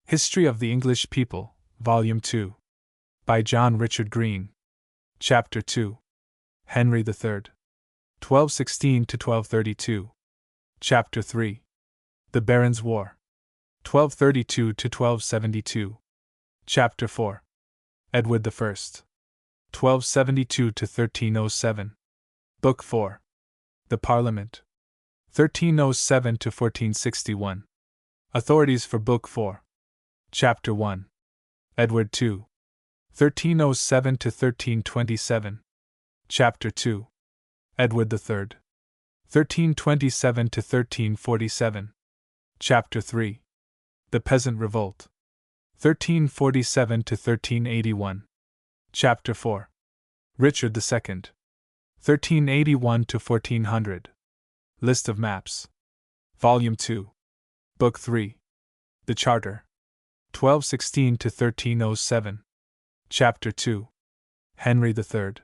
History of the English People, Volume 2. By John Richard Green. Chapter 2. Henry III. 1216 to 1232. Chapter 3. The Barons' War. 1232 to 1272. Chapter 4. Edward I. 1272 to 1307. Book 4. The Parliament. 1307 to 1461. Authorities for Book 4. Chapter 1. Edward II. 1307 to 1327. Chapter 2. Edward III. 1327 to 1347. Chapter 3. The Peasant Revolt. 1347 to 1381. Chapter 4. Richard II. 1381 to 1400. List of Maps. Volume 2. Book 3. The Charter. 1216 to 1307. Chapter 2. Henry III.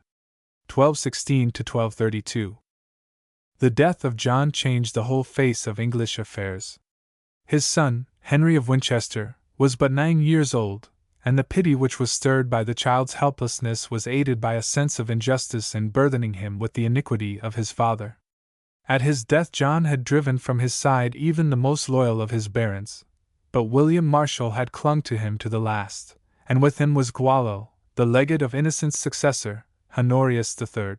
1216 to 1232. The death of John changed the whole face of English affairs. His son, Henry of Winchester, was but 9 years old, and the pity which was stirred by the child's helplessness was aided by a sense of injustice in burthening him with the iniquity of his father. At his death John had driven from his side even the most loyal of his barons, but William Marshal had clung to him to the last, and with him was Gualo, the legate of Innocent's successor, Honorius III.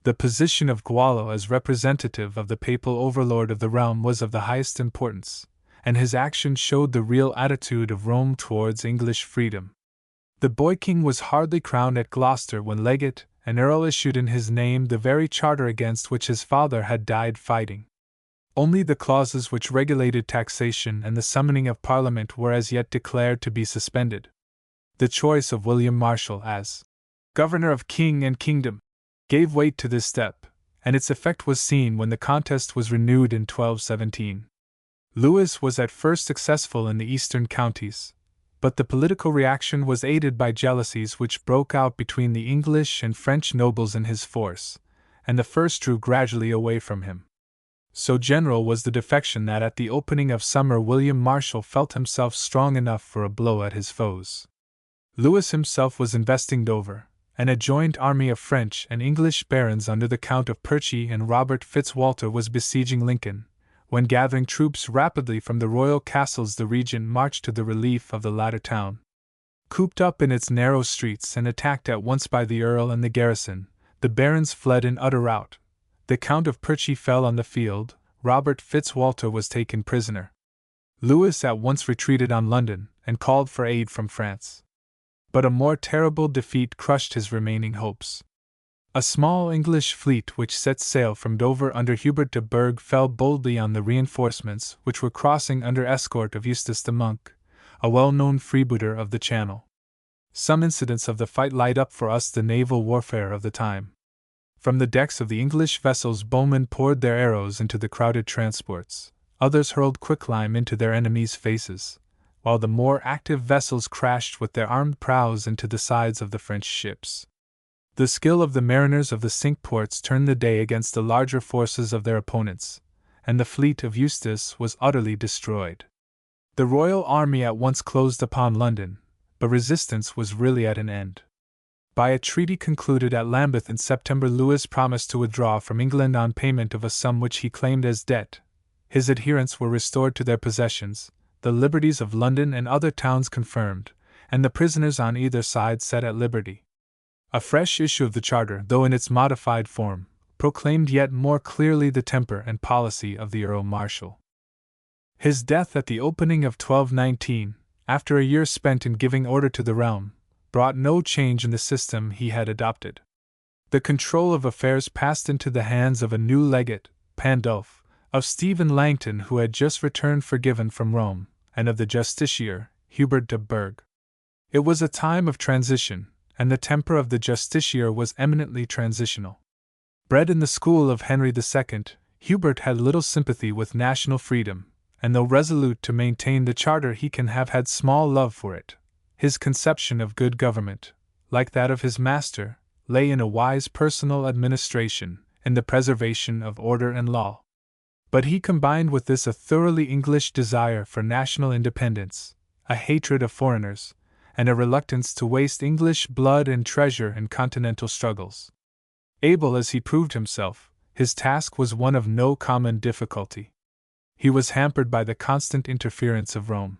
The position of Gualo as representative of the papal overlord of the realm was of the highest importance, and his action showed the real attitude of Rome towards English freedom. The boy king was hardly crowned at Gloucester when legate and earl issued in his name the very charter against which his father had died fighting. Only the clauses which regulated taxation and the summoning of Parliament were as yet declared to be suspended. The choice of William Marshal as governor of king and kingdom gave weight to this step, and its effect was seen when the contest was renewed in 1217. Louis was at first successful in the eastern counties, but the political reaction was aided by jealousies which broke out between the English and French nobles in his force, and the first drew gradually away from him. So general was the defection that at the opening of summer William Marshal felt himself strong enough for a blow at his foes. Louis himself was investing Dover, and a joint army of French and English barons under the Count of Perche and Robert Fitzwalter was besieging Lincoln, when gathering troops rapidly from the royal castles the regent marched to the relief of the latter town. Cooped up in its narrow streets and attacked at once by the earl and the garrison, the barons fled in utter rout. The Count of Perche fell on the field, Robert Fitzwalter was taken prisoner. Louis at once retreated on London, and called for aid from France. But a more terrible defeat crushed his remaining hopes. A small English fleet which set sail from Dover under Hubert de Burgh fell boldly on the reinforcements which were crossing under escort of Eustace the Monk, a well-known freebooter of the Channel. Some incidents of the fight light up for us the naval warfare of the time. From the decks of the English vessels bowmen poured their arrows into the crowded transports, others hurled quicklime into their enemies' faces, while the more active vessels crashed with their armed prows into the sides of the French ships. The skill of the mariners of the Cinque Ports turned the day against the larger forces of their opponents, and the fleet of Eustace was utterly destroyed. The royal army at once closed upon London, but resistance was really at an end. By a treaty concluded at Lambeth in September, Louis promised to withdraw from England on payment of a sum which he claimed as debt. His adherents were restored to their possessions, the liberties of London and other towns confirmed, and the prisoners on either side set at liberty. A fresh issue of the Charter, though in its modified form, proclaimed yet more clearly the temper and policy of the Earl Marshal. His death at the opening of 1219, after a year spent in giving order to the realm, brought no change in the system he had adopted. The control of affairs passed into the hands of a new legate, Pandulph, of Stephen Langton, who had just returned forgiven from Rome, and of the justiciar, Hubert de Burgh. It was a time of transition, and the temper of the justiciar was eminently transitional. Bred in the school of Henry II, Hubert had little sympathy with national freedom, and though resolute to maintain the charter he can have had small love for it. His conception of good government, like that of his master, lay in a wise personal administration, in the preservation of order and law. But he combined with this a thoroughly English desire for national independence, a hatred of foreigners, and a reluctance to waste English blood and treasure in continental struggles. Able as he proved himself, his task was one of no common difficulty. He was hampered by the constant interference of Rome.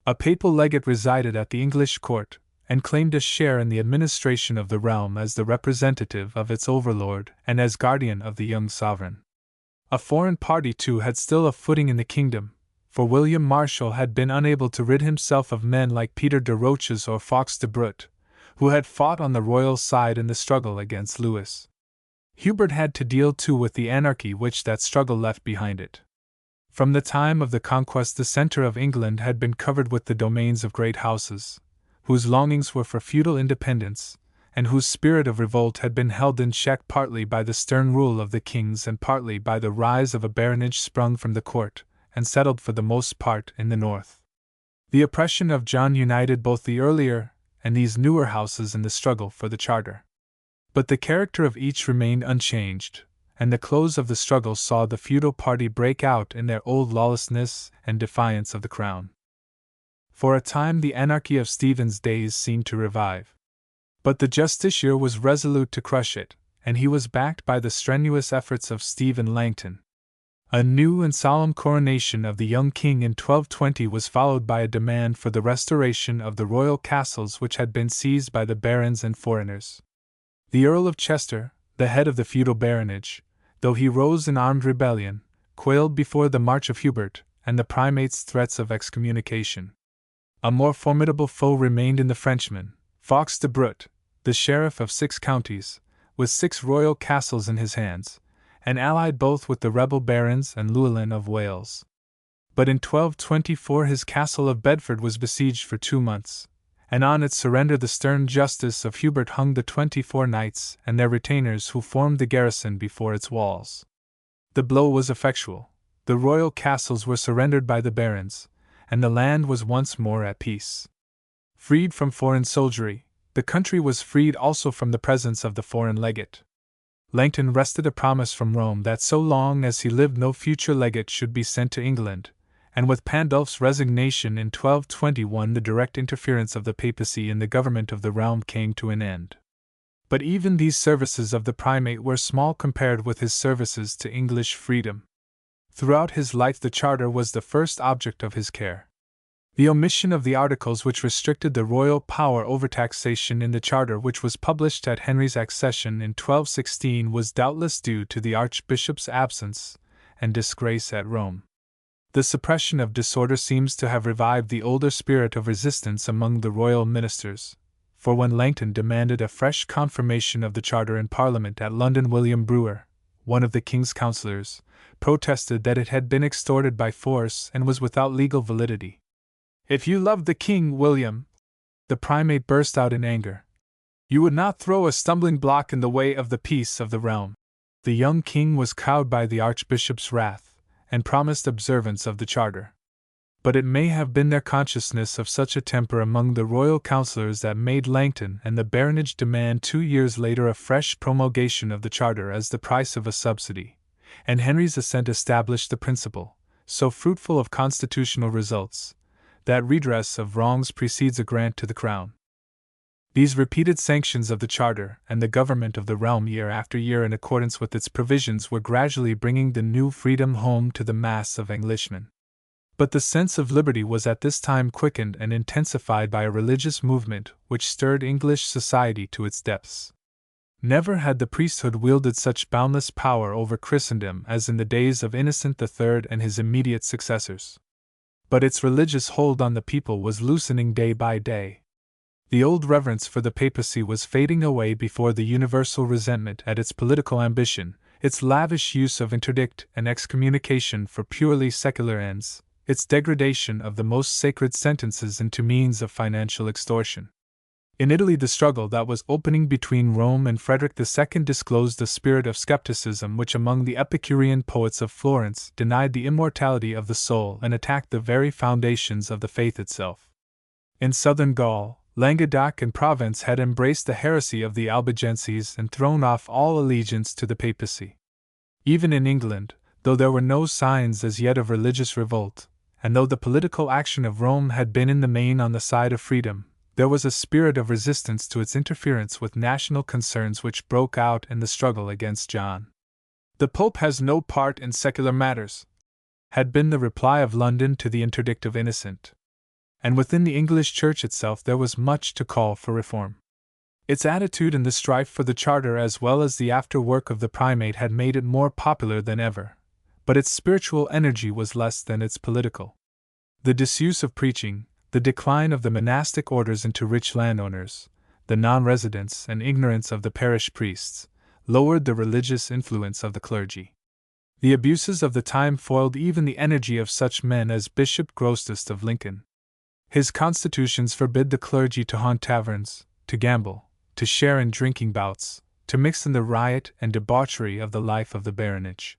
A papal legate resided at the English court, and claimed a share in the administration of the realm as the representative of its overlord and as guardian of the young sovereign. A foreign party, too, had still a footing in the kingdom, for William Marshal had been unable to rid himself of men like Peter de Roches or Fawkes de Brut, who had fought on the royal side in the struggle against Louis. Hubert had to deal too with the anarchy which that struggle left behind it. From the time of the conquest, the centre of England had been covered with the domains of great houses, whose longings were for feudal independence, and whose spirit of revolt had been held in check partly by the stern rule of the kings and partly by the rise of a baronage sprung from the court, and settled for the most part in the north. The oppression of John united both the earlier and these newer houses in the struggle for the charter. But the character of each remained unchanged, and the close of the struggle saw the feudal party break out in their old lawlessness and defiance of the crown. For a time the anarchy of Stephen's days seemed to revive. But the justiciar was resolute to crush it, and he was backed by the strenuous efforts of Stephen Langton. A new and solemn coronation of the young king in 1220 was followed by a demand for the restoration of the royal castles which had been seized by the barons and foreigners. The Earl of Chester, the head of the feudal baronage, though he rose in armed rebellion, quailed before the march of Hubert and the primate's threats of excommunication. A more formidable foe remained in the Frenchman, Fawkes de Brut, the sheriff of 6 counties, with 6 royal castles in his hands, and allied both with the rebel barons and Llewellyn of Wales. But in 1224 his castle of Bedford was besieged for 2 months, and on its surrender the stern justice of Hubert hung the 24 knights and their retainers who formed the garrison before its walls. The blow was effectual, the royal castles were surrendered by the barons, and the land was once more at peace. Freed from foreign soldiery, the country was freed also from the presence of the foreign legate. Langton wrested a promise from Rome that so long as he lived no future legate should be sent to England, and with Pandulf's resignation in 1221 the direct interference of the papacy in the government of the realm came to an end. But even these services of the primate were small compared with his services to English freedom. Throughout his life the charter was the first object of his care. The omission of the articles which restricted the royal power over taxation in the charter which was published at Henry's accession in 1216 was doubtless due to the archbishop's absence and disgrace at Rome. The suppression of disorder seems to have revived the older spirit of resistance among the royal ministers, for when Langton demanded a fresh confirmation of the charter in Parliament at London, William Brewer, one of the king's councillors, protested that it had been extorted by force and was without legal validity. "If you loved the king, William," the primate burst out in anger, "you would not throw a stumbling block in the way of the peace of the realm." The young king was cowed by the archbishop's wrath, and promised observance of the charter. But it may have been their consciousness of such a temper among the royal councillors that made Langton and the baronage demand 2 years later a fresh promulgation of the charter as the price of a subsidy, and Henry's assent established the principle, so fruitful of constitutional results, that redress of wrongs precedes a grant to the crown. These repeated sanctions of the charter and the government of the realm year after year in accordance with its provisions were gradually bringing the new freedom home to the mass of Englishmen. But the sense of liberty was at this time quickened and intensified by a religious movement which stirred English society to its depths. Never had the priesthood wielded such boundless power over Christendom as in the days of Innocent III and his immediate successors. But its religious hold on the people was loosening day by day. The old reverence for the papacy was fading away before the universal resentment at its political ambition, its lavish use of interdict and excommunication for purely secular ends, its degradation of the most sacred sentences into means of financial extortion. In Italy, the struggle that was opening between Rome and Frederick II disclosed a spirit of skepticism which among the Epicurean poets of Florence denied the immortality of the soul and attacked the very foundations of the faith itself. In southern Gaul, Languedoc and Provence had embraced the heresy of the Albigenses and thrown off all allegiance to the papacy. Even in England, though there were no signs as yet of religious revolt, and though the political action of Rome had been in the main on the side of freedom, there was a spirit of resistance to its interference with national concerns which broke out in the struggle against John. "The Pope has no part in secular matters," had been the reply of London to the interdict of Innocent. And within the English Church itself there was much to call for reform. Its attitude in the strife for the charter as well as the after work of the primate had made it more popular than ever, but its spiritual energy was less than its political. The disuse of preaching, the decline of the monastic orders into rich landowners, the non-residence and ignorance of the parish priests, lowered the religious influence of the clergy. The abuses of the time foiled even the energy of such men as Bishop Grosseteste of Lincoln. His constitutions forbid the clergy to haunt taverns, to gamble, to share in drinking bouts, to mix in the riot and debauchery of the life of the baronage.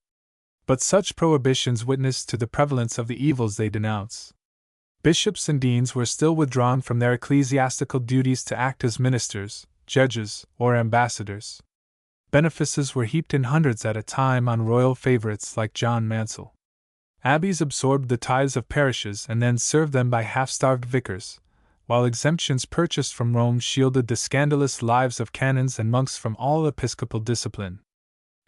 But such prohibitions witnessed to the prevalence of the evils they denounce. Bishops and deans were still withdrawn from their ecclesiastical duties to act as ministers, judges, or ambassadors. Benefices were heaped in hundreds at a time on royal favorites like John Mansell. Abbeys absorbed the tithes of parishes and then served them by half-starved vicars, while exemptions purchased from Rome shielded the scandalous lives of canons and monks from all episcopal discipline.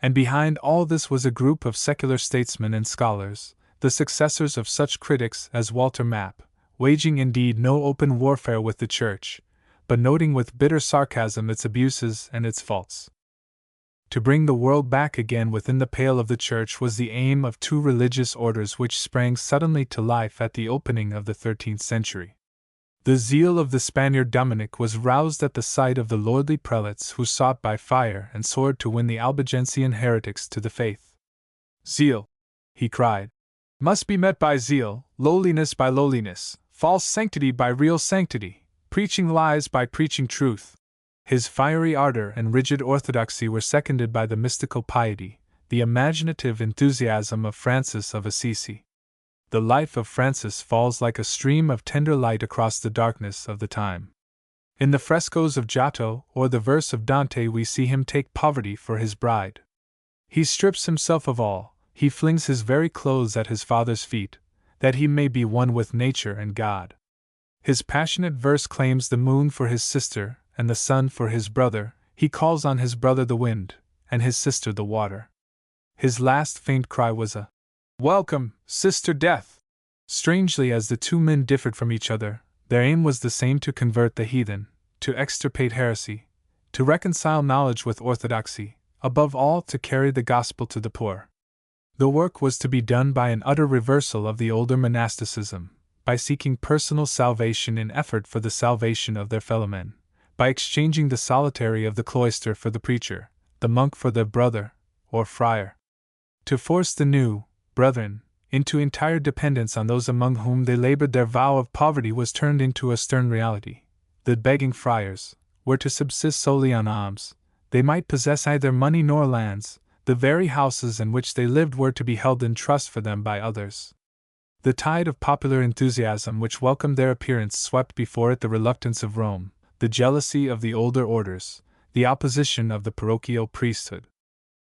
And behind all this was a group of secular statesmen and scholars, the successors of such critics as Walter Map, waging indeed no open warfare with the Church, but noting with bitter sarcasm its abuses and its faults. To bring the world back again within the pale of the Church was the aim of two religious orders which sprang suddenly to life at the opening of the 13th century. The zeal of the Spaniard Dominic was roused at the sight of the lordly prelates who sought by fire and sword to win the Albigensian heretics to the faith. "Zeal," he cried, "must be met by zeal, lowliness by lowliness, false sanctity by real sanctity, preaching lies by preaching truth." His fiery ardor and rigid orthodoxy were seconded by the mystical piety, the imaginative enthusiasm of Francis of Assisi. The life of Francis falls like a stream of tender light across the darkness of the time. In the frescoes of Giotto or the verse of Dante we see him take poverty for his bride. He strips himself of all, he flings his very clothes at his Father's feet, that he may be one with nature and God. His passionate verse claims the moon for his sister and the sun for his brother. He calls on his brother the wind, and his sister the water. His last faint cry was a "Welcome, Sister Death!" Strangely as the two men differed from each other, their aim was the same: to convert the heathen, to extirpate heresy, to reconcile knowledge with orthodoxy, above all to carry the gospel to the poor. The work was to be done by an utter reversal of the older monasticism, by seeking personal salvation in effort for the salvation of their fellowmen, by exchanging the solitary of the cloister for the preacher, the monk for the brother, or friar. To force the new brethren into entire dependence on those among whom they labored, their vow of poverty was turned into a stern reality. The begging friars were to subsist solely on alms. They might possess neither money nor lands. The very houses in which they lived were to be held in trust for them by others. The tide of popular enthusiasm which welcomed their appearance swept before it the reluctance of Rome, the jealousy of the older orders, the opposition of the parochial priesthood.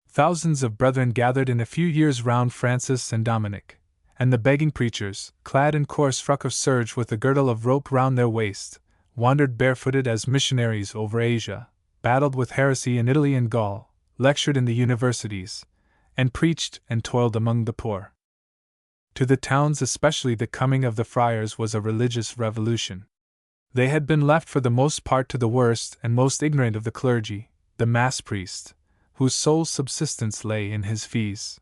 Thousands of brethren gathered in a few years round Francis and Dominic, and the begging preachers, clad in coarse frock of serge with a girdle of rope round their waist, wandered barefooted as missionaries over Asia, battled with heresy in Italy and Gaul, lectured in the universities, and preached and toiled among the poor. To the towns especially the coming of the friars was a religious revolution. They had been left for the most part to the worst and most ignorant of the clergy, the mass priest, whose sole subsistence lay in his fees.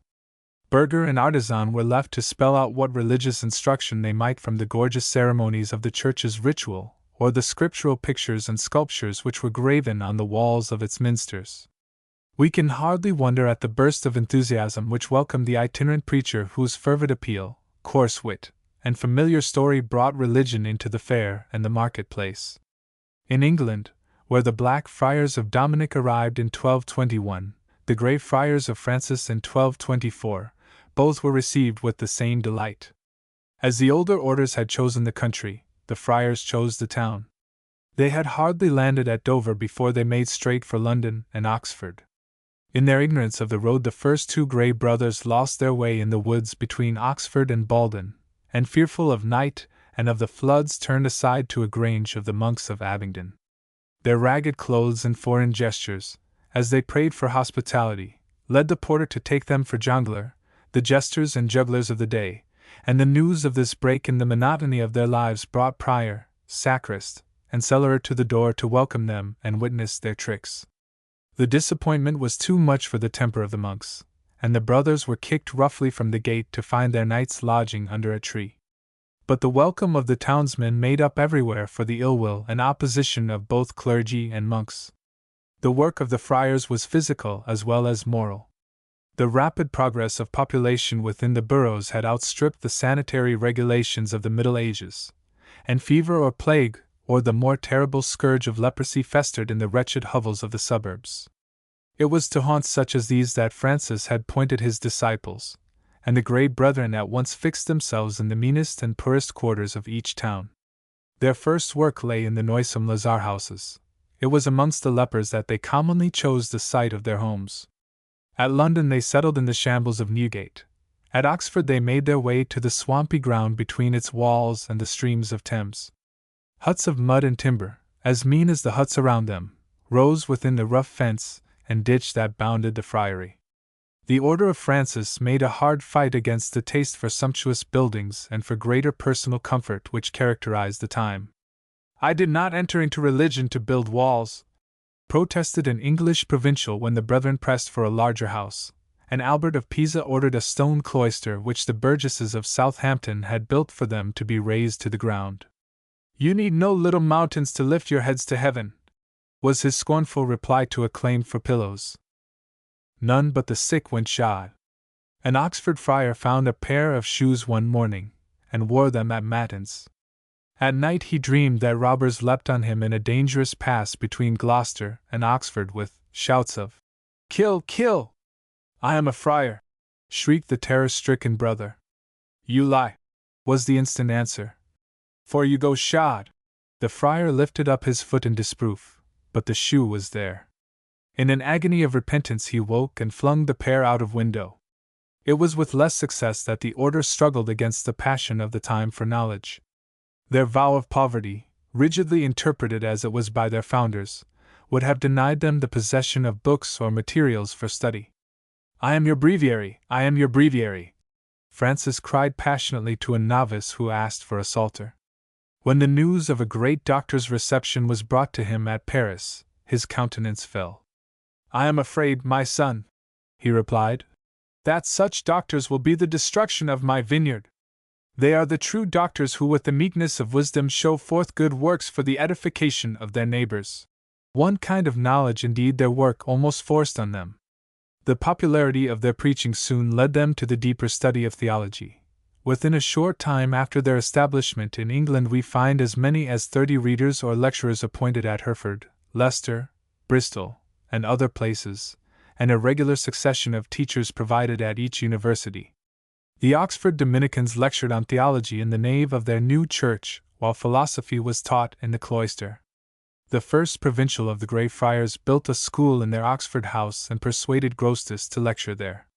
Burgher and artisan were left to spell out what religious instruction they might from the gorgeous ceremonies of the Church's ritual, or the scriptural pictures and sculptures which were graven on the walls of its minsters. We can hardly wonder at the burst of enthusiasm which welcomed the itinerant preacher whose fervid appeal, coarse wit, and familiar story brought religion into the fair and the marketplace. In England, where the Black Friars of Dominic arrived in 1221, the Grey Friars of Francis in 1224, both were received with the same delight. As the older orders had chosen the country, the friars chose the town. They had hardly landed at Dover before they made straight for London and Oxford. In their ignorance of the road, the first two Grey brothers lost their way in the woods between Oxford and Baldon, and fearful of night and of the floods, turned aside to a grange of the monks of Abingdon. Their ragged clothes and foreign gestures, as they prayed for hospitality, led the porter to take them for jongleur, the jesters and jugglers of the day, and the news of this break in the monotony of their lives brought prior, sacrist, and cellarer to the door to welcome them and witness their tricks. The disappointment was too much for the temper of the monks, and the brothers were kicked roughly from the gate to find their night's lodging under a tree. But the welcome of the townsmen made up everywhere for the ill will and opposition of both clergy and monks. The work of the friars was physical as well as moral. The rapid progress of population within the boroughs had outstripped the sanitary regulations of the Middle Ages, and fever or plague, or the more terrible scourge of leprosy, festered in the wretched hovels of the suburbs. It was to haunts such as these that Francis had pointed his disciples, and the Grey Brethren at once fixed themselves in the meanest and poorest quarters of each town. Their first work lay in the noisome lazar houses. It was amongst the lepers that they commonly chose the site of their homes. At London they settled in the shambles of Newgate. At Oxford they made their way to the swampy ground between its walls and the streams of Thames. Huts of mud and timber, as mean as the huts around them, rose within the rough fence and ditch that bounded the friary. The order of Francis made a hard fight against the taste for sumptuous buildings and for greater personal comfort which characterized the time. "I did not enter into religion to build walls," protested an English provincial when the brethren pressed for a larger house, and Albert of Pisa ordered a stone cloister which the burgesses of Southampton had built for them to be razed to the ground. "You need no little mountains to lift your heads to heaven," was his scornful reply to a claim for pillows. None but the sick went shod. An Oxford friar found a pair of shoes one morning, and wore them at matins. At night he dreamed that robbers leapt on him in a dangerous pass between Gloucester and Oxford with shouts of "Kill! Kill!" "I am a friar!" shrieked the terror-stricken brother. "You lie," was the instant answer, "for you go shod." The friar lifted up his foot in disproof, but the shoe was there. In an agony of repentance he woke and flung the pair out of window. It was with less success that the order struggled against the passion of the time for knowledge. Their vow of poverty, rigidly interpreted as it was by their founders, would have denied them the possession of books or materials for study. "I am your breviary! I am your breviary!" Francis cried passionately to a novice who asked for a psalter. When the news of a great doctor's reception was brought to him at Paris, his countenance fell. "I am afraid, my son," he replied, "that such doctors will be the destruction of my vineyard. They are the true doctors who with the meekness of wisdom show forth good works for the edification of their neighbors. One kind of knowledge indeed their work almost forced on them." The popularity of their preaching soon led them to the deeper study of theology. Within a short time after their establishment in England we find as many as 30 readers or lecturers appointed at Hereford, Leicester, Bristol, and other places, and a regular succession of teachers provided at each university. The Oxford Dominicans lectured on theology in the nave of their new church, while philosophy was taught in the cloister. The first provincial of the Grey Friars built a school in their Oxford house and persuaded Grosseteste to lecture there.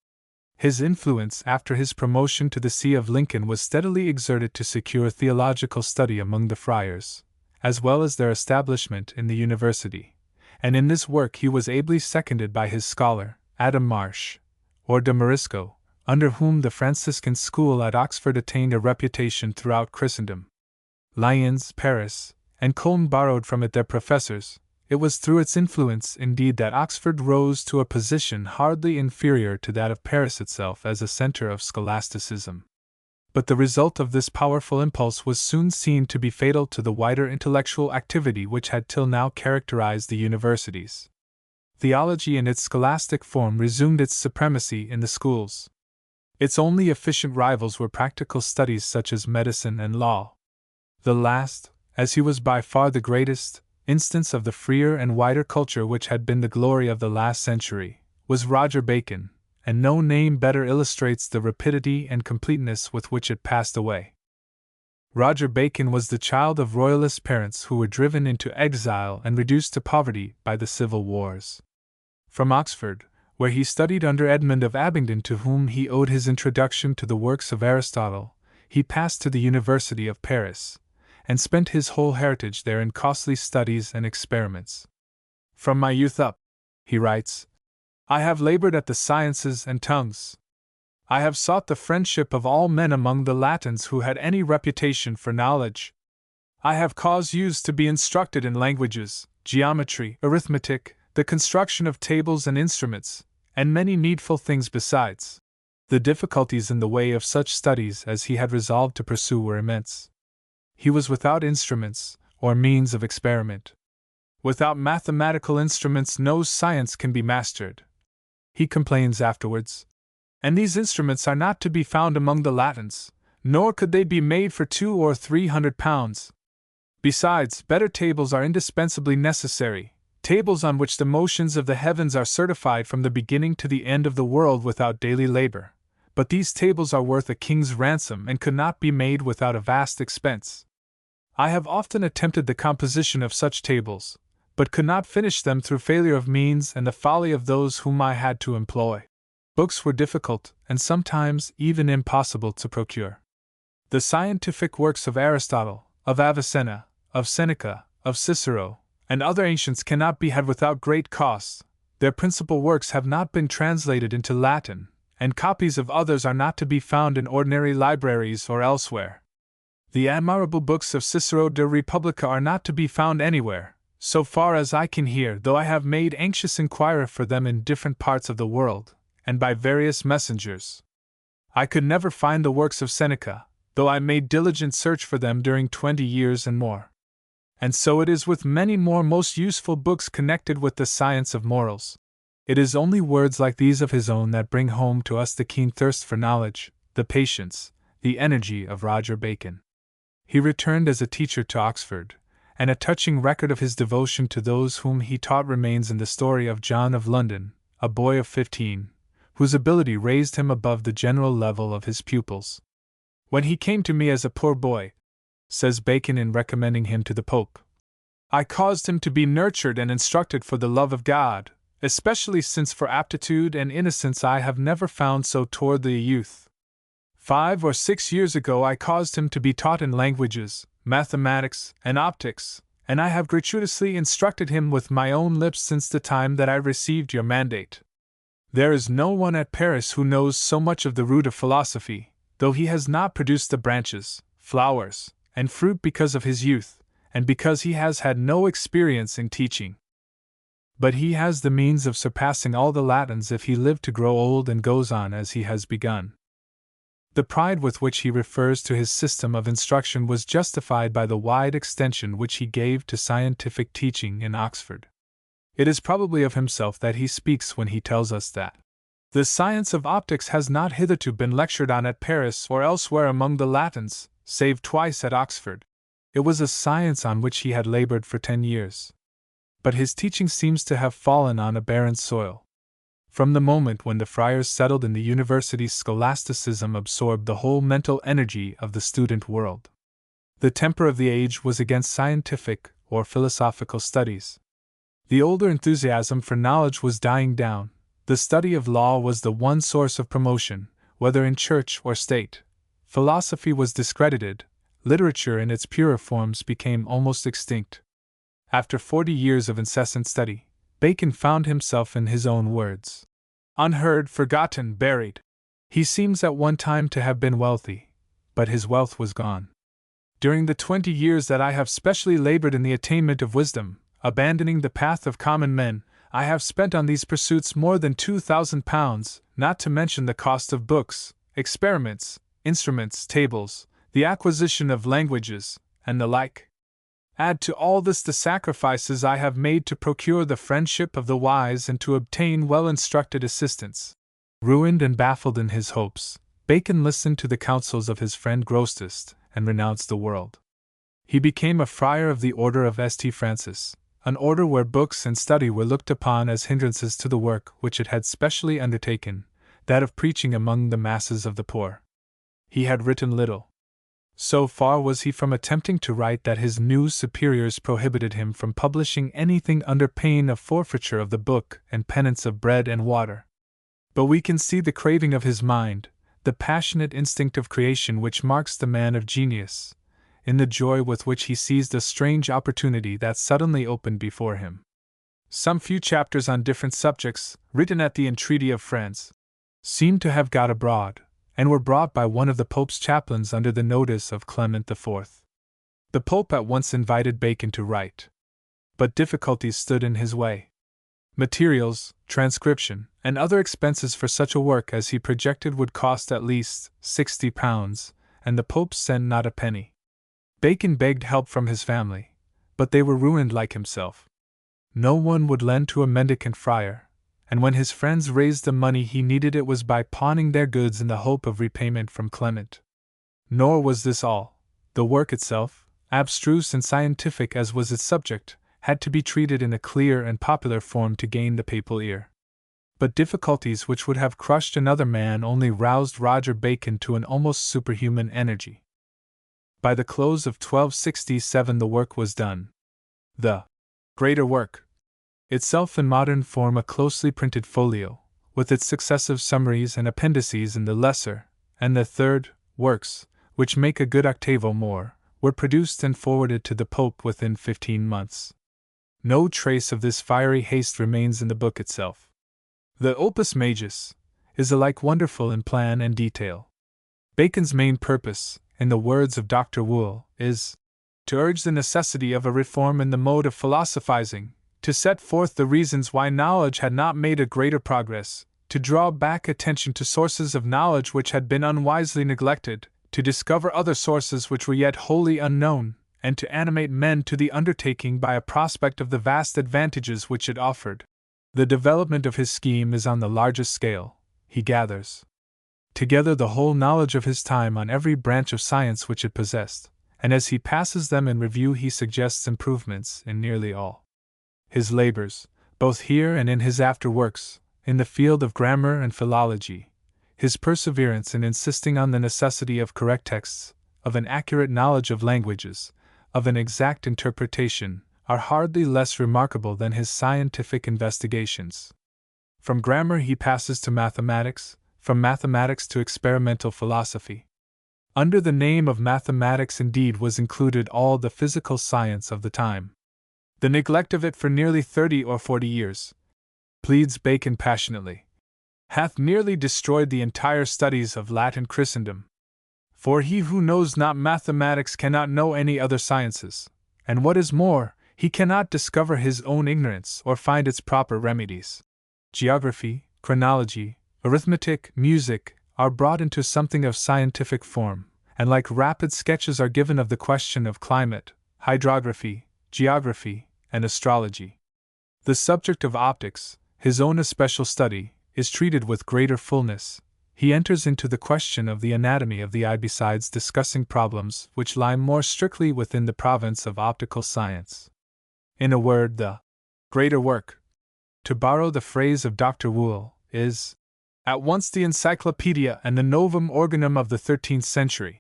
His influence after his promotion to the See of Lincoln was steadily exerted to secure theological study among the friars, as well as their establishment in the university, and in this work he was ably seconded by his scholar, Adam Marsh, or de Morisco, under whom the Franciscan school at Oxford attained a reputation throughout Christendom. Lyons, Paris, and Cologne borrowed from it their professors. It was through its influence, indeed, that Oxford rose to a position hardly inferior to that of Paris itself as a center of scholasticism. But the result of this powerful impulse was soon seen to be fatal to the wider intellectual activity which had till now characterized the universities. Theology in its scholastic form resumed its supremacy in the schools. Its only efficient rivals were practical studies such as medicine and law. The last, as he was by far the greatest instance of the freer and wider culture which had been the glory of the last century, was Roger Bacon, and no name better illustrates the rapidity and completeness with which it passed away. Roger Bacon was the child of royalist parents who were driven into exile and reduced to poverty by the civil wars. From Oxford, where he studied under Edmund of Abingdon, to whom he owed his introduction to the works of Aristotle, he passed to the University of Paris, and spent his whole heritage there in costly studies and experiments. From my youth up, he writes, I have labored at the sciences and tongues. I have sought the friendship of all men among the Latins who had any reputation for knowledge. I have caused youths to be instructed in languages, geometry, arithmetic, the construction of tables and instruments, and many needful things besides. The difficulties in the way of such studies as he had resolved to pursue were immense. He was without instruments, or means of experiment. Without mathematical instruments no science can be mastered, he complains afterwards. And these instruments are not to be found among the Latins, nor could they be made for 200 or 300 pounds. Besides, better tables are indispensably necessary, tables on which the motions of the heavens are certified from the beginning to the end of the world without daily labor. But these tables are worth a king's ransom and could not be made without a vast expense. I have often attempted the composition of such tables, but could not finish them through failure of means and the folly of those whom I had to employ. Books were difficult, and sometimes even impossible to procure. The scientific works of Aristotle, of Avicenna, of Seneca, of Cicero, and other ancients cannot be had without great costs. Their principal works have not been translated into Latin, and copies of others are not to be found in ordinary libraries or elsewhere. The admirable books of Cicero de Republica are not to be found anywhere, so far as I can hear, though I have made anxious inquiry for them in different parts of the world, and by various messengers. I could never find the works of Seneca, though I made diligent search for them during 20 years and more. And so it is with many more most useful books connected with the science of morals. It is only words like these of his own that bring home to us the keen thirst for knowledge, the patience, the energy of Roger Bacon. He returned as a teacher to Oxford, and a touching record of his devotion to those whom he taught remains in the story of John of London, a boy of 15, whose ability raised him above the general level of his pupils. When he came to me as a poor boy, says Bacon in recommending him to the Pope, I caused him to be nurtured and instructed for the love of God, especially since for aptitude and innocence I have never found so toward the youth. 5 or 6 years ago I caused him to be taught in languages, mathematics, and optics, and I have gratuitously instructed him with my own lips since the time that I received your mandate. There is no one at Paris who knows so much of the root of philosophy, though he has not produced the branches, flowers, and fruit because of his youth, and because he has had no experience in teaching. But he has the means of surpassing all the Latins if he live to grow old and goes on as he has begun. The pride with which he refers to his system of instruction was justified by the wide extension which he gave to scientific teaching in Oxford. It is probably of himself that he speaks when he tells us that the science of optics has not hitherto been lectured on at Paris or elsewhere among the Latins, save twice at Oxford. It was a science on which he had labored for 10 years. But his teaching seems to have fallen on a barren soil. From the moment when the friars settled in the university, scholasticism absorbed the whole mental energy of the student world. The temper of the age was against scientific or philosophical studies. The older enthusiasm for knowledge was dying down. The study of law was the one source of promotion, whether in church or state. Philosophy was discredited. Literature in its purer forms became almost extinct. After 40 years of incessant study, Bacon found himself, in his own words, unheard, forgotten, buried. He seems at one time to have been wealthy, but his wealth was gone. During the 20 years that I have specially labored in the attainment of wisdom, abandoning the path of common men, I have spent on these pursuits more than £2,000, not to mention the cost of books, experiments, instruments, tables, the acquisition of languages, and the like. Add to all this the sacrifices I have made to procure the friendship of the wise and to obtain well-instructed assistants. Ruined and baffled in his hopes, Bacon listened to the counsels of his friend Grosseteste and renounced the world. He became a friar of the order of St. Francis, an order where books and study were looked upon as hindrances to the work which it had specially undertaken, that of preaching among the masses of the poor. He had written little. So far was he from attempting to write that his new superiors prohibited him from publishing anything under pain of forfeiture of the book and penance of bread and water. But we can see the craving of his mind, the passionate instinct of creation which marks the man of genius, in the joy with which he seized a strange opportunity that suddenly opened before him. Some few chapters on different subjects, written at the entreaty of friends, seemed to have got abroad, and were brought by one of the Pope's chaplains under the notice of Clement IV. The Pope at once invited Bacon to write. But difficulties stood in his way. Materials, transcription, and other expenses for such a work as he projected would cost at least £60, and the Pope sent not a penny. Bacon begged help from his family, but they were ruined like himself. No one would lend to a mendicant friar, and when his friends raised the money he needed it was by pawning their goods in the hope of repayment from Clement. Nor was this all. The work itself, abstruse and scientific as was its subject, had to be treated in a clear and popular form to gain the papal ear. But difficulties which would have crushed another man only roused Roger Bacon to an almost superhuman energy. By the close of 1267 the work was done. The greater work, itself in modern form a closely printed folio, with its successive summaries and appendices in the lesser, and the third, works, which make a good octavo more, were produced and forwarded to the Pope within 15 months. No trace of this fiery haste remains in the book itself. The Opus Majus is alike wonderful in plan and detail. Bacon's main purpose, in the words of Dr. Wool, is to urge the necessity of a reform in the mode of philosophizing, to set forth the reasons why knowledge had not made a greater progress, to draw back attention to sources of knowledge which had been unwisely neglected, to discover other sources which were yet wholly unknown, and to animate men to the undertaking by a prospect of the vast advantages which it offered. The development of his scheme is on the largest scale. He gathers together the whole knowledge of his time on every branch of science which it possessed, and as he passes them in review he suggests improvements in nearly all. His labors, both here and in his after works, in the field of grammar and philology, his perseverance in insisting on the necessity of correct texts, of an accurate knowledge of languages, of an exact interpretation, are hardly less remarkable than his scientific investigations. From grammar he passes to mathematics, from mathematics to experimental philosophy. Under the name of mathematics indeed was included all the physical science of the time. The neglect of it for nearly 30 or 40 years, pleads Bacon passionately, hath nearly destroyed the entire studies of Latin Christendom. For he who knows not mathematics cannot know any other sciences, and what is more, he cannot discover his own ignorance or find its proper remedies. Geography, chronology, arithmetic, music, are brought into something of scientific form, and like rapid sketches are given of the question of climate, hydrography, geography, and astrology. The subject of optics, his own especial study, is treated with greater fullness. He enters into the question of the anatomy of the eye besides discussing problems which lie more strictly within the province of optical science. In a word, the greater work, to borrow the phrase of Dr. Wool, is at once the encyclopedia and the novum organum of the 13th century.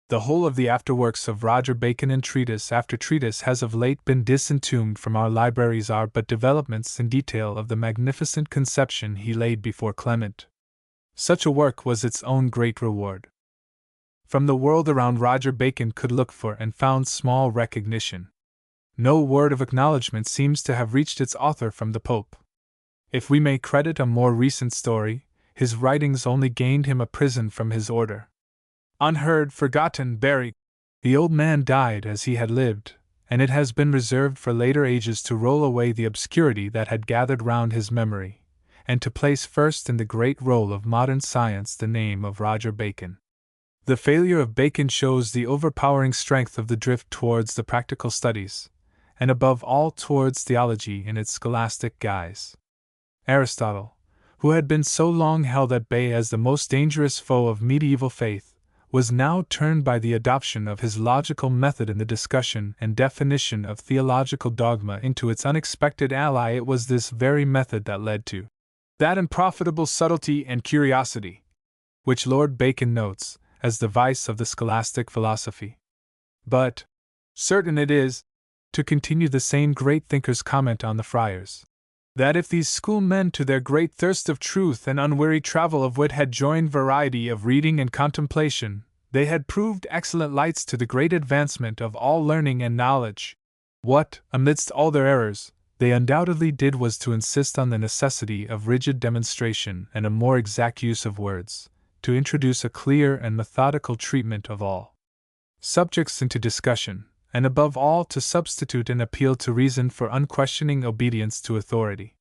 The whole of the afterworks of Roger Bacon in treatise after treatise has of late been disentombed from our libraries are but developments in detail of the magnificent conception he laid before Clement. Such a work was its own great reward. From the world around Roger Bacon could look for and found small recognition. No word of acknowledgment seems to have reached its author from the Pope. If we may credit a more recent story, his writings only gained him a prison from his order. Unheard, forgotten, buried, the old man died as he had lived, and it has been reserved for later ages to roll away the obscurity that had gathered round his memory, and to place first in the great roll of modern science the name of Roger Bacon. The failure of Bacon shows the overpowering strength of the drift towards the practical studies, and above all towards theology in its scholastic guise. Aristotle, who had been so long held at bay as the most dangerous foe of medieval faith, was now turned by the adoption of his logical method in the discussion and definition of theological dogma into its unexpected ally. It was this very method that led to that unprofitable subtlety and curiosity, which Lord Bacon notes as the vice of the scholastic philosophy. But certain it is, to continue the same great thinker's comment on the friars, that if these schoolmen to their great thirst of truth and unwearied travel of wit had joined variety of reading and contemplation, they had proved excellent lights to the great advancement of all learning and knowledge. What, amidst all their errors, they undoubtedly did was to insist on the necessity of rigid demonstration and a more exact use of words, to introduce a clear and methodical treatment of all subjects into discussion, and above all to substitute an appeal to reason for unquestioning obedience to authority.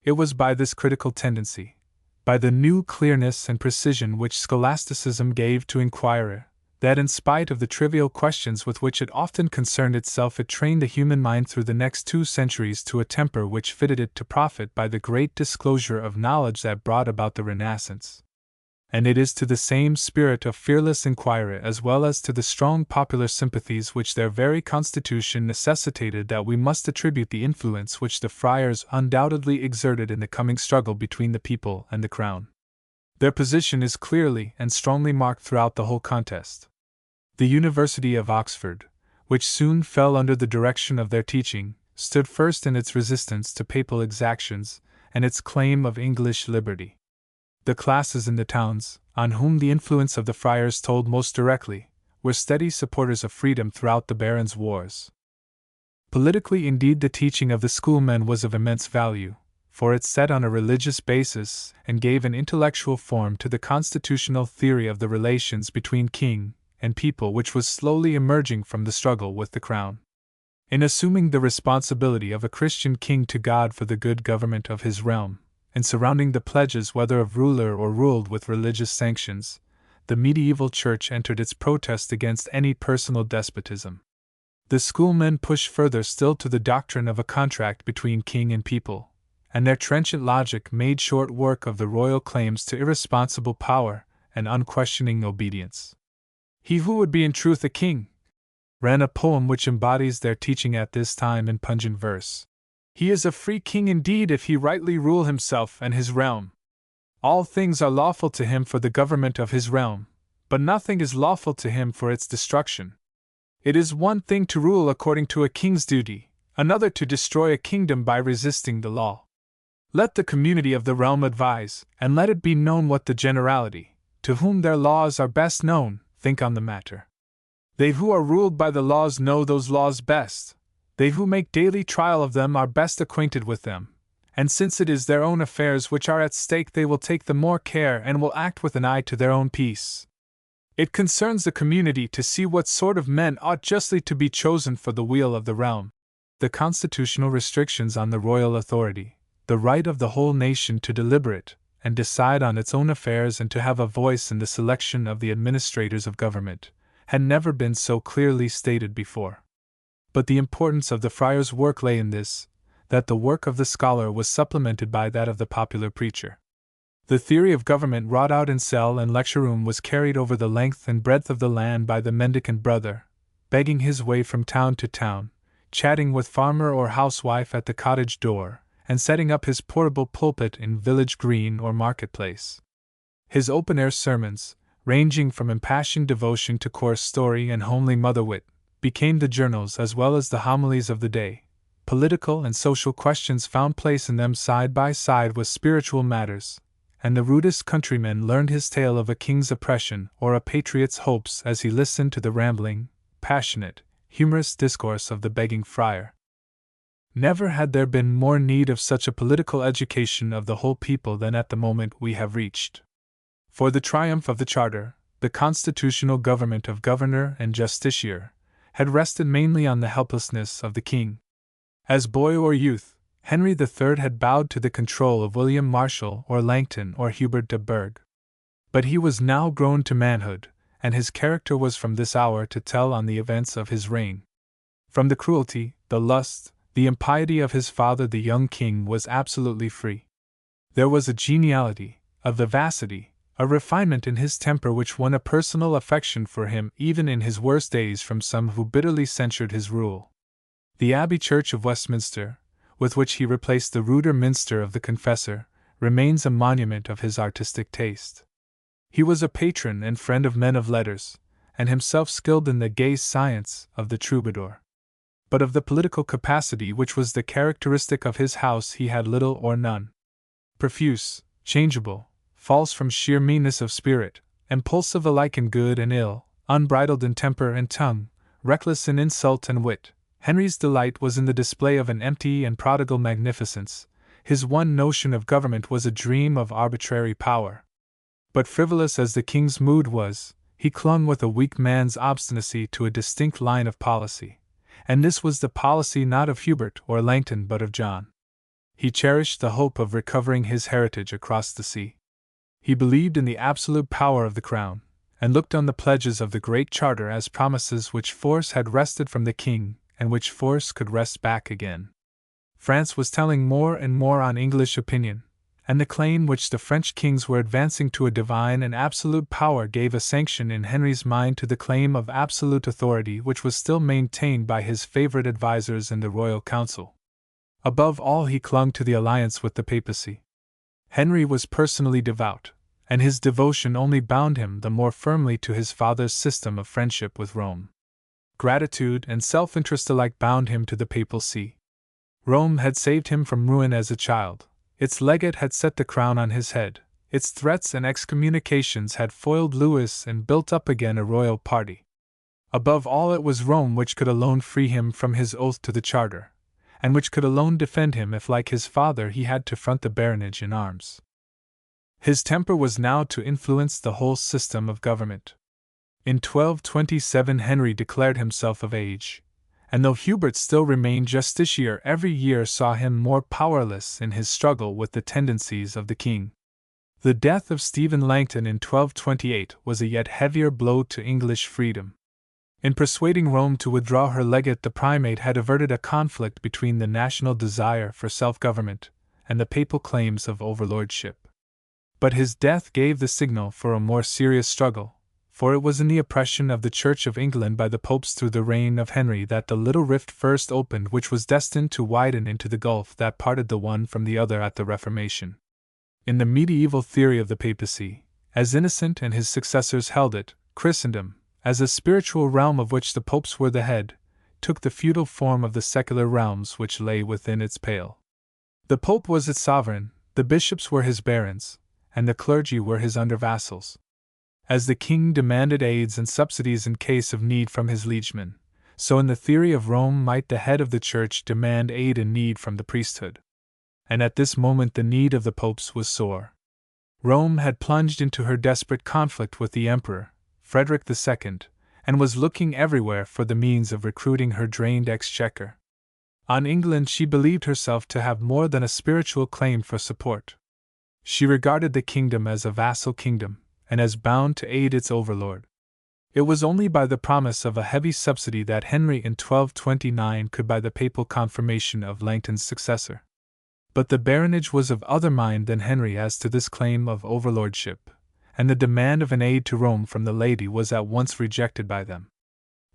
It was by this critical tendency, by the new clearness and precision which scholasticism gave to inquirer, that in spite of the trivial questions with which it often concerned itself, it trained the human mind through the next 2 centuries to a temper which fitted it to profit by the great disclosure of knowledge that brought about the Renaissance. And it is to the same spirit of fearless inquiry as well as to the strong popular sympathies which their very constitution necessitated that we must attribute the influence which the friars undoubtedly exerted in the coming struggle between the people and the crown. Their position is clearly and strongly marked throughout the whole contest. The University of Oxford, which soon fell under the direction of their teaching, stood first in its resistance to papal exactions and its claim of English liberty. The classes in the towns, on whom the influence of the friars told most directly, were steady supporters of freedom throughout the barons' wars. Politically, indeed, the teaching of the schoolmen was of immense value, for it set on a religious basis and gave an intellectual form to the constitutional theory of the relations between king and people which was slowly emerging from the struggle with the crown. In assuming the responsibility of a Christian king to God for the good government of his realm, and surrounding the pledges whether of ruler or ruled with religious sanctions, the medieval church entered its protest against any personal despotism. The schoolmen pushed further still to the doctrine of a contract between king and people, and their trenchant logic made short work of the royal claims to irresponsible power and unquestioning obedience. "He who would be in truth a king," ran a poem which embodies their teaching at this time in pungent verse. "He is a free king indeed if he rightly rule himself and his realm. All things are lawful to him for the government of his realm, but nothing is lawful to him for its destruction. It is one thing to rule according to a king's duty, another to destroy a kingdom by resisting the law. Let the community of the realm advise, and let it be known what the generality, to whom their laws are best known, think on the matter. They who are ruled by the laws know those laws best. They who make daily trial of them are best acquainted with them, and since it is their own affairs which are at stake, they will take the more care and will act with an eye to their own peace. It concerns the community to see what sort of men ought justly to be chosen for the weal of the realm. The constitutional restrictions on the royal authority, the right of the whole nation to deliberate and decide on its own affairs and to have a voice in the selection of the administrators of government, had never been so clearly stated before. But the importance of the friar's work lay in this, that the work of the scholar was supplemented by that of the popular preacher. The theory of government wrought out in cell and lecture room was carried over the length and breadth of the land by the mendicant brother, begging his way from town to town, chatting with farmer or housewife at the cottage door, and setting up his portable pulpit in village green or marketplace. His open-air sermons, ranging from impassioned devotion to coarse story and homely mother-wit, became the journals as well as the homilies of the day. Political and social questions found place in them side by side with spiritual matters, and the rudest countryman learned his tale of a king's oppression or a patriot's hopes as he listened to the rambling, passionate, humorous discourse of the begging friar. Never had there been more need of such a political education of the whole people than at the moment we have reached. For the triumph of the Charter, the constitutional government of governor and justiciar, had rested mainly on the helplessness of the king. As boy or youth, Henry III had bowed to the control of William Marshall or Langton or Hubert de Burgh. But he was now grown to manhood, and his character was from this hour to tell on the events of his reign. From the cruelty, the lust, the impiety of his father, the young king was absolutely free. There was a geniality, a vivacity, a refinement in his temper which won a personal affection for him even in his worst days from some who bitterly censured his rule. The Abbey Church of Westminster, with which he replaced the ruder minster of the Confessor, remains a monument of his artistic taste. He was a patron and friend of men of letters, and himself skilled in the gay science of the troubadour. but of the political capacity which was the characteristic of his house he had little or none. Profuse, changeable, false from sheer meanness of spirit, impulsive alike in good and ill, unbridled in temper and tongue, reckless in insult and wit, Henry's delight was in the display of an empty and prodigal magnificence. His one notion of government was a dream of arbitrary power. But frivolous as the king's mood was, he clung with a weak man's obstinacy to a distinct line of policy, and this was the policy not of Hubert or Langton but of John. He cherished the hope of recovering his heritage across the sea. He believed in the absolute power of the crown, and looked on the pledges of the Great Charter as promises which force had wrested from the king, and which force could wrest back again. France was telling more and more on English opinion, and the claim which the French kings were advancing to a divine and absolute power gave a sanction in Henry's mind to the claim of absolute authority which was still maintained by his favorite advisers in the royal council. Above all, he clung to the alliance with the papacy. Henry was personally devout, and his devotion only bound him the more firmly to his father's system of friendship with Rome. Gratitude and self-interest alike bound him to the papal see. Rome had saved him from ruin as a child, its legate had set the crown on his head, its threats and excommunications had foiled Louis and built up again a royal party. Above all, it was Rome which could alone free him from his oath to the Charter, and which could alone defend him if, like his father, he had to front the baronage in arms. His temper was now to influence the whole system of government. In 1227 Henry declared himself of age, and though Hubert still remained justiciar, every year saw him more powerless in his struggle with the tendencies of the king. The death of Stephen Langton in 1228 was a yet heavier blow to English freedom. In persuading Rome to withdraw her legate, the primate had averted a conflict between the national desire for self-government and the papal claims of overlordship. But his death gave the signal for a more serious struggle, for it was in the oppression of the Church of England by the popes through the reign of Henry that the little rift first opened which was destined to widen into the gulf that parted the one from the other at the Reformation. In the medieval theory of the papacy, as Innocent and his successors held it, Christendom, as a spiritual realm of which the popes were the head, took the feudal form of the secular realms which lay within its pale. The pope was its sovereign, the bishops were his barons, and the clergy were his under-vassals. As the king demanded aids and subsidies in case of need from his liegemen, so in the theory of Rome might the head of the church demand aid in need from the priesthood. And at this moment the need of the popes was sore. Rome had plunged into her desperate conflict with the emperor, Frederick II, and was looking everywhere for the means of recruiting her drained exchequer. On England she believed herself to have more than a spiritual claim for support. She regarded the kingdom as a vassal kingdom, and as bound to aid its overlord. It was only by the promise of a heavy subsidy that Henry in 1229 could buy the papal confirmation of Langton's successor. But the baronage was of other mind than Henry as to this claim of overlordship, and the demand of an aid to Rome from the lady was at once rejected by them.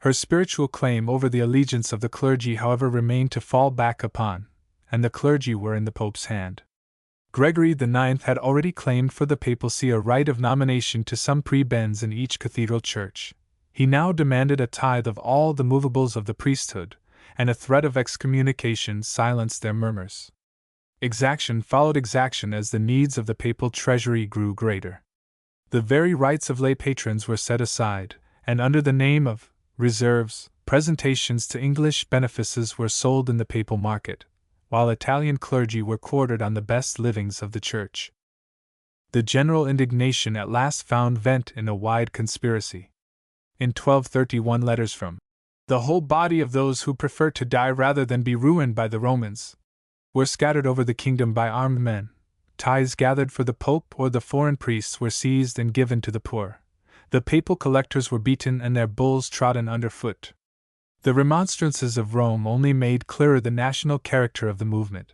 Her spiritual claim over the allegiance of the clergy, however, remained to fall back upon, and the clergy were in the Pope's hand. Gregory IX had already claimed for the papacy a right of nomination to some prebends in each cathedral church. He now demanded a tithe of all the movables of the priesthood, and a threat of excommunication silenced their murmurs. Exaction followed exaction as the needs of the papal treasury grew greater. The very rights of lay patrons were set aside, and under the name of reserves, presentations to English benefices were sold in the papal market, while Italian clergy were quartered on the best livings of the church. The general indignation at last found vent in a wide conspiracy. In 1231 letters from the whole body of those who preferred to die rather than be ruined by the Romans were scattered over the kingdom by armed men. Tithes gathered for the pope or the foreign priests were seized and given to the poor. The papal collectors were beaten and their bulls trodden underfoot. The remonstrances of Rome only made clearer the national character of the movement,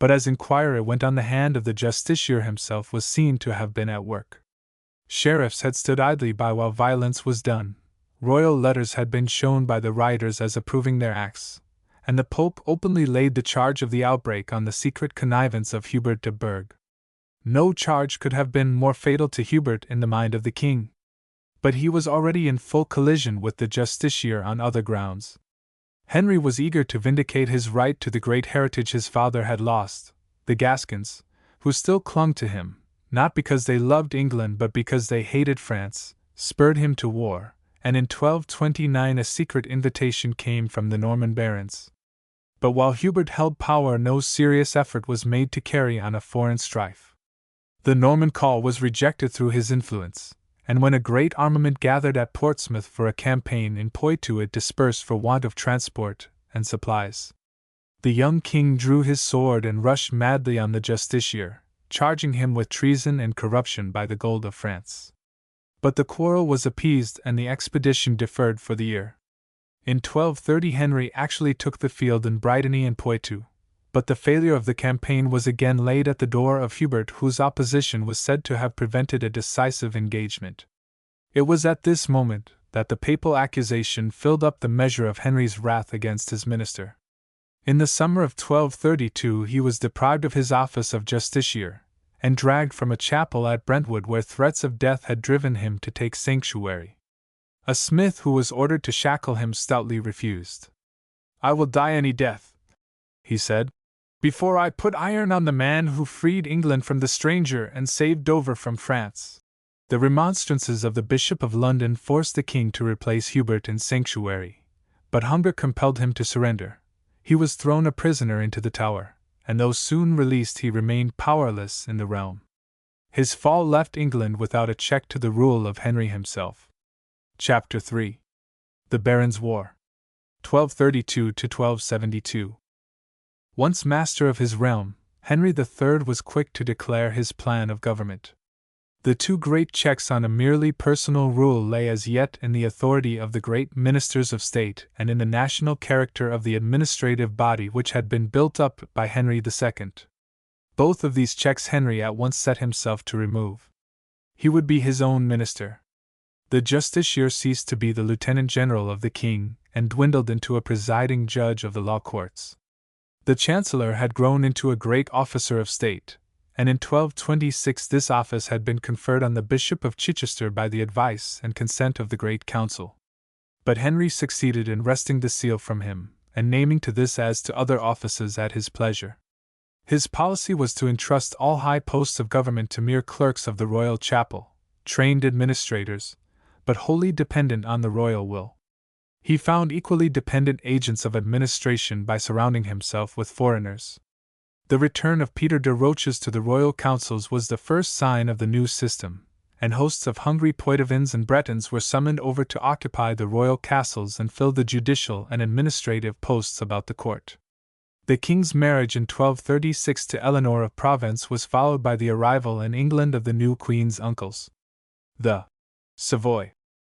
but as inquiry went on, the hand of the justiciar himself was seen to have been at work. Sheriffs had stood idly by while violence was done, royal letters had been shown by the rioters as approving their acts, and the Pope openly laid the charge of the outbreak on the secret connivance of Hubert de Burgh. No charge could have been more fatal to Hubert in the mind of the king. But he was already in full collision with the justiciar on other grounds. Henry was eager to vindicate his right to the great heritage his father had lost. The Gascons, who still clung to him, not because they loved England but because they hated France, spurred him to war, and in 1229 a secret invitation came from the Norman barons. But while Hubert held power, no serious effort was made to carry on a foreign strife. The Norman call was rejected through his influence, and when a great armament gathered at Portsmouth for a campaign in Poitou it dispersed for want of transport and supplies. The young king drew his sword and rushed madly on the justiciar, charging him with treason and corruption by the gold of France. But the quarrel was appeased and the expedition deferred for the year. In 1230 Henry actually took the field in Brittany and Poitou, but the failure of the campaign was again laid at the door of Hubert, whose opposition was said to have prevented a decisive engagement. It was at this moment that the papal accusation filled up the measure of Henry's wrath against his minister. In the summer of 1232 he was deprived of his office of justiciar, and dragged from a chapel at Brentwood where threats of death had driven him to take sanctuary. A smith who was ordered to shackle him stoutly refused. "I will die any death," he said, "before I put iron on the man who freed England from the stranger and saved Dover from France." The remonstrances of the Bishop of London forced the king to replace Hubert in sanctuary, but hunger compelled him to surrender. He was thrown a prisoner into the Tower, and though soon released he remained powerless in the realm. His fall left England without a check to the rule of Henry himself. Chapter 3. The Barons' War. 1232–1272. Once master of his realm, Henry III was quick to declare his plan of government. The two great checks on a merely personal rule lay as yet in the authority of the great ministers of state and in the national character of the administrative body which had been built up by Henry II. Both of these checks Henry at once set himself to remove. He would be his own minister. The justiciar ceased to be the lieutenant general of the king and dwindled into a presiding judge of the law courts. The chancellor had grown into a great officer of state, and in 1226 this office had been conferred on the Bishop of Chichester by the advice and consent of the Great Council. But Henry succeeded in wresting the seal from him, and naming to this as to other offices at his pleasure. His policy was to entrust all high posts of government to mere clerks of the royal chapel, trained administrators, but wholly dependent on the royal will. He found equally dependent agents of administration by surrounding himself with foreigners. The return of Peter de Roches to the royal councils was the first sign of the new system, and hosts of hungry Poitevins and Bretons were summoned over to occupy the royal castles and fill the judicial and administrative posts about the court. The king's marriage in 1236 to Eleanor of Provence was followed by the arrival in England of the new queen's uncles. The Savoy,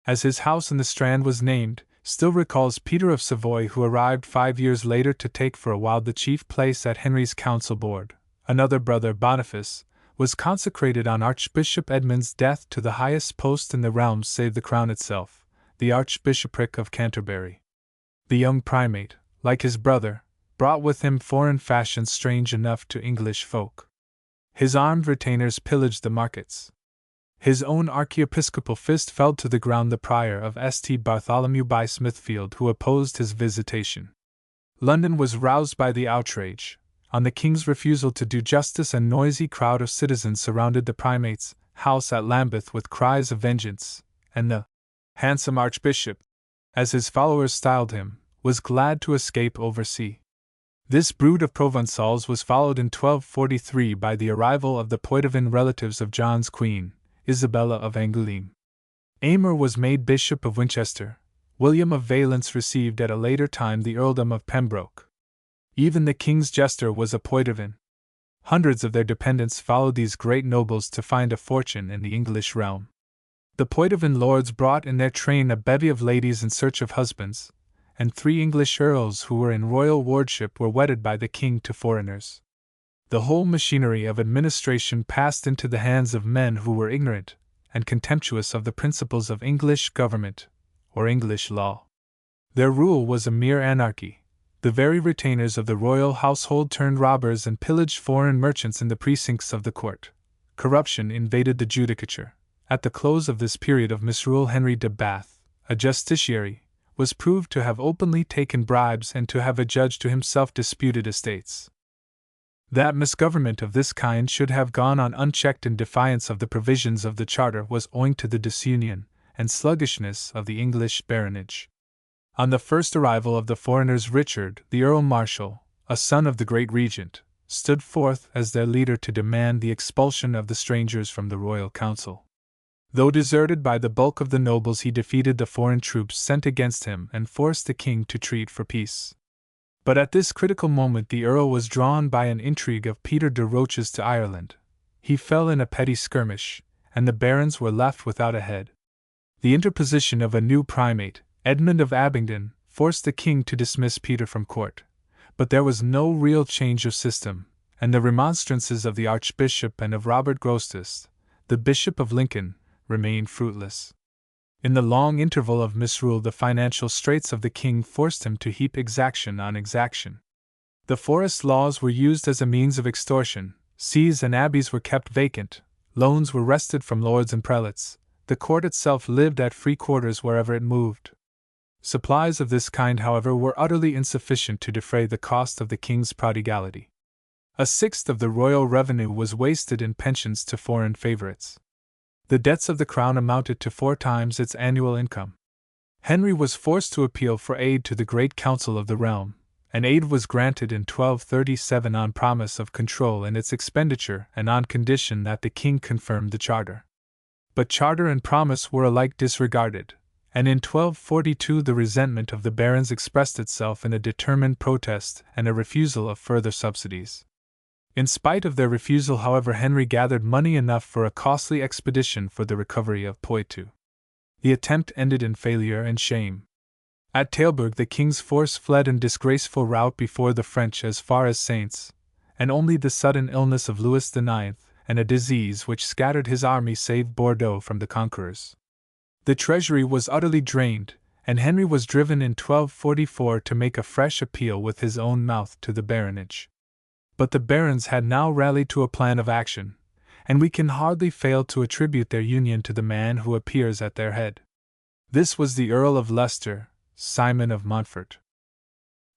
as his house in the Strand was named, still recalls Peter of Savoy, who arrived 5 years later to take for a while the chief place at Henry's council board. Another brother, Boniface, was consecrated on Archbishop Edmund's death to the highest post in the realm save the crown itself, the Archbishopric of Canterbury. The young primate, like his brother, brought with him foreign fashions strange enough to English folk. His armed retainers pillaged the markets. His own archiepiscopal fist felled to the ground the prior of St. Bartholomew by Smithfield who opposed his visitation. London was roused by the outrage. On the king's refusal to do justice, a noisy crowd of citizens surrounded the primate's house at Lambeth with cries of vengeance, and the handsome archbishop, as his followers styled him, was glad to escape oversea. This brood of Provençals was followed in 1243 by the arrival of the Poitevin relatives of John's queen, Isabella of Angoulême. Aymer was made Bishop of Winchester. William of Valence received at a later time the earldom of Pembroke. Even the king's jester was a Poitevin. Hundreds of their dependents followed these great nobles to find a fortune in the English realm. The Poitevin lords brought in their train a bevy of ladies in search of husbands, and 3 English earls who were in royal wardship were wedded by the king to foreigners. The whole machinery of administration passed into the hands of men who were ignorant and contemptuous of the principles of English government, or English law. Their rule was a mere anarchy. The very retainers of the royal household turned robbers and pillaged foreign merchants in the precincts of the court. Corruption invaded the judicature. At the close of this period of misrule, Henry de Bath, a justiciary, was proved to have openly taken bribes and to have adjudged to himself disputed estates. That misgovernment of this kind should have gone on unchecked in defiance of the provisions of the Charter was owing to the disunion and sluggishness of the English baronage. On the first arrival of the foreigners, Richard, the Earl Marshal, a son of the great regent, stood forth as their leader to demand the expulsion of the strangers from the royal council. Though deserted by the bulk of the nobles, he defeated the foreign troops sent against him and forced the king to treat for peace. But at this critical moment the Earl was drawn by an intrigue of Peter de Roche's to Ireland. He fell in a petty skirmish, and the barons were left without a head. The interposition of a new primate, Edmund of Abingdon, forced the king to dismiss Peter from court. But there was no real change of system, and the remonstrances of the Archbishop and of Robert Grosseteste, the Bishop of Lincoln, remained fruitless. In the long interval of misrule, the financial straits of the king forced him to heap exaction on exaction. The forest laws were used as a means of extortion, sees and abbeys were kept vacant, loans were wrested from lords and prelates, the court itself lived at free quarters wherever it moved. Supplies of this kind, however, were utterly insufficient to defray the cost of the king's prodigality. A sixth of the royal revenue was wasted in pensions to foreign favorites. The debts of the crown amounted to 4 times its annual income. Henry was forced to appeal for aid to the Great Council of the realm, and aid was granted in 1237 on promise of control in its expenditure and on condition that the king confirmed the charter. But charter and promise were alike disregarded, and in 1242 the resentment of the barons expressed itself in a determined protest and a refusal of further subsidies. In spite of their refusal, however, Henry gathered money enough for a costly expedition for the recovery of Poitou. The attempt ended in failure and shame. At Tailburg the king's force fled in disgraceful rout before the French as far as Saints, and only the sudden illness of Louis IX and a disease which scattered his army saved Bordeaux from the conquerors. The treasury was utterly drained, and Henry was driven in 1244 to make a fresh appeal with his own mouth to the baronage. But the barons had now rallied to a plan of action, and we can hardly fail to attribute their union to the man who appears at their head. This was the Earl of Leicester, Simon of Montfort.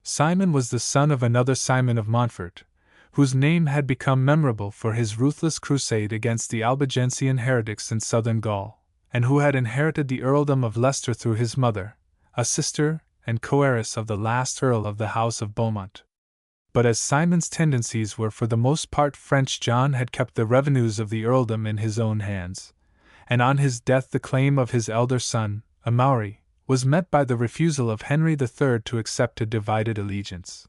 Simon was the son of another Simon of Montfort, whose name had become memorable for his ruthless crusade against the Albigensian heretics in southern Gaul, and who had inherited the earldom of Leicester through his mother, a sister and co-heiress of the last Earl of the House of Beaumont. But as Simon's tendencies were for the most part French, John had kept the revenues of the earldom in his own hands, and on his death the claim of his elder son, Amaury, was met by the refusal of Henry III to accept a divided allegiance.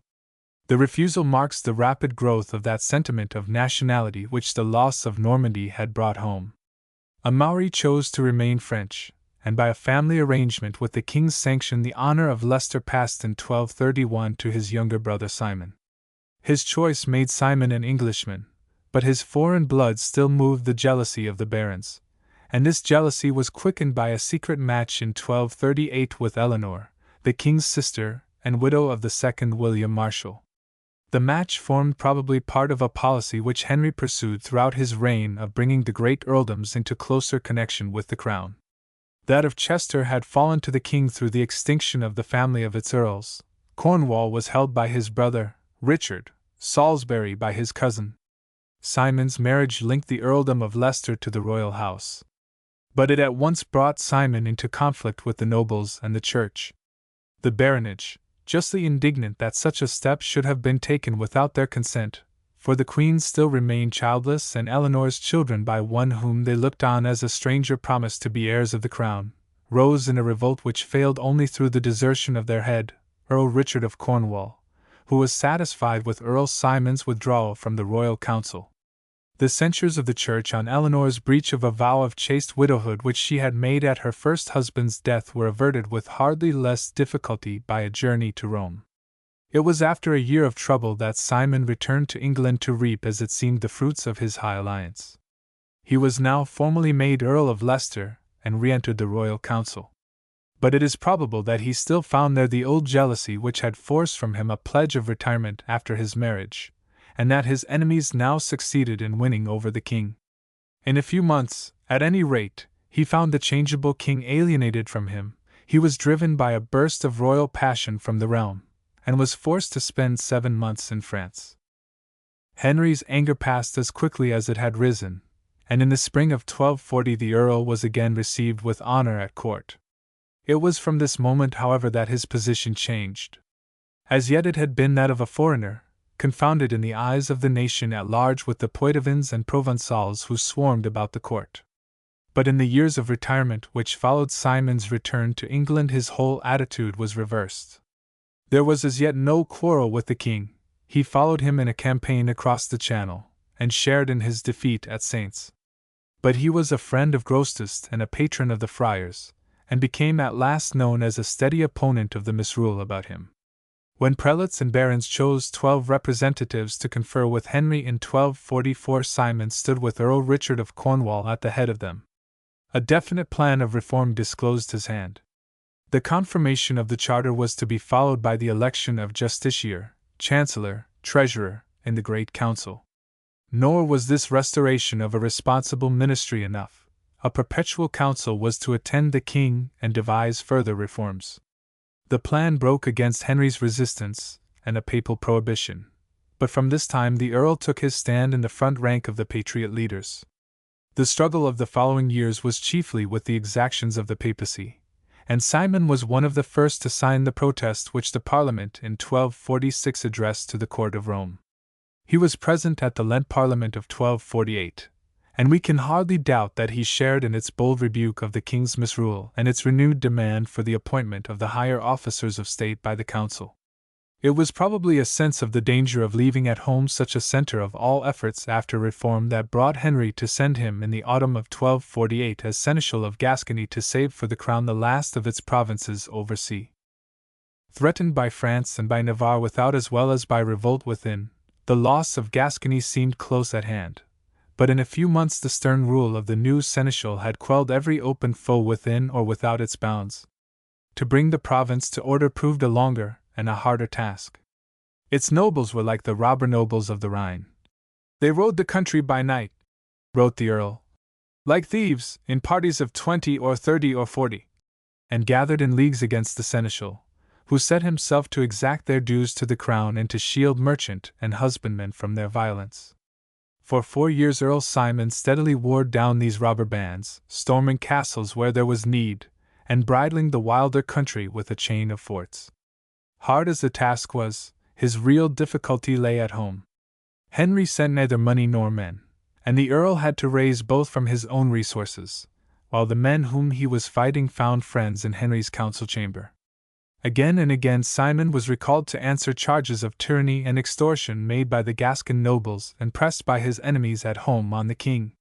The refusal marks the rapid growth of that sentiment of nationality which the loss of Normandy had brought home. Amaury chose to remain French, and by a family arrangement with the king's sanction the honor of Leicester passed in 1231 to his younger brother Simon. His choice made Simon an Englishman, but his foreign blood still moved the jealousy of the barons, and this jealousy was quickened by a secret match in 1238 with Eleanor, the king's sister and widow of the second William Marshal. The match formed probably part of a policy which Henry pursued throughout his reign of bringing the great earldoms into closer connection with the crown. That of Chester had fallen to the king through the extinction of the family of its earls. Cornwall was held by his brother, Richard, Salisbury by his cousin. Simon's marriage linked the earldom of Leicester to the royal house. But it at once brought Simon into conflict with the nobles and the church. The baronage, justly indignant that such a step should have been taken without their consent, for the queen still remained childless and Eleanor's children by one whom they looked on as a stranger promised to be heirs of the crown, rose in a revolt which failed only through the desertion of their head, Earl Richard of Cornwall, who was satisfied with Earl Simon's withdrawal from the royal council. The censures of the church on Eleanor's breach of a vow of chaste widowhood which she had made at her first husband's death were averted with hardly less difficulty by a journey to Rome. It was after a year of trouble that Simon returned to England to reap as it seemed the fruits of his high alliance. He was now formally made Earl of Leicester and re-entered the royal council. But it is probable that he still found there the old jealousy which had forced from him a pledge of retirement after his marriage, and that his enemies now succeeded in winning over the king. In a few months, at any rate, he found the changeable king alienated from him, He was driven by a burst of royal passion from the realm, and was forced to spend 7 months in France. Henry's anger passed as quickly as it had risen, and in the spring of 1240 the Earl was again received with honor at court. It was from this moment, however, that his position changed. As yet it had been that of a foreigner, confounded in the eyes of the nation at large with the Poitevins and Provençals who swarmed about the court. But in the years of retirement which followed Simon's return to England his whole attitude was reversed. There was as yet no quarrel with the king. He followed him in a campaign across the Channel, and shared in his defeat at Saints. But he was a friend of Grosseteste and a patron of the friars, and became at last known as a steady opponent of the misrule about him. When prelates and barons chose 12 representatives to confer with Henry in 1244, Simon stood with Earl Richard of Cornwall at the head of them. A definite plan of reform disclosed his hand. The confirmation of the charter was to be followed by the election of justiciar, chancellor, treasurer, in the Great Council. Nor was this restoration of a responsible ministry enough. A perpetual council was to attend the king and devise further reforms. The plan broke against Henry's resistance and a papal prohibition, but from this time the Earl took his stand in the front rank of the patriot leaders. The struggle of the following years was chiefly with the exactions of the papacy, and Simon was one of the first to sign the protest which the Parliament in 1246 addressed to the court of Rome. He was present at the Lent Parliament of 1248, and we can hardly doubt that he shared in its bold rebuke of the king's misrule and its renewed demand for the appointment of the higher officers of state by the council. It was probably a sense of the danger of leaving at home such a center of all efforts after reform that brought Henry to send him in the autumn of 1248 as seneschal of Gascony to save for the crown the last of its provinces oversea. Threatened by France and by Navarre without as well as by revolt within, the loss of Gascony seemed close at hand. But in a few months the stern rule of the new seneschal had quelled every open foe within or without its bounds. To bring the province to order proved a longer and a harder task. Its nobles were like the robber nobles of the Rhine. They rode the country by night, wrote the Earl, like thieves, in parties of 20 or 30 or 40, and gathered in leagues against the seneschal, who set himself to exact their dues to the crown and to shield merchant and husbandman from their violence. For 4 years Earl Simon steadily wore down these robber bands, storming castles where there was need, and bridling the wilder country with a chain of forts. Hard as the task was, his real difficulty lay at home. Henry sent neither money nor men, and the Earl had to raise both from his own resources, while the men whom he was fighting found friends in Henry's council chamber. Again and again Simon was recalled to answer charges of tyranny and extortion made by the Gascon nobles and pressed by his enemies at home on the king.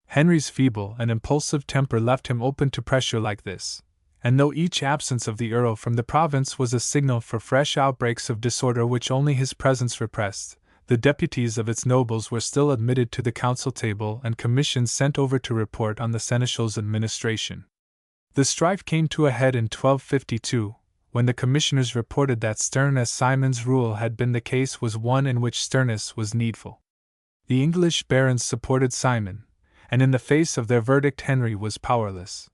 Henry's feeble and impulsive temper left him open to pressure like this, and though each absence of the Earl from the province was a signal for fresh outbreaks of disorder which only his presence repressed, the deputies of its nobles were still admitted to the council table and commissions sent over to report on the seneschal's administration. The strife came to a head in 1252, when the commissioners reported that stern as Simon's rule had been, the case was one in which sternness was needful. The English barons supported Simon, and in the face of their verdict Henry was powerless.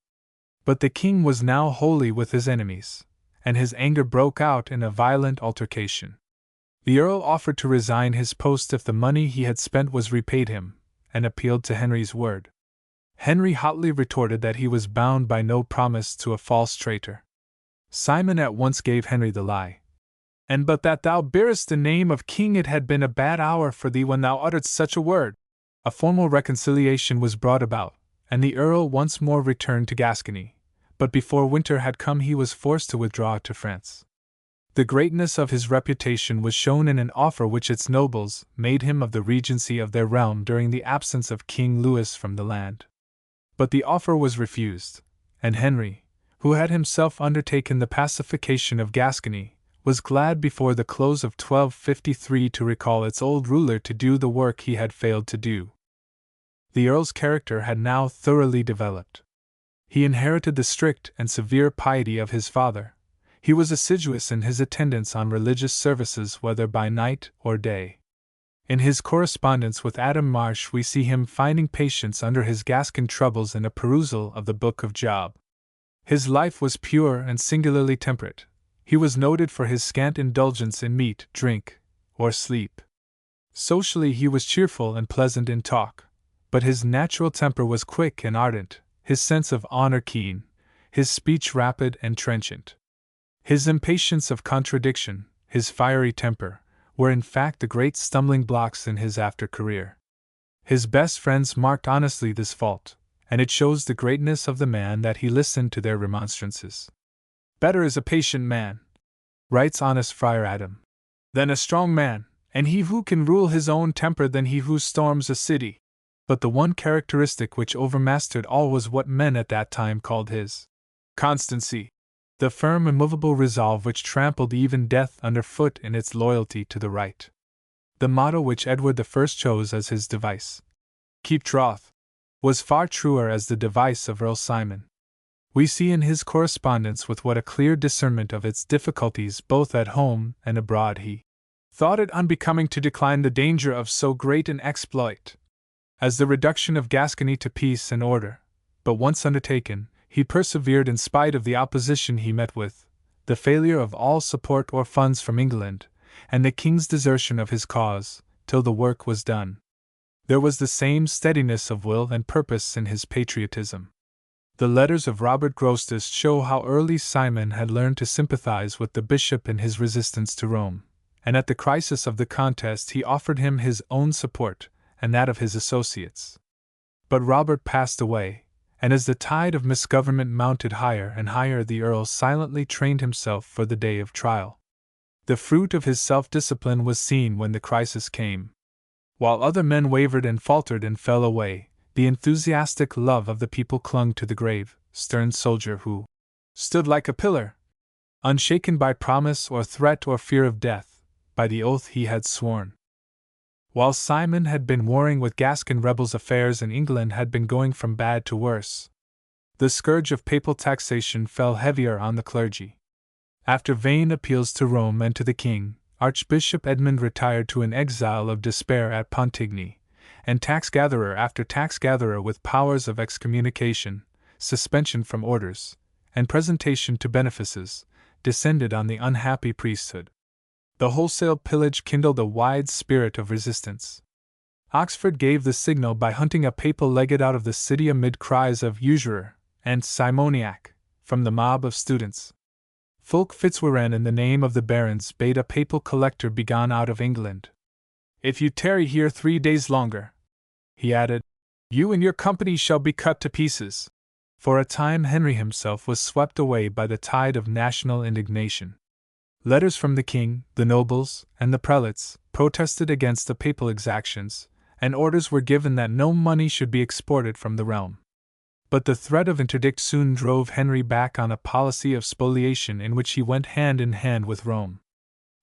But the king was now wholly with his enemies, and his anger broke out in a violent altercation. The Earl offered to resign his post if the money he had spent was repaid him, and appealed to Henry's word. Henry hotly retorted that he was bound by no promise to a false traitor. Simon at once gave Henry the lie. And but that thou bearest the name of king, it had been a bad hour for thee when thou utteredst such a word. A formal reconciliation was brought about, and the Earl once more returned to Gascony, but before winter had come he was forced to withdraw to France. The greatness of his reputation was shown in an offer which its nobles made him of the regency of their realm during the absence of King Louis from the land. But the offer was refused, and Henry, who had himself undertaken the pacification of Gascony, was glad before the close of 1253 to recall its old ruler to do the work he had failed to do. The Earl's character had now thoroughly developed. He inherited the strict and severe piety of his father. He was assiduous in his attendance on religious services whether by night or day. In his correspondence with Adam Marsh we see him finding patience under his Gascon troubles in a perusal of the Book of Job. His life was pure and singularly temperate. He was noted for his scant indulgence in meat, drink, or sleep. Socially he was cheerful and pleasant in talk, but his natural temper was quick and ardent, his sense of honor keen, his speech rapid and trenchant. His impatience of contradiction, his fiery temper, were in fact the great stumbling blocks in his after career. His best friends marked honestly this fault, and it shows the greatness of the man that he listened to their remonstrances. "Better is a patient man," writes honest Friar Adam, "than a strong man, and he who can rule his own temper than he who storms a city." But the one characteristic which overmastered all was what men at that time called his constancy, the firm, immovable resolve which trampled even death underfoot in its loyalty to the right. The motto which Edward I chose as his device, "Keep troth," was far truer as the device of Earl Simon. We see in his correspondence with what a clear discernment of its difficulties both at home and abroad he thought it unbecoming to decline the danger of so great an exploit as the reduction of Gascony to peace and order, but once undertaken, he persevered in spite of the opposition he met with, the failure of all support or funds from England, and the king's desertion of his cause, till the work was done. There was the same steadiness of will and purpose in his patriotism. The letters of Robert Grosseteste show how early Simon had learned to sympathize with the bishop in his resistance to Rome, and at the crisis of the contest he offered him his own support and that of his associates. But Robert passed away, and as the tide of misgovernment mounted higher and higher, the Earl silently trained himself for the day of trial. The fruit of his self-discipline was seen when the crisis came. While other men wavered and faltered and fell away, the enthusiastic love of the people clung to the grave, stern soldier who stood like a pillar, unshaken by promise or threat or fear of death, by the oath he had sworn. While Simon had been warring with Gascon rebels, affairs in England had been going from bad to worse. The scourge of papal taxation fell heavier on the clergy. After vain appeals to Rome and to the king, Archbishop Edmund retired to an exile of despair at Pontigny, and tax-gatherer after tax-gatherer with powers of excommunication, suspension from orders, and presentation to benefices, descended on the unhappy priesthood. The wholesale pillage kindled a wide spirit of resistance. Oxford gave the signal by hunting a papal legate out of the city amid cries of usurer and simoniac from the mob of students. Fulk Fitzwarren, in the name of the barons, bade a papal collector be gone out of England. "If you tarry here 3 days longer," he added, "you and your company shall be cut to pieces." For a time Henry himself was swept away by the tide of national indignation. Letters from the king, the nobles, and the prelates protested against the papal exactions, and orders were given that no money should be exported from the realm. But the threat of interdict soon drove Henry back on a policy of spoliation in which he went hand in hand with Rome.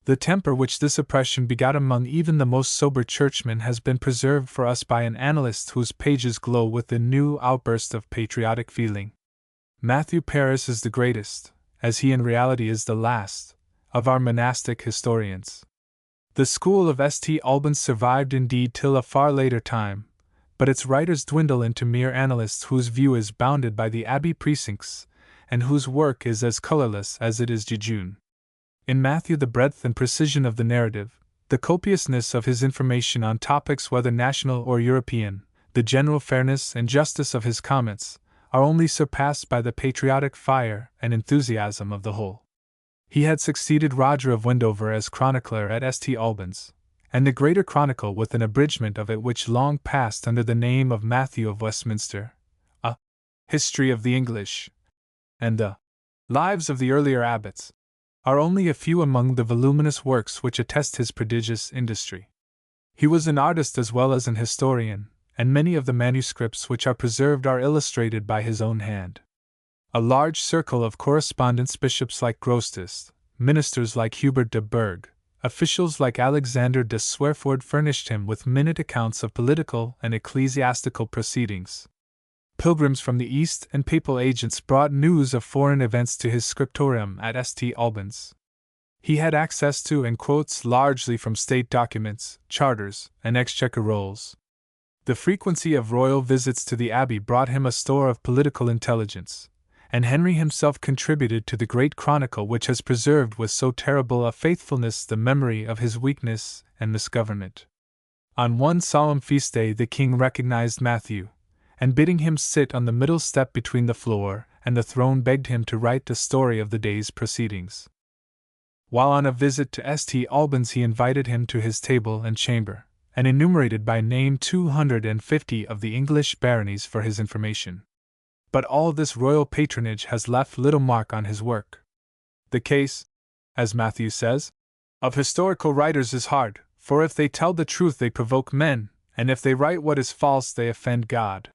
The temper which this oppression begot among even the most sober churchmen has been preserved for us by an annalist whose pages glow with the new outburst of patriotic feeling. Matthew Paris is the greatest, as he in reality is the last, of our monastic historians. The school of St. Albans survived indeed till a far later time, but its writers dwindle into mere annalists whose view is bounded by the abbey precincts, and whose work is as colorless as it is jejune. In Matthew, the breadth and precision of the narrative, the copiousness of his information on topics whether national or European, the general fairness and justice of his comments, are only surpassed by the patriotic fire and enthusiasm of the whole. He had succeeded Roger of Wendover as chronicler at St. Albans, and the greater chronicle with an abridgment of it which long passed under the name of Matthew of Westminster, a History of the English, and the Lives of the earlier abbots, are only a few among the voluminous works which attest his prodigious industry. He was an artist as well as an historian, and many of the manuscripts which are preserved are illustrated by his own hand. A large circle of correspondence, bishops like Grosseteste, ministers like Hubert de Burgh, officials like Alexander de Swerford furnished him with minute accounts of political and ecclesiastical proceedings. Pilgrims from the East and papal agents brought news of foreign events to his scriptorium at St. Albans. He had access to and quotes largely from state documents, charters, and exchequer rolls. The frequency of royal visits to the abbey brought him a store of political intelligence, and Henry himself contributed to the great chronicle which has preserved with so terrible a faithfulness the memory of his weakness and misgovernment. On one solemn feast day the king recognized Matthew, and bidding him sit on the middle step between the floor and the throne begged him to write the story of the day's proceedings. While on a visit to St. Albans he invited him to his table and chamber, and enumerated by name 250 of the English baronies for his information. But all this royal patronage has left little mark on his work. The case, as Matthew says, of historical writers is hard, for if they tell the truth they provoke men, and if they write what is false they offend God.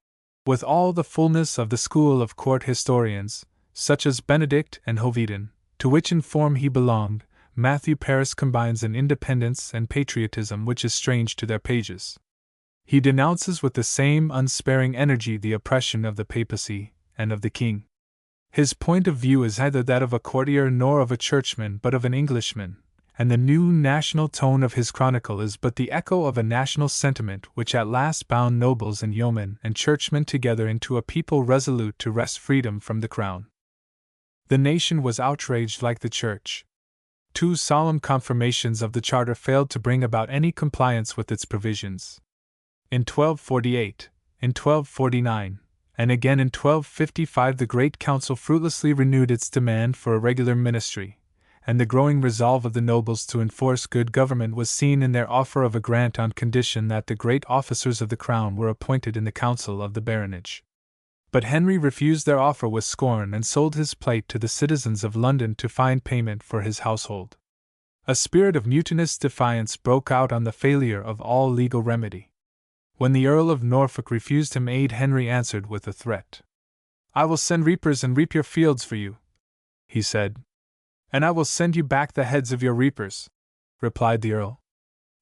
With all the fullness of the school of court historians, such as Benedict and Hoveden, to which in form he belonged, Matthew Paris combines an independence and patriotism which is strange to their pages. He denounces with the same unsparing energy the oppression of the papacy and of the king. His point of view is neither that of a courtier nor of a churchman but of an Englishman, and the new national tone of his chronicle is but the echo of a national sentiment which at last bound nobles and yeomen and churchmen together into a people resolute to wrest freedom from the crown. The nation was outraged like the church. 2 solemn confirmations of the charter failed to bring about any compliance with its provisions. In 1248, in 1249, and again in 1255 the Great Council fruitlessly renewed its demand for a regular ministry, and the growing resolve of the nobles to enforce good government was seen in their offer of a grant on condition that the great officers of the crown were appointed in the council of the baronage. But Henry refused their offer with scorn and sold his plate to the citizens of London to find payment for his household. A spirit of mutinous defiance broke out on the failure of all legal remedy. When the Earl of Norfolk refused him aid, Henry answered with a threat. "I will send reapers and reap your fields for you," he said. "And I will send you back the heads of your reapers," replied the Earl.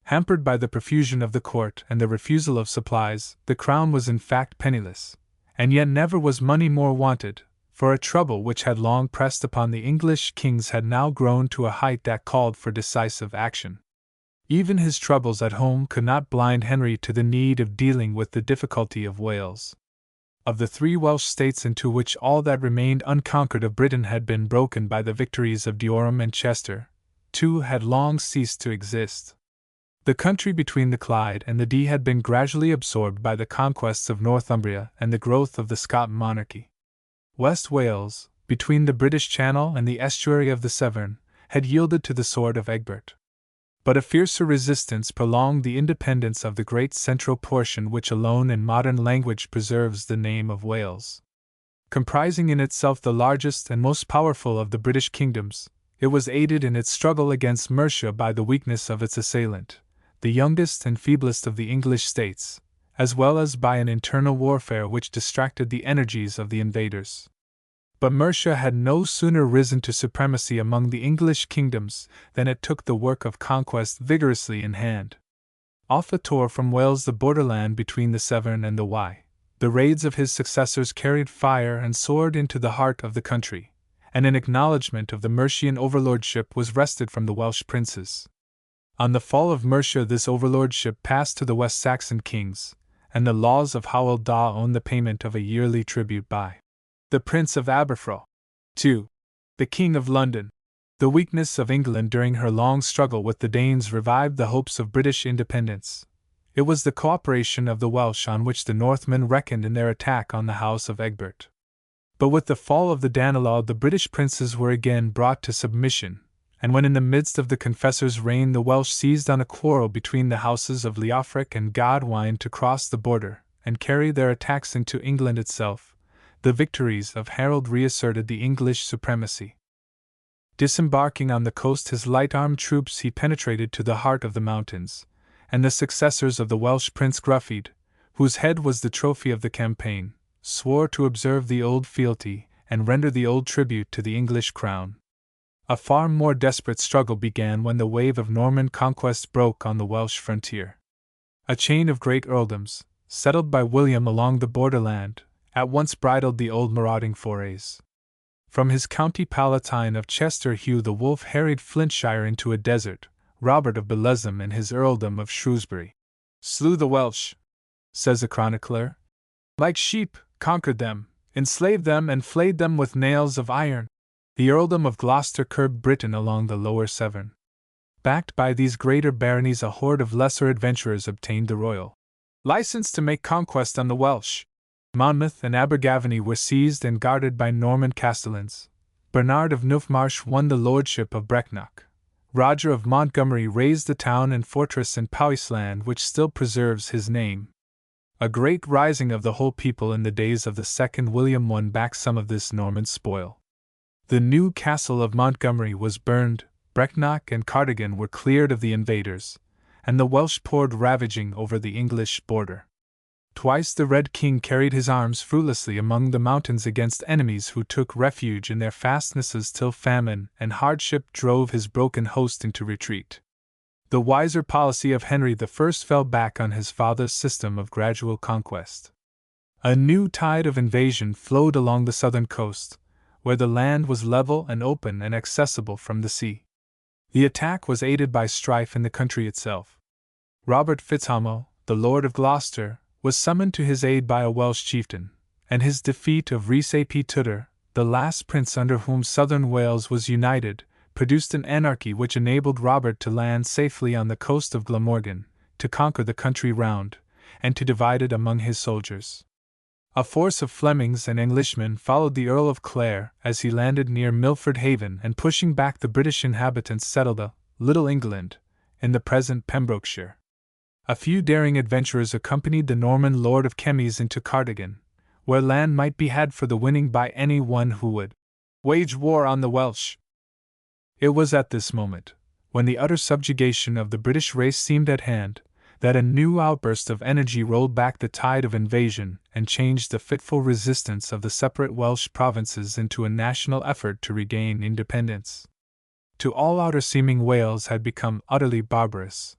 Hampered by the profusion of the court and the refusal of supplies, the crown was in fact penniless. And yet never was money more wanted, for a trouble which had long pressed upon the English kings had now grown to a height that called for decisive action. Even his troubles at home could not blind Henry to the need of dealing with the difficulty of Wales. Of the 3 Welsh states into which all that remained unconquered of Britain had been broken by the victories of Durham and Chester, 2 had long ceased to exist. The country between the Clyde and the Dee had been gradually absorbed by the conquests of Northumbria and the growth of the Scottish monarchy. West Wales, between the British Channel and the estuary of the Severn, had yielded to the sword of Egbert. But a fiercer resistance prolonged the independence of the great central portion which alone in modern language preserves the name of Wales. Comprising in itself the largest and most powerful of the British kingdoms, it was aided in its struggle against Mercia by the weakness of its assailant, the youngest and feeblest of the English states, as well as by an internal warfare which distracted the energies of the invaders. But Mercia had no sooner risen to supremacy among the English kingdoms than it took the work of conquest vigorously in hand. Offa tore from Wales the borderland between the Severn and the Wye. The raids of his successors carried fire and sword into the heart of the country, and an acknowledgment of the Mercian overlordship was wrested from the Welsh princes. On the fall of Mercia this overlordship passed to the West Saxon kings, and the laws of Howel Daw owned the payment of a yearly tribute by the Prince of Aberfraw to the King of London. The weakness of England during her long struggle with the Danes revived the hopes of British independence. It was the cooperation of the Welsh on which the Northmen reckoned in their attack on the house of Egbert. But with the fall of the Danelaw the British princes were again brought to submission, and when in the midst of the Confessor's reign the Welsh seized on a quarrel between the houses of Leofric and Godwine to cross the border and carry their attacks into England itself, the victories of Harold reasserted the English supremacy. Disembarking on the coast his light-armed troops he penetrated to the heart of the mountains, and the successors of the Welsh Prince Gruffydd, whose head was the trophy of the campaign, swore to observe the old fealty and render the old tribute to the English crown. A far more desperate struggle began when the wave of Norman conquest broke on the Welsh frontier. A chain of great earldoms, settled by William along the borderland, at once bridled the old marauding forays. From his county palatine of Chester Hugh the Wolf harried Flintshire into a desert. Robert of Belesme in his earldom of Shrewsbury slew the Welsh, says a chronicler. Like sheep, conquered them, enslaved them and flayed them with nails of iron. The earldom of Gloucester curbed Britain along the lower Severn. Backed by these greater baronies, a horde of lesser adventurers obtained the royal license to make conquest on the Welsh. Monmouth and Abergavenny were seized and guarded by Norman castellans. Bernard of Neufmarsh won the lordship of Brecknock. Roger of Montgomery raised a town and fortress in Powysland which still preserves his name. A great rising of the whole people in the days of the second William won back some of this Norman spoil. The new castle of Montgomery was burned, Brecknock and Cardigan were cleared of the invaders, and the Welsh poured ravaging over the English border. Twice the Red King carried his arms fruitlessly among the mountains against enemies who took refuge in their fastnesses till famine and hardship drove his broken host into retreat. The wiser policy of Henry I fell back on his father's system of gradual conquest. A new tide of invasion flowed along the southern coast, where the land was level and open and accessible from the sea. The attack was aided by strife in the country itself. Robert Fitzhamo, the Lord of Gloucester, was summoned to his aid by a Welsh chieftain, and his defeat of Rhys ap Tudur, the last prince under whom southern Wales was united, produced an anarchy which enabled Robert to land safely on the coast of Glamorgan, to conquer the country round, and to divide it among his soldiers. A force of Flemings and Englishmen followed the Earl of Clare as he landed near Milford Haven and pushing back the British inhabitants settled a Little England, in the present Pembrokeshire. A few daring adventurers accompanied the Norman Lord of Kemys into Cardigan, where land might be had for the winning by any one who would wage war on the Welsh. It was at this moment, when the utter subjugation of the British race seemed at hand, that a new outburst of energy rolled back the tide of invasion and changed the fitful resistance of the separate Welsh provinces into a national effort to regain independence. To all outer seeming Wales had become utterly barbarous.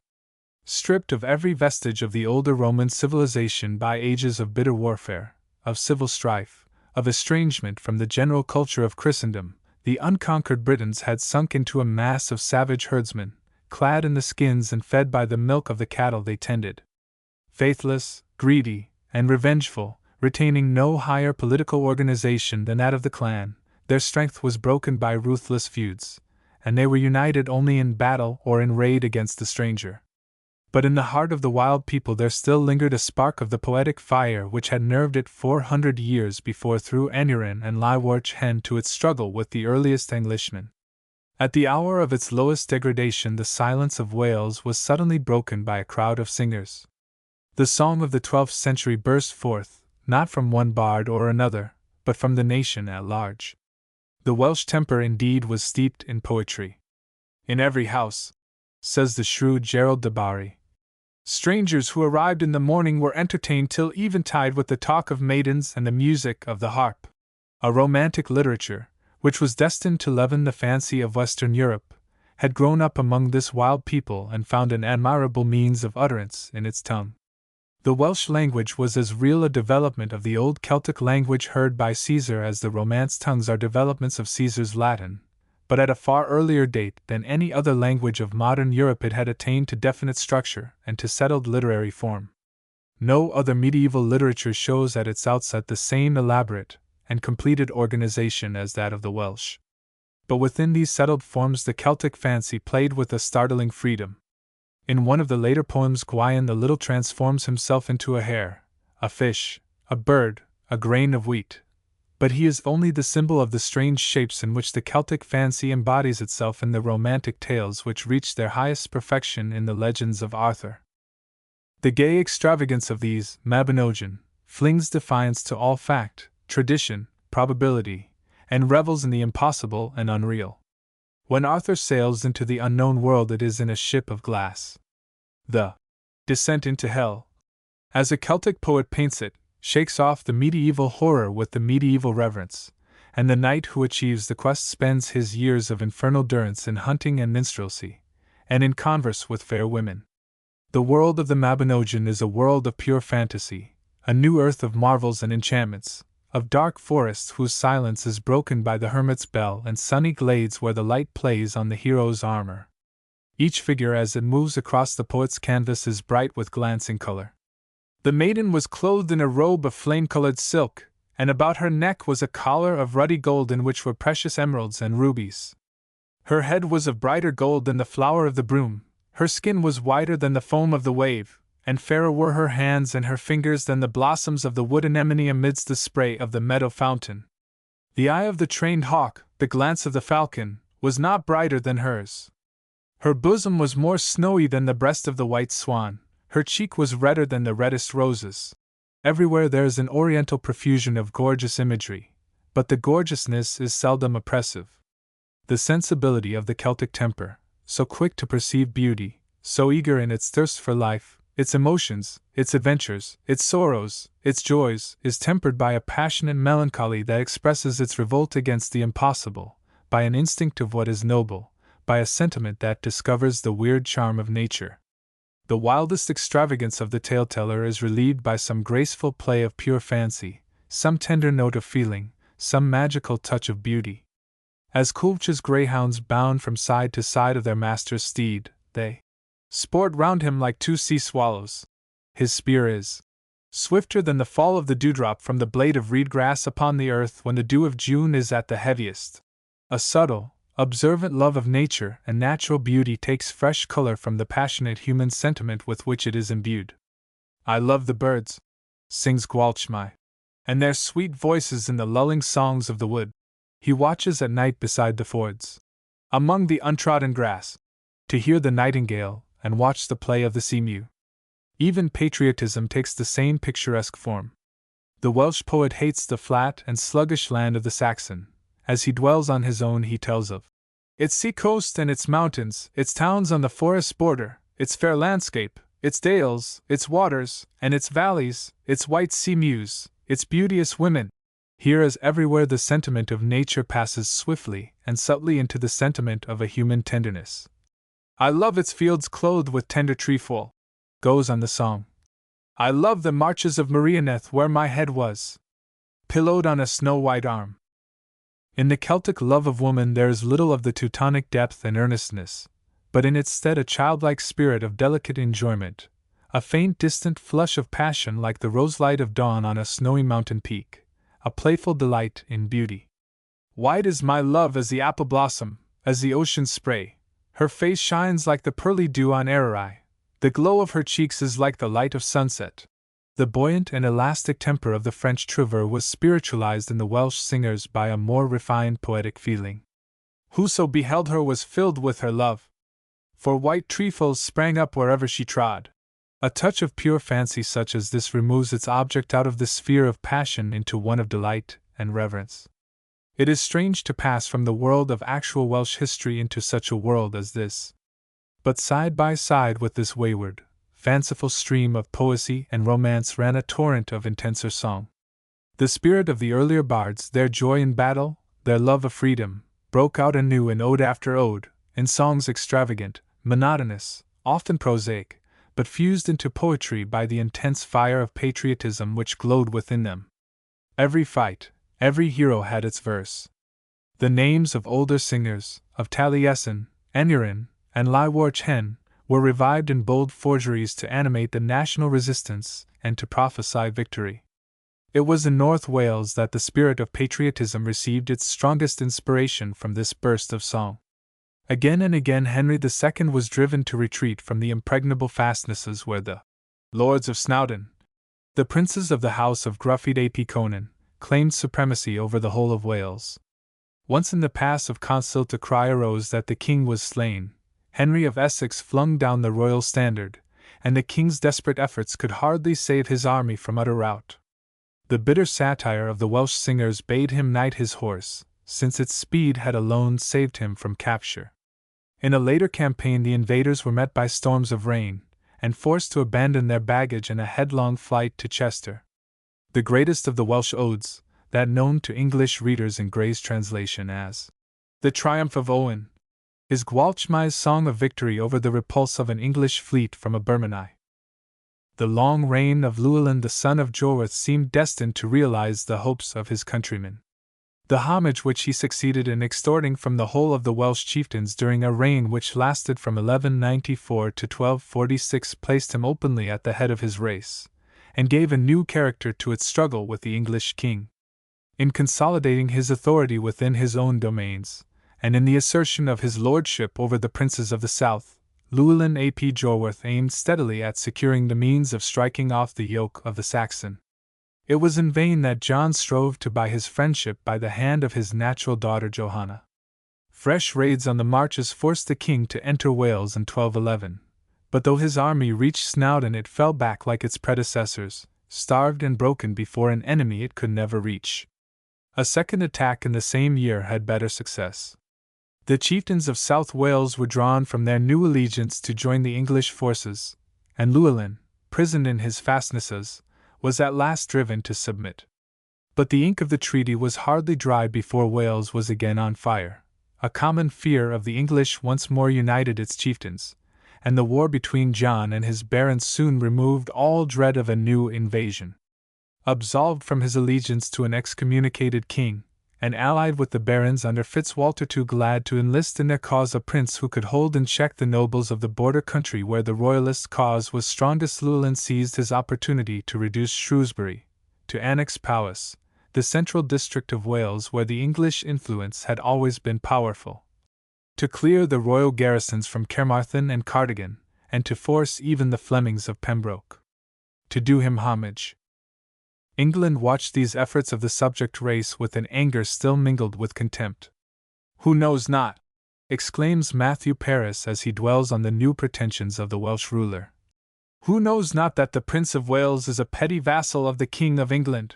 Stripped of every vestige of the older Roman civilization by ages of bitter warfare, of civil strife, of estrangement from the general culture of Christendom, the unconquered Britons had sunk into a mass of savage herdsmen, clad in the skins and fed by the milk of the cattle they tended. Faithless, greedy, and revengeful, retaining no higher political organization than that of the clan, their strength was broken by ruthless feuds, and they were united only in battle or in raid against the stranger. But in the heart of the wild people there still lingered a spark of the poetic fire which had nerved it 400 years before through Aneurin and Llywarch Hen to its struggle with the earliest Englishmen. At the hour of its lowest degradation the silence of Wales was suddenly broken by a crowd of singers. The song of the 12th century burst forth, not from one bard or another, but from the nation at large. The Welsh temper indeed was steeped in poetry. In every house, says the shrewd Gerald de Barry, strangers who arrived in the morning were entertained till eventide with the talk of maidens and the music of the harp. A romantic literature, which was destined to leaven the fancy of Western Europe, had grown up among this wild people and found an admirable means of utterance in its tongue. The Welsh language was as real a development of the old Celtic language heard by Caesar as the Romance tongues are developments of Caesar's Latin, but at a far earlier date than any other language of modern Europe it had attained to definite structure and to settled literary form. No other medieval literature shows at its outset the same elaborate and completed organization as that of the Welsh. But within these settled forms the Celtic fancy played with a startling freedom. In one of the later poems Gwayan the Little transforms himself into a hare, a fish, a bird, a grain of wheat. But he is only the symbol of the strange shapes in which the Celtic fancy embodies itself in the romantic tales which reach their highest perfection in the legends of Arthur. The gay extravagance of these Mabinogion flings defiance to all fact, tradition, probability, and revels in the impossible and unreal. When Arthur sails into the unknown world it is in a ship of glass. The descent into hell, as a Celtic poet paints it, shakes off the medieval horror with the medieval reverence, and the knight who achieves the quest spends his years of infernal durance in hunting and minstrelsy, and in converse with fair women. The world of the Mabinogion is a world of pure fantasy, a new earth of marvels and enchantments, of dark forests whose silence is broken by the hermit's bell and sunny glades where the light plays on the hero's armor. Each figure as it moves across the poet's canvas is bright with glancing color. The maiden was clothed in a robe of flame-colored silk, and about her neck was a collar of ruddy gold in which were precious emeralds and rubies. Her head was of brighter gold than the flower of the broom, her skin was whiter than the foam of the wave, and fairer were her hands and her fingers than the blossoms of the wood anemone amidst the spray of the meadow fountain. The eye of the trained hawk, the glance of the falcon, was not brighter than hers. Her bosom was more snowy than the breast of the white swan, her cheek was redder than the reddest roses. Everywhere there is an oriental profusion of gorgeous imagery, but the gorgeousness is seldom oppressive. The sensibility of the Celtic temper, so quick to perceive beauty, so eager in its thirst for life, its emotions, its adventures, its sorrows, its joys, is tempered by a passionate melancholy that expresses its revolt against the impossible, by an instinct of what is noble, by a sentiment that discovers the weird charm of nature. The wildest extravagance of the tale-teller is relieved by some graceful play of pure fancy, some tender note of feeling, some magical touch of beauty. As Kulcha's greyhounds bound from side to side of their master's steed, they sport round him like two sea-swallows. His spear is swifter than the fall of the dewdrop from the blade of reed grass upon the earth when the dew of June is at the heaviest. A subtle, observant love of nature and natural beauty takes fresh color from the passionate human sentiment with which it is imbued. I love the birds, sings Gwalchmai, and their sweet voices in the lulling songs of the wood. He watches at night beside the fords, among the untrodden grass, to hear the nightingale and watch the play of the sea-mew. Even patriotism takes the same picturesque form. The Welsh poet hates the flat and sluggish land of the Saxon. As he dwells on his own, he tells of its sea-coast and its mountains, its towns on the forest border, its fair landscape, its dales, its waters, and its valleys, its white sea-mews, its beauteous women. Here as everywhere the sentiment of nature passes swiftly and subtly into the sentiment of a human tenderness. I love its fields clothed with tender trefoil, goes on the song. I love the marches of Marianeth where my head was pillowed on a snow-white arm. In the Celtic love of woman there is little of the Teutonic depth and earnestness, but in its stead a childlike spirit of delicate enjoyment, a faint distant flush of passion like the roselight of dawn on a snowy mountain peak, a playful delight in beauty. White is my love as the apple blossom, as the ocean spray, her face shines like the pearly dew on Ararai, the glow of her cheeks is like the light of sunset. The buoyant and elastic temper of the French trouvère was spiritualized in the Welsh singers by a more refined poetic feeling. Whoso beheld her was filled with her love, for white trefoils sprang up wherever she trod. A touch of pure fancy such as this removes its object out of the sphere of passion into one of delight and reverence. It is strange to pass from the world of actual Welsh history into such a world as this. But side by side with this wayward, fanciful stream of poesy and romance ran a torrent of intenser song. The spirit of the earlier bards, their joy in battle, their love of freedom, broke out anew in ode after ode, in songs extravagant, monotonous, often prosaic, but fused into poetry by the intense fire of patriotism which glowed within them. Every fight, every hero had its verse. The names of older singers, of Taliesin, Aneurin, and Llywelyn Hen, were revived in bold forgeries to animate the national resistance and to prophesy victory. It was in North Wales that the spirit of patriotism received its strongest inspiration from this burst of song. Again and again Henry II was driven to retreat from the impregnable fastnesses where the Lords of Snowdon, the princes of the house of Gruffydd ap Conan, claimed supremacy over the whole of Wales. Once in the pass of Consult a cry arose that the king was slain. Henry of Essex flung down the royal standard, and the king's desperate efforts could hardly save his army from utter rout. The bitter satire of the Welsh singers bade him knight his horse, since its speed had alone saved him from capture. In a later campaign the invaders were met by storms of rain, and forced to abandon their baggage in a headlong flight to Chester. The greatest of the Welsh odes, that known to English readers in Gray's translation as The Triumph of Owen, is Gwalchmai's song of victory over the repulse of an English fleet from Abermannai. The long reign of Llewellyn the son of Jorwerth seemed destined to realize the hopes of his countrymen. The homage which he succeeded in extorting from the whole of the Welsh chieftains during a reign which lasted from 1194 to 1246 placed him openly at the head of his race, and gave a new character to its struggle with the English king. In consolidating his authority within his own domains, and in the assertion of his lordship over the princes of the south, Llewellyn ap Jorwerth aimed steadily at securing the means of striking off the yoke of the Saxon. It was in vain that John strove to buy his friendship by the hand of his natural daughter Johanna. Fresh raids on the marches forced the king to enter Wales in 1211, but though his army reached Snowdon it fell back like its predecessors, starved and broken before an enemy it could never reach. A second attack in the same year had better success. The chieftains of South Wales were drawn from their new allegiance to join the English forces, and Llewellyn, prisoned in his fastnesses, was at last driven to submit. But the ink of the treaty was hardly dried before Wales was again on fire. A common fear of the English once more united its chieftains, and the war between John and his barons soon removed all dread of a new invasion. Absolved from his allegiance to an excommunicated king, and allied with the barons under Fitzwalter, too glad to enlist in their cause a prince who could hold in check the nobles of the border country where the royalist cause was strongest, Llewellyn seized his opportunity to reduce Shrewsbury, to annex Powys, the central district of Wales where the English influence had always been powerful, to clear the royal garrisons from Carmarthen and Cardigan, and to force even the Flemings of Pembroke to do him homage. England watched these efforts of the subject race with an anger still mingled with contempt. "Who knows not," exclaims Matthew Paris as he dwells on the new pretensions of the Welsh ruler, "who knows not that the Prince of Wales is a petty vassal of the King of England?"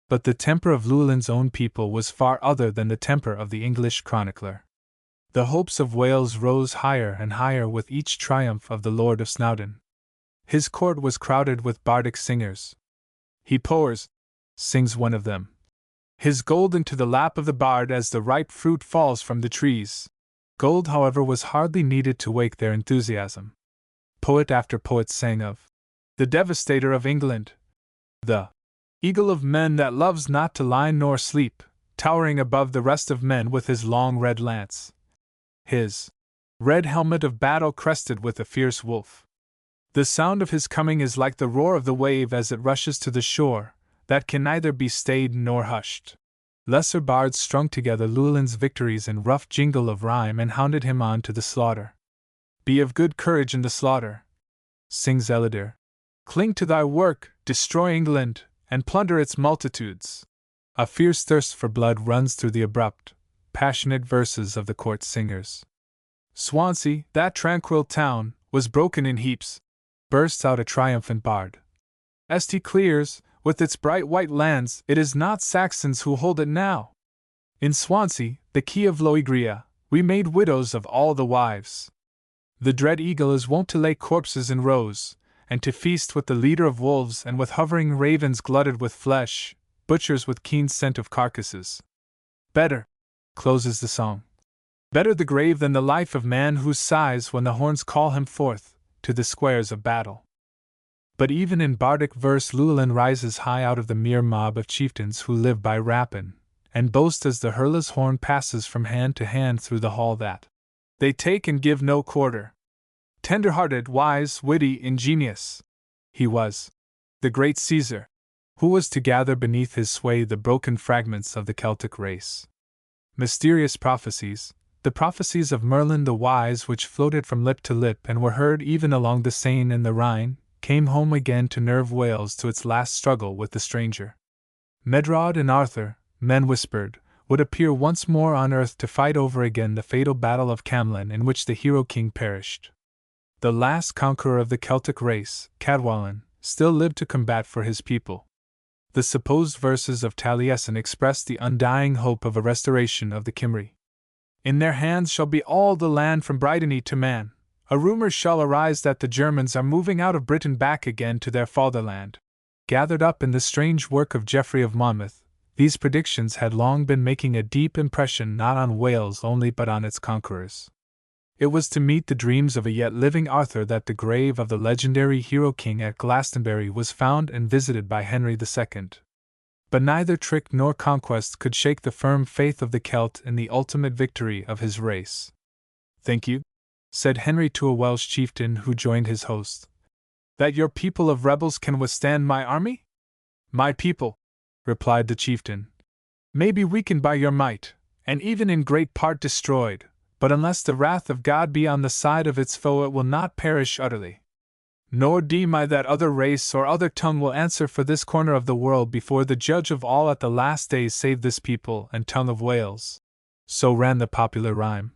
But the temper of Llewellyn's own people was far other than the temper of the English chronicler. The hopes of Wales rose higher and higher with each triumph of the Lord of Snowdon. His court was crowded with bardic singers. "He pours," sings one of them, "his gold into the lap of the bard as the ripe fruit falls from the trees." Gold, however, was hardly needed to wake their enthusiasm. Poet after poet sang of the devastator of England, the eagle of men that loves not to lie nor sleep, towering above the rest of men with his long red lance, his red helmet of battle crested with a fierce wolf. The sound of his coming is like the roar of the wave as it rushes to the shore, that can neither be stayed nor hushed. Lesser bards strung together Llewellyn's victories in rough jingle of rhyme and hounded him on to the slaughter. "Be of good courage in the slaughter," sings Elidur. "Cling to thy work, destroy England, and plunder its multitudes." A fierce thirst for blood runs through the abrupt, passionate verses of the court singers. "Swansea, that tranquil town, was broken in heaps," bursts out a triumphant bard. "St. Clears, with its bright white lands, it is not Saxons who hold it now. In Swansea, the key of Loegria, we made widows of all the wives. The dread eagle is wont to lay corpses in rows, and to feast with the leader of wolves and with hovering ravens glutted with flesh, butchers with keen scent of carcasses. Better," closes the song, "better the grave than the life of man who sighs when the horns call him forth to the squares of battle." But even in bardic verse Llewellyn rises high out of the mere mob of chieftains who live by rapine, and boast as the hurler's horn passes from hand to hand through the hall that they take and give no quarter. Tender-hearted, wise, witty, ingenious, he was, the great Caesar, who was to gather beneath his sway the broken fragments of the Celtic race. Mysterious prophecies, the prophecies of Merlin the Wise which floated from lip to lip and were heard even along the Seine and the Rhine, came home again to nerve Wales to its last struggle with the stranger. Medrawd and Arthur, men whispered, would appear once more on earth to fight over again the fatal battle of Camlan in which the hero king perished. The last conqueror of the Celtic race, Cadwallon, still lived to combat for his people. The supposed verses of Taliesin expressed the undying hope of a restoration of the Cymry. "In their hands shall be all the land from Brittany to Man. A rumor shall arise that the Germans are moving out of Britain back again to their fatherland." Gathered up in the strange work of Geoffrey of Monmouth, these predictions had long been making a deep impression not on Wales only but on its conquerors. It was to meet the dreams of a yet living Arthur that the grave of the legendary hero king at Glastonbury was found and visited by Henry II. But neither trick nor conquest could shake the firm faith of the Celt in the ultimate victory of his race. "Think you," said Henry to a Welsh chieftain who joined his host, "that your people of rebels can withstand my army?" "My people," replied the chieftain, may be weakened by your might, and even in great part destroyed, but unless the wrath of God be on the side of its foe, it will not perish utterly. Nor deem I that other race or other tongue will answer for this corner of the world before the Judge of all at the last days save this people and tongue of Wales. So ran the popular rhyme.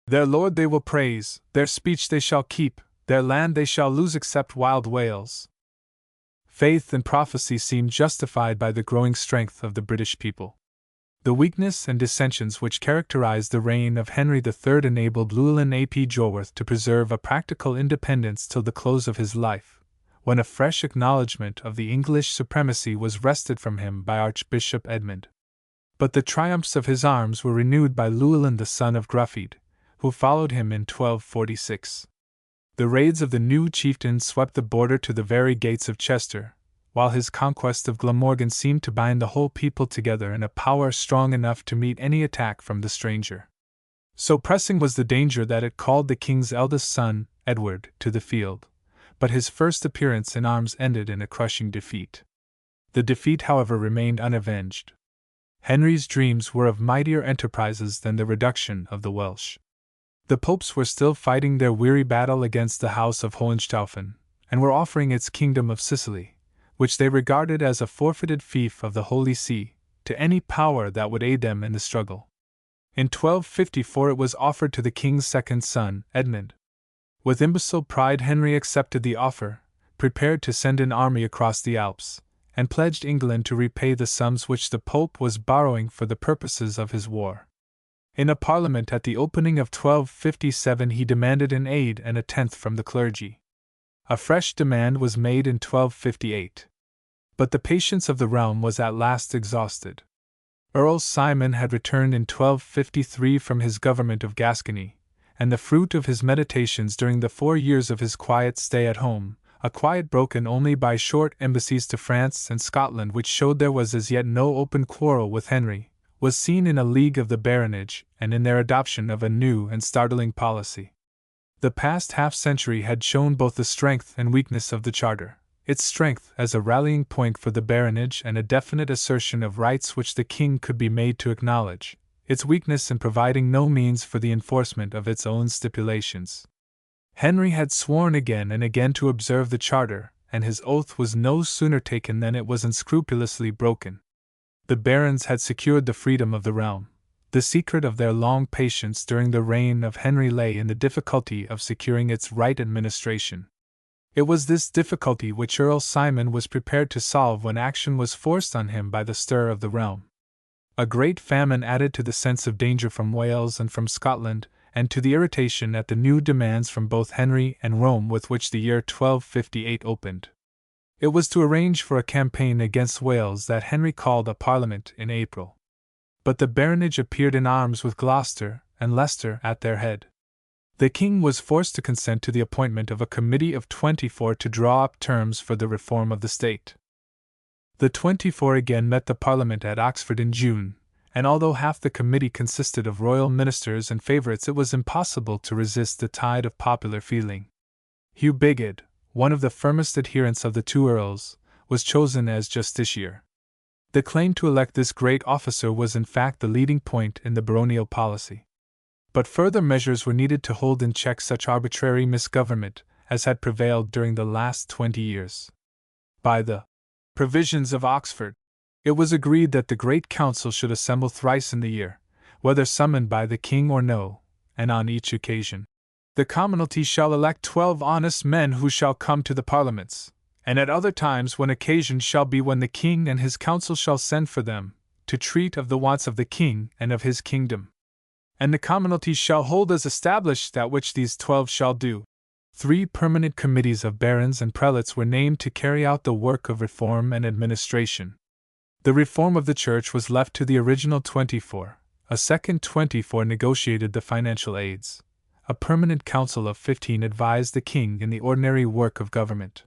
Their Lord they will praise, their speech they shall keep, their land they shall lose except wild Wales. Faith and prophecy seemed justified by the growing strength of the British people. The weakness and dissensions which characterized the reign of Henry III enabled Llewellyn ap Jorwerth to preserve a practical independence till the close of his life, when a fresh acknowledgment of the English supremacy was wrested from him by Archbishop Edmund. But the triumphs of his arms were renewed by Llewellyn the son of Gruffydd, who followed him in 1246. The raids of the new chieftain swept the border to the very gates of Chester, while his conquest of Glamorgan seemed to bind the whole people together in a power strong enough to meet any attack from the stranger. So pressing was the danger that it called the king's eldest son, Edward, to the field, but his first appearance in arms ended in a crushing defeat. The defeat, however, remained unavenged. Henry's dreams were of mightier enterprises than the reduction of the Welsh. The popes were still fighting their weary battle against the house of Hohenstaufen, and were offering its kingdom of Sicily, which they regarded as a forfeited fief of the Holy See, to any power that would aid them in the struggle. In 1254 it was offered to the king's second son, Edmund. With imbecile pride Henry accepted the offer, prepared to send an army across the Alps, and pledged England to repay the sums which the Pope was borrowing for the purposes of his war. In a parliament at the opening of 1257 he demanded an aid and a tenth from the clergy. A fresh demand was made in 1258. But the patience of the realm was at last exhausted. Earl Simon had returned in 1253 from his government of Gascony, and the fruit of his meditations during the 4 years of his quiet stay at home, a quiet broken only by short embassies to France and Scotland which showed there was as yet no open quarrel with Henry, was seen in a league of the baronage and in their adoption of a new and startling policy. The past half-century had shown both the strength and weakness of the Charter, its strength as a rallying point for the baronage and a definite assertion of rights which the king could be made to acknowledge, its weakness in providing no means for the enforcement of its own stipulations. Henry had sworn again and again to observe the Charter, and his oath was no sooner taken than it was unscrupulously broken. The barons had secured the freedom of the realm. The secret of their long patience during the reign of Henry lay in the difficulty of securing its right administration. It was this difficulty which Earl Simon was prepared to solve when action was forced on him by the stir of the realm. A great famine added to the sense of danger from Wales and from Scotland, and to the irritation at the new demands from both Henry and Rome with which the year 1258 opened. It was to arrange for a campaign against Wales that Henry called a parliament in April. But the baronage appeared in arms with Gloucester and Leicester at their head. The king was forced to consent to the appointment of a committee of 24 to draw up terms for the reform of the state. The 24 again met the parliament at Oxford in June, and although half the committee consisted of royal ministers and favourites, it was impossible to resist the tide of popular feeling. Hugh Bigod, one of the firmest adherents of the two earls, was chosen as justiciar. The claim to elect this great officer was in fact the leading point in the baronial policy. But further measures were needed to hold in check such arbitrary misgovernment as had prevailed during the last 20 years. By the provisions of Oxford, it was agreed that the Great Council should assemble thrice in the year, whether summoned by the king or no, and on each occasion, the commonalty shall elect 12 honest men who shall come to the parliaments, and at other times when occasion shall be when the king and his council shall send for them, to treat of the wants of the king and of his kingdom. And the commonalty shall hold as established that which these 12 shall do. 3 permanent committees of barons and prelates were named to carry out the work of reform and administration. The reform of the church was left to the original 24, a second 24 negotiated the financial aids. A permanent council of 15 advised the king in the ordinary work of government.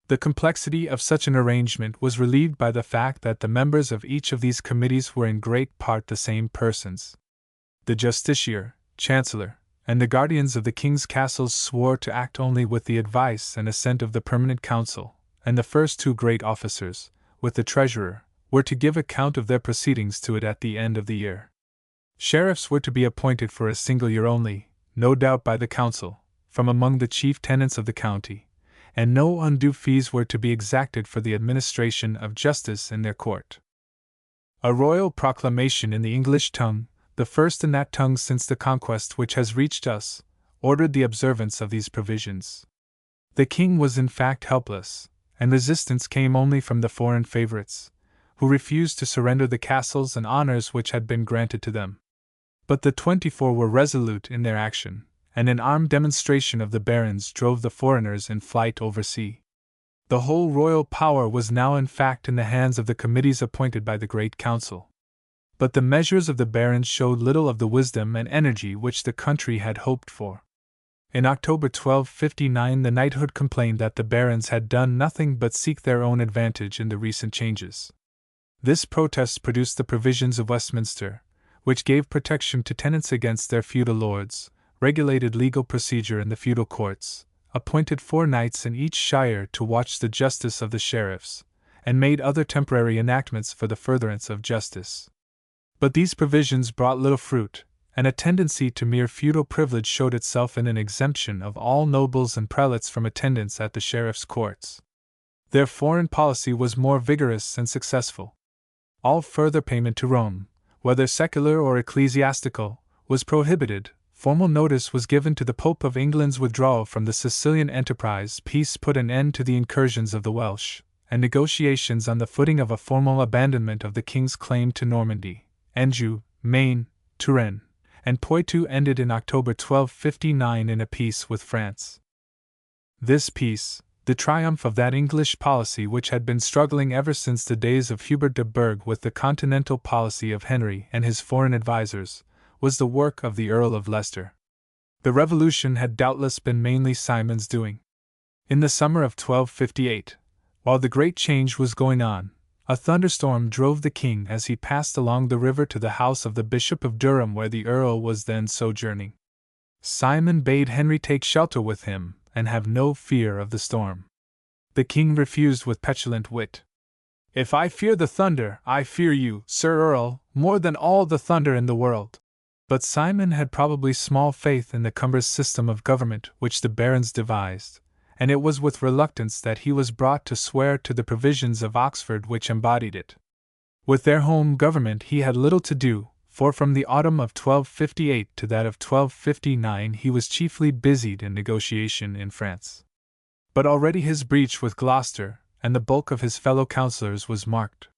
The complexity of such an arrangement was relieved by the fact that the members of each of these committees were in great part the same persons. The justiciar, chancellor, and the guardians of the king's castles swore to act only with the advice and assent of the permanent council, and the first 2 great officers, with the treasurer, were to give account of their proceedings to it at the end of the year. Sheriffs were to be appointed for a single year only, no doubt by the council, from among the chief tenants of the county, and no undue fees were to be exacted for the administration of justice in their court. A royal proclamation in the English tongue, the first in that tongue since the conquest which has reached us, ordered the observance of these provisions. The king was in fact helpless, and resistance came only from the foreign favorites, who refused to surrender the castles and honors which had been granted to them. But the 24 were resolute in their action, and an armed demonstration of the barons drove the foreigners in flight oversea. The whole royal power was now in fact in the hands of the committees appointed by the Great Council. But the measures of the barons showed little of the wisdom and energy which the country had hoped for. In October 1259 the knighthood complained that the barons had done nothing but seek their own advantage in the recent changes. This protest produced the provisions of Westminster, which gave protection to tenants against their feudal lords, regulated legal procedure in the feudal courts, appointed 4 knights in each shire to watch the justice of the sheriffs, and made other temporary enactments for the furtherance of justice. But these provisions brought little fruit, and a tendency to mere feudal privilege showed itself in an exemption of all nobles and prelates from attendance at the sheriffs' courts. Their foreign policy was more vigorous and successful. All further payment to Rome, whether secular or ecclesiastical, was prohibited. Formal notice was given to the Pope of England's withdrawal from the Sicilian enterprise. Peace put an end to the incursions of the Welsh, and negotiations on the footing of a formal abandonment of the king's claim to Normandy, Anjou, Maine, Touraine, and Poitou ended in October 1259 in a peace with France. This peace, the triumph of that English policy which had been struggling ever since the days of Hubert de Burgh with the continental policy of Henry and his foreign advisers, was the work of the Earl of Leicester. The revolution had doubtless been mainly Simon's doing. In the summer of 1258, while the great change was going on, a thunderstorm drove the king as he passed along the river to the house of the Bishop of Durham where the Earl was then sojourning. Simon bade Henry take shelter with him and have no fear of the storm. The king refused with petulant wit. "If I fear the thunder, I fear you, Sir Earl, more than all the thunder in the world." But Simon had probably small faith in the cumbrous system of government which the barons devised, and it was with reluctance that he was brought to swear to the provisions of Oxford which embodied it. With their home government he had little to do, for from the autumn of 1258 to that of 1259 he was chiefly busied in negotiation in France. But already his breach with Gloucester and the bulk of his fellow councillors was marked.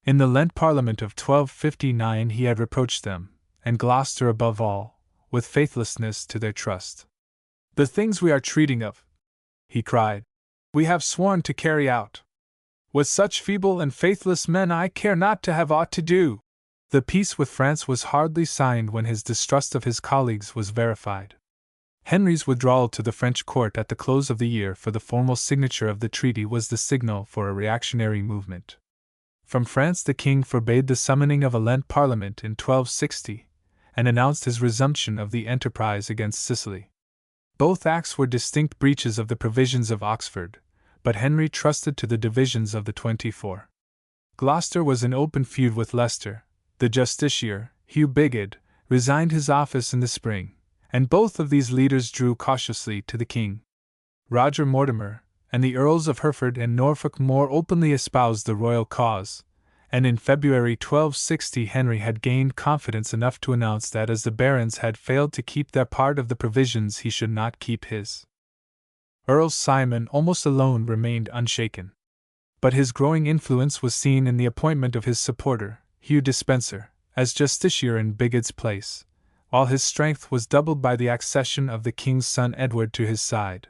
In the Lent Parliament of 1259 he had reproached them, and Gloucester above all, with faithlessness to their trust. "The things we are treating of," he cried, "we have sworn to carry out. With such feeble and faithless men I care not to have aught to do." The peace with France was hardly signed when his distrust of his colleagues was verified. Henry's withdrawal to the French court at the close of the year for the formal signature of the treaty was the signal for a reactionary movement. From France the king forbade the summoning of a Lent Parliament in 1260, and announced his resumption of the enterprise against Sicily. Both acts were distinct breaches of the provisions of Oxford, but Henry trusted to the divisions of the 24. Gloucester was in open feud with Leicester. The justiciar, Hugh Bigod, resigned his office in the spring, and both of these leaders drew cautiously to the king. Roger Mortimer and the Earls of Hereford and Norfolk more openly espoused the royal cause, and in February 1260 Henry had gained confidence enough to announce that as the barons had failed to keep their part of the provisions he should not keep his. Earl Simon almost alone remained unshaken. But his growing influence was seen in the appointment of his supporter, Hugh Despencer, as justiciar in Bigod's place, while his strength was doubled by the accession of the king's son Edward to his side.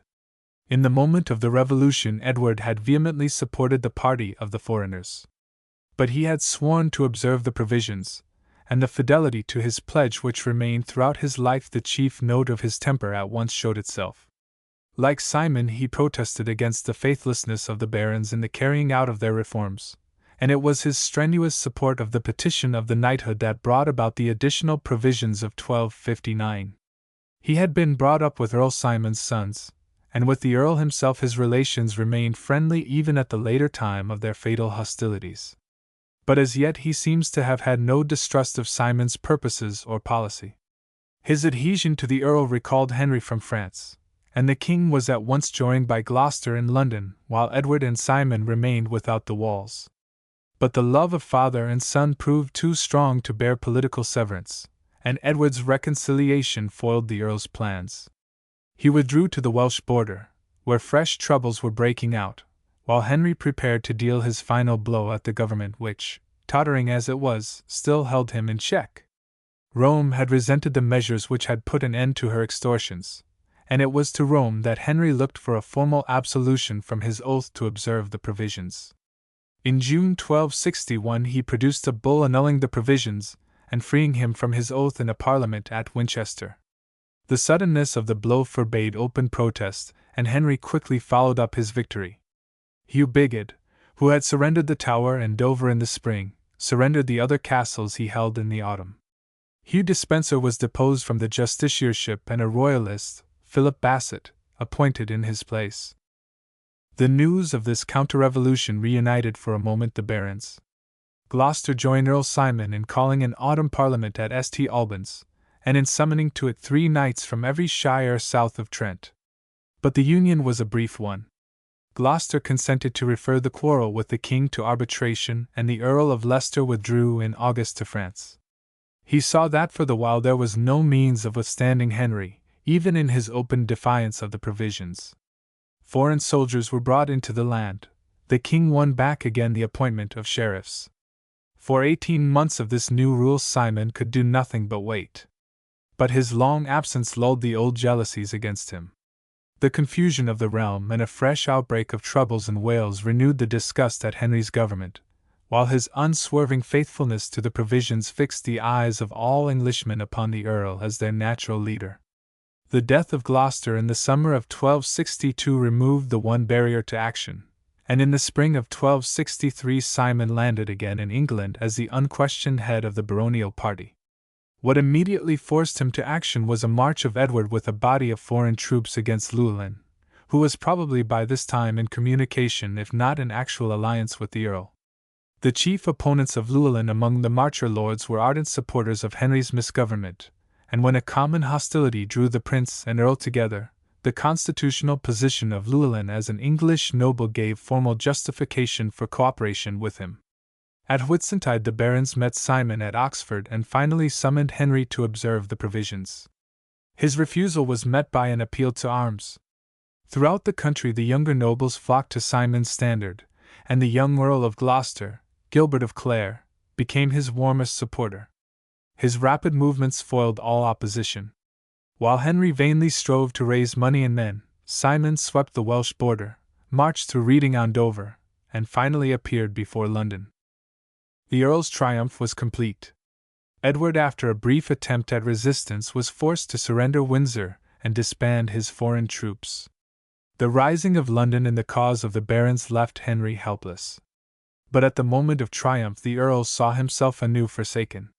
In the moment of the Revolution Edward had vehemently supported the party of the foreigners. But he had sworn to observe the provisions, and the fidelity to his pledge which remained throughout his life the chief note of his temper at once showed itself. Like Simon he protested against the faithlessness of the barons in the carrying out of their reforms, and it was his strenuous support of the petition of the knighthood that brought about the additional provisions of 1259. He had been brought up with Earl Simon's sons, and with the Earl himself his relations remained friendly even at the later time of their fatal hostilities. but as yet he seems to have had no distrust of Simon's purposes or policy. His adhesion to the Earl recalled Henry from France, and the king was at once joined by Gloucester in London, while Edward and Simon remained without the walls. But the love of father and son proved too strong to bear political severance, and Edward's reconciliation foiled the Earl's plans. He withdrew to the Welsh border, where fresh troubles were breaking out, while Henry prepared to deal his final blow at the government which, tottering as it was, still held him in check. Rome had resented the measures which had put an end to her extortions, and it was to Rome that Henry looked for a formal absolution from his oath to observe the provisions. In June 1261 he produced a bull annulling the provisions and freeing him from his oath in a parliament at Winchester. The suddenness of the blow forbade open protest, and Henry quickly followed up his victory. Hugh Bigod, who had surrendered the Tower and Dover in the spring, surrendered the other castles he held in the autumn. Hugh Despencer was deposed from the justiciarship and a royalist, Philip Bassett, appointed in his place. The news of this counter-revolution reunited for a moment the barons. Gloucester joined Earl Simon in calling an autumn parliament at St. Albans, and in summoning to it 3 knights from every shire south of Trent. But the union was a brief one. Gloucester consented to refer the quarrel with the king to arbitration, and the Earl of Leicester withdrew in August to France. He saw that for the while there was no means of withstanding Henry, even in his open defiance of the provisions. Foreign soldiers were brought into the land. The king won back again the appointment of sheriffs. For 18 months of this new rule Simon could do nothing but wait. But his long absence lulled the old jealousies against him. The confusion of the realm and a fresh outbreak of troubles in Wales renewed the disgust at Henry's government, while his unswerving faithfulness to the provisions fixed the eyes of all Englishmen upon the Earl as their natural leader. The death of Gloucester in the summer of 1262 removed the one barrier to action, and in the spring of 1263 Simon landed again in England as the unquestioned head of the baronial party. What immediately forced him to action was a march of Edward with a body of foreign troops against Llewellyn, who was probably by this time in communication if not in actual alliance with the Earl. The chief opponents of Llewellyn among the Marcher lords were ardent supporters of Henry's misgovernment, and when a common hostility drew the prince and earl together, the constitutional position of Llewellyn as an English noble gave formal justification for cooperation with him. At Whitsuntide the barons met Simon at Oxford and finally summoned Henry to observe the provisions. His refusal was met by an appeal to arms. Throughout the country the younger nobles flocked to Simon's standard, and the young Earl of Gloucester, Gilbert of Clare, became his warmest supporter. His rapid movements foiled all opposition. While Henry vainly strove to raise money and men, Simon swept the Welsh border, marched through Reading on Dover, and finally appeared before London. The Earl's triumph was complete. Edward, after a brief attempt at resistance, was forced to surrender Windsor and disband his foreign troops. The rising of London in the cause of the barons left Henry helpless. But at the moment of triumph the Earl saw himself anew forsaken.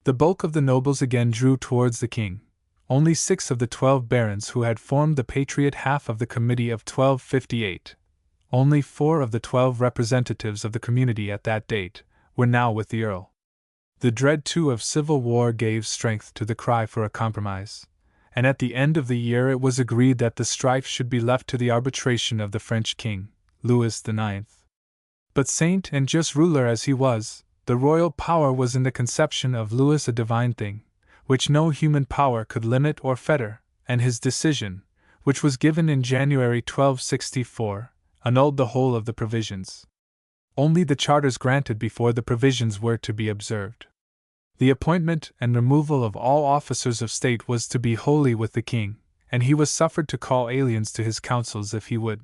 The bulk of the nobles again drew towards the king. Only 6 of the 12 barons who had formed the patriot half of the Committee of 1258, only 4 of the 12 representatives of the community at that date, were now with the Earl. The dread too of civil war gave strength to the cry for a compromise, and at the end of the year it was agreed that the strife should be left to the arbitration of the French king, Louis IX. But saint and just ruler as he was, the royal power was in the conception of Louis a divine thing, which no human power could limit or fetter, and his decision, which was given in January 1264, annulled the whole of the provisions. Only the charters granted before the provisions were to be observed. The appointment and removal of all officers of state was to be wholly with the king, and he was suffered to call aliens to his councils if he would.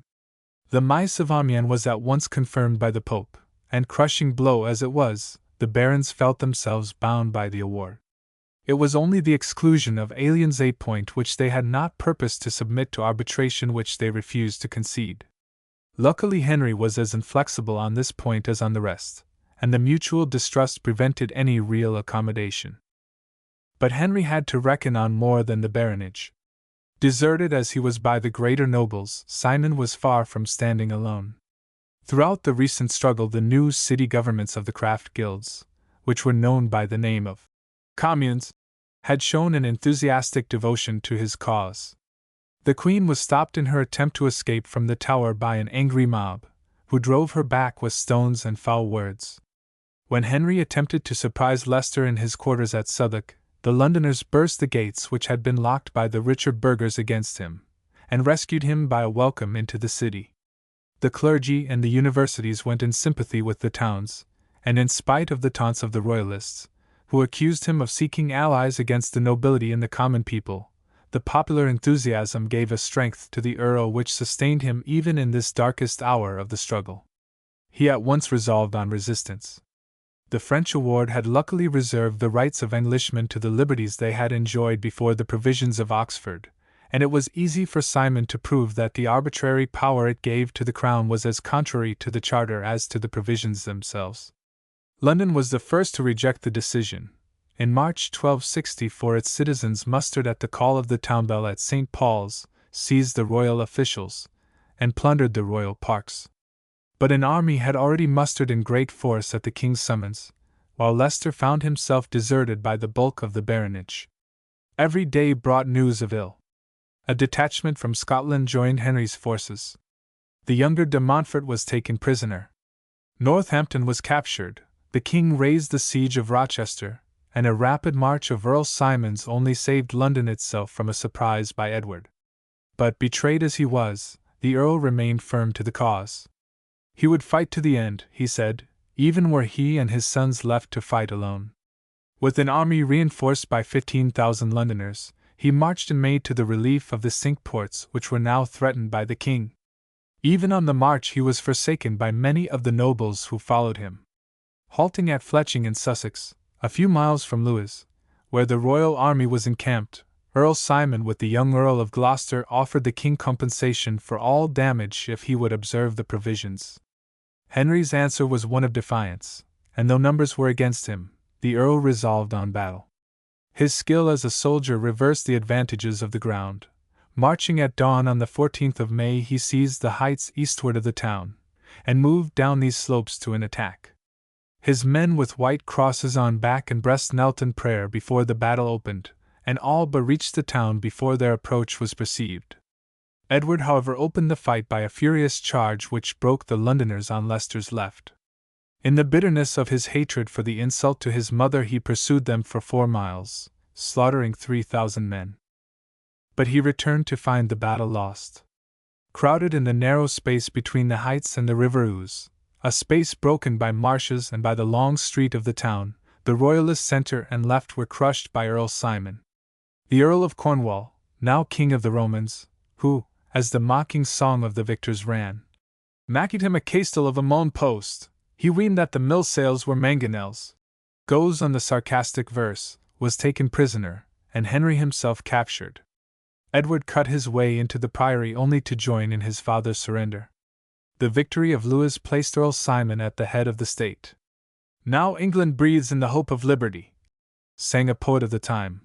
The Mise of Amiens was at once confirmed by the Pope, and crushing blow as it was, the barons felt themselves bound by the award. It was only the exclusion of aliens 8 point which they had not purposed to submit to arbitration which they refused to concede. Luckily Henry was as inflexible on this point as on the rest, and the mutual distrust prevented any real accommodation. But Henry had to reckon on more than the baronage. Deserted as he was by the greater nobles, Simon was far from standing alone. Throughout the recent struggle, the new city governments of the craft guilds, which were known by the name of communes, had shown an enthusiastic devotion to his cause. The Queen was stopped in her attempt to escape from the Tower by an angry mob, who drove her back with stones and foul words. When Henry attempted to surprise Leicester in his quarters at Southwark, the Londoners burst the gates which had been locked by the richer burghers against him, and rescued him by a welcome into the city. The clergy and the universities went in sympathy with the towns, and in spite of the taunts of the Royalists, who accused him of seeking allies against the nobility and the common people, the popular enthusiasm gave a strength to the Earl which sustained him even in this darkest hour of the struggle. He at once resolved on resistance. The French award had luckily reserved the rights of Englishmen to the liberties they had enjoyed before the provisions of Oxford, and it was easy for Simon to prove that the arbitrary power it gave to the Crown was as contrary to the Charter as to the provisions themselves. London was the first to reject the decision. In March 1264 its citizens mustered at the call of the town bell at St. Paul's, seized the royal officials, and plundered the royal parks. But an army had already mustered in great force at the king's summons, while Leicester found himself deserted by the bulk of the baronage. Every day brought news of ill. A detachment from Scotland joined Henry's forces. The younger de Montfort was taken prisoner. Northampton was captured, the king raised the siege of Rochester, and a rapid march of Earl Simon's only saved London itself from a surprise by Edward. But, betrayed as he was, the Earl remained firm to the cause. He would fight to the end, he said, even were he and his sons left to fight alone. With an army reinforced by 15,000 Londoners, he marched in May to the relief of the Cinque Ports which were now threatened by the king. Even on the march he was forsaken by many of the nobles who followed him. Halting at Fletching in Sussex, a few miles from Lewes, where the royal army was encamped, Earl Simon with the young Earl of Gloucester offered the king compensation for all damage if he would observe the provisions. Henry's answer was one of defiance, and though numbers were against him, the Earl resolved on battle. His skill as a soldier reversed the advantages of the ground. Marching at dawn on the 14th of May, he seized the heights eastward of the town, and moved down these slopes to an attack. His men with white crosses on back and breast knelt in prayer before the battle opened, and all but reached the town before their approach was perceived. Edward, however, opened the fight by a furious charge which broke the Londoners on Leicester's left. In the bitterness of his hatred for the insult to his mother, he pursued them for 4 miles, slaughtering 3,000 men. But he returned to find the battle lost. Crowded in the narrow space between the heights and the River Ouse, a space broken by marshes and by the long street of the town, the Royalist centre and left were crushed by Earl Simon. The Earl of Cornwall, now King of the Romans, who, as the mocking song of the victors ran, macked him a castell of a main post, he weened that the mill sails were mangonels, goes on the sarcastic verse, was taken prisoner, and Henry himself captured. Edward cut his way into the priory only to join in his father's surrender. The victory of Lewes placed Earl Simon at the head of the state. "Now England breathes in the hope of liberty," sang a poet of the time.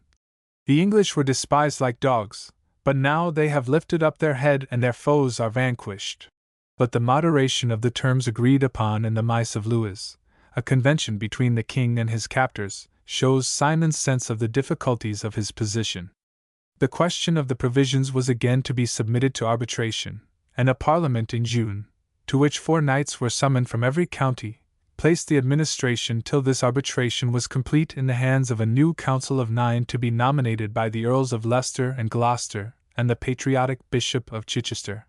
"The English were despised like dogs, but now they have lifted up their head and their foes are vanquished." But the moderation of the terms agreed upon in the Mice of Lewes, a convention between the king and his captors, shows Simon's sense of the difficulties of his position. The question of the provisions was again to be submitted to arbitration, and a parliament in June, to which 4 knights were summoned from every county, placed the administration till this arbitration was complete in the hands of a new council of 9 to be nominated by the Earls of Leicester and Gloucester and the patriotic Bishop of Chichester.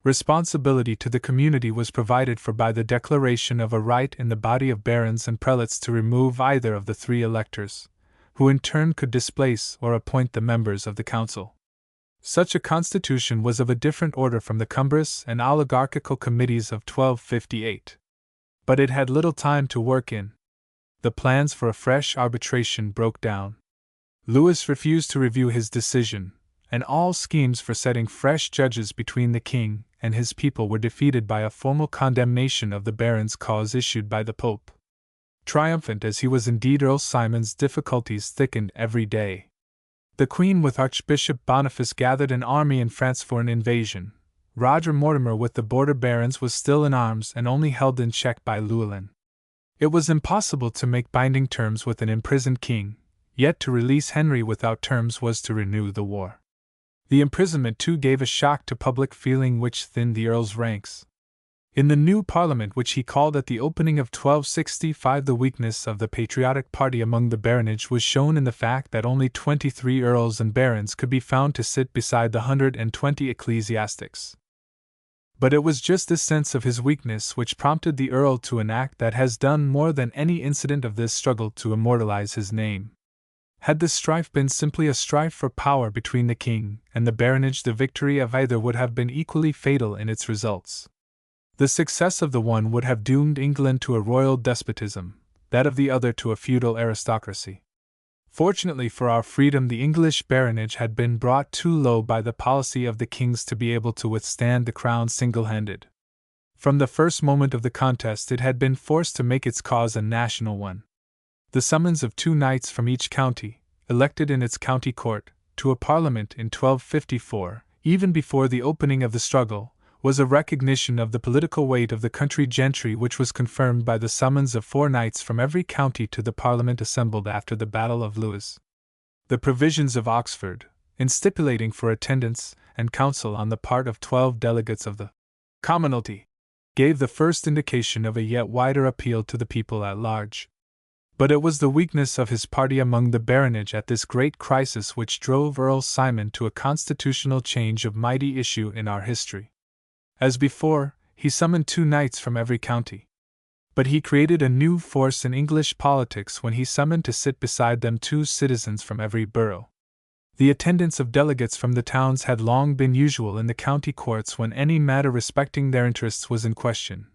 Responsibility to the community was provided for by the declaration of a right in the body of barons and prelates to remove either of the 3 electors, who in turn could displace or appoint the members of the council. Such a constitution was of a different order from the cumbrous and oligarchical committees of 1258. But it had little time to work in. The plans for a fresh arbitration broke down. Lewes refused to review his decision, and all schemes for setting fresh judges between the king and his people were defeated by a formal condemnation of the barons' cause issued by the Pope. Triumphant as he was indeed, Earl Simon's difficulties thickened every day. The Queen with Archbishop Boniface gathered an army in France for an invasion, Roger Mortimer with the border barons was still in arms and only held in check by Llewellyn. It was impossible to make binding terms with an imprisoned king, yet to release Henry without terms was to renew the war. The imprisonment too gave a shock to public feeling which thinned the Earl's ranks. In the new Parliament which he called at the opening of 1265, the weakness of the patriotic party among the baronage was shown in the fact that only 23 earls and barons could be found to sit beside the 120 ecclesiastics. But it was just this sense of his weakness which prompted the Earl to an act that has done more than any incident of this struggle to immortalize his name. Had this strife been simply a strife for power between the king and the baronage, the victory of either would have been equally fatal in its results. The success of the one would have doomed England to a royal despotism, that of the other to a feudal aristocracy. Fortunately for our freedom, the English baronage had been brought too low by the policy of the kings to be able to withstand the crown single-handed. From the first moment of the contest it had been forced to make its cause a national one. The summons of 2 knights from each county, elected in its county court, to a parliament in 1254, even before the opening of the struggle, was a recognition of the political weight of the country gentry, which was confirmed by the summons of 4 knights from every county to the Parliament assembled after the Battle of Lewes. The provisions of Oxford, in stipulating for attendance and counsel on the part of 12 delegates of the commonalty, gave the first indication of a yet wider appeal to the people at large. But it was the weakness of his party among the baronage at this great crisis which drove Earl Simon to a constitutional change of mighty issue in our history. As before, he summoned 2 knights from every county. But he created a new force in English politics when he summoned to sit beside them 2 citizens from every borough. The attendance of delegates from the towns had long been usual in the county courts when any matter respecting their interests was in question,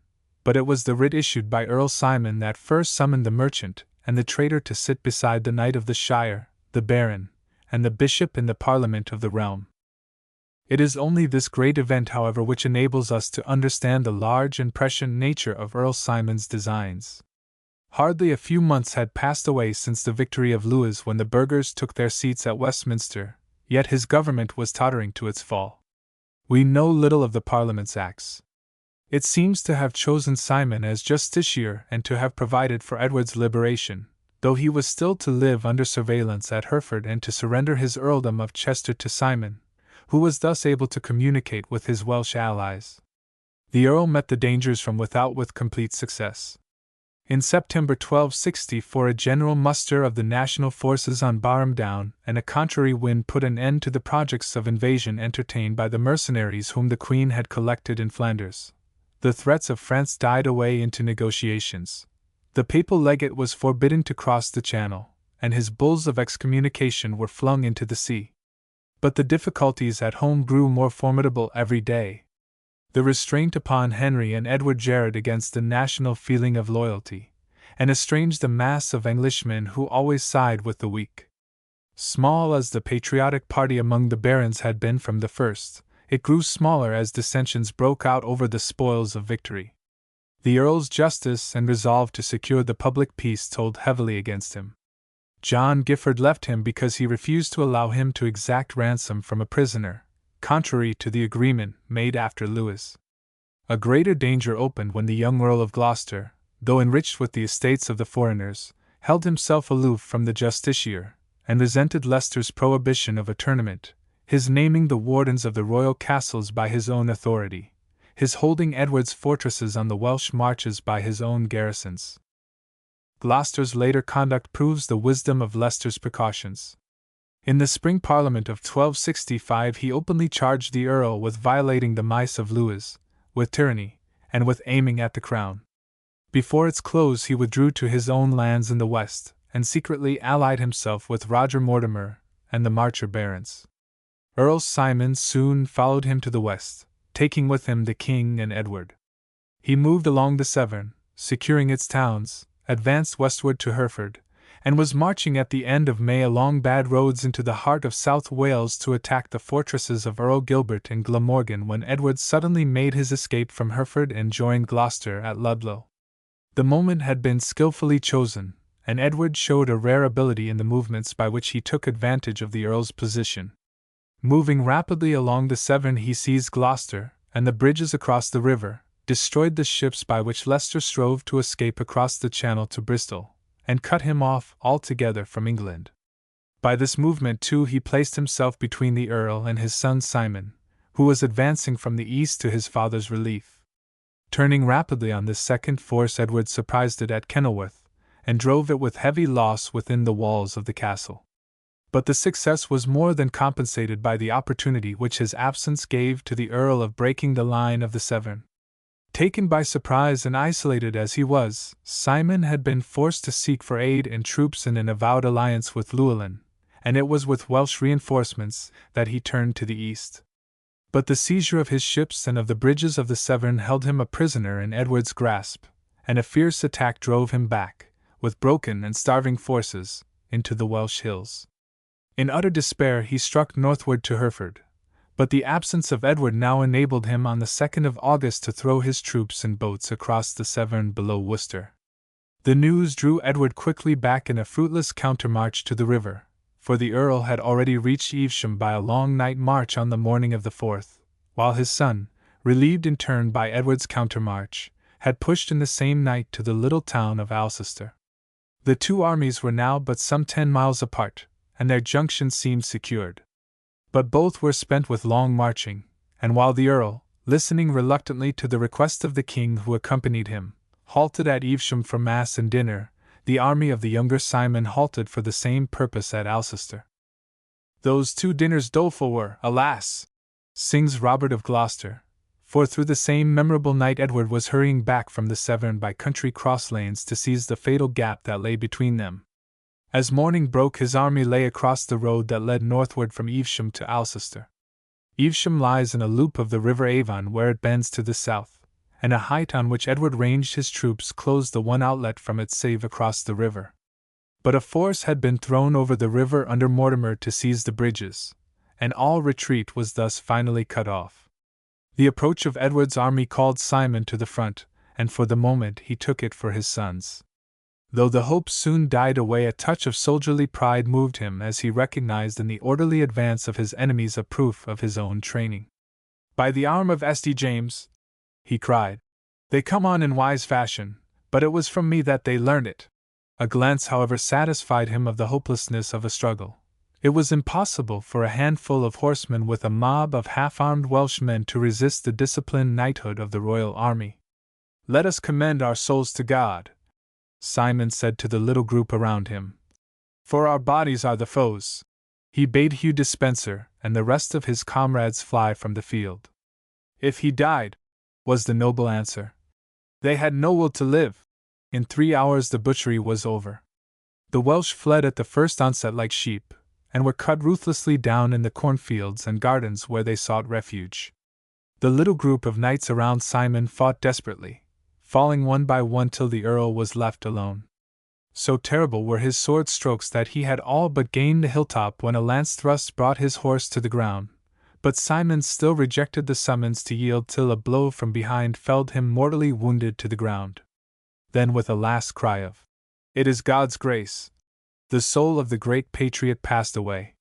but it was the writ issued by Earl Simon that first summoned the merchant and the trader to sit beside the knight of the shire, the baron, and the bishop in the Parliament of the realm. It is only this great event, however, which enables us to understand the large and prescient nature of Earl Simon's designs. Hardly a few months had passed away since the victory of Lewes when the burghers took their seats at Westminster, yet his government was tottering to its fall. We know little of the Parliament's acts. It seems to have chosen Simon as justiciar and to have provided for Edward's liberation, though he was still to live under surveillance at Hereford and to surrender his earldom of Chester to Simon, who was thus able to communicate with his Welsh allies. The Earl met the dangers from without with complete success. In September 1264 a general muster of the national forces on Barham Down and a contrary wind put an end to the projects of invasion entertained by the mercenaries whom the Queen had collected in Flanders. The threats of France died away into negotiations. The papal legate was forbidden to cross the Channel, and his bulls of excommunication were flung into the sea. But the difficulties at home grew more formidable every day. The restraint upon Henry and Edward jarred against the national feeling of loyalty, and estranged the mass of Englishmen who always side with the weak. Small as the patriotic party among the barons had been from the first, it grew smaller as dissensions broke out over the spoils of victory. The Earl's justice and resolve to secure the public peace told heavily against him. John Giffard left him because he refused to allow him to exact ransom from a prisoner, contrary to the agreement made after Lewes. A greater danger opened when the young Earl of Gloucester, though enriched with the estates of the foreigners, held himself aloof from the justiciar, and resented Leicester's prohibition of a tournament, his naming the wardens of the royal castles by his own authority, his holding Edward's fortresses on the Welsh marches by his own garrisons. Gloucester's later conduct proves the wisdom of Leicester's precautions. In the spring Parliament of 1265 he openly charged the Earl with violating the mice of Lewes, with tyranny, and with aiming at the crown. Before its close he withdrew to his own lands in the west, and secretly allied himself with Roger Mortimer and the Marcher barons. Earl Simon soon followed him to the west, taking with him the king and Edward. He moved along the Severn, securing its towns, advanced westward to Hereford, and was marching at the end of May along bad roads into the heart of South Wales to attack the fortresses of Earl Gilbert and Glamorgan when Edward suddenly made his escape from Hereford and joined Gloucester at Ludlow. The moment had been skillfully chosen, and Edward showed a rare ability in the movements by which he took advantage of the Earl's position. Moving rapidly along the Severn he seized Gloucester, and the bridges across the river, destroyed the ships by which Leicester strove to escape across the Channel to Bristol, and cut him off altogether from England. By this movement, too, he placed himself between the Earl and his son Simon, who was advancing from the east to his father's relief. Turning rapidly on this second force, Edward surprised it at Kenilworth, and drove it with heavy loss within the walls of the castle. But the success was more than compensated by the opportunity which his absence gave to the Earl of breaking the line of the Severn. Taken by surprise and isolated as he was, Simon had been forced to seek for aid in troops in an avowed alliance with Llewellyn, and it was with Welsh reinforcements that he turned to the east. But the seizure of his ships and of the bridges of the Severn held him a prisoner in Edward's grasp, and a fierce attack drove him back, with broken and starving forces, into the Welsh hills. In utter despair he struck northward to Hereford, but the absence of Edward now enabled him on the 2nd of August to throw his troops in boats across the Severn below Worcester. The news drew Edward quickly back in a fruitless countermarch to the river, for the Earl had already reached Evesham by a long night march on the morning of the 4th, while his son, relieved in turn by Edward's countermarch, had pushed in the same night to the little town of Alcester. The two armies were now but some 10 miles apart, and their junction seemed secured. But both were spent with long marching, and while the Earl, listening reluctantly to the request of the king who accompanied him, halted at Evesham for mass and dinner, the army of the younger Simon halted for the same purpose at Alcester. Those 2 dinners doleful were, alas! Sings Robert of Gloucester, for through the same memorable night Edward was hurrying back from the Severn by country cross lanes to seize the fatal gap that lay between them. As morning broke, his army lay across the road that led northward from Evesham to Alcester. Evesham lies in a loop of the river Avon where it bends to the south, and a height on which Edward ranged his troops closed the one outlet from it save across the river. But a force had been thrown over the river under Mortimer to seize the bridges, and all retreat was thus finally cut off. The approach of Edward's army called Simon to the front, and for the moment he took it for his sons. Though the hope soon died away, a touch of soldierly pride moved him as he recognized in the orderly advance of his enemies a proof of his own training. "By the arm of St. James," he cried, "they come on in wise fashion, but it was from me that they learned it." A glance, however, satisfied him of the hopelessness of a struggle. It was impossible for a handful of horsemen with a mob of half-armed Welshmen to resist the disciplined knighthood of the royal army. "Let us commend our souls to God," Simon said to the little group around him, "for our bodies are the foes." He bade Hugh Despenser and the rest of his comrades fly from the field. "If he died," was the noble answer, "they had no will to live." In 3 hours the butchery was over. The Welsh fled at the first onset like sheep, and were cut ruthlessly down in the cornfields and gardens where they sought refuge. The little group of knights around Simon fought desperately, falling one by one till the Earl was left alone. So terrible were his sword strokes that he had all but gained the hilltop when a lance thrust brought his horse to the ground, but Simon still rejected the summons to yield till a blow from behind felled him mortally wounded to the ground. Then, with a last cry of, "It is God's grace," the soul of the great patriot passed away.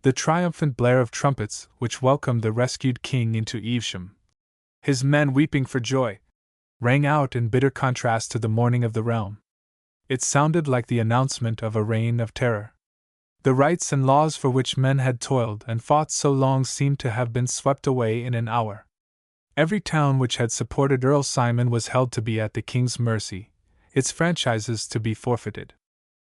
The triumphant blare of trumpets, which welcomed the rescued king into Evesham, his men weeping for joy, rang out in bitter contrast to the mourning of the realm. It sounded like the announcement of a reign of terror. The rights and laws for which men had toiled and fought so long seemed to have been swept away in an hour. Every town which had supported Earl Simon was held to be at the king's mercy, its franchises to be forfeited.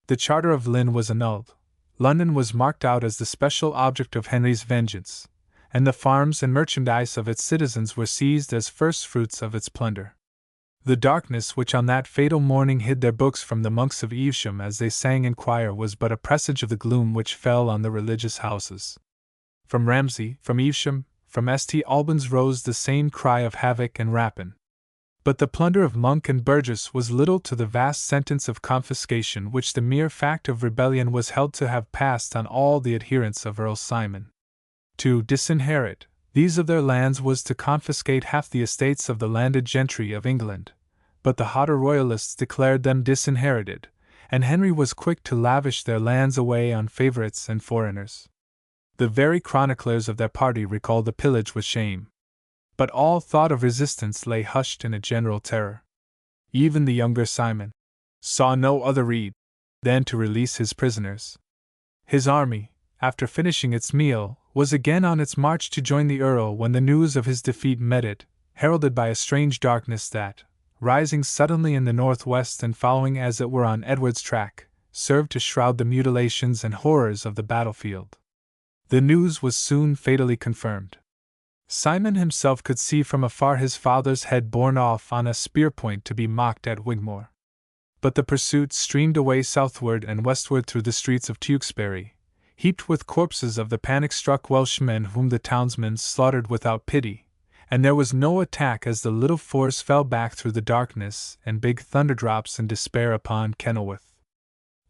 The charter of Lynn was annulled. London was marked out as the special object of Henry's vengeance, and the farms and merchandise of its citizens were seized as first fruits of its plunder. The darkness which on that fatal morning hid their books from the monks of Evesham as they sang in choir was but a presage of the gloom which fell on the religious houses. From Ramsey, from Evesham, from St. Albans rose the same cry of havoc and rapine. But the plunder of monk and burgess was little to the vast sentence of confiscation which the mere fact of rebellion was held to have passed on all the adherents of Earl Simon. To disinherit these of their lands was to confiscate half the estates of the landed gentry of England, but the hotter royalists declared them disinherited, and Henry was quick to lavish their lands away on favourites and foreigners. The very chroniclers of their party recalled the pillage with shame. but all thought of resistance lay hushed in a general terror. Even the younger Simon saw no other rede than to release his prisoners. His army, after finishing its meal, was again on its march to join the Earl when the news of his defeat met it, heralded by a strange darkness that, rising suddenly in the northwest and following as it were on Edward's track, served to shroud the mutilations and horrors of the battlefield. The news was soon fatally confirmed. Simon himself could see from afar his father's head borne off on a spear point to be mocked at Wigmore. But the pursuit streamed away southward and westward through the streets of Tewkesbury, heaped with corpses of the panic-struck Welshmen whom the townsmen slaughtered without pity, and there was no attack as the little force fell back through the darkness and big thunderdrops in despair upon Kenilworth.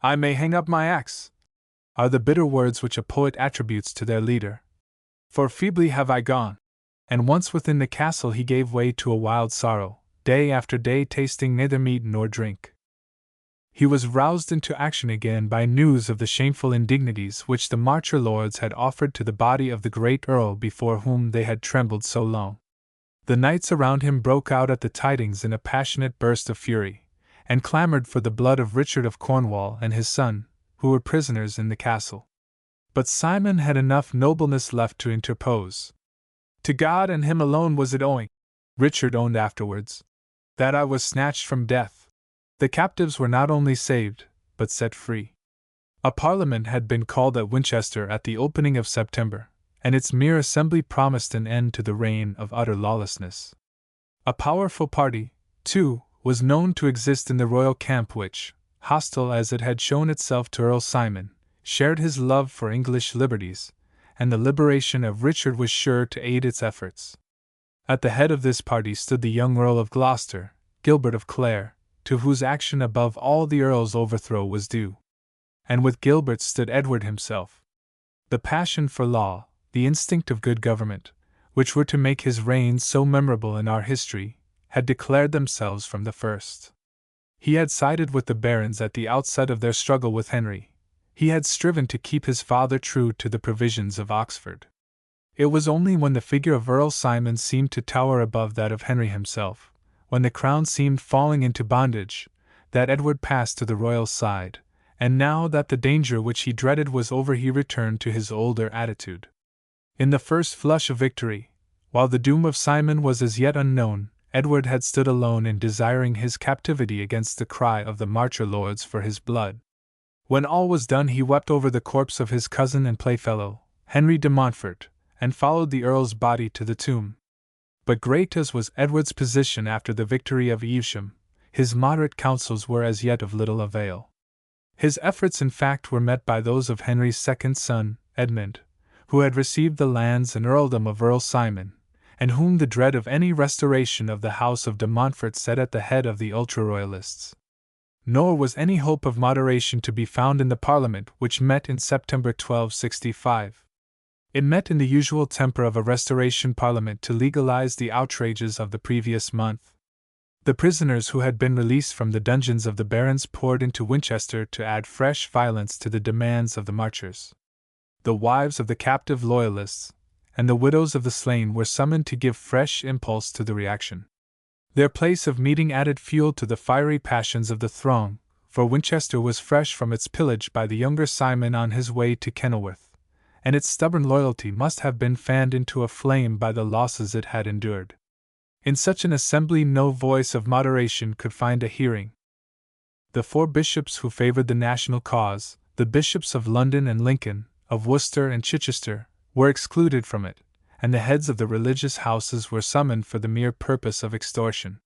"I may hang up my axe," are the bitter words which a poet attributes to their leader. "For feebly have I gone." And once within the castle he gave way to a wild sorrow, day after day tasting neither meat nor drink. He was roused into action again by news of the shameful indignities which the Marcher lords had offered to the body of the great Earl before whom they had trembled so long. The knights around him broke out at the tidings in a passionate burst of fury, and clamoured for the blood of Richard of Cornwall and his son, who were prisoners in the castle. But Simon had enough nobleness left to interpose. "To God and him alone was it owing," Richard owned afterwards, "that I was snatched from death." The captives were not only saved, but set free. A parliament had been called at Winchester at the opening of September, and its mere assembly promised an end to the reign of utter lawlessness. A powerful party, too, was known to exist in the royal camp which, hostile as it had shown itself to Earl Simon, shared his love for English liberties, and the liberation of Richard was sure to aid its efforts. At the head of this party stood the young Earl of Gloucester, Gilbert of Clare, to whose action above all the Earl's overthrow was due. And with Gilbert stood Edward himself. The passion for law, the instinct of good government, which were to make his reign so memorable in our history, had declared themselves from the first. He had sided with the barons at the outset of their struggle with Henry. He had striven to keep his father true to the provisions of Oxford. It was only when the figure of Earl Simon seemed to tower above that of Henry himself, when the crown seemed falling into bondage, that Edward passed to the royal side, and now that the danger which he dreaded was over he returned to his older attitude. In the first flush of victory, while the doom of Simon was as yet unknown, Edward had stood alone in desiring his captivity against the cry of the Marcher lords for his blood. When all was done he wept over the corpse of his cousin and playfellow, Henry de Montfort, and followed the Earl's body to the tomb. But great as was Edward's position after the victory of Evesham, his moderate counsels were as yet of little avail. His efforts in fact were met by those of Henry's second son, Edmund, who had received the lands and earldom of Earl Simon, and whom the dread of any restoration of the house of de Montfort set at the head of the ultra-royalists. Nor was any hope of moderation to be found in the Parliament which met in September 1265. It met in the usual temper of a Restoration Parliament to legalize the outrages of the previous month. The prisoners who had been released from the dungeons of the barons poured into Winchester to add fresh violence to the demands of the Marchers. The wives of the captive loyalists, and the widows of the slain were summoned to give fresh impulse to the reaction. Their place of meeting added fuel to the fiery passions of the throng, for Winchester was fresh from its pillage by the younger Simon on his way to Kenilworth, and its stubborn loyalty must have been fanned into a flame by the losses it had endured. In such an assembly no voice of moderation could find a hearing. The 4 bishops who favored the national cause, the bishops of London and Lincoln, of Worcester and Chichester, were excluded from it, and the heads of the religious houses were summoned for the mere purpose of extortion.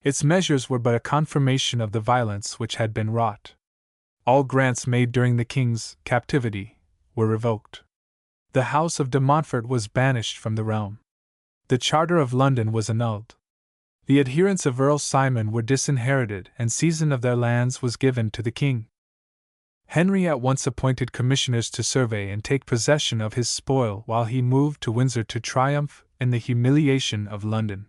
Its measures were but a confirmation of the violence which had been wrought. All grants made during the king's captivity were revoked. The house of de Montfort was banished from the realm. The charter of London was annulled. The adherents of Earl Simon were disinherited, and seizin of their lands was given to the king. Henry at once appointed commissioners to survey and take possession of his spoil while he moved to Windsor to triumph in the humiliation of London.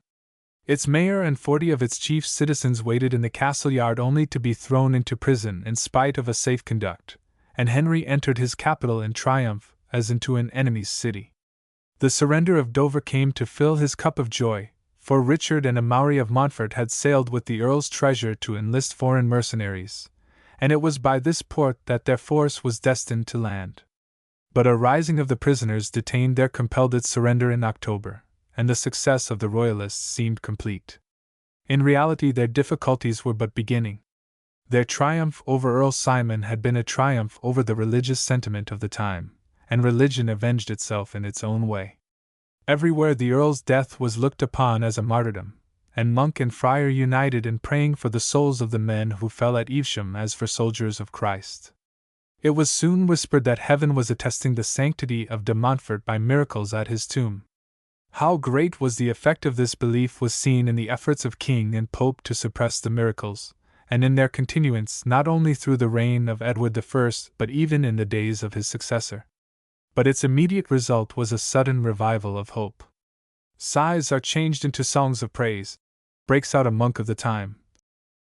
Its mayor and 40 of its chief citizens waited in the castle yard only to be thrown into prison in spite of a safe conduct, and Henry entered his capital in triumph as into an enemy's city. The surrender of Dover came to fill his cup of joy, for Richard and Amaury of Montfort had sailed with the Earl's treasure to enlist foreign mercenaries, and it was by this port that their force was destined to land. But a rising of the prisoners detained their compelled its surrender in October, and the success of the Royalists seemed complete. In reality, their difficulties were but beginning. Their triumph over Earl Simon had been a triumph over the religious sentiment of the time, and religion avenged itself in its own way. Everywhere the Earl's death was looked upon as a martyrdom, and monk and friar united in praying for the souls of the men who fell at Evesham as for soldiers of Christ. It was soon whispered that heaven was attesting the sanctity of de Montfort by miracles at his tomb. How great was the effect of this belief was seen in the efforts of king and pope to suppress the miracles, and in their continuance not only through the reign of Edward I but even in the days of his successor. But its immediate result was a sudden revival of hope. Sighs are changed into songs of praise, breaks out a monk of the time,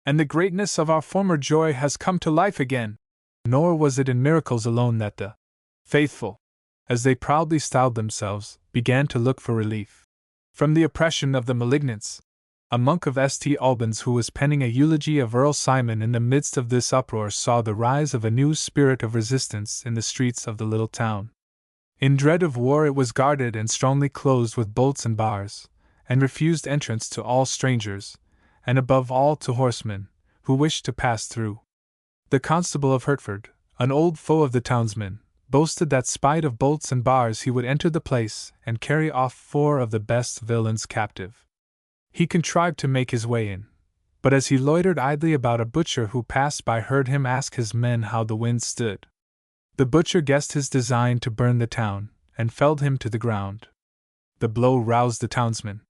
and the greatness of our former joy has come to life again. Nor was it in miracles alone that the faithful, as they proudly styled themselves, began to look for relief from the oppression of the malignants. A monk of St. Albans who was penning a eulogy of Earl Simon in the midst of this uproar saw the rise of a new spirit of resistance in the streets of the little town. In dread of war, it was guarded and strongly closed with bolts and bars, and refused entrance to all strangers, and above all to horsemen, who wished to pass through. The constable of Hertford, an old foe of the townsmen, boasted that spite of bolts and bars he would enter the place and carry off 4 of the best villains captive. He contrived to make his way in, but as he loitered idly about, a butcher who passed by heard him ask his men how the wind stood. The butcher guessed his design to burn the town, and felled him to the ground. The blow roused the townsmen.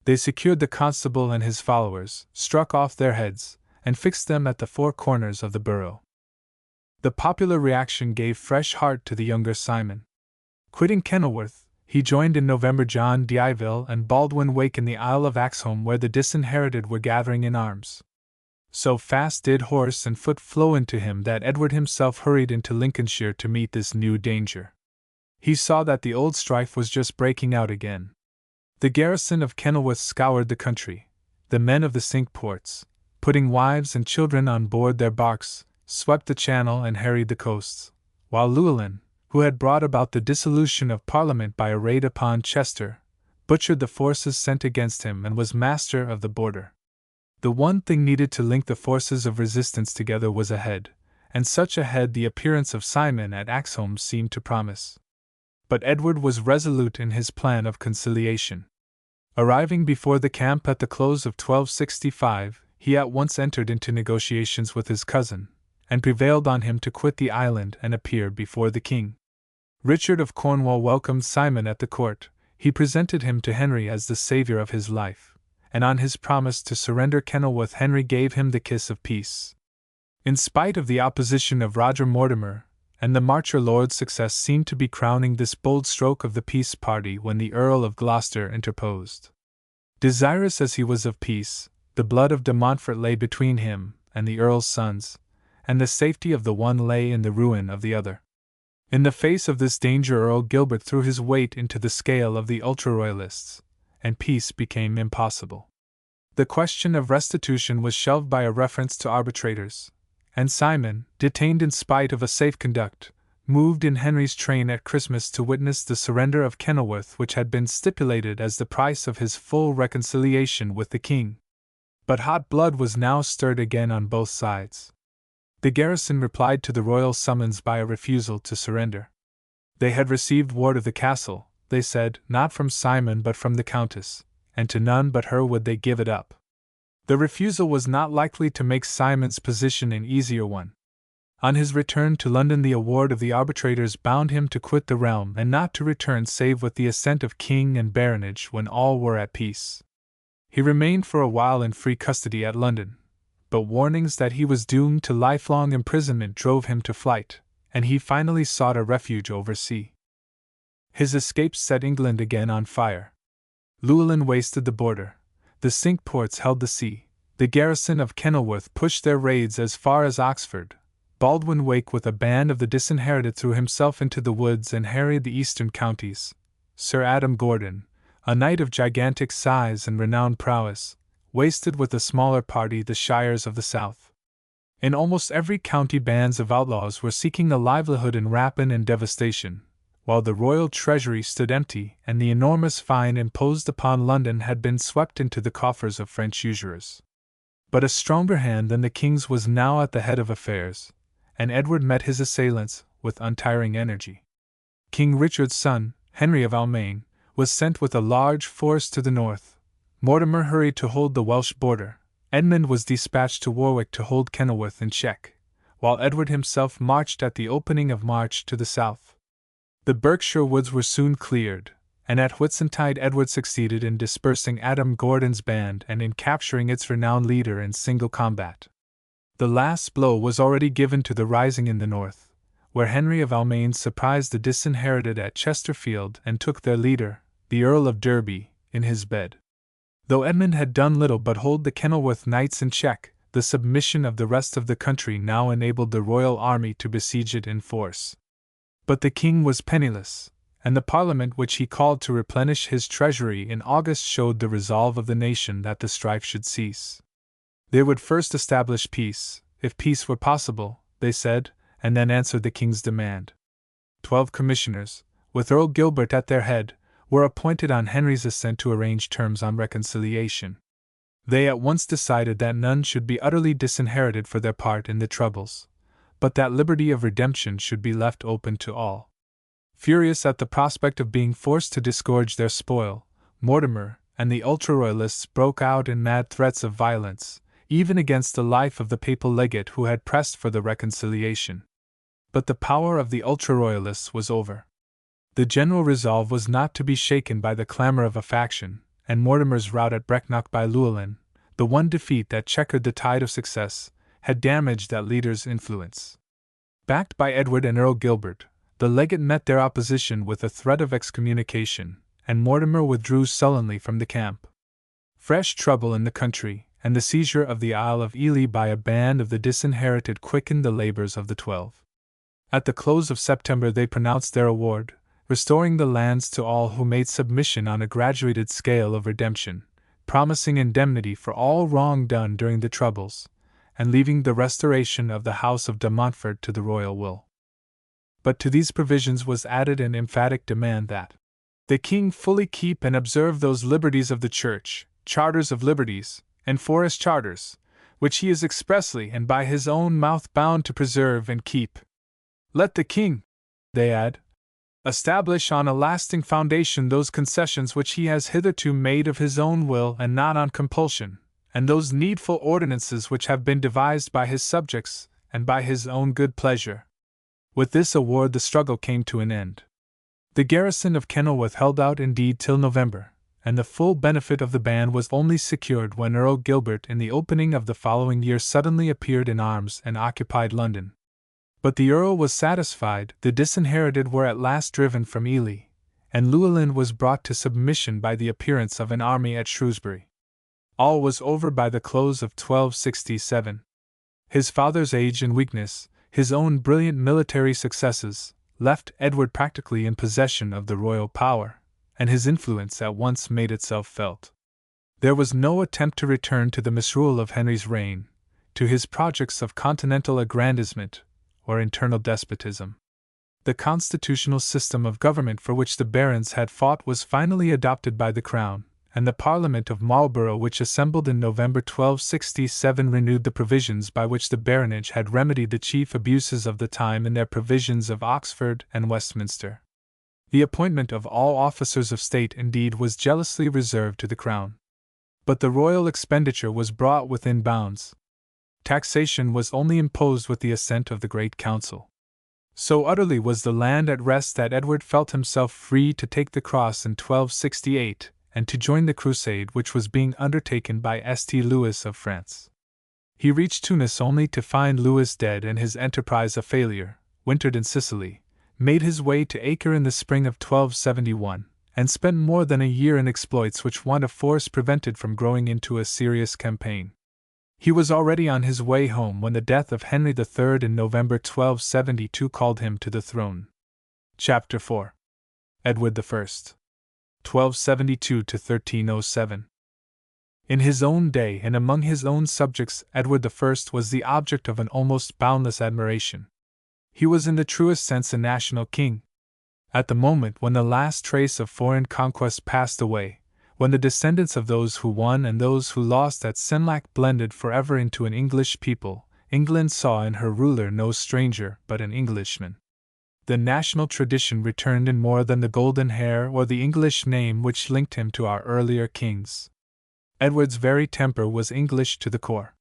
They secured the constable and his followers, struck off their heads, and fixed them at the 4 corners of the borough. The popular reaction gave fresh heart to the younger Simon. Quitting Kenilworth, he joined in November John d'Iville and Baldwin Wake in the Isle of Axholme, where the disinherited were gathering in arms. So fast did horse and foot flow into him that Edward himself hurried into Lincolnshire to meet this new danger. He saw that the old strife was just breaking out again. The garrison of Kenilworth scoured the country, the men of the Cinque Ports, putting wives and children on board their barks, swept the Channel and harried the coasts, while Llewellyn, who had brought about the dissolution of Parliament by a raid upon Chester, butchered the forces sent against him and was master of the border. The one thing needed to link the forces of resistance together was a head, and such a head the appearance of Simon at Axholme seemed to promise. But Edward was resolute in his plan of conciliation. Arriving before the camp at the close of 1265, he at once entered into negotiations with his cousin, and prevailed on him to quit the island and appear before the king. Richard of Cornwall welcomed Simon at the court. He presented him to Henry as the savior of his life, and on his promise to surrender Kenilworth, Henry gave him the kiss of peace. In spite of the opposition of Roger Mortimer, and the Marcher Lord's success seemed to be crowning this bold stroke of the peace party when the Earl of Gloucester interposed. Desirous as he was of peace, the blood of de Montfort lay between him and the Earl's sons, and the safety of the one lay in the ruin of the other. In the face of this danger, Earl Gilbert threw his weight into the scale of the ultra-royalists, and peace became impossible. The question of restitution was shelved by a reference to arbitrators, and Simon, detained in spite of a safe conduct, moved in Henry's train at Christmas to witness the surrender of Kenilworth, which had been stipulated as the price of his full reconciliation with the king. But hot blood was now stirred again on both sides. The garrison replied to the royal summons by a refusal to surrender. They had received ward of the castle, they said, not from Simon but from the Countess, and to none but her would they give it up. The refusal was not likely to make Simon's position an easier one. On his return to London, the award of the arbitrators bound him to quit the realm and not to return save with the assent of king and baronage when all were at peace. He remained for a while in free custody at London, but warnings that he was doomed to lifelong imprisonment drove him to flight, and he finally sought a refuge oversea. His escapes set England again on fire. Llewellyn wasted the border, the Cinque Ports held the sea, the garrison of Kenilworth pushed their raids as far as Oxford. Baldwin Wake with a band of the disinherited threw himself into the woods and harried the eastern counties, Sir Adam Gordon, a knight of gigantic size and renowned prowess, wasted with a smaller party the shires of the south. In almost every county bands of outlaws were seeking a livelihood in rapine and devastation, while the royal treasury stood empty and the enormous fine imposed upon London had been swept into the coffers of French usurers. But a stronger hand than the king's was now at the head of affairs, and Edward met his assailants with untiring energy. King Richard's son, Henry of Almaine, was sent with a large force to the north. Mortimer hurried to hold the Welsh border. Edmund was dispatched to Warwick to hold Kenilworth in check, while Edward himself marched at the opening of March to the south. The Berkshire woods were soon cleared, and at Whitsuntide Edward succeeded in dispersing Adam Gordon's band and in capturing its renowned leader in single combat. The last blow was already given to the rising in the north, where Henry of Almaine surprised the disinherited at Chesterfield and took their leader, the Earl of Derby, in his bed. Though Edmund had done little but hold the Kenilworth knights in check, the submission of the rest of the country now enabled the royal army to besiege it in force. But the king was penniless, and the Parliament which he called to replenish his treasury in August showed the resolve of the nation that the strife should cease. They would first establish peace, if peace were possible, they said, and then answer the king's demand. 12 commissioners, with Earl Gilbert at their head, were appointed on Henry's assent to arrange terms on reconciliation. They at once decided that none should be utterly disinherited for their part in the troubles, but that liberty of redemption should be left open to all. Furious at the prospect of being forced to disgorge their spoil, Mortimer and the ultra-royalists broke out in mad threats of violence, even against the life of the papal legate who had pressed for the reconciliation. But the power of the ultra-royalists was over. The general resolve was not to be shaken by the clamor of a faction, and Mortimer's rout at Brecknock by Llewellyn, the one defeat that checkered the tide of success, had damaged that leader's influence. Backed by Edward and Earl Gilbert, the legate met their opposition with a threat of excommunication, and Mortimer withdrew sullenly from the camp. Fresh trouble in the country, and the seizure of the Isle of Ely by a band of the disinherited quickened the labors of the 12. At the close of September they pronounced their award, restoring the lands to all who made submission on a graduated scale of redemption, promising indemnity for all wrong done during the troubles, and leaving the restoration of the House of de Montfort to the royal will. But to these provisions was added an emphatic demand that the king fully keep and observe those liberties of the Church, charters of liberties, and forest charters, which he is expressly and by his own mouth bound to preserve and keep. Let the king, they add, establish on a lasting foundation those concessions which he has hitherto made of his own will and not on compulsion, and those needful ordinances which have been devised by his subjects and by his own good pleasure. With this award the struggle came to an end. The garrison of Kenilworth held out indeed till November, and the full benefit of the ban was only secured when Earl Gilbert in the opening of the following year suddenly appeared in arms and occupied London. But the Earl was satisfied, the disinherited were at last driven from Ely, and Llewellyn was brought to submission by the appearance of an army at Shrewsbury. All was over by the close of 1267. His father's age and weakness, his own brilliant military successes, left Edward practically in possession of the royal power, and his influence at once made itself felt. There was no attempt to return to the misrule of Henry's reign, to his projects of continental aggrandizement, or internal despotism. The constitutional system of government for which the barons had fought was finally adopted by the Crown, and the Parliament of Marlborough, which assembled in November 1267, renewed the provisions by which the baronage had remedied the chief abuses of the time in their provisions of Oxford and Westminster. The appointment of all officers of state indeed was jealously reserved to the Crown. But the royal expenditure was brought within bounds. Taxation was only imposed with the assent of the Great Council. So utterly was the land at rest that Edward felt himself free to take the cross in 1268, and to join the crusade which was being undertaken by St. Louis of France. He reached Tunis only to find Louis dead and his enterprise a failure, wintered in Sicily, made his way to Acre in the spring of 1271, and spent more than a year in exploits which want of force prevented from growing into a serious campaign. He was already on his way home when the death of Henry III in November 1272 called him to the throne. Chapter 4. Edward I. 1272 to 1307. In his own day and among his own subjects, Edward I was the object of an almost boundless admiration. He was in the truest sense a national king. At the moment when the last trace of foreign conquest passed away, when the descendants of those who won and those who lost at Senlac blended forever into an English people, England saw in her ruler no stranger but an Englishman. The national tradition returned in more than the golden hair or the English name which linked him to our earlier kings. Edward's very temper was English to the core.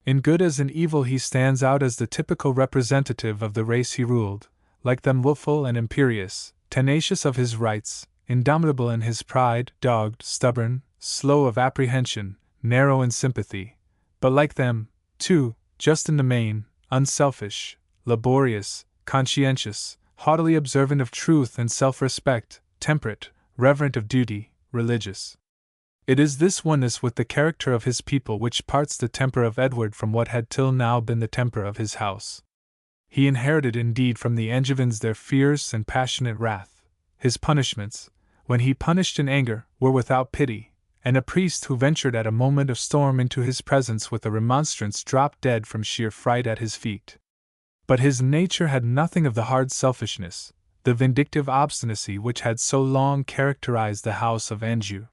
In good as in evil he stands out as the typical representative of the race he ruled, like them wilful and imperious, tenacious of his rights, indomitable in his pride, dogged, stubborn, slow of apprehension, narrow in sympathy, but like them, too, just in the main, unselfish, laborious, conscientious, haughtily observant of truth and self-respect, temperate, reverent of duty, religious. It is this oneness with the character of his people which parts the temper of Edward from what had till now been the temper of his house. He inherited indeed from the Angevins their fierce and passionate wrath. His punishments, when he punished in anger, were without pity, and a priest who ventured at a moment of storm into his presence with a remonstrance dropped dead from sheer fright at his feet. But his nature had nothing of the hard selfishness, the vindictive obstinacy which had so long characterized the house of Anjou.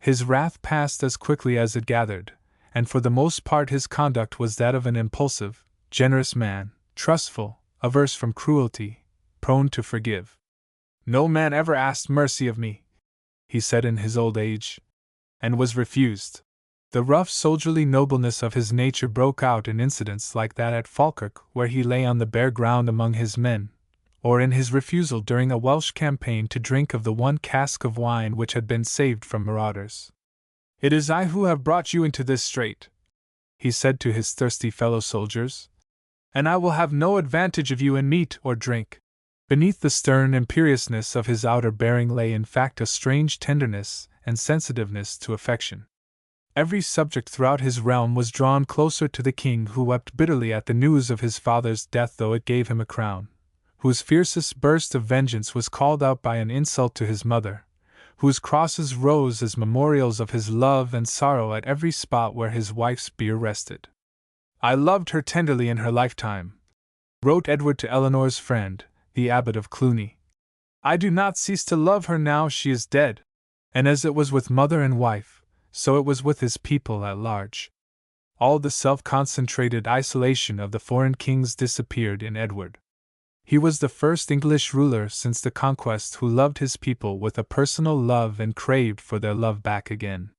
His wrath passed as quickly as it gathered, and for the most part his conduct was that of an impulsive, generous man, trustful, averse from cruelty, prone to forgive. "No man ever asked mercy of me," he said in his old age, and was refused. The rough soldierly nobleness of his nature broke out in incidents like that at Falkirk where he lay on the bare ground among his men, or in his refusal during a Welsh campaign to drink of the one cask of wine which had been saved from marauders. "It is I who have brought you into this strait," he said to his thirsty fellow soldiers, "and I will have no advantage of you in meat or drink." Beneath the stern imperiousness of his outer bearing lay in fact a strange tenderness and sensitiveness to affection. Every subject throughout his realm was drawn closer to the king who wept bitterly at the news of his father's death though it gave him a crown, whose fiercest burst of vengeance was called out by an insult to his mother, whose crosses rose as memorials of his love and sorrow at every spot where his wife's bier rested. "I loved her tenderly in her lifetime," wrote Edward to Eleanor's friend, the Abbot of Cluny. "I do not cease to love her now she is dead." And as it was with mother and wife, so it was with his people at large. All the self-concentrated isolation of the foreign kings disappeared in Edward. He was the first English ruler since the conquest who loved his people with a personal love and craved for their love back again.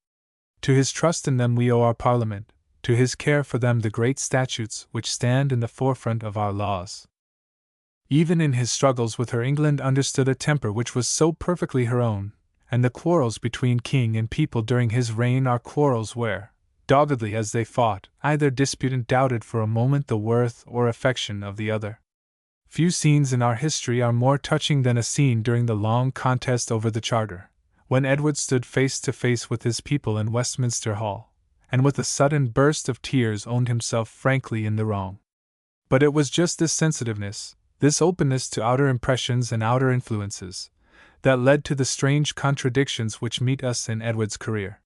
To his trust in them we owe our Parliament, to his care for them the great statutes which stand in the forefront of our laws. Even in his struggles with her England understood a temper which was so perfectly her own, and the quarrels between king and people during his reign are quarrels where, doggedly as they fought, either disputant doubted for a moment the worth or affection of the other. Few scenes in our history are more touching than a scene during the long contest over the Charter, when Edward stood face to face with his people in Westminster Hall, and with a sudden burst of tears owned himself frankly in the wrong. But it was just this sensitiveness, this openness to outer impressions and outer influences, that led to the strange contradictions which meet us in Edward's career.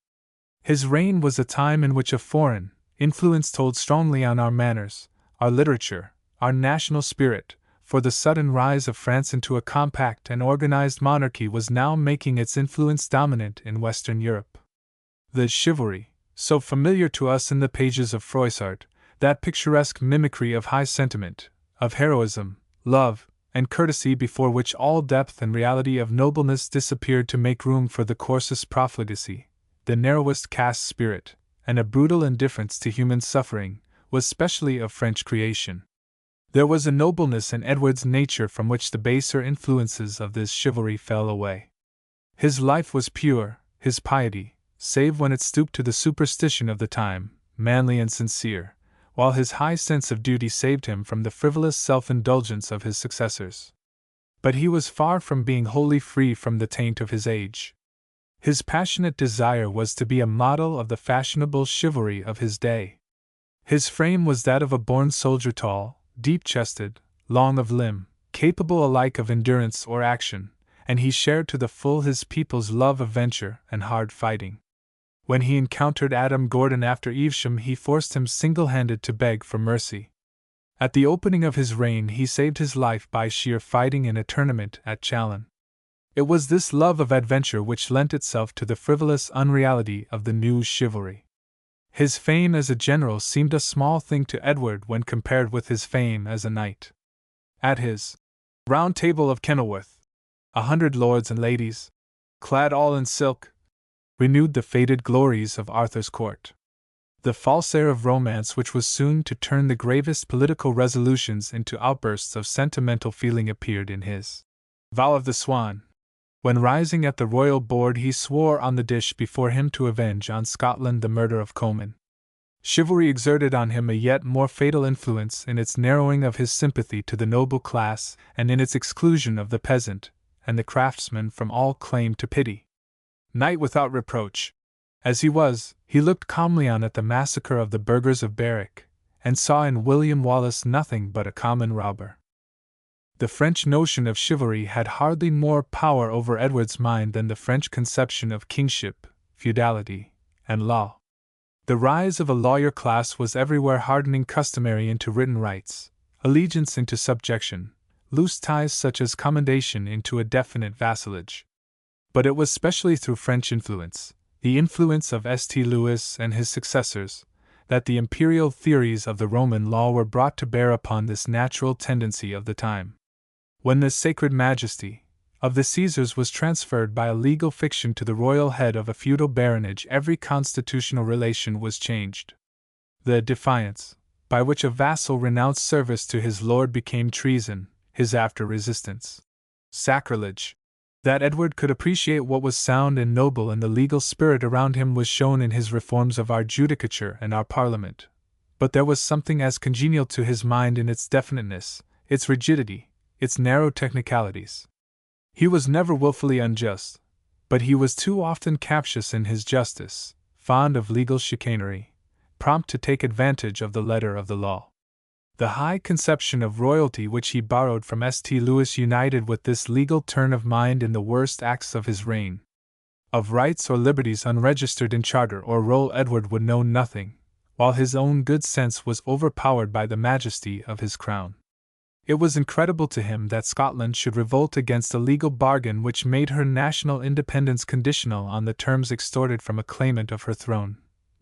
His reign was a time in which a foreign influence told strongly on our manners, our literature, our national spirit, for the sudden rise of France into a compact and organized monarchy was now making its influence dominant in Western Europe. The chivalry, so familiar to us in the pages of Froissart, that picturesque mimicry of high sentiment, of heroism, love, and courtesy before which all depth and reality of nobleness disappeared to make room for the coarsest profligacy, the narrowest caste spirit, and a brutal indifference to human suffering, was specially of French creation. There was a nobleness in Edward's nature from which the baser influences of this chivalry fell away. His life was pure, his piety, save when it stooped to the superstition of the time, manly and sincere, while his high sense of duty saved him from the frivolous self-indulgence of his successors. But he was far from being wholly free from the taint of his age. His passionate desire was to be a model of the fashionable chivalry of his day. His frame was that of a born soldier, tall, deep-chested, long of limb, capable alike of endurance or action, and he shared to the full his people's love of venture and hard fighting. When he encountered Adam Gordon after Evesham, he forced him single-handed to beg for mercy. At the opening of his reign, he saved his life by sheer fighting in a tournament at Chalon. It was this love of adventure which lent itself to the frivolous unreality of the new chivalry. His fame as a general seemed a small thing to Edward when compared with his fame as a knight. At his Round Table of Kenilworth, 100 lords and ladies, clad all in silk, renewed the faded glories of Arthur's court. The false air of romance which was soon to turn the gravest political resolutions into outbursts of sentimental feeling appeared in his Vow of the Swan, when rising at the royal board he swore on the dish before him to avenge on Scotland the murder of Comyn. Chivalry exerted on him a yet more fatal influence in its narrowing of his sympathy to the noble class and in its exclusion of the peasant and the craftsman from all claim to pity. Knight without reproach as he was, he looked calmly on at the massacre of the burghers of Berwick, and saw in William Wallace nothing but a common robber. The French notion of chivalry had hardly more power over Edward's mind than the French conception of kingship, feudality, and law. The rise of a lawyer class was everywhere hardening customary into written rights, allegiance into subjection, loose ties such as commendation into a definite vassalage. But it was specially through French influence, the influence of St. Louis and his successors, that the imperial theories of the Roman law were brought to bear upon this natural tendency of the time. When the sacred majesty of the Caesars was transferred by a legal fiction to the royal head of a feudal baronage, every constitutional relation was changed. The defiance, by which a vassal renounced service to his lord, became treason, his after resistance sacrilege. That Edward could appreciate what was sound and noble in the legal spirit around him was shown in his reforms of our judicature and our parliament. But there was something as congenial to his mind in its definiteness, its rigidity, its narrow technicalities. He was never wilfully unjust, but he was too often captious in his justice, fond of legal chicanery, prompt to take advantage of the letter of the law. The high conception of royalty which he borrowed from St. Louis united with this legal turn of mind in the worst acts of his reign. Of rights or liberties unregistered in charter or roll Edward would know nothing, while his own good sense was overpowered by the majesty of his crown. It was incredible to him that Scotland should revolt against a legal bargain which made her national independence conditional on the terms extorted from a claimant of her throne.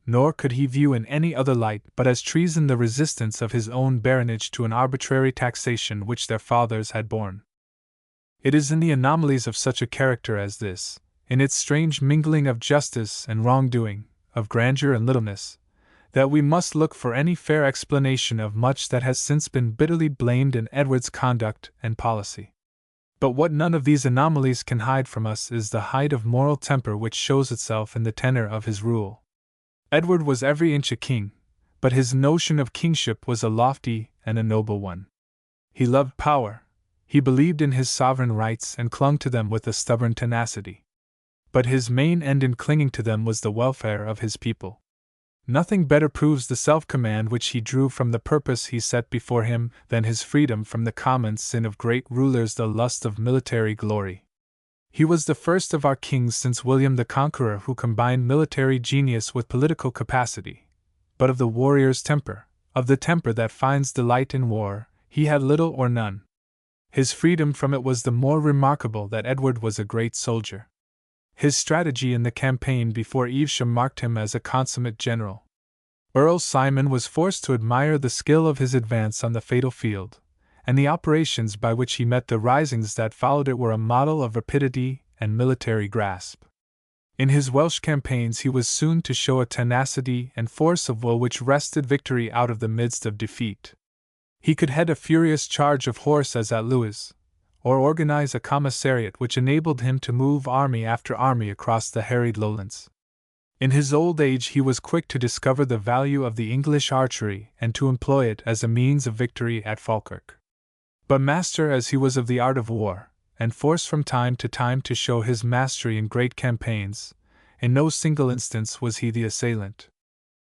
Nor could he view in any other light but as treason the resistance of his own baronage to an arbitrary taxation which their fathers had borne. It is in the anomalies of such a character as this, in its strange mingling of justice and wrongdoing, of grandeur and littleness, that we must look for any fair explanation of much that has since been bitterly blamed in Edward's conduct and policy. But what none of these anomalies can hide from us is the height of moral temper which shows itself in the tenor of his rule. Edward was every inch a king, but his notion of kingship was a lofty and a noble one. He loved power, he believed in his sovereign rights and clung to them with a stubborn tenacity. But his main end in clinging to them was the welfare of his people. Nothing better proves the self-command which he drew from the purpose he set before him than his freedom from the common sin of great rulers, the lust of military glory. He was the first of our kings since William the Conqueror who combined military genius with political capacity. But of the warrior's temper, of the temper that finds delight in war, he had little or none. His freedom from it was the more remarkable that Edward was a great soldier. His strategy in the campaign before Evesham marked him as a consummate general. Earl Simon was forced to admire the skill of his advance on the fatal field, and the operations by which he met the risings that followed it were a model of rapidity and military grasp. In his Welsh campaigns he was soon to show a tenacity and force of will which wrested victory out of the midst of defeat. He could head a furious charge of horse as at Lewes, or organize a commissariat which enabled him to move army after army across the harried lowlands. In his old age he was quick to discover the value of the English archery and to employ it as a means of victory at Falkirk. But master as he was of the art of war, and forced from time to time to show his mastery in great campaigns, in no single instance was he the assailant.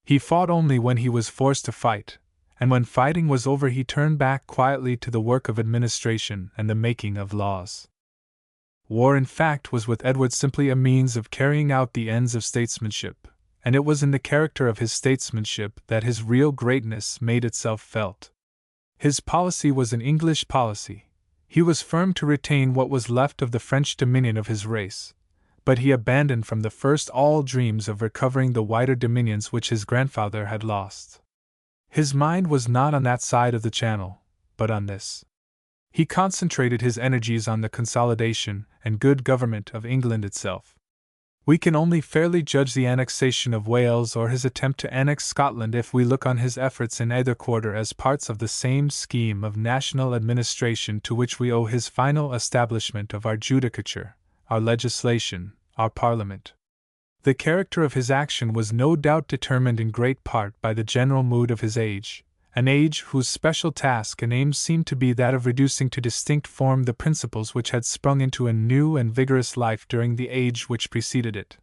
He fought only when he was forced to fight, and when fighting was over he turned back quietly to the work of administration and the making of laws. War, in fact, was with Edward simply a means of carrying out the ends of statesmanship, and it was in the character of his statesmanship that his real greatness made itself felt. His policy was an English policy. He was firm to retain what was left of the French dominion of his race, but he abandoned from the first all dreams of recovering the wider dominions which his grandfather had lost. His mind was not on that side of the Channel, but on this. He concentrated his energies on the consolidation and good government of England itself. We can only fairly judge the annexation of Wales or his attempt to annex Scotland if we look on his efforts in either quarter as parts of the same scheme of national administration to which we owe his final establishment of our judicature, our legislation, our parliament. The character of his action was no doubt determined in great part by the general mood of his age, an age whose special task and aim seemed to be that of reducing to distinct form the principles which had sprung into a new and vigorous life during the age which preceded it.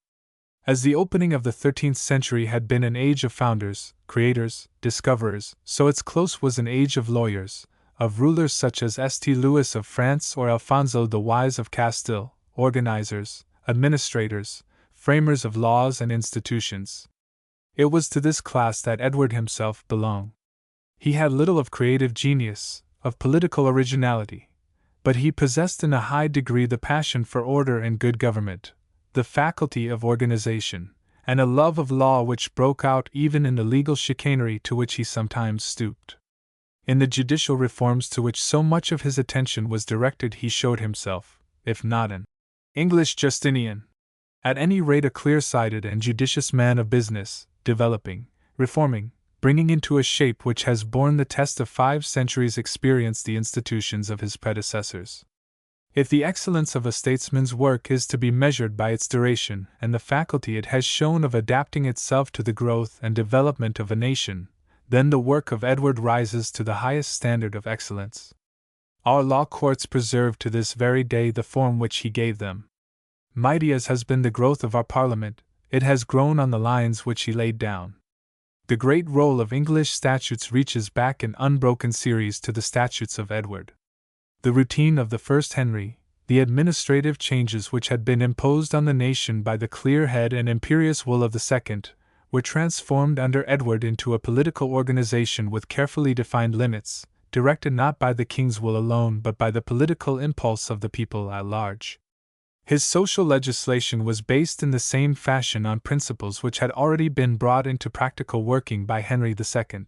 As the opening of the 13th century had been an age of founders, creators, discoverers, so its close was an age of lawyers, of rulers such as St. Louis of France or Alfonso the Wise of Castile, organizers, administrators, framers of laws and institutions. It was to this class that Edward himself belonged. He had little of creative genius, of political originality, but he possessed in a high degree the passion for order and good government, the faculty of organization, and a love of law which broke out even in the legal chicanery to which he sometimes stooped. In the judicial reforms to which so much of his attention was directed he showed himself, if not an English Justinian, at any rate a clear-sighted and judicious man of business, developing, reforming, bringing into a shape which has borne the test of 5 centuries' experience the institutions of his predecessors. If the excellence of a statesman's work is to be measured by its duration and the faculty it has shown of adapting itself to the growth and development of a nation, then the work of Edward rises to the highest standard of excellence. Our law courts preserve to this very day the form which he gave them. Mighty as has been the growth of our Parliament, it has grown on the lines which he laid down. The great roll of English statutes reaches back in unbroken series to the statutes of Edward. The routine of the first Henry, the administrative changes which had been imposed on the nation by the clear head and imperious will of the second, were transformed under Edward into a political organization with carefully defined limits, directed not by the king's will alone but by the political impulse of the people at large. His social legislation was based in the same fashion on principles which had already been brought into practical working by Henry II.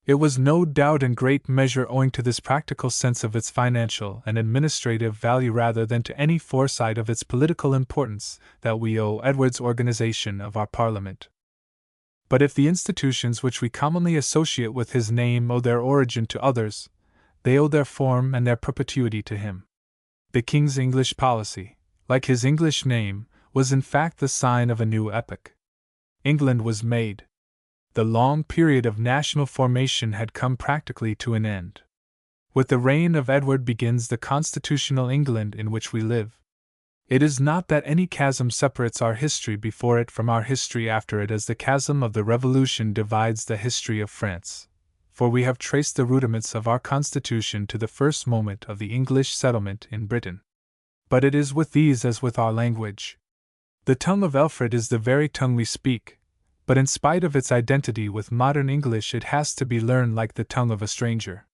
It was no doubt in great measure owing to this practical sense of its financial and administrative value rather than to any foresight of its political importance that we owe Edward's organization of our Parliament. But if the institutions which we commonly associate with his name owe their origin to others, they owe their form and their perpetuity to him. The king's English policy, like his English name, was in fact the sign of a new epoch. England was made. The long period of national formation had come practically to an end. With the reign of Edward begins the constitutional England in which we live. It is not that any chasm separates our history before it from our history after it as the chasm of the Revolution divides the history of France, for we have traced the rudiments of our constitution to the first moment of the English settlement in Britain. But it is with these as with our language. The tongue of Alfred is the very tongue we speak, but in spite of its identity with modern English it has to be learned like the tongue of a stranger.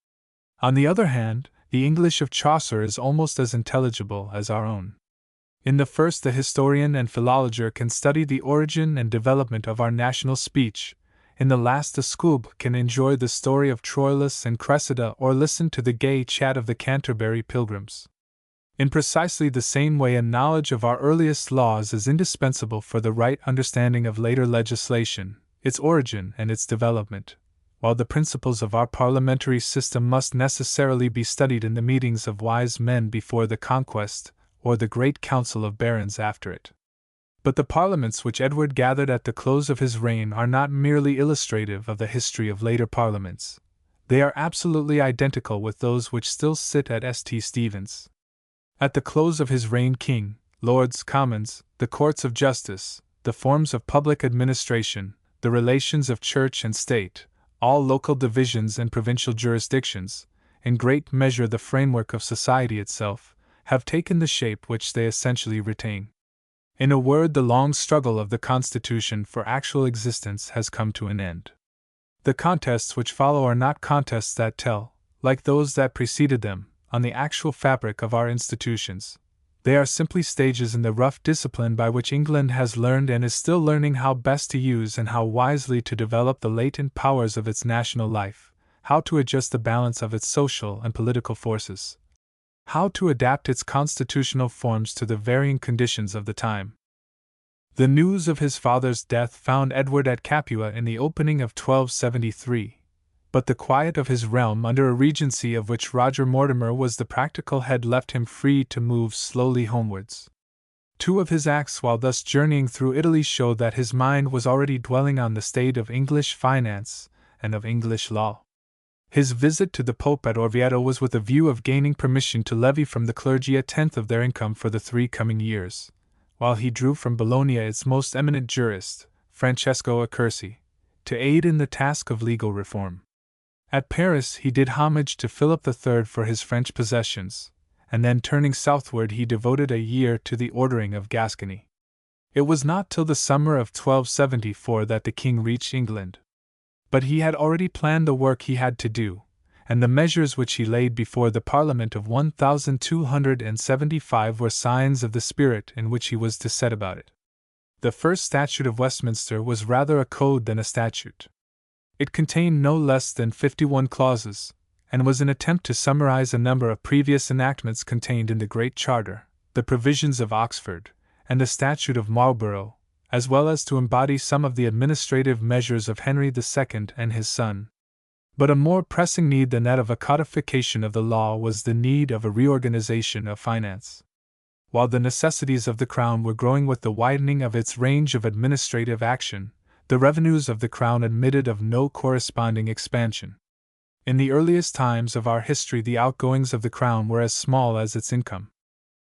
On the other hand, the English of Chaucer is almost as intelligible as our own. In the first the historian and philologer can study the origin and development of our national speech, in the last the schoolboy can enjoy the story of Troilus and Cressida or listen to the gay chat of the Canterbury Pilgrims. In precisely the same way a knowledge of our earliest laws is indispensable for the right understanding of later legislation, its origin and its development, while the principles of our parliamentary system must necessarily be studied in the meetings of wise men before the Conquest, or the great council of barons after it. But the parliaments which Edward gathered at the close of his reign are not merely illustrative of the history of later parliaments, they are absolutely identical with those which still sit at St. Stephen's. At the close of his reign King, Lords, Commons, the courts of justice, the forms of public administration, the relations of church and state, all local divisions and provincial jurisdictions, in great measure the framework of society itself, have taken the shape which they essentially retain. In a word, the long struggle of the Constitution for actual existence has come to an end. The contests which follow are not contests that tell, like those that preceded them, on the actual fabric of our institutions. They are simply stages in the rough discipline by which England has learned and is still learning how best to use and how wisely to develop the latent powers of its national life, how to adjust the balance of its social and political forces, how to adapt its constitutional forms to the varying conditions of the time. The news of his father's death found Edward at Capua in the opening of 1273. But the quiet of his realm under a regency of which Roger Mortimer was the practical head left him free to move slowly homewards. Two of his acts while thus journeying through Italy show that his mind was already dwelling on the state of English finance and of English law. His visit to the Pope at Orvieto was with a view of gaining permission to levy from the clergy a tenth of their income for the 3 coming years, while he drew from Bologna its most eminent jurist, Francesco Accursi, to aid in the task of legal reform. At Paris he did homage to Philip III for his French possessions, and then turning southward he devoted a year to the ordering of Gascony. It was not till the summer of 1274 that the king reached England. But he had already planned the work he had to do, and the measures which he laid before the Parliament of 1275 were signs of the spirit in which he was to set about it. The first statute of Westminster was rather a code than a statute. It contained no less than 51 clauses, and was an attempt to summarize a number of previous enactments contained in the Great Charter, the provisions of Oxford, and the Statute of Marlborough, as well as to embody some of the administrative measures of Henry II and his son. But a more pressing need than that of a codification of the law was the need of a reorganization of finance. While the necessities of the Crown were growing with the widening of its range of administrative action, the revenues of the Crown admitted of no corresponding expansion. In the earliest times of our history, the outgoings of the Crown were as small as its income.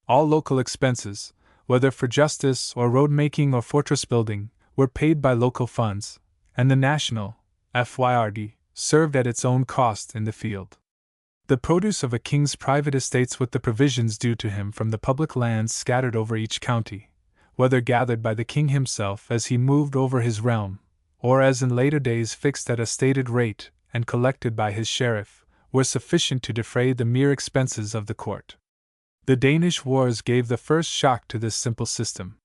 All local expenses, whether for justice or road making or fortress building, were paid by local funds, and the national FYRD served at its own cost in the field. The produce of a king's private estates, with the provisions due to him from the public lands scattered over each county, whether gathered by the king himself as he moved over his realm, or as in later days fixed at a stated rate and collected by his sheriff, were sufficient to defray the mere expenses of the court. The Danish wars gave the first shock to this simple system.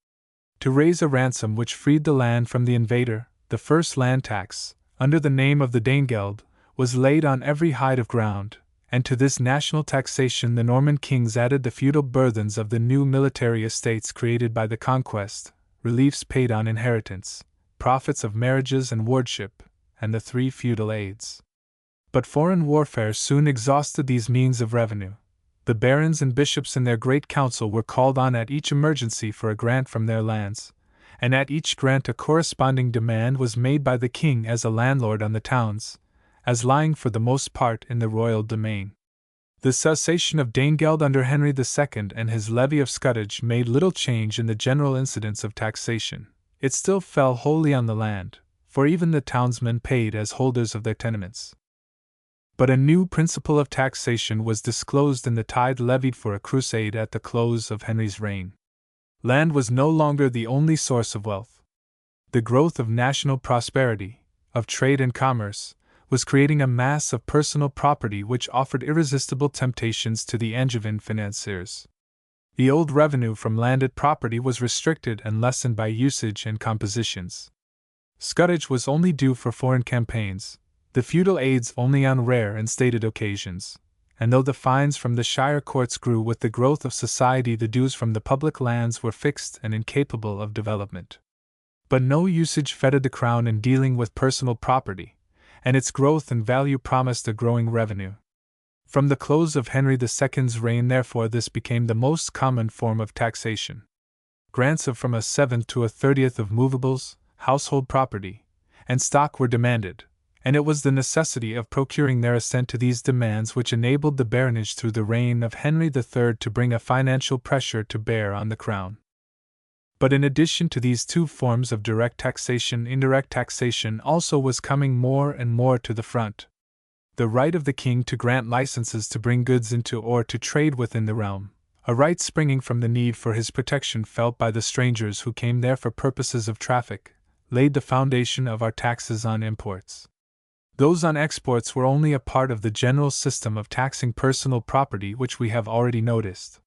To raise a ransom which freed the land from the invader, the first land tax, under the name of the Danegeld, was laid on every hide of ground, and to this national taxation the Norman kings added the feudal burthens of the new military estates created by the conquest, reliefs paid on inheritance, profits of marriages and wardship, and the 3 feudal aids. But foreign warfare soon exhausted these means of revenue. The barons and bishops in their great council were called on at each emergency for a grant from their lands, and at each grant a corresponding demand was made by the king as a landlord on the towns, as lying for the most part in the royal domain. The cessation of Danegeld under Henry II and his levy of scutage made little change in the general incidence of taxation. It still fell wholly on the land, for even the townsmen paid as holders of their tenements. But a new principle of taxation was disclosed in the tithe levied for a crusade at the close of Henry's reign. Land was no longer the only source of wealth. The growth of national prosperity, of trade and commerce, was creating a mass of personal property which offered irresistible temptations to the Angevin financiers. The old revenue from landed property was restricted and lessened by usage and compositions. Scutage was only due for foreign campaigns, the feudal aids only on rare and stated occasions, and though the fines from the shire courts grew with the growth of society, the dues from the public lands were fixed and incapable of development. But no usage fettered the crown in dealing with personal property, and its growth and value promised a growing revenue. From the close of Henry II's reign, therefore, this became the most common form of taxation. Grants of from a seventh to a 30th of movables, household property, and stock were demanded, and it was the necessity of procuring their assent to these demands which enabled the baronage through the reign of Henry III to bring a financial pressure to bear on the crown. But in addition to these 2 forms of direct taxation, indirect taxation also was coming more and more to the front. The right of the king to grant licenses to bring goods into or to trade within the realm, a right springing from the need for his protection felt by the strangers who came there for purposes of traffic, laid the foundation of our taxes on imports. Those on exports were only a part of the general system of taxing personal property which we have already noticed.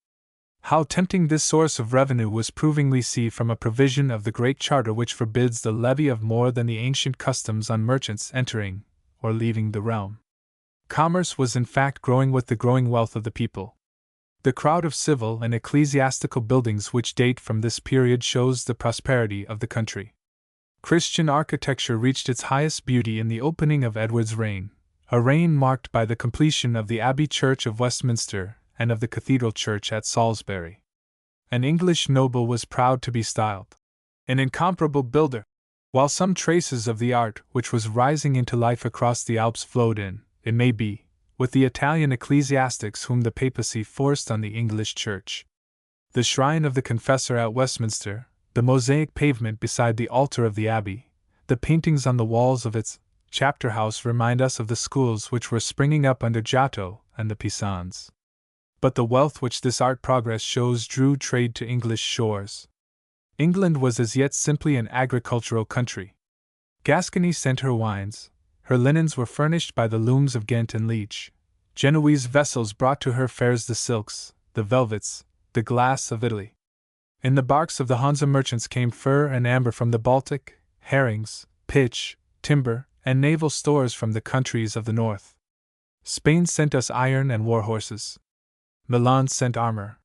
How tempting this source of revenue was proving we see from a provision of the Great Charter which forbids the levy of more than the ancient customs on merchants entering or leaving the realm. Commerce was in fact growing with the growing wealth of the people. The crowd of civil and ecclesiastical buildings which date from this period shows the prosperity of the country. Christian architecture reached its highest beauty in the opening of Edward's reign, a reign marked by the completion of the Abbey Church of Westminster and of the Cathedral Church at Salisbury. An English noble was proud to be styled an incomparable builder, while some traces of the art which was rising into life across the Alps flowed in, it may be, with the Italian ecclesiastics whom the papacy forced on the English Church. The shrine of the Confessor at Westminster, the mosaic pavement beside the altar of the Abbey, the paintings on the walls of its chapter house remind us of the schools which were springing up under Giotto and the Pisans. But the wealth which this art progress shows drew trade to English shores. England was as yet simply an agricultural country. Gascony sent her wines, her linens were furnished by the looms of Ghent and Liege, Genoese vessels brought to her fairs the silks, the velvets, the glass of Italy. In the barks of the Hansa merchants came fur and amber from the Baltic, herrings, pitch, timber, and naval stores from the countries of the north. Spain sent us iron and war horses. Milan sent armor.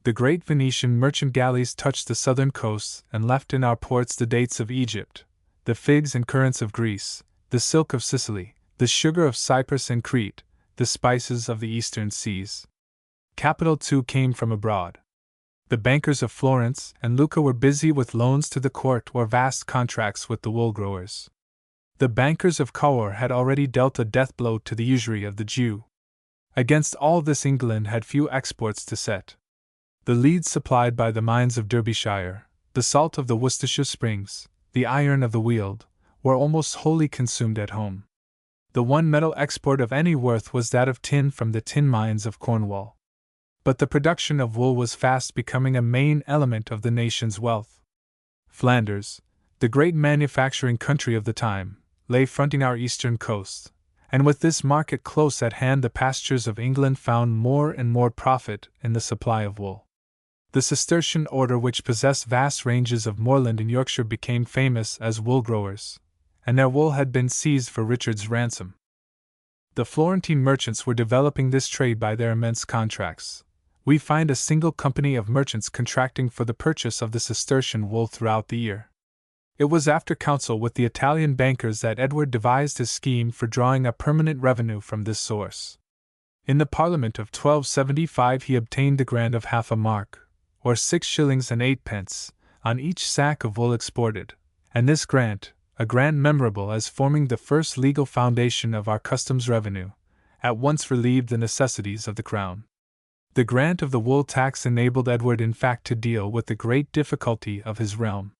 The great Venetian merchant galleys touched the southern coasts and left in our ports the dates of Egypt, the figs and currants of Greece, the silk of Sicily, the sugar of Cyprus and Crete, the spices of the eastern seas. Capital too came from abroad. The bankers of Florence and Lucca were busy with loans to the court or vast contracts with the wool growers. The bankers of Cahors had already dealt a death blow to the usury of the Jew. Against all this England had few exports to set. The leads supplied by the mines of Derbyshire, the salt of the Worcestershire springs, the iron of the Weald, were almost wholly consumed at home. The one metal export of any worth was that of tin from the tin mines of Cornwall. But the production of wool was fast becoming a main element of the nation's wealth. Flanders, the great manufacturing country of the time, lay fronting our eastern coast, and with this market close at hand the pastures of England found more and more profit in the supply of wool. The Cistercian order, which possessed vast ranges of moorland in Yorkshire, became famous as wool growers, and their wool had been seized for Richard's ransom. The Florentine merchants were developing this trade by their immense contracts. We find a single company of merchants contracting for the purchase of the Cistercian wool throughout the year. It was after counsel with the Italian bankers that Edward devised his scheme for drawing a permanent revenue from this source. In the Parliament of 1275 he obtained the grant of half a mark, or 6 shillings and 8 pence, on each sack of wool exported, and this grant, a grant memorable as forming the first legal foundation of our customs revenue, at once relieved the necessities of the crown. The grant of the wool tax enabled Edward in fact to deal with the great difficulty of his realm.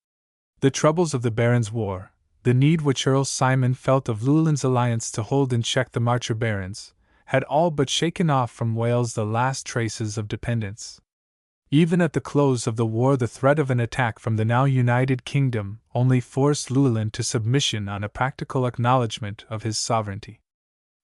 The troubles of the Barons' War, the need which Earl Simon felt of Llewellyn's alliance to hold in check the Marcher barons, had all but shaken off from Wales the last traces of dependence. Even at the close of the war the threat of an attack from the now united kingdom only forced Llewellyn to submission on a practical acknowledgement of his sovereignty.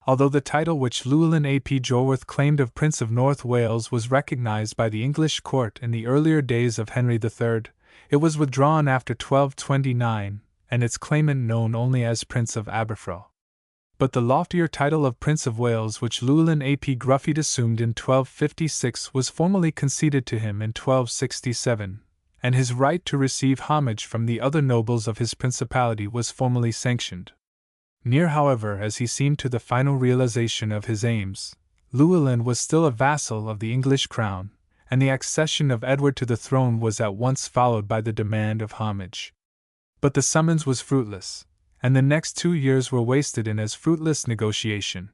Although the title which Llewellyn ap Jorwerth claimed of Prince of North Wales was recognized by the English court in the earlier days of Henry III, it was withdrawn after 1229, and its claimant known only as Prince of Aberfraw. But the loftier title of Prince of Wales which Llewellyn ap Gruffydd assumed in 1256 was formally conceded to him in 1267, and his right to receive homage from the other nobles of his principality was formally sanctioned. Near, however, as he seemed to the final realization of his aims, Llewellyn was still a vassal of the English crown, and the accession of Edward to the throne was at once followed by the demand of homage. But the summons was fruitless, and the next 2 years were wasted in as fruitless negotiation.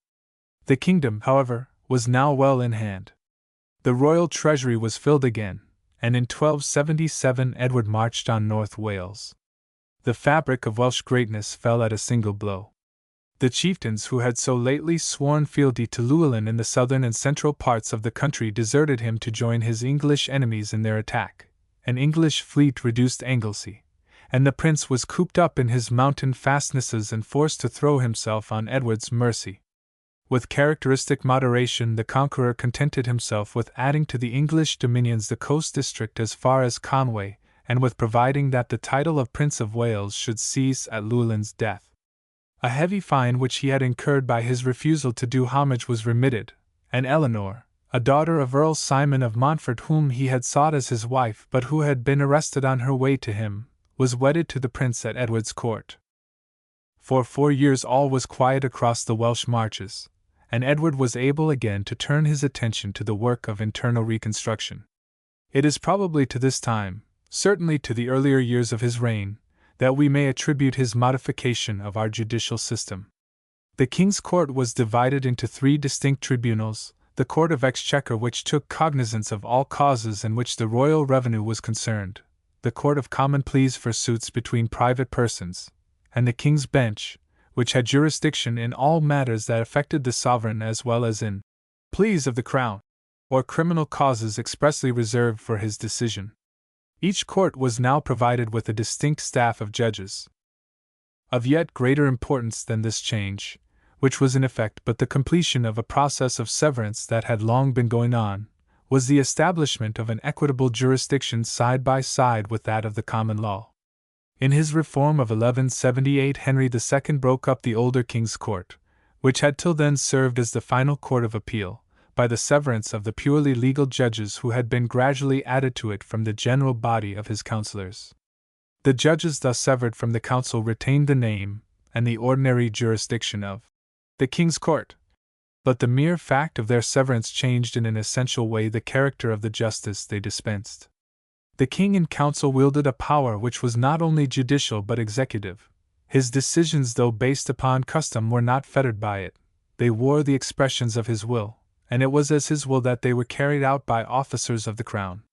The kingdom, however, was now well in hand. The royal treasury was filled again, and in 1277 Edward marched on North Wales. The fabric of Welsh greatness fell at a single blow. The chieftains who had so lately sworn fealty to Llewellyn in the southern and central parts of the country deserted him to join his English enemies in their attack. An English fleet reduced Anglesey, and the prince was cooped up in his mountain fastnesses and forced to throw himself on Edward's mercy. With characteristic moderation, the conqueror contented himself with adding to the English dominions the coast district as far as Conway, and with providing that the title of Prince of Wales should cease at Llewellyn's death. A heavy fine which he had incurred by his refusal to do homage was remitted, and Eleanor, a daughter of Earl Simon of Montfort whom he had sought as his wife but who had been arrested on her way to him, was wedded to the prince at Edward's court. For 4 years all was quiet across the Welsh marches, and Edward was able again to turn his attention to the work of internal reconstruction. It is probably to this time, certainly to the earlier years of his reign, that we may attribute his modification of our judicial system. The King's Court was divided into 3 distinct tribunals: the Court of Exchequer, which took cognizance of all causes in which the royal revenue was concerned, the Court of Common Pleas for suits between private persons, and the King's Bench, which had jurisdiction in all matters that affected the sovereign as well as in pleas of the crown, or criminal causes expressly reserved for his decision. Each court was now provided with a distinct staff of judges. Of yet greater importance than this change, which was in effect but the completion of a process of severance that had long been going on, was the establishment of an equitable jurisdiction side by side with that of the common law. In his reform of 1178, Henry II broke up the older King's Court, which had till then served as the final court of appeal, by the severance of the purely legal judges who had been gradually added to it from the general body of his councillors. The judges thus severed from the council retained the name and the ordinary jurisdiction of the King's Court, but the mere fact of their severance changed in an essential way the character of the justice they dispensed. The king in council wielded a power which was not only judicial but executive. His decisions, though based upon custom, were not fettered by it; they wore the expressions of his will, and it was as his will that they were carried out by officers of the crown.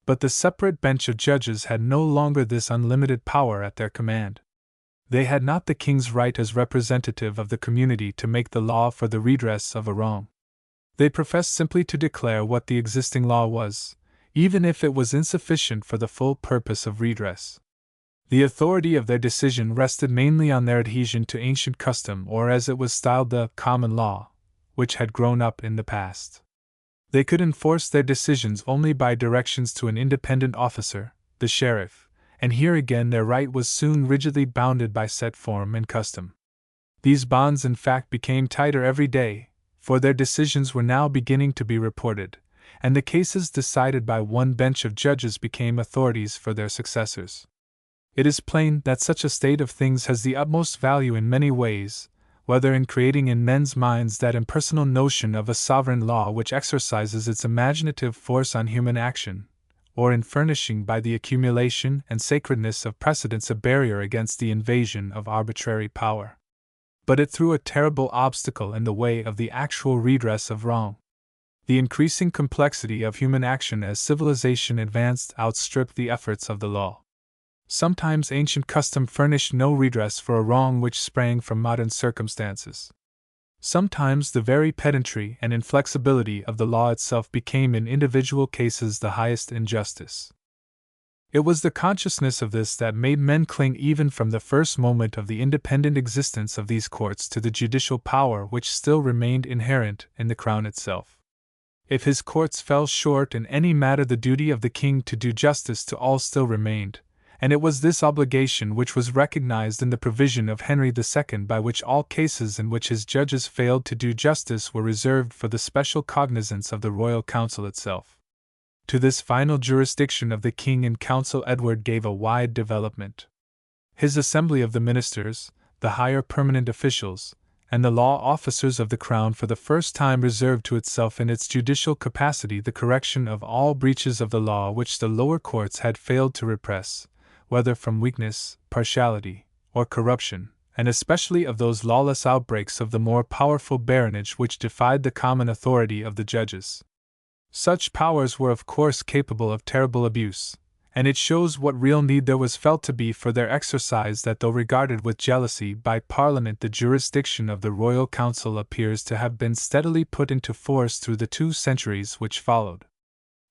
But the separate bench of judges had no longer this unlimited power at their command. They had not the king's right as representative of the community to make the law for the redress of a wrong. They professed simply to declare what the existing law was, even if it was insufficient for the full purpose of redress. The authority of their decision rested mainly on their adhesion to ancient custom, or as it was styled, the common law, which had grown up in the past. They could enforce their decisions only by directions to an independent officer, the sheriff, and here again their right was soon rigidly bounded by set form and custom. These bonds in fact became tighter every day, for their decisions were now beginning to be reported, and the cases decided by one bench of judges became authorities for their successors. It is plain that such a state of things has the utmost value in many ways, whether in creating in men's minds that impersonal notion of a sovereign law which exercises its imaginative force on human action, or in furnishing by the accumulation and sacredness of precedents a barrier against the invasion of arbitrary power. But it threw a terrible obstacle in the way of the actual redress of wrong. The increasing complexity of human action as civilization advanced outstripped the efforts of the law. Sometimes ancient custom furnished no redress for a wrong which sprang from modern circumstances. Sometimes the very pedantry and inflexibility of the law itself became in individual cases the highest injustice. It was the consciousness of this that made men cling even from the first moment of the independent existence of these courts to the judicial power which still remained inherent in the crown itself. If his courts fell short in any matter, the duty of the king to do justice to all still remained, and it was this obligation which was recognized in the provision of Henry II by which all cases in which his judges failed to do justice were reserved for the special cognizance of the royal council itself. To this final jurisdiction of the king in council Edward gave a wide development. His assembly of the ministers, the higher permanent officials, and the law officers of the crown for the first time reserved to itself in its judicial capacity the correction of all breaches of the law which the lower courts had failed to repress, whether from weakness, partiality, or corruption, and especially of those lawless outbreaks of the more powerful baronage which defied the common authority of the judges. Such powers were of course capable of terrible abuse, and it shows what real need there was felt to be for their exercise that though regarded with jealousy by Parliament, the jurisdiction of the Royal Council appears to have been steadily put into force through the 2 centuries which followed.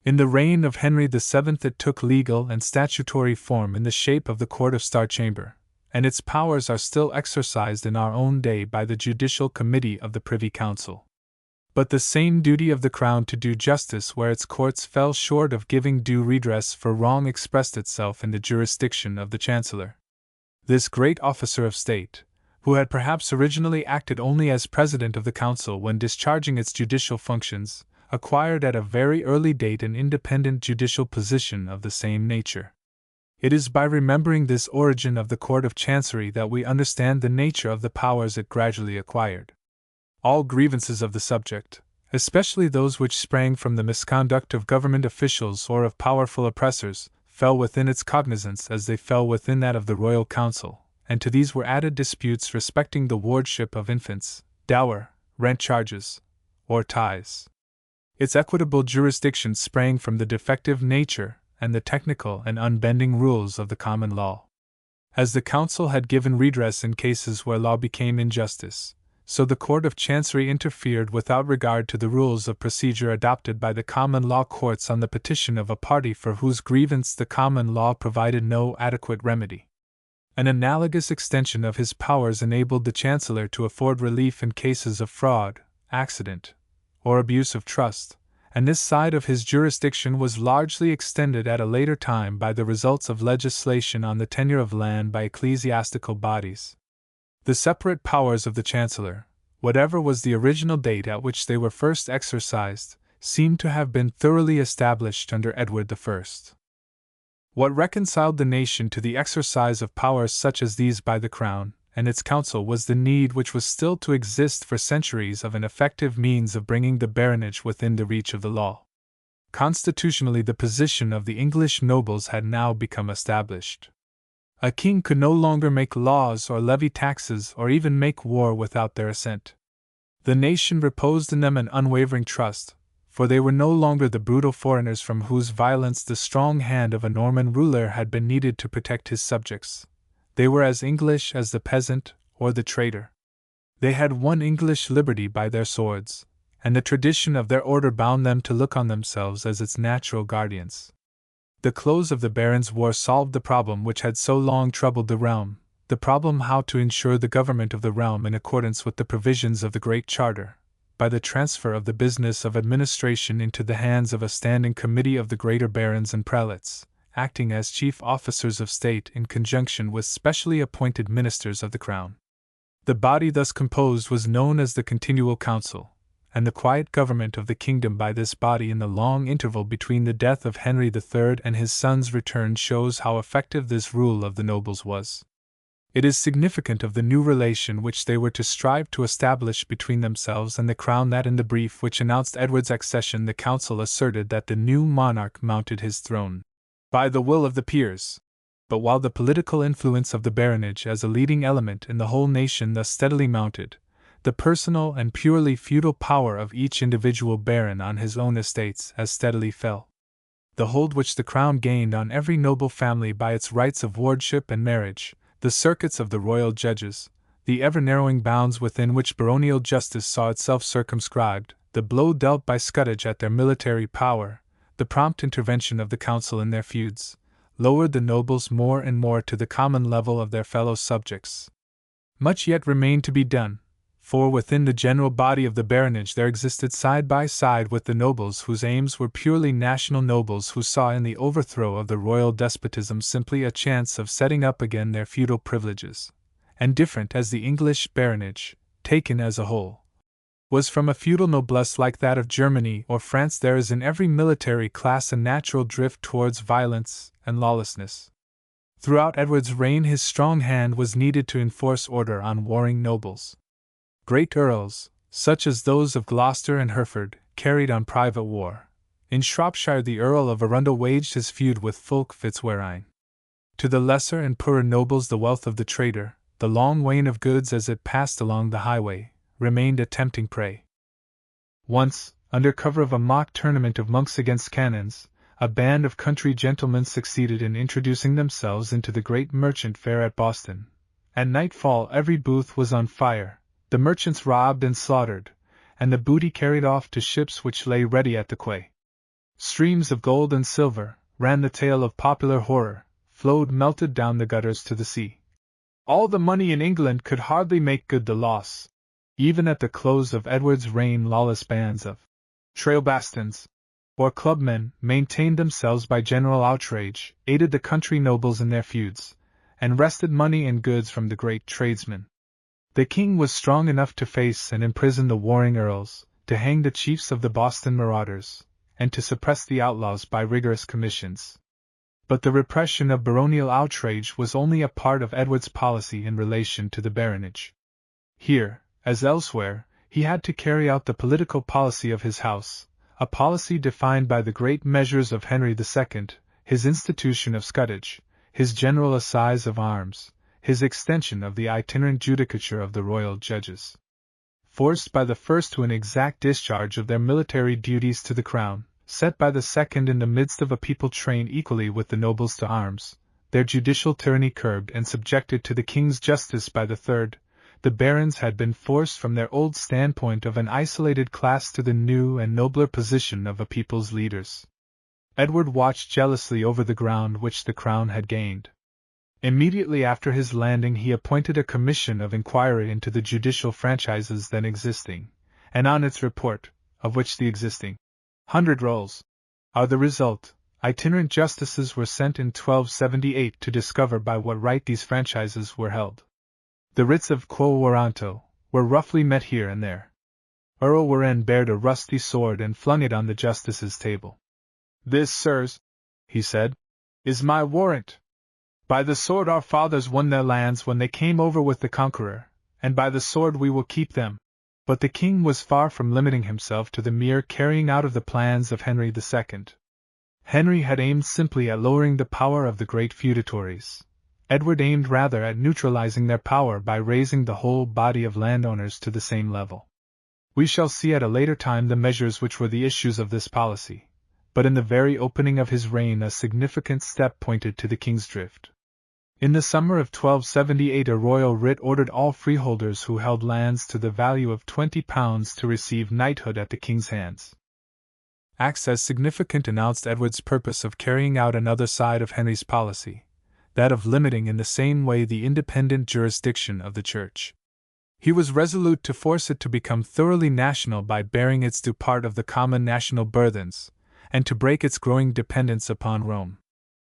In the reign of Henry VII it took legal and statutory form in the shape of the Court of Star Chamber, and its powers are still exercised in our own day by the Judicial Committee of the Privy Council. But the same duty of the Crown to do justice where its courts fell short of giving due redress for wrong expressed itself in the jurisdiction of the Chancellor. This great officer of state, who had perhaps originally acted only as President of the Council when discharging its judicial functions, acquired at a very early date an independent judicial position of the same nature. It is by remembering this origin of the Court of Chancery that we understand the nature of the powers it gradually acquired. All grievances of the subject, especially those which sprang from the misconduct of government officials or of powerful oppressors, fell within its cognizance as they fell within that of the Royal Council, and to these were added disputes respecting the wardship of infants, dower, rent charges, or tithes. Its equitable jurisdiction sprang from the defective nature and the technical and unbending rules of the common law. As the Council had given redress in cases where law became injustice, so the Court of Chancery interfered without regard to the rules of procedure adopted by the common law courts on the petition of a party for whose grievance the common law provided no adequate remedy. An analogous extension of his powers enabled the Chancellor to afford relief in cases of fraud, accident, or abuse of trust, and this side of his jurisdiction was largely extended at a later time by the results of legislation on the tenure of land by ecclesiastical bodies. The separate powers of the Chancellor, whatever was the original date at which they were first exercised, seem to have been thoroughly established under Edward I. What reconciled the nation to the exercise of powers such as these by the Crown and its Council was the need which was still to exist for centuries of an effective means of bringing the baronage within the reach of the law. Constitutionally, the position of the English nobles had now become established. A king could no longer make laws or levy taxes or even make war without their assent. The nation reposed in them an unwavering trust, for they were no longer the brutal foreigners from whose violence the strong hand of a Norman ruler had been needed to protect his subjects. They were as English as the peasant or the trader. They had won English liberty by their swords, and the tradition of their order bound them to look on themselves as its natural guardians. The close of the Barons' War solved the problem which had so long troubled the realm, the problem how to ensure the government of the realm in accordance with the provisions of the Great Charter, by the transfer of the business of administration into the hands of a standing committee of the greater barons and prelates, acting as chief officers of state in conjunction with specially appointed ministers of the Crown. The body thus composed was known as the Continual Council, and the quiet government of the kingdom by this body in the long interval between the death of Henry III and his son's return shows how effective this rule of the nobles was. It is significant of the new relation which they were to strive to establish between themselves and the Crown that in the brief which announced Edward's accession the Council asserted that the new monarch mounted his throne by the will of the peers. But while the political influence of the baronage as a leading element in the whole nation thus steadily mounted, the personal and purely feudal power of each individual baron on his own estates as steadily fell. The hold which the Crown gained on every noble family by its rights of wardship and marriage, the circuits of the royal judges, the ever-narrowing bounds within which baronial justice saw itself circumscribed, the blow dealt by scutage at their military power, the prompt intervention of the Council in their feuds, lowered the nobles more and more to the common level of their fellow subjects. Much yet remained to be done, for within the general body of the baronage there existed side by side with the nobles whose aims were purely national nobles who saw in the overthrow of the royal despotism simply a chance of setting up again their feudal privileges, and different as the English baronage, taken as a whole, was from a feudal noblesse like that of Germany or France. There is in every military class a natural drift towards violence and lawlessness. Throughout Edward's reign his strong hand was needed to enforce order on warring nobles. Great earls, such as those of Gloucester and Hereford, carried on private war. In Shropshire the Earl of Arundel waged his feud with Fulk Fitzwarine. To the lesser and poorer nobles the wealth of the trader, the long wain of goods as it passed along the highway, remained a tempting prey. Once, under cover of a mock tournament of monks against canons, a band of country gentlemen succeeded in introducing themselves into the great merchant fair at Boston. At nightfall every booth was on fire, the merchants robbed and slaughtered, and the booty carried off to ships which lay ready at the quay. Streams of gold and silver, ran the tale of popular horror, flowed melted down the gutters to the sea. All the money in England could hardly make good the loss. Even at the close of Edward's reign lawless bands of trailbastons, or clubmen, maintained themselves by general outrage, aided the country nobles in their feuds, and wrested money and goods from the great tradesmen. The king was strong enough to face and imprison the warring earls, to hang the chiefs of the Boston marauders, and to suppress the outlaws by rigorous commissions. But the repression of baronial outrage was only a part of Edward's policy in relation to the baronage. Here, as elsewhere, he had to carry out the political policy of his house, a policy defined by the great measures of Henry II, his institution of scutage, his general assize of arms, his extension of the itinerant judicature of the royal judges. Forced by the first to an exact discharge of their military duties to the crown, set by the second in the midst of a people trained equally with the nobles to arms, their judicial tyranny curbed and subjected to the king's justice by the third, the barons had been forced from their old standpoint of an isolated class to the new and nobler position of a people's leaders. Edward watched jealously over the ground which the crown had gained. Immediately after his landing he appointed a commission of inquiry into the judicial franchises then existing, and on its report, of which the existing 100 rolls are the result, itinerant justices were sent in 1278 to discover by what right these franchises were held. The writs of quo warranto were roughly met here and there. Earl Warren bared a rusty sword and flung it on the justice's table. "This, sirs," he said, "is my warrant. By the sword our fathers won their lands when they came over with the Conqueror, and by the sword we will keep them." But the king was far from limiting himself to the mere carrying out of the plans of Henry II. Henry had aimed simply at lowering the power of the great feudatories. Edward aimed rather at neutralizing their power by raising the whole body of landowners to the same level. We shall see at a later time the measures which were the issues of this policy, but in the very opening of his reign a significant step pointed to the king's drift. In the summer of 1278 a royal writ ordered all freeholders who held lands to the value of £20 to receive knighthood at the king's hands. Acts as significant announced Edward's purpose of carrying out another side of Henry's policy, that of limiting in the same way the independent jurisdiction of the Church. He was resolute to force it to become thoroughly national by bearing its due part of the common national burthens, and to break its growing dependence upon Rome.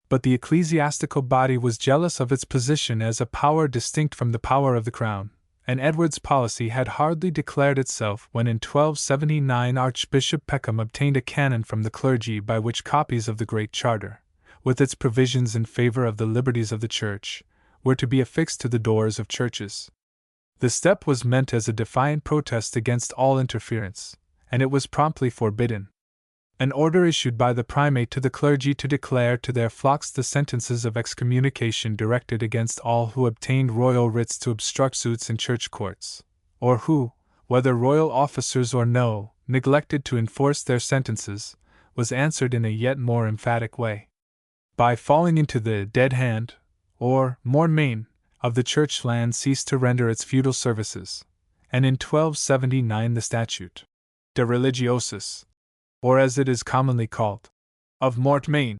But the ecclesiastical body was jealous of its position as a power distinct from the power of the crown, and Edward's policy had hardly declared itself when in 1279 Archbishop Peckham obtained a canon from the clergy by which copies of the Great Charter, with its provisions in favor of the liberties of the Church, were to be affixed to the doors of churches. The step was meant as a defiant protest against all interference, and it was promptly forbidden. An order issued by the primate to the clergy to declare to their flocks the sentences of excommunication directed against all who obtained royal writs to obstruct suits in church courts, or who, whether royal officers or no, neglected to enforce their sentences, was answered in a yet more emphatic way. By falling into the dead hand, or mortmain, of the church land ceased to render its feudal services, and in 1279 the statute de religiosis, or as it is commonly called, of mortmain,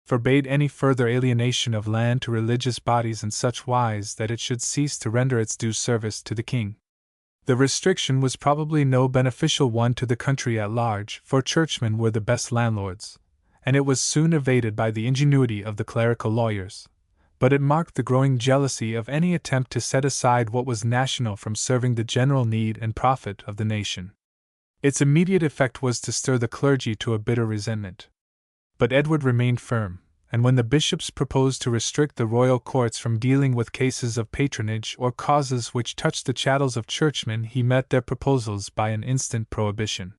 forbade any further alienation of land to religious bodies in such wise that it should cease to render its due service to the king. The restriction was probably no beneficial one to the country at large, for churchmen were the best landlords, and it was soon evaded by the ingenuity of the clerical lawyers, but it marked the growing jealousy of any attempt to set aside what was national from serving the general need and profit of the nation. Its immediate effect was to stir the clergy to a bitter resentment. But Edward remained firm, and when the bishops proposed to restrict the royal courts from dealing with cases of patronage or causes which touched the chattels of churchmen, he met their proposals by an instant prohibition.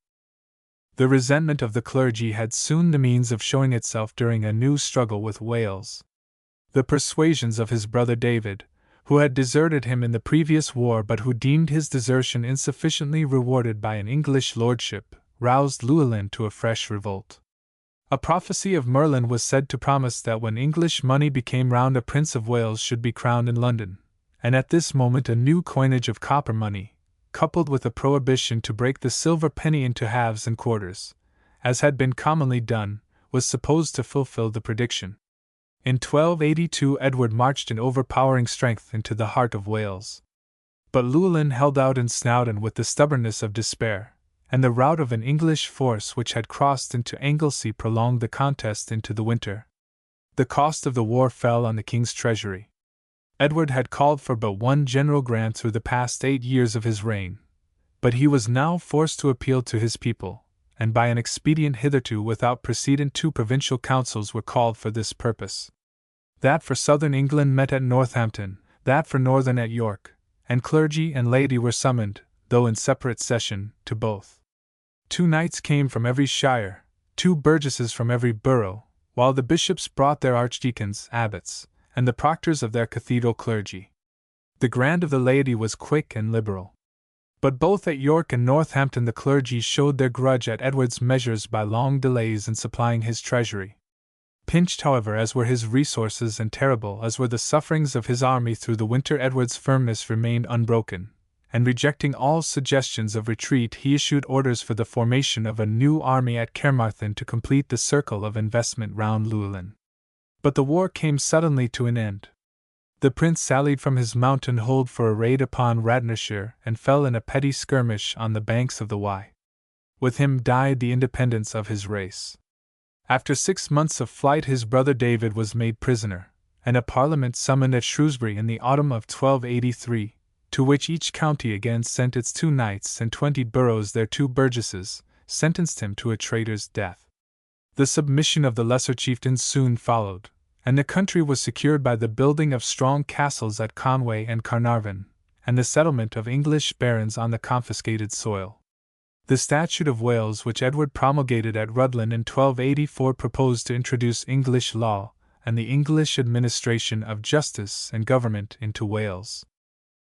The resentment of the clergy had soon the means of showing itself during a new struggle with Wales. The persuasions of his brother David, who had deserted him in the previous war but who deemed his desertion insufficiently rewarded by an English lordship, roused Llewellyn to a fresh revolt. A prophecy of Merlin was said to promise that when English money became round, a Prince of Wales should be crowned in London, and at this moment a new coinage of copper money, coupled with a prohibition to break the silver penny into halves and quarters, as had been commonly done, was supposed to fulfill the prediction. In 1282 Edward marched in overpowering strength into the heart of Wales. But Llewellyn held out in Snowdon with the stubbornness of despair, and the rout of an English force which had crossed into Anglesey prolonged the contest into the winter. The cost of the war fell on the king's treasury. Edward had called for but one general grant through the past 8 years of his reign, but he was now forced to appeal to his people, and by an expedient hitherto without precedent 2 provincial councils were called for this purpose. That for southern England met at Northampton, that for northern at York, and clergy and laity were summoned, though in separate session, to both. 2 knights came from every shire, 2 burgesses from every borough, while the bishops brought their archdeacons, abbots, and the proctors of their cathedral clergy. The grant of the laity was quick and liberal. But both at York and Northampton the clergy showed their grudge at Edward's measures by long delays in supplying his treasury. Pinched, however, as were his resources and terrible as were the sufferings of his army through the winter, Edward's firmness remained unbroken, and rejecting all suggestions of retreat, he issued orders for the formation of a new army at Carmarthen to complete the circle of investment round Llewellyn. But the war came suddenly to an end. The prince sallied from his mountain hold for a raid upon Radnorshire and fell in a petty skirmish on the banks of the Wye. With him died the independence of his race. After 6 months of flight his brother David was made prisoner, and a parliament summoned at Shrewsbury in the autumn of 1283, to which each county again sent its 2 knights and 20 boroughs their 2 burgesses, sentenced him to a traitor's death. The submission of the lesser chieftains soon followed, and the country was secured by the building of strong castles at Conway and Carnarvon, and the settlement of English barons on the confiscated soil. The Statute of Wales, which Edward promulgated at Rhuddlan in 1284, proposed to introduce English law and the English administration of justice and government into Wales.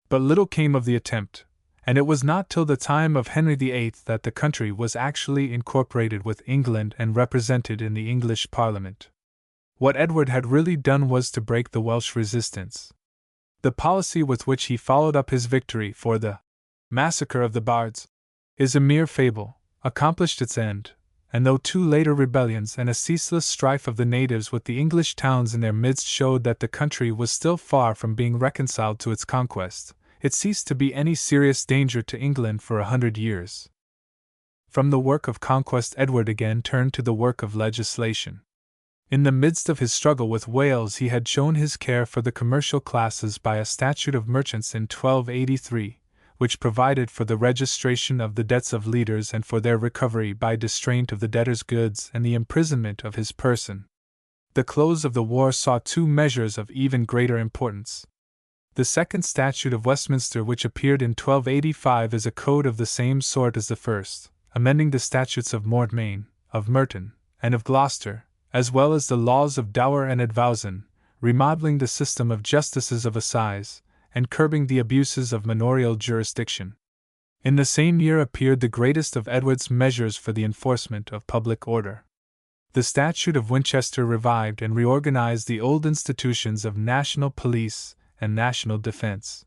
But little came of the attempt, and it was not till the time of Henry VIII that the country was actually incorporated with England and represented in the English Parliament. What Edward had really done was to break the Welsh resistance. The policy with which he followed up his victory for the massacre of the Bards is a mere fable, accomplished its end, and though 2 later rebellions and a ceaseless strife of the natives with the English towns in their midst showed that the country was still far from being reconciled to its conquest, it ceased to be any serious danger to England for 100 years. From the work of conquest Edward again turned to the work of legislation. In the midst of his struggle with Wales he had shown his care for the commercial classes by a statute of merchants in 1283, which provided for the registration of the debts of leaders and for their recovery by distraint of the debtor's goods and the imprisonment of his person. The close of the war saw 2 measures of even greater importance. The Second Statute of Westminster, which appeared in 1285, is a code of the same sort as the first, amending the statutes of Mortmain, of Merton, and of Gloucester, as well as the laws of Dower and Advowson, remodeling the system of justices of assize, and curbing the abuses of manorial jurisdiction. In the same year appeared the greatest of Edward's measures for the enforcement of public order. The Statute of Winchester revived and reorganized the old institutions of national police and national defense.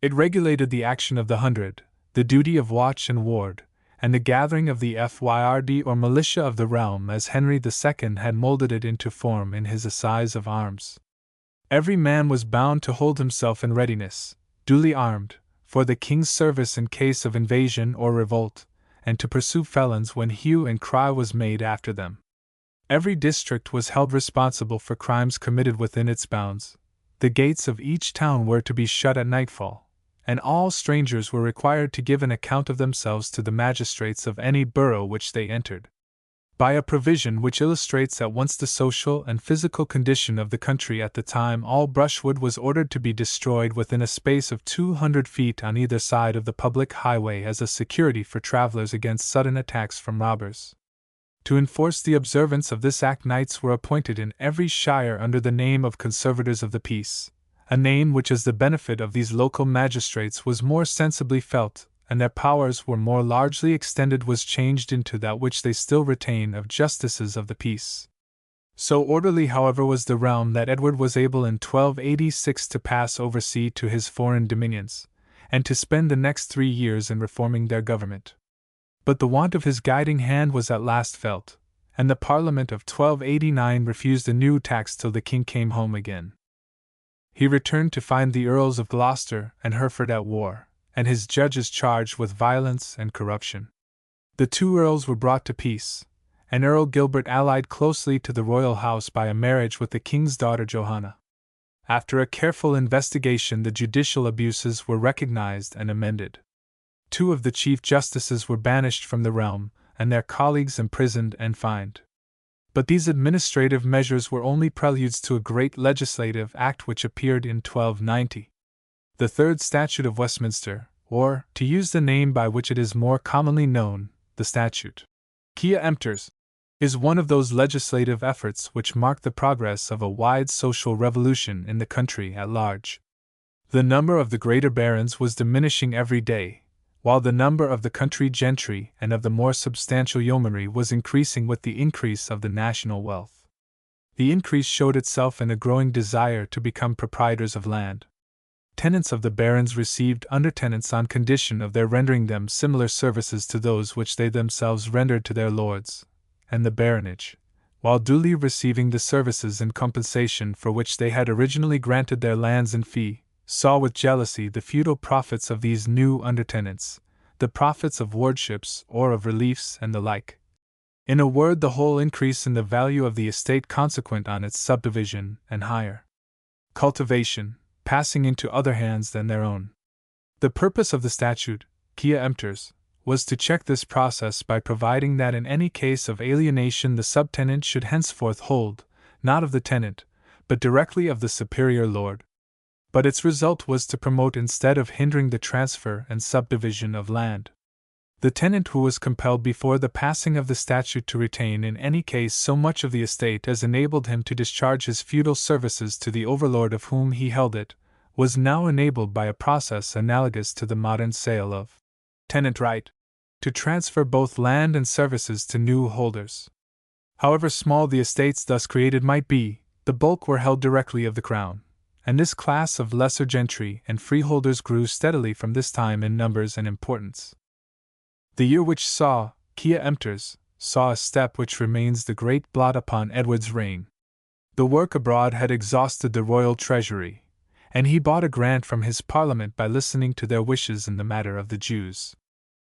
It regulated the action of the hundred, the duty of watch and ward, and the gathering of the fyrd or militia of the realm as Henry II had molded it into form in his Assize of Arms. Every man was bound to hold himself in readiness, duly armed, for the king's service in case of invasion or revolt, and to pursue felons when hue and cry was made after them. Every district was held responsible for crimes committed within its bounds. The gates of each town were to be shut at nightfall, and all strangers were required to give an account of themselves to the magistrates of any borough which they entered. By a provision which illustrates at once the social and physical condition of the country at the time, all brushwood was ordered to be destroyed within a space of 200 feet on either side of the public highway as a security for travelers against sudden attacks from robbers. To enforce the observance of this act, knights were appointed in every shire under the name of Conservators of the Peace, a name which, as the benefit of these local magistrates was more sensibly felt, and their powers were more largely extended was changed into that which they still retain of justices of the peace. So orderly, however, was the realm that Edward was able in 1286 to pass oversea to his foreign dominions, and to spend the next 3 years in reforming their government. But the want of his guiding hand was at last felt, and the Parliament of 1289 refused a new tax till the king came home again. He returned to find the Earls of Gloucester and Hereford at war, and his judges charged with violence and corruption. The 2 earls were brought to peace, and Earl Gilbert allied closely to the royal house by a marriage with the king's daughter Johanna. After a careful investigation, the judicial abuses were recognized and amended. 2 of the chief justices were banished from the realm, and their colleagues imprisoned and fined. But these administrative measures were only preludes to a great legislative act which appeared in 1290. The Third Statute of Westminster, or, to use the name by which it is more commonly known, the Statute Quia Emptors, is one of those legislative efforts which mark the progress of a wide social revolution in the country at large. The number of the greater barons was diminishing every day, while the number of the country gentry and of the more substantial yeomanry was increasing with the increase of the national wealth. The increase showed itself in a growing desire to become proprietors of land. Tenants of the barons received undertenants on condition of their rendering them similar services to those which they themselves rendered to their lords, and the baronage, while duly receiving the services and compensation for which they had originally granted their lands in fee, saw with jealousy the feudal profits of these new undertenants, the profits of wardships or of reliefs and the like. In a word, the whole increase in the value of the estate consequent on its subdivision and higher cultivation, passing into other hands than their own. The purpose of the statute, Quia Emptors, was to check this process by providing that in any case of alienation the subtenant should henceforth hold, not of the tenant, but directly of the superior lord. But its result was to promote instead of hindering the transfer and subdivision of land. The tenant who was compelled before the passing of the statute to retain in any case so much of the estate as enabled him to discharge his feudal services to the overlord of whom he held it, was now enabled by a process analogous to the modern sale of tenant right, to transfer both land and services to new holders. However small the estates thus created might be, the bulk were held directly of the crown, and this class of lesser gentry and freeholders grew steadily from this time in numbers and importance. The year which saw Quia Emptors saw a step which remains the great blot upon Edward's reign. The work abroad had exhausted the royal treasury, and he bought a grant from his parliament by listening to their wishes in the matter of the Jews.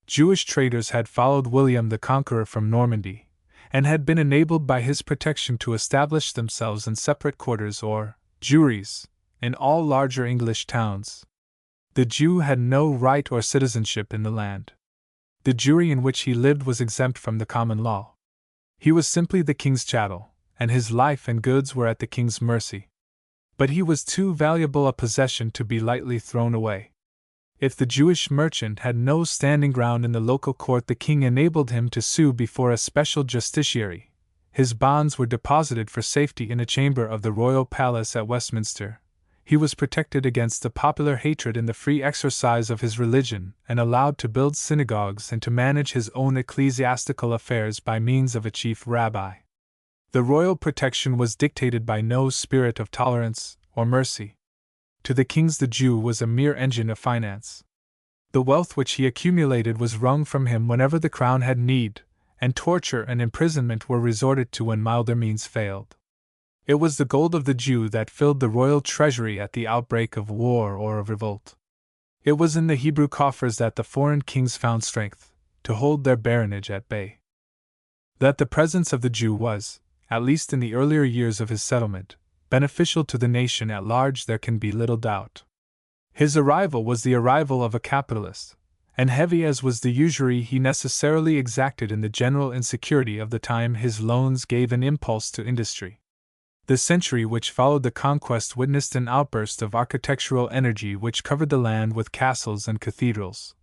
Jewish traders had followed William the Conqueror from Normandy, and had been enabled by his protection to establish themselves in separate quarters or juries in all larger English towns. The Jew had no right or citizenship in the land. The jury in which he lived was exempt from the common law. He was simply the king's chattel, and his life and goods were at the king's mercy. But he was too valuable a possession to be lightly thrown away. If the Jewish merchant had no standing ground in the local court, the king enabled him to sue before a special justiciary. His bonds were deposited for safety in a chamber of the royal palace at Westminster. He was protected against the popular hatred in the free exercise of his religion, and allowed to build synagogues and to manage his own ecclesiastical affairs by means of a chief rabbi. The royal protection was dictated by no spirit of tolerance or mercy. To the kings the Jew was a mere engine of finance. The wealth which he accumulated was wrung from him whenever the crown had need, and torture and imprisonment were resorted to when milder means failed. It was the gold of the Jew that filled the royal treasury at the outbreak of war or of revolt. It was in the Hebrew coffers that the foreign kings found strength to hold their baronage at bay. That the presence of the Jew was, at least in the earlier years of his settlement, beneficial to the nation at large there can be little doubt. His arrival was the arrival of a capitalist, and heavy as was the usury he necessarily exacted in the general insecurity of the time, his loans gave an impulse to industry. The century which followed the conquest witnessed an outburst of architectural energy which covered the land with castles and cathedrals.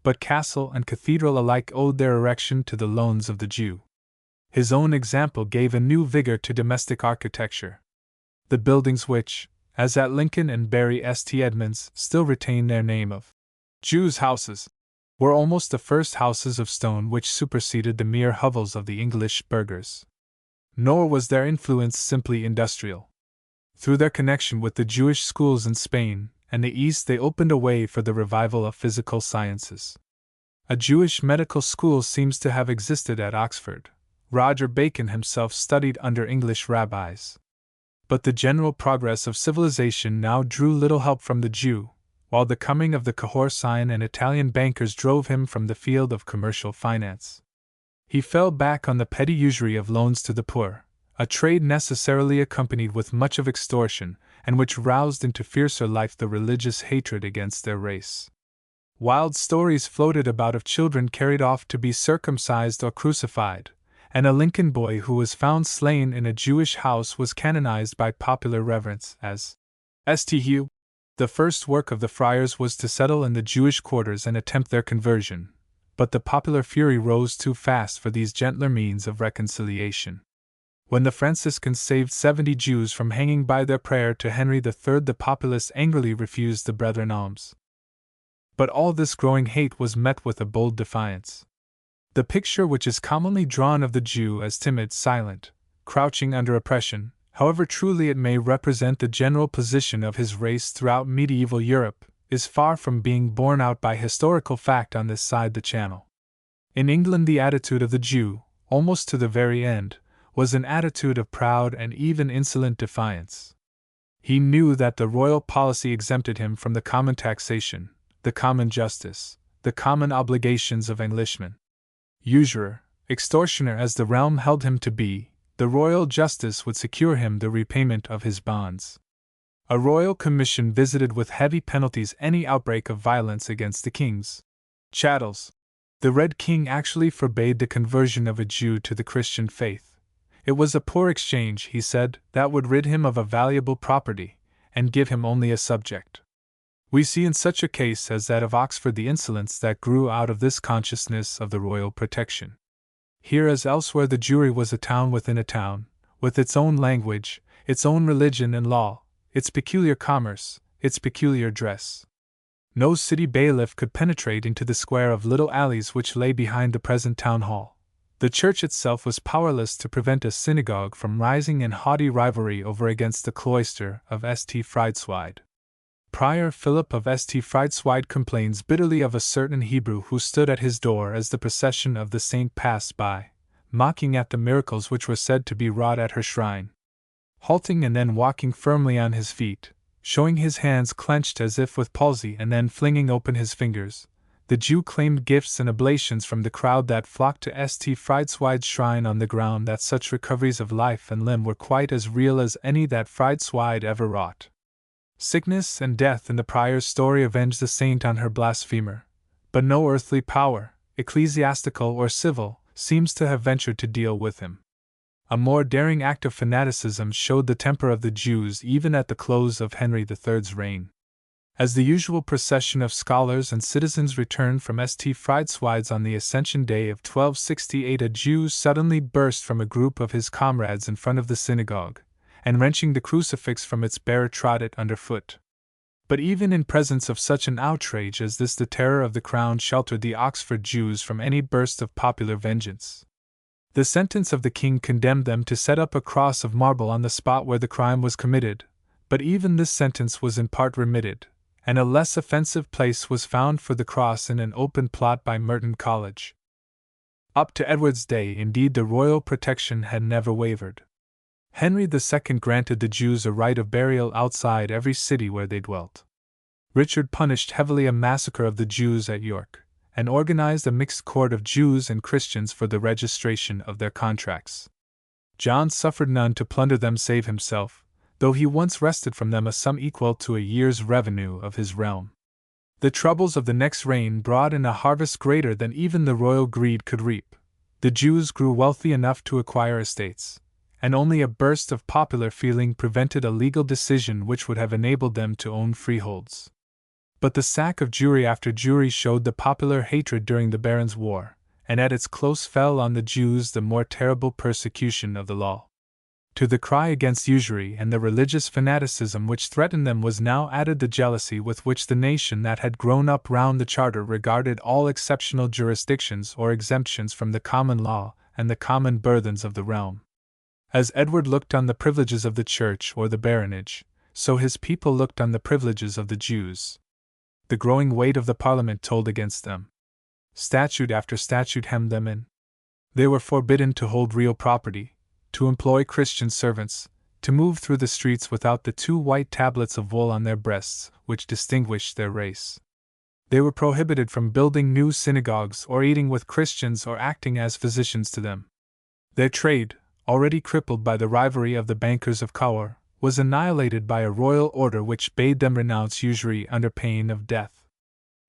But castle and cathedral alike owed their erection to the loans of the Jew. His own example gave a new vigor to domestic architecture. The buildings which, as at Lincoln and Bury St. Edmunds, still retain their name of Jews' houses, were almost the first houses of stone which superseded the mere hovels of the English burghers. Nor was their influence simply industrial. Through their connection with the Jewish schools in Spain and the East, they opened a way for the revival of physical sciences. A Jewish medical school seems to have existed at Oxford. Roger Bacon himself studied under English rabbis. But the general progress of civilization now drew little help from the Jew, while the coming of the Cahorsian and Italian bankers drove him from the field of commercial finance. He fell back on the petty usury of loans to the poor, a trade necessarily accompanied with much of extortion, and which roused into fiercer life the religious hatred against their race. Wild stories floated about of children carried off to be circumcised or crucified, and a Lincoln boy who was found slain in a Jewish house was canonized by popular reverence as St. The first work of the friars was to settle in the Jewish quarters and attempt their conversion, but the popular fury rose too fast for these gentler means of reconciliation. When the Franciscans saved 70 Jews from hanging by their prayer to Henry III, the populace angrily refused the brethren alms. But all this growing hate was met with a bold defiance. The picture which is commonly drawn of the Jew as timid, silent, crouching under oppression, however truly it may represent the general position of his race throughout medieval Europe, is far from being borne out by historical fact on this side the Channel. In England, the attitude of the Jew, almost to the very end, was an attitude of proud and even insolent defiance. He knew that the royal policy exempted him from the common taxation, the common justice, the common obligations of Englishmen. Usurer, extortioner as the realm held him to be, the royal justice would secure him the repayment of his bonds. A royal commission visited with heavy penalties any outbreak of violence against the king's chattels. The Red King actually forbade the conversion of a Jew to the Christian faith. It was a poor exchange, he said, that would rid him of a valuable property, and give him only a subject. We see in such a case as that of Oxford the insolence that grew out of this consciousness of the royal protection. Here as elsewhere, the Jewry was a town within a town, with its own language, its own religion and law, its peculiar commerce, its peculiar dress. No city bailiff could penetrate into the square of little alleys which lay behind the present town hall. The church itself was powerless to prevent a synagogue from rising in haughty rivalry over against the cloister of St. Friedswald. Prior Philip of St. Friedswald complains bitterly of a certain Hebrew who stood at his door as the procession of the saint passed by, mocking at the miracles which were said to be wrought at her shrine. Halting and then walking firmly on his feet, showing his hands clenched as if with palsy and then flinging open his fingers, the Jew claimed gifts and oblations from the crowd that flocked to St. Friedswald's shrine on the ground that such recoveries of life and limb were quite as real as any that Friedswald ever wrought. Sickness and death in the prior's story avenged the saint on her blasphemer, but no earthly power, ecclesiastical or civil, seems to have ventured to deal with him. A more daring act of fanaticism showed the temper of the Jews even at the close of Henry III's reign. As the usual procession of scholars and citizens returned from St. Friedswald's on the Ascension Day of 1268, a Jew suddenly burst from a group of his comrades in front of the synagogue, and wrenching the crucifix from its bearer trod it underfoot. But even in presence of such an outrage as this, the terror of the crown sheltered the Oxford Jews from any burst of popular vengeance. The sentence of the king condemned them to set up a cross of marble on the spot where the crime was committed, but even this sentence was in part remitted, and a less offensive place was found for the cross in an open plot by Merton College. Up to Edward's day, indeed, the royal protection had never wavered. Henry II granted the Jews a right of burial outside every city where they dwelt. Richard punished heavily a massacre of the Jews at York, and organized a mixed court of Jews and Christians for the registration of their contracts. John suffered none to plunder them save himself, though he once wrested from them a sum equal to a year's revenue of his realm. The troubles of the next reign brought in a harvest greater than even the royal greed could reap. The Jews grew wealthy enough to acquire estates, and only a burst of popular feeling prevented a legal decision which would have enabled them to own freeholds. But the sack of Jewry after Jewry showed the popular hatred during the Barons' War, and at its close fell on the Jews the more terrible persecution of the law. To the cry against usury and the religious fanaticism which threatened them was now added the jealousy with which the nation that had grown up round the Charter regarded all exceptional jurisdictions or exemptions from the common law and the common burthens of the realm. As Edward looked on the privileges of the Church or the baronage, so his people looked on the privileges of the Jews. The growing weight of the Parliament told against them. Statute after statute hemmed them in. They were forbidden to hold real property, to employ Christian servants, to move through the streets without the 2 white tablets of wool on their breasts, which distinguished their race. They were prohibited from building new synagogues or eating with Christians or acting as physicians to them. Their trade, already crippled by the rivalry of the bankers of Cawar, was annihilated by a royal order which bade them renounce usury under pain of death.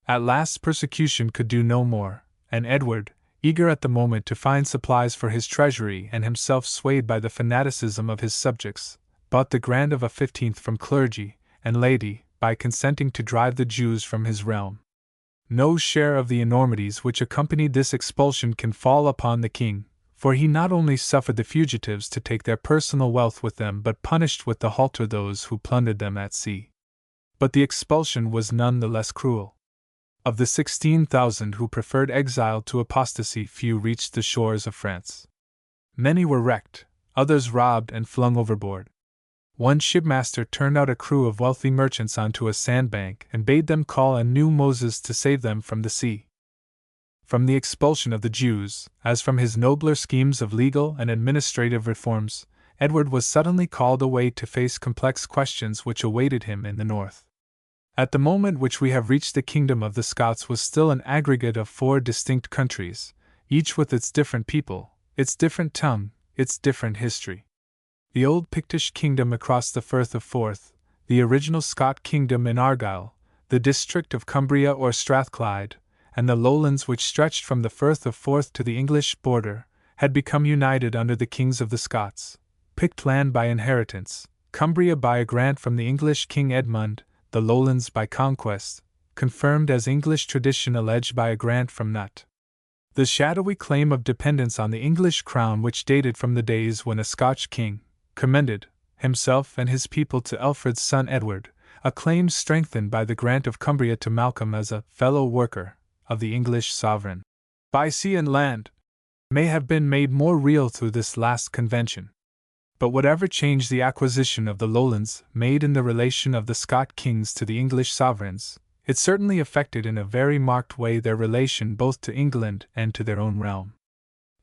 At last persecution could do no more, and Edward, eager at the moment to find supplies for his treasury and himself swayed by the fanaticism of his subjects, bought the grant of a 15th from clergy and laity by consenting to drive the Jews from his realm. No share of the enormities which accompanied this expulsion can fall upon the king, for he not only suffered the fugitives to take their personal wealth with them but punished with the halter those who plundered them at sea. But the expulsion was none the less cruel. Of the 16,000 who preferred exile to apostasy, few reached the shores of France. Many were wrecked, others robbed and flung overboard. One shipmaster turned out a crew of wealthy merchants onto a sandbank and bade them call a new Moses to save them from the sea. From the expulsion of the Jews, as from his nobler schemes of legal and administrative reforms, Edward was suddenly called away to face complex questions which awaited him in the north. At the moment which we have reached, the kingdom of the Scots was still an aggregate of 4 distinct countries, each with its different people, its different tongue, its different history. The old Pictish kingdom across the Firth of Forth, the original Scot kingdom in Argyll, the district of Cumbria or Strathclyde, and the lowlands which stretched from the Firth of Forth to the English border, had become united under the kings of the Scots, Pict land by inheritance, Cumbria by a grant from the English King Edmund, the lowlands by conquest, confirmed as English tradition alleged by a grant from Nut. The shadowy claim of dependence on the English crown which dated from the days when a Scotch king commended himself and his people to Alfred's son Edward, a claim strengthened by the grant of Cumbria to Malcolm as a fellow worker of the English sovereign, by sea and land, may have been made more real through this last convention. But whatever change the acquisition of the lowlands made in the relation of the Scot kings to the English sovereigns, it certainly affected in a very marked way their relation both to England and to their own realm.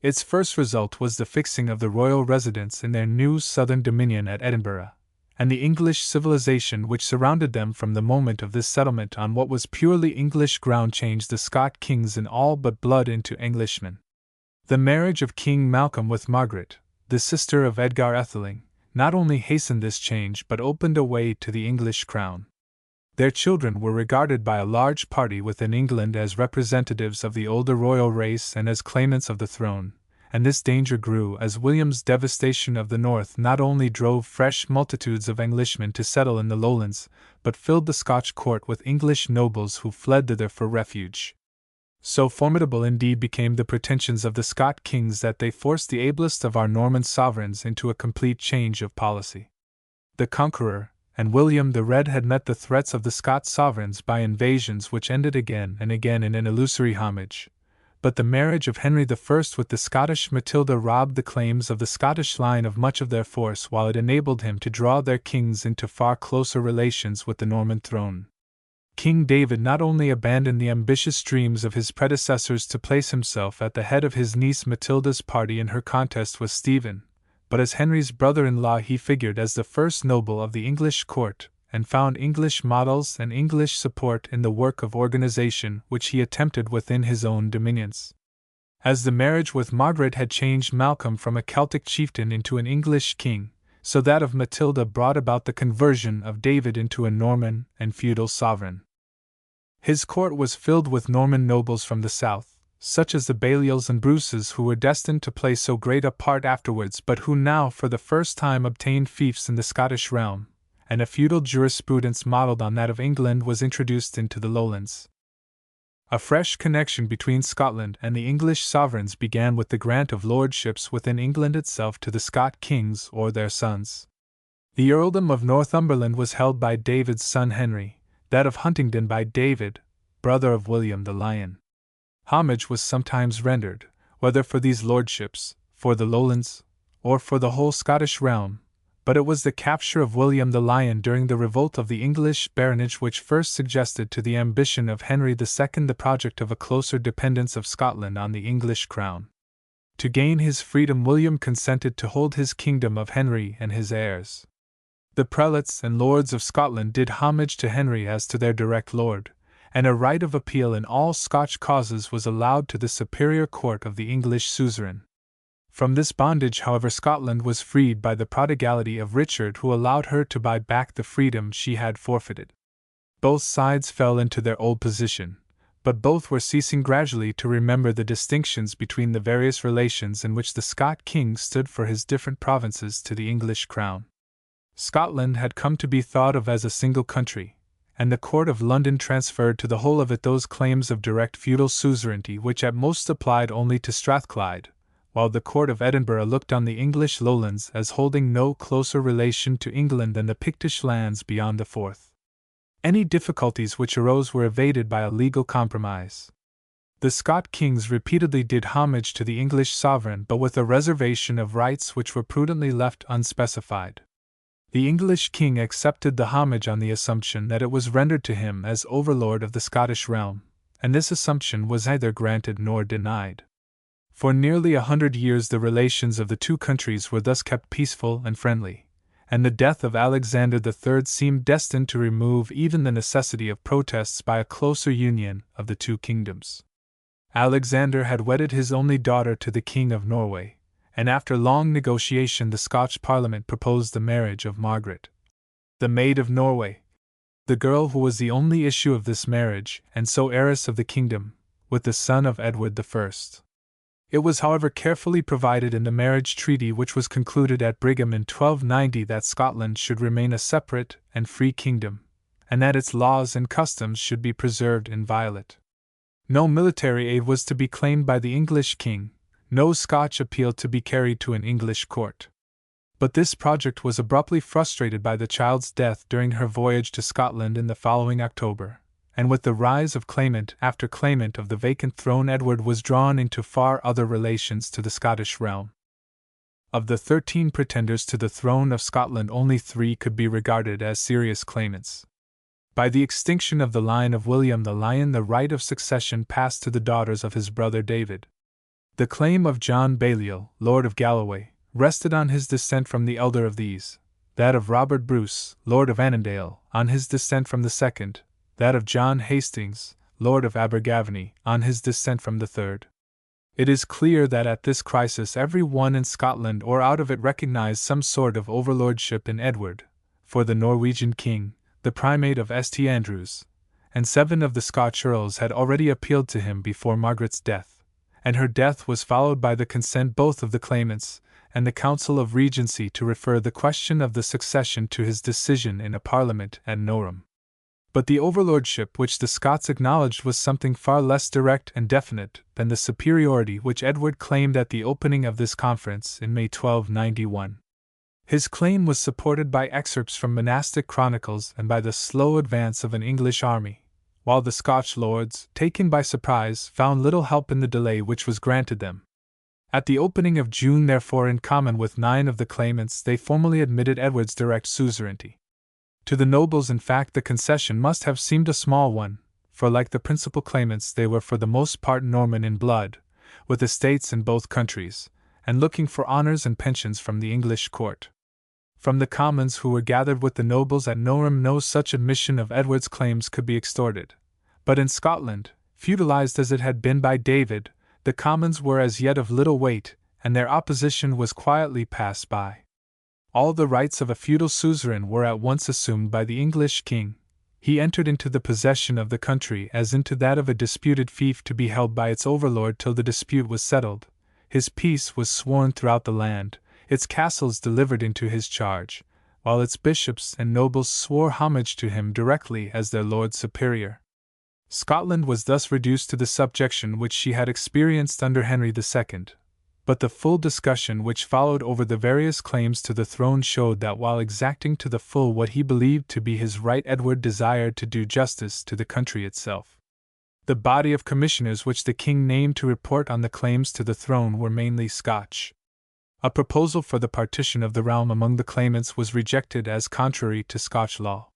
Its first result was the fixing of the royal residence in their new southern dominion at Edinburgh, and the English civilization which surrounded them from the moment of this settlement on what was purely English ground changed the Scot kings in all but blood into Englishmen. The marriage of King Malcolm with Margaret, the sister of Edgar Atheling, not only hastened this change but opened a way to the English crown. Their children were regarded by a large party within England as representatives of the older royal race and as claimants of the throne, and this danger grew as William's devastation of the north not only drove fresh multitudes of Englishmen to settle in the lowlands, but filled the Scotch court with English nobles who fled thither for refuge. So formidable indeed became the pretensions of the Scot kings that they forced the ablest of our Norman sovereigns into a complete change of policy. The Conqueror and William the Red had met the threats of the Scots sovereigns by invasions which ended again and again in an illusory homage, but the marriage of Henry I with the Scottish Matilda robbed the claims of the Scottish line of much of their force, while it enabled him to draw their kings into far closer relations with the Norman throne. King David not only abandoned the ambitious dreams of his predecessors to place himself at the head of his niece Matilda's party in her contest with Stephen, but as Henry's brother-in-law he figured as the first noble of the English court, and found English models and English support in the work of organization which he attempted within his own dominions. As the marriage with Margaret had changed Malcolm from a Celtic chieftain into an English king, so that of Matilda brought about the conversion of David into a Norman and feudal sovereign. His court was filled with Norman nobles from the south, such as the Balliols and Bruces, who were destined to play so great a part afterwards but who now for the first time obtained fiefs in the Scottish realm, and a feudal jurisprudence modelled on that of England was introduced into the lowlands. A fresh connection between Scotland and the English sovereigns began with the grant of lordships within England itself to the Scot kings or their sons. The earldom of Northumberland was held by David's son Henry, that of Huntingdon by David, brother of William the Lion. Homage was sometimes rendered, whether for these lordships, for the Lowlands, or for the whole Scottish realm, but it was the capture of William the Lion during the revolt of the English baronage which first suggested to the ambition of Henry II the project of a closer dependence of Scotland on the English crown. To gain his freedom, William consented to hold his kingdom of Henry and his heirs. The prelates and lords of Scotland did homage to Henry as to their direct lord, and a right of appeal in all Scotch causes was allowed to the superior court of the English suzerain. From this bondage, however, Scotland was freed by the prodigality of Richard, who allowed her to buy back the freedom she had forfeited. Both sides fell into their old position, but both were ceasing gradually to remember the distinctions between the various relations in which the Scot king stood for his different provinces to the English crown. Scotland had come to be thought of as a single country, and the court of London transferred to the whole of it those claims of direct feudal suzerainty which at most applied only to Strathclyde, while the court of Edinburgh looked on the English lowlands as holding no closer relation to England than the Pictish lands beyond the Forth. Any difficulties which arose were evaded by a legal compromise. The Scot kings repeatedly did homage to the English sovereign, but with a reservation of rights which were prudently left unspecified. The English king accepted the homage on the assumption that it was rendered to him as overlord of the Scottish realm, and this assumption was neither granted nor denied. For nearly 100 years the relations of the two countries were thus kept peaceful and friendly, and the death of Alexander III seemed destined to remove even the necessity of protests by a closer union of the two kingdoms. Alexander had wedded his only daughter to the King of Norway, and after long negotiation the Scotch Parliament proposed the marriage of Margaret, the Maid of Norway, the girl who was the only issue of this marriage, and so heiress of the kingdom, with the son of Edward I. It was, however, carefully provided in the marriage treaty which was concluded at Brigham in 1290 that Scotland should remain a separate and free kingdom, and that its laws and customs should be preserved inviolate. No military aid was to be claimed by the English king, no Scotch appeal to be carried to an English court. But this project was abruptly frustrated by the child's death during her voyage to Scotland in the following October, and with the rise of claimant after claimant of the vacant throne, Edward was drawn into far other relations to the Scottish realm. Of the 13 pretenders to the throne of Scotland, only 3 could be regarded as serious claimants. By the extinction of the line of William the Lion, the right of succession passed to the daughters of his brother David. The claim of John Balliol, Lord of Galloway, rested on his descent from the elder of these, that of Robert Bruce, Lord of Annandale, on his descent from the second, that of John Hastings, Lord of Abergavenny, on his descent from the third. It is clear that at this crisis every one in Scotland or out of it recognized some sort of overlordship in Edward, for the Norwegian king, the primate of St. Andrews, and 7 of the Scotch earls had already appealed to him before Margaret's death, and her death was followed by the consent both of the claimants and the Council of Regency to refer the question of the succession to his decision in a parliament at Norham. But the overlordship which the Scots acknowledged was something far less direct and definite than the superiority which Edward claimed at the opening of this conference in May 1291. His claim was supported by excerpts from monastic chronicles and by the slow advance of an English army, while the Scotch lords, taken by surprise, found little help in the delay which was granted them. At the opening of June, therefore, in common with 9 of the claimants, they formally admitted Edward's direct suzerainty. To the nobles, in fact, the concession must have seemed a small one, for like the principal claimants they were for the most part Norman in blood, with estates in both countries, and looking for honours and pensions from the English court. From the commons who were gathered with the nobles at Norham no such admission of Edward's claims could be extorted. But in Scotland, feudalized as it had been by David, the commons were as yet of little weight, and their opposition was quietly passed by. All the rights of a feudal suzerain were at once assumed by the English king. He entered into the possession of the country as into that of a disputed fief to be held by its overlord till the dispute was settled. His peace was sworn throughout the land, its castles delivered into his charge, while its bishops and nobles swore homage to him directly as their lord superior. Scotland was thus reduced to the subjection which she had experienced under Henry II, but the full discussion which followed over the various claims to the throne showed that while exacting to the full what he believed to be his right, Edward desired to do justice to the country itself. The body of commissioners which the king named to report on the claims to the throne were mainly Scotch. A proposal for the partition of the realm among the claimants was rejected as contrary to Scotch law.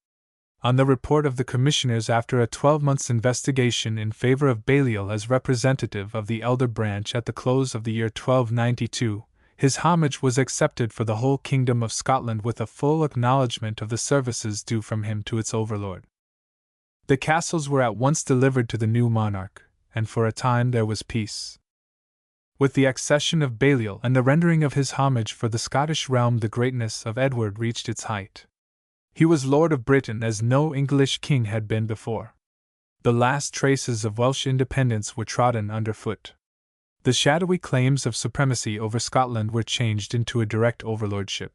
On the report of the commissioners after a 12 months' investigation in favor of Balliol as representative of the elder branch at the close of the year 1292, his homage was accepted for the whole kingdom of Scotland with a full acknowledgment of the services due from him to its overlord. The castles were at once delivered to the new monarch, and for a time there was peace. With the accession of Balliol and the rendering of his homage for the Scottish realm, the greatness of Edward reached its height. He was Lord of Britain as no English king had been before. The last traces of Welsh independence were trodden underfoot. The shadowy claims of supremacy over Scotland were changed into a direct overlordship.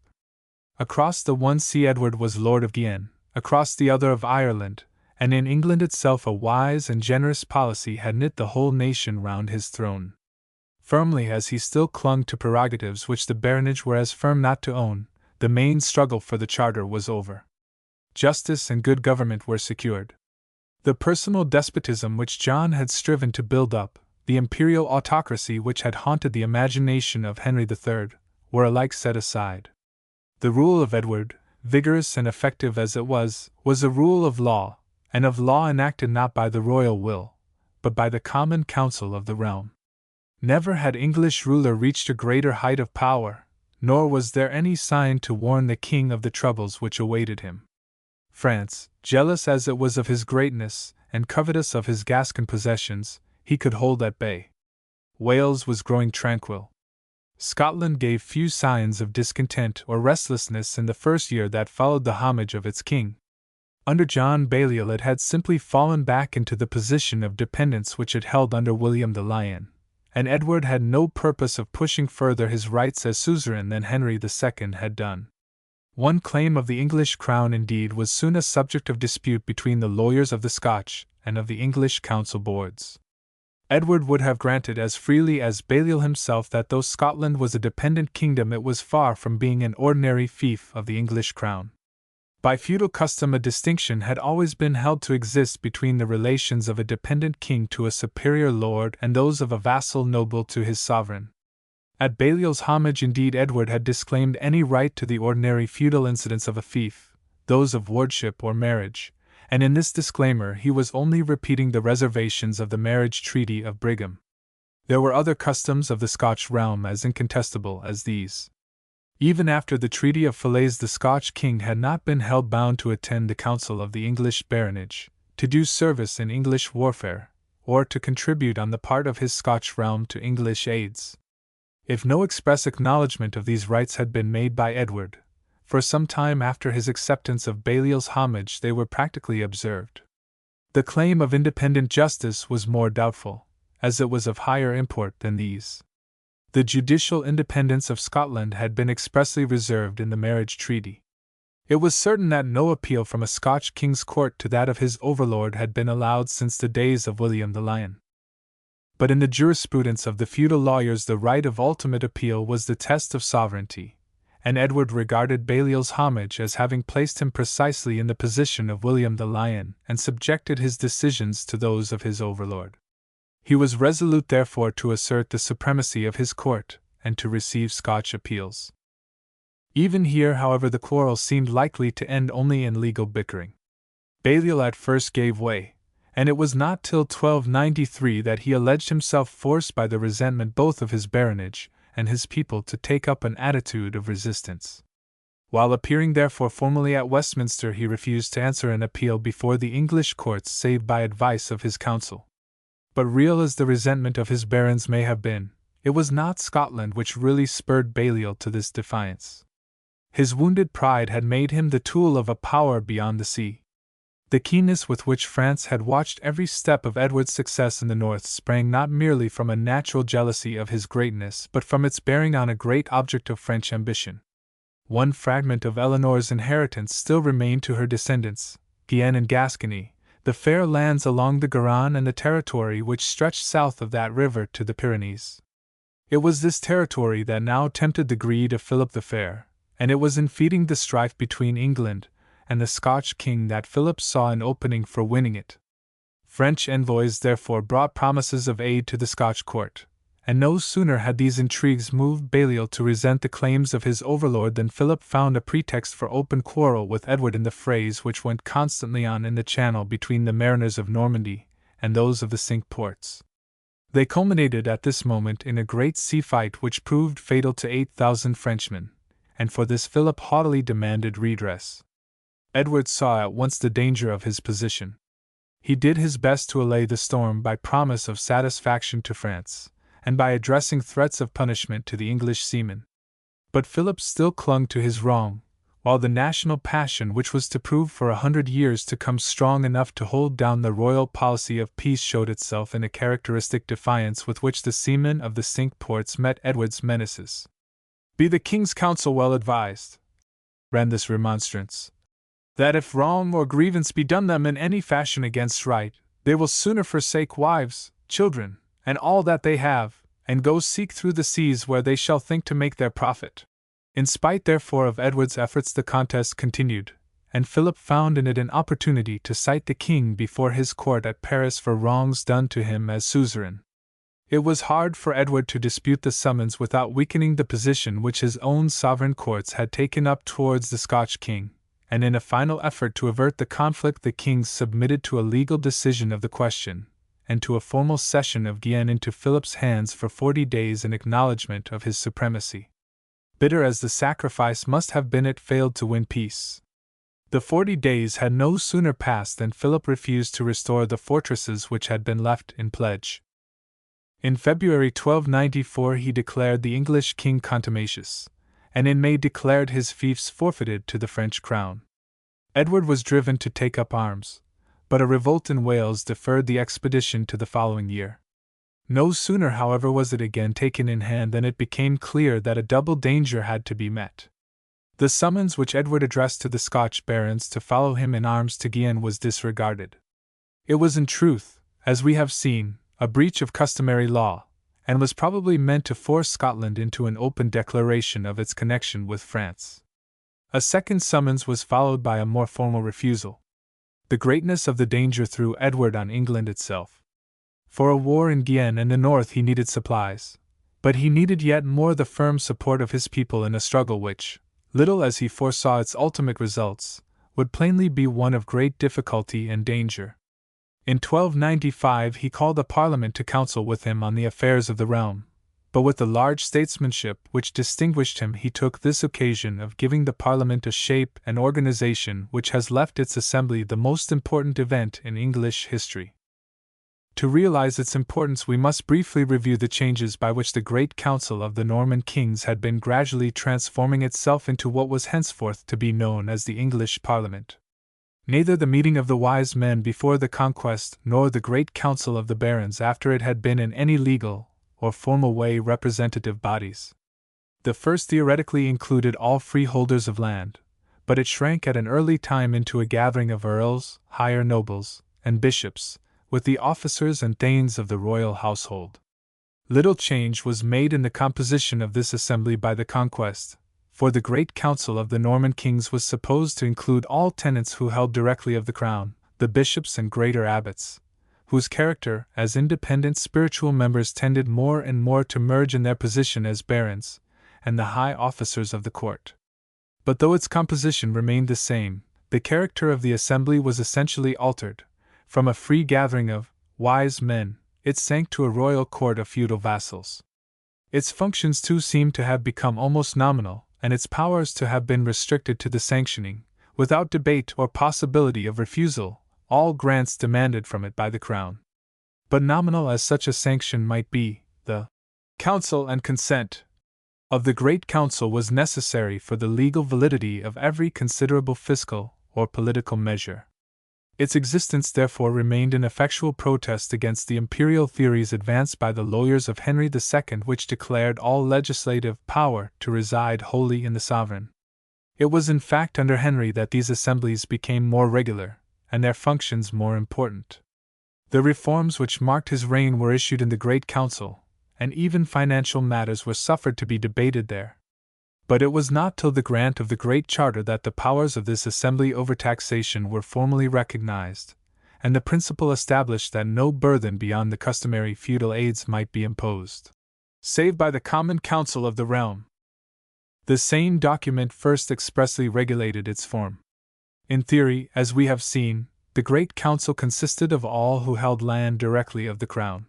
Across the one sea Edward was Lord of Guienne, across the other of Ireland, and in England itself a wise and generous policy had knit the whole nation round his throne. Firmly as he still clung to prerogatives which the baronage were as firm not to own, the main struggle for the charter was over. Justice and good government were secured. The personal despotism which John had striven to build up, the imperial autocracy which had haunted the imagination of Henry III, were alike set aside. The rule of Edward, vigorous and effective as it was a rule of law, and of law enacted not by the royal will, but by the common council of the realm. Never had English ruler reached a greater height of power, nor was there any sign to warn the king of the troubles which awaited him. France, jealous as it was of his greatness, and covetous of his Gascon possessions, he could hold at bay. Wales was growing tranquil. Scotland gave few signs of discontent or restlessness in the first year that followed the homage of its king. Under John Balliol it had simply fallen back into the position of dependence which it held under William the Lion, and Edward had no purpose of pushing further his rights as suzerain than Henry II had done. One claim of the English crown indeed was soon a subject of dispute between the lawyers of the Scotch and of the English council boards. Edward would have granted as freely as Balliol himself that though Scotland was a dependent kingdom it was far from being an ordinary fief of the English crown. By feudal custom a distinction had always been held to exist between the relations of a dependent king to a superior lord and those of a vassal noble to his sovereign. At Balliol's homage indeed Edward had disclaimed any right to the ordinary feudal incidents of a fief, those of wardship or marriage, and in this disclaimer he was only repeating the reservations of the marriage treaty of Brigham. There were other customs of the Scotch realm as incontestable as these. Even after the Treaty of Falaise the Scotch king had not been held bound to attend the council of the English baronage, to do service in English warfare, or to contribute on the part of his Scotch realm to English aids. If no express acknowledgment of these rights had been made by Edward, for some time after his acceptance of Balliol's homage they were practically observed. The claim of independent justice was more doubtful, as it was of higher import than these. The judicial independence of Scotland had been expressly reserved in the marriage treaty. It was certain that no appeal from a Scotch king's court to that of his overlord had been allowed since the days of William the Lion. But in the jurisprudence of the feudal lawyers the right of ultimate appeal was the test of sovereignty, and Edward regarded Balliol's homage as having placed him precisely in the position of William the Lion and subjected his decisions to those of his overlord. He was resolute therefore to assert the supremacy of his court and to receive Scotch appeals. Even here, however, the quarrel seemed likely to end only in legal bickering. Balliol at first gave way, and it was not till 1293 that he alleged himself forced by the resentment both of his baronage and his people to take up an attitude of resistance. While appearing therefore formally at Westminster he refused to answer an appeal before the English courts save by advice of his council. But real as the resentment of his barons may have been, it was not Scotland which really spurred Balliol to this defiance. His wounded pride had made him the tool of a power beyond the sea. The keenness with which France had watched every step of Edward's success in the north sprang not merely from a natural jealousy of his greatness but from its bearing on a great object of French ambition. One fragment of Eleanor's inheritance still remained to her descendants, Guienne and Gascony, the fair lands along the Garonne and the territory which stretched south of that river to the Pyrenees. It was this territory that now tempted the greed of Philip the Fair, and it was in feeding the strife between England and the Scotch king that Philip saw an opening for winning it. French envoys therefore brought promises of aid to the Scotch court, and no sooner had these intrigues moved Balliol to resent the claims of his overlord than Philip found a pretext for open quarrel with Edward in the frays which went constantly on in the Channel between the mariners of Normandy and those of the Cinque Ports. They culminated at this moment in a great sea fight which proved fatal to 8,000 Frenchmen, and for this Philip haughtily demanded redress. Edward saw at once the danger of his position. He did his best to allay the storm by promise of satisfaction to France, and by addressing threats of punishment to the English seamen. But Philip still clung to his wrong, while the national passion which was to prove for 100 years to come strong enough to hold down the royal policy of peace showed itself in a characteristic defiance with which the seamen of the Cinque Ports met Edward's menaces. "Be the king's counsel well advised," ran this remonstrance, "that if wrong or grievance be done them in any fashion against right, they will sooner forsake wives, children, and all that they have, and go seek through the seas where they shall think to make their profit." In spite therefore of Edward's efforts the contest continued, and Philip found in it an opportunity to cite the king before his court at Paris for wrongs done to him as suzerain. It was hard for Edward to dispute the summons without weakening the position which his own sovereign courts had taken up towards the Scotch king, and in a final effort to avert the conflict the king submitted to a legal decision of the question, and to a formal cession of Guienne into Philip's hands for 40 days in acknowledgment of his supremacy. Bitter as the sacrifice must have been, it failed to win peace. The 40 days had no sooner passed than Philip refused to restore the fortresses which had been left in pledge. In February 1294 he declared the English king contumacious, and in May declared his fiefs forfeited to the French crown. Edward was driven to take up arms, but a revolt in Wales deferred the expedition to the following year. No sooner, however, was it again taken in hand than it became clear that a double danger had to be met. The summons which Edward addressed to the Scotch barons to follow him in arms to Guienne was disregarded. It was in truth, as we have seen, a breach of customary law, and was probably meant to force Scotland into an open declaration of its connection with France. A second summons was followed by a more formal refusal. The greatness of the danger threw Edward on England itself. For a war in Guienne and the north he needed supplies, but he needed yet more the firm support of his people in a struggle which, little as he foresaw its ultimate results, would plainly be one of great difficulty and danger. In 1295 he called a parliament to counsel with him on the affairs of the realm, but with the large statesmanship which distinguished him he took this occasion of giving the parliament a shape and organization which has left its assembly the most important event in English history. To realize its importance we must briefly review the changes by which the great council of the Norman kings had been gradually transforming itself into what was henceforth to be known as the English Parliament. Neither the meeting of the wise men before the conquest nor the great council of the barons after it had been in any legal or formal way representative bodies. The first theoretically included all freeholders of land, but it shrank at an early time into a gathering of earls, higher nobles, and bishops, with the officers and thanes of the royal household. Little change was made in the composition of this assembly by the conquest, for the great council of the Norman kings was supposed to include all tenants who held directly of the crown, the bishops and greater abbots, whose character as independent spiritual members tended more and more to merge in their position as barons, and the high officers of the court. But though its composition remained the same, the character of the assembly was essentially altered. From a free gathering of wise men, it sank to a royal court of feudal vassals. Its functions too seemed to have become almost nominal, and its powers to have been restricted to the sanctioning, without debate or possibility of refusal, all grants demanded from it by the crown. But nominal as such a sanction might be, the counsel and consent of the Great Council was necessary for the legal validity of every considerable fiscal or political measure. Its existence therefore remained an effectual protest against the imperial theories advanced by the lawyers of Henry II, which declared all legislative power to reside wholly in the sovereign. It was in fact under Henry that these assemblies became more regular, and their functions more important. The reforms which marked his reign were issued in the Great Council, and even financial matters were suffered to be debated there. But it was not till the grant of the Great Charter that the powers of this assembly over taxation were formally recognized, and the principle established that no burthen beyond the customary feudal aids might be imposed, save by the Common Council of the realm. The same document first expressly regulated its form. In theory, as we have seen, the Great Council consisted of all who held land directly of the crown.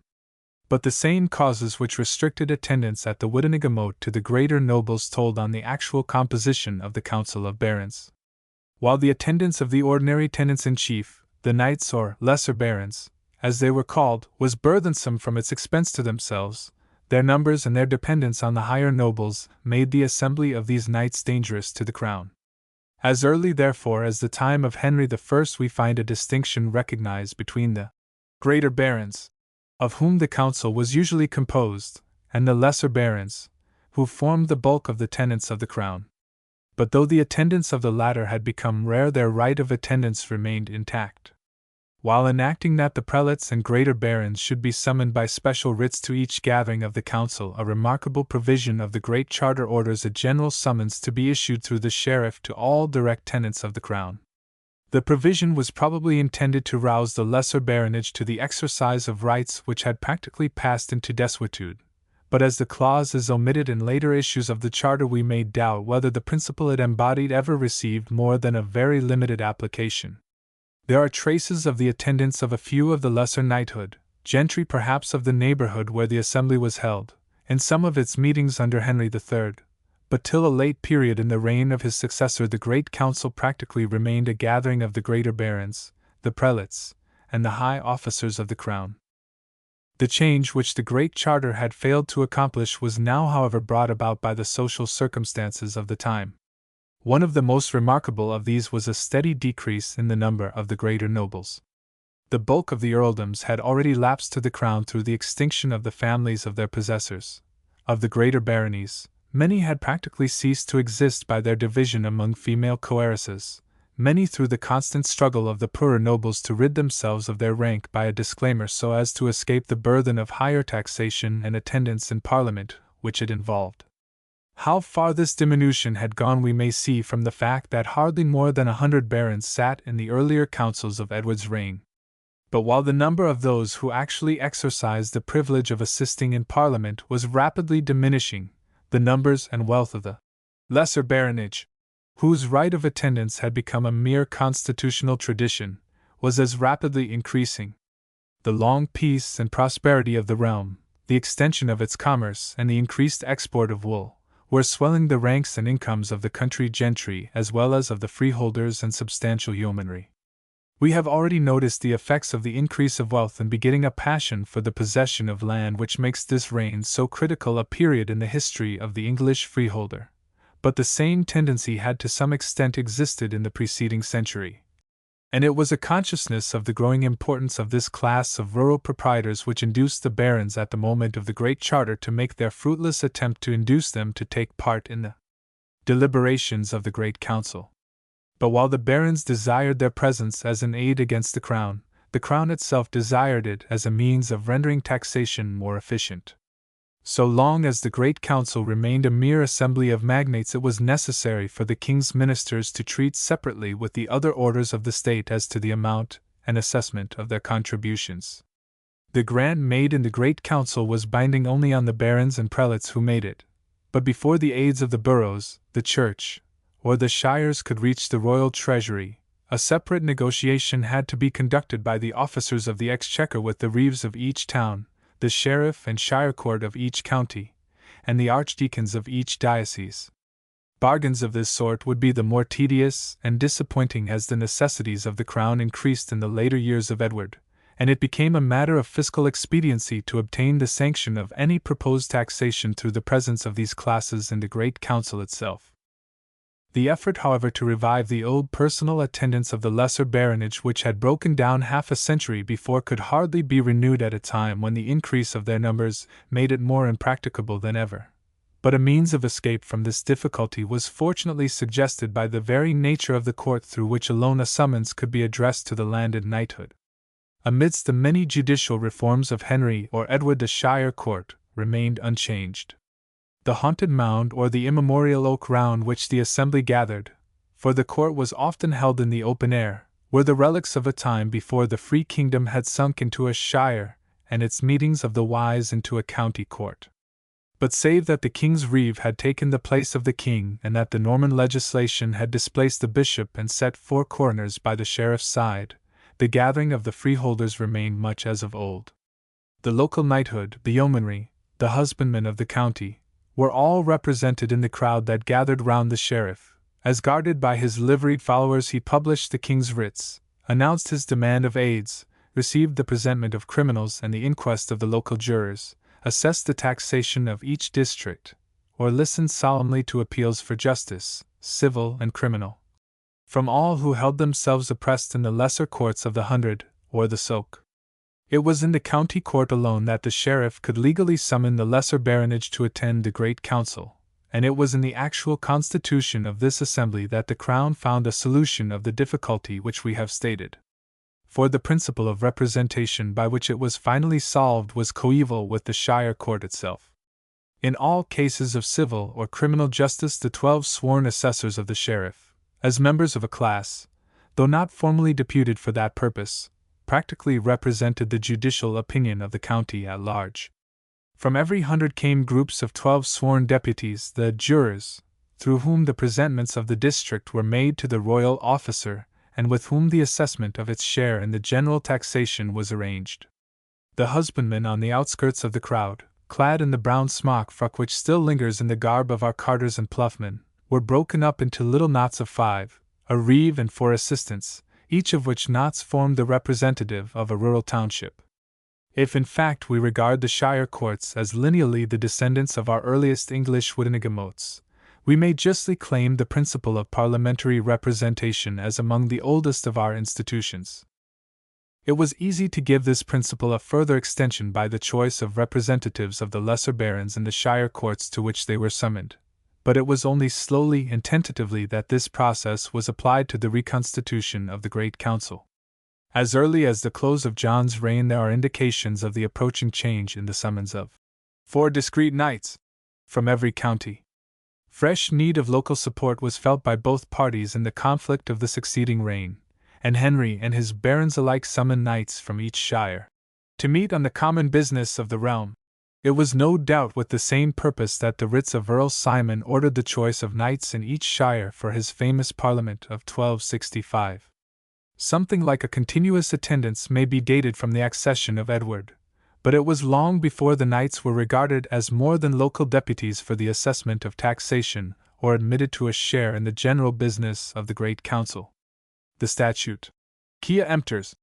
But the same causes which restricted attendance at the Witenagemot to the greater nobles told on the actual composition of the Council of Barons. While the attendance of the ordinary tenants-in-chief, the knights or lesser barons, as they were called, was burthensome from its expense to themselves, their numbers and their dependence on the higher nobles made the assembly of these knights dangerous to the crown. As early, therefore, as the time of Henry I, we find a distinction recognized between the greater barons, of whom the council was usually composed, and the lesser barons, who formed the bulk of the tenants of the crown. But though the attendance of the latter had become rare, their right of attendance remained intact. While enacting that the prelates and greater barons should be summoned by special writs to each gathering of the council, a remarkable provision of the Great Charter orders a general summons to be issued through the sheriff to all direct tenants of the crown. The provision was probably intended to rouse the lesser baronage to the exercise of rights which had practically passed into desuetude, but as the clause is omitted in later issues of the Charter, we may doubt whether the principle it embodied ever received more than a very limited application. There are traces of the attendance of a few of the lesser knighthood, gentry perhaps of the neighborhood where the assembly was held, in some of its meetings under Henry III, but till a late period in the reign of his successor the Great Council practically remained a gathering of the greater barons, the prelates, and the high officers of the crown. The change which the Great Charter had failed to accomplish was now, however, brought about by the social circumstances of the time. One of the most remarkable of these was a steady decrease in the number of the greater nobles. The bulk of the earldoms had already lapsed to the crown through the extinction of the families of their possessors. Of the greater baronies, many had practically ceased to exist by their division among female coheiresses, many through the constant struggle of the poorer nobles to rid themselves of their rank by a disclaimer so as to escape the burthen of higher taxation and attendance in Parliament which it involved. How far this diminution had gone we may see from the fact that hardly more than 100 barons sat in the earlier councils of Edward's reign. But while the number of those who actually exercised the privilege of assisting in Parliament was rapidly diminishing, the numbers and wealth of the lesser baronage, whose right of attendance had become a mere constitutional tradition, was as rapidly increasing. The long peace and prosperity of the realm, the extension of its commerce, and the increased export of wool, were swelling the ranks and incomes of the country gentry as well as of the freeholders and substantial yeomanry. We have already noticed the effects of the increase of wealth in begetting a passion for the possession of land which makes this reign so critical a period in the history of the English freeholder. But the same tendency had to some extent existed in the preceding century. And it was a consciousness of the growing importance of this class of rural proprietors which induced the barons at the moment of the Great Charter to make their fruitless attempt to induce them to take part in the deliberations of the Great Council. But while the barons desired their presence as an aid against the crown itself desired it as a means of rendering taxation more efficient. So long as the Great Council remained a mere assembly of magnates, it was necessary for the king's ministers to treat separately with the other orders of the state as to the amount and assessment of their contributions. The grant made in the Great Council was binding only on the barons and prelates who made it, but before the aids of the boroughs, the church, or the shires could reach the royal treasury, a separate negotiation had to be conducted by the officers of the exchequer with the reeves of each town, the sheriff and shire court of each county, and the archdeacons of each diocese. Bargains of this sort would be the more tedious and disappointing as the necessities of the crown increased in the later years of Edward, and it became a matter of fiscal expediency to obtain the sanction of any proposed taxation through the presence of these classes in the Great Council itself. The effort, however, to revive the old personal attendance of the lesser baronage which had broken down half a century before could hardly be renewed at a time when the increase of their numbers made it more impracticable than ever. But a means of escape from this difficulty was fortunately suggested by the very nature of the court through which alone a summons could be addressed to the landed knighthood. Amidst the many judicial reforms of Henry or Edward, the shire court remained unchanged. The haunted mound or the immemorial oak round which the assembly gathered, for the court was often held in the open air, were the relics of a time before the free kingdom had sunk into a shire, and its meetings of the wise into a county court. But save that the king's reeve had taken the place of the king, and that the Norman legislation had displaced the bishop and set 4 coroners by the sheriff's side, the gathering of the freeholders remained much as of old. The local knighthood, the yeomanry, the husbandmen of the county, were all represented in the crowd that gathered round the sheriff. As guarded by his liveried followers, he published the king's writs, announced his demand of aids, received the presentment of criminals and the inquest of the local jurors, assessed the taxation of each district, or listened solemnly to appeals for justice, civil and criminal, from all who held themselves oppressed in the lesser courts of the hundred, or the soak. It was in the county court alone that the sheriff could legally summon the lesser baronage to attend the great council, and it was in the actual constitution of this assembly that the crown found a solution of the difficulty which we have stated. For the principle of representation by which it was finally solved was coeval with the shire court itself. In all cases of civil or criminal justice, the 12 sworn assessors of the sheriff, as members of a class, though not formally deputed for that purpose, practically represented the judicial opinion of the county at large. From every 100 came groups of 12 sworn deputies, the jurors, through whom the presentments of the district were made to the royal officer, and with whom the assessment of its share in the general taxation was arranged. The husbandmen on the outskirts of the crowd, clad in the brown smock frock which still lingers in the garb of our carters and ploughmen, were broken up into little knots of 5, a reeve and 4 assistants, each of which knots formed the representative of a rural township. If in fact we regard the shire courts as lineally the descendants of our earliest English Witenagemotes, we may justly claim the principle of parliamentary representation as among the oldest of our institutions. It was easy to give this principle a further extension by the choice of representatives of the lesser barons in the shire courts to which they were summoned, but it was only slowly and tentatively that this process was applied to the reconstitution of the Great Council. As early as the close of John's reign, there are indications of the approaching change in the summons of 4 discreet knights from every county. Fresh need of local support was felt by both parties in the conflict of the succeeding reign, and Henry and his barons alike summoned knights from each shire to meet on the common business of the realm. It was no doubt with the same purpose that the writs of Earl Simon ordered the choice of knights in each shire for his famous Parliament of 1265. Something like a continuous attendance may be dated from the accession of Edward, but it was long before the knights were regarded as more than local deputies for the assessment of taxation or admitted to a share in the general business of the Great Council. The statute, Quia Emptors,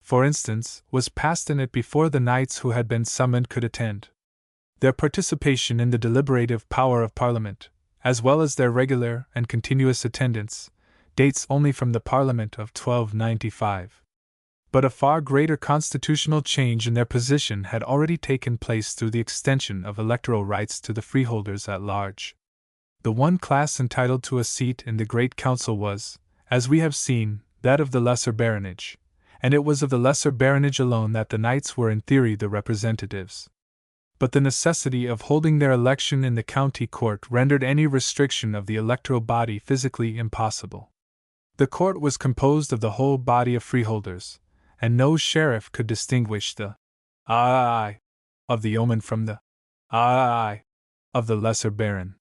for instance, was passed in it before the knights who had been summoned could attend. Their participation in the deliberative power of Parliament, as well as their regular and continuous attendance, dates only from the Parliament of 1295. But a far greater constitutional change in their position had already taken place through the extension of electoral rights to the freeholders at large. The one class entitled to a seat in the Great Council was, as we have seen, that of the lesser baronage, and it was of the lesser baronage alone that the knights were in theory the representatives. But the necessity of holding their election in the county court rendered any restriction of the electoral body physically impossible. The court was composed of the whole body of freeholders, and no sheriff could distinguish the "aye" of the yeoman from the "aye" of the lesser baron.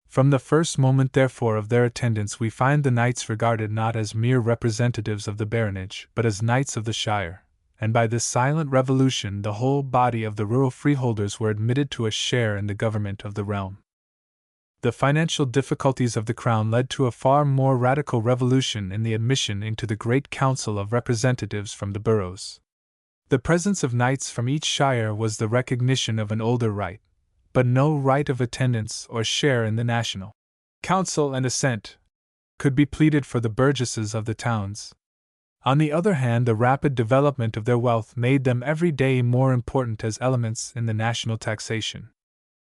From the first moment, therefore, of their attendance, we find the knights regarded not as mere representatives of the baronage, but as knights of the shire, and by this silent revolution the whole body of the rural freeholders were admitted to a share in the government of the realm. The financial difficulties of the crown led to a far more radical revolution in the admission into the Great Council of representatives from the boroughs. The presence of knights from each shire was the recognition of an older right, but no right of attendance or share in the national council, and assent could be pleaded for the burgesses of the towns. On the other hand, the rapid development of their wealth made them every day more important as elements in the national taxation.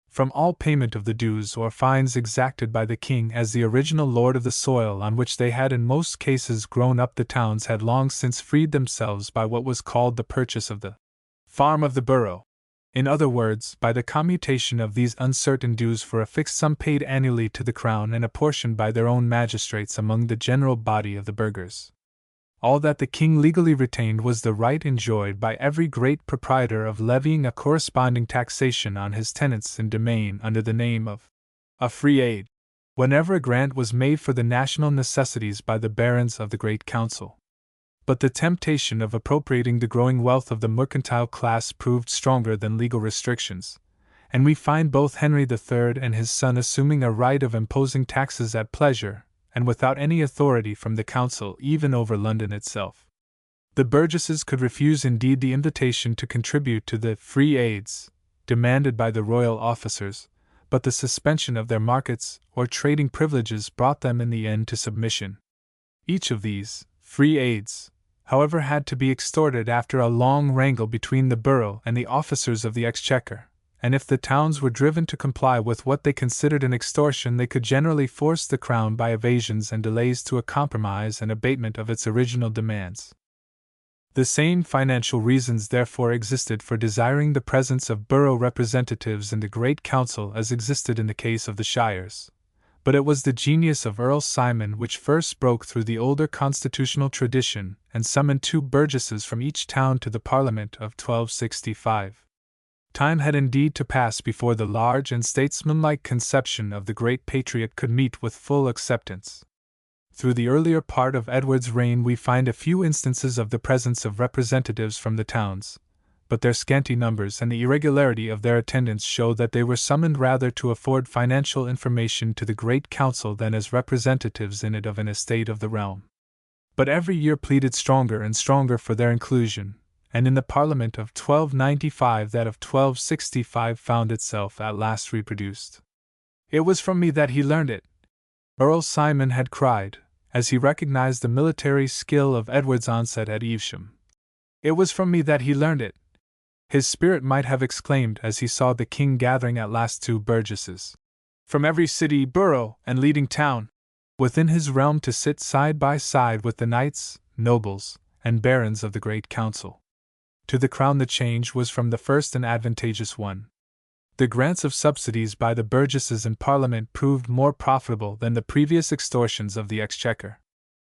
from all payment of the dues or fines exacted by the king as the original lord of the soil on which they had in most cases grown up. The towns had long since freed themselves by what was called the purchase of the farm of the borough. In other words, by the commutation of these uncertain dues for a fixed sum paid annually to the crown and apportioned by their own magistrates among the general body of the burghers. All that the king legally retained was the right enjoyed by every great proprietor of levying a corresponding taxation on his tenants in domain under the name of a free aid, whenever a grant was made for the national necessities by the barons of the Great Council. But the temptation of appropriating the growing wealth of the mercantile class proved stronger than legal restrictions, and we find both Henry III and his son assuming a right of imposing taxes at pleasure, and without any authority from the council even over London itself. The burgesses could refuse indeed the invitation to contribute to the free aids demanded by the royal officers, but the suspension of their markets or trading privileges brought them in the end to submission. Each of these free aids, however, had to be extorted after a long wrangle between the borough and the officers of the exchequer, and if the towns were driven to comply with what they considered an extortion, they could generally force the crown by evasions and delays to a compromise and abatement of its original demands. The same financial reasons therefore existed for desiring the presence of borough representatives in the Great Council as existed in the case of the shires. But it was the genius of Earl Simon which first broke through the older constitutional tradition and summoned 2 burgesses from each town to the Parliament of 1265. Time had indeed to pass before the large and statesmanlike conception of the great patriot could meet with full acceptance. Through the earlier part of Edward's reign we find a few instances of the presence of representatives from the towns, but their scanty numbers and the irregularity of their attendance show that they were summoned rather to afford financial information to the Great Council than as representatives in it of an estate of the realm. But every year pleaded stronger and stronger for their inclusion, and in the Parliament of 1295 that of 1265 found itself at last reproduced. "It was from me that he learned it," Earl Simon had cried, as he recognized the military skill of Edward's onset at Evesham. "It was from me that he learned it," his spirit might have exclaimed as he saw the king gathering at last 2 burgesses from every city, borough, and leading town within his realm to sit side by side with the knights, nobles, and barons of the Great Council. To the crown the change was from the first an advantageous one. The grants of subsidies by the burgesses in Parliament proved more profitable than the previous extortions of the exchequer.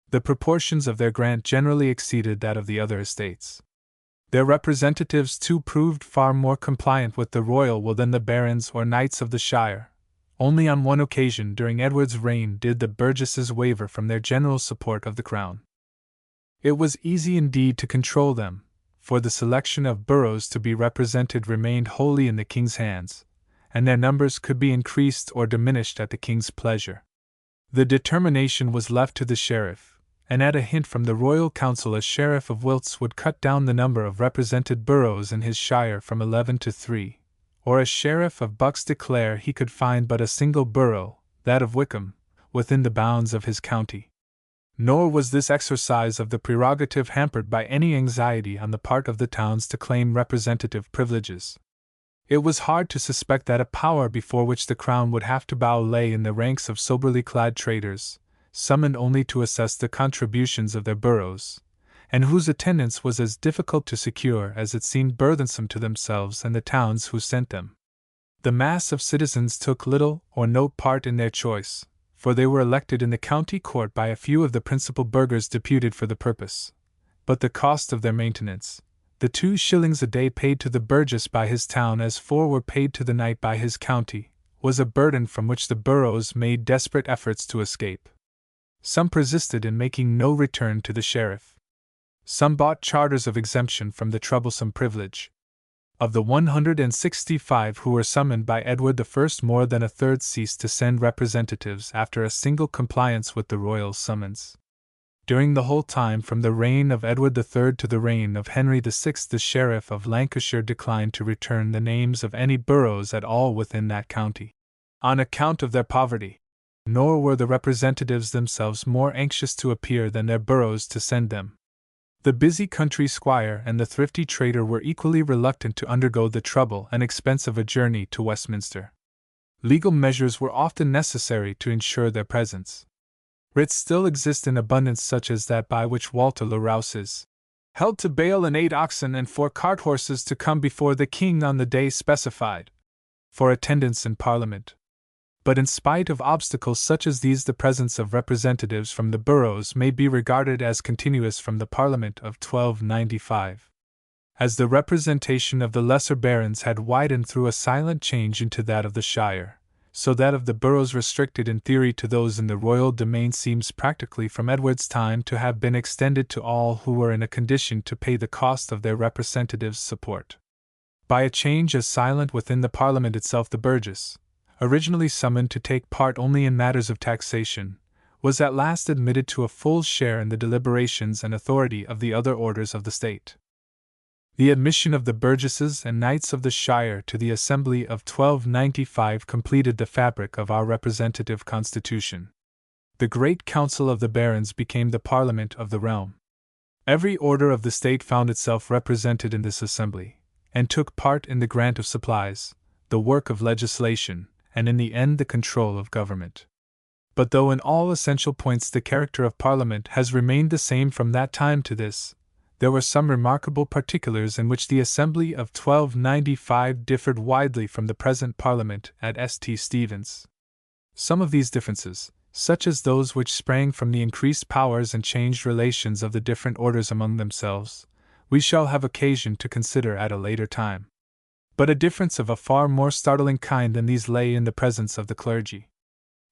The proportions of their grant generally exceeded that of the other estates. Their representatives too proved far more compliant with the royal will than the barons or knights of the shire. Only on one occasion during Edward's reign did the burgesses waver from their general support of the crown. It was easy indeed to control them, for the selection of boroughs to be represented remained wholly in the king's hands, and their numbers could be increased or diminished at the king's pleasure. The determination was left to the sheriff, and at a hint from the royal council a sheriff of Wilts would cut down the number of represented boroughs in his shire from 11 to 3, or a sheriff of Bucks declare he could find but a single borough, that of Wickham, within the bounds of his county. Nor was this exercise of the prerogative hampered by any anxiety on the part of the towns to claim representative privileges. It was hard to suspect that a power before which the crown would have to bow lay in the ranks of soberly clad traders, summoned only to assess the contributions of their boroughs, and whose attendance was as difficult to secure as it seemed burthensome to themselves and the towns who sent them. The mass of citizens took little or no part in their choice, for they were elected in the county court by a few of the principal burghers deputed for the purpose. But the cost of their maintenance, the 2 shillings a day paid to the burgess by his town as 4 were paid to the knight by his county, was a burden from which the boroughs made desperate efforts to escape. Some persisted in making no return to the sheriff. Some bought charters of exemption from the troublesome privilege. Of the 165 who were summoned by Edward I, more than a third ceased to send representatives after a single compliance with the royal summons. During the whole time from the reign of Edward III to the reign of Henry VI, the sheriff of Lancashire declined to return the names of any boroughs at all within that county, on account of their poverty. Nor were the representatives themselves more anxious to appear than their boroughs to send them. The busy country squire and the thrifty trader were equally reluctant to undergo the trouble and expense of a journey to Westminster. Legal measures were often necessary to ensure their presence. Writs still exist in abundance, such as that by which Walter le Rouse is held to bail and 8 oxen and 4 cart horses to come before the king on the day specified for attendance in Parliament. But in spite of obstacles such as these, the presence of representatives from the boroughs may be regarded as continuous from the Parliament of 1295. As the representation of the lesser barons had widened through a silent change into that of the shire, so that of the boroughs restricted in theory to those in the royal domain seems practically from Edward's time to have been extended to all who were in a condition to pay the cost of their representatives' support. By a change as silent within the Parliament itself, the burgess, originally summoned to take part only in matters of taxation, was at last admitted to a full share in the deliberations and authority of the other orders of the state. The admission of the burgesses and knights of the shire to the Assembly of 1295 completed the fabric of our representative constitution. The Great Council of the Barons became the Parliament of the realm. Every order of the state found itself represented in this assembly, and took part in the grant of supplies, the work of legislation, and in the end the control of government. But though in all essential points the character of Parliament has remained the same from that time to this, there were some remarkable particulars in which the Assembly of 1295 differed widely from the present Parliament at St. Stephen's. Some of these differences, such as those which sprang from the increased powers and changed relations of the different orders among themselves, we shall have occasion to consider at a later time. But a difference of a far more startling kind than these lay in the presence of the clergy.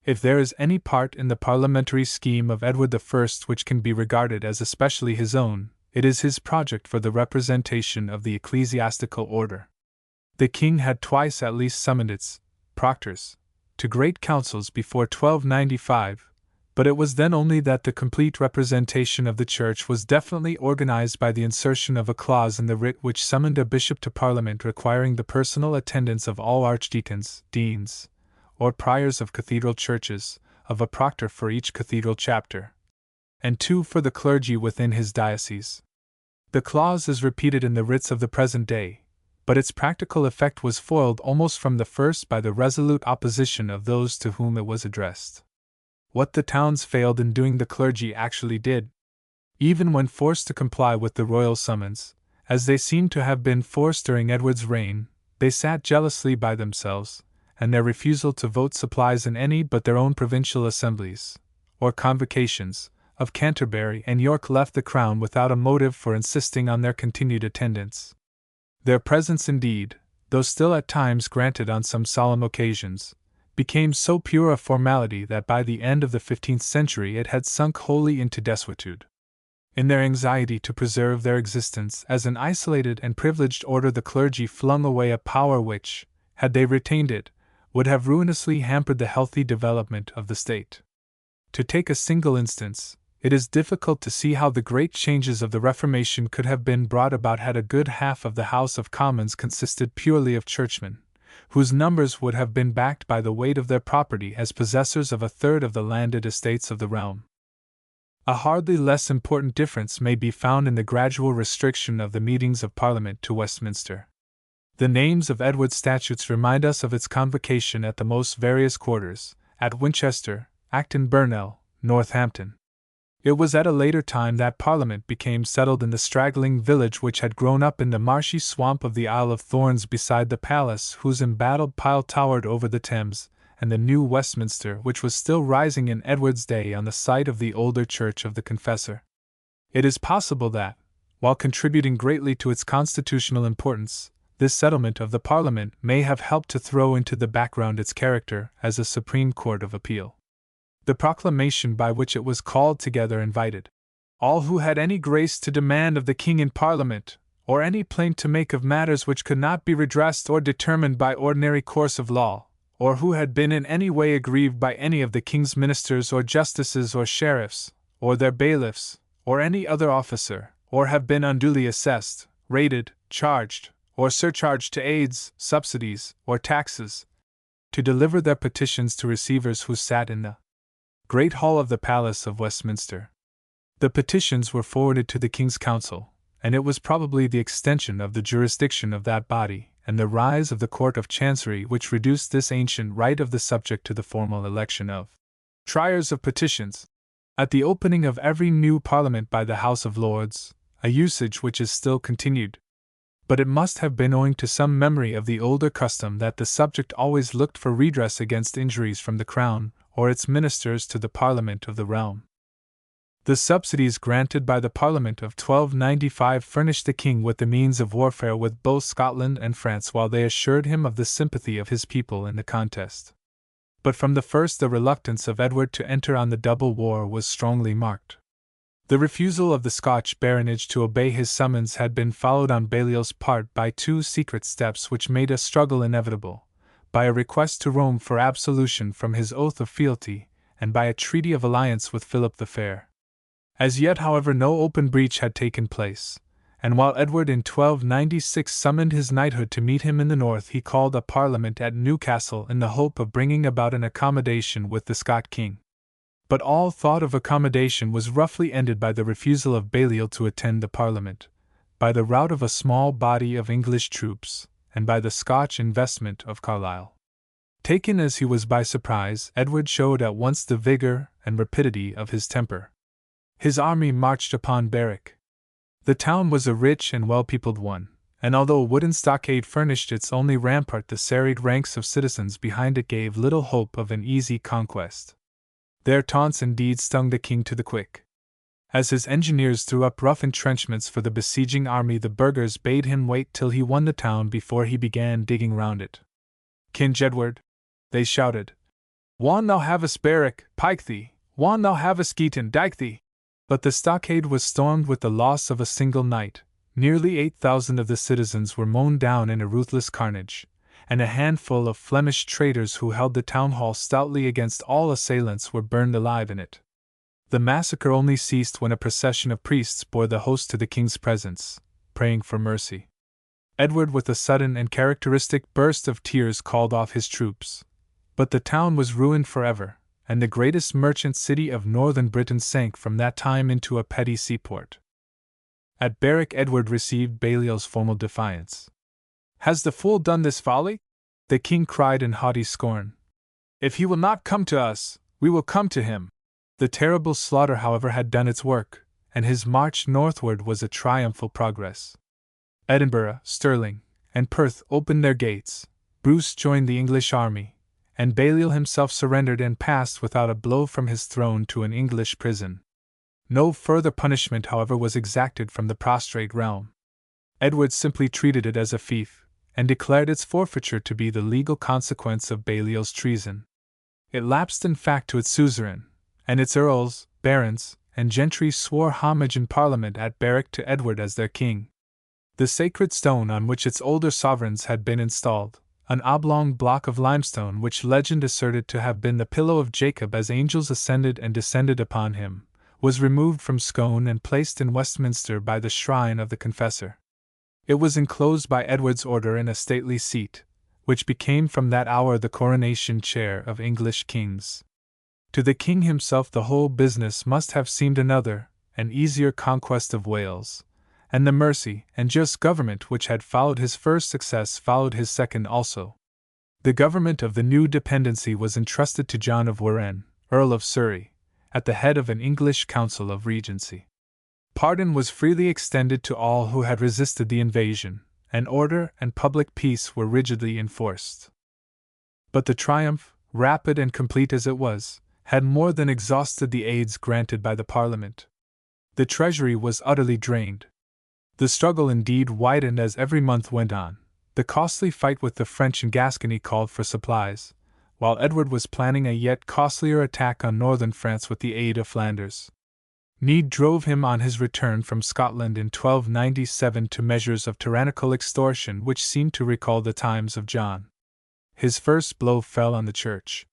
If there is any part in the parliamentary scheme of Edward I which can be regarded as especially his own, it is his project for the representation of the ecclesiastical order. The king had twice at least summoned its proctors to great councils before 1295, but it was then only that the complete representation of the Church was definitely organized by the insertion of a clause in the writ which summoned a bishop to Parliament requiring the personal attendance of all archdeacons, deans, or priors of cathedral churches, of a proctor for each cathedral chapter, and 2 for the clergy within his diocese. The clause is repeated in the writs of the present day, but its practical effect was foiled almost from the first by the resolute opposition of those to whom it was addressed. What the towns failed in doing the clergy actually did. Even when forced to comply with the royal summons, as they seem to have been forced during Edward's reign, they sat jealously by themselves, and their refusal to vote supplies in any but their own provincial assemblies, or convocations, of Canterbury and York left the crown without a motive for insisting on their continued attendance. Their presence indeed, though still at times granted on some solemn occasions, became so pure a formality that by the end of the 15th century it had sunk wholly into desuetude. In their anxiety to preserve their existence as an isolated and privileged order, the clergy flung away a power which, had they retained it, would have ruinously hampered the healthy development of the state. To take a single instance, it is difficult to see how the great changes of the Reformation could have been brought about had a good half of the House of Commons consisted purely of churchmen, whose numbers would have been backed by the weight of their property as possessors of a third of the landed estates of the realm. A hardly less important difference may be found in the gradual restriction of the meetings of Parliament to Westminster. The names of Edward's statutes remind us of its convocation at the most various quarters, at Winchester, Acton Burnell, Northampton. It was at a later time that Parliament became settled in the straggling village which had grown up in the marshy swamp of the Isle of Thorns beside the palace whose embattled pile towered over the Thames, and the new Westminster which was still rising in Edward's day on the site of the older Church of the Confessor. It is possible that, while contributing greatly to its constitutional importance, this settlement of the Parliament may have helped to throw into the background its character as a Supreme Court of Appeal. The proclamation by which it was called together invited all who had any grace to demand of the king in Parliament, or any plaint to make of matters which could not be redressed or determined by ordinary course of law, or who had been in any way aggrieved by any of the king's ministers or justices or sheriffs, or their bailiffs, or any other officer, or have been unduly assessed, rated, charged, or surcharged to aids, subsidies, or taxes, to deliver their petitions to receivers who sat in the Great Hall of the Palace of Westminster. The petitions were forwarded to the King's Council, and it was probably the extension of the jurisdiction of that body, and the rise of the Court of Chancery, which reduced this ancient right of the subject to the formal election of triers of petitions at the opening of every new Parliament by the House of Lords, a usage which is still continued. But it must have been owing to some memory of the older custom that the subject always looked for redress against injuries from the Crown or its ministers to the Parliament of the realm. The subsidies granted by the Parliament of 1295 furnished the king with the means of warfare with both Scotland and France, while they assured him of the sympathy of his people in the contest. But from the first the reluctance of Edward to enter on the double war was strongly marked. The refusal of the Scotch baronage to obey his summons had been followed on Balliol's part by two secret steps which made a struggle inevitable, by a request to Rome for absolution from his oath of fealty, and by a treaty of alliance with Philip the Fair. As yet, however, no open breach had taken place, and while Edward in 1296 summoned his knighthood to meet him in the north, he called a parliament at Newcastle in the hope of bringing about an accommodation with the Scot king. But all thought of accommodation was roughly ended by the refusal of Balliol to attend the parliament, by the rout of a small body of English troops, and by the Scotch investment of Carlisle. Taken as he was by surprise, Edward showed at once the vigor and rapidity of his temper. His army marched upon Berwick. The town was a rich and well-peopled one, and although a wooden stockade furnished its only rampart, the serried ranks of citizens behind it gave little hope of an easy conquest. Their taunts indeed stung the king to the quick. As his engineers threw up rough entrenchments for the besieging army, the burghers bade him wait till he won the town before he began digging round it. "King Edward," they shouted, "won thou have us Berwick, pike thee, won thou have us Geaton, dike thee." But the stockade was stormed with the loss of a single knight, nearly 8,000 of the citizens were mown down in a ruthless carnage, and a handful of Flemish traitors who held the town hall stoutly against all assailants were burned alive in it. The massacre only ceased when a procession of priests bore the host to the king's presence, praying for mercy. Edward, with a sudden and characteristic burst of tears, called off his troops. But the town was ruined forever, and the greatest merchant city of northern Britain sank from that time into a petty seaport. At Berwick, Edward received Balliol's formal defiance. "Has the fool done this folly?" the king cried in haughty scorn. "If he will not come to us, we will come to him." The terrible slaughter, however, had done its work, and his march northward was a triumphal progress. Edinburgh, Stirling, and Perth opened their gates, Bruce joined the English army, and Balliol himself surrendered and passed without a blow from his throne to an English prison. No further punishment, however, was exacted from the prostrate realm. Edward simply treated it as a fief, and declared its forfeiture to be the legal consequence of Balliol's treason. It lapsed in fact to its suzerain, and its earls, barons, and gentry swore homage in Parliament at Berwick to Edward as their king. The sacred stone on which its older sovereigns had been installed, an oblong block of limestone which legend asserted to have been the pillow of Jacob as angels ascended and descended upon him, was removed from Scone and placed in Westminster by the shrine of the Confessor. It was enclosed by Edward's order in a stately seat, which became from that hour the coronation chair of English kings. To the king himself the whole business must have seemed another, an easier conquest of Wales, and the mercy and just government which had followed his first success followed his second also. The government of the new dependency was entrusted to John of Warenne, Earl of Surrey, at the head of an English council of regency. Pardon was freely extended to all who had resisted the invasion, and order and public peace were rigidly enforced. But the triumph, rapid and complete as it was, had more than exhausted the aids granted by the Parliament. The treasury was utterly drained. The struggle indeed widened as every month went on. The costly fight with the French in Gascony called for supplies, while Edward was planning a yet costlier attack on northern France with the aid of Flanders. Need drove him on his return from Scotland in 1297 to measures of tyrannical extortion which seemed to recall the times of John. His first blow fell on the Church.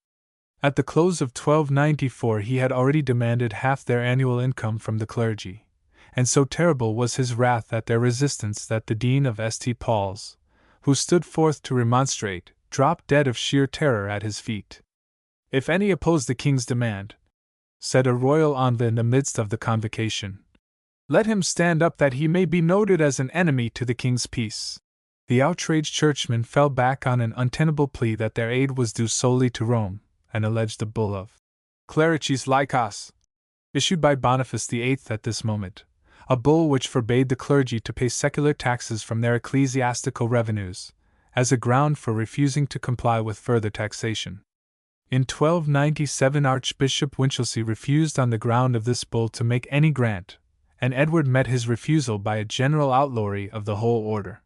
At the close of 1294 he had already demanded half their annual income from the clergy, and so terrible was his wrath at their resistance that the Dean of St. Paul's, who stood forth to remonstrate, dropped dead of sheer terror at his feet. "If any oppose the king's demand," said a royal envoy in the midst of the convocation, "let him stand up that he may be noted as an enemy to the king's peace." The outraged churchmen fell back on an untenable plea that their aid was due solely to Rome, and alleged the bull of Clericis Laicos, issued by Boniface VIII at this moment, a bull which forbade the clergy to pay secular taxes from their ecclesiastical revenues, as a ground for refusing to comply with further taxation. In 1297 Archbishop Winchelsea refused on the ground of this bull to make any grant, and Edward met his refusal by a general outlawry of the whole order.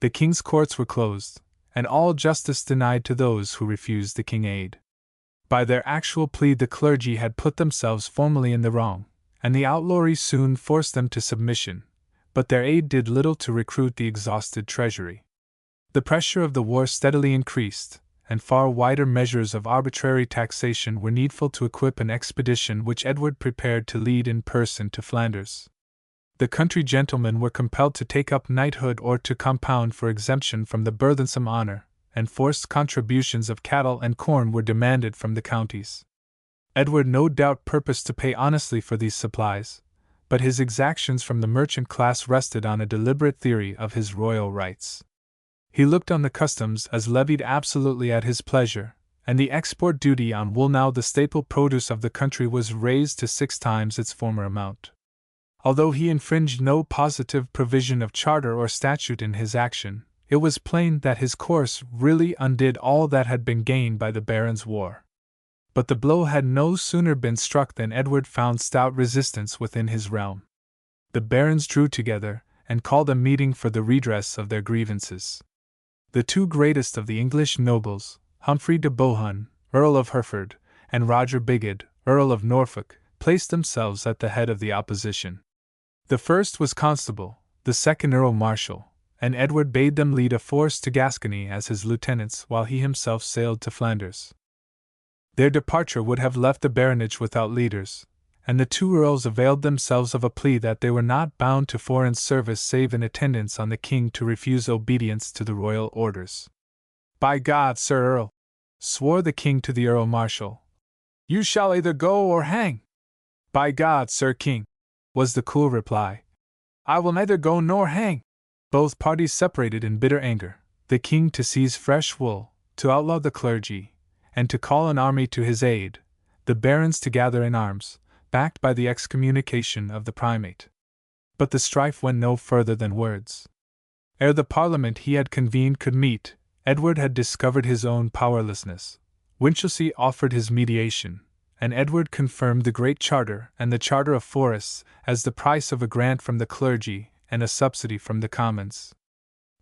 The king's courts were closed, and all justice denied to those who refused the king aid. By their actual plea the clergy had put themselves formally in the wrong, and the outlawry soon forced them to submission, but their aid did little to recruit the exhausted treasury. The pressure of the war steadily increased, and far wider measures of arbitrary taxation were needful to equip an expedition which Edward prepared to lead in person to Flanders. The country gentlemen were compelled to take up knighthood or to compound for exemption from the burthensome honor, and forced contributions of cattle and corn were demanded from the counties. Edward no doubt purposed to pay honestly for these supplies, but his exactions from the merchant class rested on a deliberate theory of his royal rights. He looked on the customs as levied absolutely at his pleasure, and the export duty on wool, now the staple produce of the country, was raised to 6 times its former amount. Although he infringed no positive provision of charter or statute in his action, it was plain that his course really undid all that had been gained by the Barons' War. But the blow had no sooner been struck than Edward found stout resistance within his realm. The barons drew together, and called a meeting for the redress of their grievances. The 2 greatest of the English nobles, Humphrey de Bohun, Earl of Hereford, and Roger Bigod, Earl of Norfolk, placed themselves at the head of the opposition. The first was Constable, the second Earl Marshal, and Edward bade them lead a force to Gascony as his lieutenants while he himself sailed to Flanders. Their departure would have left the baronage without leaders, and the 2 earls availed themselves of a plea that they were not bound to foreign service save in attendance on the king to refuse obedience to the royal orders. "By God, Sir Earl," swore the king to the Earl Marshal, "you shall either go or hang." "By God, Sir King," was the cool reply, "I will neither go nor hang." Both parties separated in bitter anger, the king to seize fresh wool, to outlaw the clergy, and to call an army to his aid, the barons to gather in arms, backed by the excommunication of the primate. But the strife went no further than words. Ere the parliament he had convened could meet, Edward had discovered his own powerlessness. Winchelsea offered his mediation, and Edward confirmed the Great Charter and the Charter of Forests as the price of a grant from the clergy and a subsidy from the commons.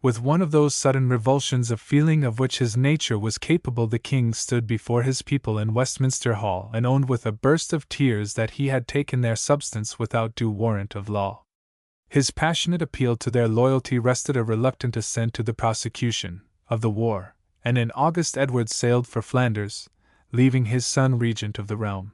With one of those sudden revulsions of feeling of which his nature was capable, the king stood before his people in Westminster Hall and owned with a burst of tears that he had taken their substance without due warrant of law. His passionate appeal to their loyalty wrested a reluctant assent to the prosecution of the war, and in August Edward sailed for Flanders, leaving his son regent of the realm.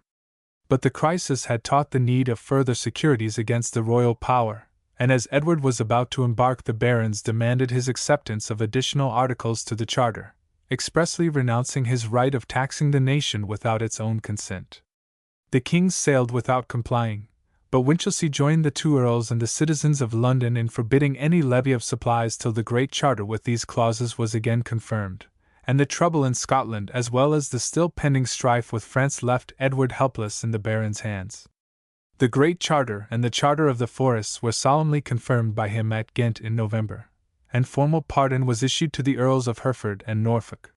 But the crisis had taught the need of further securities against the royal power, and as Edward was about to embark, the barons demanded his acceptance of additional articles to the charter, expressly renouncing his right of taxing the nation without its own consent. The king sailed without complying, but Winchelsea joined the 2 earls and the citizens of London in forbidding any levy of supplies till the Great Charter with these clauses was again confirmed, and the trouble in Scotland as well as the still pending strife with France left Edward helpless in the barons' hands. The Great Charter and the Charter of the Forests were solemnly confirmed by him at Ghent in November, and formal pardon was issued to the Earls of Hereford and Norfolk.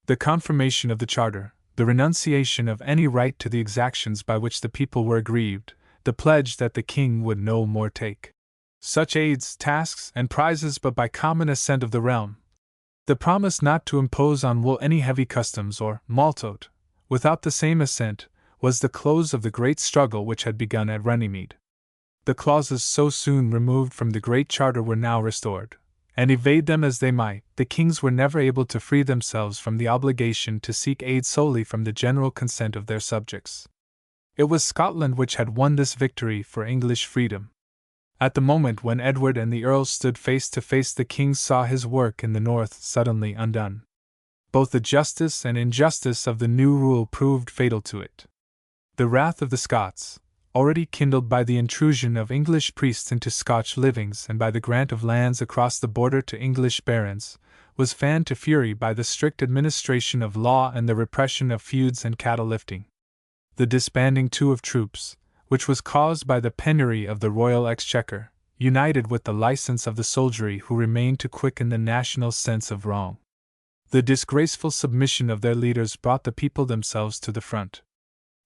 The confirmation of the Charter, the renunciation of any right to the exactions by which the people were aggrieved, the pledge that the king would no more take such aids, tasks, and prizes but by common assent of the realm, the promise not to impose on wool any heavy customs or maltote, without the same assent, was the close of the great struggle which had begun at Runnymede. The clauses so soon removed from the Great Charter were now restored, and evade them as they might, the kings were never able to free themselves from the obligation to seek aid solely from the general consent of their subjects. It was Scotland which had won this victory for English freedom. At the moment when Edward and the earls stood face to face, the king saw his work in the north suddenly undone. Both the justice and injustice of the new rule proved fatal to it. The wrath of the Scots, already kindled by the intrusion of English priests into Scotch livings and by the grant of lands across the border to English barons, was fanned to fury by the strict administration of law and the repression of feuds and cattle lifting. The disbanding too of troops, which was caused by the penury of the royal exchequer, united with the license of the soldiery who remained to quicken the national sense of wrong. The disgraceful submission of their leaders brought the people themselves to the front.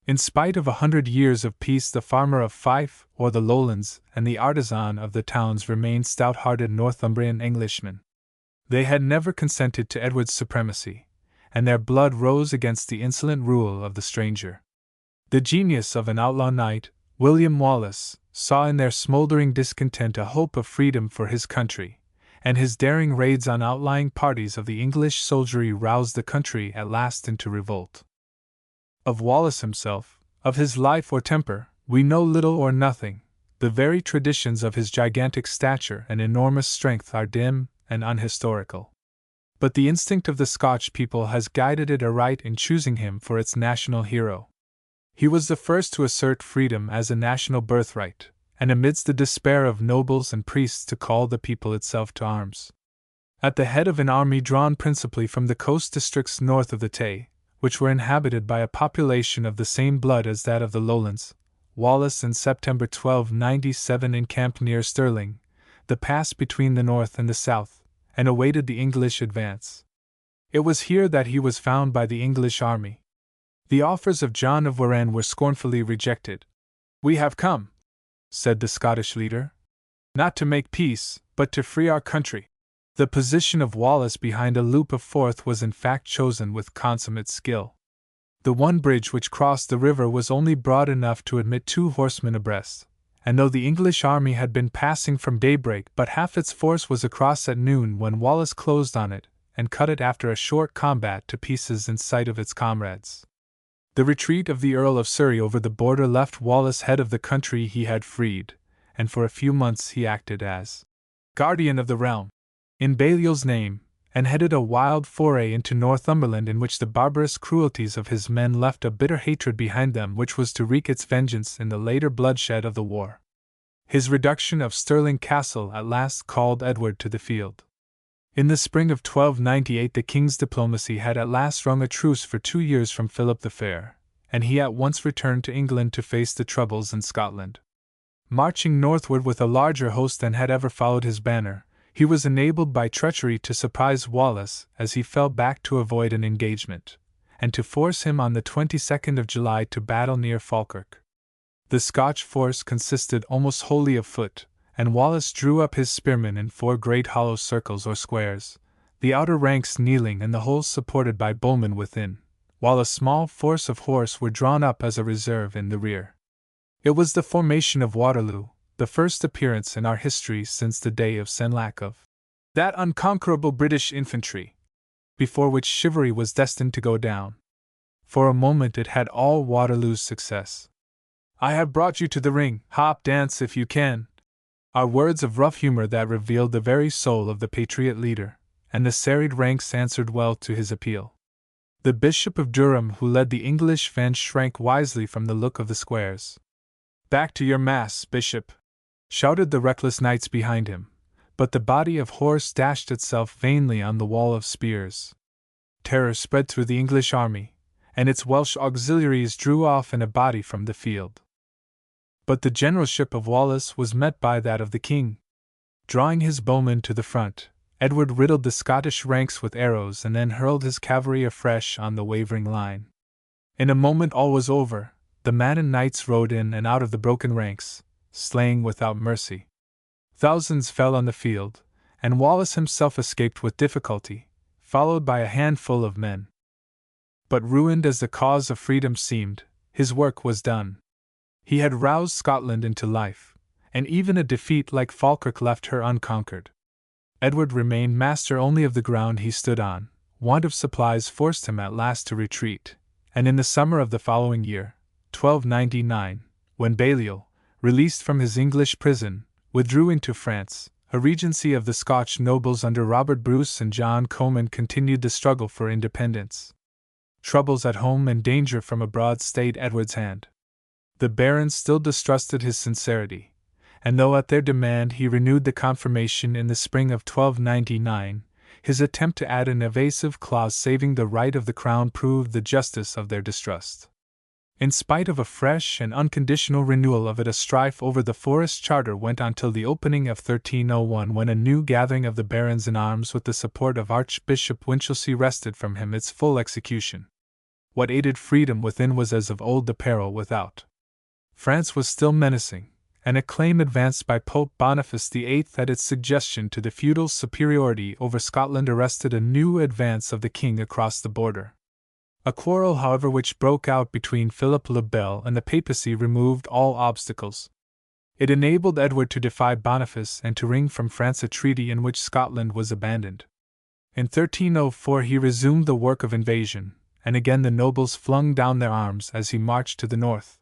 In spite of 100 years of peace, the farmer of Fife or the Lowlands and the artisan of the towns remained stout-hearted Northumbrian Englishmen. They had never consented to Edward's supremacy, and their blood rose against the insolent rule of the stranger. The genius of an outlaw knight, William Wallace, saw in their smoldering discontent a hope of freedom for his country, and his daring raids on outlying parties of the English soldiery roused the country at last into revolt. Of Wallace himself, of his life or temper, we know little or nothing. The very traditions of his gigantic stature and enormous strength are dim and unhistorical. But the instinct of the Scotch people has guided it aright in choosing him for its national hero. He was the first to assert freedom as a national birthright, and amidst the despair of nobles and priests to call the people itself to arms. At the head of an army drawn principally from the coast districts north of the Tay, which were inhabited by a population of the same blood as that of the Lowlands, Wallace in September 1297 encamped near Stirling, the pass between the north and the south, and awaited the English advance. It was here that he was found by the English army. The offers of John of Warenne were scornfully rejected. "We have come," said the Scottish leader, "not to make peace, but to free our country." The position of Wallace behind a loop of Forth was in fact chosen with consummate skill. The one bridge which crossed the river was only broad enough to admit 2 horsemen abreast, and though the English army had been passing from daybreak, but half its force was across at noon when Wallace closed on it, and cut it after a short combat to pieces in sight of its comrades. The retreat of the Earl of Surrey over the border left Wallace head of the country he had freed, and for a few months he acted as guardian of the realm, in Balliol's name, and headed a wild foray into Northumberland in which the barbarous cruelties of his men left a bitter hatred behind them which was to wreak its vengeance in the later bloodshed of the war. His reduction of Stirling Castle at last called Edward to the field. In the spring of 1298 the king's diplomacy had at last wrung a truce for 2 years from Philip the Fair, and he at once returned to England to face the troubles in Scotland. Marching northward with a larger host than had ever followed his banner, he was enabled by treachery to surprise Wallace as he fell back to avoid an engagement, and to force him on the 22nd of July to battle near Falkirk. The Scotch force consisted almost wholly of foot, and Wallace drew up his spearmen in 4 great hollow circles or squares, the outer ranks kneeling and the whole supported by bowmen within, while a small force of horse were drawn up as a reserve in the rear. It was the formation of Waterloo, the first appearance in our history since the day of Senlac of that unconquerable British infantry, before which chivalry was destined to go down. For a moment it had all Waterloo's success. "I have brought you to the ring, hop, dance if you can," are words of rough humor that revealed the very soul of the patriot leader, and the serried ranks answered well to his appeal. The Bishop of Durham, who led the English van, shrank wisely from the look of the squares. "Back to your mass, Bishop!" shouted the reckless knights behind him, but the body of horse dashed itself vainly on the wall of spears. Terror spread through the English army, and its Welsh auxiliaries drew off in a body from the field. But the generalship of Wallace was met by that of the king. Drawing his bowmen to the front, Edward riddled the Scottish ranks with arrows and then hurled his cavalry afresh on the wavering line. In a moment all was over. The maddened knights rode in and out of the broken ranks, slaying without mercy. Thousands fell on the field, and Wallace himself escaped with difficulty, followed by a handful of men. But ruined as the cause of freedom seemed, his work was done. He had roused Scotland into life, and even a defeat like Falkirk left her unconquered. Edward remained master only of the ground he stood on. Want of supplies forced him at last to retreat, and in the summer of the following year, 1299, when Balliol, released from his English prison, withdrew into France, a regency of the Scotch nobles under Robert Bruce and John Comyn continued the struggle for independence. Troubles at home and danger from abroad stayed Edward's hand. The barons still distrusted his sincerity, and though at their demand he renewed the confirmation in the spring of 1299, his attempt to add an evasive clause saving the right of the crown proved the justice of their distrust. In spite of a fresh and unconditional renewal of it, a strife over the forest charter went on till the opening of 1301, when a new gathering of the barons in arms with the support of Archbishop Winchelsea wrested from him its full execution. What aided freedom within was as of old the peril without. France was still menacing, and a claim advanced by Pope Boniface VIII at its suggestion to the feudal superiority over Scotland arrested a new advance of the king across the border. A quarrel, however, which broke out between Philip le Bel and the papacy removed all obstacles. It enabled Edward to defy Boniface and to wring from France a treaty in which Scotland was abandoned. In 1304 he resumed the work of invasion, and again the nobles flung down their arms as he marched to the north.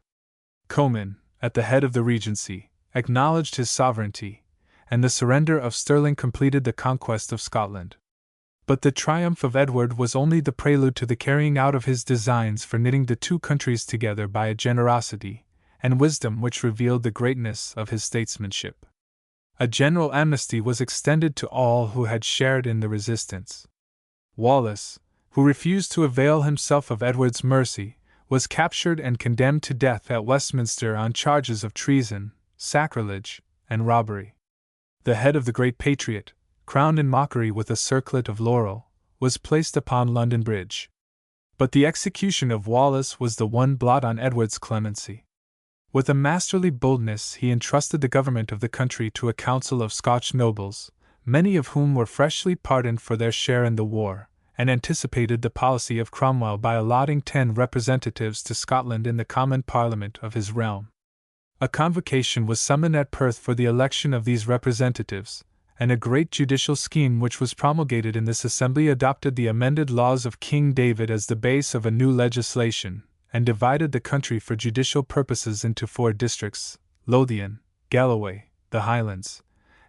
Comyn, at the head of the regency, acknowledged his sovereignty, and the surrender of Stirling completed the conquest of Scotland. But the triumph of Edward was only the prelude to the carrying out of his designs for knitting the two countries together by a generosity and wisdom which revealed the greatness of his statesmanship. A general amnesty was extended to all who had shared in the resistance. Wallace, who refused to avail himself of Edward's mercy, was captured and condemned to death at Westminster on charges of treason, sacrilege, and robbery. The head of the great patriot, crowned in mockery with a circlet of laurel, was placed upon London Bridge. But the execution of Wallace was the one blot on Edward's clemency. With a masterly boldness he entrusted the government of the country to a council of Scotch nobles, many of whom were freshly pardoned for their share in the war, and anticipated the policy of Cromwell by allotting 10 representatives to Scotland in the common parliament of his realm. A convocation was summoned at Perth for the election of these representatives, and a great judicial scheme which was promulgated in this assembly adopted the amended laws of King David as the base of a new legislation, and divided the country for judicial purposes into 4 districts: Lothian, Galloway, the Highlands,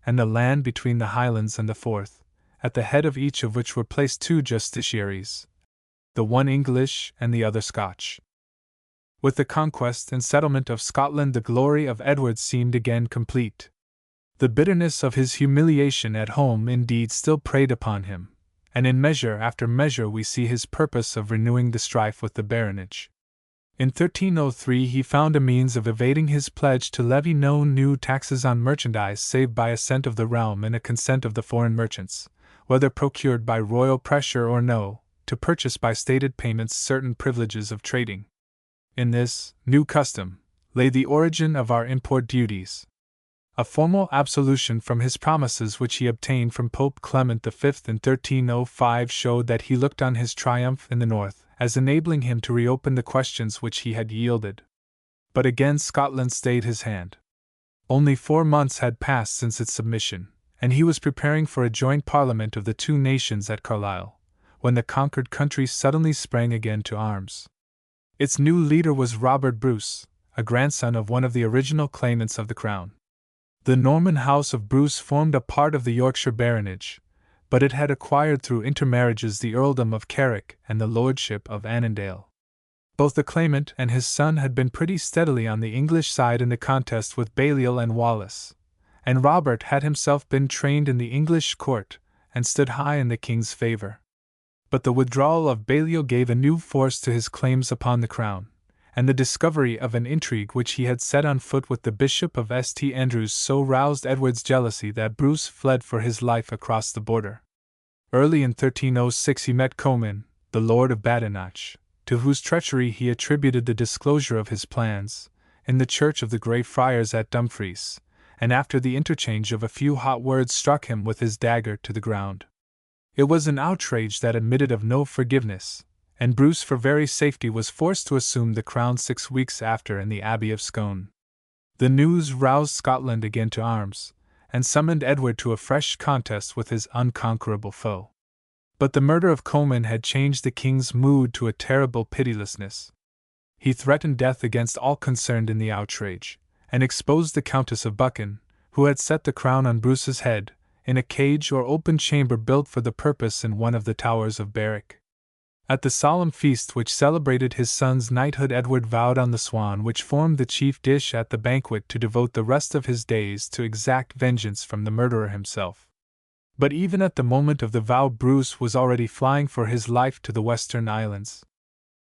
and the land between the Highlands and the Forth, at the head of each of which were placed 2 justiciaries, the one English and the other Scotch. With the conquest and settlement of Scotland, the glory of Edward seemed again complete. The bitterness of his humiliation at home indeed still preyed upon him, and in measure after measure we see his purpose of renewing the strife with the baronage. In 1303 he found a means of evading his pledge to levy no new taxes on merchandise save by assent of the realm and a consent of the foreign merchants, whether procured by royal pressure or no, to purchase by stated payments certain privileges of trading. In this new custom lay the origin of our import duties. A formal absolution from his promises which he obtained from Pope Clement V in 1305 showed that he looked on his triumph in the north as enabling him to reopen the questions which he had yielded. But again Scotland stayed his hand. Only 4 months had passed since its submission, and he was preparing for a joint parliament of the 2 nations at Carlisle, when the conquered country suddenly sprang again to arms. Its new leader was Robert Bruce, a grandson of one of the original claimants of the crown. The Norman house of Bruce formed a part of the Yorkshire baronage, but it had acquired through intermarriages the earldom of Carrick and the lordship of Annandale. Both the claimant and his son had been pretty steadily on the English side in the contest with Balliol and Wallace, and Robert had himself been trained in the English court and stood high in the king's favour. But the withdrawal of Balliol gave a new force to his claims upon the crown, and the discovery of an intrigue which he had set on foot with the Bishop of St. Andrews so roused Edward's jealousy that Bruce fled for his life across the border. Early in 1306 he met Comyn, the Lord of Badenoch, to whose treachery he attributed the disclosure of his plans, in the church of the Grey Friars at Dumfries, and after the interchange of a few hot words struck him with his dagger to the ground. It was an outrage that admitted of no forgiveness, and Bruce for very safety was forced to assume the crown 6 weeks after in the Abbey of Scone. The news roused Scotland again to arms, and summoned Edward to a fresh contest with his unconquerable foe. But the murder of Comyn had changed the king's mood to a terrible pitilessness. He threatened death against all concerned in the outrage, and exposed the Countess of Buchan, who had set the crown on Bruce's head, in a cage or open chamber built for the purpose in one of the towers of Berwick. At the solemn feast which celebrated his son's knighthood, Edward vowed on the swan which formed the chief dish at the banquet to devote the rest of his days to exact vengeance from the murderer himself. But even at the moment of the vow, Bruce was already flying for his life to the Western Islands.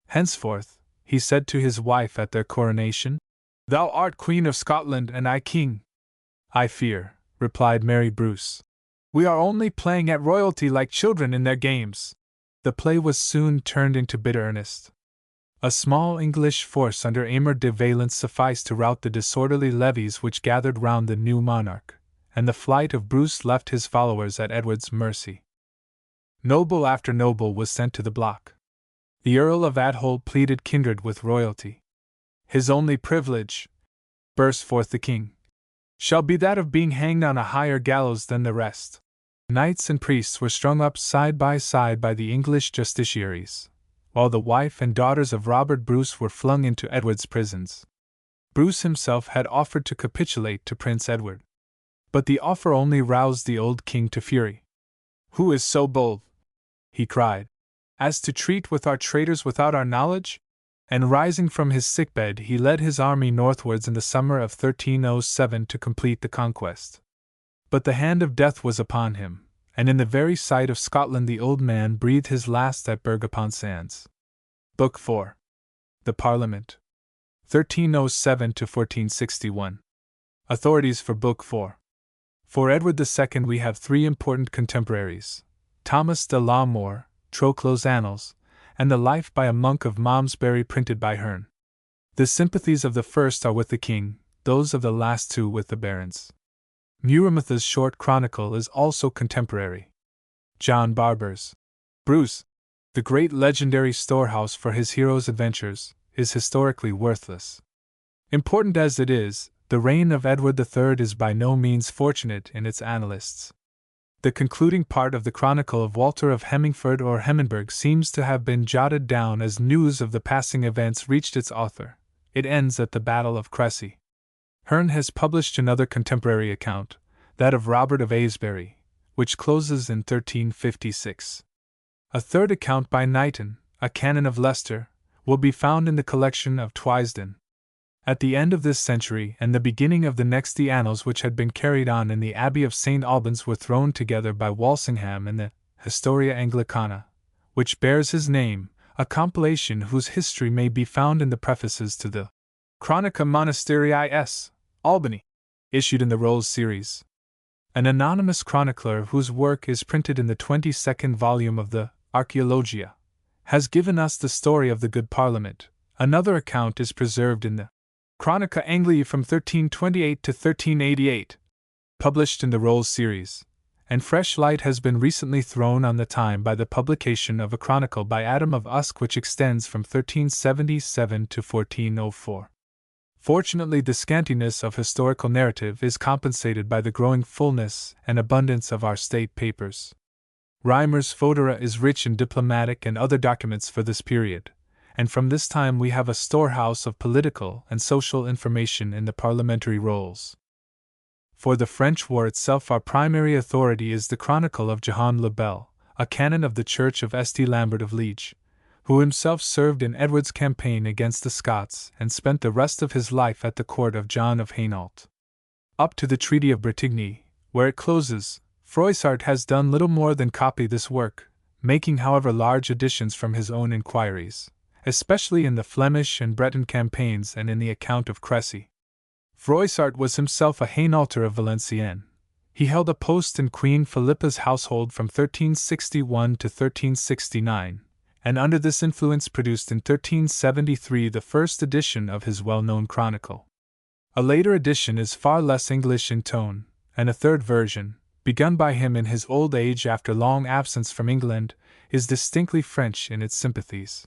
Henceforth, he said to his wife at their coronation, "Thou art Queen of Scotland and I King." "I fear," replied Mary Bruce, "we are only playing at royalty like children in their games." The play was soon turned into bitter earnest. A small English force under Aymer de Valence sufficed to rout the disorderly levies which gathered round the new monarch, and the flight of Bruce left his followers at Edward's mercy. Noble after noble was sent to the block. The Earl of Athole pleaded kindred with royalty. "His only privilege," burst forth the king, "shall be that of being hanged on a higher gallows than the rest." Knights and priests were strung up side by the English justiciaries, while the wife and daughters of Robert Bruce were flung into Edward's prisons. Bruce himself had offered to capitulate to Prince Edward. But the offer only roused the old king to fury. "Who is so bold," he cried, "as to treat with our traitors without our knowledge?" And rising from his sickbed, he led his army northwards in the summer of 1307 to complete the conquest. But the hand of death was upon him, and in the very sight of Scotland the old man breathed his last at Berg upon Sands. Book 4. The Parliament. 1307 to 1461. Authorities for Book 4. For Edward II we have three important contemporaries: Thomas de la More, Troclos Annals, and the Life by a Monk of Malmesbury printed by Hearn. The sympathies of the first are with the king, those of the last two with the barons. Muirmouth's short chronicle is also contemporary. John Barbour's Bruce, the great legendary storehouse for his hero's adventures, is historically worthless. Important as it is, the reign of Edward III is by no means fortunate in its annalists. The concluding part of the chronicle of Walter of Hemmingford or Hemmenberg seems to have been jotted down as news of the passing events reached its author. It ends at the Battle of Crecy. Hearn has published another contemporary account, that of Robert of Avebury, which closes in 1356. A third account by Knighton, a canon of Leicester, will be found in the collection of Twisden. At the end of this century and the beginning of the next, the annals which had been carried on in the Abbey of St. Albans were thrown together by Walsingham in the Historia Anglicana, which bears his name, a compilation whose history may be found in the prefaces to the Chronica Monasterii S. Albany, issued in the Rolls series. An anonymous chronicler whose work is printed in the 22nd volume of the Archaeologia has given us the story of the good Parliament. Another account is preserved in the Chronica Angliae from 1328 to 1388, published in the Rolls series, and fresh light has been recently thrown on the time by the publication of a chronicle by Adam of Usk which extends from 1377 to 1404. Fortunately, the scantiness of historical narrative is compensated by the growing fullness and abundance of our state papers. Reimer's Foedera is rich in diplomatic and other documents for this period, and from this time we have a storehouse of political and social information in the parliamentary rolls. For the French War itself, our primary authority is the Chronicle of Jehan le Bel, a canon of the Church of St. Lambert of Liege, who himself served in Edward's campaign against the Scots and spent the rest of his life at the court of John of Hainault. Up to the Treaty of Bretigny, where it closes, Froissart has done little more than copy this work, making however large additions from his own inquiries, especially in the Flemish and Breton campaigns and in the account of Crecy. Froissart was himself a Hainaulter of Valenciennes. He held a post in Queen Philippa's household from 1361 to 1369, and under this influence produced in 1373 the first edition of his well-known chronicle. A later edition is far less English in tone, and a third version, begun by him in his old age after long absence from England, is distinctly French in its sympathies.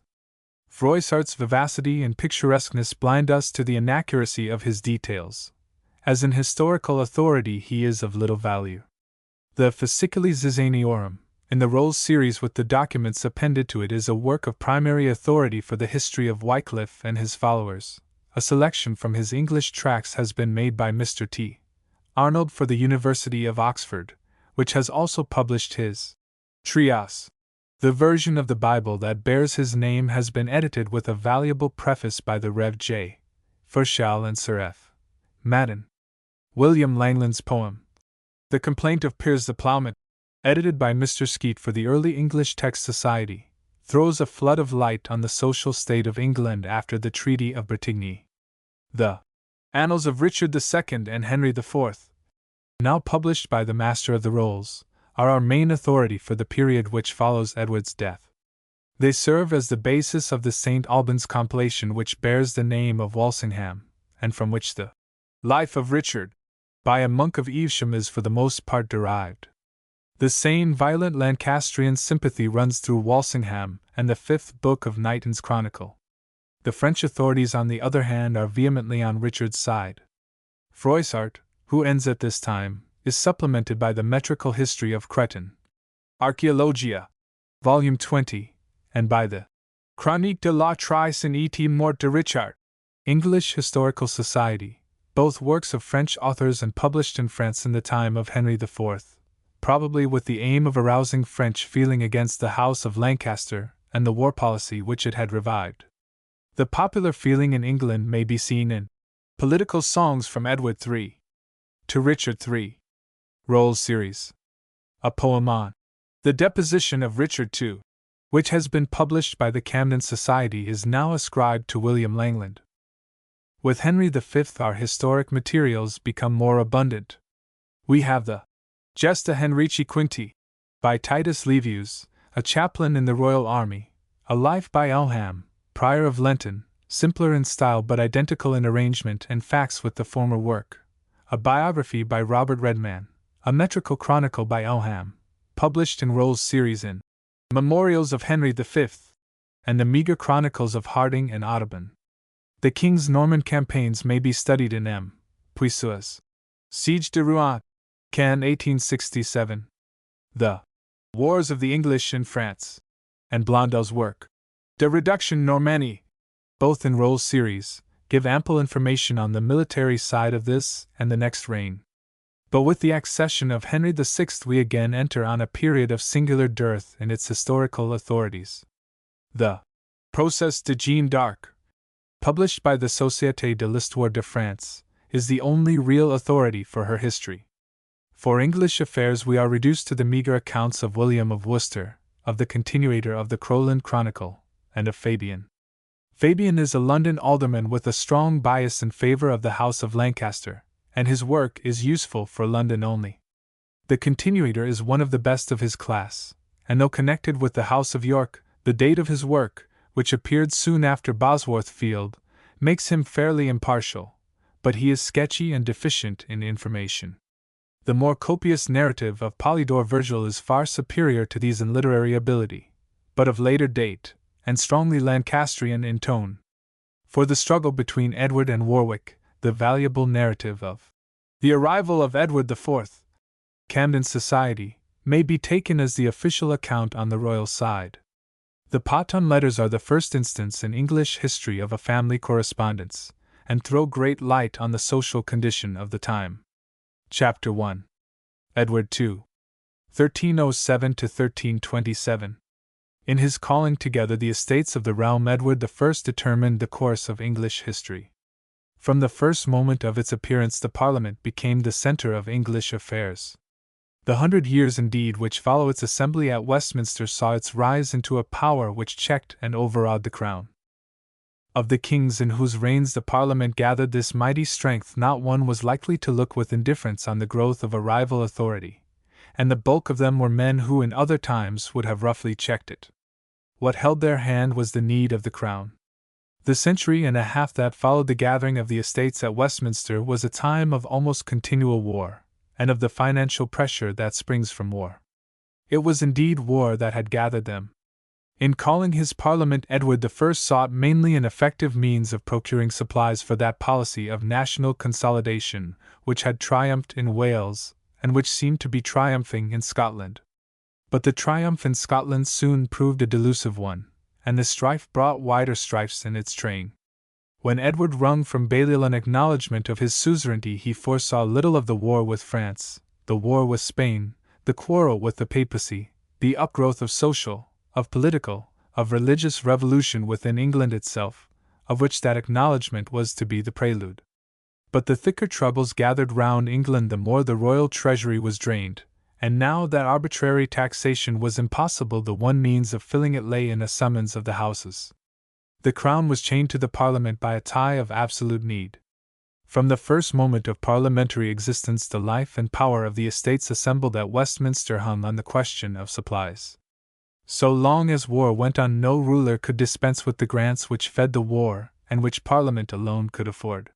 Froissart's vivacity and picturesqueness blind us to the inaccuracy of his details. As an historical authority he is of little value. The Fasciculi Zizaniorum, in the Rolls series with the documents appended to it, is a work of primary authority for the history of Wycliffe and his followers. A selection from his English tracts has been made by Mr. T. Arnold for the University of Oxford, which has also published his Trias. The version of the Bible that bears his name has been edited with a valuable preface by the Rev. J. Fershall and Sir F. Madden. William Langland's poem, The Complaint of Piers the Plowman, edited by Mr. Skeat for the Early English Text Society, throws a flood of light on the social state of England after the Treaty of Bretigny. The Annals of Richard II and Henry IV, now published by the Master of the Rolls, are our main authority for the period which follows Edward's death. They serve as the basis of the St. Albans compilation which bears the name of Walsingham, and from which the Life of Richard, by a monk of Evesham, is for the most part derived. The same violent Lancastrian sympathy runs through Walsingham and the fifth book of Knighton's Chronicle. The French authorities, on the other hand, are vehemently on Richard's side. Froissart, who ends at this time, is supplemented by the metrical history of Creton, Archaeologia, Volume 20, and by the Chronique de la Trice et Mort de Richard, English Historical Society, both works of French authors and published in France in the time of Henry IV, probably with the aim of arousing French feeling against the House of Lancaster and the war policy which it had revived. The popular feeling in England may be seen in Political Songs from Edward III to Richard III, Rolls Series, a poem on the deposition of Richard II, which has been published by the Camden Society, is now ascribed to William Langland. With Henry V, our historic materials become more abundant. We have the Gesta Henrici Quinti, by Titus Livius, a chaplain in the Royal Army, a life by Elham, Prior of Lenton, simpler in style but identical in arrangement and facts with the former work, a biography by Robert Redman, a metrical chronicle by Elham, published in Rolls Series in Memorials of Henry V, and the meagre chronicles of Harding and Audubon. The King's Norman campaigns may be studied in M. Puiseu's Siege de Rouen, Caen 1867, the Wars of the English in France, and Blondel's work, De Reduction Normandie, both in Rolls Series, give ample information on the military side of this and the next reign. But with the accession of Henry VI, we again enter on a period of singular dearth in its historical authorities. The Procès de Jeanne d'Arc, published by the Société de l'Histoire de France, is the only real authority for her history. For English affairs we are reduced to the meagre accounts of William of Worcester, of the continuator of the Crowland Chronicle, and of Fabian. Fabian is a London alderman with a strong bias in favor of the House of Lancaster, and his work is useful for London only. The continuator is one of the best of his class, and though connected with the House of York, the date of his work, which appeared soon after Bosworth Field, makes him fairly impartial, but he is sketchy and deficient in information. The more copious narrative of Polydore Vergil is far superior to these in literary ability, but of later date, and strongly Lancastrian in tone. For the struggle between Edward and Warwick, the valuable narrative of the arrival of Edward IV, Camden Society, may be taken as the official account on the royal side. The Paton letters are the first instance in English history of a family correspondence, and throw great light on the social condition of the time. Chapter 1. Edward II, 1307 to 1327. In his calling together the estates of the realm, Edward I determined the course of English history. From the first moment of its appearance, the Parliament became the centre of English affairs. The 100 years, indeed, which follow its assembly at Westminster saw its rise into a power which checked and overawed the crown. Of the kings in whose reigns the Parliament gathered this mighty strength, not one was likely to look with indifference on the growth of a rival authority, and the bulk of them were men who in other times would have roughly checked it. What held their hand was the need of the crown. The century and a half that followed the gathering of the estates at Westminster was a time of almost continual war, and of the financial pressure that springs from war. It was indeed war that had gathered them. In calling his Parliament, Edward I sought mainly an effective means of procuring supplies for that policy of national consolidation which had triumphed in Wales, and which seemed to be triumphing in Scotland. But the triumph in Scotland soon proved a delusive one, and the strife brought wider strifes in its train. When Edward wrung from Balliol an acknowledgment of his suzerainty, he foresaw little of the war with France, the war with Spain, the quarrel with the papacy, the upgrowth of social of political, of religious revolution within England itself, of which that acknowledgment was to be the prelude. But the thicker troubles gathered round England the more the royal treasury was drained, and now that arbitrary taxation was impossible, the one means of filling it lay in a summons of the Houses. The Crown was chained to the Parliament by a tie of absolute need. From the first moment of parliamentary existence, the life and power of the estates assembled at Westminster hung on the question of supplies. So long as war went on, no ruler could dispense with the grants which fed the war, and which Parliament alone could afford.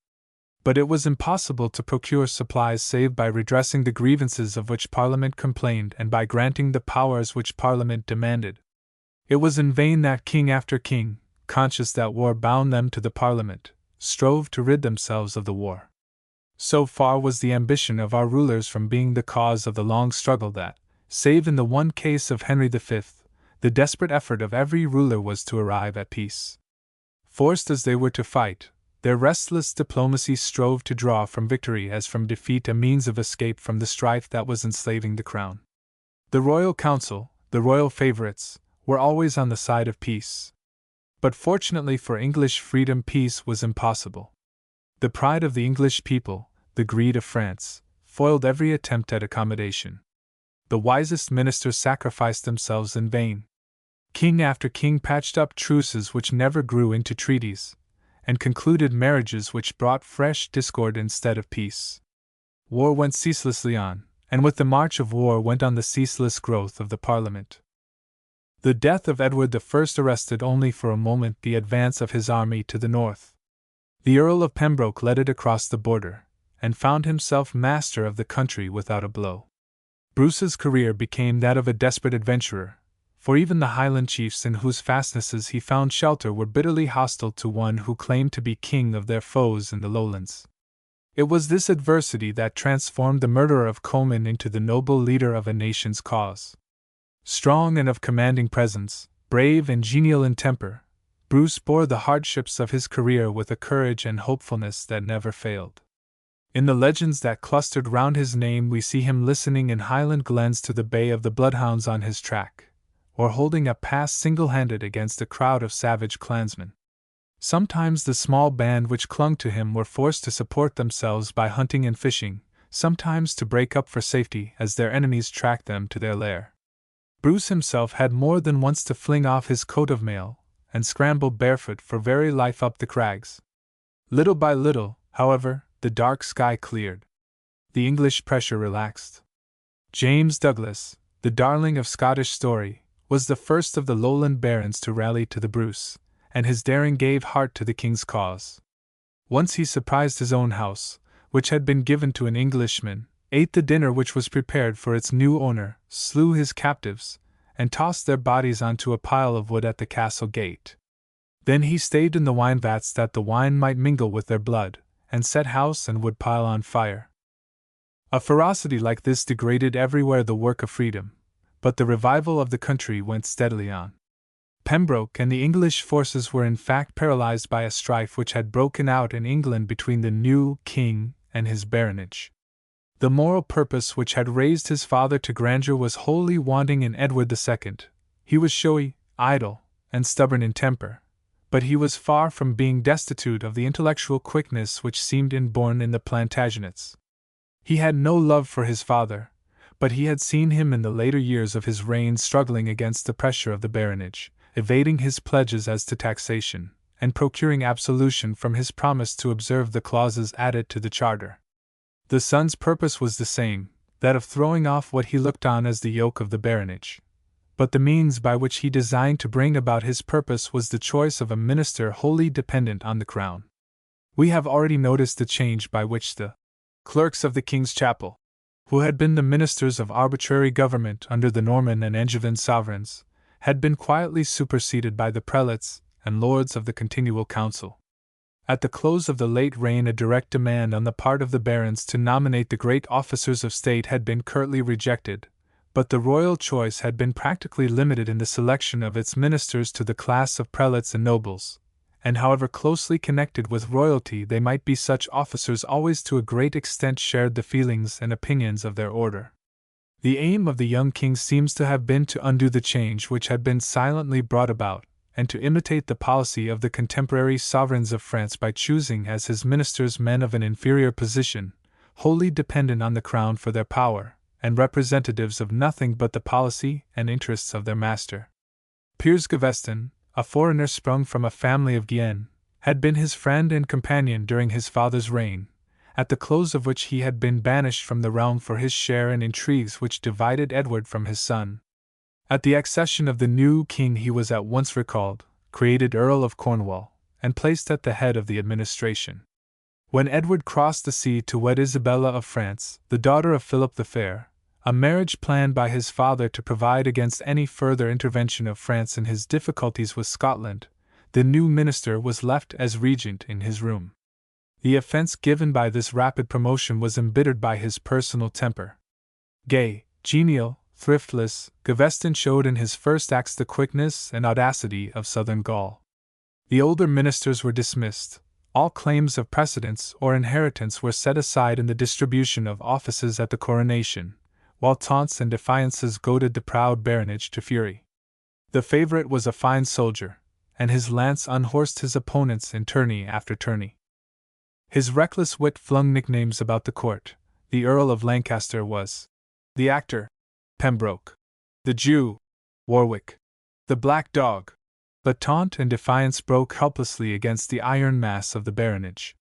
But it was impossible to procure supplies save by redressing the grievances of which Parliament complained and by granting the powers which Parliament demanded. It was in vain that king after king, conscious that war bound them to the Parliament, strove to rid themselves of the war. So far was the ambition of our rulers from being the cause of the long struggle that, save in the one case of Henry V, the desperate effort of every ruler was to arrive at peace. Forced as they were to fight, their restless diplomacy strove to draw from victory as from defeat a means of escape from the strife that was enslaving the crown. The royal council, the royal favorites, were always on the side of peace. But fortunately for English freedom, peace was impossible. The pride of the English people, the greed of France, foiled every attempt at accommodation. The wisest ministers sacrificed themselves in vain. King after king patched up truces which never grew into treaties, and concluded marriages which brought fresh discord instead of peace. War went ceaselessly on, and with the march of war went on the ceaseless growth of the Parliament. The death of Edward I arrested only for a moment the advance of his army to the north. The Earl of Pembroke led it across the border, and found himself master of the country without a blow. Bruce's career became that of a desperate adventurer, for even the Highland chiefs in whose fastnesses he found shelter were bitterly hostile to one who claimed to be king of their foes in the lowlands. It was this adversity that transformed the murderer of Comyn into the noble leader of a nation's cause. Strong and of commanding presence, brave and genial in temper, Bruce bore the hardships of his career with a courage and hopefulness that never failed. In the legends that clustered round his name we see him listening in Highland glens to the bay of the bloodhounds on his track, or holding a pass single-handed against a crowd of savage clansmen. Sometimes the small band which clung to him were forced to support themselves by hunting and fishing, sometimes to break up for safety as their enemies tracked them to their lair. Bruce himself had more than once to fling off his coat of mail and scramble barefoot for very life up the crags. Little by little, however, the dark sky cleared. The English pressure relaxed. James Douglas, the darling of Scottish story, was the first of the lowland barons to rally to the Bruce, and his daring gave heart to the king's cause. Once he surprised his own house, which had been given to an Englishman, ate the dinner which was prepared for its new owner, slew his captives, and tossed their bodies onto a pile of wood at the castle gate. Then he staved in the wine vats that the wine might mingle with their blood, and set house and wood pile on fire. A ferocity like this degraded everywhere the work of freedom, but the revival of the country went steadily on. Pembroke and the English forces were in fact paralyzed by a strife which had broken out in England between the new king and his baronage. The moral purpose which had raised his father to grandeur was wholly wanting in Edward II. He was showy, idle, and stubborn in temper, but he was far from being destitute of the intellectual quickness which seemed inborn in the Plantagenets. He had no love for his father, but he had seen him in the later years of his reign struggling against the pressure of the baronage, evading his pledges as to taxation, and procuring absolution from his promise to observe the clauses added to the charter. The son's purpose was the same, that of throwing off what he looked on as the yoke of the baronage, but the means by which he designed to bring about his purpose was the choice of a minister wholly dependent on the crown. We have already noticed the change by which the clerks of the King's Chapel, who had been the ministers of arbitrary government under the Norman and Angevin sovereigns, had been quietly superseded by the prelates and lords of the Continual Council. At the close of the late reign, a direct demand on the part of the barons to nominate the great officers of state had been curtly rejected, but the royal choice had been practically limited in the selection of its ministers to the class of prelates and nobles, and however closely connected with royalty they might be, such officers always to a great extent shared the feelings and opinions of their order. The aim of the young king seems to have been to undo the change which had been silently brought about, and to imitate the policy of the contemporary sovereigns of France by choosing as his ministers men of an inferior position, wholly dependent on the crown for their power, and representatives of nothing but the policy and interests of their master. Piers Gaveston, a foreigner sprung from a family of Guienne, had been his friend and companion during his father's reign, at the close of which he had been banished from the realm for his share in intrigues which divided Edward from his son. At the accession of the new king he was at once recalled, created Earl of Cornwall, and placed at the head of the administration. When Edward crossed the sea to wed Isabella of France, the daughter of Philip the Fair, a marriage planned by his father to provide against any further intervention of France in his difficulties with Scotland, the new minister was left as regent in his room. The offense given by this rapid promotion was embittered by his personal temper. Gay, genial, thriftless, Gaveston showed in his first acts the quickness and audacity of southern Gaul. The older ministers were dismissed, all claims of precedence or inheritance were set aside in the distribution of offices at the coronation, while taunts and defiances goaded the proud baronage to fury. The favorite was a fine soldier, and his lance unhorsed his opponents in tourney after tourney. His reckless wit flung nicknames about the court. The Earl of Lancaster was the actor, Pembroke; the Jew, Warwick; the Black Dog. But taunt and defiance broke helplessly against the iron mass of the baronage.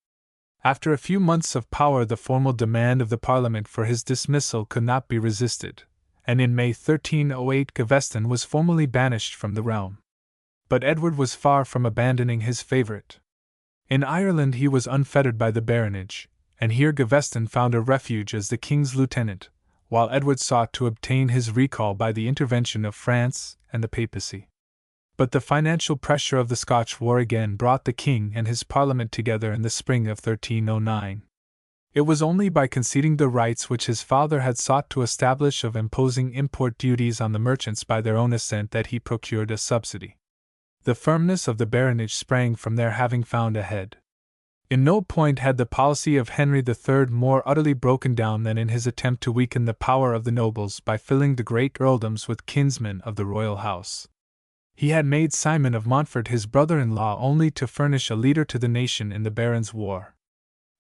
After a few months of power, the formal demand of the Parliament for his dismissal could not be resisted, and in May 1308 Gaveston was formally banished from the realm. But Edward was far from abandoning his favourite. In Ireland he was unfettered by the baronage, and here Gaveston found a refuge as the king's lieutenant, while Edward sought to obtain his recall by the intervention of France and the papacy. But the financial pressure of the Scotch War again brought the king and his parliament together in the spring of 1309. It was only by conceding the rights which his father had sought to establish of imposing import duties on the merchants by their own assent that he procured a subsidy. The firmness of the baronage sprang from their having found a head. In no point had the policy of Henry III more utterly broken down than in his attempt to weaken the power of the nobles by filling the great earldoms with kinsmen of the royal house. He had made Simon of Montfort his brother-in-law only to furnish a leader to the nation in the Barons' War.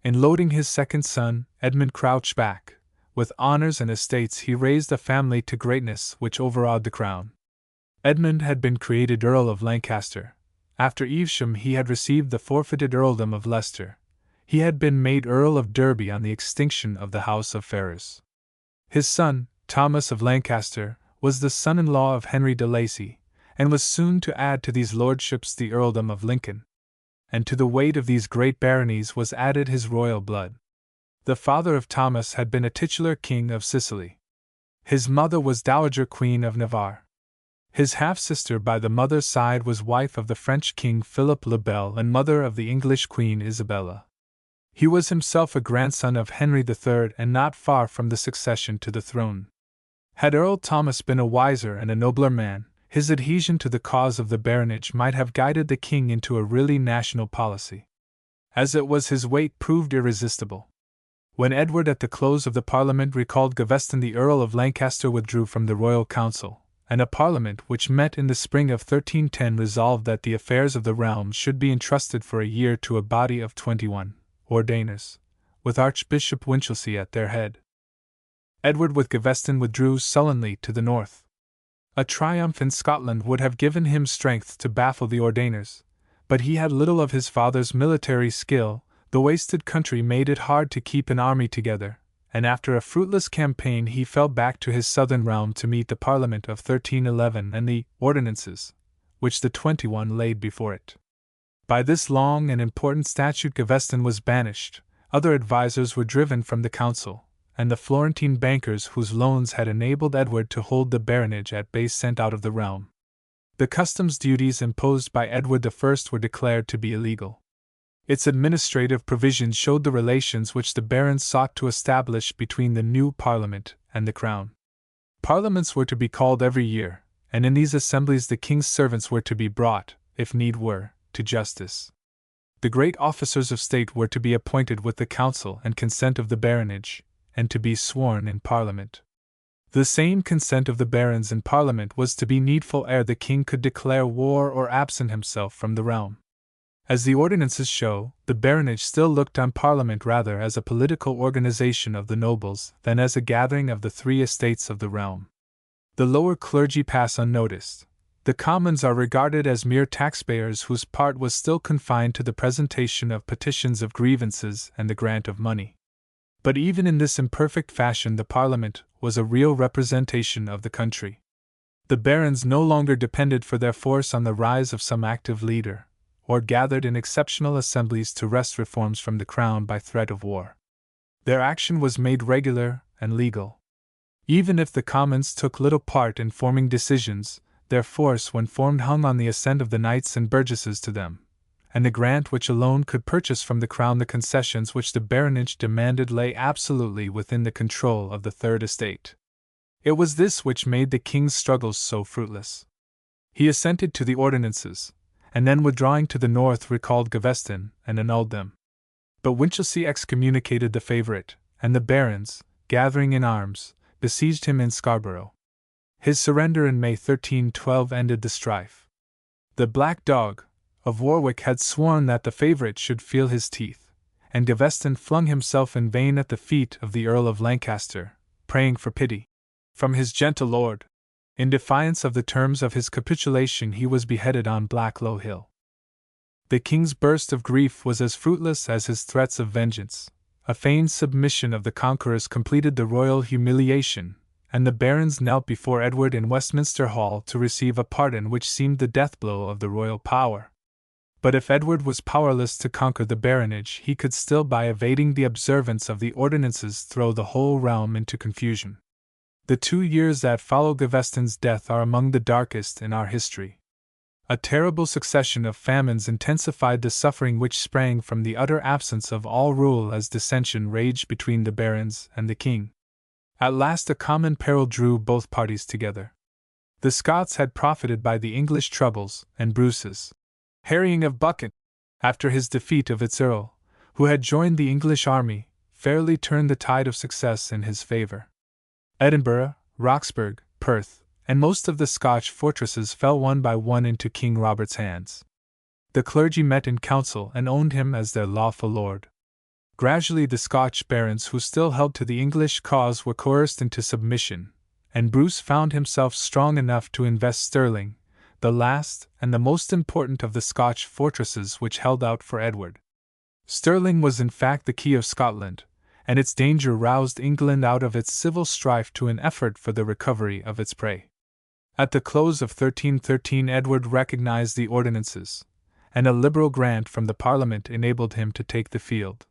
In loading his second son, Edmund Crouchback, with honours and estates, he raised a family to greatness which overawed the crown. Edmund had been created Earl of Lancaster. After Evesham he had received the forfeited earldom of Leicester. He had been made Earl of Derby on the extinction of the House of Ferrers. His son, Thomas of Lancaster, was the son-in-law of Henry de Lacy, and was soon to add to these lordships the earldom of Lincoln. And to the weight of these great baronies was added his royal blood. The father of Thomas had been a titular king of Sicily. His mother was Dowager Queen of Navarre. His half-sister by the mother's side was wife of the French King Philip le Bel and mother of the English Queen Isabella. He was himself a grandson of Henry III and not far from the succession to the throne. Had Earl Thomas been a wiser and a nobler man, his adhesion to the cause of the baronage might have guided the king into a really national policy. As it was, his weight proved irresistible. When Edward at the close of the Parliament recalled Gaveston, the Earl of Lancaster withdrew from the Royal Council, and a Parliament which met in the spring of 1310 resolved that the affairs of the realm should be entrusted for a year to a body of 21 ordainers, with Archbishop Winchelsea at their head. Edward with Gaveston withdrew sullenly to the north. A triumph in Scotland would have given him strength to baffle the ordainers, but he had little of his father's military skill. The wasted country made it hard to keep an army together, and after a fruitless campaign he fell back to his southern realm to meet the Parliament of 1311 and the ordinances, which the 21 laid before it. By this long and important statute Gaveston was banished, other advisers were driven from the council, and the Florentine bankers whose loans had enabled Edward to hold the baronage at bay sent out of the realm. The customs duties imposed by Edward I were declared to be illegal. Its administrative provisions showed the relations which the barons sought to establish between the new Parliament and the Crown. Parliaments were to be called every year, and in these assemblies the king's servants were to be brought, if need were, to justice. The great officers of state were to be appointed with the council and consent of the baronage, and to be sworn in Parliament. The same consent of the barons in Parliament was to be needful ere the king could declare war or absent himself from the realm. As the ordinances show, the baronage still looked on Parliament rather as a political organization of the nobles than as a gathering of the three estates of the realm. The lower clergy pass unnoticed. The commons are regarded as mere taxpayers whose part was still confined to the presentation of petitions of grievances and the grant of money. But even in this imperfect fashion the Parliament was a real representation of the country. The barons no longer depended for their force on the rise of some active leader, or gathered in exceptional assemblies to wrest reforms from the crown by threat of war. Their action was made regular and legal. Even if the commons took little part in forming decisions, their force when formed hung on the assent of the knights and burgesses to them, and the grant which alone could purchase from the crown the concessions which the baronage demanded lay absolutely within the control of the Third Estate. It was this which made the king's struggles so fruitless. He assented to the ordinances, and then withdrawing to the north recalled Gaveston and annulled them. But Winchelsea excommunicated the favourite, and the barons, gathering in arms, besieged him in Scarborough. His surrender in May 1312 ended the strife. The Black Dog of Warwick had sworn that the favourite should feel his teeth, and Gaveston flung himself in vain at the feet of the Earl of Lancaster, praying for pity from his gentle lord. In defiance of the terms of his capitulation he was beheaded on Blacklow Hill. The king's burst of grief was as fruitless as his threats of vengeance. A feigned submission of the conquerors completed the royal humiliation, and the barons knelt before Edward in Westminster Hall to receive a pardon which seemed the death-blow of the royal power. But if Edward was powerless to conquer the baronage, he could still by evading the observance of the ordinances throw the whole realm into confusion. The 2 years that follow Gaveston's death are among the darkest in our history. A terrible succession of famines intensified the suffering which sprang from the utter absence of all rule as dissension raged between the barons and the king. At last a common peril drew both parties together. The Scots had profited by the English troubles, and Bruce's harrying of Buchan, after his defeat of its earl, who had joined the English army, fairly turned the tide of success in his favour. Edinburgh, Roxburgh, Perth, and most of the Scotch fortresses fell one by one into King Robert's hands. The clergy met in council and owned him as their lawful lord. Gradually the Scotch barons who still held to the English cause were coerced into submission, and Bruce found himself strong enough to invest Stirling, the last and the most important of the Scotch fortresses which held out for Edward. Stirling was in fact the key of Scotland, and its danger roused England out of its civil strife to an effort for the recovery of its prey. At the close of 1313 Edward recognized the ordinances, and a liberal grant from the Parliament enabled him to take the field.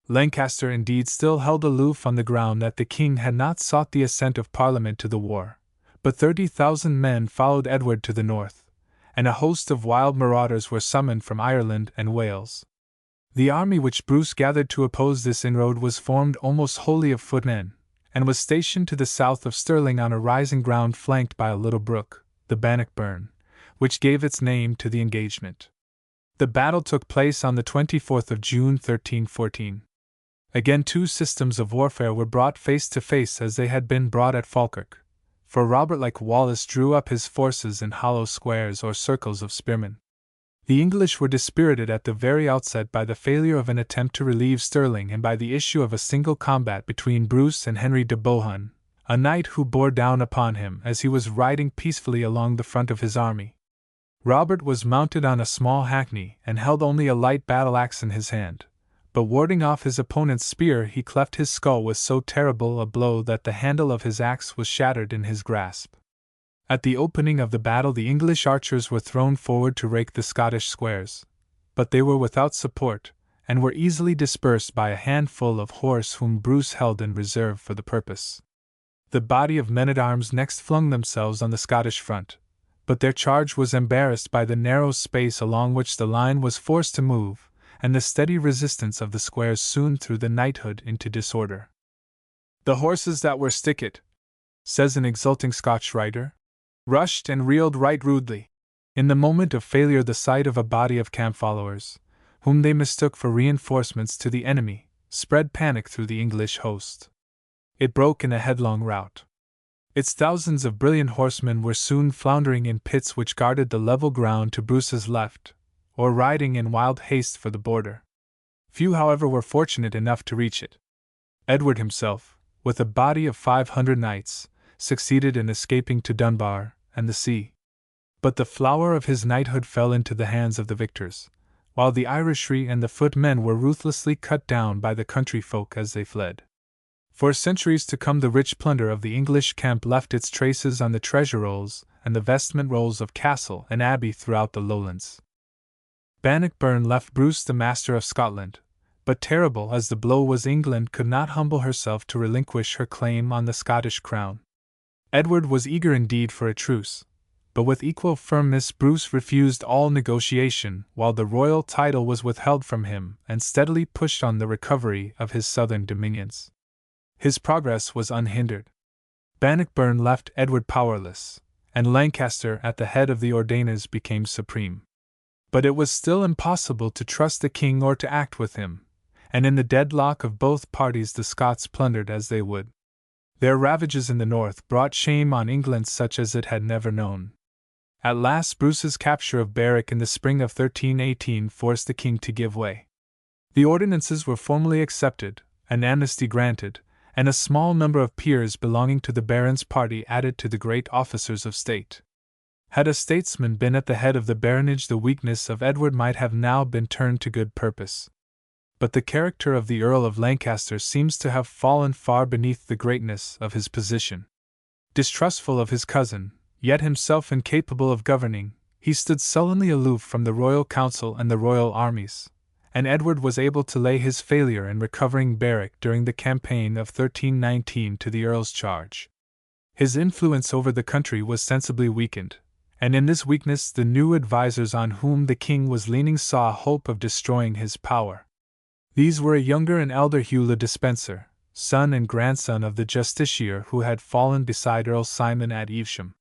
Lancaster indeed still held aloof on the ground that the king had not sought the assent of Parliament to the war, but 30,000 men followed Edward to the north, and a host of wild marauders were summoned from Ireland and Wales. The army which Bruce gathered to oppose this inroad was formed almost wholly of footmen, and was stationed to the south of Stirling on a rising ground flanked by a little brook, the Bannockburn, which gave its name to the engagement. The battle took place on the 24th of June 1314. Again 2 systems of warfare were brought face to face as they had been brought at Falkirk, for Robert like Wallace drew up his forces in hollow squares or circles of spearmen. The English were dispirited at the very outset by the failure of an attempt to relieve Stirling and by the issue of a single combat between Bruce and Henry de Bohun, a knight who bore down upon him as he was riding peacefully along the front of his army. Robert was mounted on a small hackney and held only a light battle-axe in his hand, but warding off his opponent's spear he cleft his skull with so terrible a blow that the handle of his axe was shattered in his grasp. At the opening of the battle the English archers were thrown forward to rake the Scottish squares, but they were without support, and were easily dispersed by a handful of horse whom Bruce held in reserve for the purpose. The body of men-at-arms next flung themselves on the Scottish front, but their charge was embarrassed by the narrow space along which the line was forced to move, and the steady resistance of the squares soon threw the knighthood into disorder. "The horses that were stickit," says an exulting Scotch writer, "rushed and reeled right rudely." In the moment of failure the sight of a body of camp followers, whom they mistook for reinforcements to the enemy, spread panic through the English host. It broke in a headlong rout. Its thousands of brilliant horsemen were soon floundering in pits which guarded the level ground to Bruce's left, or riding in wild haste for the border. Few, however, were fortunate enough to reach it. Edward himself, with a body of 500 knights, succeeded in escaping to Dunbar and the sea. But the flower of his knighthood fell into the hands of the victors, while the Irishry and the footmen were ruthlessly cut down by the country folk as they fled. For centuries to come, the rich plunder of the English camp left its traces on the treasure rolls and the vestment rolls of castle and abbey throughout the lowlands. Bannockburn left Bruce the master of Scotland, but terrible as the blow was, England could not humble herself to relinquish her claim on the Scottish crown. Edward was eager indeed for a truce, but with equal firmness Bruce refused all negotiation while the royal title was withheld from him and steadily pushed on the recovery of his southern dominions. His progress was unhindered. Bannockburn left Edward powerless, and Lancaster at the head of the Ordenes became supreme. But it was still impossible to trust the king or to act with him, and in the deadlock of both parties the Scots plundered as they would. Their ravages in the north brought shame on England such as it had never known. At last Bruce's capture of Berwick in the spring of 1318 forced the king to give way. The ordinances were formally accepted, an amnesty granted, and a small number of peers belonging to the barons' party added to the great officers of state. Had a statesman been at the head of the baronage, the weakness of Edward might have now been turned to good purpose. But the character of the Earl of Lancaster seems to have fallen far beneath the greatness of his position. Distrustful of his cousin, yet himself incapable of governing, he stood sullenly aloof from the royal council and the royal armies, and Edward was able to lay his failure in recovering Berwick during the campaign of 1319 to the Earl's charge. His influence over the country was sensibly weakened, and in this weakness the new advisers on whom the king was leaning saw a hope of destroying his power. These were a younger and elder Hugh le Despencer, son and grandson of the justiciar who had fallen beside Earl Simon at Evesham.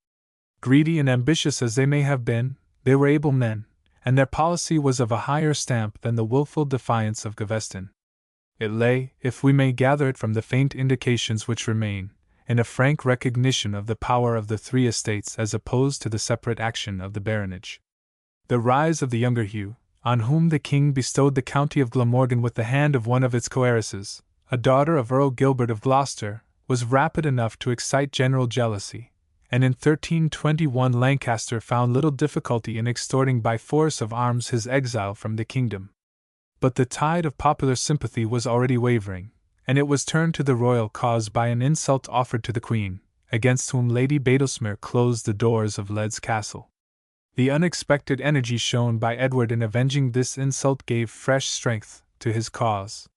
Greedy and ambitious as they may have been, they were able men, and their policy was of a higher stamp than the wilful defiance of Gaveston. It lay, if we may gather it from the faint indications which remain, in a frank recognition of the power of the three estates as opposed to the separate action of the baronage. The rise of the younger Hugh, on whom the king bestowed the county of Glamorgan with the hand of one of its coheiresses, a daughter of Earl Gilbert of Gloucester, was rapid enough to excite general jealousy, and in 1321 Lancaster found little difficulty in extorting by force of arms his exile from the kingdom. But the tide of popular sympathy was already wavering, and it was turned to the royal cause by an insult offered to the Queen, against whom Lady Badlesmere closed the doors of Leeds Castle. The unexpected energy shown by Edward in avenging this insult gave fresh strength to his cause.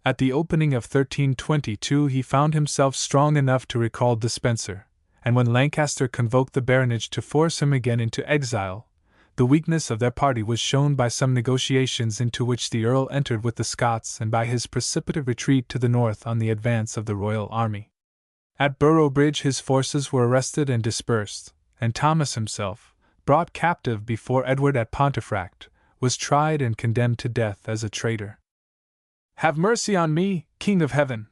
At the opening of 1322 he found himself strong enough to recall Despencer, and when Lancaster convoked the baronage to force him again into exile, the weakness of their party was shown by some negotiations into which the Earl entered with the Scots and by his precipitate retreat to the north on the advance of the royal army. At Boroughbridge his forces were arrested and dispersed, and Thomas himself, brought captive before Edward at Pontefract, was tried and condemned to death as a traitor. "Have mercy on me, King of Heaven!"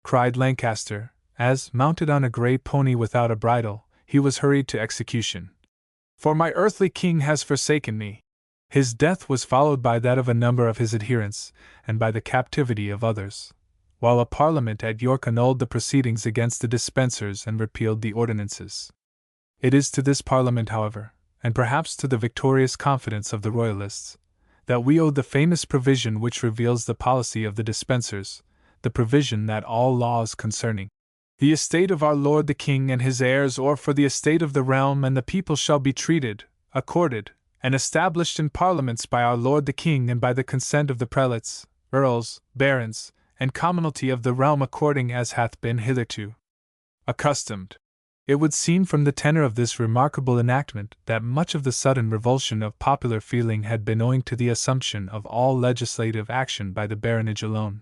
cried Lancaster, as, mounted on a grey pony without a bridle, he was hurried to execution. "For my earthly king has forsaken me." His death was followed by that of a number of his adherents, and by the captivity of others, while a parliament at York annulled the proceedings against the Despensers and repealed the ordinances. It is to this parliament, however, and perhaps to the victorious confidence of the Royalists, that we owe the famous provision which reveals the policy of the Despensers, the provision that all laws concerning the estate of our lord the king and his heirs, or for the estate of the realm and the people, shall be treated, accorded, and established in parliaments by our lord the king and by the consent of the prelates, earls, barons, and commonalty of the realm, according as hath been hitherto accustomed. It would seem from the tenor of this remarkable enactment that much of the sudden revulsion of popular feeling had been owing to the assumption of all legislative action by the baronage alone.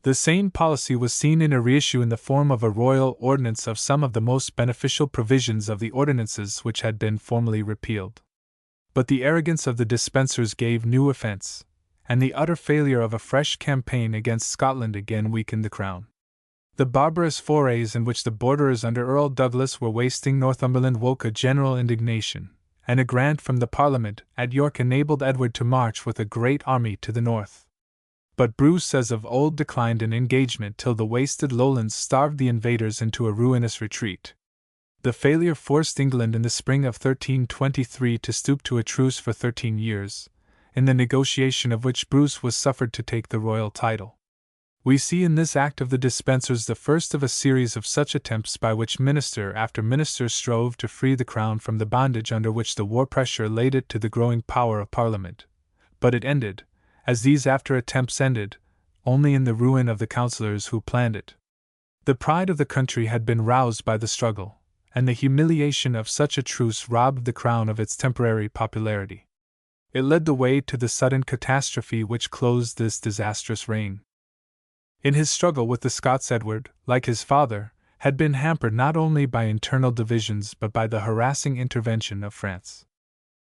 The same policy was seen in a reissue in the form of a royal ordinance of some of the most beneficial provisions of the ordinances which had been formerly repealed. But the arrogance of the Despensers gave new offence, and the utter failure of a fresh campaign against Scotland again weakened the crown. The barbarous forays in which the borderers under Earl Douglas were wasting Northumberland woke a general indignation, and a grant from the Parliament at York enabled Edward to march with a great army to the north. But Bruce as of old declined an engagement till the wasted lowlands starved the invaders into a ruinous retreat. The failure forced England in the spring of 1323 to stoop to a truce for 13 years, in the negotiation of which Bruce was suffered to take the royal title. We see in this act of the Despensers the first of a series of such attempts by which minister after minister strove to free the crown from the bondage under which the war pressure laid it to the growing power of Parliament. But it ended, as these after attempts ended, only in the ruin of the councillors who planned it. The pride of the country had been roused by the struggle, and the humiliation of such a truce robbed the crown of its temporary popularity. It led the way to the sudden catastrophe which closed this disastrous reign. In his struggle with the Scots, Edward, like his father, had been hampered not only by internal divisions but by the harassing intervention of France.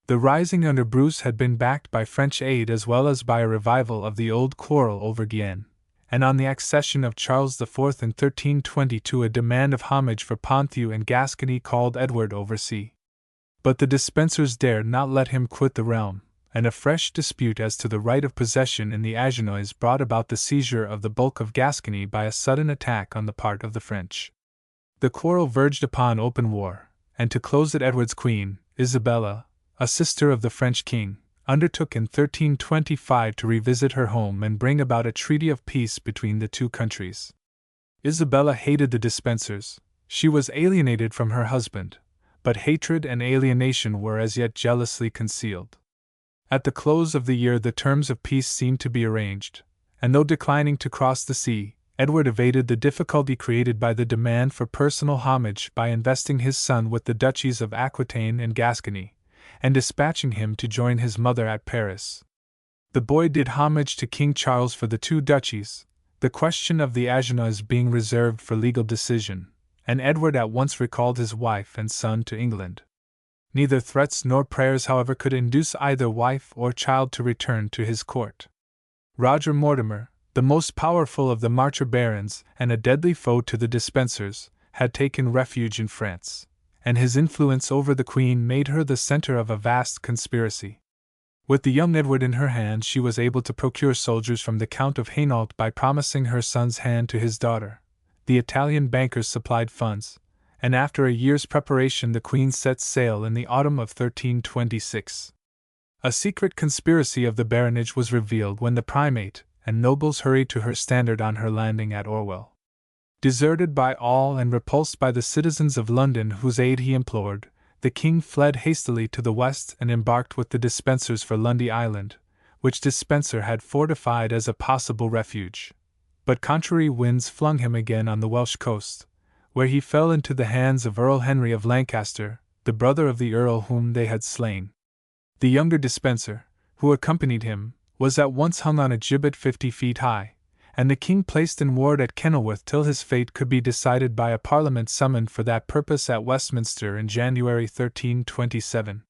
The rising under Bruce had been backed by French aid as well as by a revival of the old quarrel over Guienne, and on the accession of Charles IV in 1322 a demand of homage for Ponthieu and Gascony called Edward oversea. But the Despensers dared not let him quit the realm, and a fresh dispute as to the right of possession in the Agenois brought about the seizure of the bulk of Gascony by a sudden attack on the part of the French. The quarrel verged upon open war, and to close it Edward's queen, Isabella, a sister of the French king, undertook in 1325 to revisit her home and bring about a treaty of peace between the two countries. Isabella hated the Despensers. She was alienated from her husband, but hatred and alienation were as yet jealously concealed. At the close of the year the terms of peace seemed to be arranged, and though declining to cross the sea, Edward evaded the difficulty created by the demand for personal homage by investing his son with the duchies of Aquitaine and Gascony, and dispatching him to join his mother at Paris. The boy did homage to King Charles for the two duchies, the question of the Agenois being reserved for legal decision, and Edward at once recalled his wife and son to England. Neither threats nor prayers, however, could induce either wife or child to return to his court. Roger Mortimer, the most powerful of the Marcher barons and a deadly foe to the Despensers, had taken refuge in France, and his influence over the Queen made her the center of a vast conspiracy. With the young Edward in her hand, she was able to procure soldiers from the Count of Hainault by promising her son's hand to his daughter. The Italian bankers supplied funds, and after a year's preparation the Queen set sail in the autumn of 1326. A secret conspiracy of the baronage was revealed when the primate and nobles hurried to her standard on her landing at Orwell. Deserted by all and repulsed by the citizens of London whose aid he implored, the king fled hastily to the west and embarked with the Despensers for Lundy Island, which Despenser had fortified as a possible refuge. But contrary winds flung him again on the Welsh coast, where he fell into the hands of Earl Henry of Lancaster, the brother of the earl whom they had slain. The younger Despenser, who accompanied him, was at once hung on a gibbet 50 feet high, and the king placed in ward at Kenilworth till his fate could be decided by a parliament summoned for that purpose at Westminster in January 1327.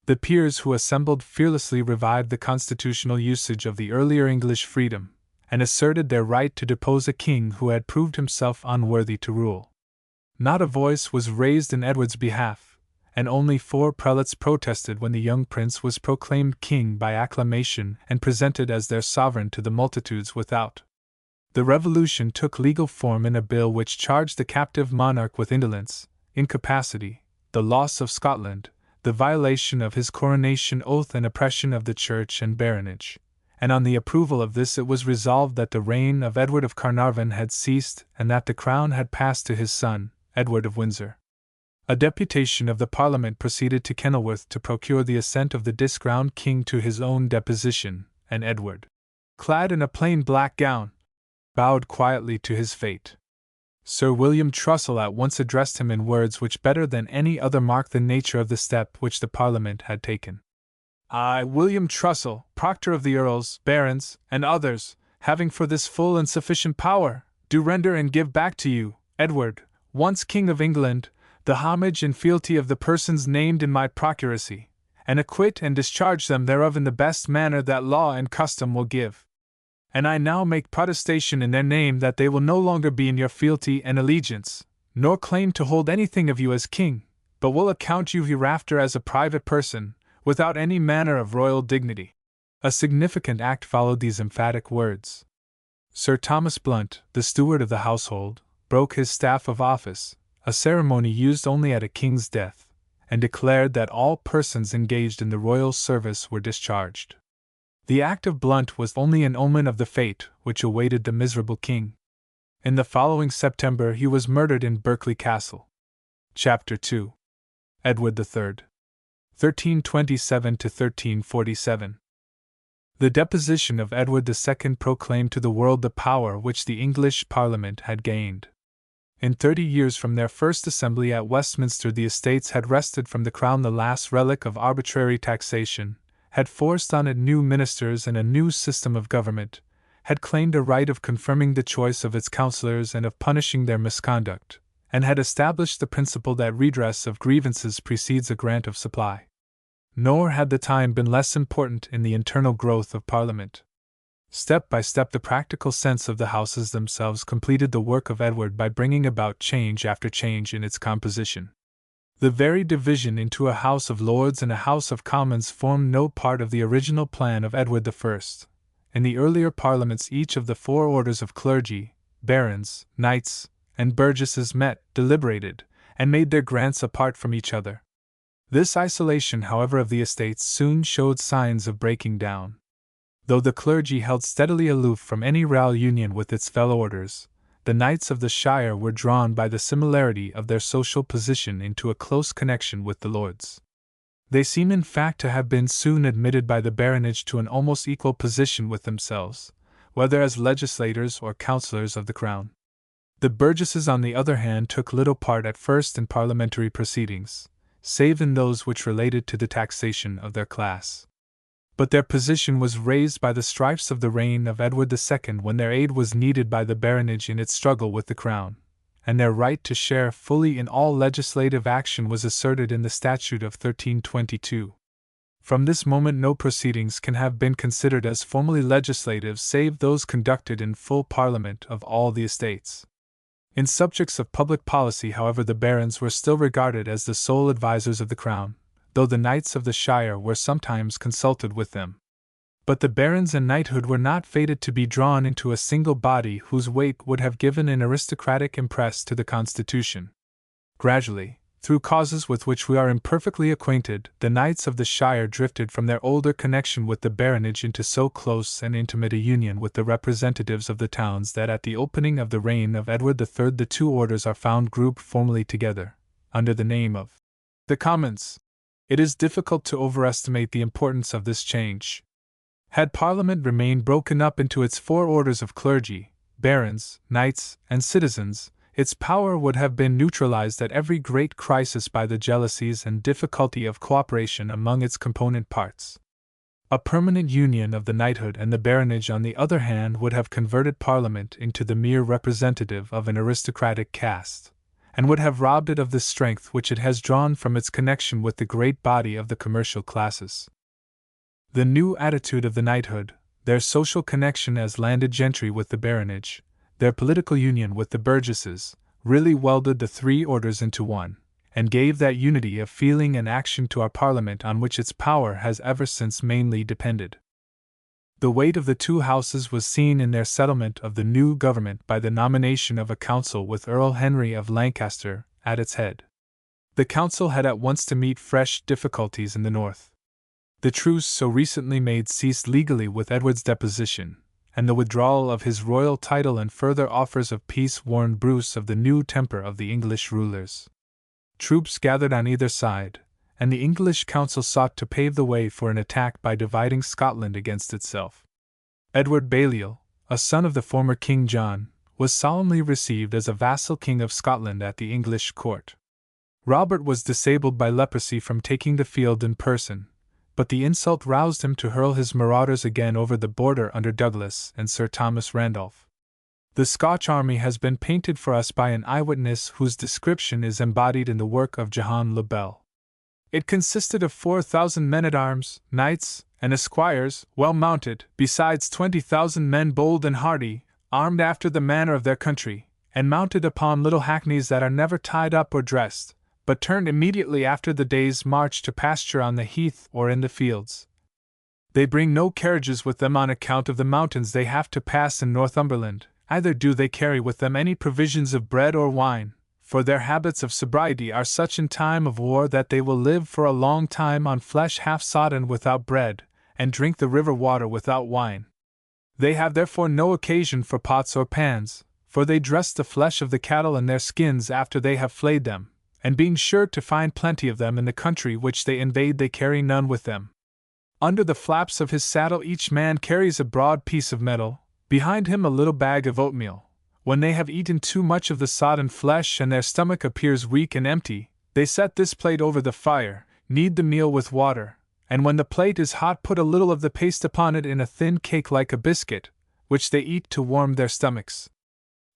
The peers who assembled fearlessly revived the constitutional usage of the earlier English freedom, and asserted their right to depose a king who had proved himself unworthy to rule. Not a voice was raised in Edward's behalf, and only 4 prelates protested when the young prince was proclaimed king by acclamation and presented as their sovereign to the multitudes without. The revolution took legal form in a bill which charged the captive monarch with indolence, incapacity, the loss of Scotland, the violation of his coronation oath and oppression of the church and baronage. And on the approval of this it was resolved that the reign of Edward of Carnarvon had ceased and that the crown had passed to his son, Edward of Windsor. A deputation of the Parliament proceeded to Kenilworth to procure the assent of the discrowned king to his own deposition, and Edward, clad in a plain black gown, bowed quietly to his fate. Sir William Trussell at once addressed him in words which better than any other marked the nature of the step which the Parliament had taken. I, William Trussell, proctor of the earls, barons, and others, having for this full and sufficient power, do render and give back to you, Edward, once King of England, the homage and fealty of the persons named in my procuracy, and acquit and discharge them thereof in the best manner that law and custom will give. And I now make protestation in their name that they will no longer be in your fealty and allegiance, nor claim to hold anything of you as king, but will account you hereafter as a private person, without any manner of royal dignity. A significant act followed these emphatic words. Sir Thomas Blunt, the steward of the household, broke his staff of office, a ceremony used only at a king's death, and declared that all persons engaged in the royal service were discharged. The act of Blunt was only an omen of the fate which awaited the miserable king. In the following September he was murdered in Berkeley Castle. Chapter 2. Edward III. 1327 to 1347. The deposition of Edward II proclaimed to the world the power which the English Parliament had gained. In 30 years from their first assembly at Westminster, the Estates had wrested from the Crown the last relic of arbitrary taxation, had forced on it new ministers and a new system of government, had claimed a right of confirming the choice of its councillors and of punishing their misconduct, and had established the principle that redress of grievances precedes a grant of supply. Nor had the time been less important in the internal growth of Parliament. Step by step the practical sense of the Houses themselves completed the work of Edward by bringing about change after change in its composition. The very division into a House of Lords and a House of Commons formed no part of the original plan of Edward I. In the earlier parliaments each of the 4 orders of clergy, barons, knights, and burgesses met, deliberated, and made their grants apart from each other. This isolation, however, of the estates soon showed signs of breaking down. Though the clergy held steadily aloof from any real union with its fellow orders, the knights of the shire were drawn by the similarity of their social position into a close connection with the lords. They seem in fact to have been soon admitted by the baronage to an almost equal position with themselves, whether as legislators or councillors of the crown. The burgesses, on the other hand, took little part at first in parliamentary proceedings, save in those which related to the taxation of their class. But their position was raised by the strifes of the reign of Edward II, when their aid was needed by the baronage in its struggle with the crown, and their right to share fully in all legislative action was asserted in the Statute of 1322. From this moment no proceedings can have been considered as formally legislative save those conducted in full Parliament of all the estates. In subjects of public policy, however, the barons were still regarded as the sole advisers of the crown, though the knights of the shire were sometimes consulted with them. But the barons and knighthood were not fated to be drawn into a single body whose weight would have given an aristocratic impress to the constitution. Gradually, through causes with which we are imperfectly acquainted, the knights of the shire drifted from their older connection with the baronage into so close and intimate a union with the representatives of the towns that at the opening of the reign of Edward III the 2 orders are found grouped formally together, under the name of the Commons. It is difficult to overestimate the importance of this change. Had Parliament remained broken up into its 4 orders of clergy, barons, knights, and citizens, its power would have been neutralized at every great crisis by the jealousies and difficulty of cooperation among its component parts. A permanent union of the knighthood and the baronage, on the other hand, would have converted Parliament into the mere representative of an aristocratic caste, and would have robbed it of the strength which it has drawn from its connection with the great body of the commercial classes. The new attitude of the knighthood, their social connection as landed gentry with the baronage, their political union with the burgesses, really welded the 3 orders into one, and gave that unity of feeling and action to our Parliament on which its power has ever since mainly depended. The weight of the 2 houses was seen in their settlement of the new government by the nomination of a council with Earl Henry of Lancaster at its head. The council had at once to meet fresh difficulties in the north. The truce so recently made ceased legally with Edward's deposition, and the withdrawal of his royal title and further offers of peace warned Bruce of the new temper of the English rulers. Troops gathered on either side, and the English council sought to pave the way for an attack by dividing Scotland against itself. Edward Balliol, a son of the former King John, was solemnly received as a vassal king of Scotland at the English court. Robert was disabled by leprosy from taking the field in person, but the insult roused him to hurl his marauders again over the border under Douglas and Sir Thomas Randolph. The Scotch army has been painted for us by an eyewitness whose description is embodied in the work of Jehan le Bel. It consisted of 4,000 men-at-arms, knights, and esquires, well mounted, besides 20,000 men bold and hardy, armed after the manner of their country, and mounted upon little hackneys that are never tied up or dressed, but turned immediately after the day's march to pasture on the heath or in the fields. They bring no carriages with them on account of the mountains they have to pass in Northumberland, either do they carry with them any provisions of bread or wine, for their habits of sobriety are such in time of war that they will live for a long time on flesh half sodden without bread, and drink the river water without wine. They have therefore no occasion for pots or pans, for they dress the flesh of the cattle in their skins after they have flayed them, and being sure to find plenty of them in the country which they invade, they carry none with them. Under the flaps of his saddle each man carries a broad piece of metal, behind him a little bag of oatmeal. When they have eaten too much of the sodden flesh and their stomach appears weak and empty, they set this plate over the fire, knead the meal with water, and when the plate is hot put a little of the paste upon it in a thin cake like a biscuit, which they eat to warm their stomachs.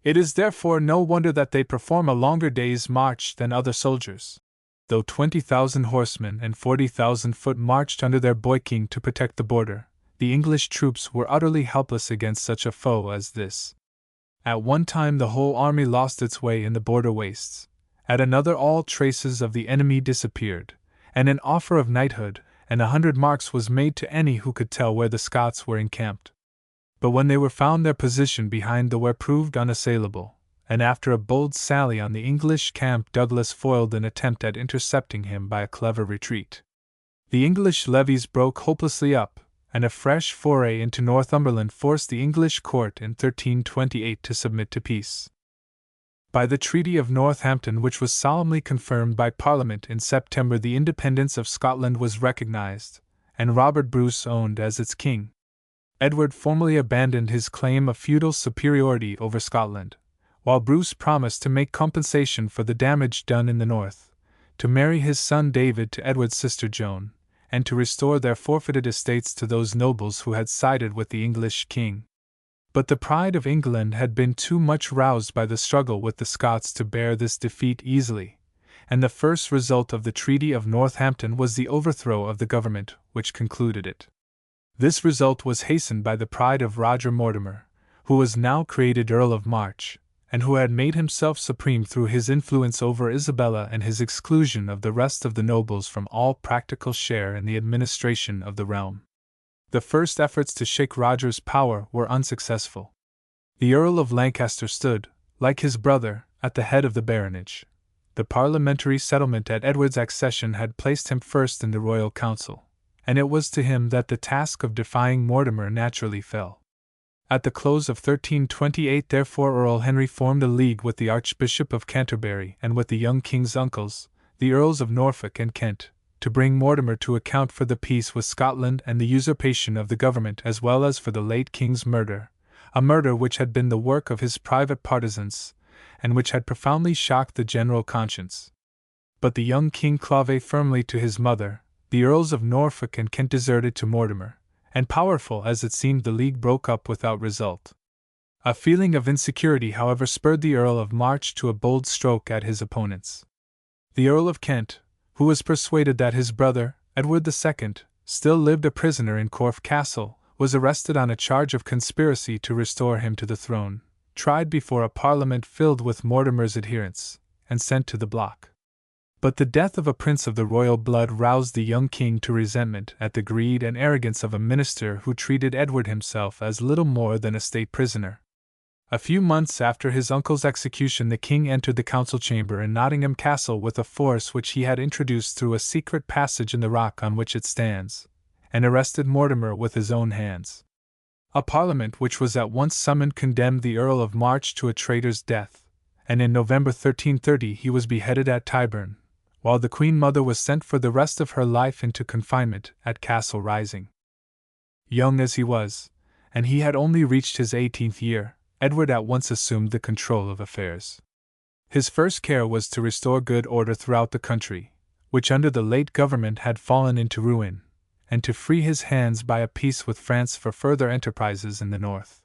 It is therefore no wonder that they perform a longer day's march than other soldiers. Though 20,000 horsemen and 40,000 foot marched under their boy king to protect the border, the English troops were utterly helpless against such a foe as this. At one time the whole army lost its way in the border wastes, at another all traces of the enemy disappeared, and an offer of knighthood and 100 marks was made to any who could tell where the Scots were encamped. But when they were found, their position behind the Wear proved unassailable, and after a bold sally on the English camp Douglas foiled an attempt at intercepting him by a clever retreat. The English levies broke hopelessly up, and a fresh foray into Northumberland forced the English court in 1328 to submit to peace. By the Treaty of Northampton, which was solemnly confirmed by Parliament in September, the independence of Scotland was recognized, and Robert Bruce owned as its king. Edward formally abandoned his claim of feudal superiority over Scotland, while Bruce promised to make compensation for the damage done in the north, to marry his son David to Edward's sister Joan, and to restore their forfeited estates to those nobles who had sided with the English king. But the pride of England had been too much roused by the struggle with the Scots to bear this defeat easily, and the first result of the Treaty of Northampton was the overthrow of the government which concluded it. This result was hastened by the pride of Roger Mortimer, who was now created Earl of March, and who had made himself supreme through his influence over Isabella and his exclusion of the rest of the nobles from all practical share in the administration of the realm. The first efforts to shake Roger's power were unsuccessful. The Earl of Lancaster stood, like his brother, at the head of the baronage. The parliamentary settlement at Edward's accession had placed him first in the royal council, and it was to him that the task of defying Mortimer naturally fell. At the close of 1328, therefore, Earl Henry formed a league with the Archbishop of Canterbury and with the young king's uncles, the Earls of Norfolk and Kent, to bring Mortimer to account for the peace with Scotland and the usurpation of the government, as well as for the late king's murder, a murder which had been the work of his private partisans, and which had profoundly shocked the general conscience. But the young king clave firmly to his mother. The Earls of Norfolk and Kent deserted to Mortimer, and powerful as it seemed, the league broke up without result. A feeling of insecurity, however, spurred the Earl of March to a bold stroke at his opponents. The Earl of Kent, who was persuaded that his brother, Edward II, still lived a prisoner in Corfe Castle, was arrested on a charge of conspiracy to restore him to the throne, tried before a parliament filled with Mortimer's adherents, and sent to the block. But the death of a prince of the royal blood roused the young king to resentment at the greed and arrogance of a minister who treated Edward himself as little more than a state prisoner. A few months after his uncle's execution, the king entered the council chamber in Nottingham Castle with a force which he had introduced through a secret passage in the rock on which it stands, and arrested Mortimer with his own hands. A parliament which was at once summoned condemned the Earl of March to a traitor's death, and in November 1330 he was beheaded at Tyburn, while the Queen Mother was sent for the rest of her life into confinement at Castle Rising. Young as he was, and he had only reached his 18th year, Edward at once assumed the control of affairs. His first care was to restore good order throughout the country, which under the late government had fallen into ruin, and to free his hands by a peace with France for further enterprises in the north.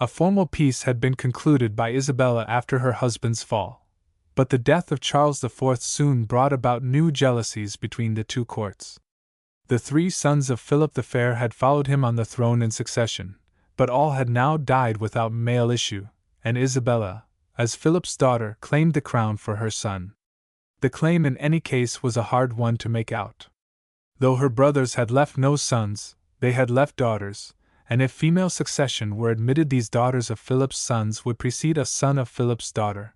A formal peace had been concluded by Isabella after her husband's fall, but the death of Charles IV soon brought about new jealousies between the two courts. The 3 sons of Philip the Fair had followed him on the throne in succession, but all had now died without male issue, and Isabella, as Philip's daughter, claimed the crown for her son. The claim in any case was a hard one to make out. Though her brothers had left no sons, they had left daughters, and if female succession were admitted, these daughters of Philip's sons would precede a son of Philip's daughter.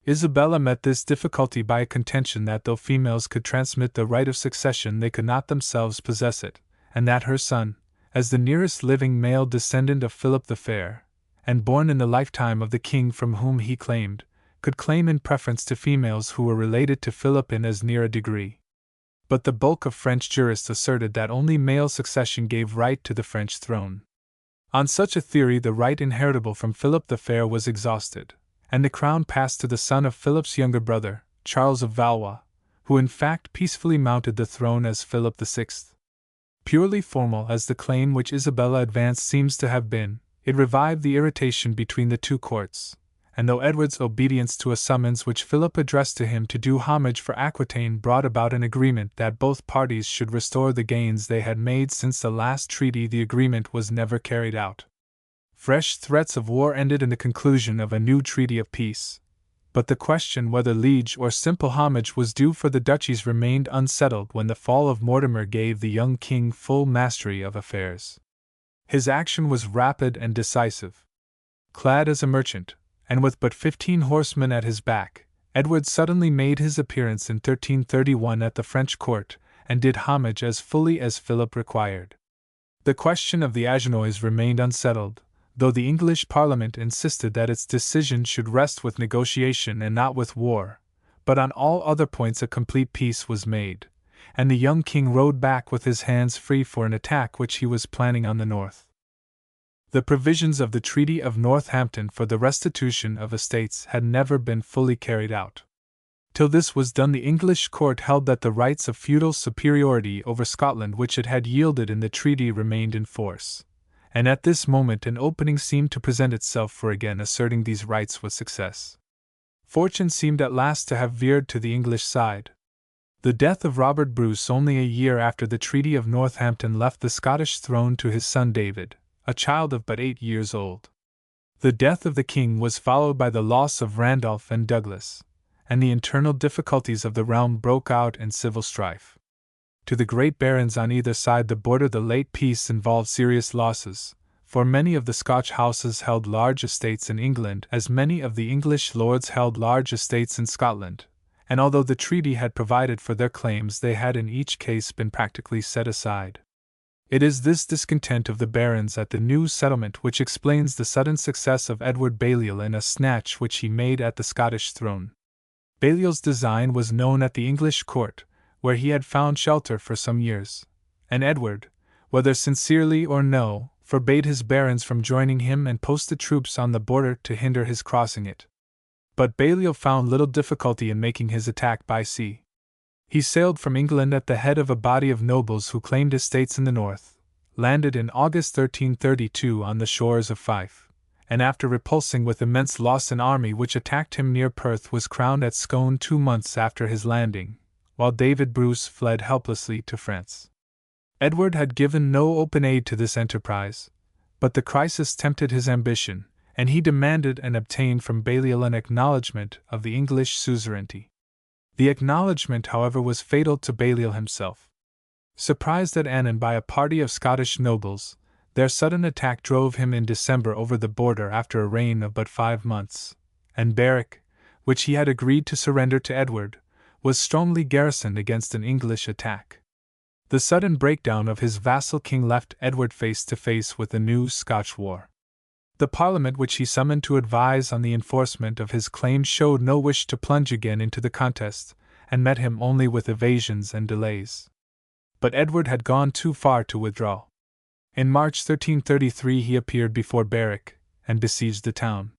Isabella met this difficulty by a contention that though females could transmit the right of succession, they could not themselves possess it, and that her son, as the nearest living male descendant of Philip the Fair, and born in the lifetime of the king from whom he claimed, could claim in preference to females who were related to Philip in as near a degree. But the bulk of French jurists asserted that only male succession gave right to the French throne. On such a theory, the right inheritable from Philip the Fair was exhausted, and the crown passed to the son of Philip's younger brother, Charles of Valois, who in fact peacefully mounted the throne as Philip VI. Purely formal as the claim which Isabella advanced seems to have been, it revived the irritation between the 2 courts, and though Edward's obedience to a summons which Philip addressed to him to do homage for Aquitaine brought about an agreement that both parties should restore the gains they had made since the last treaty, the agreement was never carried out. Fresh threats of war ended in the conclusion of a new treaty of peace, but the question whether liege or simple homage was due for the duchies remained unsettled when the fall of Mortimer gave the young king full mastery of affairs. His action was rapid and decisive. Clad as a merchant, and with but 15 horsemen at his back, Edward suddenly made his appearance in 1331 at the French court, and did homage as fully as Philip required. The question of the Agenois remained unsettled, though the English Parliament insisted that its decision should rest with negotiation and not with war, but on all other points a complete peace was made, and the young king rode back with his hands free for an attack which he was planning on the north. The provisions of the Treaty of Northampton for the restitution of estates had never been fully carried out. Till this was done, the English court held that the rights of feudal superiority over Scotland which it had yielded in the treaty remained in force, and at this moment an opening seemed to present itself for again asserting these rights with success. Fortune seemed at last to have veered to the English side. The death of Robert Bruce only a year after the Treaty of Northampton left the Scottish throne to his son David, a child of but 8 years old. The death of the king was followed by the loss of Randolph and Douglas, and the internal difficulties of the realm broke out in civil strife. To the great barons on either side the border, the late peace involved serious losses, for many of the Scotch houses held large estates in England, as many of the English lords held large estates in Scotland, and although the treaty had provided for their claims, they had in each case been practically set aside. It is this discontent of the barons at the new settlement which explains the sudden success of Edward Balliol in a snatch which he made at the Scottish throne. Balliol's design was known at the English court, where he had found shelter for some years, and Edward, whether sincerely or no, forbade his barons from joining him and posted troops on the border to hinder his crossing it. But Balliol found little difficulty in making his attack by sea. He sailed from England at the head of a body of nobles who claimed estates in the north, landed in August 1332 on the shores of Fife, and after repulsing with immense loss an army which attacked him near Perth, was crowned at Scone 2 months after his landing, while David Bruce fled helplessly to France. Edward had given no open aid to this enterprise, but the crisis tempted his ambition, and he demanded and obtained from Balliol an acknowledgment of the English suzerainty. The acknowledgment, however, was fatal to Balliol himself. Surprised at Annan by a party of Scottish nobles, their sudden attack drove him in December over the border after a reign of but 5 months, and Berwick, which he had agreed to surrender to Edward, was strongly garrisoned against an English attack. The sudden breakdown of his vassal king left Edward face to face with the new Scotch war. The Parliament which he summoned to advise on the enforcement of his claims showed no wish to plunge again into the contest, and met him only with evasions and delays. But Edward had gone too far to withdraw. In March 1333 he appeared before Berwick, and besieged the town.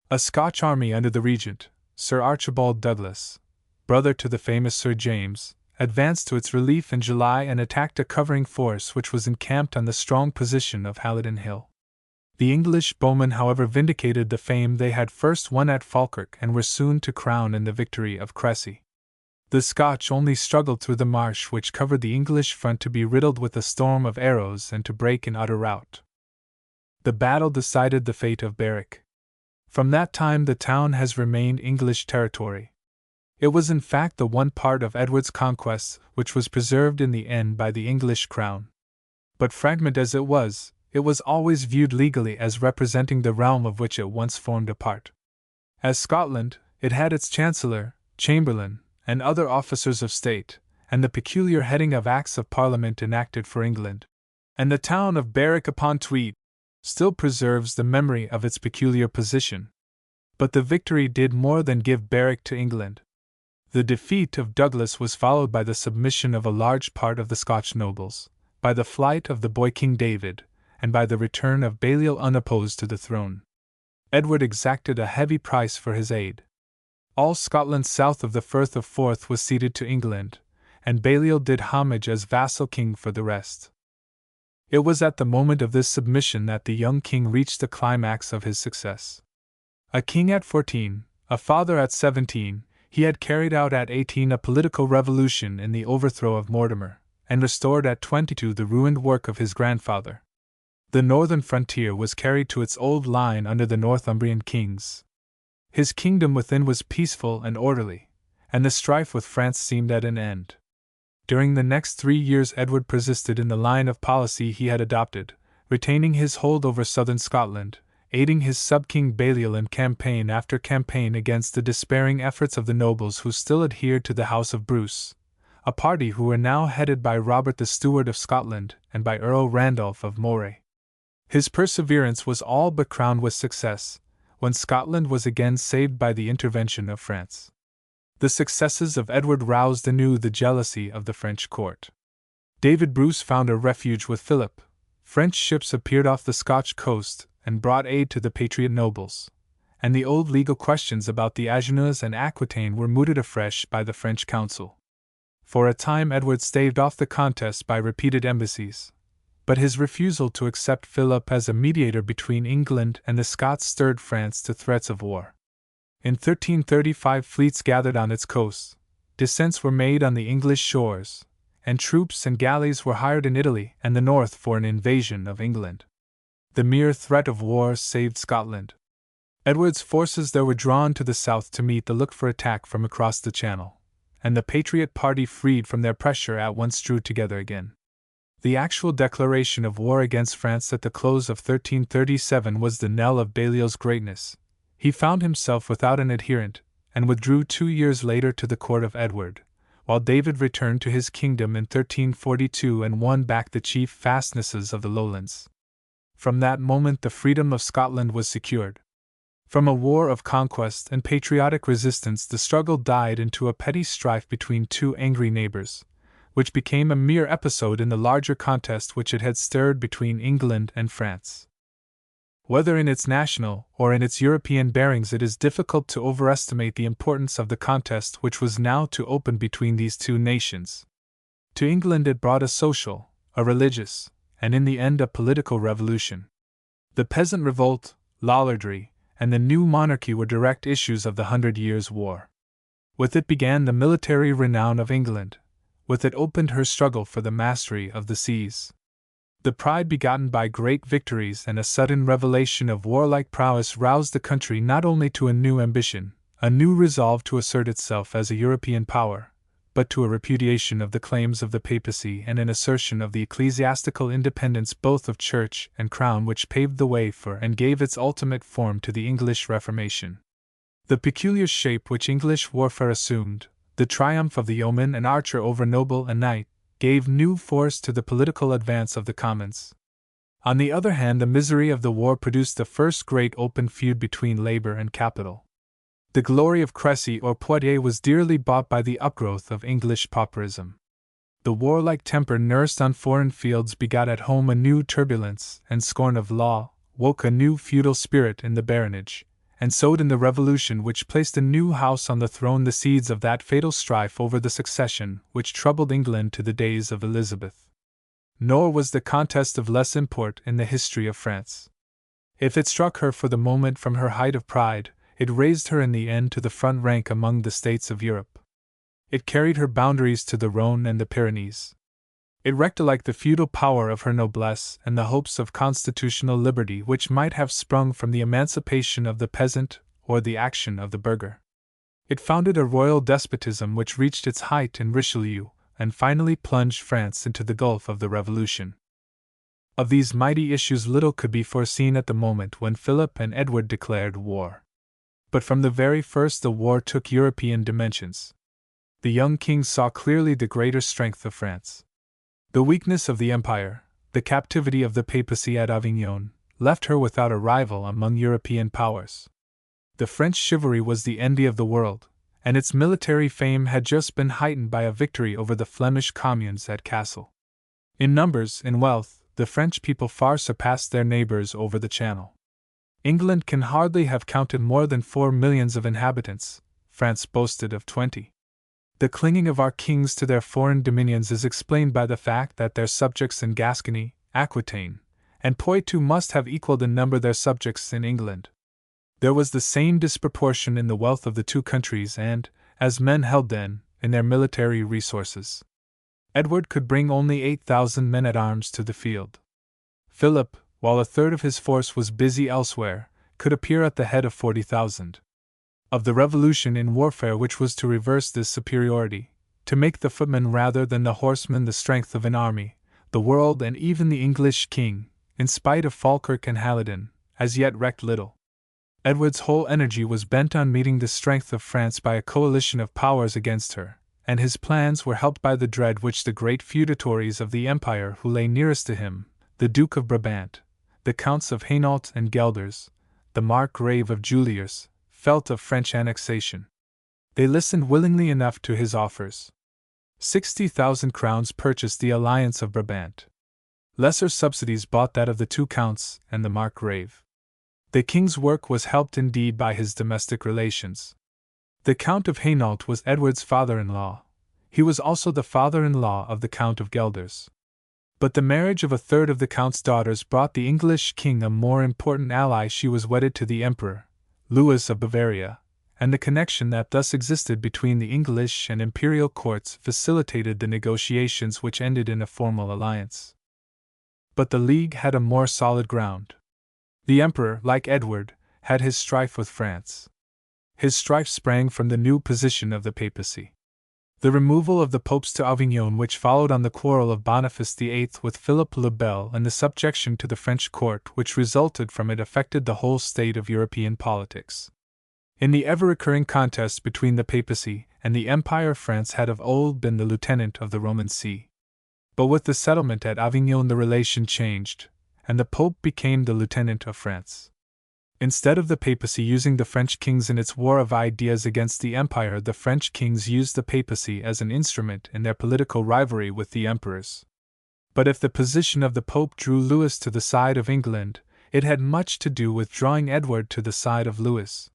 A Scotch army under the regent, Sir Archibald Douglas, brother to the famous Sir James, advanced to its relief in July and attacked a covering force which was encamped on the strong position of Halidon Hill. The English bowmen, however, vindicated the fame they had first won at Falkirk and were soon to crown in the victory of Cressy. The Scotch only struggled through the marsh which covered the English front to be riddled with a storm of arrows and to break in utter rout. The battle decided the fate of Berwick. From that time the town has remained English territory. It was in fact the one part of Edward's conquests which was preserved in the end by the English crown. But fragment as it was always viewed legally as representing the realm of which it once formed a part. As Scotland, it had its chancellor, chamberlain, and other officers of state, and the peculiar heading of Acts of Parliament enacted for England. And the town of Berwick upon Tweed still preserves the memory of its peculiar position. But the victory did more than give Berwick to England. The defeat of Douglas was followed by the submission of a large part of the Scotch nobles, by the flight of the boy King David, and by the return of Balliol unopposed to the throne. Edward exacted a heavy price for his aid. All Scotland south of the Firth of Forth was ceded to England, and Balliol did homage as vassal king for the rest. It was at the moment of this submission that the young king reached the climax of his success. A king at 14, a father at 17, he had carried out at 18 a political revolution in the overthrow of Mortimer, and restored at 22 the ruined work of his grandfather. The northern frontier was carried to its old line under the Northumbrian kings. His kingdom within was peaceful and orderly, and the strife with France seemed at an end. During the next 3 years Edward persisted in the line of policy he had adopted, retaining his hold over southern Scotland, aiding his sub-king Balliol in campaign after campaign against the despairing efforts of the nobles who still adhered to the House of Bruce, a party who were now headed by Robert the Steward of Scotland and by Earl Randolph of Moray. His perseverance was all but crowned with success, when Scotland was again saved by the intervention of France. The successes of Edward roused anew the jealousy of the French court. David Bruce found a refuge with Philip. French ships appeared off the Scotch coast and brought aid to the patriot nobles, and the old legal questions about the Agenus and Aquitaine were mooted afresh by the French council. For a time Edward staved off the contest by repeated embassies, but his refusal to accept Philip as a mediator between England and the Scots stirred France to threats of war. In 1335 fleets gathered on its coasts, descents were made on the English shores, and troops and galleys were hired in Italy and the north for an invasion of England. The mere threat of war saved Scotland. Edward's forces there were drawn to the south to meet the looked-for attack from across the Channel, and the Patriot party, freed from their pressure, at once drew together again. The actual declaration of war against France at the close of 1337 was the knell of Balliol's greatness. He found himself without an adherent, and withdrew 2 years later to the court of Edward, while David returned to his kingdom in 1342 and won back the chief fastnesses of the lowlands. From that moment the freedom of Scotland was secured. From a war of conquest and patriotic resistance the struggle died into a petty strife between two angry neighbors, which became a mere episode in the larger contest which it had stirred between England and France. Whether in its national or in its European bearings, it is difficult to overestimate the importance of the contest which was now to open between these two nations. To England it brought a social, a religious, and in the end a political revolution. The peasant revolt, Lollardry, and the new monarchy were direct issues of the 100 Years' War. With it began the military renown of England. With it opened her struggle for the mastery of the seas. The pride begotten by great victories and a sudden revelation of warlike prowess roused the country not only to a new ambition, a new resolve to assert itself as a European power, but to a repudiation of the claims of the papacy and an assertion of the ecclesiastical independence both of church and crown which paved the way for and gave its ultimate form to the English Reformation. The peculiar shape which English warfare assumed, the triumph of the yeoman and archer over noble and knight, gave new force to the political advance of the Commons. On the other hand, the misery of the war produced the first great open feud between labor and capital. The glory of Crécy or Poitiers was dearly bought by the upgrowth of English pauperism. The warlike temper nursed on foreign fields begot at home a new turbulence, and scorn of law woke a new feudal spirit in the baronage, and sowed in the Revolution which placed a new house on the throne the seeds of that fatal strife over the succession which troubled England to the days of Elizabeth. Nor was the contest of less import in the history of France. If it struck her for the moment from her height of pride, it raised her in the end to the front rank among the states of Europe. It carried her boundaries to the Rhone and the Pyrenees. It wrecked alike the feudal power of her noblesse and the hopes of constitutional liberty which might have sprung from the emancipation of the peasant or the action of the burgher. It founded a royal despotism which reached its height in Richelieu and finally plunged France into the gulf of the Revolution. Of these mighty issues little could be foreseen at the moment when Philip and Edward declared war. But from the very first the war took European dimensions. The young king saw clearly the greater strength of France. The weakness of the empire, the captivity of the papacy at Avignon, left her without a rival among European powers. The French chivalry was the envy of the world, and its military fame had just been heightened by a victory over the Flemish communes at Cassel. In numbers, in wealth, the French people far surpassed their neighbors over the Channel. England can hardly have counted more than 4 millions of inhabitants. France boasted of 20. The clinging of our kings to their foreign dominions is explained by the fact that their subjects in Gascony, Aquitaine, and Poitou must have equaled in number their subjects in England. There was the same disproportion in the wealth of the two countries and, as men held then, in their military resources. Edward could bring only 8,000 men-at-arms to the field. Philip, while a third of his force was busy elsewhere, could appear at the head of 40,000. Of the revolution in warfare which was to reverse this superiority, to make the footman rather than the horseman the strength of an army, the world and even the English king, in spite of Falkirk and Halidon, as yet recked little. Edward's whole energy was bent on meeting the strength of France by a coalition of powers against her, and his plans were helped by the dread which the great feudatories of the empire who lay nearest to him, the Duke of Brabant, the Counts of Hainault and Gelders, the Margrave of Juliers, felt of French annexation. They listened willingly enough to his offers. 60,000 crowns purchased the alliance of Brabant. Lesser subsidies bought that of the two counts and the Margrave. The king's work was helped indeed by his domestic relations. The Count of Hainault was Edward's father-in-law. He was also the father-in-law of the Count of Gelders. But the marriage of a third of the Count's daughters brought the English king a more important ally. She was wedded to the Emperor, Louis of Bavaria, and the connection that thus existed between the English and imperial courts facilitated the negotiations which ended in a formal alliance. But the League had a more solid ground. The Emperor, like Edward, had his strife with France. His strife sprang from the new position of the papacy. The removal of the popes to Avignon, which followed on the quarrel of Boniface VIII with Philip le Bel, and the subjection to the French court which resulted from it, affected the whole state of European politics. In the ever-recurring contest between the papacy and the Empire, France had of old been the lieutenant of the Roman See. But with the settlement at Avignon the relation changed, and the Pope became the lieutenant of France. Instead of the papacy using the French kings in its war of ideas against the empire, the French kings used the papacy as an instrument in their political rivalry with the emperors. But if the position of the Pope drew Louis to the side of England, it had much to do with drawing Edward to the side of Louis.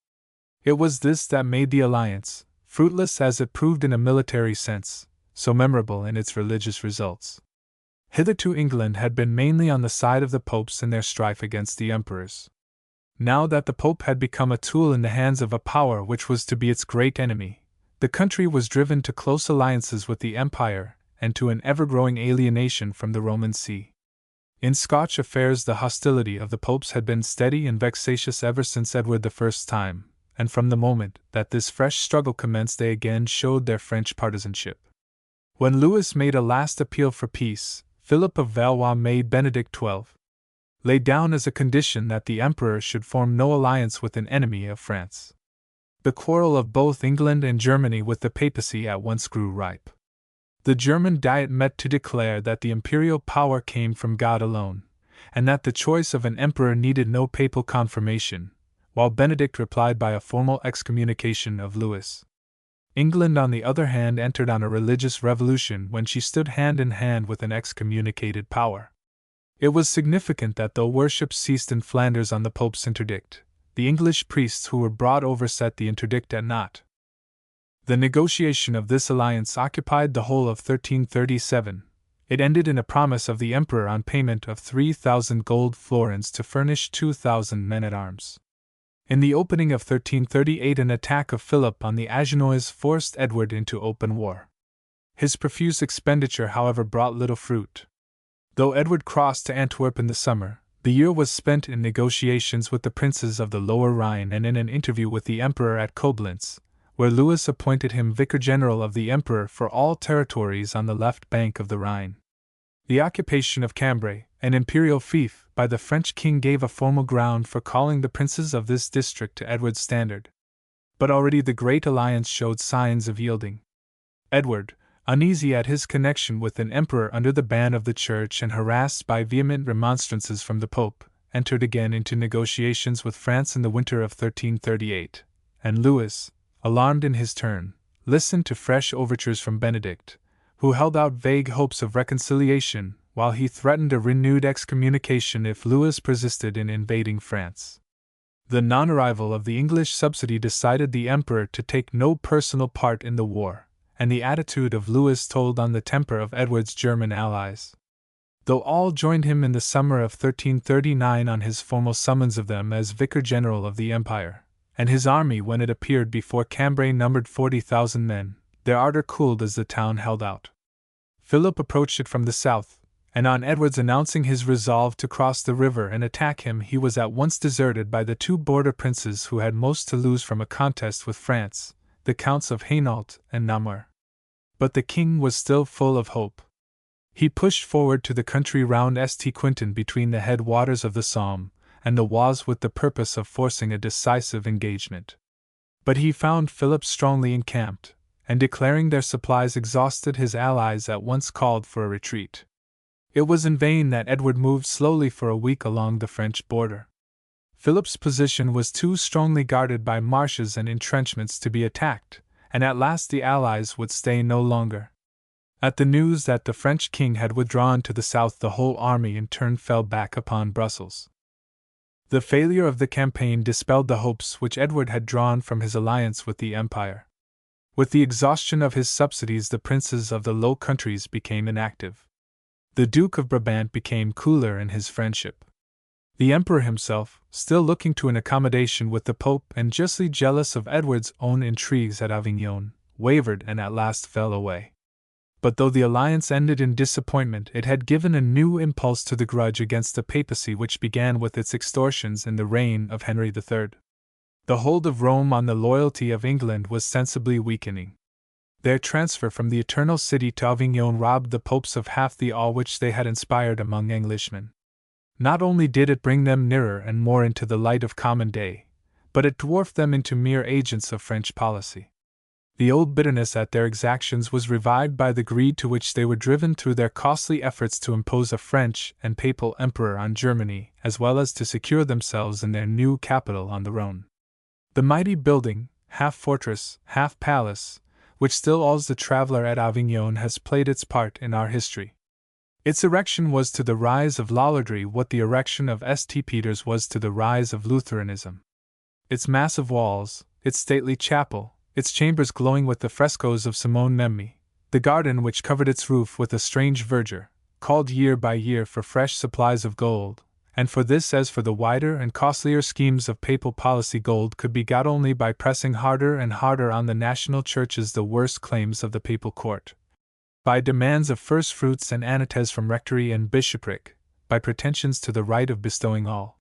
It was this that made the alliance, fruitless as it proved in a military sense, so memorable in its religious results. Hitherto England had been mainly on the side of the popes in their strife against the emperors. Now that the Pope had become a tool in the hands of a power which was to be its great enemy, the country was driven to close alliances with the Empire and to an ever-growing alienation from the Roman See. In Scotch affairs the hostility of the popes had been steady and vexatious ever since Edward I's time, and from the moment that this fresh struggle commenced they again showed their French partisanship. When Louis made a last appeal for peace, Philip of Valois made Benedict XII lay down as a condition that the emperor should form no alliance with an enemy of France. The quarrel of both England and Germany with the papacy at once grew ripe. The German Diet met to declare that the imperial power came from God alone, and that the choice of an emperor needed no papal confirmation, while Benedict replied by a formal excommunication of Louis. England, on the other hand, entered on a religious revolution when she stood hand in hand with an excommunicated power. It was significant that though worship ceased in Flanders on the Pope's interdict, the English priests who were brought over set the interdict at naught. The negotiation of this alliance occupied the whole of 1337. It ended in a promise of the Emperor on payment of 3,000 gold florins to furnish 2,000 men-at-arms. In the opening of 1338, an attack of Philip on the Agenois forced Edward into open war. His profuse expenditure, however, brought little fruit. Though Edward crossed to Antwerp in the summer, the year was spent in negotiations with the princes of the Lower Rhine and in an interview with the emperor at Koblenz, where Louis appointed him vicar general of the emperor for all territories on the left bank of the Rhine. The occupation of Cambrai, an imperial fief, by the French king gave a formal ground for calling the princes of this district to Edward's standard. But already the Great Alliance showed signs of yielding. Edward, uneasy at his connection with an emperor under the ban of the Church and harassed by vehement remonstrances from the Pope, entered again into negotiations with France in the winter of 1338, and Louis, alarmed in his turn, listened to fresh overtures from Benedict, who held out vague hopes of reconciliation, while he threatened a renewed excommunication if Louis persisted in invading France. The non-arrival of the English subsidy decided the emperor to take no personal part in the war, and the attitude of Louis told on the temper of Edward's German allies. Though all joined him in the summer of 1339 on his formal summons of them as vicar general of the empire, and his army when it appeared before Cambrai numbered 40,000 men, their ardor cooled as the town held out. Philip approached it from the south, and on Edward's announcing his resolve to cross the river and attack him, he was at once deserted by the two border princes who had most to lose from a contest with France, the Counts of Hainault and Namur. But the king was still full of hope. He pushed forward to the country round St. Quentin between the head waters of the Somme and the Oise with the purpose of forcing a decisive engagement. But he found Philip strongly encamped, and declaring their supplies exhausted, his allies at once called for a retreat. It was in vain that Edward moved slowly for a week along the French border. Philip's position was too strongly guarded by marshes and entrenchments to be attacked, and at last the allies would stay no longer. At the news that the French king had withdrawn to the south, the whole army in turn fell back upon Brussels. The failure of the campaign dispelled the hopes which Edward had drawn from his alliance with the empire. With the exhaustion of his subsidies, the princes of the Low Countries became inactive. The Duke of Brabant became cooler in his friendship. The emperor himself, still looking to an accommodation with the Pope and justly jealous of Edward's own intrigues at Avignon, wavered and at last fell away. But though the alliance ended in disappointment, it had given a new impulse to the grudge against the papacy which began with its extortions in the reign of Henry III. The hold of Rome on the loyalty of England was sensibly weakening. Their transfer from the Eternal City to Avignon robbed the popes of half the awe which they had inspired among Englishmen. Not only did it bring them nearer and more into the light of common day, but it dwarfed them into mere agents of French policy. The old bitterness at their exactions was revived by the greed to which they were driven through their costly efforts to impose a French and papal emperor on Germany, as well as to secure themselves in their new capital on the Rhone. The mighty building, half fortress, half palace, which still awes the traveler at Avignon, has played its part in our history. Its erection was to the rise of Lollardry what the erection of St. Peter's was to the rise of Lutheranism. Its massive walls, its stately chapel, its chambers glowing with the frescoes of Simone Memmi, the garden which covered its roof with a strange verdure, called year by year for fresh supplies of gold, and for this as for the wider and costlier schemes of papal policy, gold could be got only by pressing harder and harder on the national churches the worst claims of the papal court, by demands of first fruits and annates from rectory and bishopric, by pretensions to the right of bestowing all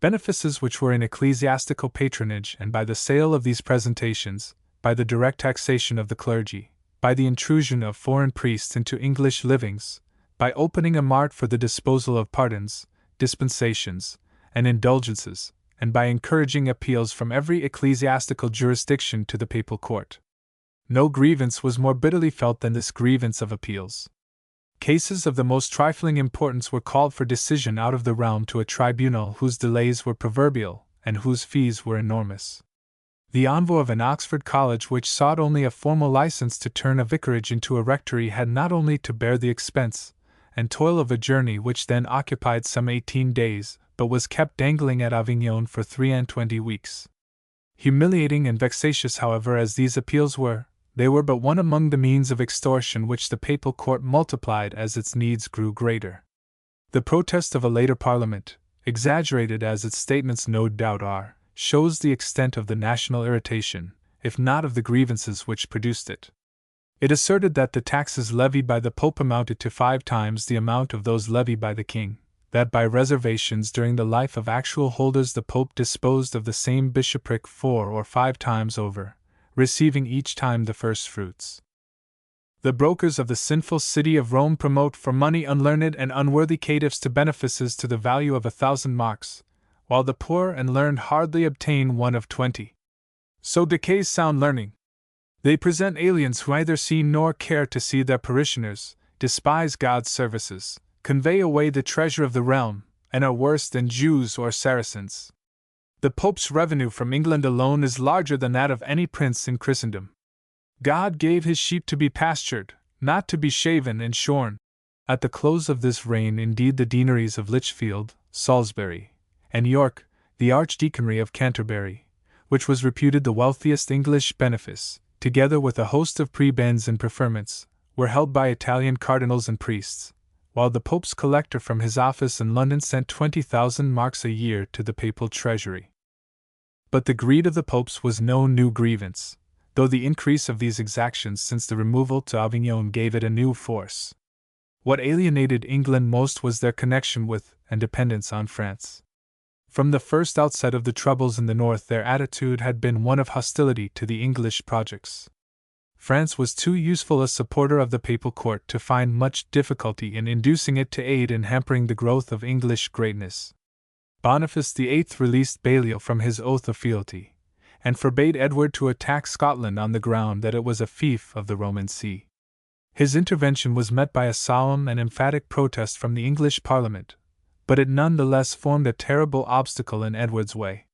benefices which were in ecclesiastical patronage, and by the sale of these presentations, by the direct taxation of the clergy, by the intrusion of foreign priests into English livings, by opening a mart for the disposal of pardons, dispensations, and indulgences, and by encouraging appeals from every ecclesiastical jurisdiction to the papal court. No grievance was more bitterly felt than this grievance of appeals. Cases of the most trifling importance were called for decision out of the realm to a tribunal whose delays were proverbial, and whose fees were enormous. The envoy of an Oxford college which sought only a formal license to turn a vicarage into a rectory had not only to bear the expense and toil of a journey which then occupied some 18 days, but was kept dangling at Avignon for 23 weeks. Humiliating and vexatious, however, as these appeals were, they were but one among the means of extortion which the papal court multiplied as its needs grew greater. The protest of a later parliament, exaggerated as its statements no doubt are, shows the extent of the national irritation, if not of the grievances which produced it. It asserted that the taxes levied by the Pope amounted to 5 times the amount of those levied by the king, that by reservations during the life of actual holders the Pope disposed of the same bishopric 4 or 5 times over, receiving each time the first fruits. The brokers of the sinful city of Rome promote for money unlearned and unworthy caitiffs to benefices to the value of 1,000 marks, while the poor and learned hardly obtain one of 20. So decays sound learning. They present aliens who neither see nor care to see their parishioners, despise God's services, convey away the treasure of the realm, and are worse than Jews or Saracens. The Pope's revenue from England alone is larger than that of any prince in Christendom. God gave his sheep to be pastured, not to be shaven and shorn. At the close of this reign, indeed, the deaneries of Lichfield, Salisbury, and York, the Archdeaconry of Canterbury, which was reputed the wealthiest English benefice, together with a host of prebends and preferments, were held by Italian cardinals and priests, while the Pope's collector from his office in London sent 20,000 marks a year to the papal treasury. But the greed of the popes was no new grievance, though the increase of these exactions since the removal to Avignon gave it a new force. What alienated England most was their connection with and dependence on France. From the first outset of the troubles in the north, their attitude had been one of hostility to the English projects. France was too useful a supporter of the papal court to find much difficulty in inducing it to aid in hampering the growth of English greatness. Boniface VIII released Balliol from his oath of fealty, and forbade Edward to attack Scotland on the ground that it was a fief of the Roman See. His intervention was met by a solemn and emphatic protest from the English Parliament, but it none the less formed a terrible obstacle in Edward's way.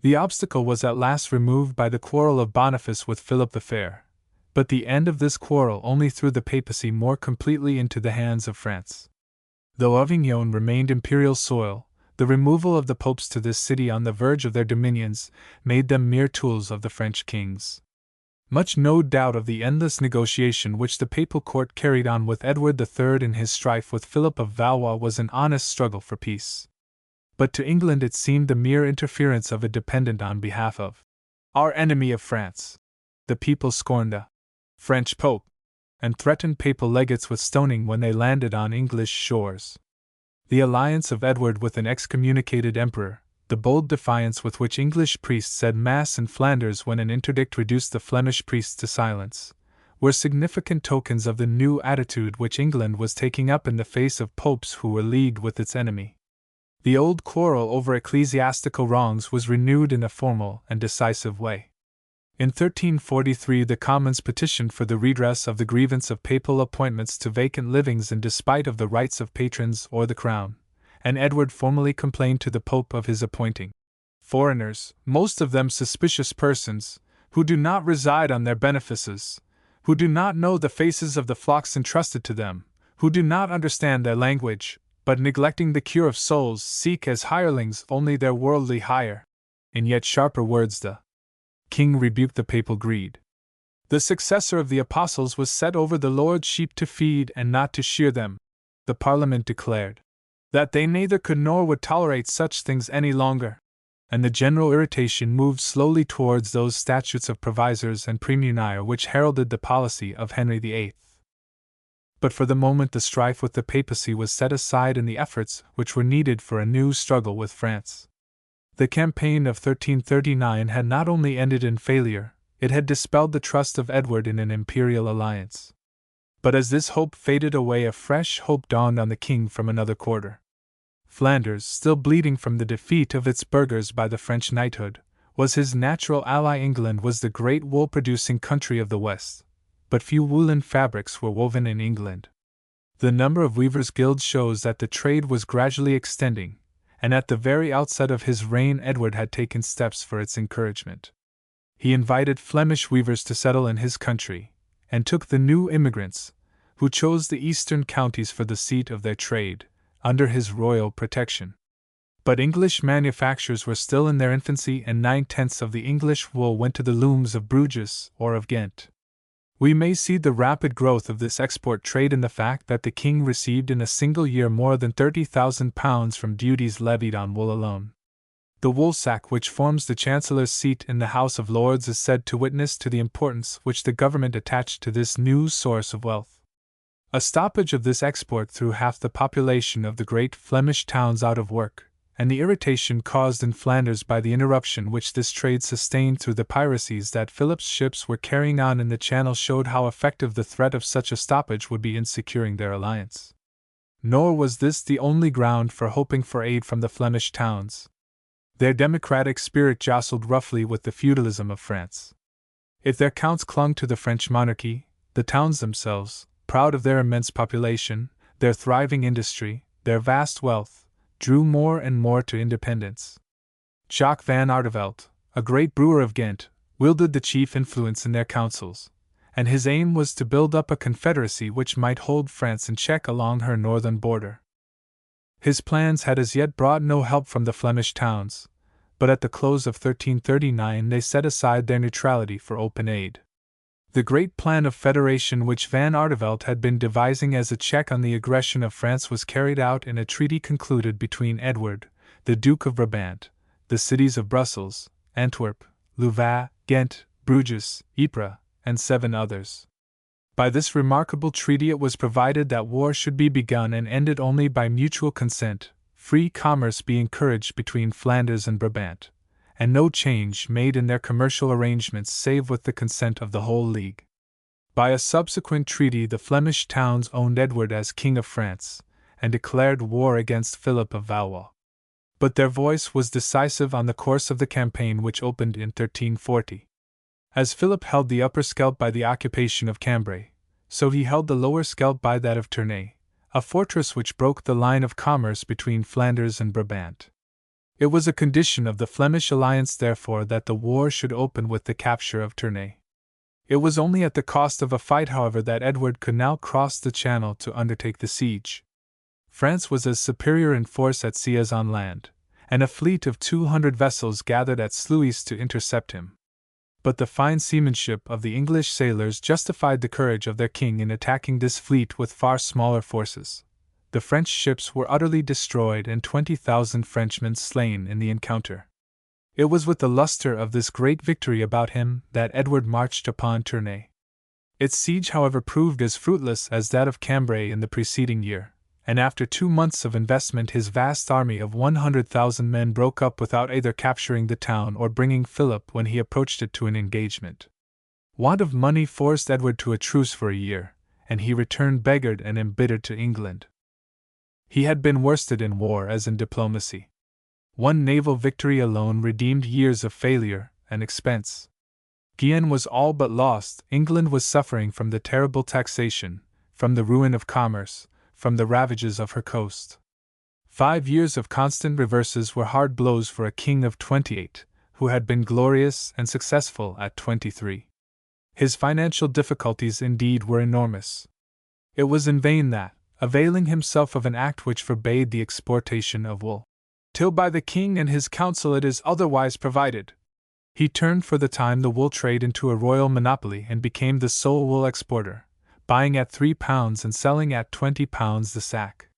The obstacle was at last removed by the quarrel of Boniface with Philip the Fair, but the end of this quarrel only threw the papacy more completely into the hands of France. Though Avignon remained imperial soil, the removal of the popes to this city on the verge of their dominions made them mere tools of the French kings. Much no doubt of the endless negotiation which the papal court carried on with Edward III in his strife with Philip of Valois was an honest struggle for peace. But to England it seemed the mere interference of a dependent on behalf of our enemy of France. The people scorned the French Pope, and threatened papal legates with stoning when they landed on English shores. The alliance of Edward with an excommunicated emperor, the bold defiance with which English priests said Mass in Flanders when an interdict reduced the Flemish priests to silence, were significant tokens of the new attitude which England was taking up in the face of popes who were leagued with its enemy. The old quarrel over ecclesiastical wrongs was renewed in a formal and decisive way. In 1343 the Commons petitioned for the redress of the grievance of papal appointments to vacant livings in despite of the rights of patrons or the crown, and Edward formally complained to the Pope of his appointing foreigners, most of them suspicious persons, who do not reside on their benefices, who do not know the faces of the flocks entrusted to them, who do not understand their language, but neglecting the cure of souls seek as hirelings only their worldly hire. In yet sharper words the king rebuked the papal greed. The successor of the apostles was set over the Lord's sheep to feed and not to shear them. The Parliament declared that they neither could nor would tolerate such things any longer, and the general irritation moved slowly towards those statutes of provisors and praemunire which heralded the policy of Henry VIII. But for the moment the strife with the papacy was set aside in the efforts which were needed for a new struggle with France. The campaign of 1339 had not only ended in failure, it had dispelled the trust of Edward in an imperial alliance. But as this hope faded away, a fresh hope dawned on the king from another quarter. Flanders, still bleeding from the defeat of its burghers by the French knighthood, was his natural ally. England was the great wool-producing country of the West, but few woolen fabrics were woven in England. The number of weavers' guilds shows that the trade was gradually extending, and at the very outset of his reign Edward had taken steps for its encouragement. He invited Flemish weavers to settle in his country, and took the new immigrants, who chose the eastern counties for the seat of their trade, under his royal protection. But English manufactures were still in their infancy, and 9/10 of the English wool went to the looms of Bruges or of Ghent. We may see the rapid growth of this export trade in the fact that the king received in a single year more than £30,000 from duties levied on wool alone. The woolsack which forms the Chancellor's seat in the House of Lords is said to witness to the importance which the government attached to this new source of wealth. A stoppage of this export threw half the population of the great Flemish towns out of work, and the irritation caused in Flanders by the interruption which this trade sustained through the piracies that Philip's ships were carrying on in the Channel showed how effective the threat of such a stoppage would be in securing their alliance. Nor was this the only ground for hoping for aid from the Flemish towns. Their democratic spirit jostled roughly with the feudalism of France. If their counts clung to the French monarchy, the towns themselves, proud of their immense population, their thriving industry, their vast wealth, drew more and more to independence. Jacques van Artevelde, a great brewer of Ghent, wielded the chief influence in their councils, and his aim was to build up a confederacy which might hold France in check along her northern border. His plans had as yet brought no help from the Flemish towns, but at the close of 1339 they set aside their neutrality for open aid. The great plan of federation which Van Artevelde had been devising as a check on the aggression of France was carried out in a treaty concluded between Edward, the Duke of Brabant, the cities of Brussels, Antwerp, Louvain, Ghent, Bruges, Ypres, and 7 others. By this remarkable treaty it was provided that war should be begun and ended only by mutual consent, free commerce be encouraged between Flanders and Brabant, and no change made in their commercial arrangements save with the consent of the whole League. By a subsequent treaty the Flemish towns owned Edward as King of France, and declared war against Philip of Valois. But their voice was decisive on the course of the campaign which opened in 1340. As Philip held the upper Scheldt by the occupation of Cambrai, so he held the lower Scheldt by that of Tournai, a fortress which broke the line of commerce between Flanders and Brabant. It was a condition of the Flemish alliance, therefore, that the war should open with the capture of Tournai. It was only at the cost of a fight, however, that Edward could now cross the Channel to undertake the siege. France was as superior in force at sea as on land, and a fleet of 200 vessels gathered at Sluis to intercept him. But the fine seamanship of the English sailors justified the courage of their king in attacking this fleet with far smaller forces. The French ships were utterly destroyed and 20,000 Frenchmen slain in the encounter. It was with the luster of this great victory about him that Edward marched upon Tournai. Its siege, however, proved as fruitless as that of Cambrai in the preceding year, and after 2 months of investment his vast army of 100,000 men broke up without either capturing the town or bringing Philip when he approached it to an engagement. Want of money forced Edward to a truce for a year, and he returned beggared and embittered to England. He had been worsted in war as in diplomacy. One naval victory alone redeemed years of failure and expense. Guyenne was all but lost. England was suffering from the terrible taxation, from the ruin of commerce, from the ravages of her coast. 5 years of constant reverses were hard blows for a king of 28, who had been glorious and successful at 23. His financial difficulties indeed were enormous. It was in vain that, availing himself of an act which forbade the exportation of wool, till by the king and his council it is otherwise provided, he turned for the time the wool trade into a royal monopoly and became the sole wool exporter, buying at £3 and selling at £20 the sack.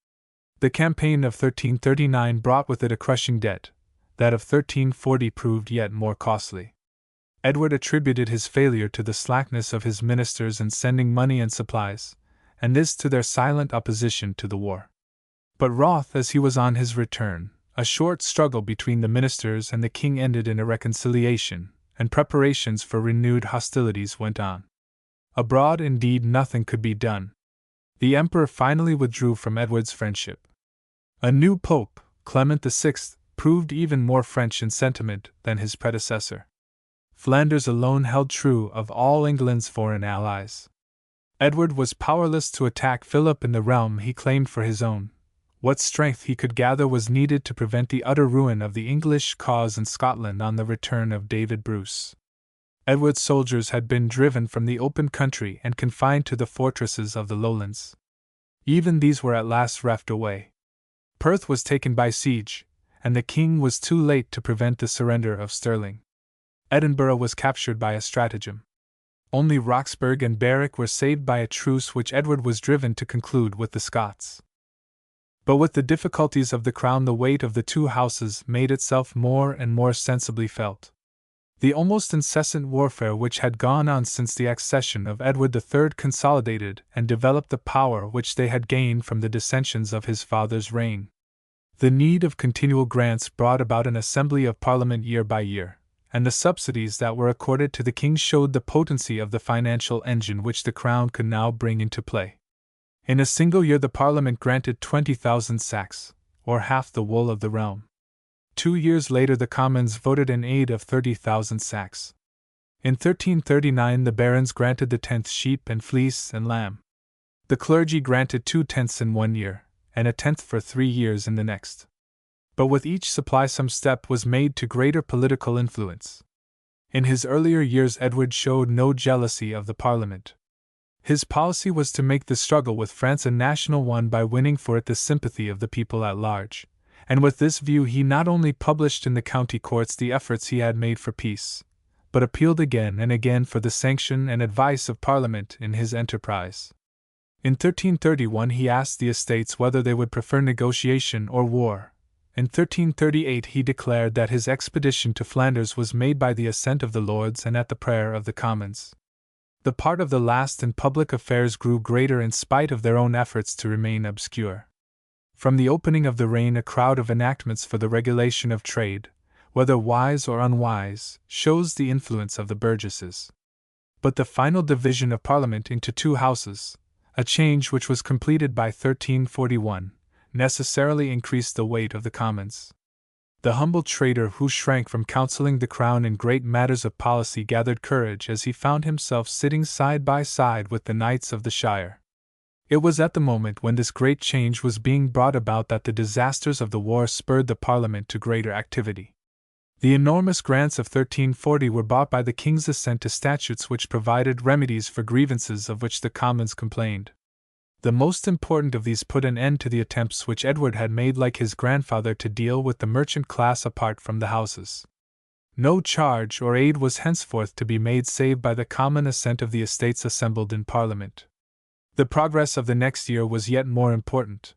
The campaign of 1339 brought with it a crushing debt. That of 1340 proved yet more costly. Edward attributed his failure to the slackness of his ministers in sending money and supplies, and this to their silent opposition to the war. But wroth as he was on his return, a short struggle between the ministers and the king ended in a reconciliation, and preparations for renewed hostilities went on. Abroad, indeed, nothing could be done. The emperor finally withdrew from Edward's friendship. A new pope, Clement VI, proved even more French in sentiment than his predecessor. Flanders alone held true of all England's foreign allies. Edward was powerless to attack Philip in the realm he claimed for his own. What strength he could gather was needed to prevent the utter ruin of the English cause in Scotland on the return of David Bruce. Edward's soldiers had been driven from the open country and confined to the fortresses of the lowlands. Even these were at last reft away. Perth was taken by siege, and the king was too late to prevent the surrender of Stirling. Edinburgh was captured by a stratagem. Only Roxburgh and Berwick were saved by a truce which Edward was driven to conclude with the Scots. But with the difficulties of the crown, the weight of the two houses made itself more and more sensibly felt. The almost incessant warfare which had gone on since the accession of Edward III consolidated and developed the power which they had gained from the dissensions of his father's reign. The need of continual grants brought about an assembly of Parliament year by year, and the subsidies that were accorded to the king showed the potency of the financial engine which the crown could now bring into play. In a single year the Parliament granted 20,000 sacks, or half the wool of the realm. 2 years later the Commons voted in aid of 30,000 sacks. In 1339 the barons granted the 10th sheep and fleece and lamb. The clergy granted 2/10 in 1 year, and 1/10 for 3 years in the next. But with each supply some step was made to greater political influence. In his earlier years Edward showed no jealousy of the Parliament. His policy was to make the struggle with France a national one by winning for it the sympathy of the people at large, and with this view he not only published in the county courts the efforts he had made for peace, but appealed again and again for the sanction and advice of Parliament in his enterprise. In 1331 he asked the Estates whether they would prefer negotiation or war. In 1338 he declared that his expedition to Flanders was made by the assent of the Lords and at the prayer of the Commons. The part of the last in public affairs grew greater in spite of their own efforts to remain obscure. From the opening of the reign a crowd of enactments for the regulation of trade, whether wise or unwise, shows the influence of the burgesses. But the final division of Parliament into 2 houses, a change which was completed by 1341, necessarily increased the weight of the Commons. The humble trader who shrank from counseling the crown in great matters of policy gathered courage as he found himself sitting side by side with the knights of the shire. It was at the moment when this great change was being brought about that the disasters of the war spurred the Parliament to greater activity. The enormous grants of 1340 were bought by the king's assent to statutes which provided remedies for grievances of which the Commons complained. The most important of these put an end to the attempts which Edward had made like his grandfather to deal with the merchant class apart from the houses. No charge or aid was henceforth to be made save by the common assent of the estates assembled in Parliament. The progress of the next year was yet more important.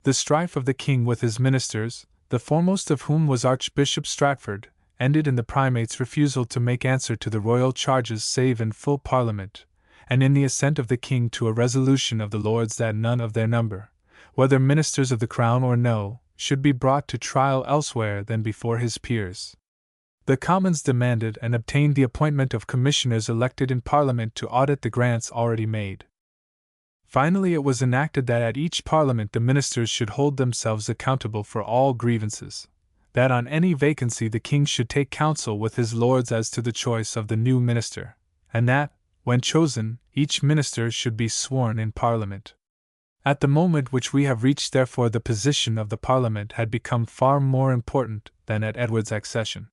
The strife of the king with his ministers, the foremost of whom was Archbishop Stratford, ended in the primate's refusal to make answer to the royal charges save in full Parliament, and in the assent of the king to a resolution of the Lords that none of their number, whether ministers of the crown or no, should be brought to trial elsewhere than before his peers. The Commons demanded and obtained the appointment of commissioners elected in Parliament to audit the grants already made. Finally, it was enacted that at each Parliament the ministers should hold themselves accountable for all grievances, that on any vacancy the king should take counsel with his lords as to the choice of the new minister, and that, when chosen, each minister should be sworn in Parliament. At the moment which we have reached, therefore, the position of the Parliament had become far more important than at Edward's accession.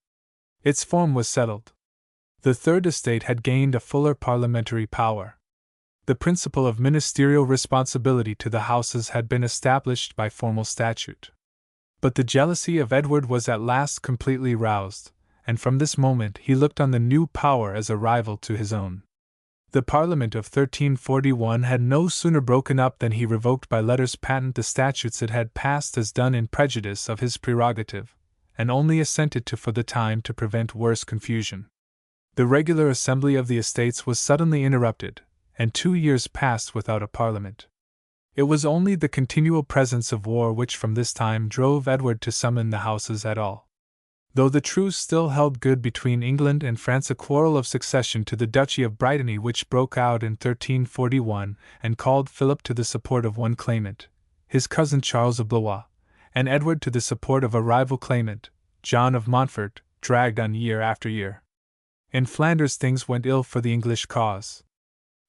Its form was settled. The Third Estate had gained a fuller parliamentary power. The principle of ministerial responsibility to the Houses had been established by formal statute. But the jealousy of Edward was at last completely roused, and from this moment he looked on the new power as a rival to his own. The Parliament of 1341 had no sooner broken up than he revoked by letters patent the statutes it had passed as done in prejudice of his prerogative, and only assented to for the time to prevent worse confusion. The regular assembly of the estates was suddenly interrupted, and 2 years passed without a Parliament. It was only the continual presence of war which from this time drove Edward to summon the Houses at all. Though the truce still held good between England and France, a quarrel of succession to the Duchy of Brittany which broke out in 1341 and called Philip to the support of one claimant, his cousin Charles of Blois, and Edward to the support of a rival claimant, John of Montfort, dragged on year after year. In Flanders things went ill for the English cause.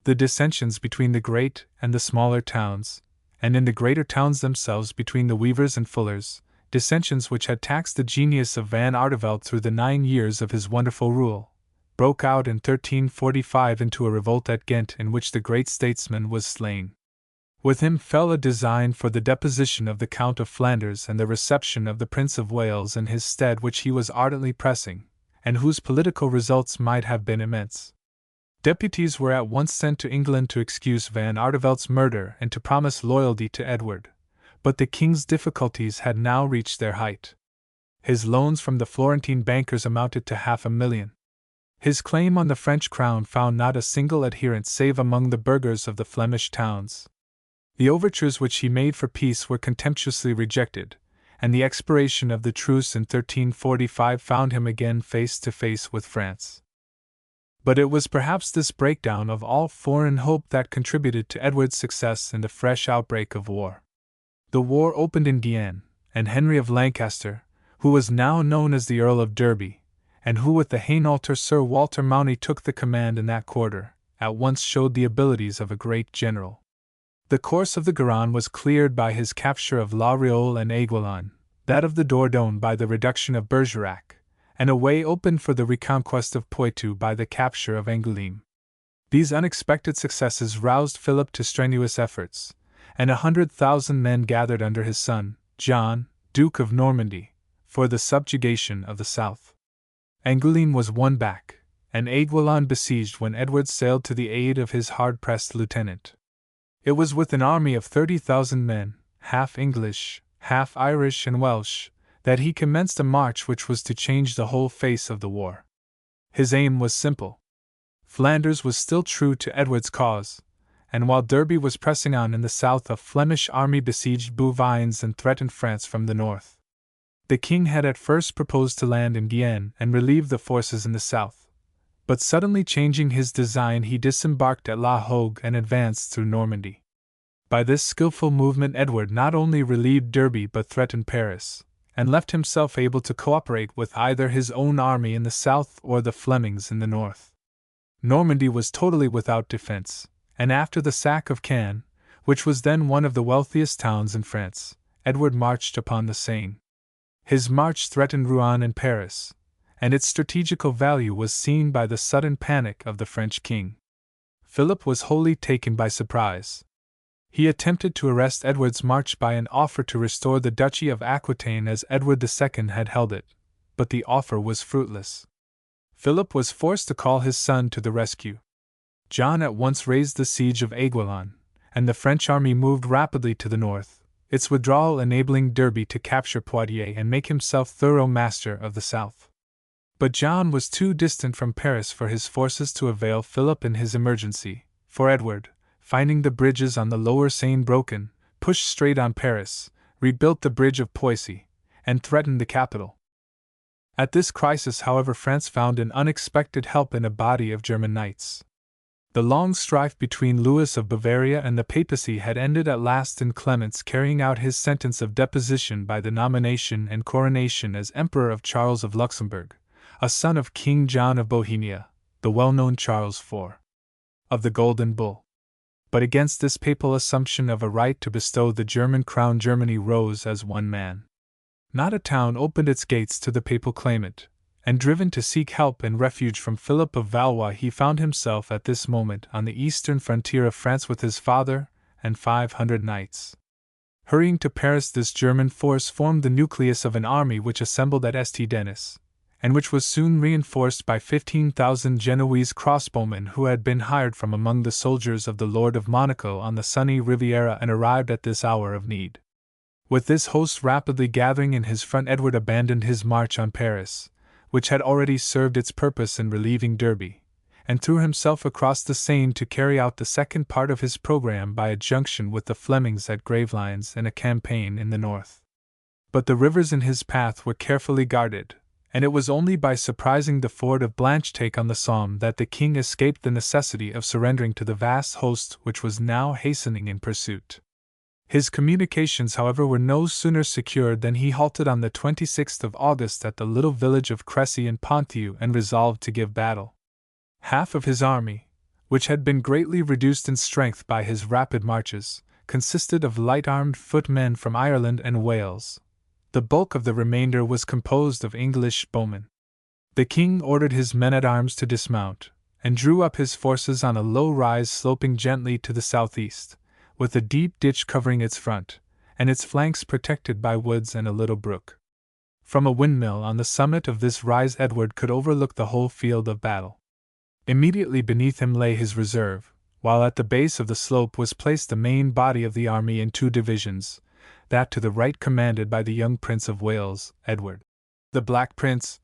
The dissensions between the great and the smaller towns, and in the greater towns themselves between the weavers and fullers, dissensions which had taxed the genius of Van Artevelde through the 9 years of his wonderful rule, broke out in 1345 into a revolt at Ghent in which the great statesman was slain. With him fell a design for the deposition of the Count of Flanders and the reception of the Prince of Wales in his stead which he was ardently pressing, and whose political results might have been immense. Deputies were at once sent to England to excuse Van Artevelde's murder and to promise loyalty to Edward, but the king's difficulties had now reached their height. His loans from the Florentine bankers amounted to 500,000. His claim on the French crown found not a single adherent save among the burghers of the Flemish towns. The overtures which he made for peace were contemptuously rejected, and the expiration of the truce in 1345 found him again face to face with France. But it was perhaps this breakdown of all foreign hope that contributed to Edward's success in the fresh outbreak of war. The war opened in Guienne, and Henry of Lancaster, who was now known as the Earl of Derby, and who with the Hainaulter Sir Walter Mauny took the command in that quarter, at once showed the abilities of a great general. The course of the Garonne was cleared by his capture of La Réole and Aiguillon, that of the Dordogne by the reduction of Bergerac, and a way opened for the reconquest of Poitou by the capture of Angoulême. These unexpected successes roused Philip to strenuous efforts, and 100,000 men gathered under his son, John, Duke of Normandy, for the subjugation of the south. Angoulême was won back, and Aiguillon besieged when Edward sailed to the aid of his hard-pressed lieutenant. It was with an army of 30,000 men, half English, half Irish and Welsh, that he commenced a march which was to change the whole face of the war. His aim was simple. Flanders was still true to Edward's cause, and while Derby was pressing on in the south, a Flemish army besieged Bouvines and threatened France from the north. The king had at first proposed to land in Guienne and relieve the forces in the south, but suddenly changing his design, he disembarked at La Hogue and advanced through Normandy. By this skillful movement Edward not only relieved Derby but threatened Paris, and left himself able to cooperate with either his own army in the south or the Flemings in the north. Normandy was totally without defense, and after the sack of Caen, which was then one of the wealthiest towns in France, Edward marched upon the Seine. His march threatened Rouen and Paris, and its strategical value was seen by the sudden panic of the French king. Philip was wholly taken by surprise. He attempted to arrest Edward's march by an offer to restore the Duchy of Aquitaine as Edward II had held it, but the offer was fruitless. Philip was forced to call his son to the rescue. John at once raised the siege of Aiguillon, and the French army moved rapidly to the north, its withdrawal enabling Derby to capture Poitiers and make himself thorough master of the south. But John was too distant from Paris for his forces to avail Philip in his emergency, for Edward, finding the bridges on the lower Seine broken, pushed straight on Paris, rebuilt the bridge of Poissy, and threatened the capital. At this crisis, however, France found an unexpected help in a body of German knights. The long strife between Louis of Bavaria and the papacy had ended at last in Clement's carrying out his sentence of deposition by the nomination and coronation as Emperor of Charles of Luxembourg, a son of King John of Bohemia, the well-known Charles IV. of the Golden Bull. But against this papal assumption of a right to bestow the German crown, Germany rose as one man. Not a town opened its gates to the papal claimant, and driven to seek help and refuge from Philip of Valois, he found himself at this moment on the eastern frontier of France with his father and 500 knights. Hurrying to Paris, this German force formed the nucleus of an army which assembled at St. Denis, and which was soon reinforced by 15,000 Genoese crossbowmen who had been hired from among the soldiers of the Lord of Monaco on the sunny Riviera and arrived at this hour of need. With this host rapidly gathering in his front, Edward abandoned his march on Paris, which had already served its purpose in relieving Derby, and threw himself across the Seine to carry out the second part of his program by a junction with the Flemings at Gravelines and a campaign in the north. But the rivers in his path were carefully guarded, and it was only by surprising the ford of Blanchetaque on the Somme that the king escaped the necessity of surrendering to the vast host which was now hastening in pursuit. His communications, however, were no sooner secured than he halted on the 26th of August at the little village of Crécy in Ponthieu and resolved to give battle. Half of his army, which had been greatly reduced in strength by his rapid marches, consisted of light-armed footmen from Ireland and Wales. The bulk of the remainder was composed of English bowmen. The king ordered his men-at-arms to dismount, and drew up his forces on a low rise sloping gently to the southeast, with a deep ditch covering its front, and its flanks protected by woods and a little brook. From a windmill on the summit of this rise Edward could overlook the whole field of battle. Immediately beneath him lay his reserve, while at the base of the slope was placed the main body of the army in two divisions, that to the right commanded by the young Prince of Wales, Edward. The Black Prince,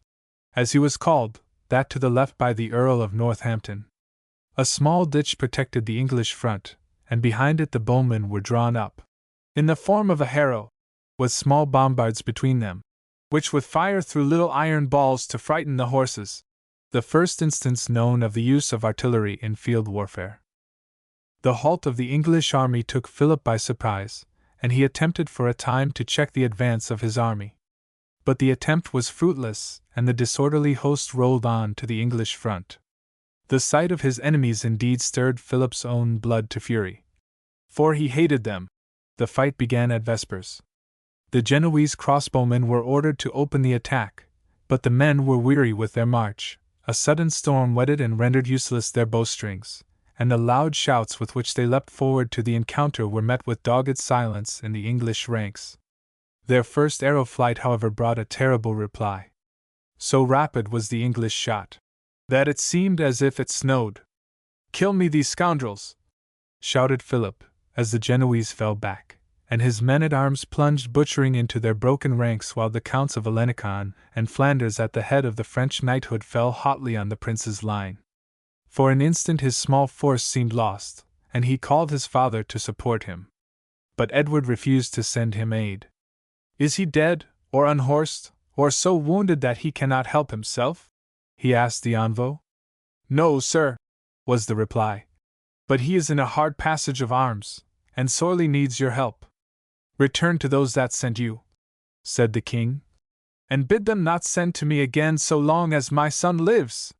as he was called, that to the left by the Earl of Northampton. A small ditch protected the English front, and behind it the bowmen were drawn up, in the form of a harrow, with small bombards between them, which would fire through little iron balls to frighten the horses, the first instance known of the use of artillery in field warfare. The halt of the English army took Philip by surprise, and he attempted for a time to check the advance of his army. But the attempt was fruitless, and the disorderly host rolled on to the English front. The sight of his enemies indeed stirred Philip's own blood to fury, for he hated them. The fight began at vespers. The Genoese crossbowmen were ordered to open the attack, but the men were weary with their march. A sudden storm wetted and rendered useless their bowstrings, and the loud shouts with which they leapt forward to the encounter were met with dogged silence in the English ranks. Their first arrow flight, however, brought a terrible reply. So rapid was the English shot that it seemed as if it snowed. "Kill me these scoundrels!" shouted Philip, as the Genoese fell back, and his men-at-arms plunged butchering into their broken ranks, while the Counts of Alencon and Flanders at the head of the French knighthood fell hotly on the prince's line. For an instant his small force seemed lost, and he called his father to support him. But Edward refused to send him aid. "Is he dead, or unhorsed, or so wounded that he cannot help himself?" he asked the envoy. "No, sir," was the reply. "But he is in a hard passage of arms, and sorely needs your help." "Return to those that sent you," said the king, "and bid them not send to me again so long as my son lives.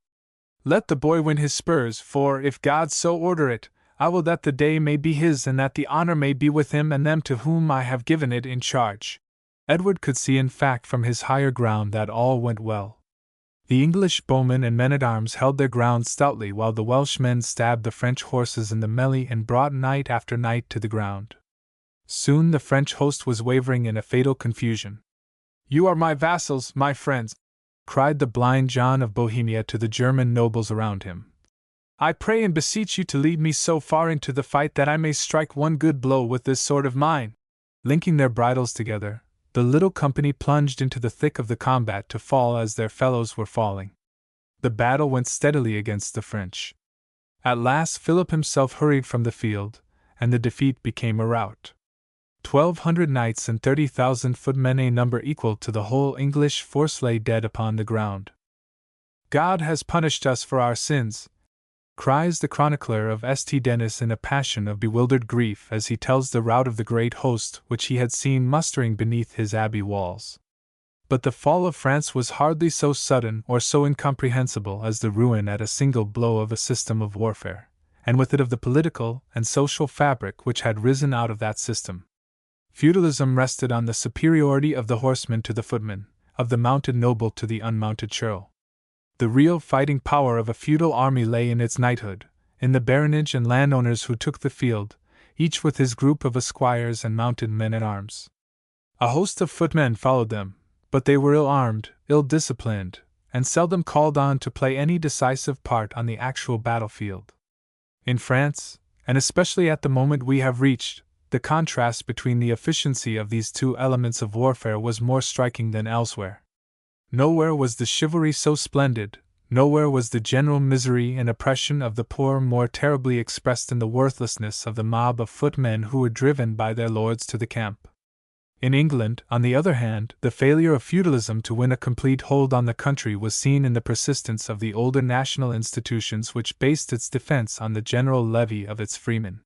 Let the boy win his spurs, for, if God so order it, I will that the day may be his and that the honor may be with him and them to whom I have given it in charge." Edward could see in fact from his higher ground that all went well. The English bowmen and men-at-arms held their ground stoutly, while the Welsh men stabbed the French horses in the melee and brought night after night to the ground. Soon the French host was wavering in a fatal confusion. "You are my vassals, my friends," cried the blind John of Bohemia to the German nobles around him. "I pray and beseech you to lead me so far into the fight that I may strike one good blow with this sword of mine." Linking their bridles together, the little company plunged into the thick of the combat to fall as their fellows were falling. The battle went steadily against the French. At last Philip himself hurried from the field, and the defeat became a rout. 1,200 knights and 30,000 footmen, a number equal to the whole English force, lay dead upon the ground. "God has punished us for our sins," cries the chronicler of St. Denis in a passion of bewildered grief as he tells the rout of the great host which he had seen mustering beneath his abbey walls. But the fall of France was hardly so sudden or so incomprehensible as the ruin at a single blow of a system of warfare, and with it of the political and social fabric which had risen out of that system. Feudalism rested on the superiority of the horseman to the footman, of the mounted noble to the unmounted churl. The real fighting power of a feudal army lay in its knighthood, in the baronage and landowners who took the field, each with his group of esquires and mounted men-at-arms. A host of footmen followed them, but they were ill-armed, ill-disciplined, and seldom called on to play any decisive part on the actual battlefield. In France, and especially at the moment we have reached, the contrast between the efficiency of these two elements of warfare was more striking than elsewhere. Nowhere was the chivalry so splendid, nowhere was the general misery and oppression of the poor more terribly expressed in the worthlessness of the mob of footmen who were driven by their lords to the camp. In England, on the other hand, the failure of feudalism to win a complete hold on the country was seen in the persistence of the older national institutions which based its defense on the general levy of its freemen.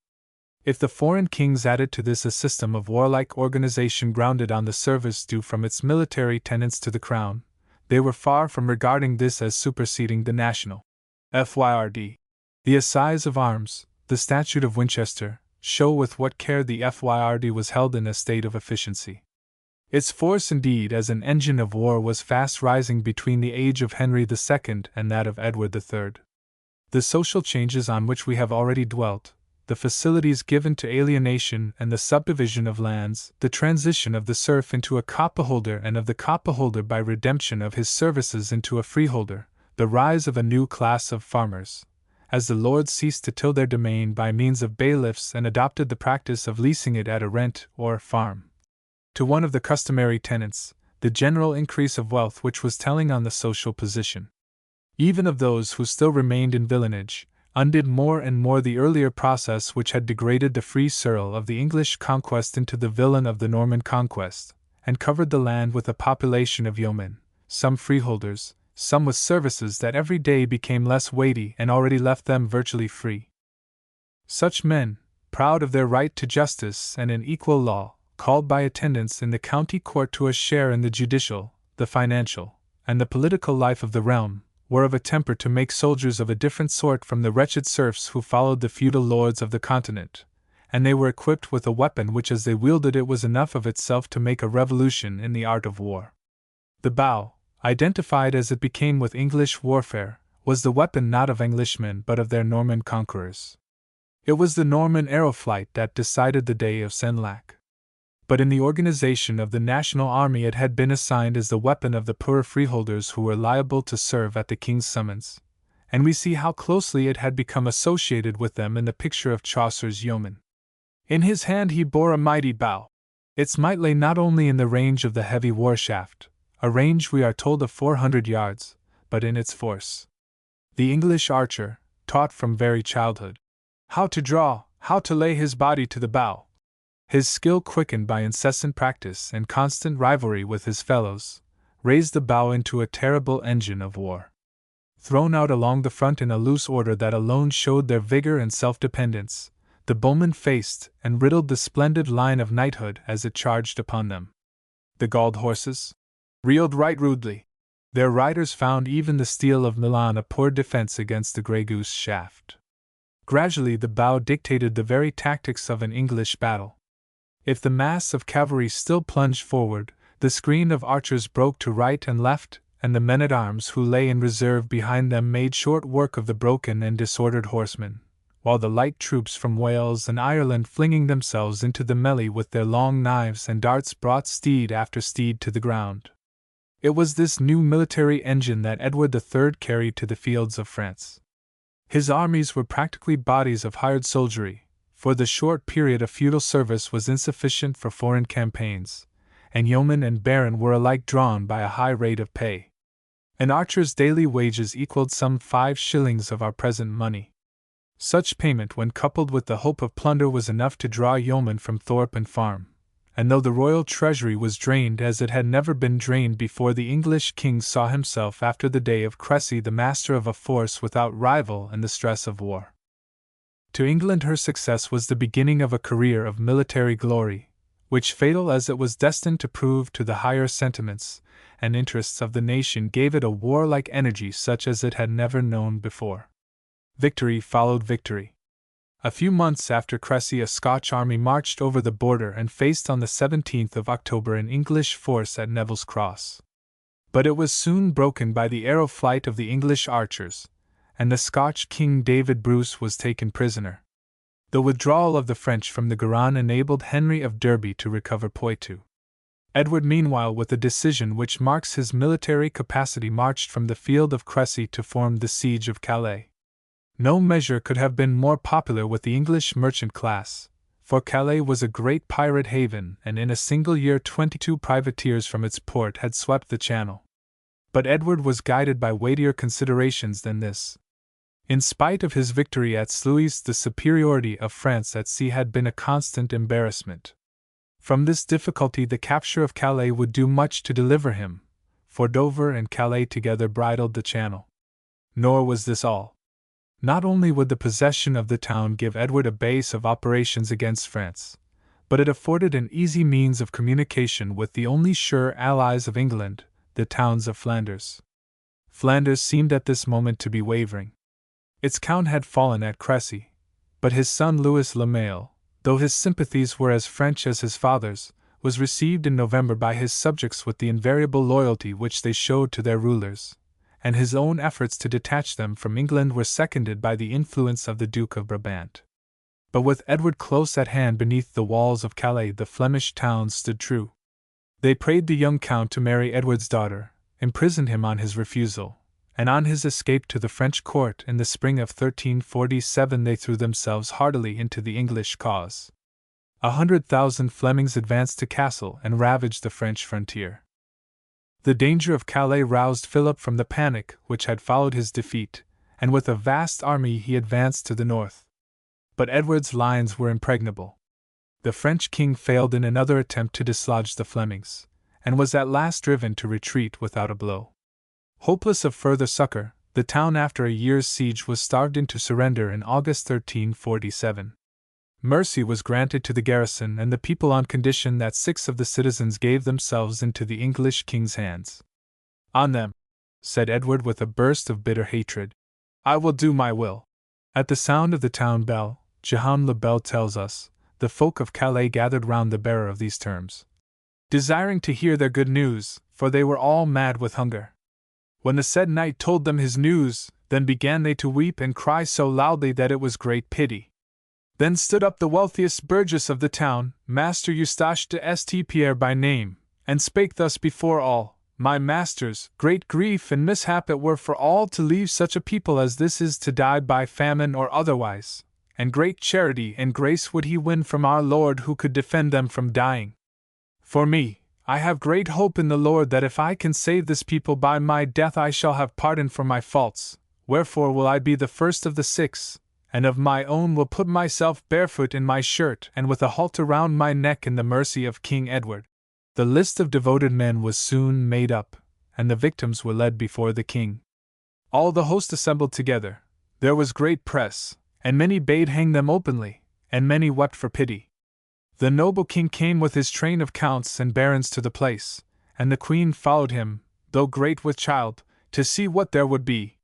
If the foreign kings added to this a system of warlike organization grounded on the service due from its military tenants to the crown, they were far from regarding this as superseding the national. Fyrd. The Assize of Arms, the Statute of Winchester, show with what care the Fyrd was held in a state of efficiency. Its force indeed as an engine of war was fast rising between the age of Henry II and that of Edward III. The social changes on which we have already dwelt, the facilities given to alienation and the subdivision of lands, the transition of the serf into a copyholder and of the copyholder by redemption of his services into a freeholder, the rise of a new class of farmers, as the lords ceased to till their domain by means of bailiffs and adopted the practice of leasing it at a rent or farm. to one of the customary tenets, the general increase of wealth which was telling on the social position, even of those who still remained in villanage, undid more and more the earlier process which had degraded the free ceorl of the English conquest into the villain of the Norman conquest, and covered the land with a population of yeomen, some freeholders, some with services that every day became less weighty and already left them virtually free. Such men, proud of their right to justice and an equal law, called by attendants in the county court to a share in the judicial, the financial, and the political life of the realm, were of a temper to make soldiers of a different sort from the wretched serfs who followed the feudal lords of the continent, and they were equipped with a weapon which as they wielded it was enough of itself to make a revolution in the art of war. The bow, identified as it became with English warfare, was the weapon not of Englishmen but of their Norman conquerors. It was the Norman arrow flight that decided the day of Senlac. But in the organization of the national army it had been assigned as the weapon of the poorer freeholders who were liable to serve at the king's summons, and we see how closely it had become associated with them in the picture of Chaucer's yeoman. In his hand he bore a mighty bow. Its might lay not only in the range of the heavy war shaft, a range we are told of 400 yards, but in its force. The English archer, taught from very childhood how to draw, how to lay his body to the bow, his skill quickened by incessant practice and constant rivalry with his fellows, raised the bow into a terrible engine of war. Thrown out along the front in a loose order that alone showed their vigor and self-dependence, the bowmen faced and riddled the splendid line of knighthood as it charged upon them. The galled horses reeled right rudely. Their riders found even the steel of Milan a poor defense against the grey goose shaft. Gradually the bow dictated the very tactics of an English battle. If the mass of cavalry still plunged forward, the screen of archers broke to right and left, and the men-at-arms who lay in reserve behind them made short work of the broken and disordered horsemen, while the light troops from Wales and Ireland flinging themselves into the melee with their long knives and darts brought steed after steed to the ground. It was this new military engine that Edward III carried to the fields of France. His armies were practically bodies of hired soldiery, for the short period of feudal service was insufficient for foreign campaigns, and yeoman and baron were alike drawn by a high rate of pay. An archer's daily wages equaled some 5 shillings of our present money. Such payment, when coupled with the hope of plunder, was enough to draw yeomen from thorpe and farm, and though the royal treasury was drained as it had never been drained before, the English king saw himself after the day of Cressy the master of a force without rival in the stress of war. To England her success was the beginning of a career of military glory, which, fatal as it was destined to prove to the higher sentiments and interests of the nation, gave it a warlike energy such as it had never known before. Victory followed victory. A few months after Cressy a Scotch army marched over the border and faced on the 17th of October an English force at Neville's Cross. But it was soon broken by the arrow flight of the English archers, and the Scotch King David Bruce was taken prisoner. The withdrawal of the French from the Garonne enabled Henry of Derby to recover Poitou. Edward meanwhile, with a decision which marks his military capacity, marched from the field of Cressy to form the siege of Calais. No measure could have been more popular with the English merchant class, for Calais was a great pirate haven, and in a single year 22 privateers from its port had swept the Channel. But Edward was guided by weightier considerations than this. In spite of his victory at Sluys, the superiority of France at sea had been a constant embarrassment. From this difficulty the capture of Calais would do much to deliver him, for Dover and Calais together bridled the Channel. Nor was this all. Not only would the possession of the town give Edward a base of operations against France, but it afforded an easy means of communication with the only sure allies of England, the towns of Flanders. Flanders seemed at this moment to be wavering. Its count had fallen at Cressy, but his son Louis le Mail, though his sympathies were as French as his father's, was received in November by his subjects with the invariable loyalty which they showed to their rulers, and his own efforts to detach them from England were seconded by the influence of the Duke of Brabant. But with Edward close at hand beneath the walls of Calais, the Flemish towns stood true. They prayed the young count to marry Edward's daughter, imprisoned him on his refusal, and on his escape to the French court in the spring of 1347 they threw themselves heartily into the English cause. 100,000 Flemings advanced to Castle and ravaged the French frontier. The danger of Calais roused Philip from the panic which had followed his defeat, and with a vast army he advanced to the north. But Edward's lines were impregnable. The French king failed in another attempt to dislodge the Flemings, and was at last driven to retreat without a blow. Hopeless of further succor, the town after a year's siege was starved into surrender in August 1347. Mercy was granted to the garrison and the people on condition that 6 of the citizens gave themselves into the English king's hands. "On them," said Edward with a burst of bitter hatred, "I will do my will." At the sound of the town bell, Jehan le Bel tells us, the folk of Calais gathered round the bearer of these terms, desiring to hear their good news, for they were all mad with hunger. When the said knight told them his news, then began they to weep and cry so loudly that it was great pity. Then stood up the wealthiest burgess of the town, Master Eustache de St. Pierre by name, and spake thus before all: "My masters, great grief and mishap it were for all to leave such a people as this is to die by famine or otherwise, and great charity and grace would he win from our Lord who could defend them from dying. For me, I have great hope in the Lord that if I can save this people by my death I shall have pardon for my faults, wherefore will I be the first of the 6, and of my own will put myself barefoot in my shirt and with a halter round my neck in the mercy of King Edward." The list of devoted men was soon made up, and the victims were led before the king. All the host assembled together. There was great press, and many bade hang them openly, and many wept for pity. The noble king came with his train of counts and barons to the place, and the queen followed him, though great with child, to see what there would be.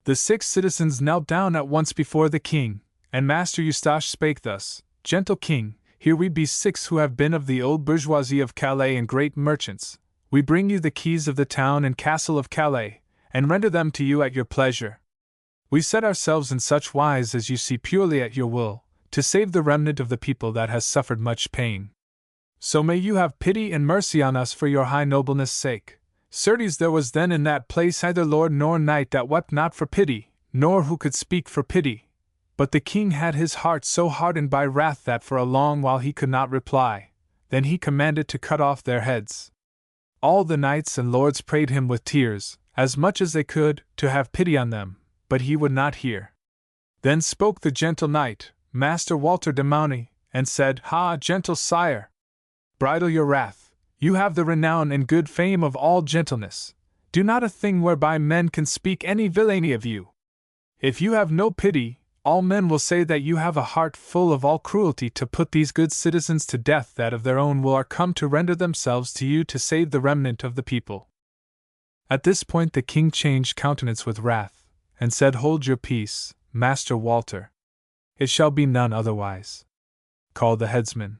The 6 citizens knelt down at once before the king, and Master Eustache spake thus: "Gentle king, here we be 6 who have been of the old bourgeoisie of Calais and great merchants. We bring you the keys of the town and castle of Calais, and render them to you at your pleasure. We set ourselves in such wise as you see purely at your will, to save the remnant of the people that has suffered much pain. So may you have pity and mercy on us for your high nobleness' sake. Certes there was then in that place neither lord nor knight that wept not for pity, nor who could speak for pity. But the king had his heart so hardened by wrath that for a long while he could not reply. Then he commanded to cut off their heads. All the knights and lords prayed him with tears, as much as they could, to have pity on them, but he would not hear. Then spoke the gentle knight, Master Walter de Mauny, and said, "Ha, gentle sire! Bridle your wrath. You have the renown and good fame of all gentleness. Do not a thing whereby men can speak any villainy of you. If you have no pity, all men will say that you have a heart full of all cruelty to put these good citizens to death that of their own will are come to render themselves to you to save the remnant of the people." At this point the king changed countenance with wrath, and said, "Hold your peace, Master Walter. It shall be none otherwise. Call the headsmen.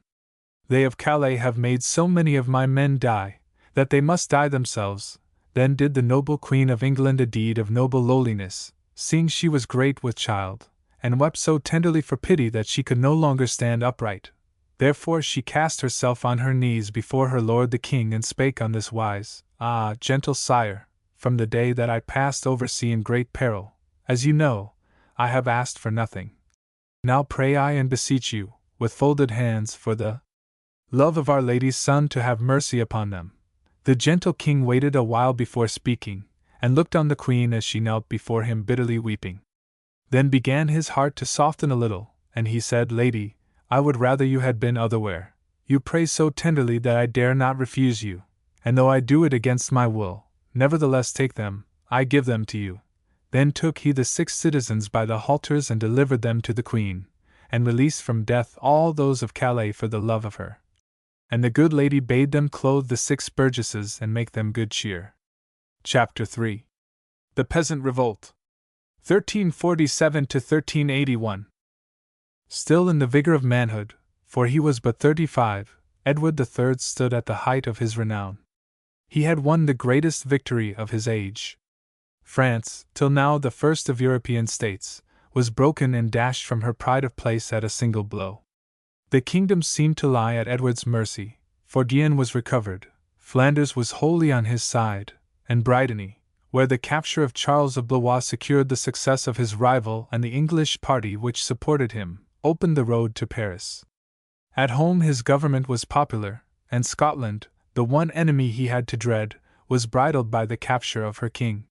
They of Calais have made so many of my men die, that they must die themselves." Then did the noble Queen of England a deed of noble lowliness, seeing she was great with child, and wept so tenderly for pity that she could no longer stand upright. Therefore she cast herself on her knees before her lord the king and spake on this wise: "Ah, gentle sire, from the day that I passed over sea in great peril, as you know, I have asked for nothing. Now pray I and beseech you, with folded hands, for the love of Our Lady's Son to have mercy upon them." The gentle king waited a while before speaking, and looked on the queen as she knelt before him bitterly weeping. Then began his heart to soften a little, and he said, "Lady, I would rather you had been otherwhere. You pray so tenderly that I dare not refuse you, and though I do it against my will, nevertheless take them, I give them to you." Then took he the 6 citizens by the halters and delivered them to the queen, and released from death all those of Calais for the love of her. And the good lady bade them clothe the 6 burgesses and make them good cheer. Chapter 3. The Peasant Revolt. 1347 to 1381. Still in the vigor of manhood, for he was but 35, Edward III stood at the height of his renown. He had won the greatest victory of his age. France, till now the first of European states, was broken and dashed from her pride of place at a single blow. The kingdom seemed to lie at Edward's mercy, for Guienne was recovered, Flanders was wholly on his side, and Brittany, where the capture of Charles of Blois secured the success of his rival and the English party which supported him, opened the road to Paris. At home his government was popular, and Scotland, the one enemy he had to dread, was bridled by the capture of her king.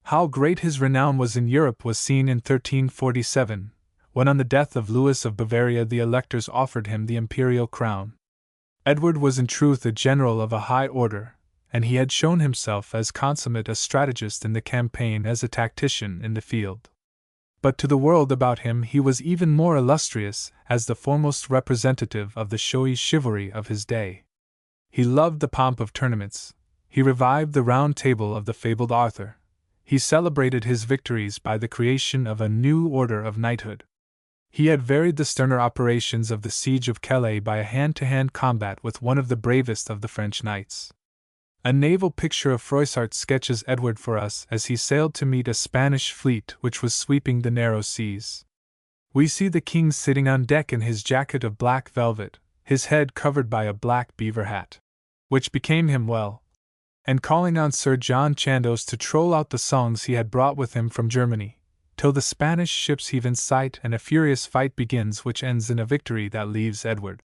How great his renown was in Europe was seen in 1347, when on the death of Louis of Bavaria the electors offered him the imperial crown. Edward was in truth a general of a high order, and he had shown himself as consummate a strategist in the campaign as a tactician in the field. But to the world about him he was even more illustrious as the foremost representative of the showy chivalry of his day. He loved the pomp of tournaments. He revived the Round Table of the fabled Arthur. He celebrated his victories by the creation of a new order of knighthood. He had varied the sterner operations of the siege of Calais by a hand-to-hand combat with one of the bravest of the French knights. A naval picture of Froissart sketches Edward for us as he sailed to meet a Spanish fleet which was sweeping the narrow seas. We see the king sitting on deck in his jacket of black velvet, his head covered by a black beaver hat, which became him well, and calling on Sir John Chandos to troll out the songs he had brought with him from Germany, till the Spanish ships heave in sight and a furious fight begins which ends in a victory that leaves Edward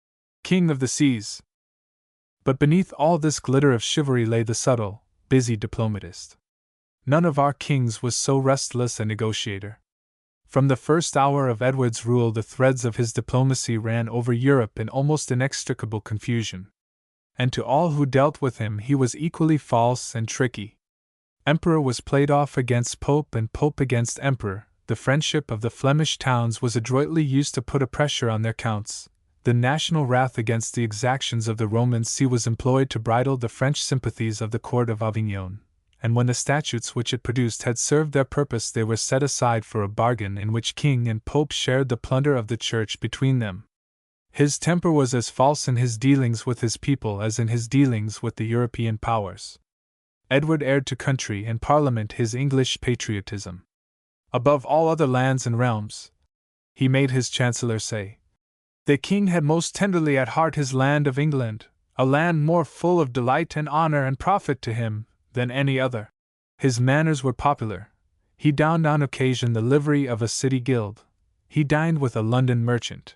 king of the seas. But beneath all this glitter of chivalry lay the subtle, busy diplomatist. None of our kings was so restless a negotiator. From the first hour of Edward's rule the threads of his diplomacy ran over Europe in almost inextricable confusion. And to all who dealt with him he was equally false and tricky. Emperor was played off against Pope and Pope against Emperor. The friendship of the Flemish towns was adroitly used to put a pressure on their counts. The national wrath against the exactions of the Roman see was employed to bridle the French sympathies of the court of Avignon, and when the statutes which it produced had served their purpose they were set aside for a bargain in which king and pope shared the plunder of the church between them. His temper was as false in his dealings with his people as in his dealings with the European powers. Edward heired to country and parliament his English patriotism. Above all other lands and realms, he made his chancellor say, the king had most tenderly at heart his land of England, a land more full of delight and honor and profit to him than any other. His manners were popular. He donned on occasion the livery of a city guild. He dined with a London merchant.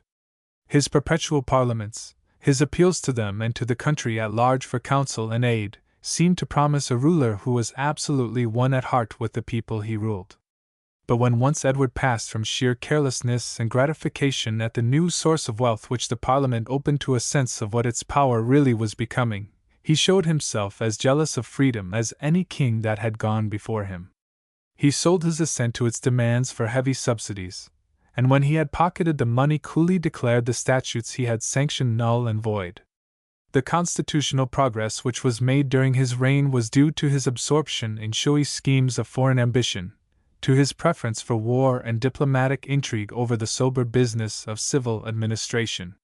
His perpetual parliaments, his appeals to them and to the country at large for counsel and aid, seemed to promise a ruler who was absolutely one at heart with the people he ruled. But when once Edward passed from sheer carelessness and gratification at the new source of wealth which the Parliament opened to a sense of what its power really was becoming, he showed himself as jealous of freedom as any king that had gone before him. He sold his assent to its demands for heavy subsidies, and when he had pocketed the money coolly declared the statutes he had sanctioned null and void. The constitutional progress which was made during his reign was due to his absorption in showy schemes of foreign ambition, to his preference for war and diplomatic intrigue over the sober business of civil administration.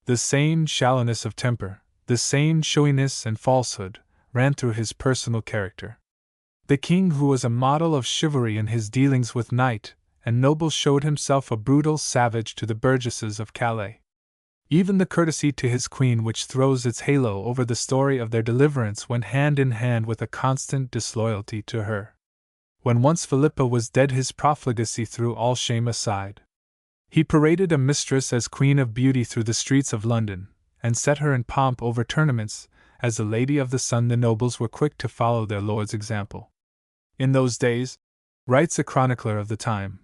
The same shallowness of temper, the same showiness and falsehood, ran through his personal character. The king, who was a model of chivalry in his dealings with knight and noble, showed himself a brutal savage to the burgesses of Calais. Even the courtesy to his queen which throws its halo over the story of their deliverance went hand in hand with a constant disloyalty to her. When once Philippa was dead his profligacy threw all shame aside. He paraded a mistress as Queen of Beauty through the streets of London, and set her in pomp over tournaments. As the Lady of the Sun, the nobles were quick to follow their lord's example. In those days, writes a chronicler of the time,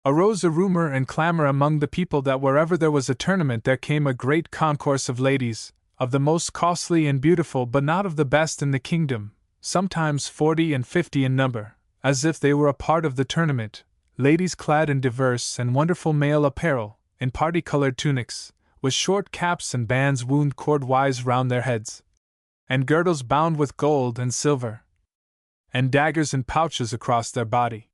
arose a rumor and clamor among the people that wherever there was a tournament there came a great concourse of ladies, of the most costly and beautiful but not of the best in the kingdom, sometimes 40 and 50 in number, as if they were a part of the tournament, ladies clad in diverse and wonderful male apparel, in party-colored tunics, with short caps and bands wound cord-wise round their heads, and girdles bound with gold and silver, and daggers in pouches across their body.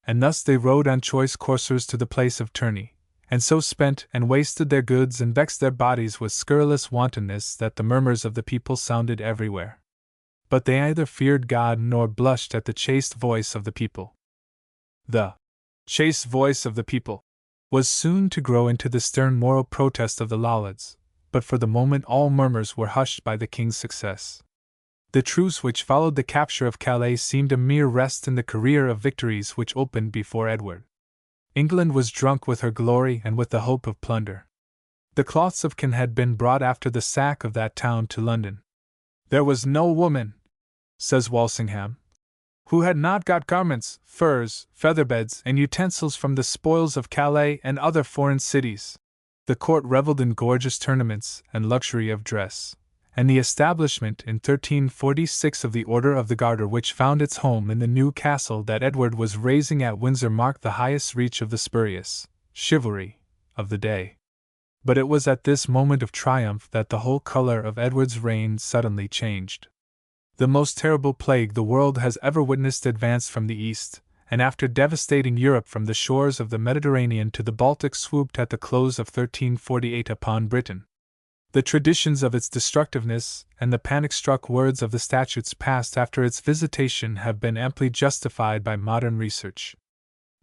And thus they rode on choice coursers to the place of tourney, and so spent and wasted their goods and vexed their bodies with scurrilous wantonness that the murmurs of the people sounded everywhere. But they neither feared God nor blushed at the chaste voice of the people. The chaste voice of the people was soon to grow into the stern moral protest of the Lollards, but for the moment all murmurs were hushed by the king's success. The truce which followed the capture of Calais seemed a mere rest in the career of victories which opened before Edward. England was drunk with her glory and with the hope of plunder. The cloths of Can had been brought after the sack of that town to London. There was no woman, says Walsingham, who had not got garments, furs, featherbeds, and utensils from the spoils of Calais and other foreign cities. The court revelled in gorgeous tournaments and luxury of dress, and the establishment in 1346 of the Order of the Garter, which found its home in the new castle that Edward was raising at Windsor, marked the highest reach of the spurious chivalry of the day. But it was at this moment of triumph that the whole colour of Edward's reign suddenly changed. The most terrible plague the world has ever witnessed advanced from the east, and after devastating Europe from the shores of the Mediterranean to the Baltic, swooped at the close of 1348 upon Britain. The traditions of its destructiveness and the panic-struck words of the statutes passed after its visitation have been amply justified by modern research.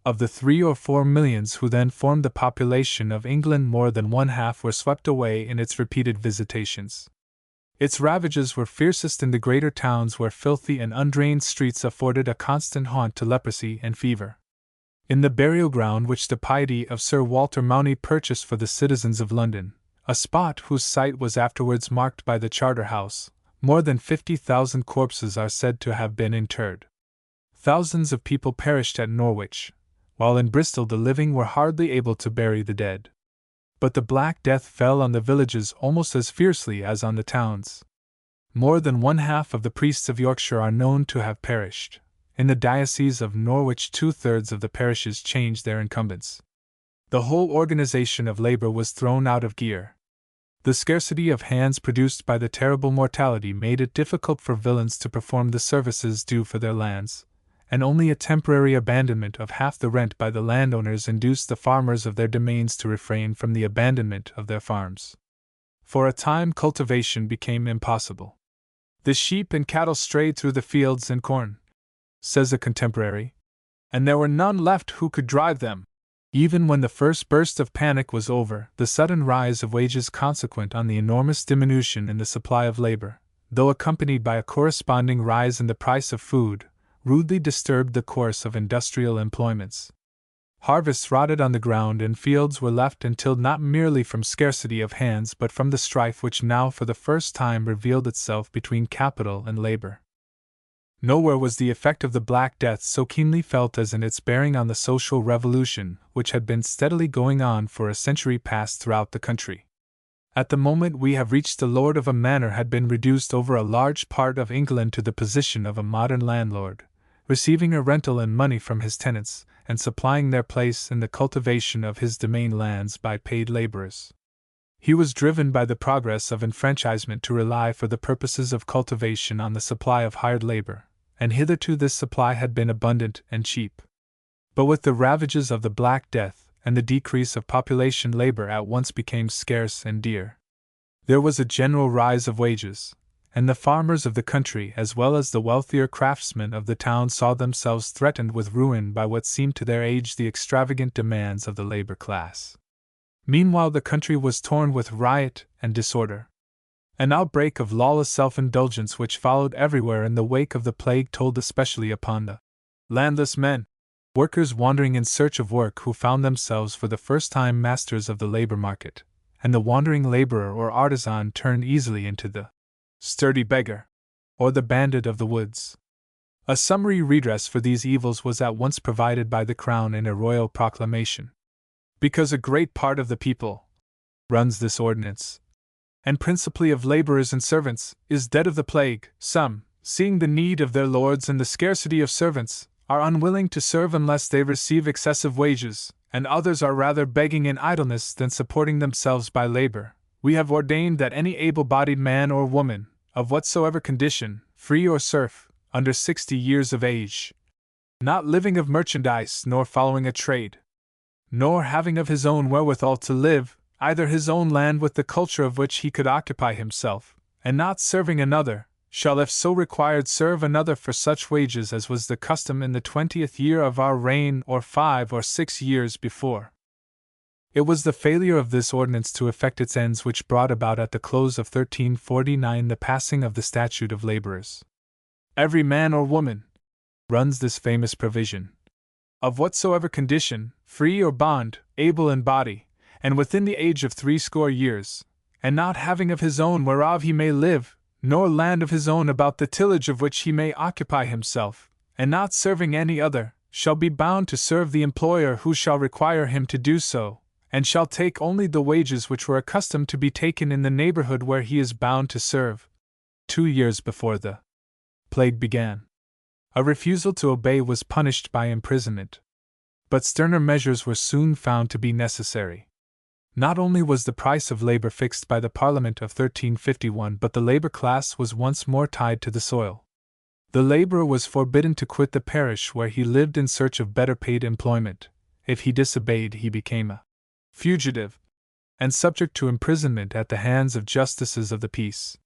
Of the 3 or 4 millions who then formed the population of England, more than one half were swept away in its repeated visitations. Its ravages were fiercest in the greater towns, where filthy and undrained streets afforded a constant haunt to leprosy and fever. In the burial ground which the piety of Sir Walter Mauny purchased for the citizens of London, a spot whose site was afterwards marked by the Charterhouse, more than 50,000 corpses are said to have been interred. Thousands of people perished at Norwich, while in Bristol the living were hardly able to bury the dead. But the Black Death fell on the villages almost as fiercely as on the towns. More than one half of the priests of Yorkshire are known to have perished. In the diocese of Norwich, 2/3 of the parishes changed their incumbents. The whole organization of labor was thrown out of gear. The scarcity of hands produced by the terrible mortality made it difficult for villeins to perform the services due for their lands, and only a temporary abandonment of half the rent by the landowners induced the farmers of their domains to refrain from the abandonment of their farms. For a time cultivation became impossible. The sheep and cattle strayed through the fields and corn, says a contemporary, and there were none left who could drive them. Even when the first burst of panic was over, the sudden rise of wages consequent on the enormous diminution in the supply of labor, though accompanied by a corresponding rise in the price of food, rudely disturbed the course of industrial employments. Harvests rotted on the ground, and fields were left untilled, not merely from scarcity of hands but from the strife which now for the first time revealed itself between capital and labor. Nowhere was the effect of the Black Death so keenly felt as in its bearing on the social revolution which had been steadily going on for a century past throughout the country. At the moment we have reached, the lord of a manor had been reduced over a large part of England to the position of a modern landlord, receiving a rental and money from his tenants, and supplying their place in the cultivation of his domain lands by paid laborers. He was driven by the progress of enfranchisement to rely for the purposes of cultivation on the supply of hired labor, and hitherto this supply had been abundant and cheap. But with the ravages of the Black Death and the decrease of population, labor at once became scarce and dear. There was a general rise of wages, and the farmers of the country as well as the wealthier craftsmen of the town saw themselves threatened with ruin by what seemed to their age the extravagant demands of the labor class. Meanwhile the country was torn with riot and disorder. An outbreak of lawless self-indulgence which followed everywhere in the wake of the plague told especially upon the landless men, workers wandering in search of work, who found themselves for the first time masters of the labor market, and the wandering laborer or artisan turned easily into the sturdy beggar, or the bandit of the woods. A summary redress for these evils was at once provided by the Crown in a royal proclamation. Because a great part of the people, runs this ordinance, and principally of laborers and servants, is dead of the plague, some, seeing the need of their lords and the scarcity of servants, are unwilling to serve unless they receive excessive wages, and others are rather begging in idleness than supporting themselves by labor. We have ordained that any able-bodied man or woman, of whatsoever condition, free or serf, under 60 years of age, not living of merchandise nor following a trade, nor having of his own wherewithal to live, either his own land with the culture of which he could occupy himself, and not serving another, shall if so required serve another for such wages as was the custom in the 20th year of our reign or 5 or 6 years before. It was the failure of this ordinance to effect its ends which brought about at the close of 1349 the passing of the Statute of Laborers. Every man or woman, runs this famous provision, of whatsoever condition, free or bond, able in body, and within the age of 60 years, and not having of his own whereof he may live, nor land of his own about the tillage of which he may occupy himself, and not serving any other, shall be bound to serve the employer who shall require him to do so, and shall take only the wages which were accustomed to be taken in the neighborhood where he is bound to serve. 2 years before the plague began, a refusal to obey was punished by imprisonment. But sterner measures were soon found to be necessary. Not only was the price of labor fixed by the Parliament of 1351, but the labor class was once more tied to the soil. The laborer was forbidden to quit the parish where he lived in search of better paid employment. If he disobeyed, he became a fugitive, and subject to imprisonment at the hands of justices of the peace.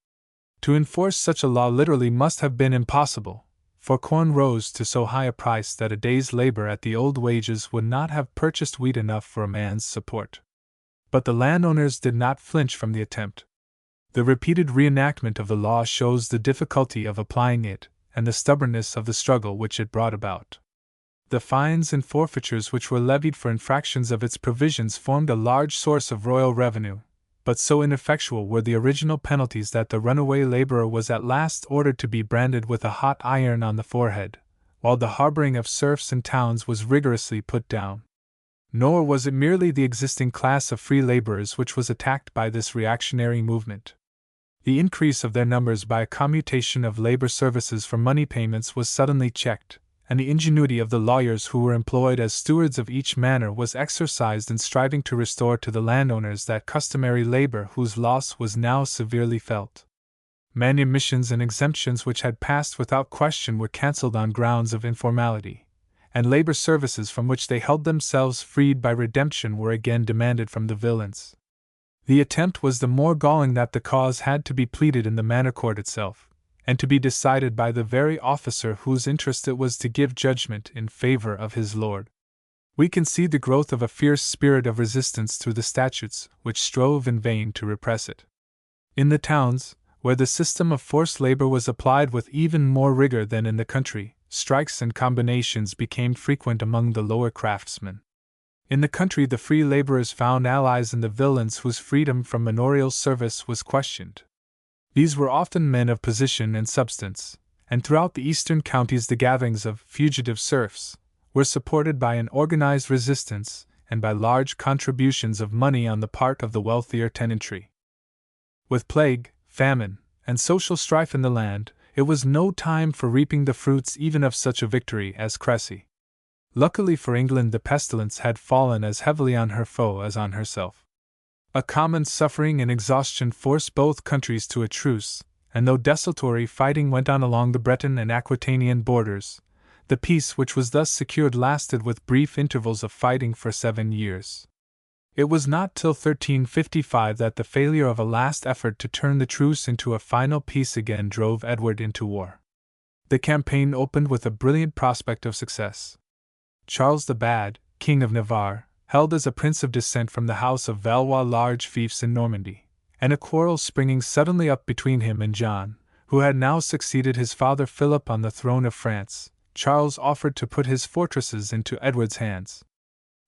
To enforce such a law literally must have been impossible, for corn rose to so high a price that a day's labor at the old wages would not have purchased wheat enough for a man's support. But the landowners did not flinch from the attempt. The repeated reenactment of the law shows the difficulty of applying it, and the stubbornness of the struggle which it brought about. The fines and forfeitures which were levied for infractions of its provisions formed a large source of royal revenue, but so ineffectual were the original penalties that the runaway laborer was at last ordered to be branded with a hot iron on the forehead, while the harboring of serfs in towns was rigorously put down. Nor was it merely the existing class of free laborers which was attacked by this reactionary movement. The increase of their numbers by a commutation of labor services for money payments was suddenly checked, and the ingenuity of the lawyers who were employed as stewards of each manor was exercised in striving to restore to the landowners that customary labor whose loss was now severely felt. Manumissions and exemptions which had passed without question were cancelled on grounds of informality, and labor services from which they held themselves freed by redemption were again demanded from the villains. The attempt was the more galling that the cause had to be pleaded in the manor court itself, and to be decided by the very officer whose interest it was to give judgment in favor of his lord. We can see the growth of a fierce spirit of resistance through the statutes which strove in vain to repress it. In the towns, where the system of forced labor was applied with even more rigor than in the country, strikes and combinations became frequent among the lower craftsmen. In the country, the free laborers found allies in the villains whose freedom from manorial service was questioned. These were often men of position and substance, and throughout the eastern counties the gatherings of fugitive serfs were supported by an organized resistance and by large contributions of money on the part of the wealthier tenantry. With plague, famine, and social strife in the land, it was no time for reaping the fruits even of such a victory as Cressy. Luckily for England, the pestilence had fallen as heavily on her foe as on herself. A common suffering and exhaustion forced both countries to a truce, and though desultory fighting went on along the Breton and Aquitanian borders, the peace which was thus secured lasted with brief intervals of fighting for 7 years. It was not till 1355 that the failure of a last effort to turn the truce into a final peace again drove Edward into war. The campaign opened with a brilliant prospect of success. Charles the Bad, King of Navarre, held as a prince of descent from the house of Valois large fiefs in Normandy, and a quarrel springing suddenly up between him and John, who had now succeeded his father Philip on the throne of France, Charles offered to put his fortresses into Edward's hands.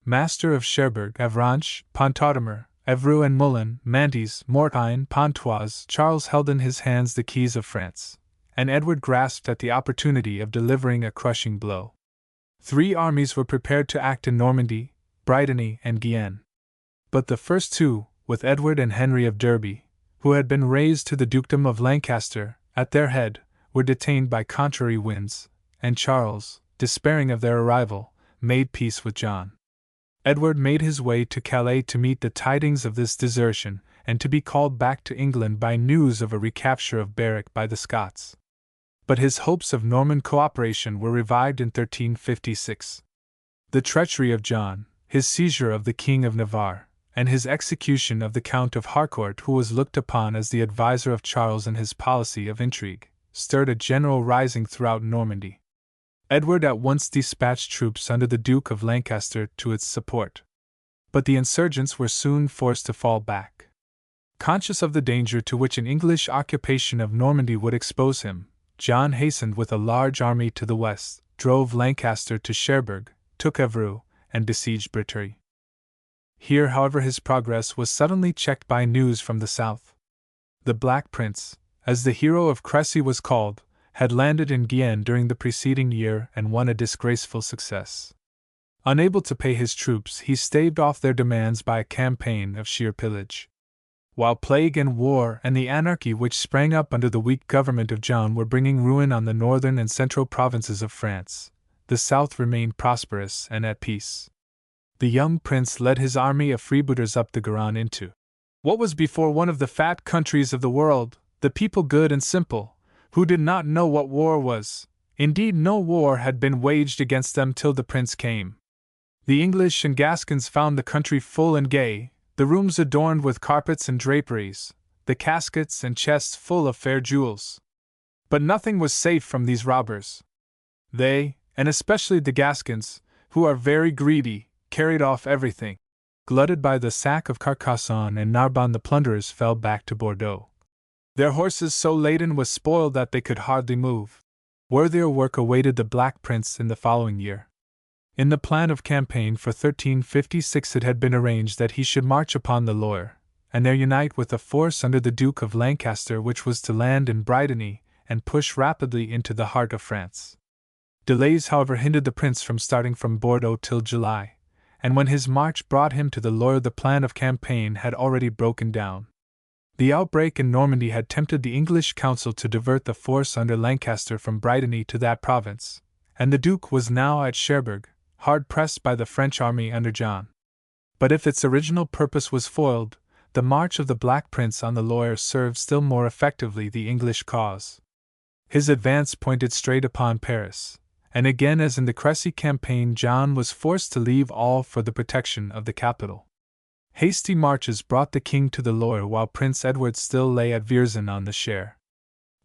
Master of Cherbourg, Avranches, Pontarlier, Evreux and Moulins, Mantes, Mortagne, Pontoise, Charles held in his hands the keys of France, and Edward grasped at the opportunity of delivering a crushing blow. 3 armies were prepared to act in Normandy, Brittany, and Guienne. But the first 2, with Edward and Henry of Derby, who had been raised to the dukedom of Lancaster, at their head, were detained by contrary winds, and Charles, despairing of their arrival, made peace with John. Edward made his way to Calais to meet the tidings of this desertion, and to be called back to England by news of a recapture of Berwick by the Scots. But his hopes of Norman cooperation were revived in 1356. The treachery of John, his seizure of the King of Navarre, and his execution of the Count of Harcourt, who was looked upon as the adviser of Charles in his policy of intrigue, stirred a general rising throughout Normandy. Edward at once dispatched troops under the Duke of Lancaster to its support. But the insurgents were soon forced to fall back. Conscious of the danger to which an English occupation of Normandy would expose him, John hastened with a large army to the west, drove Lancaster to Cherbourg, took Evreux, and besieged Brittany. Here, however, his progress was suddenly checked by news from the south. The Black Prince, as the hero of Crécy was called, had landed in Guyenne during the preceding year and won a disgraceful success. Unable to pay his troops, he staved off their demands by a campaign of sheer pillage. While plague and war and the anarchy which sprang up under the weak government of John were bringing ruin on the northern and central provinces of France, the south remained prosperous and at peace. The young prince led his army of freebooters up the Garonne into what was before one of the fat countries of the world, the people good and simple, who did not know what war was. Indeed, no war had been waged against them till the prince came. The English and Gascons found the country full and gay, the rooms adorned with carpets and draperies, the caskets and chests full of fair jewels. But nothing was safe from these robbers. They, and especially the Gascons, who are very greedy, carried off everything. Glutted by the sack of Carcassonne and Narbonne, the plunderers fell back to Bordeaux. Their horses so laden with spoil that they could hardly move. Worthier work awaited the Black Prince in the following year. In the plan of campaign for 1356 it had been arranged that he should march upon the Loire, and there unite with a force under the Duke of Lancaster which was to land in Brittany and push rapidly into the heart of France. Delays, however, hindered the prince from starting from Bordeaux till July, and when his march brought him to the Loire the plan of campaign had already broken down. The outbreak in Normandy had tempted the English council to divert the force under Lancaster from Brittany to that province, and the Duke was now at Cherbourg, hard pressed by the French army under John. But if its original purpose was foiled, the march of the Black Prince on the Loire served still more effectively the English cause. His advance pointed straight upon Paris, and again as in the Crécy campaign John was forced to leave all for the protection of the capital. Hasty marches brought the king to the Loire while Prince Edward still lay at Vierzon on the Cher.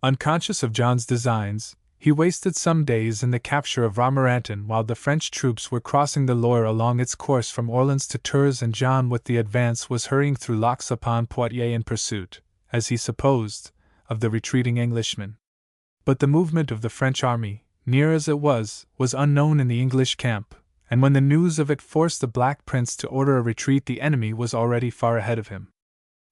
Unconscious of John's designs, he wasted some days in the capture of Romorantin while the French troops were crossing the Loire along its course from Orleans to Tours, and John with the advance was hurrying through Lox upon Poitiers in pursuit, as he supposed, of the retreating Englishmen. But the movement of the French army, near as it was unknown in the English camp, and when the news of it forced the Black Prince to order a retreat the enemy was already far ahead of him.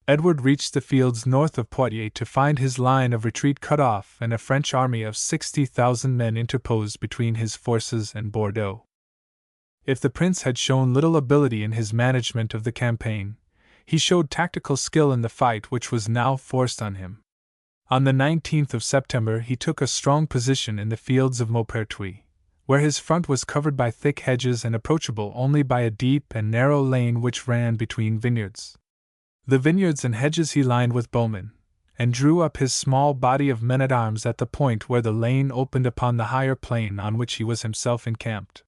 Edward reached the fields north of Poitiers to find his line of retreat cut off and a French army of 60,000 men interposed between his forces and Bordeaux. If the prince had shown little ability in his management of the campaign, he showed tactical skill in the fight which was now forced on him. On the 19th of September he took a strong position in the fields of Maupertuis, where his front was covered by thick hedges and approachable only by a deep and narrow lane which ran between vineyards. The vineyards and hedges he lined with bowmen, and drew up his small body of men-at-arms at the point where the lane opened upon the higher plain on which he was himself encamped.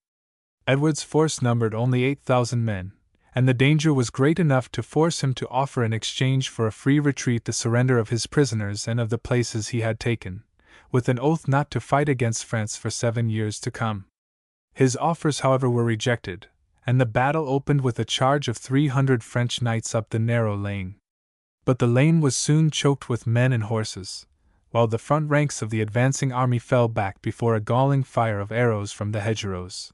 Edward's force numbered only 8,000 men, and the danger was great enough to force him to offer in exchange for a free retreat the surrender of his prisoners and of the places he had taken, with an oath not to fight against France for 7 years to come. His offers, however, were rejected, and the battle opened with a charge of 300 French knights up the narrow lane. But the lane was soon choked with men and horses, while the front ranks of the advancing army fell back before a galling fire of arrows from the hedgerows.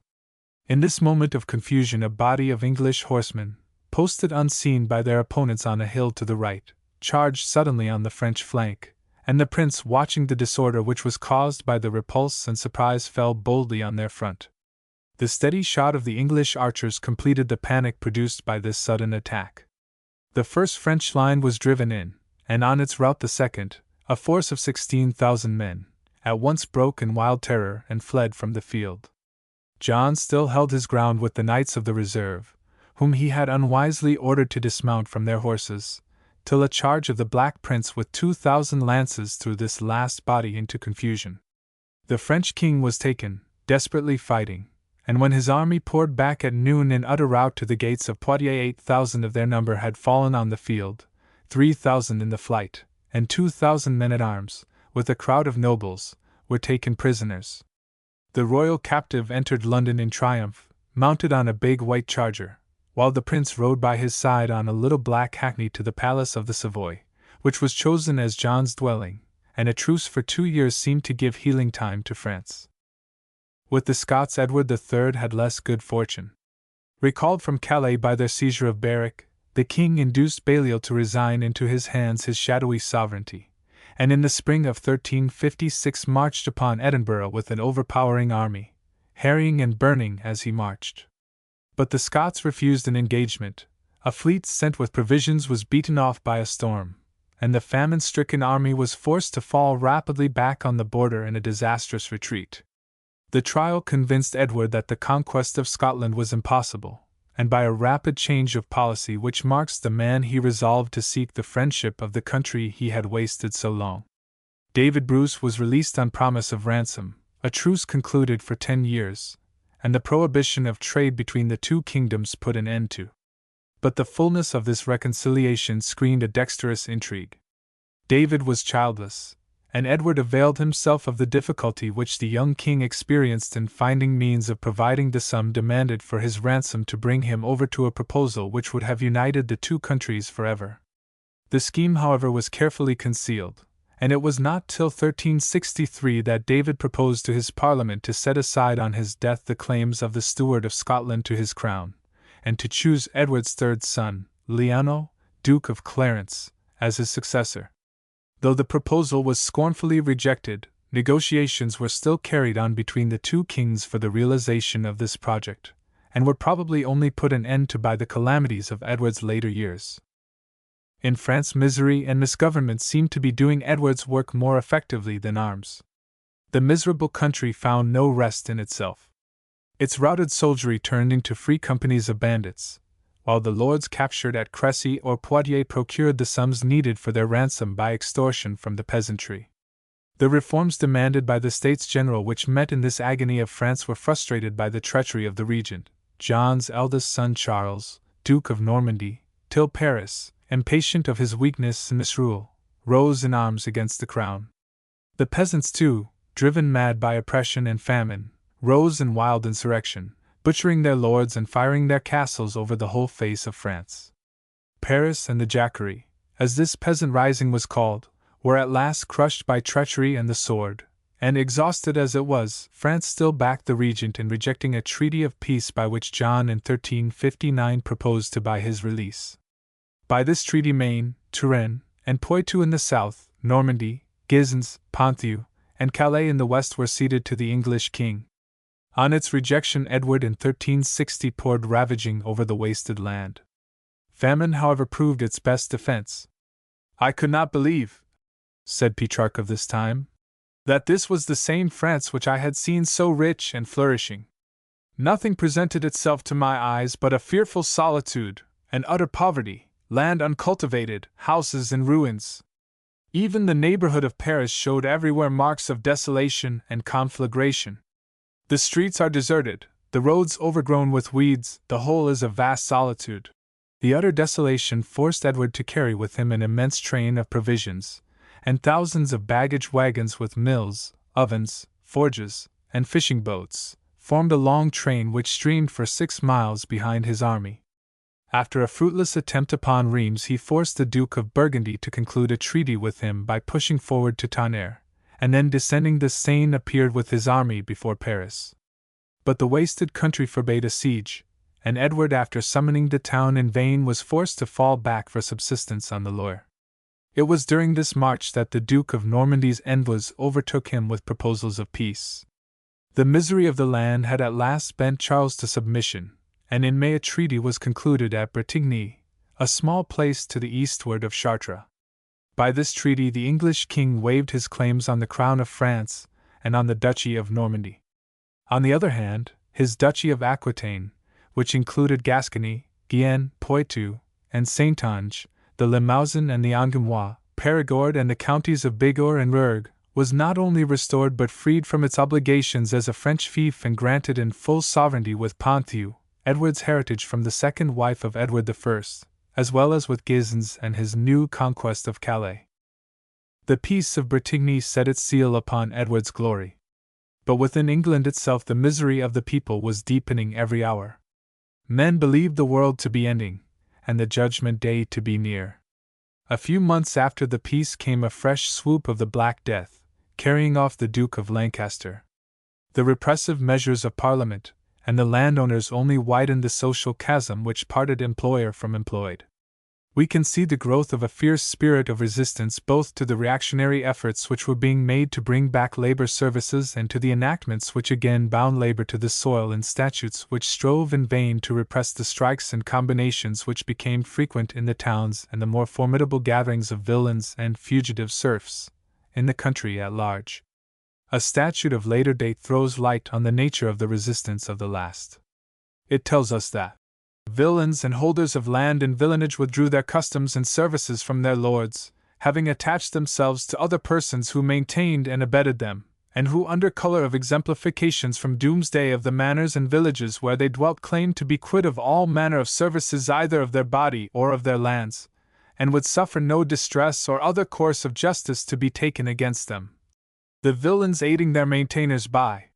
In this moment of confusion a body of English horsemen, posted unseen by their opponents on a hill to the right, charged suddenly on the French flank, and the prince, watching the disorder which was caused by the repulse and surprise, fell boldly on their front. The steady shot of the English archers completed the panic produced by this sudden attack. The first French line was driven in, and on its route the second, a force of 16,000 men, at once broke in wild terror and fled from the field. John still held his ground with the knights of the reserve, whom he had unwisely ordered to dismount from their horses, till a charge of the Black Prince with 2,000 lances threw this last body into confusion. The French king was taken, desperately fighting, and when his army poured back at noon in utter rout to the gates of Poitiers, 8,000 of their number had fallen on the field, 3,000 in the flight, and 2,000 men-at-arms, with a crowd of nobles, were taken prisoners. The royal captive entered London in triumph, mounted on a big white charger, while the prince rode by his side on a little black hackney to the palace of the Savoy, which was chosen as John's dwelling, and a truce for 2 years seemed to give healing time to France. With the Scots Edward III had less good fortune. Recalled from Calais by their seizure of Berwick, the king induced Balliol to resign into his hands his shadowy sovereignty, and in the spring of 1356 marched upon Edinburgh with an overpowering army, harrying and burning as he marched. But the Scots refused an engagement, a fleet sent with provisions was beaten off by a storm, and the famine-stricken army was forced to fall rapidly back on the border in a disastrous retreat. The trial convinced Edward that the conquest of Scotland was impossible, and by a rapid change of policy which marks the man he resolved to seek the friendship of the country he had wasted so long. David Bruce was released on promise of ransom, a truce concluded for 10 years, and the prohibition of trade between the two kingdoms put an end to. But the fullness of this reconciliation screened a dexterous intrigue. David was childless, and Edward availed himself of the difficulty which the young king experienced in finding means of providing the sum demanded for his ransom to bring him over to a proposal which would have united the two countries forever. The scheme, however, was carefully concealed, and it was not till 1363 that David proposed to his parliament to set aside on his death the claims of the Steward of Scotland to his crown, and to choose Edward's third son, Lionel, Duke of Clarence, as his successor. Though the proposal was scornfully rejected, negotiations were still carried on between the two kings for the realization of this project, and were probably only put an end to by the calamities of Edward's later years. In France, misery and misgovernment seemed to be doing Edward's work more effectively than arms. The miserable country found no rest in itself. Its routed soldiery turned into free companies of bandits, while the lords captured at Crécy or Poitiers procured the sums needed for their ransom by extortion from the peasantry. The reforms demanded by the States General which met in this agony of France were frustrated by the treachery of the regent, John's eldest son Charles, Duke of Normandy, till Paris, impatient of his weakness and misrule, rose in arms against the crown. The peasants too, driven mad by oppression and famine, rose in wild insurrection, butchering their lords and firing their castles over the whole face of France. Paris and the Jacquerie, as this peasant rising was called, were at last crushed by treachery and the sword, and exhausted as it was, France still backed the regent in rejecting a treaty of peace by which John in 1359 proposed to buy his release. By this treaty Maine, Touraine, and Poitou in the south, Normandy, Guisnes, Ponthieu, and Calais in the west were ceded to the English king. On its rejection, Edward in 1360 poured ravaging over the wasted land. Famine, however, proved its best defense. "I could not believe," said Petrarch of this time, "that this was the same France which I had seen so rich and flourishing. Nothing presented itself to my eyes but a fearful solitude, and utter poverty, land uncultivated, houses in ruins. Even the neighborhood of Paris showed everywhere marks of desolation and conflagration. The streets are deserted, the roads overgrown with weeds, the whole is a vast solitude." The utter desolation forced Edward to carry with him an immense train of provisions, and thousands of baggage wagons with mills, ovens, forges, and fishing boats, formed a long train which streamed for 6 miles behind his army. After a fruitless attempt upon Rheims, he forced the Duke of Burgundy to conclude a treaty with him by pushing forward to Tonnerre, and then descending the Seine appeared with his army before Paris. But the wasted country forbade a siege, and Edward, after summoning the town in vain, was forced to fall back for subsistence on the Loire. It was during this march that the Duke of Normandy's envoys overtook him with proposals of peace. The misery of the land had at last bent Charles to submission, and in May a treaty was concluded at Bretigny, a small place to the eastward of Chartres. By this treaty the English king waived his claims on the crown of France and on the Duchy of Normandy. On the other hand, his Duchy of Aquitaine, which included Gascony, Guienne, Poitou, and Saintonge, the Limousin and the Angoumois, Périgord and the counties of Bigorre and Rouergue, was not only restored but freed from its obligations as a French fief and granted in full sovereignty with Ponthieu, Edward's heritage from the second wife of Edward I, as well as with Guisnes and his new conquest of Calais. The Peace of Bretigny set its seal upon Edward's glory. But within England itself the misery of the people was deepening every hour. Men believed the world to be ending, and the judgment day to be near. A few months after the peace came a fresh swoop of the Black Death, carrying off the Duke of Lancaster. The repressive measures of Parliament, and the landowners only widened the social chasm which parted employer from employed. We can see the growth of a fierce spirit of resistance both to the reactionary efforts which were being made to bring back labor services and to the enactments which again bound labor to the soil in statutes which strove in vain to repress the strikes and combinations which became frequent in the towns and the more formidable gatherings of villains and fugitive serfs in the country at large. A statute of later date throws light on the nature of the resistance of the last. It tells us that villains and holders of land in villanage withdrew their customs and services from their lords, having attached themselves to other persons who maintained and abetted them, and who under color of exemplifications from doomsday of the manors and villages where they dwelt claimed to be quit of all manner of services either of their body or of their lands, and would suffer no distress or other course of justice to be taken against them. The villains aiding their maintainers by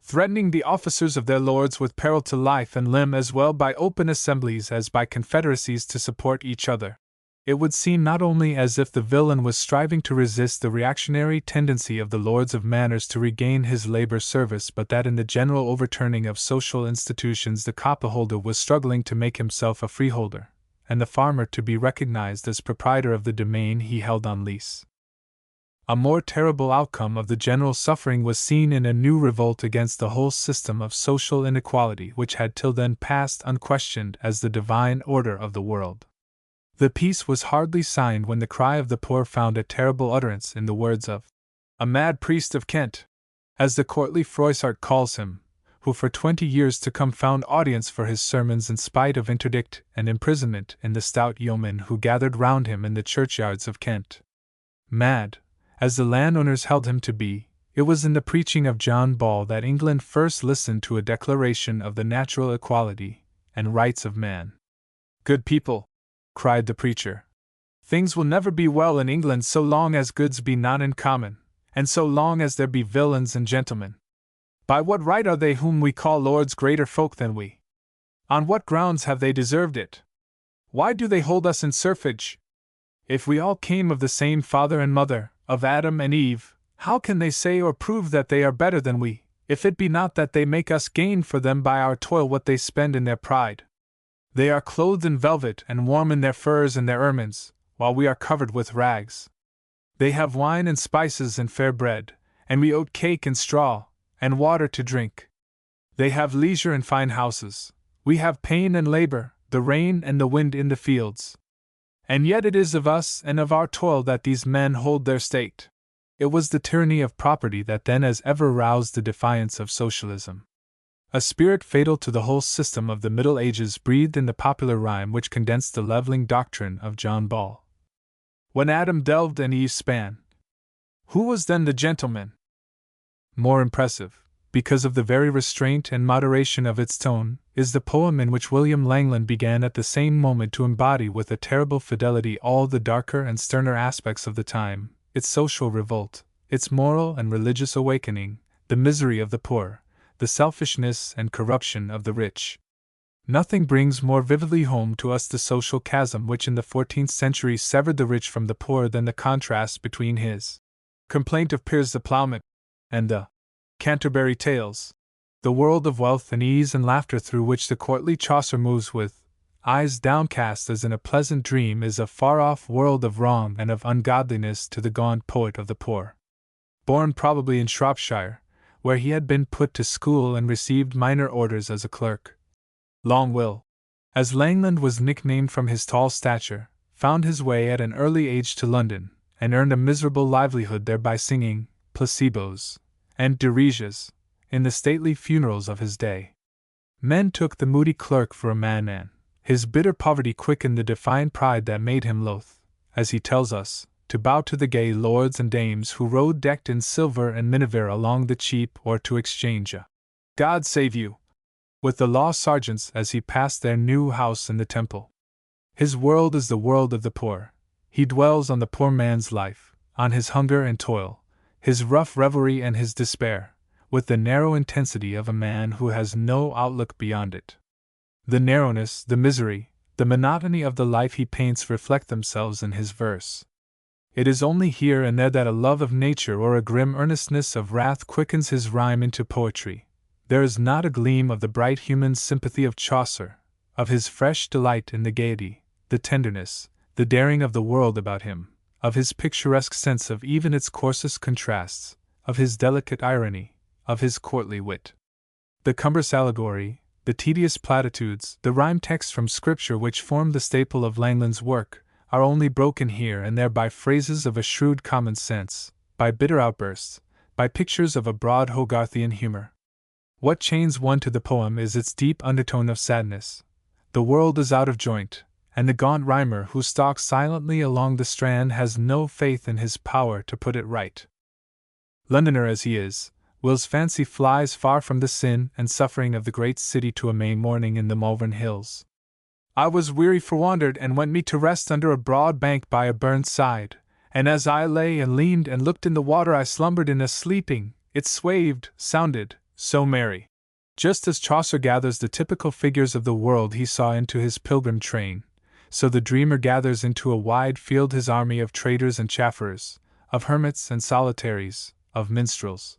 threatening the officers of their lords with peril to life and limb as well by open assemblies as by confederacies to support each other. It would seem not only as if the villain was striving to resist the reactionary tendency of the lords of manors to regain his labor service, but that in the general overturning of social institutions the copyholder was struggling to make himself a freeholder, and the farmer to be recognized as proprietor of the domain he held on lease. A more terrible outcome of the general suffering was seen in a new revolt against the whole system of social inequality which had till then passed unquestioned as the divine order of the world. The peace was hardly signed when the cry of the poor found a terrible utterance in the words of a mad priest of Kent, as the courtly Froissart calls him, who for 20 years to come found audience for his sermons in spite of interdict and imprisonment in the stout yeomen who gathered round him in the churchyards of Kent. Mad, as the landowners held him to be, it was in the preaching of John Ball that England first listened to a declaration of the natural equality and rights of man. "Good people," cried the preacher, "things will never be well in England so long as goods be not in common, and so long as there be villains and gentlemen. By what right are they whom we call lords greater folk than we? On what grounds have they deserved it? Why do they hold us in serfage? If we all came of the same father and mother, of Adam and Eve, how can they say or prove that they are better than we, if it be not that they make us gain for them by our toil what they spend in their pride? They are clothed in velvet and warm in their furs and their ermines, while we are covered with rags. They have wine and spices and fair bread, and we oat cake and straw, and water to drink. They have leisure and fine houses, we have pain and labor, the rain and the wind in the fields. And yet it is of us and of our toil that these men hold their state." It was the tyranny of property that then as ever roused the defiance of socialism. A spirit fatal to the whole system of the Middle Ages breathed in the popular rhyme which condensed the leveling doctrine of John Ball. When Adam delved and Eve span, who was then the gentleman? More impressive, because of the very restraint and moderation of its tone, is the poem in which William Langland began at the same moment to embody with a terrible fidelity all the darker and sterner aspects of the time, its social revolt, its moral and religious awakening, the misery of the poor, the selfishness and corruption of the rich. Nothing brings more vividly home to us the social chasm which in the 14th century severed the rich from the poor than the contrast between his Complaint of Piers the Plowman and the Canterbury Tales, the world of wealth and ease and laughter through which the courtly Chaucer moves with eyes downcast as in a pleasant dream is a far-off world of wrong and of ungodliness to the gaunt poet of the poor. Born probably in Shropshire, where he had been put to school and received minor orders as a clerk, Long Will, as Langland was nicknamed from his tall stature, found his way at an early age to London, and earned a miserable livelihood there by singing placebos and dirges in the stately funerals of his day. Men took the moody clerk for a man, and his bitter poverty quickened the defiant pride that made him loath, as he tells us, to bow to the gay lords and dames who rode decked in silver and miniver along the cheap, or to exchange a "God save you" with the law sergeants as he passed their new house in the Temple. His world is the world of the poor. He dwells on the poor man's life, on his hunger and toil, his rough revelry and his despair, with the narrow intensity of a man who has no outlook beyond it. The narrowness, the misery, the monotony of the life he paints reflect themselves in his verse. It is only here and there that a love of nature or a grim earnestness of wrath quickens his rhyme into poetry, There is not a gleam of the bright human sympathy of Chaucer, of his fresh delight in the gaiety, the tenderness, the daring of the world about him, of his picturesque sense of even its coarsest contrasts, of his delicate irony, of his courtly wit. The cumbrous allegory, the tedious platitudes, the rhyme texts from Scripture which form the staple of Langland's work, are only broken here and there by phrases of a shrewd common sense, by bitter outbursts, by pictures of a broad Hogarthian humor. What chains one to the poem is its deep undertone of sadness. The world is out of joint, and the gaunt rhymer who stalks silently along the Strand has no faith in his power to put it right. Londoner as he is, Will's fancy flies far from the sin and suffering of the great city to a May morning in the Malvern Hills. I was weary for wandered and went me to rest under a broad bank by a burn side, and as I lay and leaned and looked in the water I slumbered in a sleeping, it swaved, sounded, so merry. Just as Chaucer gathers the typical figures of the world he saw into his pilgrim train, so the dreamer gathers into a wide field his army of traders and chafferers, of hermits and solitaries, of minstrels,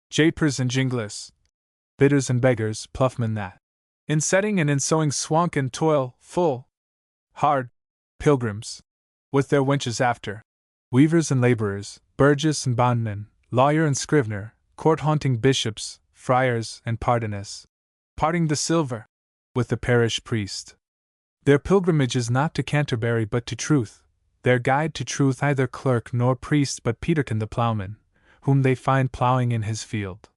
japers and jinglers, bidders and beggars, ploughmen that, in setting and in sowing swank and toil, full, hard, pilgrims, with their wenches after, weavers and labourers, burgess and bondman, lawyer and scrivener, court-haunting bishops, friars and pardoners, parting the silver with the parish priest. Their pilgrimage is not to Canterbury but to truth, their guide to truth neither clerk nor priest but Peterkin the ploughman, whom they find ploughing in his field.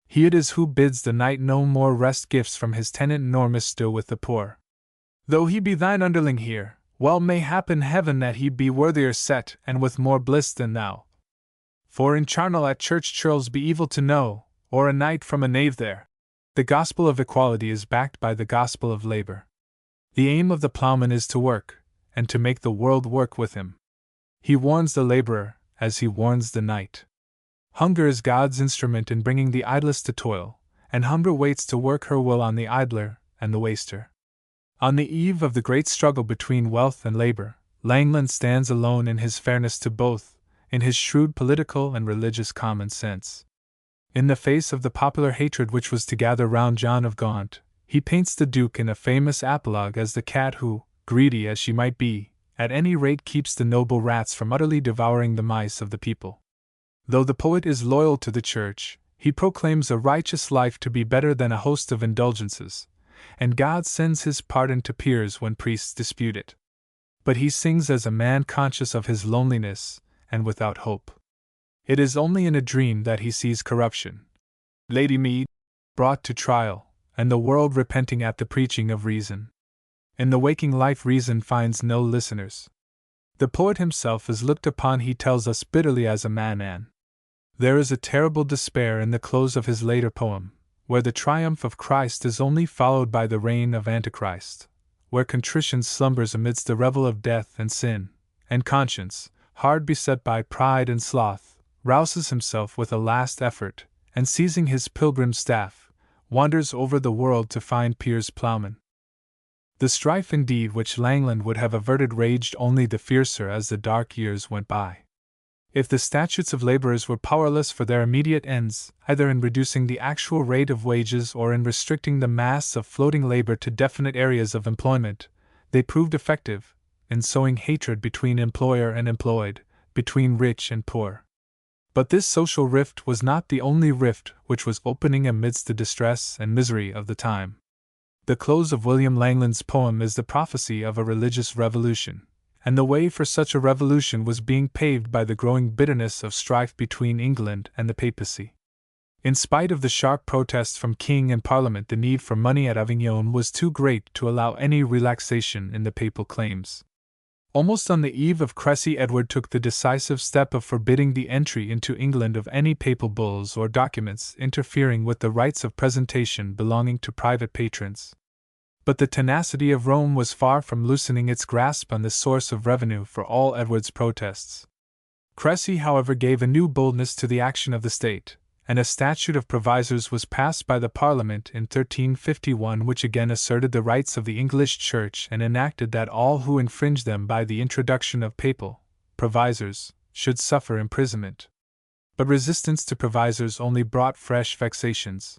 He it is who bids the knight no more wrest gifts from his tenant nor misstow with the poor. Though he be thine underling here, well may hap in heaven that he be worthier set and with more bliss than thou. For in charnel at church churls be evil to know, or a knight from a knave there. The gospel of equality is backed by the gospel of labor. The aim of the ploughman is to work, and to make the world work with him. He warns the laborer, as he warns the knight. Hunger is God's instrument in bringing the idlest to toil, and hunger waits to work her will on the idler and the waster. On the eve of the great struggle between wealth and labor, Langland stands alone in his fairness to both, in his shrewd political and religious common sense. In the face of the popular hatred which was to gather round John of Gaunt, he paints the Duke in a famous apologue as the cat who, greedy as she might be, at any rate keeps the noble rats from utterly devouring the mice of the people. Though the poet is loyal to the Church, he proclaims a righteous life to be better than a host of indulgences, and God sends his pardon to peers when priests dispute it. But he sings as a man conscious of his loneliness, and without hope. It is only in a dream that he sees corruption, Lady Mead, brought to trial, and the world repenting at the preaching of reason. In the waking life reason finds no listeners. The poet himself is looked upon, he tells us bitterly, as a madman. There is a terrible despair in the close of his later poem, where the triumph of Christ is only followed by the reign of Antichrist, where contrition slumbers amidst the revel of death and sin, and conscience, hard beset by pride and sloth, rouses himself with a last effort, and seizing his pilgrim staff, wanders over the world to find Piers Plowman. The strife indeed which Langland would have averted raged only the fiercer as the dark years went by. If the statutes of laborers were powerless for their immediate ends, either in reducing the actual rate of wages or in restricting the mass of floating labor to definite areas of employment, they proved effective in sowing hatred between employer and employed, between rich and poor. But this social rift was not the only rift which was opening amidst the distress and misery of the time. The close of William Langland's poem is the prophecy of a religious revolution, and the way for such a revolution was being paved by the growing bitterness of strife between England and the papacy. In spite of the sharp protests from King and Parliament, the need for money at Avignon was too great to allow any relaxation in the papal claims. Almost on the eve of Cressy, Edward took the decisive step of forbidding the entry into England of any papal bulls or documents interfering with the rights of presentation belonging to private patrons. But the tenacity of Rome was far from loosening its grasp on this source of revenue for all Edward's protests. Cressy, however, gave a new boldness to the action of the state, and a statute of provisors was passed by the Parliament in 1351 which again asserted the rights of the English Church and enacted that all who infringed them by the introduction of papal provisors should suffer imprisonment. But resistance to provisors only brought fresh vexations.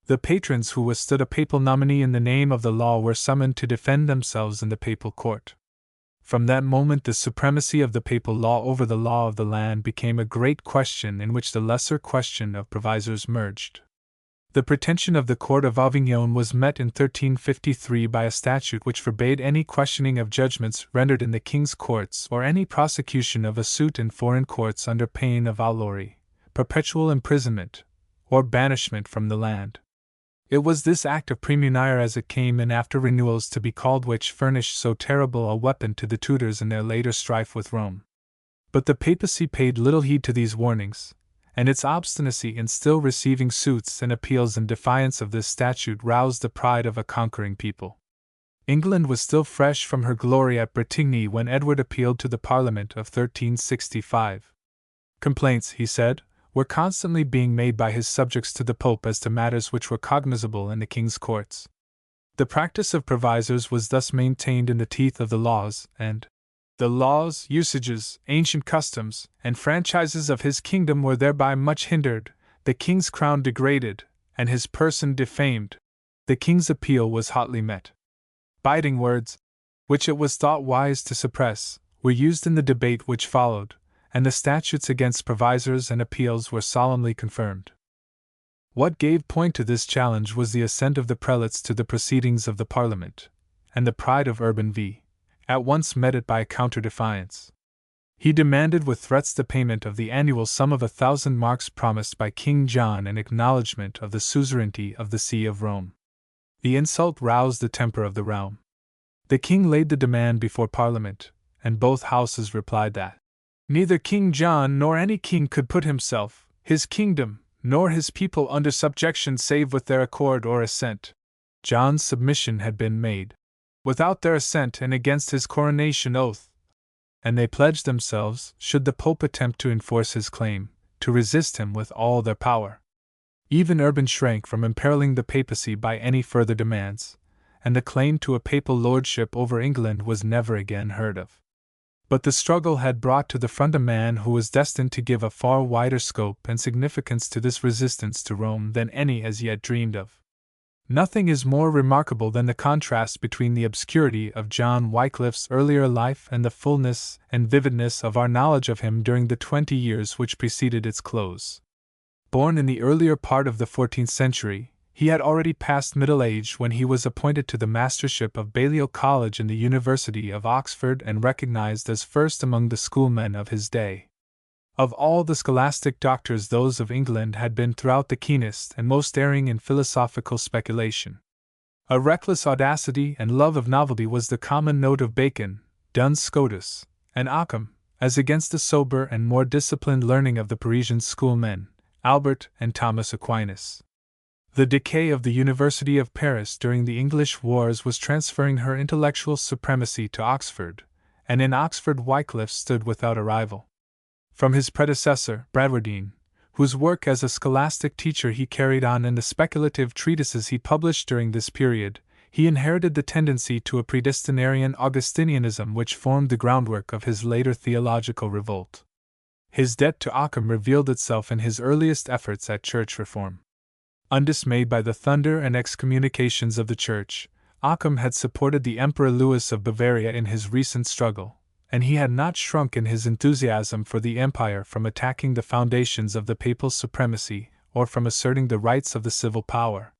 The patrons who withstood a papal nominee in the name of the law were summoned to defend themselves in the papal court. From that moment the supremacy of the papal law over the law of the land became a great question in which the lesser question of provisors merged. The pretension of the court of Avignon was met in 1353 by a statute which forbade any questioning of judgments rendered in the king's courts or any prosecution of a suit in foreign courts under pain of outlawry, perpetual imprisonment, or banishment from the land. It was this act of praemunire as it came in after renewals to be called which furnished so terrible a weapon to the Tudors in their later strife with Rome. But the papacy paid little heed to these warnings, and its obstinacy in still receiving suits and appeals in defiance of this statute roused the pride of a conquering people. England was still fresh from her glory at Bretigny when Edward appealed to the Parliament of 1365. Complaints, he said, were constantly being made by his subjects to the Pope as to matters which were cognizable in the king's courts. The practice of provisors was thus maintained in the teeth of the laws, and the laws, usages, ancient customs, and franchises of his kingdom were thereby much hindered, the king's crown degraded, and his person defamed. The king's appeal was hotly met. Biting words, which it was thought wise to suppress, were used in the debate which followed, and the statutes against provisors and appeals were solemnly confirmed. What gave point to this challenge was the assent of the prelates to the proceedings of the Parliament, and the pride of Urban V. at once met it by a counter-defiance. He demanded with threats the payment of the annual sum of 1,000 marks promised by King John in acknowledgment of the suzerainty of the See of Rome. The insult roused the temper of the realm. The king laid the demand before Parliament, and both houses replied that neither King John nor any king could put himself, his kingdom, nor his people under subjection save with their accord or assent. John's submission had been made without their assent and against his coronation oath, and they pledged themselves, should the Pope attempt to enforce his claim, to resist him with all their power. Even Urban shrank from imperiling the papacy by any further demands, and the claim to a papal lordship over England was never again heard of. But the struggle had brought to the front a man who was destined to give a far wider scope and significance to this resistance to Rome than any as yet dreamed of. Nothing is more remarkable than the contrast between the obscurity of John Wycliffe's earlier life and the fullness and vividness of our knowledge of him during the 20 years which preceded its close. Born in the earlier part of the 14th century, he had already passed middle age when he was appointed to the mastership of Balliol College in the University of Oxford and recognized as first among the schoolmen of his day. Of all the scholastic doctors, those of England had been throughout the keenest and most daring in philosophical speculation. A reckless audacity and love of novelty was the common note of Bacon, Duns Scotus, and Occam, as against the sober and more disciplined learning of the Parisian schoolmen, Albert and Thomas Aquinas. The decay of the University of Paris during the English wars was transferring her intellectual supremacy to Oxford, and in Oxford Wycliffe stood without a rival. From his predecessor, Bradwardine, whose work as a scholastic teacher he carried on and the speculative treatises he published during this period, he inherited the tendency to a predestinarian Augustinianism which formed the groundwork of his later theological revolt. His debt to Occam revealed itself in his earliest efforts at church reform. Undismayed by the thunder and excommunications of the Church, Occam had supported the Emperor Louis of Bavaria in his recent struggle, and he had not shrunk in his enthusiasm for the empire from attacking the foundations of the papal supremacy or from asserting the rights of the civil power.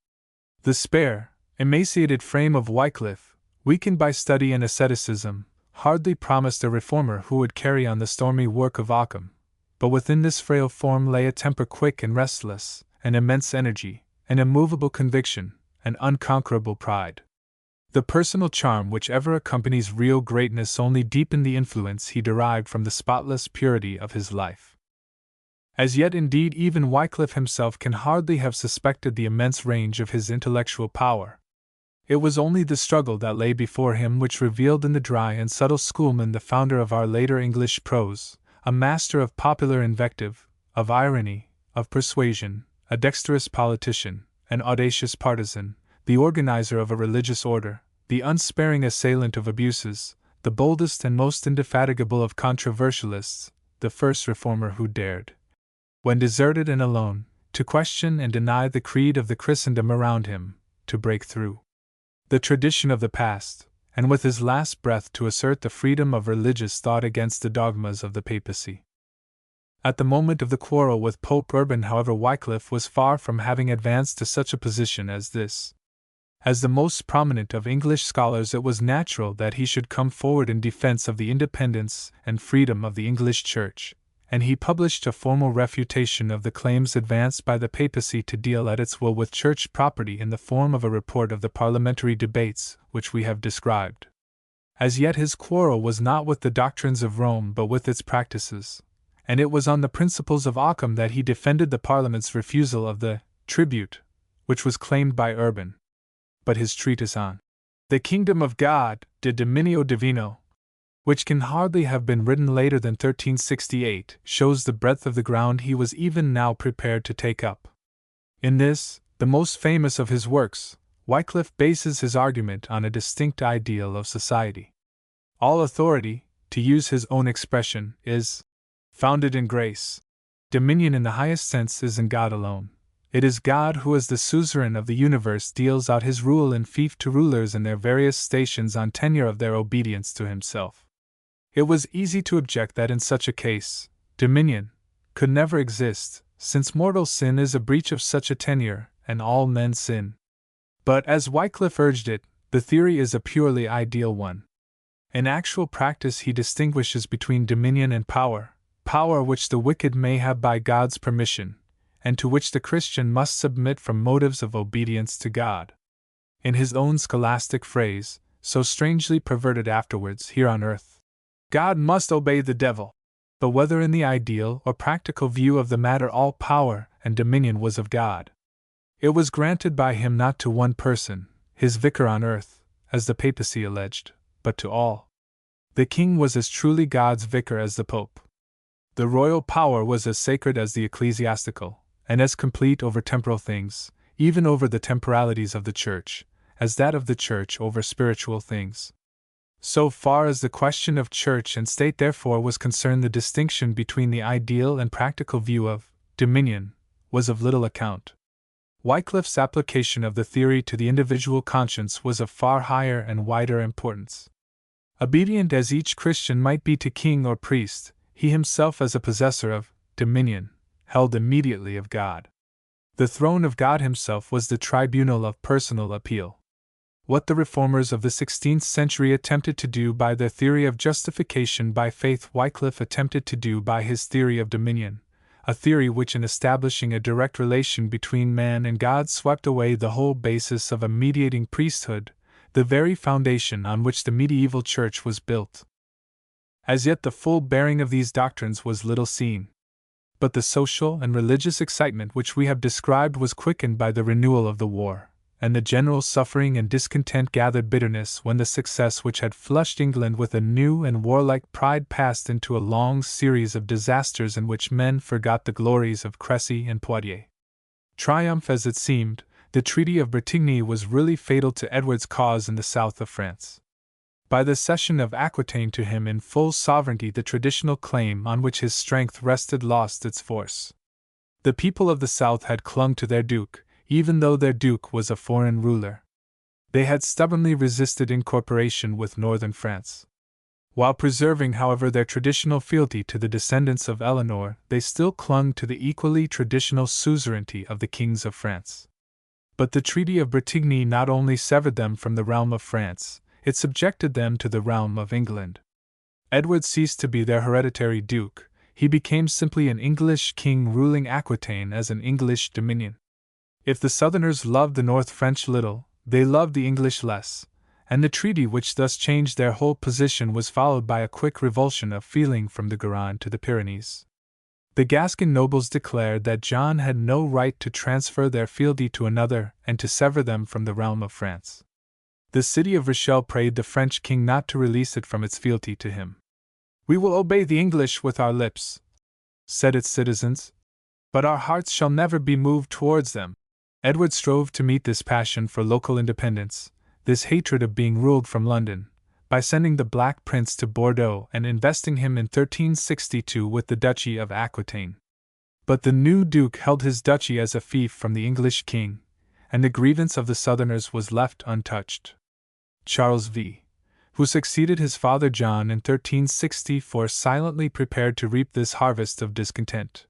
The spare, emaciated frame of Wycliffe, weakened by study and asceticism, hardly promised a reformer who would carry on the stormy work of Occam, but within this frail form lay a temper quick and restless, an immense energy, an immovable conviction, an unconquerable pride. The personal charm which ever accompanies real greatness only deepened the influence he derived from the spotless purity of his life. As yet, indeed, even Wycliffe himself can hardly have suspected the immense range of his intellectual power. It was only the struggle that lay before him which revealed in the dry and subtle schoolman the founder of our later English prose, a master of popular invective, of irony, of persuasion, a dexterous politician, an audacious partisan, the organizer of a religious order, the unsparing assailant of abuses, the boldest and most indefatigable of controversialists, the first reformer who dared, when deserted and alone, to question and deny the creed of the Christendom around him, to break through the tradition of the past, and with his last breath to assert the freedom of religious thought against the dogmas of the papacy. At the moment of the quarrel with Pope Urban, however, Wycliffe was far from having advanced to such a position as this. As the most prominent of English scholars, it was natural that he should come forward in defense of the independence and freedom of the English Church, and he published a formal refutation of the claims advanced by the papacy to deal at its will with church property in the form of a report of the parliamentary debates which we have described. As yet his quarrel was not with the doctrines of Rome but with its practices, and it was on the principles of Occam that he defended the Parliament's refusal of the tribute, which was claimed by Urban. But his treatise on the Kingdom of God, De Dominio Divino, which can hardly have been written later than 1368, shows the breadth of the ground he was even now prepared to take up. In this, the most famous of his works, Wycliffe bases his argument on a distinct ideal of society. All authority, to use his own expression, is founded in grace. Dominion in the highest sense is in God alone. It is God who, as the suzerain of the universe, deals out his rule in fief to rulers in their various stations on tenure of their obedience to himself. It was easy to object that in such a case, dominion could never exist, since mortal sin is a breach of such a tenure, and all men sin. But as Wycliffe urged it, the theory is a purely ideal one. In actual practice he distinguishes between dominion and power, power which the wicked may have by God's permission, and to which the Christian must submit from motives of obedience to God. In his own scholastic phrase, so strangely perverted afterwards here on earth, God must obey the devil. But whether in the ideal or practical view of the matter, all power and dominion was of God. It was granted by him not to one person, his vicar on earth, as the papacy alleged, but to all. The king was as truly God's vicar as the pope. The royal power was as sacred as the ecclesiastical, and as complete over temporal things, even over the temporalities of the church, as that of the church over spiritual things. So far as the question of church and state therefore was concerned, the distinction between the ideal and practical view of dominion was of little account. Wycliffe's application of the theory to the individual conscience was of far higher and wider importance. Obedient as each Christian might be to king or priest, he himself, as a possessor of dominion, held immediately of God. The throne of God himself was the tribunal of personal appeal. What the reformers of the 16th century attempted to do by their theory of justification by faith, Wycliffe attempted to do by his theory of dominion, a theory which, in establishing a direct relation between man and God, swept away the whole basis of a mediating priesthood, the very foundation on which the medieval church was built. As yet the full bearing of these doctrines was little seen. But the social and religious excitement which we have described was quickened by the renewal of the war, and the general suffering and discontent gathered bitterness when the success which had flushed England with a new and warlike pride passed into a long series of disasters in which men forgot the glories of Crécy and Poitiers. Triumph as it seemed, the Treaty of Bretigny was really fatal to Edward's cause in the south of France. By the cession of Aquitaine to him in full sovereignty, the traditional claim on which his strength rested lost its force. The people of the south had clung to their duke, even though their duke was a foreign ruler. They had stubbornly resisted incorporation with northern France. While preserving, however, their traditional fealty to the descendants of Eleanor, they still clung to the equally traditional suzerainty of the kings of France. But the Treaty of Bretigny not only severed them from the realm of France, it subjected them to the realm of England. Edward ceased to be their hereditary duke, he became simply an English king ruling Aquitaine as an English dominion. If the Southerners loved the North French little, they loved the English less, and the treaty which thus changed their whole position was followed by a quick revulsion of feeling from the Garonne to the Pyrenees. The Gascon nobles declared that John had no right to transfer their fealty to another and to sever them from the realm of France. The city of Rochelle prayed the French king not to release it from its fealty to him. "We will obey the English with our lips," said its citizens, "but our hearts shall never be moved towards them." Edward strove to meet this passion for local independence, this hatred of being ruled from London, by sending the Black Prince to Bordeaux and investing him in 1362 with the Duchy of Aquitaine. But the new duke held his duchy as a fief from the English king, and the grievance of the Southerners was left untouched. Charles V., who succeeded his father John in 1364, silently prepared to reap this harvest of discontent.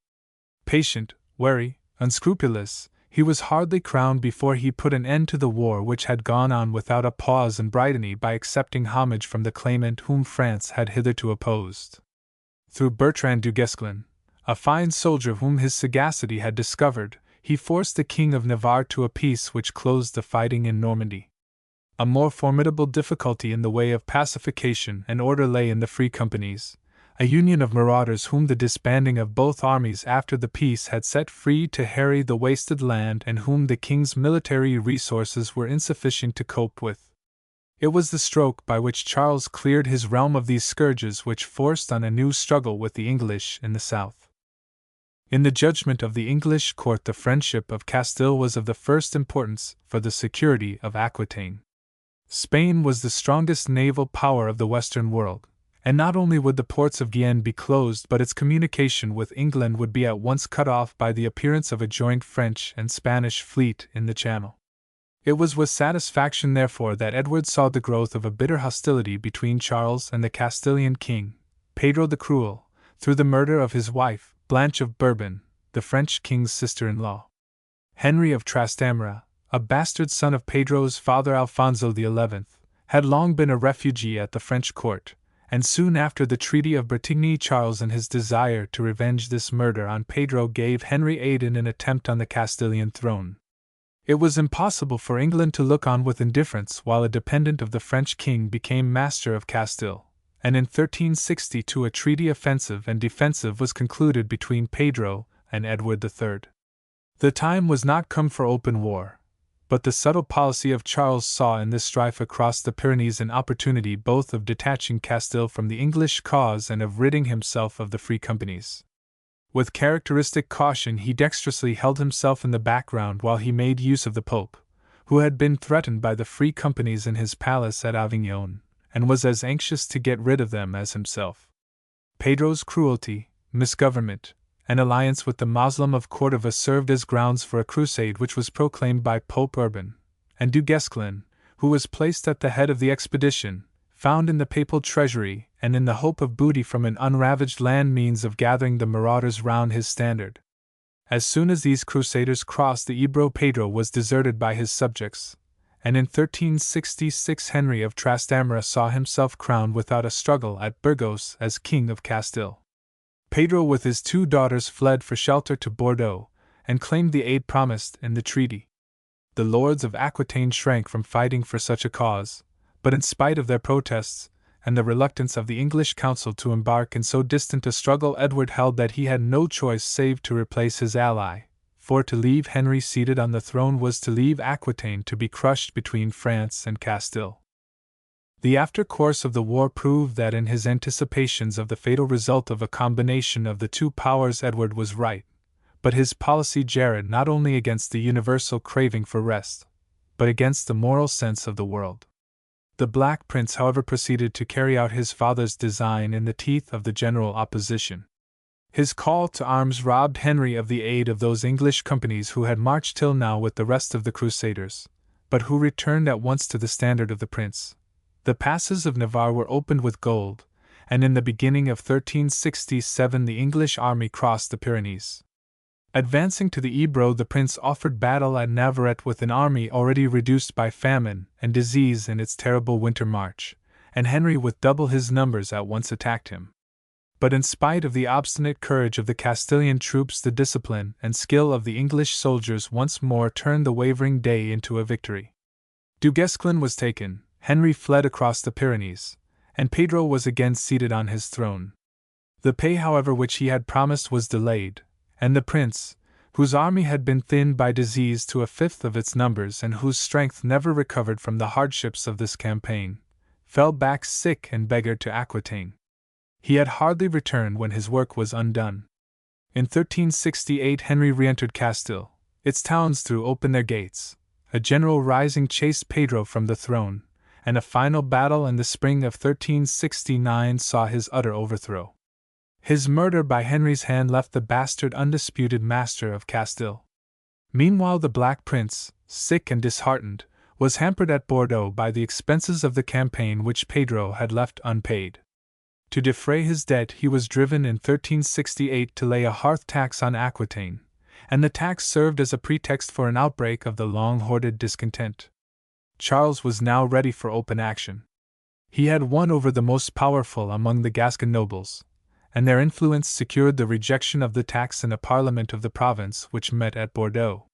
Patient, wary, unscrupulous, he was hardly crowned before he put an end to the war which had gone on without a pause in Brittany by accepting homage from the claimant whom France had hitherto opposed. Through Bertrand du Guesclin, a fine soldier whom his sagacity had discovered, he forced the King of Navarre to a peace which closed the fighting in Normandy. A more formidable difficulty in the way of pacification and order lay in the Free Companies, a union of marauders whom the disbanding of both armies after the peace had set free to harry the wasted land and whom the king's military resources were insufficient to cope with. It was the stroke by which Charles cleared his realm of these scourges which forced on a new struggle with the English in the south. In the judgment of the English court, the friendship of Castile was of the first importance for the security of Aquitaine. Spain was the strongest naval power of the Western world, and not only would the ports of Guienne be closed, but its communication with England would be at once cut off by the appearance of a joint French and Spanish fleet in the Channel. It was with satisfaction, therefore, that Edward saw the growth of a bitter hostility between Charles and the Castilian king, Pedro the Cruel, through the murder of his wife, Blanche of Bourbon, the French king's sister-in-law. Henry of Trastamara, a bastard son of Pedro's father Alfonso XI, had long been a refugee at the French court, and soon after the Treaty of Bretigny, Charles, in his desire to revenge this murder on Pedro, gave Henry aid in an attempt on the Castilian throne. It was impossible for England to look on with indifference while a dependent of the French king became master of Castile, and in 1362 a treaty offensive and defensive was concluded between Pedro and Edward III. The time was not come for open war, but the subtle policy of Charles saw in this strife across the Pyrenees an opportunity both of detaching Castile from the English cause and of ridding himself of the Free Companies. With characteristic caution he dexterously held himself in the background while he made use of the Pope, who had been threatened by the Free Companies in his palace at Avignon, and was as anxious to get rid of them as himself. Pedro's cruelty, misgovernment, and alliance with the Moslem of Cordova served as grounds for a crusade which was proclaimed by Pope Urban, and Du Guesclin, who was placed at the head of the expedition, found in the papal treasury and in the hope of booty from an unravaged land means of gathering the marauders round his standard. As soon as these crusaders crossed the Ebro, Pedro was deserted by his subjects, and in 1366 Henry of Trastamara saw himself crowned without a struggle at Burgos as King of Castile. Pedro with his 2 daughters fled for shelter to Bordeaux, and claimed the aid promised in the treaty. The lords of Aquitaine shrank from fighting for such a cause, but in spite of their protests, and the reluctance of the English council to embark in so distant a struggle, Edward held that he had no choice save to replace his ally, for to leave Henry seated on the throne was to leave Aquitaine to be crushed between France and Castile. The after course of the war proved that in his anticipations of the fatal result of a combination of the 2 powers Edward was right, but his policy jarred not only against the universal craving for rest, but against the moral sense of the world. The Black Prince, however, proceeded to carry out his father's design in the teeth of the general opposition. His call to arms robbed Henry of the aid of those English companies who had marched till now with the rest of the Crusaders, but who returned at once to the standard of the prince. The passes of Navarre were opened with gold, and in the beginning of 1367 the English army crossed the Pyrenees. Advancing to the Ebro, the prince offered battle at Navarette with an army already reduced by famine and disease in its terrible winter march, and Henry with double his numbers at once attacked him. But in spite of the obstinate courage of the Castilian troops, the discipline and skill of the English soldiers once more turned the wavering day into a victory. Du Guesclin was taken, Henry fled across the Pyrenees, and Pedro was again seated on his throne. The pay, however, which he had promised was delayed, and the prince, whose army had been thinned by disease to 1/5 of its numbers and whose strength never recovered from the hardships of this campaign, fell back sick and beggared to Aquitaine. He had hardly returned when his work was undone. In 1368 Henry re-entered Castile. Its towns threw open their gates, a general rising chased Pedro from the throne, and a final battle in the spring of 1369 saw his utter overthrow. His murder by Henry's hand left the bastard undisputed master of Castile. Meanwhile, the Black Prince, sick and disheartened, was hampered at Bordeaux by the expenses of the campaign which Pedro had left unpaid. To defray his debt, he was driven in 1368 to lay a hearth tax on Aquitaine, and the tax served as a pretext for an outbreak of the long-hoarded discontent. Charles was now ready for open action. He had won over the most powerful among the Gascon nobles, and their influence secured the rejection of the tax in a parliament of the province which met at Bordeaux.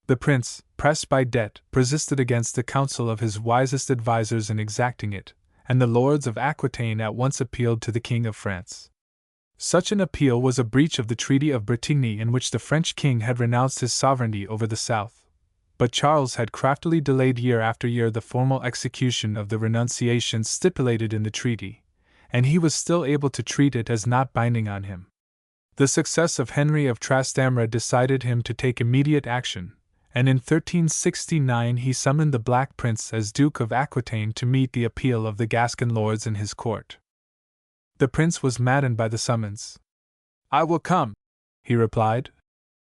The prince, pressed by debt, persisted against the counsel of his wisest advisers in exacting it, and the lords of Aquitaine at once appealed to the King of France. Such an appeal was a breach of the Treaty of Bretigny, in which the French king had renounced his sovereignty over the south. But Charles had craftily delayed year after year the formal execution of the renunciations stipulated in the treaty, and he was still able to treat it as not binding on him. The success of Henry of Trastamara decided him to take immediate action, and in 1369 he summoned the Black Prince as Duke of Aquitaine to meet the appeal of the Gascon lords in his court. The prince was maddened by the summons. "I will come," he replied,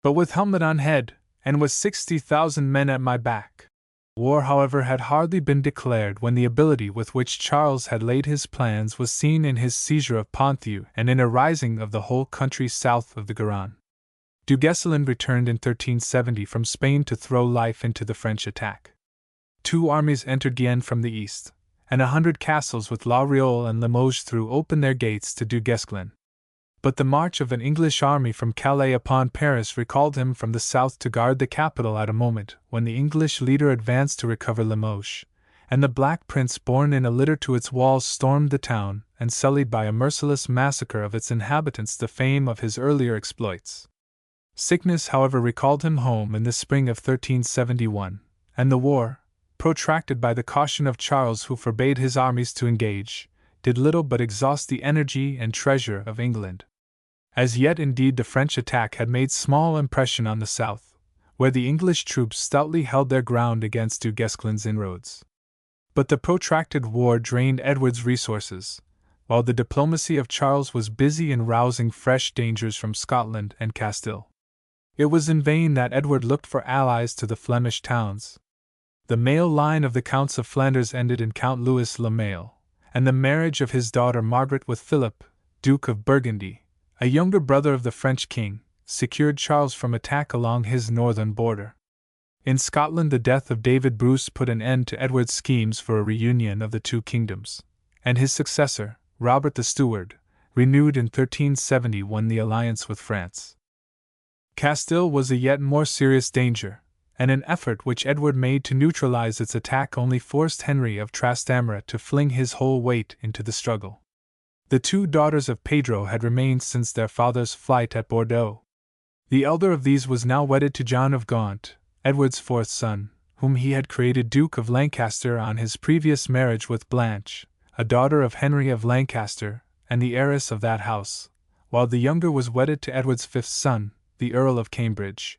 "but with helmet on head, and with 60,000 men at my back." War, however, had hardly been declared when the ability with which Charles had laid his plans was seen in his seizure of Ponthieu and in a rising of the whole country south of the Garonne. Du Guesclin returned in 1370 from Spain to throw life into the French attack. 2 armies entered Guienne from the east, and 100 castles with La Réole and Limoges threw open their gates to Du Guesclin. But the march of an English army from Calais upon Paris recalled him from the south to guard the capital at a moment when the English leader advanced to recover Limoges, and the Black Prince, borne in a litter to its walls, stormed the town and sullied by a merciless massacre of its inhabitants the fame of his earlier exploits. Sickness, however, recalled him home in the spring of 1371, and the war, protracted by the caution of Charles, who forbade his armies to engage, did little but exhaust the energy and treasure of England. As yet, indeed, the French attack had made small impression on the south, where the English troops stoutly held their ground against Du Guesclin's inroads. But the protracted war drained Edward's resources, while the diplomacy of Charles was busy in rousing fresh dangers from Scotland and Castile. It was in vain that Edward looked for allies to the Flemish towns. The male line of the Counts of Flanders ended in Count Louis le Male, and the marriage of his daughter Margaret with Philip, Duke of Burgundy, a younger brother of the French king, secured Charles from attack along his northern border. In Scotland, the death of David Bruce put an end to Edward's schemes for a reunion of the two kingdoms, and his successor, Robert the Steward, renewed in 1371 the alliance with France. Castile was a yet more serious danger, and an effort which Edward made to neutralize its attack only forced Henry of Trastamara to fling his whole weight into the struggle. The 2 daughters of Pedro had remained since their father's flight at Bordeaux. The elder of these was now wedded to John of Gaunt, Edward's 4th son, whom he had created Duke of Lancaster on his previous marriage with Blanche, a daughter of Henry of Lancaster, and the heiress of that house, while the younger was wedded to Edward's 5th son, the Earl of Cambridge.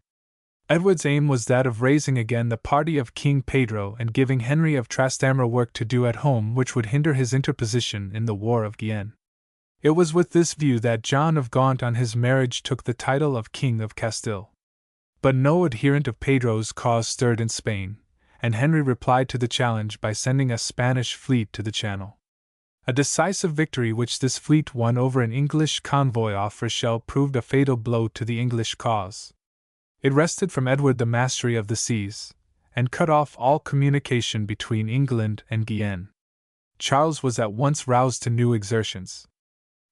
Edward's aim was that of raising again the party of King Pedro and giving Henry of Trastamara work to do at home which would hinder his interposition in the War of Guienne. It was with this view that John of Gaunt on his marriage took the title of King of Castile. But no adherent of Pedro's cause stirred in Spain, and Henry replied to the challenge by sending a Spanish fleet to the Channel. A decisive victory which this fleet won over an English convoy off Rochelle proved a fatal blow to the English cause. It wrested from Edward the mastery of the seas, and cut off all communication between England and Guienne. Charles was at once roused to new exertions.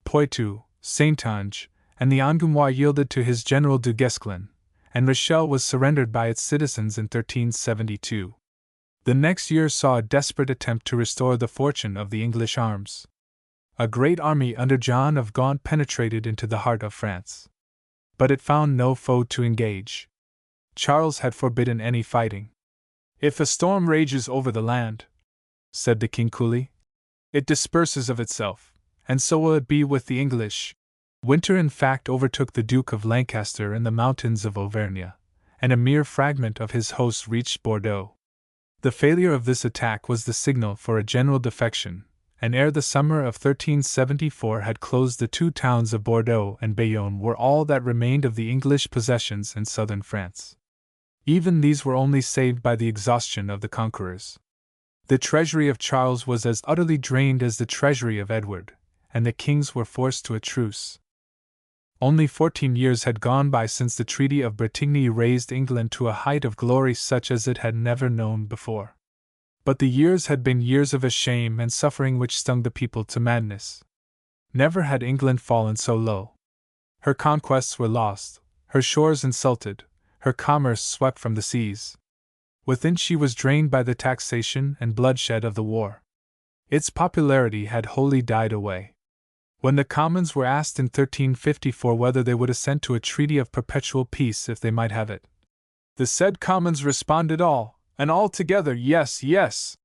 Poitou, Saintonge, and the Angoumois yielded to his general Du Guesclin, and Rochelle was surrendered by its citizens in 1372. The next year saw a desperate attempt to restore the fortune of the English arms. A great army under John of Gaunt penetrated into the heart of France. But it found no foe to engage. Charles had forbidden any fighting. "If a storm rages over the land," said the king coolly, "it disperses of itself, and so will it be with the English." Winter in fact overtook the Duke of Lancaster in the mountains of Auvergne, and a mere fragment of his host reached Bordeaux. The failure of this attack was the signal for a general defection, and ere the summer of 1374 had closed, the two towns of Bordeaux and Bayonne were all that remained of the English possessions in southern France. Even these were only saved by the exhaustion of the conquerors. The treasury of Charles was as utterly drained as the treasury of Edward, and the kings were forced to a truce. Only 14 years had gone by since the Treaty of Bretigny raised England to a height of glory such as it had never known before. But the years had been years of a shame and suffering which stung the people to madness. Never had England fallen so low. Her conquests were lost, her shores insulted, her commerce swept from the seas. Within she was drained by the taxation and bloodshed of the war. Its popularity had wholly died away. When the Commons were asked in 1354 whether they would assent to a treaty of perpetual peace if they might have it, the said Commons responded all, and all together, yes, yes.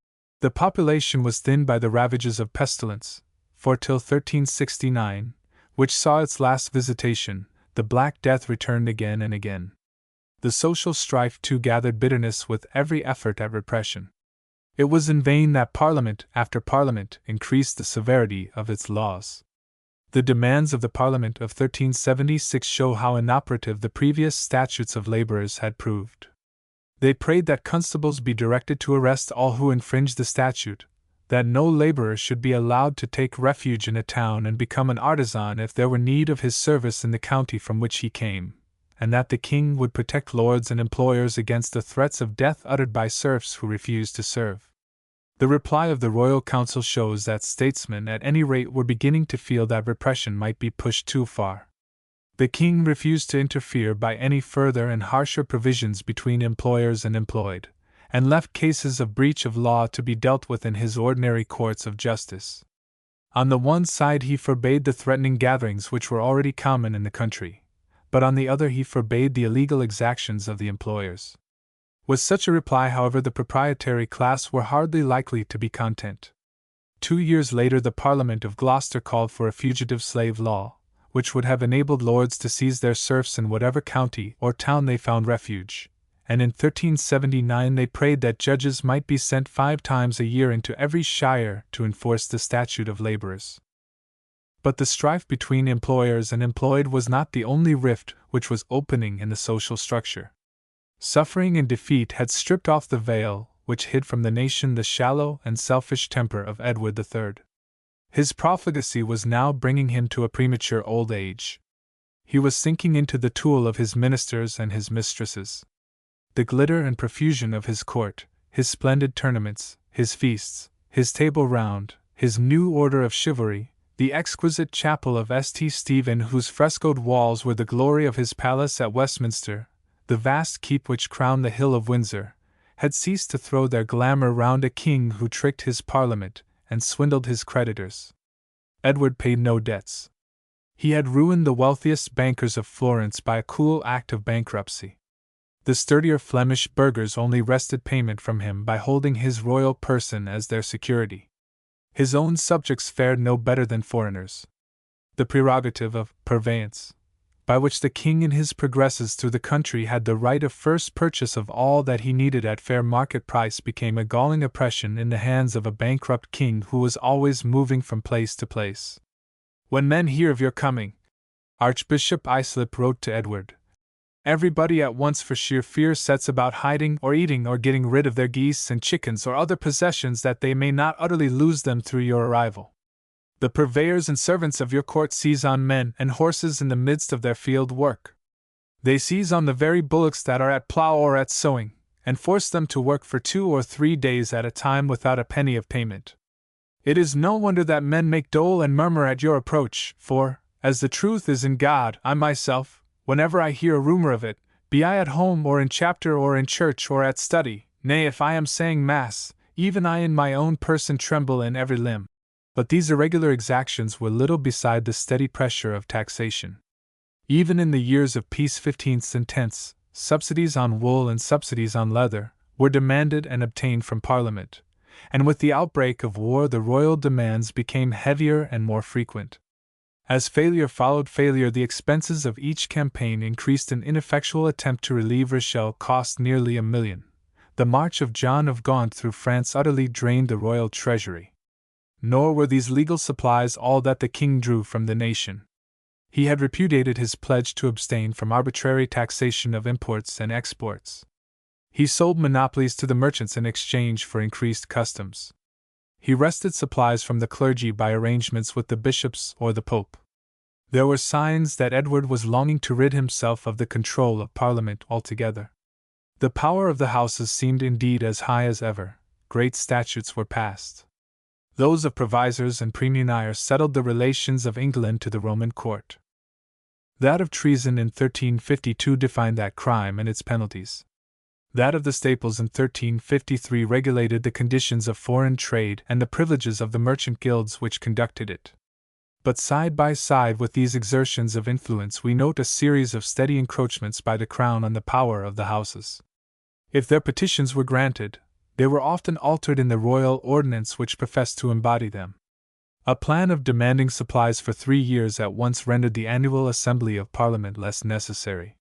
The population was thinned by the ravages of pestilence, for till 1369, which saw its last visitation, the Black Death returned again and again. The social strife too gathered bitterness with every effort at repression. It was in vain that Parliament after Parliament increased the severity of its laws. The demands of the Parliament of 1376 show how inoperative the previous statutes of laborers had proved. They prayed that constables be directed to arrest all who infringed the statute, that no laborer should be allowed to take refuge in a town and become an artisan if there were need of his service in the county from which he came, and that the king would protect lords and employers against the threats of death uttered by serfs who refused to serve. The reply of the Royal Council shows that statesmen at any rate were beginning to feel that repression might be pushed too far. The king refused to interfere by any further and harsher provisions between employers and employed, and left cases of breach of law to be dealt with in his ordinary courts of justice. On the one side he forbade the threatening gatherings which were already common in the country, but on the other he forbade the illegal exactions of the employers. With such a reply, however, the proprietary class were hardly likely to be content. 2 years later the Parliament of Gloucester called for a fugitive slave law, which would have enabled lords to seize their serfs in whatever county or town they found refuge, and in 1379 they prayed that judges might be sent 5 times a year into every shire to enforce the statute of laborers. But the strife between employers and employed was not the only rift which was opening in the social structure. Suffering and defeat had stripped off the veil which hid from the nation the shallow and selfish temper of Edward III. His profligacy was now bringing him to a premature old age. He was sinking into the tool of his ministers and his mistresses. The glitter and profusion of his court, his splendid tournaments, his feasts, his table round, his new order of chivalry, the exquisite chapel of St. Stephen whose frescoed walls were the glory of his palace at Westminster, the vast keep which crowned the hill of Windsor, had ceased to throw their glamour round a king who tricked his parliament and swindled his creditors. Edward paid no debts. He had ruined the wealthiest bankers of Florence by a cool act of bankruptcy. The sturdier Flemish burghers only wrested payment from him by holding his royal person as their security. His own subjects fared no better than foreigners. The prerogative of purveyance, by which the king in his progresses through the country had the right of first purchase of all that he needed at fair market price, became a galling oppression in the hands of a bankrupt king who was always moving from place to place. "When men hear of your coming," Archbishop Islip wrote to Edward, "everybody at once for sheer fear sets about hiding or eating or getting rid of their geese and chickens or other possessions that they may not utterly lose them through your arrival. The purveyors and servants of your court seize on men and horses in the midst of their field work. They seize on the very bullocks that are at plough or at sowing, and force them to work for 2 or 3 days at a time without a penny of payment. It is no wonder that men make dole and murmur at your approach, for, as the truth is in God, I myself, whenever I hear a rumor of it, be I at home or in chapter or in church or at study, nay, if I am saying Mass, even I in my own person tremble in every limb." But these irregular exactions were little beside the steady pressure of taxation. Even in the years of peace 15ths and 10ths, subsidies on wool and subsidies on leather were demanded and obtained from Parliament, and with the outbreak of war the royal demands became heavier and more frequent. As failure followed failure, the expenses of each campaign increased. An ineffectual attempt to relieve Rochelle cost nearly £1,000,000. The march of John of Gaunt through France utterly drained the royal treasury. Nor were these legal supplies all that the king drew from the nation. He had repudiated his pledge to abstain from arbitrary taxation of imports and exports. He sold monopolies to the merchants in exchange for increased customs. He wrested supplies from the clergy by arrangements with the bishops or the pope. There were signs that Edward was longing to rid himself of the control of Parliament altogether. The power of the Houses seemed indeed as high as ever. Great statutes were passed. Those of provisors and praemuniars settled the relations of England to the Roman court. That of treason in 1352 defined that crime and its penalties. That of the Staples in 1353 regulated the conditions of foreign trade and the privileges of the merchant guilds which conducted it. But side by side with these exertions of influence we note a series of steady encroachments by the Crown on the power of the Houses. If their petitions were granted, they were often altered in the royal ordinance which professed to embody them. A plan of demanding supplies for 3 years at once rendered the annual assembly of Parliament less necessary.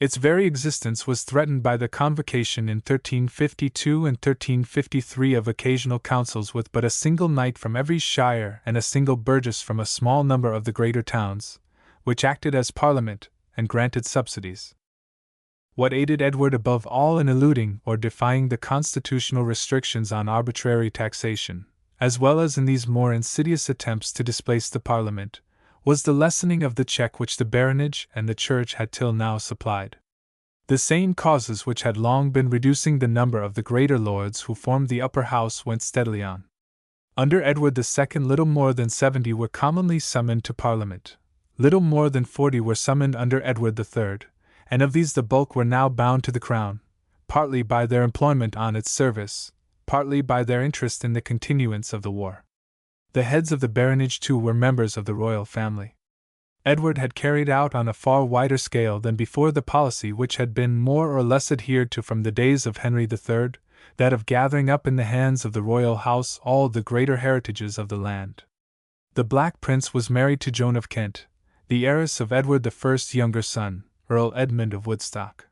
Its very existence was threatened by the convocation in 1352 and 1353 of occasional councils with but a single knight from every shire and a single burgess from a small number of the greater towns, which acted as Parliament and granted subsidies. What aided Edward above all in eluding or defying the constitutional restrictions on arbitrary taxation, as well as in these more insidious attempts to displace the Parliament, was the lessening of the check which the baronage and the church had till now supplied. The same causes which had long been reducing the number of the greater lords who formed the upper house went steadily on. Under Edward II, little more than 70 were commonly summoned to Parliament. Little more than 40 were summoned under Edward III, and of these the bulk were now bound to the Crown, partly by their employment on its service, partly by their interest in the continuance of the war. The heads of the baronage, too, were members of the royal family. Edward had carried out on a far wider scale than before the policy which had been more or less adhered to from the days of Henry III, that of gathering up in the hands of the royal house all the greater heritages of the land. The Black Prince was married to Joan of Kent, the heiress of Edward I's younger son, Earl Edmund of Woodstock.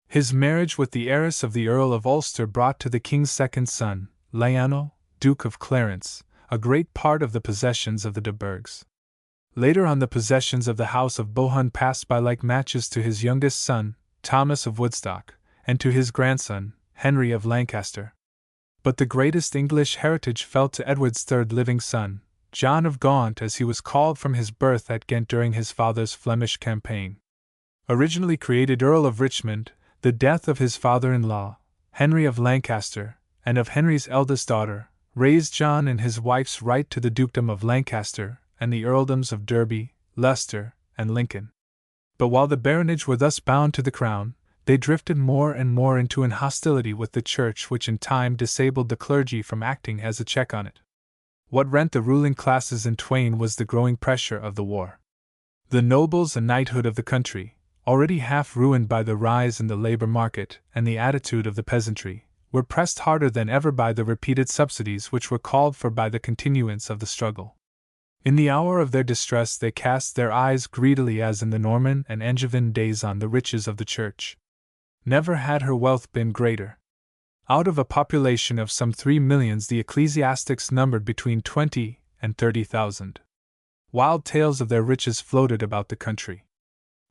His marriage with the heiress of the Earl of Ulster brought to the king's second son, Lionel, Duke of Clarence, a great part of the possessions of the de Burghs. Later on, the possessions of the House of Bohun passed by like matches to his youngest son, Thomas of Woodstock, and to his grandson, Henry of Lancaster. But the greatest English heritage fell to Edward's third living son, John of Gaunt, as he was called from his birth at Ghent during his father's Flemish campaign. Originally created Earl of Richmond, the death of his father-in-law, Henry of Lancaster, and of Henry's eldest daughter, raised John and his wife's right to the dukedom of Lancaster and the earldoms of Derby, Leicester, and Lincoln. But while the baronage were thus bound to the crown, they drifted more and more into an hostility with the church which in time disabled the clergy from acting as a check on it. What rent the ruling classes in twain was the growing pressure of the war. The nobles and knighthood of the country, already half ruined by the rise in the labor market and the attitude of the peasantry, were pressed harder than ever by the repeated subsidies which were called for by the continuance of the struggle. In the hour of their distress they cast their eyes greedily as in the Norman and Angevin days on the riches of the church. Never had her wealth been greater. Out of a population of some 3 millions the ecclesiastics numbered between 20 and 30,000. Wild tales of their riches floated about the country.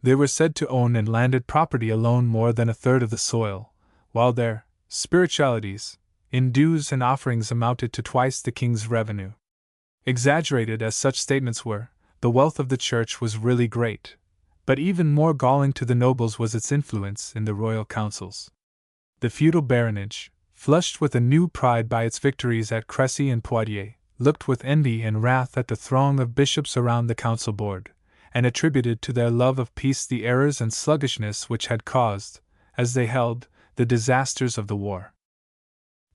They were said to own in landed property alone more than a third of the soil, while their spiritualities, in dues and offerings amounted to twice the king's revenue. Exaggerated as such statements were, the wealth of the church was really great, but even more galling to the nobles was its influence in the royal councils. The feudal baronage, flushed with a new pride by its victories at Crécy and Poitiers, looked with envy and wrath at the throng of bishops around the council board, and attributed to their love of peace the errors and sluggishness which had caused, as they held, the disasters of the war.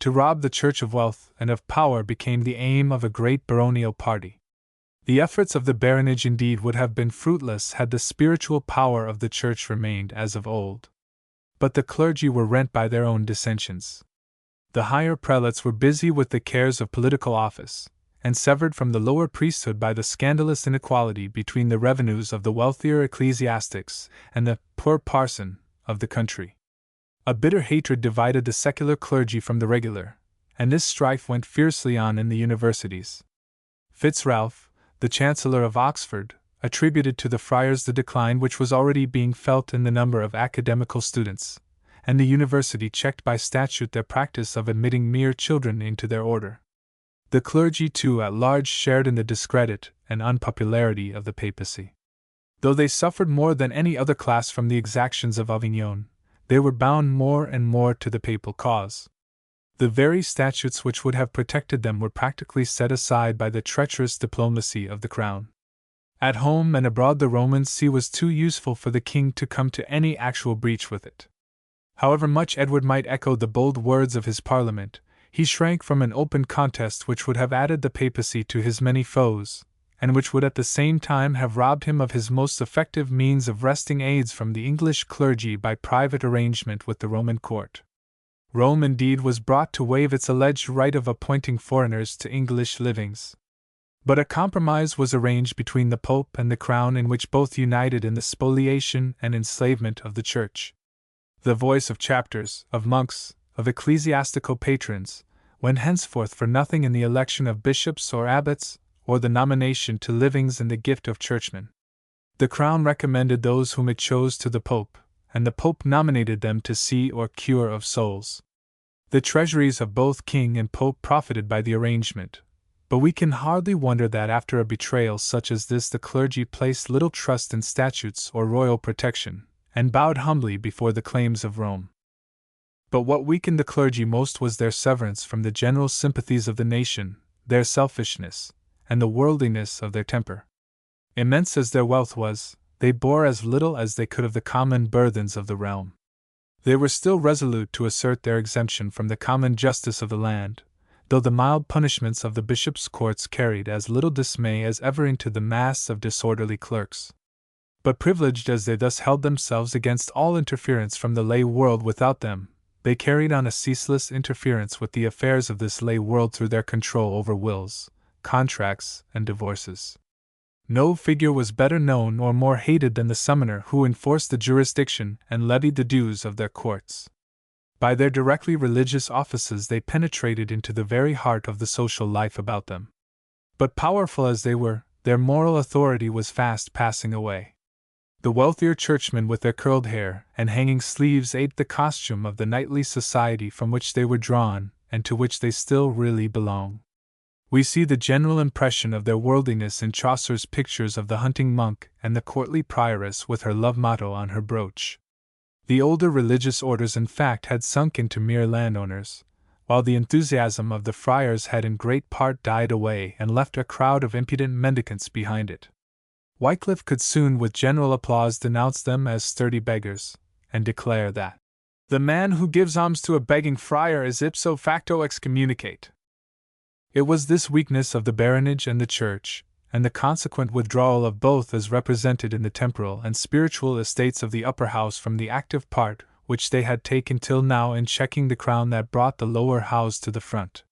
To rob the church of wealth and of power became the aim of a great baronial party. The efforts of the baronage indeed would have been fruitless had the spiritual power of the church remained as of old. But the clergy were rent by their own dissensions. The higher prelates were busy with the cares of political office, and severed from the lower priesthood by the scandalous inequality between the revenues of the wealthier ecclesiastics and the poor parson of the country. A bitter hatred divided the secular clergy from the regular, and this strife went fiercely on in the universities. Fitzralph, the Chancellor of Oxford, attributed to the friars the decline which was already being felt in the number of academical students, and the university checked by statute their practice of admitting mere children into their order. The clergy, too, at large shared in the discredit and unpopularity of the papacy. Though they suffered more than any other class from the exactions of Avignon, they were bound more and more to the papal cause. The very statutes which would have protected them were practically set aside by the treacherous diplomacy of the crown. At home and abroad the Roman see was too useful for the king to come to any actual breach with it. However much Edward might echo the bold words of his parliament, he shrank from an open contest which would have added the papacy to his many foes, and which would at the same time have robbed him of his most effective means of wresting aids from the English clergy by private arrangement with the Roman court. Rome indeed was brought to waive its alleged right of appointing foreigners to English livings. But a compromise was arranged between the Pope and the Crown in which both united in the spoliation and enslavement of the Church. The voice of chapters, of monks, of ecclesiastical patrons, went henceforth for nothing in the election of bishops or abbots, or the nomination to livings and the gift of churchmen. The Crown recommended those whom it chose to the Pope, and the Pope nominated them to see or cure of souls. The treasuries of both King and Pope profited by the arrangement, but we can hardly wonder that after a betrayal such as this the clergy placed little trust in statutes or royal protection, and bowed humbly before the claims of Rome. But what weakened the clergy most was their severance from the general sympathies of the nation, their selfishness, and the worldliness of their temper. Immense as their wealth was, they bore as little as they could of the common burthens of the realm. They were still resolute to assert their exemption from the common justice of the land, though the mild punishments of the bishops' courts carried as little dismay as ever into the mass of disorderly clerks. But privileged as they thus held themselves against all interference from the lay world without them, they carried on a ceaseless interference with the affairs of this lay world through their control over wills, contracts, and divorces. No figure was better known or more hated than the summoner who enforced the jurisdiction and levied the dues of their courts. By their directly religious offices they penetrated into the very heart of the social life about them. But powerful as they were, their moral authority was fast passing away. The wealthier churchmen with their curled hair and hanging sleeves ate the costume of the knightly society from which they were drawn, and to which they still really belong. We see the general impression of their worldliness in Chaucer's pictures of the hunting monk and the courtly prioress with her love motto on her brooch. The older religious orders in fact had sunk into mere landowners, while the enthusiasm of the friars had in great part died away and left a crowd of impudent mendicants behind it. Wycliffe could soon with general applause denounce them as sturdy beggars, and declare that the man who gives alms to a begging friar is ipso facto excommunicate. It was this weakness of the baronage and the church, and the consequent withdrawal of both as represented in the temporal and spiritual estates of the upper house from the active part which they had taken till now in checking the crown that brought the lower house to the front.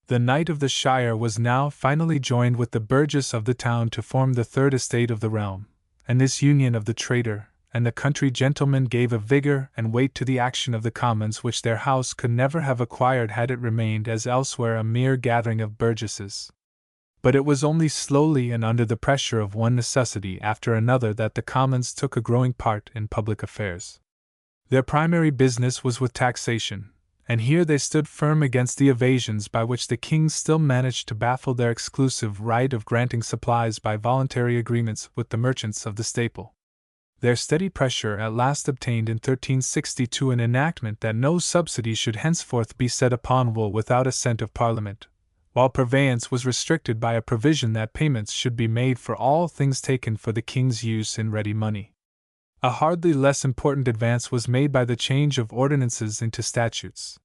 The knight of the shire was now finally joined with the burgess of the town to form the third estate of the realm, and this union of the trader and the country gentleman gave a vigor and weight to the action of the commons which their house could never have acquired had it remained as elsewhere a mere gathering of burgesses. But it was only slowly and under the pressure of one necessity after another that the commons took a growing part in public affairs. Their primary business was with taxation, and here they stood firm against the evasions by which the kings still managed to baffle their exclusive right of granting supplies by voluntary agreements with the merchants of the staple. Their steady pressure at last obtained in 1362 an enactment that no subsidy should henceforth be set upon wool without assent of Parliament, while purveyance was restricted by a provision that payments should be made for all things taken for the king's use in ready money. A hardly less important advance was made by the change of ordinances into statutes.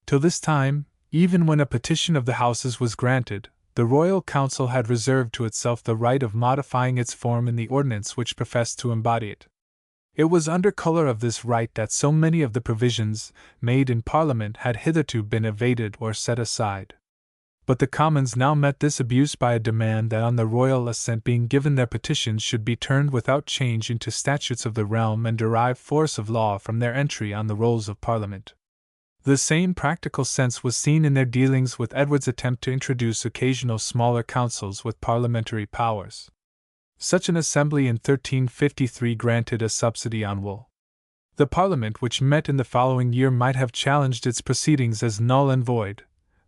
Till this time, even when a petition of the Houses was granted, the Royal Council had reserved to itself the right of modifying its form in the ordinance which professed to embody it. It was under colour of this right that so many of the provisions made in Parliament had hitherto been evaded or set aside. But the Commons now met this abuse by a demand that on the royal assent being given their petitions should be turned without change into statutes of the realm and derive force of law from their entry on the rolls of Parliament. The same practical sense was seen in their dealings with Edward's attempt to introduce occasional smaller councils with parliamentary powers. Such an assembly in 1353 granted a subsidy on wool. The Parliament which met in the following year might have challenged its proceedings as null and void,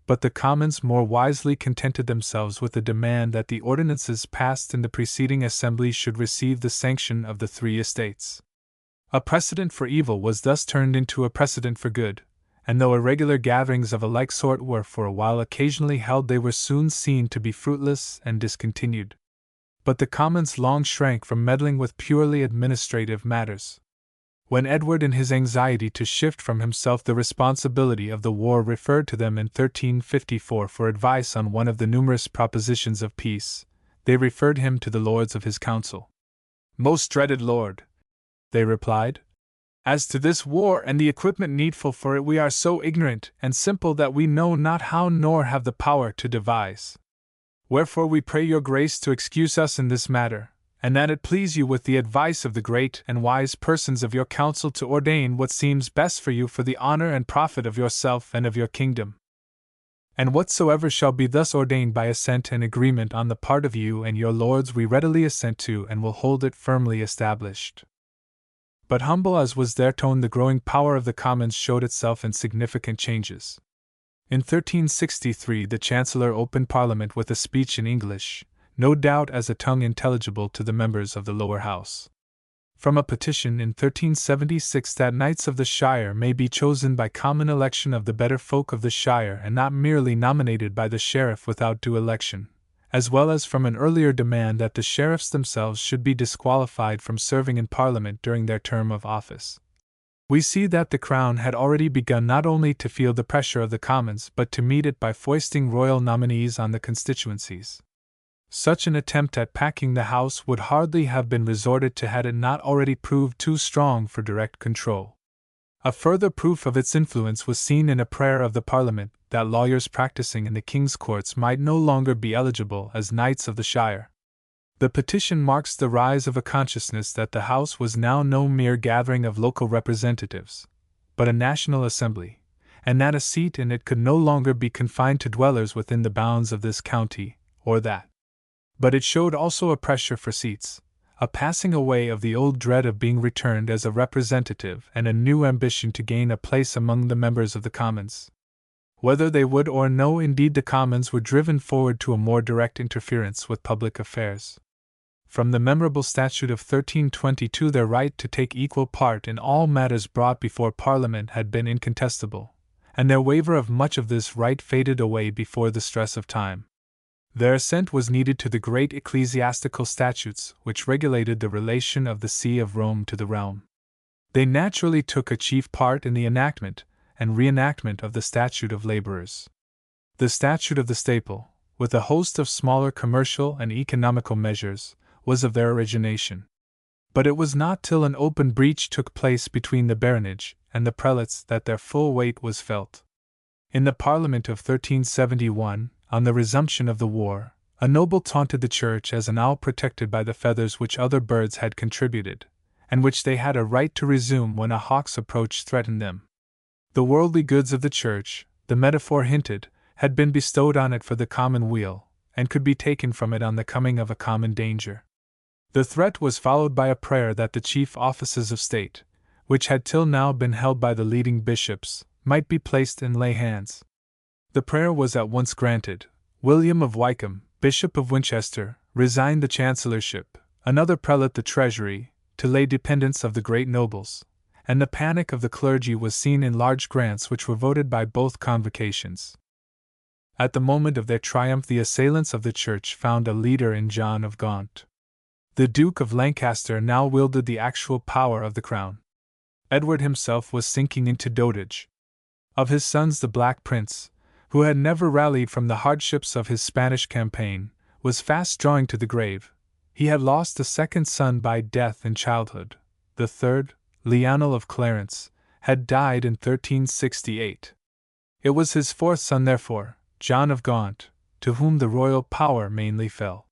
but the Commons more wisely contented themselves with the demand that the ordinances passed in the preceding assembly should receive the sanction of the three estates. A precedent for evil was thus turned into a precedent for good, and though irregular gatherings of a like sort were for a while occasionally held, they were soon seen to be fruitless and discontinued. But the Commons long shrank from meddling with purely administrative matters. When Edward, in his anxiety to shift from himself the responsibility of the war, referred to them in 1354 for advice on one of the numerous propositions of peace, they referred him to the lords of his council. "Most dreaded lord," they replied, "as to this war and the equipment needful for it, we are so ignorant and simple that we know not how nor have the power to devise. Wherefore we pray your grace to excuse us in this matter, and that it please you with the advice of the great and wise persons of your council to ordain what seems best for you for the honor and profit of yourself and of your kingdom. And whatsoever shall be thus ordained by assent and agreement on the part of you and your lords we readily assent to and will hold it firmly established." But humble as was their tone, the growing power of the Commons showed itself in significant changes. In 1363 the Chancellor opened Parliament with a speech in English, no doubt as a tongue intelligible to the members of the lower house. From a petition in 1376 that knights of the shire may be chosen by common election of the better folk of the shire and not merely nominated by the sheriff without due election, as well as from an earlier demand that the sheriffs themselves should be disqualified from serving in Parliament during their term of office, we see that the Crown had already begun not only to feel the pressure of the Commons but to meet it by foisting royal nominees on the constituencies. Such an attempt at packing the House would hardly have been resorted to had it not already proved too strong for direct control. A further proof of its influence was seen in a prayer of the Parliament that lawyers practicing in the King's courts might no longer be eligible as knights of the shire. The petition marks the rise of a consciousness that the House was now no mere gathering of local representatives, but a national assembly, and that a seat in it could no longer be confined to dwellers within the bounds of this county, or that. But it showed also a pressure for seats, a passing away of the old dread of being returned as a representative, and a new ambition to gain a place among the members of the Commons. Whether they would or no, indeed, the Commons were driven forward to a more direct interference with public affairs. From the memorable statute of 1322 their right to take equal part in all matters brought before Parliament had been incontestable, and their waiver of much of this right faded away before the stress of time. Their assent was needed to the great ecclesiastical statutes which regulated the relation of the See of Rome to the realm. They naturally took a chief part in the enactment and reenactment of the Statute of Laborers. The Statute of the Staple, with a host of smaller commercial and economical measures, was of their origination. But it was not till an open breach took place between the baronage and the prelates that their full weight was felt. In the Parliament of 1371, on the resumption of the war, a noble taunted the Church as an owl protected by the feathers which other birds had contributed, and which they had a right to resume when a hawk's approach threatened them. The worldly goods of the Church, the metaphor hinted, had been bestowed on it for the common weal, and could be taken from it on the coming of a common danger. The threat was followed by a prayer that the chief offices of state, which had till now been held by the leading bishops, might be placed in lay hands. The prayer was at once granted. William of Wykeham, Bishop of Winchester, resigned the chancellorship, another prelate the treasury, to lay dependence of the great nobles, and the panic of the clergy was seen in large grants which were voted by both convocations. At the moment of their triumph the assailants of the Church found a leader in John of Gaunt. The Duke of Lancaster now wielded the actual power of the crown. Edward himself was sinking into dotage. Of his sons the Black Prince, who had never rallied from the hardships of his Spanish campaign, was fast drawing to the grave. He had lost a second son by death in childhood. The third, Lionel of Clarence, had died in 1368. It was his fourth son, therefore, John of Gaunt, to whom the royal power mainly fell.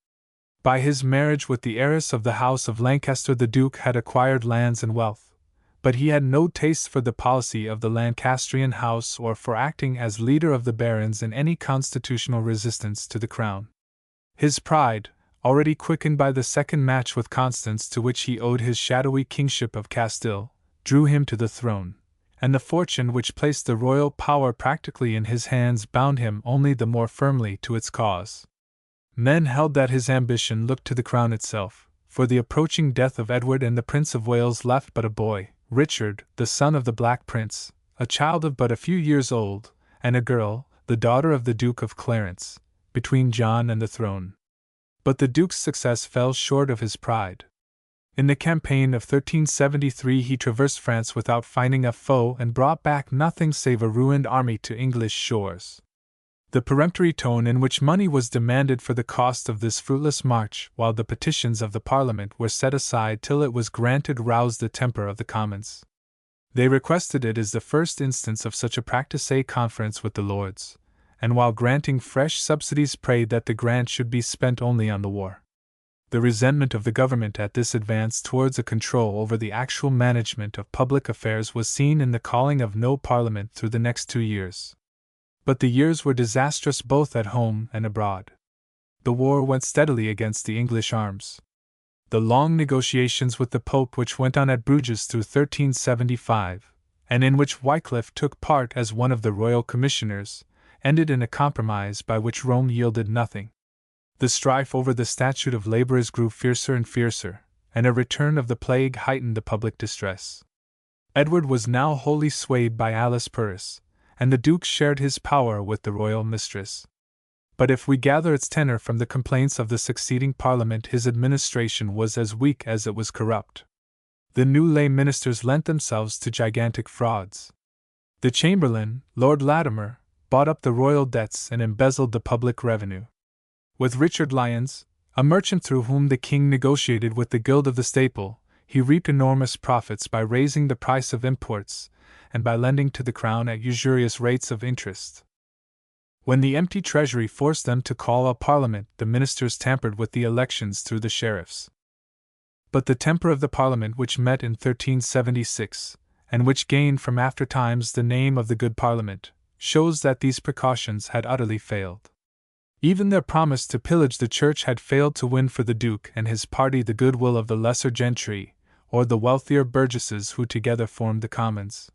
By his marriage with the heiress of the House of Lancaster the Duke had acquired lands and wealth, but he had no taste for the policy of the Lancastrian house or for acting as leader of the barons in any constitutional resistance to the crown. His pride, already quickened by the second match with Constance to which he owed his shadowy kingship of Castile, drew him to the throne, and the fortune which placed the royal power practically in his hands bound him only the more firmly to its cause. Men held that his ambition looked to the crown itself, for the approaching death of Edward and the Prince of Wales left but a boy, Richard, the son of the Black Prince, a child of but a few years old, and a girl, the daughter of the Duke of Clarence, between John and the throne. But the Duke's success fell short of his pride. In the campaign of 1373 he traversed France without finding a foe and brought back nothing save a ruined army to English shores. The peremptory tone in which money was demanded for the cost of this fruitless march, while the petitions of the Parliament were set aside till it was granted, roused the temper of the Commons. They requested it as the first instance of such a practice a conference with the Lords, and while granting fresh subsidies prayed that the grant should be spent only on the war. The resentment of the government at this advance towards a control over the actual management of public affairs was seen in the calling of no Parliament through the next 2 years. But the years were disastrous both at home and abroad. The war went steadily against the English arms. The long negotiations with the Pope which went on at Bruges through 1375, and in which Wycliffe took part as one of the royal commissioners, ended in a compromise by which Rome yielded nothing. The strife over the Statute of Laborers grew fiercer and fiercer, and a return of the plague heightened the public distress. Edward was now wholly swayed by Alice Purse, and the Duke shared his power with the royal mistress. But if we gather its tenor from the complaints of the succeeding Parliament, his administration was as weak as it was corrupt. The new lay ministers lent themselves to gigantic frauds. The Chamberlain, Lord Latimer, bought up the royal debts and embezzled the public revenue. With Richard Lyons, a merchant through whom the king negotiated with the Guild of the Staple, he reaped enormous profits by raising the price of imports and by lending to the crown at usurious rates of interest. When the empty treasury forced them to call a parliament, the ministers tampered with the elections through the sheriffs. But the temper of the Parliament which met in 1376, and which gained from after times the name of the Good Parliament, shows that these precautions had utterly failed. Even their promise to pillage the church had failed to win for the Duke and his party the goodwill of the lesser gentry, or the wealthier burgesses who together formed the Commons.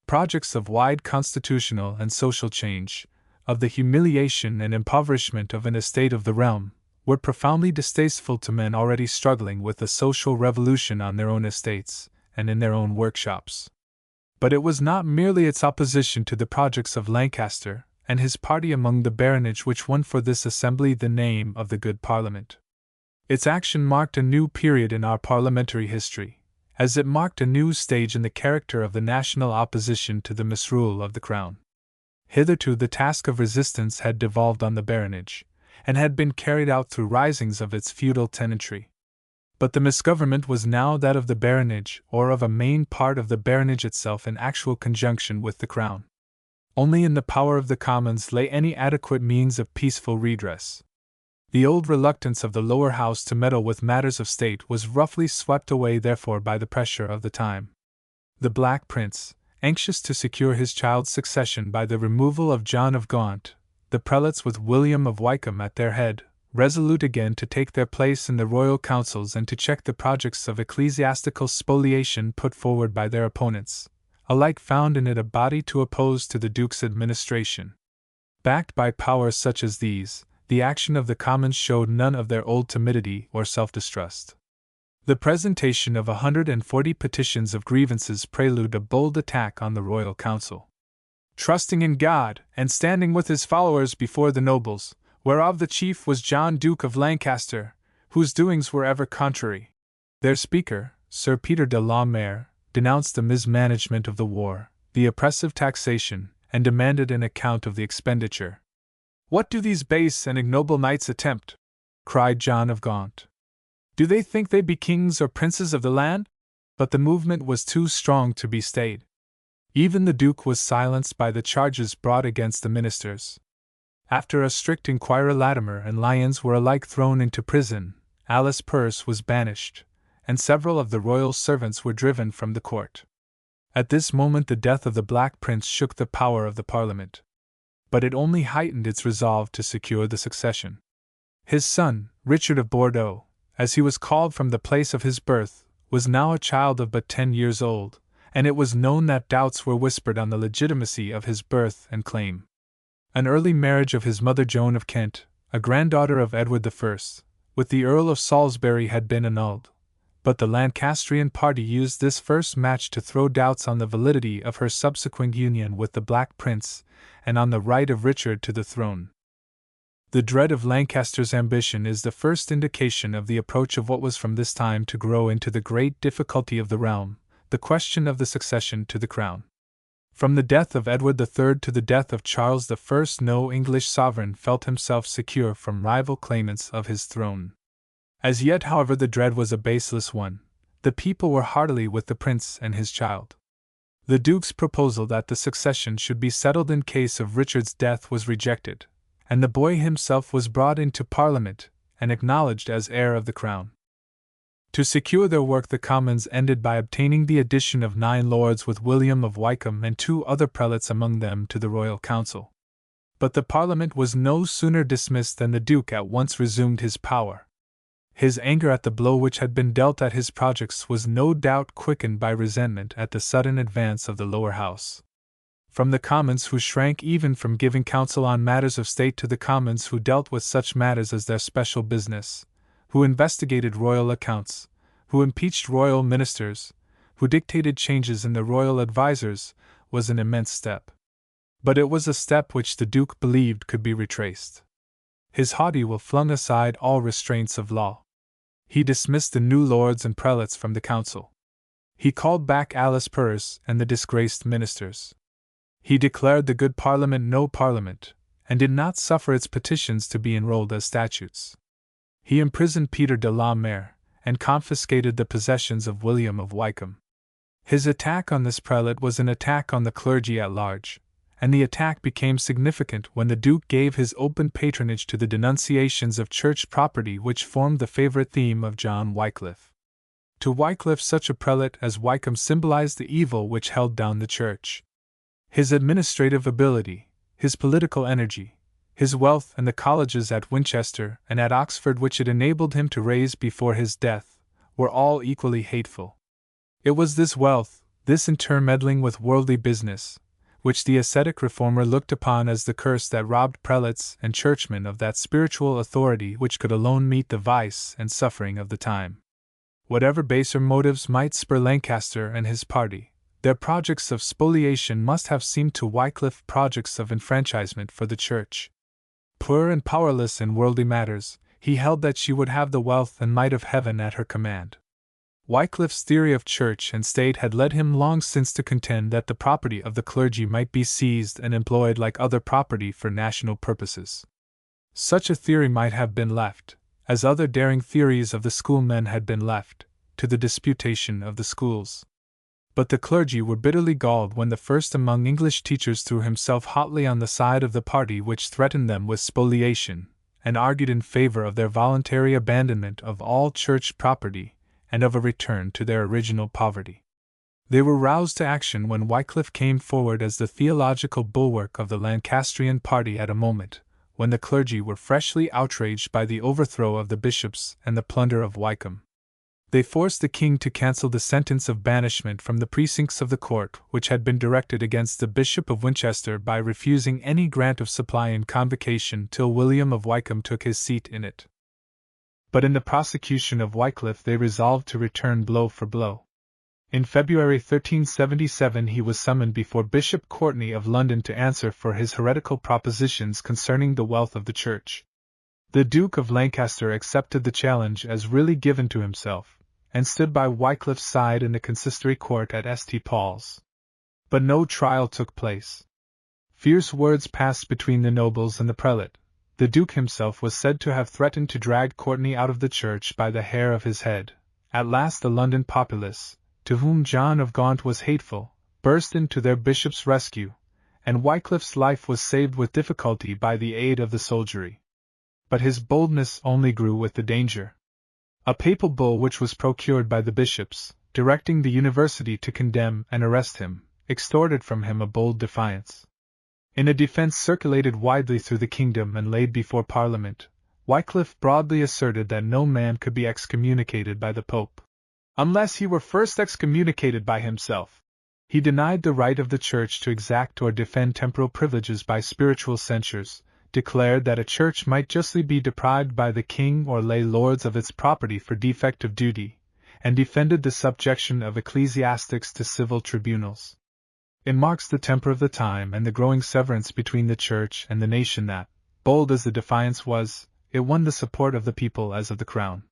Projects of wide constitutional and social change, of the humiliation and impoverishment of an estate of the realm, were profoundly distasteful to men already struggling with a social revolution on their own estates and in their own workshops. But it was not merely its opposition to the projects of Lancaster and his party among the baronage which won for this assembly the name of the Good Parliament. Its action marked a new period in our parliamentary history, as it marked a new stage in the character of the national opposition to the misrule of the crown. Hitherto the task of resistance had devolved on the baronage, and had been carried out through risings of its feudal tenantry. But the misgovernment was now that of the baronage, or of a main part of the baronage itself in actual conjunction with the crown. Only in the power of the Commons lay any adequate means of peaceful redress. The old reluctance of the lower house to meddle with matters of state was roughly swept away therefore by the pressure of the time. The Black Prince, anxious to secure his child's succession by the removal of John of Gaunt, the prelates with William of Wykeham at their head, resolute again to take their place in the royal councils and to check the projects of ecclesiastical spoliation put forward by their opponents, alike found in it a body to oppose to the Duke's administration. Backed by powers such as these, the action of the Commons showed none of their old timidity or self-distrust. The presentation of 140 petitions of grievances preluded a bold attack on the royal council. Trusting in God, and standing with his followers before the nobles, whereof the chief was John Duke of Lancaster, whose doings were ever contrary. Their speaker, Sir Peter de la Mare, denounced the mismanagement of the war, the oppressive taxation, and demanded an account of the expenditure. "What do these base and ignoble knights attempt?" cried John of Gaunt. "Do they think they be kings or princes of the land?" But the movement was too strong to be stayed. Even the Duke was silenced by the charges brought against the ministers. After a strict inquiry, Latimer and Lyons were alike thrown into prison, Alice Purse was banished, and several of the royal servants were driven from the court. At this moment the death of the Black Prince shook the power of the Parliament. But it only heightened its resolve to secure the succession. His son, Richard of Bordeaux, as he was called from the place of his birth, was now a child of but 10 years old, and it was known that doubts were whispered on the legitimacy of his birth and claim. An early marriage of his mother Joan of Kent, a granddaughter of Edward I, with the Earl of Salisbury had been annulled, but the Lancastrian party used this first match to throw doubts on the validity of her subsequent union with the Black Prince and on the right of Richard to the throne. The dread of Lancaster's ambition is the first indication of the approach of what was from this time to grow into the great difficulty of the realm, the question of the succession to the crown. From the death of Edward III to the death of Charles I, no English sovereign felt himself secure from rival claimants of his throne. As yet, however, the dread was a baseless one. The people were heartily with the prince and his child. The Duke's proposal that the succession should be settled in case of Richard's death was rejected, and the boy himself was brought into Parliament and acknowledged as heir of the crown. To secure their work, the Commons ended by obtaining the addition of 9 lords, with William of Wykeham and 2 other prelates among them, to the royal council. But the Parliament was no sooner dismissed than the Duke at once resumed his power. His anger at the blow which had been dealt at his projects was no doubt quickened by resentment at the sudden advance of the lower house. From the Commons, who shrank even from giving counsel on matters of state, to the Commons who dealt with such matters as their special business, who investigated royal accounts, who impeached royal ministers, who dictated changes in the royal advisers, was an immense step. But it was a step which the Duke believed could be retraced. His haughty will flung aside all restraints of law. He dismissed the new lords and prelates from the council. He called back Alice Purrs and the disgraced ministers. He declared the good Parliament no Parliament, and did not suffer its petitions to be enrolled as statutes. He imprisoned Peter de la Mare, and confiscated the possessions of William of Wykeham. His attack on this prelate was an attack on the clergy at large, and the attack became significant when the Duke gave his open patronage to the denunciations of church property which formed the favorite theme of John Wycliffe. To Wycliffe, such a prelate as Wykeham symbolized the evil which held down the church. His administrative ability, his political energy, his wealth, and the colleges at Winchester and at Oxford which it enabled him to raise before his death, were all equally hateful. It was this wealth, this intermeddling with worldly business, which the ascetic reformer looked upon as the curse that robbed prelates and churchmen of that spiritual authority which could alone meet the vice and suffering of the time. Whatever baser motives might spur Lancaster and his party, their projects of spoliation must have seemed to Wycliffe projects of enfranchisement for the Church. Poor and powerless in worldly matters, he held that she would have the wealth and might of heaven at her command. Wycliffe's theory of church and state had led him long since to contend that the property of the clergy might be seized and employed like other property for national purposes. Such a theory might have been left, as other daring theories of the schoolmen had been left, to the disputation of the schools. But the clergy were bitterly galled when the first among English teachers threw himself hotly on the side of the party which threatened them with spoliation, and argued in favor of their voluntary abandonment of all church property, and of a return to their original poverty. They were roused to action when Wycliffe came forward as the theological bulwark of the Lancastrian party at a moment when the clergy were freshly outraged by the overthrow of the bishops and the plunder of Wykeham. They forced the king to cancel the sentence of banishment from the precincts of the court which had been directed against the Bishop of Winchester by refusing any grant of supply in convocation till William of Wykeham took his seat in it. But in the prosecution of Wycliffe they resolved to return blow for blow. In February 1377 he was summoned before Bishop Courtenay of London to answer for his heretical propositions concerning the wealth of the Church. The Duke of Lancaster accepted the challenge as really given to himself, and stood by Wycliffe's side in the consistory court at St. Paul's. But no trial took place. Fierce words passed between the nobles and the prelate. The Duke himself was said to have threatened to drag Courtenay out of the church by the hair of his head. At last the London populace, to whom John of Gaunt was hateful, burst in to their bishop's rescue, and Wycliffe's life was saved with difficulty by the aid of the soldiery. But his boldness only grew with the danger. A papal bull which was procured by the bishops, directing the university to condemn and arrest him, extorted from him a bold defiance. In a defense circulated widely through the kingdom and laid before Parliament, Wycliffe broadly asserted that no man could be excommunicated by the Pope unless he were first excommunicated by himself. He denied the right of the Church to exact or defend temporal privileges by spiritual censures, declared that a church might justly be deprived by the king or lay lords of its property for defect of duty, and defended the subjection of ecclesiastics to civil tribunals. It marks the temper of the time and the growing severance between the Church and the nation that, bold as the defiance was, it won the support of the people as of the crown.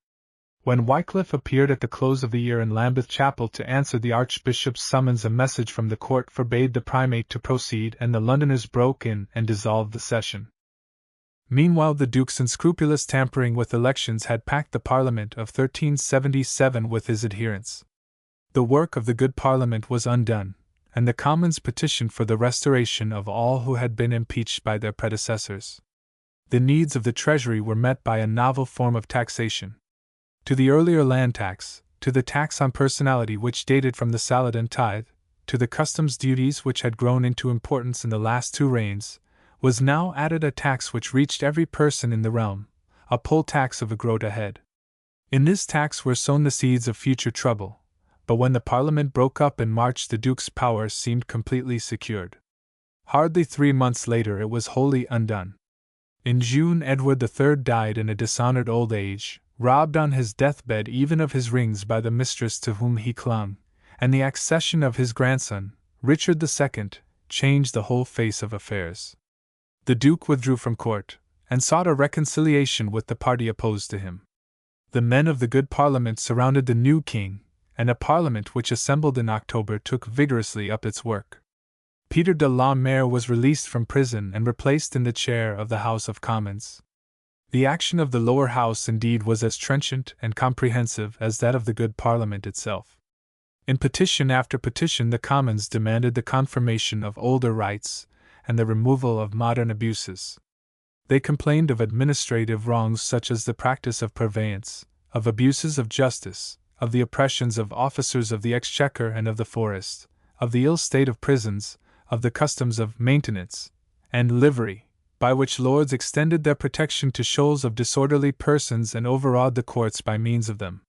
When Wycliffe appeared at the close of the year in Lambeth Chapel to answer the Archbishop's summons, a message from the court forbade the primate to proceed, and the Londoners broke in and dissolved the session. Meanwhile, the Duke's unscrupulous tampering with elections had packed the Parliament of 1377 with his adherents. The work of the good Parliament was undone, and the Commons petitioned for the restoration of all who had been impeached by their predecessors. The needs of the Treasury were met by a novel form of taxation. To the earlier land tax, to the tax on personality which dated from the Saladin tithe, to the customs duties which had grown into importance in the last two reigns, was now added a tax which reached every person in the realm, a poll tax of a groat a head. In this tax were sown the seeds of future trouble, but when the Parliament broke up in March, the Duke's power seemed completely secured. Hardly 3 months later it was wholly undone. In June, Edward III died in a dishonored old age, robbed on his deathbed even of his rings by the mistress to whom he clung, and the accession of his grandson, Richard II, changed the whole face of affairs. The Duke withdrew from court, and sought a reconciliation with the party opposed to him. The men of the good Parliament surrounded the new king, and a Parliament which assembled in October took vigorously up its work. Peter de la Mare was released from prison and replaced in the chair of the House of Commons. The action of the lower house indeed was as trenchant and comprehensive as that of the good Parliament itself. In petition after petition the Commons demanded the confirmation of older rights and the removal of modern abuses. They complained of administrative wrongs such as the practice of purveyance, of abuses of justice, of the oppressions of officers of the exchequer and of the forest, of the ill state of prisons, of the customs of maintenance and livery, by which lords extended their protection to shoals of disorderly persons and overawed the courts by means of them.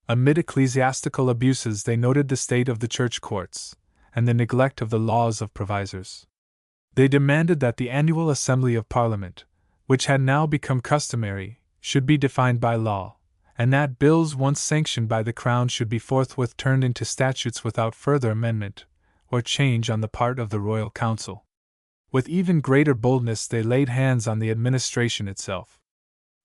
Amid ecclesiastical abuses they noted the state of the church courts, and the neglect of the laws of provisors. They demanded that the annual assembly of Parliament, which had now become customary, should be defined by law, and that bills once sanctioned by the Crown should be forthwith turned into statutes without further amendment or change on the part of the Royal Council. With even greater boldness they laid hands on the administration itself.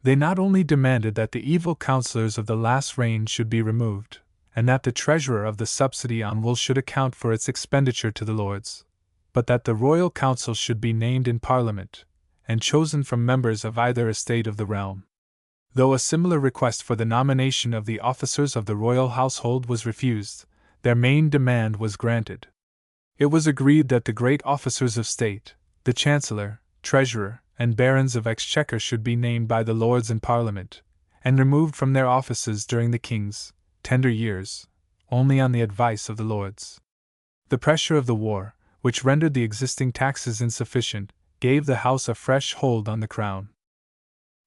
They not only demanded that the evil councillors of the last reign should be removed, and that the treasurer of the subsidy on wool should account for its expenditure to the Lords, but that the Royal Council should be named in Parliament, and chosen from members of either estate of the realm. Though a similar request for the nomination of the officers of the royal household was refused, their main demand was granted. It was agreed that the great officers of state, the Chancellor, Treasurer, and Barons of Exchequer should be named by the Lords in Parliament, and removed from their offices during the King's tender years, only on the advice of the Lords. The pressure of the war, which rendered the existing taxes insufficient, gave the House a fresh hold on the Crown.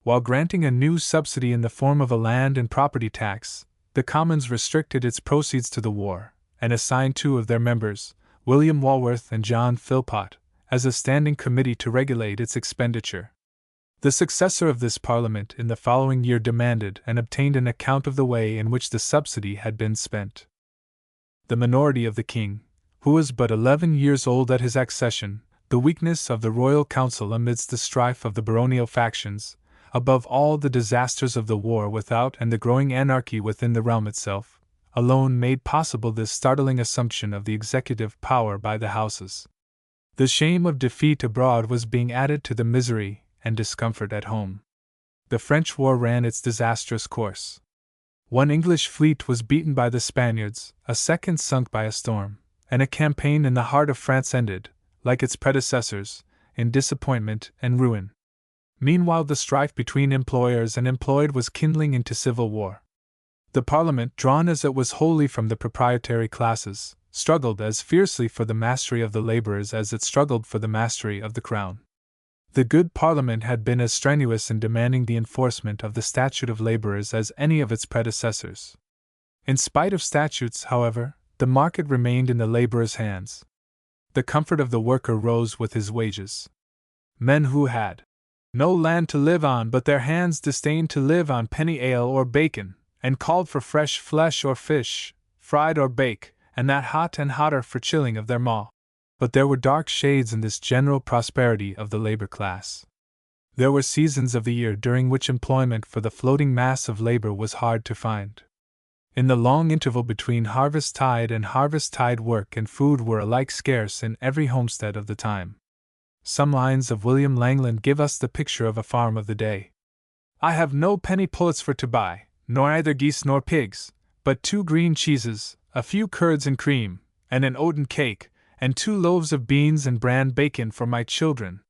While granting a new subsidy in the form of a land and property tax, the Commons restricted its proceeds to the war, and assigned 2 of their members, William Walworth and John Philpot, as a standing committee to regulate its expenditure. The successor of this Parliament in the following year demanded and obtained an account of the way in which the subsidy had been spent. The minority of the King, who was but 11 years old at his accession, the weakness of the Royal Council amidst the strife of the baronial factions, above all the disasters of the war without and the growing anarchy within the realm itself, alone made possible this startling assumption of the executive power by the Houses. The shame of defeat abroad was being added to the misery and discomfort at home. The French war ran its disastrous course. One English fleet was beaten by the Spaniards, a second sunk by a storm, and a campaign in the heart of France ended, like its predecessors, in disappointment and ruin. Meanwhile the strife between employers and employed was kindling into civil war. The Parliament, drawn as it was wholly from the proprietary classes, struggled as fiercely for the mastery of the laborers as it struggled for the mastery of the Crown. The good Parliament had been as strenuous in demanding the enforcement of the statute of laborers as any of its predecessors. In spite of statutes, however, the market remained in the laborer's hands. The comfort of the worker rose with his wages. Men who had no land to live on but their hands disdained to live on penny ale or bacon, and called for fresh flesh or fish, fried or bake, and that hot and hotter for chilling of their maw. But there were dark shades in this general prosperity of the labor class. There were seasons of the year during which employment for the floating mass of labor was hard to find. In the long interval between harvest-tide and harvest-tide work and food were alike scarce in every homestead of the time. Some lines of William Langland give us the picture of a farm of the day. "I have no penny pullets for to buy, nor either geese nor pigs, but 2 green cheeses, a few curds and cream, and an oaten cake, and 2 loaves of beans and bran bacon for my children.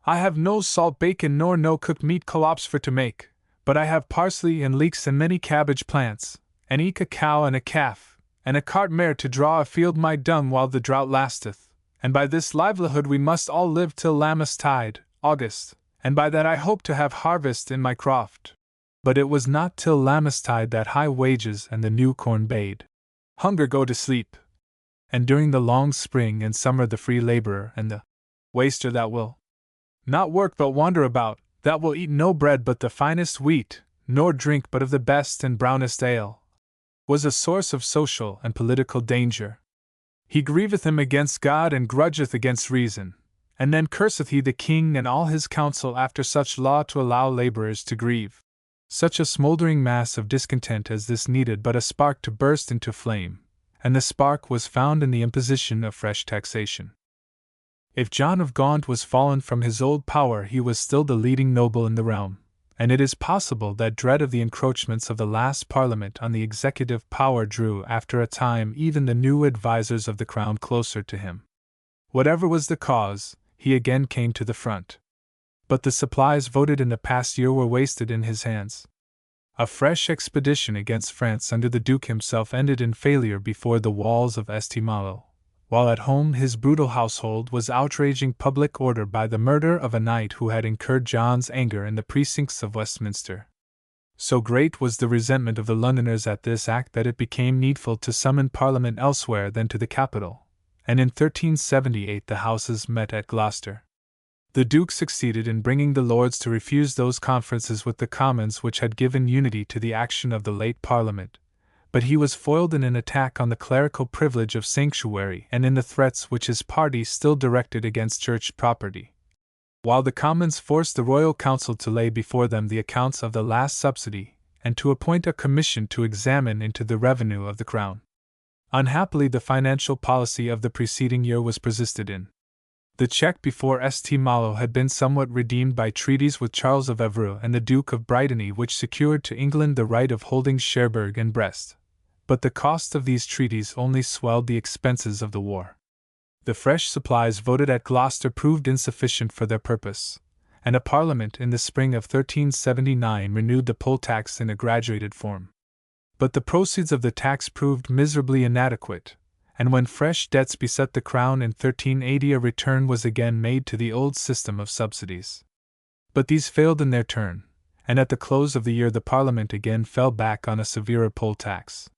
I have no salt bacon nor no cooked meat collops for to make, but I have parsley and leeks and many cabbage plants, and eke a cow and a calf, and a cart mare to draw afield my dung while the drought lasteth, and by this livelihood we must all live till Lammas-tide, August, and by that I hope to have harvest in my croft." But it was not till Lammas-tide that high wages and the new corn bade hunger go to sleep. And during the long spring and summer the free laborer and the waster that will not work but wander about, that will eat no bread but the finest wheat, nor drink but of the best and brownest ale, was a source of social and political danger. He grieveth him against God and grudgeth against reason, and then curseth he the king and all his council after such law to allow laborers to grieve. Such a smouldering mass of discontent as this needed but a spark to burst into flame, and the spark was found in the imposition of fresh taxation. If John of Gaunt was fallen from his old power, he was still the leading noble in the realm, and it is possible that dread of the encroachments of the last Parliament on the executive power drew after a time even the new advisers of the Crown closer to him. Whatever was the cause, he again came to the front. But the supplies voted in the past year were wasted in his hands. A fresh expedition against France under the Duke himself ended in failure before the walls of St. Malo, while at home his brutal household was outraging public order by the murder of a knight who had incurred John's anger in the precincts of Westminster. So great was the resentment of the Londoners at this act that it became needful to summon Parliament elsewhere than to the capital, and in 1378 the Houses met at Gloucester. The Duke succeeded in bringing the Lords to refuse those conferences with the Commons which had given unity to the action of the late Parliament, but he was foiled in an attack on the clerical privilege of sanctuary and in the threats which his party still directed against church property, while the Commons forced the Royal Council to lay before them the accounts of the last subsidy, and to appoint a commission to examine into the revenue of the Crown. Unhappily, the financial policy of the preceding year was persisted in. The check before St. Malo had been somewhat redeemed by treaties with Charles of Evreux and the Duke of Brittany, which secured to England the right of holding Cherbourg and Brest, but the cost of these treaties only swelled the expenses of the war. The fresh supplies voted at Gloucester proved insufficient for their purpose, and a Parliament in the spring of 1379 renewed the poll tax in a graduated form. But the proceeds of the tax proved miserably inadequate, and when fresh debts beset the Crown in 1380 a return was again made to the old system of subsidies. But these failed in their turn, and at the close of the year the Parliament again fell back on a severer poll tax.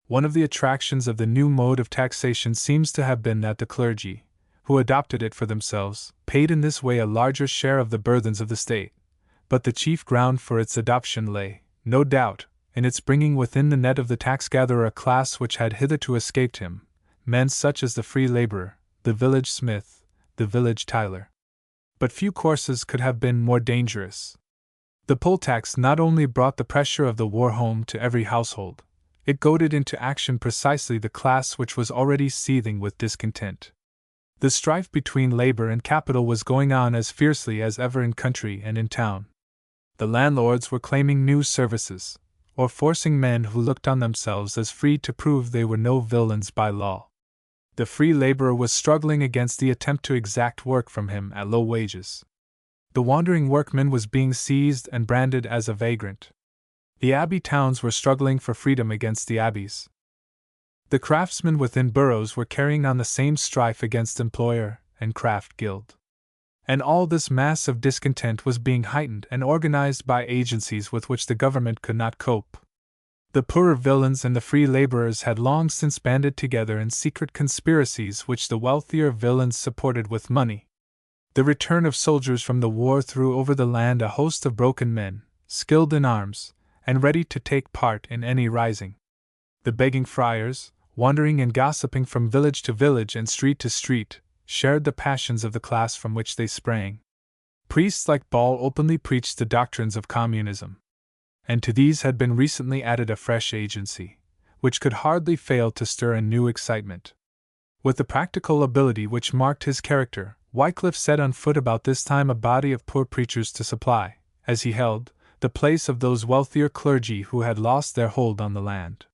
One of the attractions of the new mode of taxation seems to have been that the clergy, who adopted it for themselves, paid in this way a larger share of the burthens of the state, but the chief ground for its adoption lay, no doubt, in its bringing within the net of the tax-gatherer a class which had hitherto escaped him, men such as the free laborer, the village smith, the village tiler. But few courses could have been more dangerous. The poll tax not only brought the pressure of the war home to every household, it goaded into action precisely the class which was already seething with discontent. The strife between labor and capital was going on as fiercely as ever in country and in town. The landlords were claiming new services, or forcing men who looked on themselves as free to prove they were no villains by law. The free laborer was struggling against the attempt to exact work from him at low wages. The wandering workman was being seized and branded as a vagrant. The abbey towns were struggling for freedom against the abbeys. The craftsmen within boroughs were carrying on the same strife against employer and craft guild. And all this mass of discontent was being heightened and organized by agencies with which the government could not cope. The poorer villains and the free laborers had long since banded together in secret conspiracies which the wealthier villains supported with money. The return of soldiers from the war threw over the land a host of broken men, skilled in arms, and ready to take part in any rising. The begging friars, wandering and gossiping from village to village and street to street, shared the passions of the class from which they sprang. Priests like Ball openly preached the doctrines of communism. And to these had been recently added a fresh agency, which could hardly fail to stir a new excitement. With the practical ability which marked his character, Wycliffe set on foot about this time a body of poor preachers to supply, as he held, the place of those wealthier clergy who had lost their hold on the land.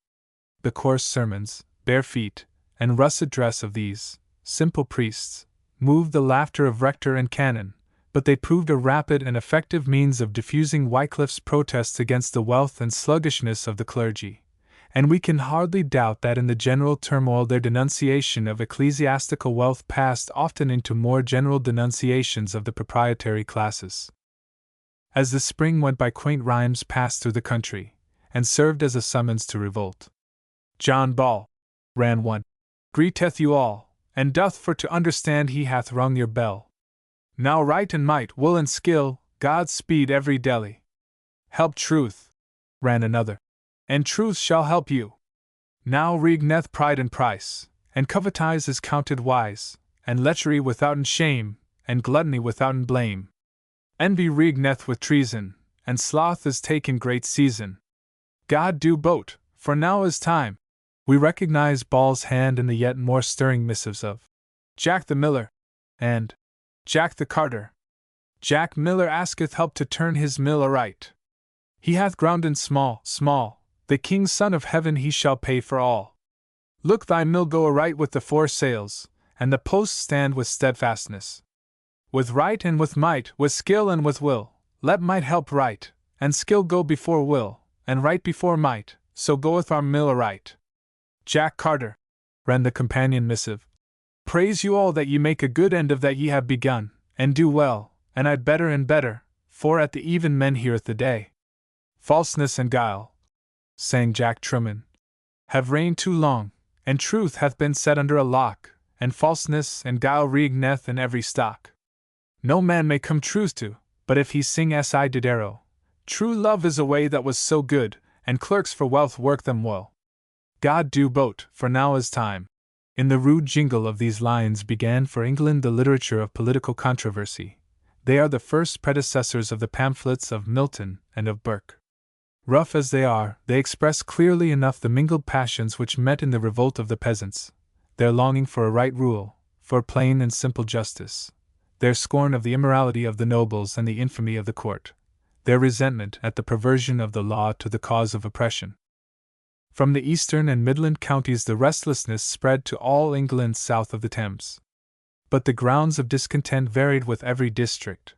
The coarse sermons, bare feet, and russet dress of these simple priests moved the laughter of rector and canon, but they proved a rapid and effective means of diffusing Wycliffe's protests against the wealth and sluggishness of the clergy, and we can hardly doubt that in the general turmoil their denunciation of ecclesiastical wealth passed often into more general denunciations of the proprietary classes. As the spring went by, quaint rhymes passed through the country, and served as a summons to revolt. John Ball, ran one, greeteth you all, and doth for to understand he hath rung your bell. Now right and might, will and skill, God speed every deli. Help truth, ran another, and truth shall help you. Now regneth pride and price, and covetise is counted wise, and lechery withouten shame, and gluttony withouten blame. Envy regneth with treason, and sloth is taken great season. God do bote, for now is time. We recognize Ball's hand in the yet more stirring missives of Jack the Miller and Jack the Carter. Jack Miller asketh help to turn his mill aright. He hath grounden small, the king's son of heaven he shall pay for all. Look thy mill go aright with the foresails, and the posts stand with steadfastness. With right and with might, with skill and with will, let might help right, and skill go before will, and right before might, so goeth our mill aright. Jack Carter, ran the companion missive, praise you all that ye make a good end of that ye have begun, and do well, and I better and better, for at the even men heareth the day. Falseness and guile, sang Jack Truman, have reigned too long, and truth hath been set under a lock, and falseness and guile regneth in every stock. No man may come truth to, but if he sing S.I. Diderot, true love is a way that was so good, and clerks for wealth work them well. God do bote, for now is time. In the rude jingle of these lines began for England the literature of political controversy. They are the first predecessors of the pamphlets of Milton and of Burke. Rough as they are, they express clearly enough the mingled passions which met in the revolt of the peasants, their longing for a right rule, for plain and simple justice, their scorn of the immorality of the nobles and the infamy of the court, their resentment at the perversion of the law to the cause of oppression. From the eastern and midland counties the restlessness spread to all England south of the Thames. But the grounds of discontent varied with every district.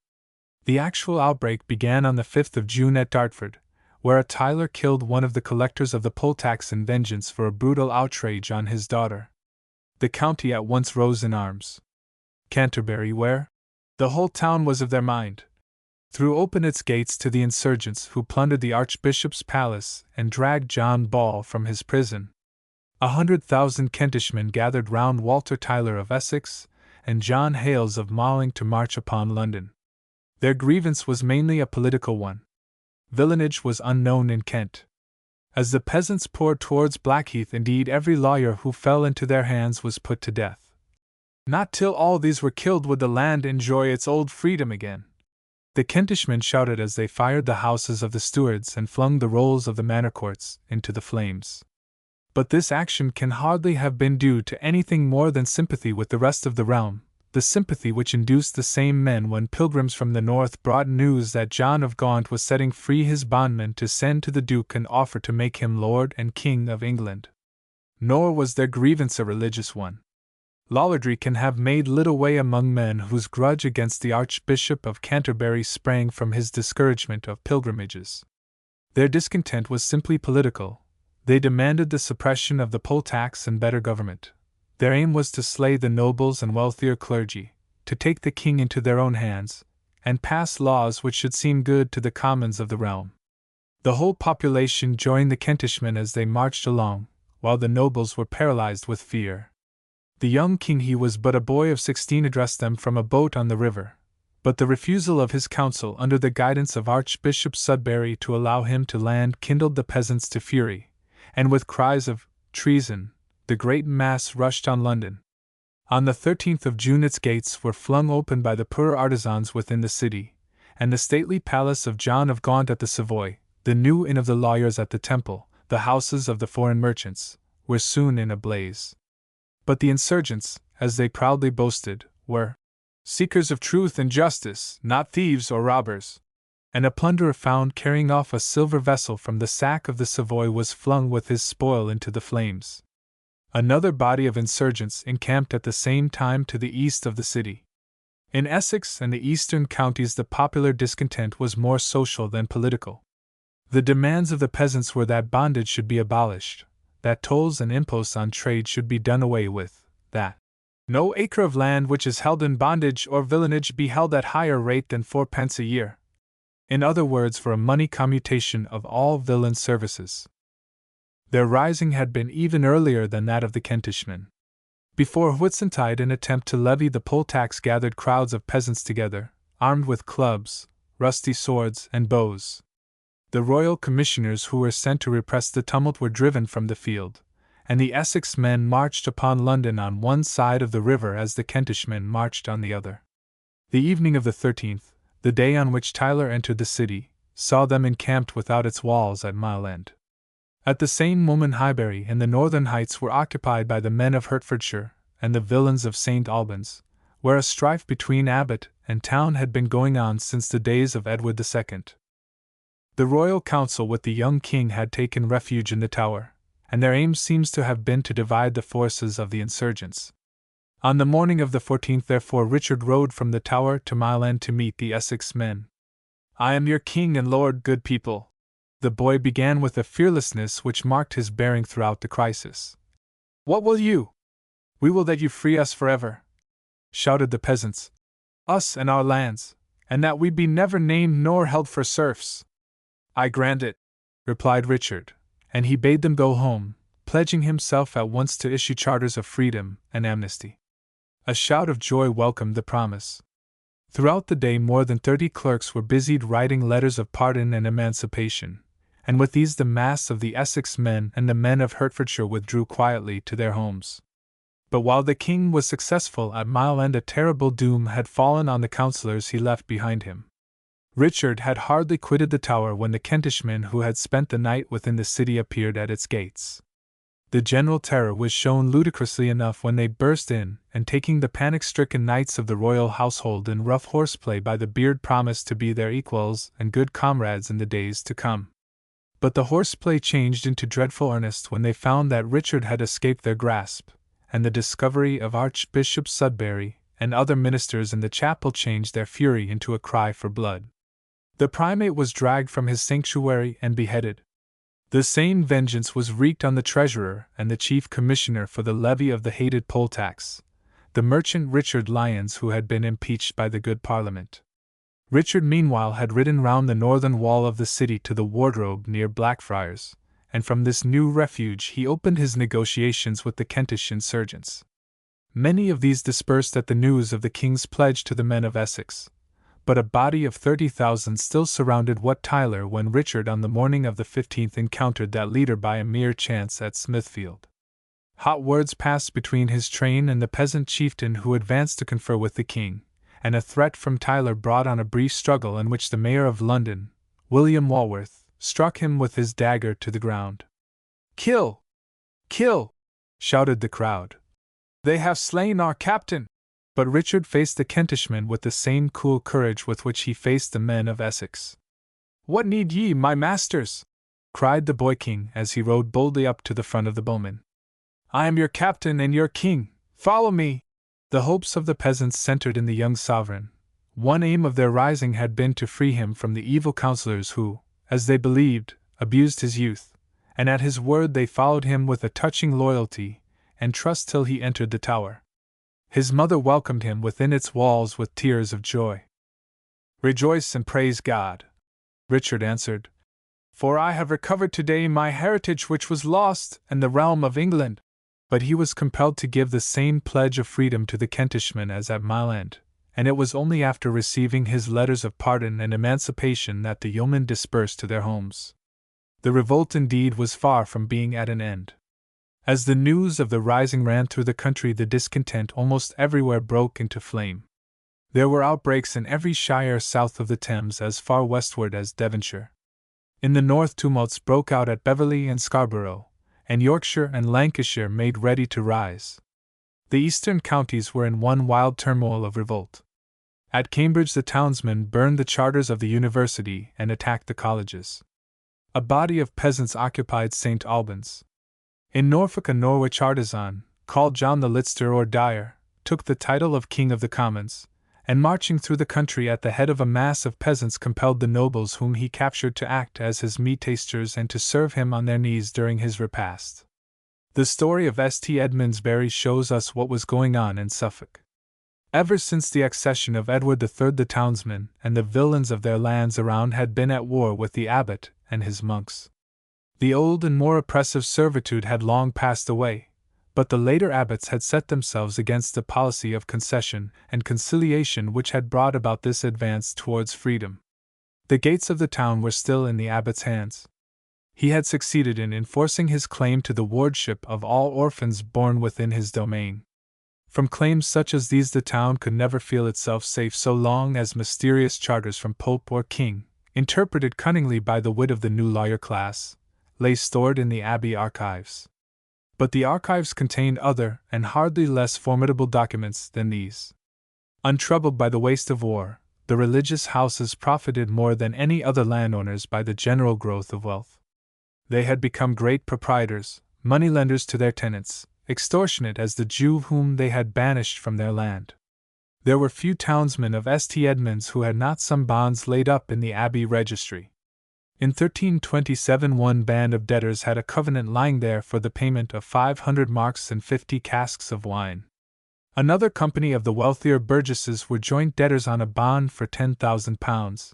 The actual outbreak began on the 5th of June at Dartford, where a tiler killed one of the collectors of the poll tax in vengeance for a brutal outrage on his daughter. The county at once rose in arms. Canterbury, where the whole town was of their mind, threw open its gates to the insurgents who plundered the Archbishop's palace and dragged John Ball from his prison. 100,000 Kentishmen gathered round Walter Tyler of Essex and John Hales of Malling to march upon London. Their grievance was mainly a political one. Villenage was unknown in Kent. As the peasants poured towards Blackheath, indeed every lawyer who fell into their hands was put to death. Not till all these were killed would the land enjoy its old freedom again. The Kentishmen shouted as they fired the houses of the stewards and flung the rolls of the manor courts into the flames. But this action can hardly have been due to anything more than sympathy with the rest of the realm, the sympathy which induced the same men when pilgrims from the north brought news that John of Gaunt was setting free his bondmen to send to the Duke an offer to make him Lord and King of England. Nor was their grievance a religious one. Lollardry can have made little way among men whose grudge against the Archbishop of Canterbury sprang from his discouragement of pilgrimages. Their discontent was simply political. They demanded the suppression of the poll tax and better government. Their aim was to slay the nobles and wealthier clergy, to take the king into their own hands, and pass laws which should seem good to the commons of the realm. The whole population joined the Kentishmen as they marched along, while the nobles were paralyzed with fear. The young king, he was but a boy of 16, addressed them from a boat on the river, but the refusal of his council under the guidance of Archbishop Sudbury to allow him to land kindled the peasants to fury, and with cries of treason, the great mass rushed on London. On the 13th of June its gates were flung open by the poor artisans within the city, and the stately palace of John of Gaunt at the Savoy, the new inn of the lawyers at the Temple, the houses of the foreign merchants, were soon in a blaze. But the insurgents, as they proudly boasted, were seekers of truth and justice, not thieves or robbers. And a plunderer found carrying off a silver vessel from the sack of the Savoy was flung with his spoil into the flames. Another body of insurgents encamped at the same time to the east of the city. In Essex and the eastern counties the popular discontent was more social than political. The demands of the peasants were that bondage should be abolished, that tolls and imposts on trade should be done away with, that no acre of land which is held in bondage or villanage be held at higher rate than 4d. a year. In other words, for a money commutation of all villain services. Their rising had been even earlier than that of the Kentishmen. Before Whitsuntide, an attempt to levy the poll tax gathered crowds of peasants together, armed with clubs, rusty swords, and bows. The royal commissioners who were sent to repress the tumult were driven from the field, and the Essex men marched upon London on one side of the river as the Kentishmen marched on the other. The evening of the 13th, the day on which Tyler entered the city, saw them encamped without its walls at Mile End. At the same moment Highbury and the northern heights were occupied by the men of Hertfordshire and the villains of St. Albans, where a strife between abbot and town had been going on since the days of Edward II. The royal council with the young king had taken refuge in the Tower, and their aim seems to have been to divide the forces of the insurgents. On the morning of the 14th, therefore, Richard rode from the Tower to Mile End to meet the Essex men. "I am your king and lord, good people," the boy began with a fearlessness which marked his bearing throughout the crisis. "What will you?" "We will that you free us forever," shouted the peasants. "Us and our lands, and that we be never named nor held for serfs." "I grant it," replied Richard, and he bade them go home, pledging himself at once to issue charters of freedom and amnesty. A shout of joy welcomed the promise. Throughout the day more than 30 clerks were busied writing letters of pardon and emancipation, and with these the mass of the Essex men and the men of Hertfordshire withdrew quietly to their homes. But while the king was successful at Mile End, a terrible doom had fallen on the councillors he left behind him. Richard had hardly quitted the Tower when the Kentishmen who had spent the night within the city appeared at its gates. The general terror was shown ludicrously enough when they burst in, and taking the panic-stricken knights of the royal household in rough horseplay by the beard, promised to be their equals and good comrades in the days to come. But the horseplay changed into dreadful earnest when they found that Richard had escaped their grasp, and the discovery of Archbishop Sudbury and other ministers in the chapel changed their fury into a cry for blood. The primate was dragged from his sanctuary and beheaded. The same vengeance was wreaked on the treasurer and the chief commissioner for the levy of the hated poll tax, the merchant Richard Lyons, who had been impeached by the good Parliament. Richard meanwhile had ridden round the northern wall of the city to the Wardrobe near Blackfriars, and from this new refuge he opened his negotiations with the Kentish insurgents. Many of these dispersed at the news of the king's pledge to the men of Essex, but a body of 30,000 still surrounded Wat Tyler when Richard on the morning of the 15th encountered that leader by a mere chance at Smithfield. Hot words passed between his train and the peasant chieftain who advanced to confer with the king, and a threat from Tyler brought on a brief struggle in which the mayor of London, William Walworth, struck him with his dagger to the ground. "Kill! Kill!" shouted the crowd. "They have slain our captain!" But Richard faced the Kentishmen with the same cool courage with which he faced the men of Essex. "What need ye, my masters?" cried the boy king as he rode boldly up to the front of the bowmen. "I am your captain and your king. Follow me!" The hopes of the peasants centered in the young sovereign. One aim of their rising had been to free him from the evil councillors who, as they believed, abused his youth, and at his word they followed him with a touching loyalty and trust till he entered the tower. His mother welcomed him within its walls with tears of joy. "Rejoice and praise God," Richard answered, "for I have recovered today my heritage which was lost and the realm of England." But he was compelled to give the same pledge of freedom to the Kentishmen as at Mile End, and it was only after receiving his letters of pardon and emancipation that the yeomen dispersed to their homes. The revolt indeed was far from being at an end. As the news of the rising ran through the country, the discontent almost everywhere broke into flame. There were outbreaks in every shire south of the Thames as far westward as Devonshire. In the north tumults broke out at Beverley and Scarborough, and Yorkshire and Lancashire made ready to rise. The eastern counties were in one wild turmoil of revolt. At Cambridge the townsmen burned the charters of the university and attacked the colleges. A body of peasants occupied St. Albans. In Norfolk a Norwich artisan, called John the Litster or Dyer, took the title of King of the Commons, and marching through the country at the head of a mass of peasants compelled the nobles whom he captured to act as his meat-tasters and to serve him on their knees during his repast. The story of St. Edmundsbury shows us what was going on in Suffolk. Ever since the accession of Edward III the townsmen and the villains of their lands around had been at war with the abbot and his monks. The old and more oppressive servitude had long passed away, but the later abbots had set themselves against the policy of concession and conciliation which had brought about this advance towards freedom. The gates of the town were still in the abbot's hands. He had succeeded in enforcing his claim to the wardship of all orphans born within his domain. From claims such as these the town could never feel itself safe so long as mysterious charters from Pope or King, interpreted cunningly by the wit of the new lawyer class, lay stored in the Abbey archives. But the archives contained other and hardly less formidable documents than these. Untroubled by the waste of war, the religious houses profited more than any other landowners by the general growth of wealth. They had become great proprietors, moneylenders to their tenants, extortionate as the Jew whom they had banished from their land. There were few townsmen of St. Edmunds who had not some bonds laid up in the Abbey registry. In 1327 one band of debtors had a covenant lying there for the payment of 500 marks and 50 casks of wine. Another company of the wealthier burgesses were joint debtors on a bond for £10,000.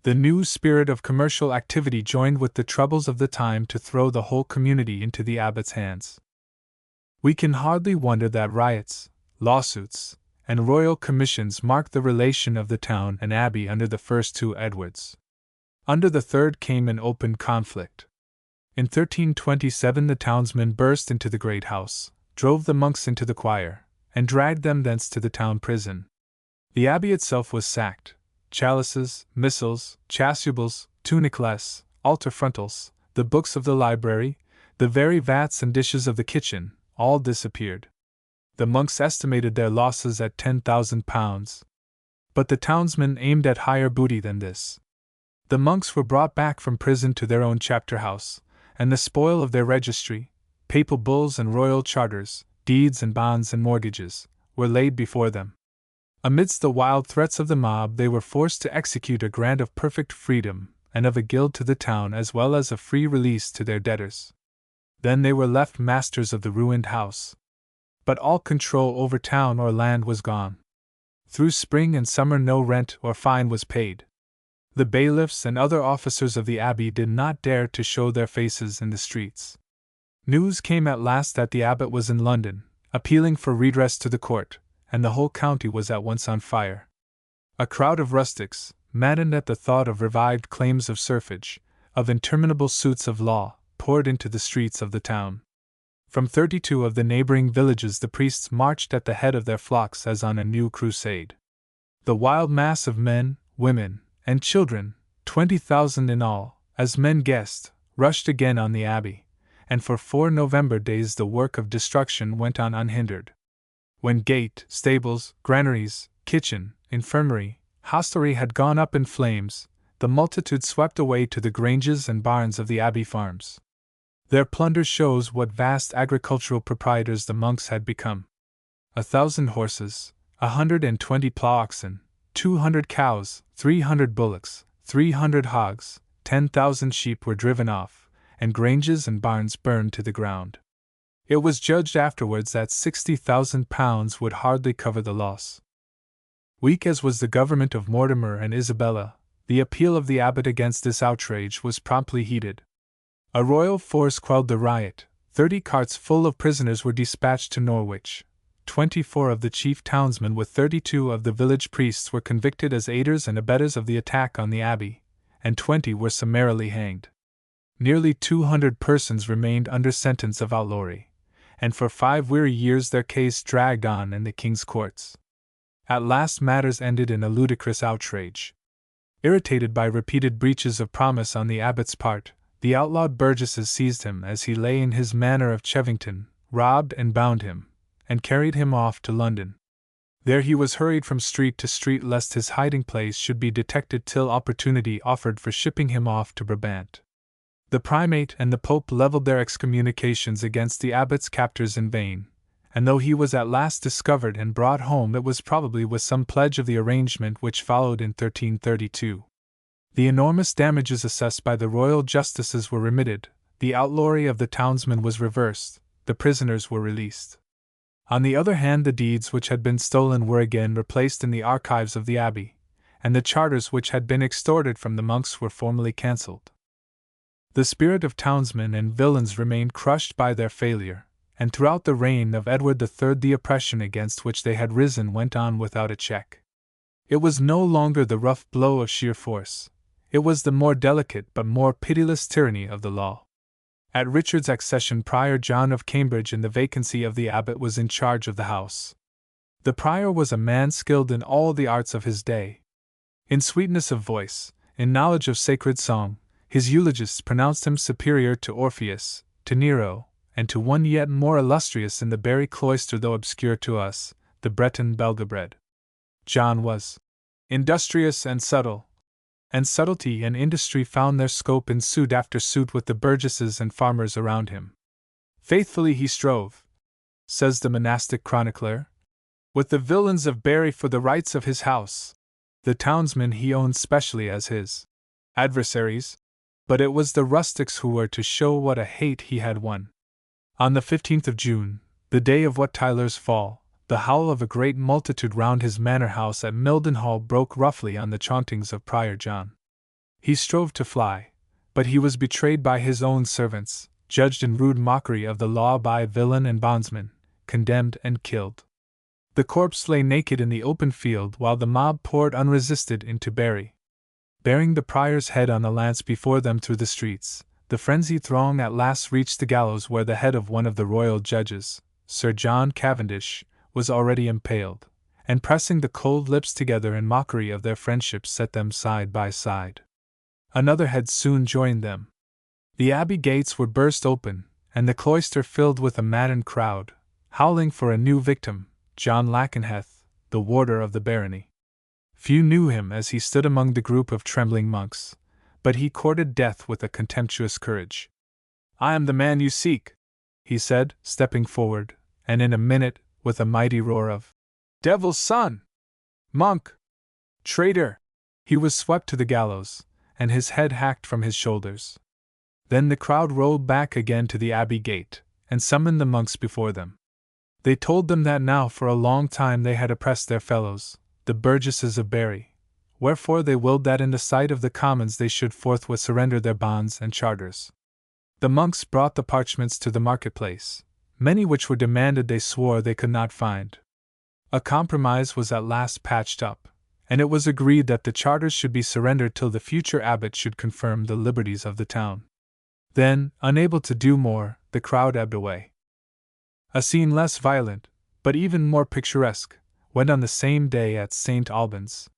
The new spirit of commercial activity joined with the troubles of the time to throw the whole community into the abbot's hands. We can hardly wonder that riots, lawsuits, and royal commissions marked the relation of the town and abbey under the first two Edwards. Under the third came an open conflict. In 1327 the townsmen burst into the great house, drove the monks into the choir, and dragged them thence to the town prison. The abbey itself was sacked. Chalices, missals, chasubles, tunicles, altar frontals, the books of the library, the very vats and dishes of the kitchen, all disappeared. The monks estimated their losses at £10,000. But the townsmen aimed at higher booty than this. The monks were brought back from prison to their own chapter house, and the spoil of their registry, papal bulls and royal charters, deeds and bonds and mortgages, were laid before them. Amidst the wild threats of the mob they were forced to execute a grant of perfect freedom and of a guild to the town as well as a free release to their debtors. Then they were left masters of the ruined house. But all control over town or land was gone. Through spring and summer no rent or fine was paid. The bailiffs and other officers of the abbey did not dare to show their faces in the streets. News came at last that the abbot was in London, appealing for redress to the court, and the whole county was at once on fire. A crowd of rustics, maddened at the thought of revived claims of serfage, of interminable suits of law, poured into the streets of the town. From 32 of the neighboring villages the priests marched at the head of their flocks as on a new crusade. The wild mass of men, women, and children, 20,000 in all, as men guessed, rushed again on the abbey, and for 4 November days the work of destruction went on unhindered. When gate, stables, granaries, kitchen, infirmary, hostelry had gone up in flames, the multitude swept away to the granges and barns of the abbey farms. Their plunder shows what vast agricultural proprietors the monks had become. 1,000 horses, 120 plough oxen, 200 cows, 300 bullocks, 300 hogs, 10,000 sheep were driven off, and granges and barns burned to the ground. It was judged afterwards that £60,000 would hardly cover the loss. Weak as was the government of Mortimer and Isabella, the appeal of the abbot against this outrage was promptly heeded. A royal force quelled the riot. 30 carts full of prisoners were dispatched to Norwich. 24 of the chief townsmen with 32 of the village priests were convicted as aiders and abettors of the attack on the abbey, and 20 were summarily hanged. Nearly 200 persons remained under sentence of outlawry, and for 5 weary years their case dragged on in the king's courts. At last matters ended in a ludicrous outrage. Irritated by repeated breaches of promise on the abbot's part, the outlawed burgesses seized him as he lay in his manor of Chevington, robbed and bound him, and carried him off to London. There he was hurried from street to street lest his hiding place should be detected till opportunity offered for shipping him off to Brabant. The primate and the pope levelled their excommunications against the abbot's captors in vain, and though he was at last discovered and brought home, it was probably with some pledge of the arrangement which followed in 1332. The enormous damages assessed by the royal justices were remitted, the outlawry of the townsmen was reversed, the prisoners were released. On the other hand, the deeds which had been stolen were again replaced in the archives of the abbey, and the charters which had been extorted from the monks were formally cancelled. The spirit of townsmen and villains remained crushed by their failure, and throughout the reign of Edward III the oppression against which they had risen went on without a check. It was no longer the rough blow of sheer force, it was the more delicate but more pitiless tyranny of the law. At Richard's accession, Prior John of Cambridge in the vacancy of the abbot was in charge of the house. The prior was a man skilled in all the arts of his day. In sweetness of voice, in knowledge of sacred song, his eulogists pronounced him superior to Orpheus, to Nero, and to one yet more illustrious in the Barry cloister though obscure to us, the Breton Belgabred. John was industrious and subtle, and subtlety and industry found their scope in suit after suit with the burgesses and farmers around him. Faithfully he strove, says the monastic chronicler, with the villains of Barry for the rights of his house. The townsmen he owned specially as his adversaries, but it was the rustics who were to show what a hate he had won. On the 15th of June, the day of Wat Tyler's fall, the howl of a great multitude round his manor house at Mildenhall broke roughly on the chauntings of Prior John. He strove to fly, but he was betrayed by his own servants, judged in rude mockery of the law by villain and bondsman, condemned and killed. The corpse lay naked in the open field while the mob poured unresisted into Barry. Bearing the prior's head on a lance before them through the streets, the frenzied throng at last reached the gallows where the head of one of the royal judges, Sir John Cavendish, was already impaled, and pressing the cold lips together in mockery of their friendship set them side by side. Another head soon joined them. The abbey gates were burst open, and the cloister filled with a maddened crowd, howling for a new victim, John Lakenheath, the warder of the barony. Few knew him as he stood among the group of trembling monks, but he courted death with a contemptuous courage. "I am the man you seek," he said, stepping forward, and in a minute, with a mighty roar of "Devil's son! Monk! Traitor!" he was swept to the gallows, and his head hacked from his shoulders. Then the crowd rolled back again to the abbey gate, and summoned the monks before them. They told them that now for a long time they had oppressed their fellows, the burgesses of Barry, wherefore they willed that in the sight of the commons they should forthwith surrender their bonds and charters. The monks brought the parchments to the marketplace. Many which were demanded they swore they could not find. A compromise was at last patched up, and it was agreed that the charters should be surrendered till the future abbot should confirm the liberties of the town. Then, unable to do more, the crowd ebbed away. A scene less violent, but even more picturesque, went on the same day at St. Albans.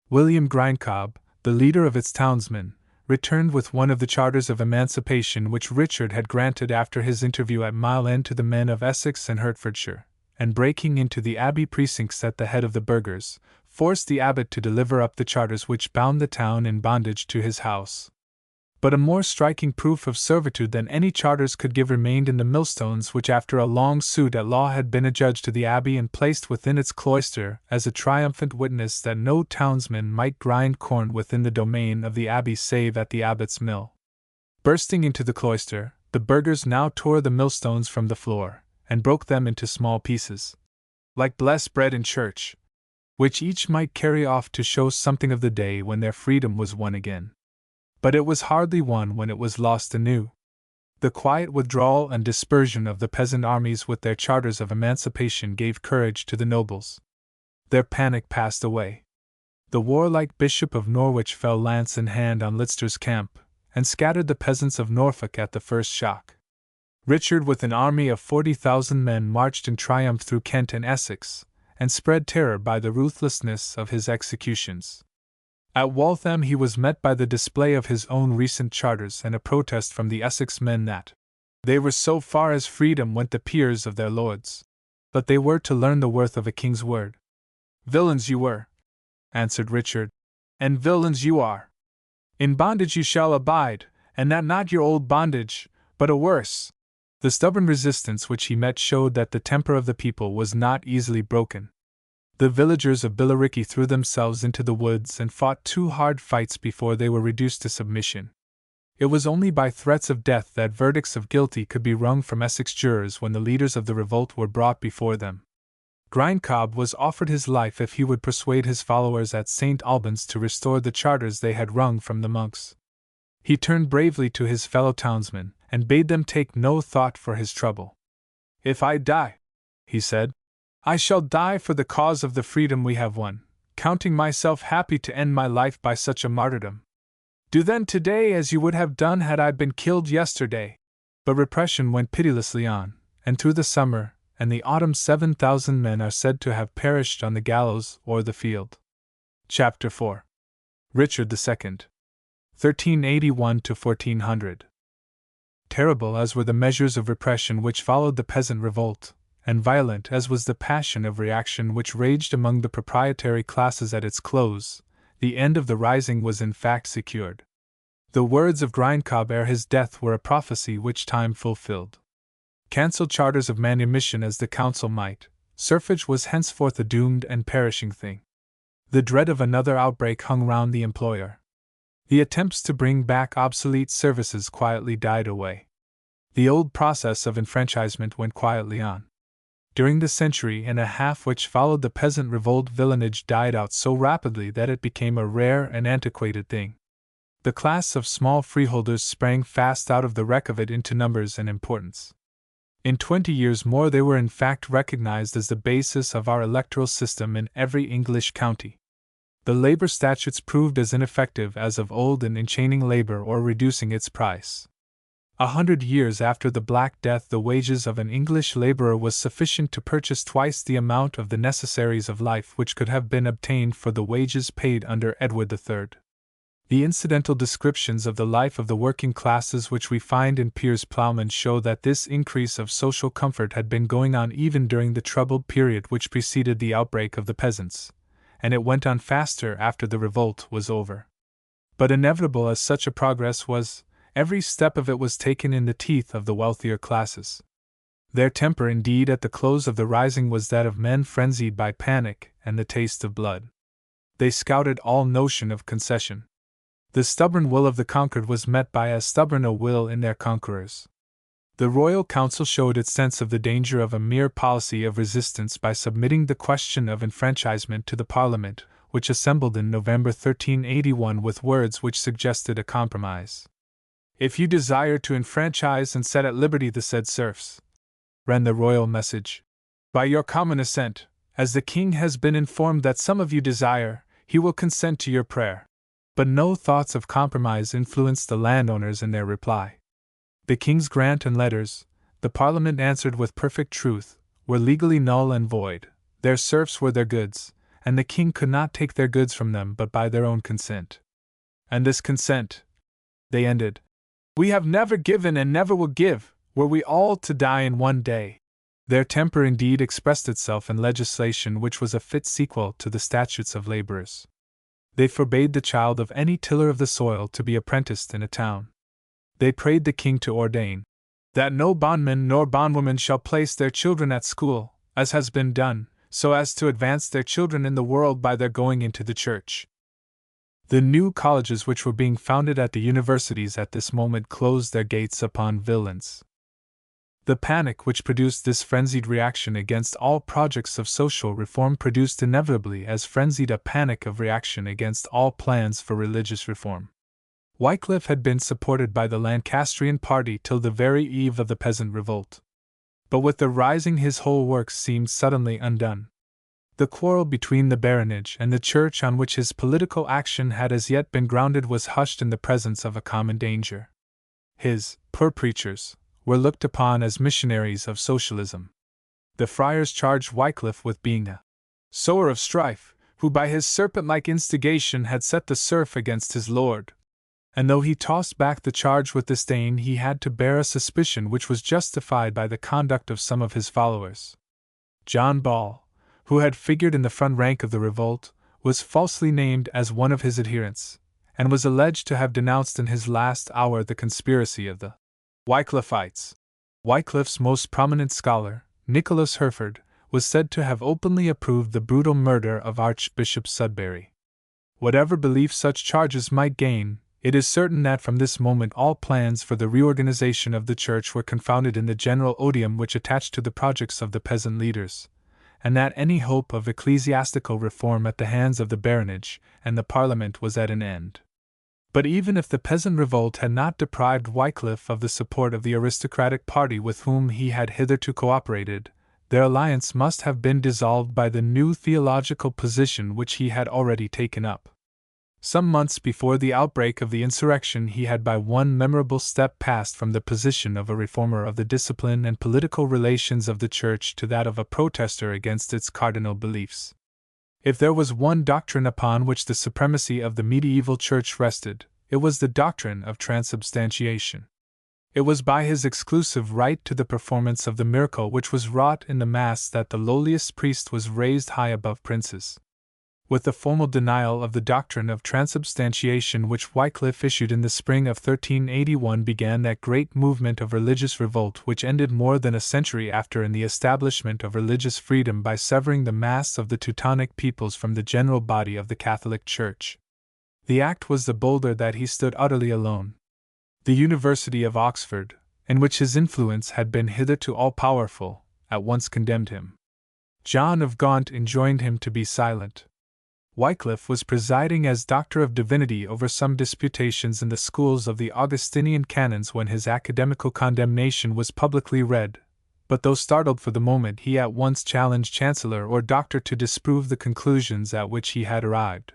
William Grindcob, the leader of its townsmen, returned with one of the charters of emancipation which Richard had granted after his interview at Mile End to the men of Essex and Hertfordshire, and breaking into the abbey precincts at the head of the burghers, forced the abbot to deliver up the charters which bound the town in bondage to his house. But a more striking proof of servitude than any charters could give remained in the millstones which after a long suit at law had been adjudged to the abbey and placed within its cloister as a triumphant witness that no townsman might grind corn within the domain of the abbey save at the abbot's mill. Bursting into the cloister, the burghers now tore the millstones from the floor, and broke them into small pieces, like blessed bread in church, which each might carry off to show something of the day when their freedom was won again. But it was hardly won when it was lost anew. The quiet withdrawal and dispersion of the peasant armies with their charters of emancipation gave courage to the nobles. Their panic passed away. The warlike Bishop of Norwich fell lance in hand on Leicester's camp, and scattered the peasants of Norfolk at the first shock. Richard with an army of 40,000 men marched in triumph through Kent and Essex, and spread terror by the ruthlessness of his executions. At Waltham he was met by the display of his own recent charters and a protest from the Essex men that they were so far as freedom went the peers of their lords, but they were to learn the worth of a king's word. "Villains you were," answered Richard, "and villains you are. In bondage you shall abide, and that not your old bondage, but a worse." The stubborn resistance which he met showed that the temper of the people was not easily broken. The villagers of Billericay threw themselves into the woods and fought 2 hard fights before they were reduced to submission. It was only by threats of death that verdicts of guilty could be wrung from Essex jurors when the leaders of the revolt were brought before them. Grindcob was offered his life if he would persuade his followers at St. Albans to restore the charters they had wrung from the monks. He turned bravely to his fellow townsmen, and bade them take no thought for his trouble. "If I die," he said, "I shall die for the cause of the freedom we have won, counting myself happy to end my life by such a martyrdom. Do then today as you would have done had I been killed yesterday." But repression went pitilessly on, and through the summer and the autumn 7,000 men are said to have perished on the gallows or the field. Chapter 4. Richard II. 1381 to 1400. Terrible as were the measures of repression which followed the peasant revolt, and violent as was the passion of reaction which raged among the proprietary classes at its close, the end of the rising was in fact secured. The words of Grindcob ere his death were a prophecy which time fulfilled. Cancel charters of manumission as the council might, serfage was henceforth a doomed and perishing thing. The dread of another outbreak hung round the employer. The attempts to bring back obsolete services quietly died away. The old process of enfranchisement went quietly on. During the century and a half which followed the peasant revolt, villanage died out so rapidly that it became a rare and antiquated thing. The class of small freeholders sprang fast out of the wreck of it into numbers and importance. In 20 years more they were in fact recognized as the basis of our electoral system in every English county. The labor statutes proved as ineffective as of old in enchaining labor or reducing its price. 100 years after the Black Death, the wages of an English laborer was sufficient to purchase twice the amount of the necessaries of life which could have been obtained for the wages paid under Edward III. The incidental descriptions of the life of the working classes which we find in Piers Plowman show that this increase of social comfort had been going on even during the troubled period which preceded the outbreak of the peasants, and it went on faster after the revolt was over. But inevitable as such a progress was, every step of it was taken in the teeth of the wealthier classes. Their temper, indeed, at the close of the rising was that of men frenzied by panic and the taste of blood. They scouted all notion of concession. The stubborn will of the conquered was met by as stubborn a will in their conquerors. The Royal Council showed its sense of the danger of a mere policy of resistance by submitting the question of enfranchisement to the Parliament, which assembled in November 1381 with words which suggested a compromise. "If you desire to enfranchise and set at liberty the said serfs," ran the royal message, "by your common assent, as the king has been informed that some of you desire, he will consent to your prayer." But no thoughts of compromise influenced the landowners in their reply. The king's grant and letters, the Parliament answered with perfect truth, were legally null and void. Their serfs were their goods, and the king could not take their goods from them but by their own consent. "And this consent," they ended, "we have never given and never will give, were we all to die in one day." Their temper indeed expressed itself in legislation which was a fit sequel to the statutes of laborers. They forbade the child of any tiller of the soil to be apprenticed in a town. They prayed the king to ordain that no bondman nor bondwoman shall place their children at school, as has been done, so as to advance their children in the world by their going into the church. The new colleges which were being founded at the universities at this moment closed their gates upon villains. The panic which produced this frenzied reaction against all projects of social reform produced inevitably as frenzied a panic of reaction against all plans for religious reform. Wycliffe had been supported by the Lancastrian party till the very eve of the peasant revolt. But with the rising his whole work seemed suddenly undone. The quarrel between the baronage and the church on which his political action had as yet been grounded was hushed in the presence of a common danger. His poor preachers were looked upon as missionaries of socialism. The friars charged Wycliffe with being a sower of strife, who by his serpent-like instigation had set the serf against his lord. And though he tossed back the charge with disdain, he had to bear a suspicion which was justified by the conduct of some of his followers. John Ball, who had figured in the front rank of the revolt, was falsely named as one of his adherents, and was alleged to have denounced in his last hour the conspiracy of the Wycliffites. Wycliffe's most prominent scholar, Nicholas Herford, was said to have openly approved the brutal murder of Archbishop Sudbury. Whatever belief such charges might gain, it is certain that from this moment all plans for the reorganization of the church were confounded in the general odium which attached to the projects of the peasant leaders, and that any hope of ecclesiastical reform at the hands of the baronage and the Parliament was at an end. But even if the peasant revolt had not deprived Wycliffe of the support of the aristocratic party with whom he had hitherto cooperated, their alliance must have been dissolved by the new theological position which he had already taken up. Some months before the outbreak of the insurrection he had by one memorable step passed from the position of a reformer of the discipline and political relations of the Church to that of a protester against its cardinal beliefs. If there was one doctrine upon which the supremacy of the medieval Church rested, it was the doctrine of transubstantiation. It was by his exclusive right to the performance of the miracle which was wrought in the Mass that the lowliest priest was raised high above princes. With the formal denial of the doctrine of transubstantiation which Wycliffe issued in the spring of 1381 began that great movement of religious revolt which ended more than a century after in the establishment of religious freedom by severing the mass of the Teutonic peoples from the general body of the Catholic Church. The act was the bolder that he stood utterly alone. The University of Oxford, in which his influence had been hitherto all-powerful, at once condemned him. John of Gaunt enjoined him to be silent. Wycliffe was presiding as Doctor of Divinity over some disputations in the schools of the Augustinian canons when his academical condemnation was publicly read, but though startled for the moment he at once challenged Chancellor or Doctor to disprove the conclusions at which he had arrived.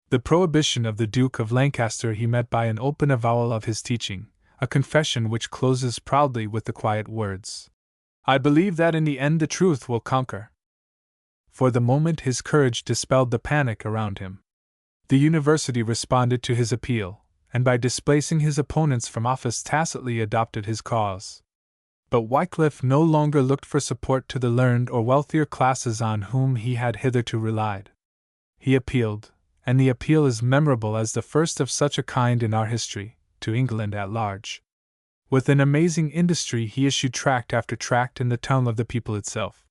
The prohibition of the Duke of Lancaster he met by an open avowal of his teaching, a confession which closes proudly with the quiet words, "I believe that in the end the truth will conquer." For the moment his courage dispelled the panic around him. The university responded to his appeal, and by displacing his opponents from office tacitly adopted his cause. But Wycliffe no longer looked for support to the learned or wealthier classes on whom he had hitherto relied. He appealed, and the appeal is memorable as the first of such a kind in our history, to England at large. With an amazing industry he issued tract after tract in the tongue of the people itself.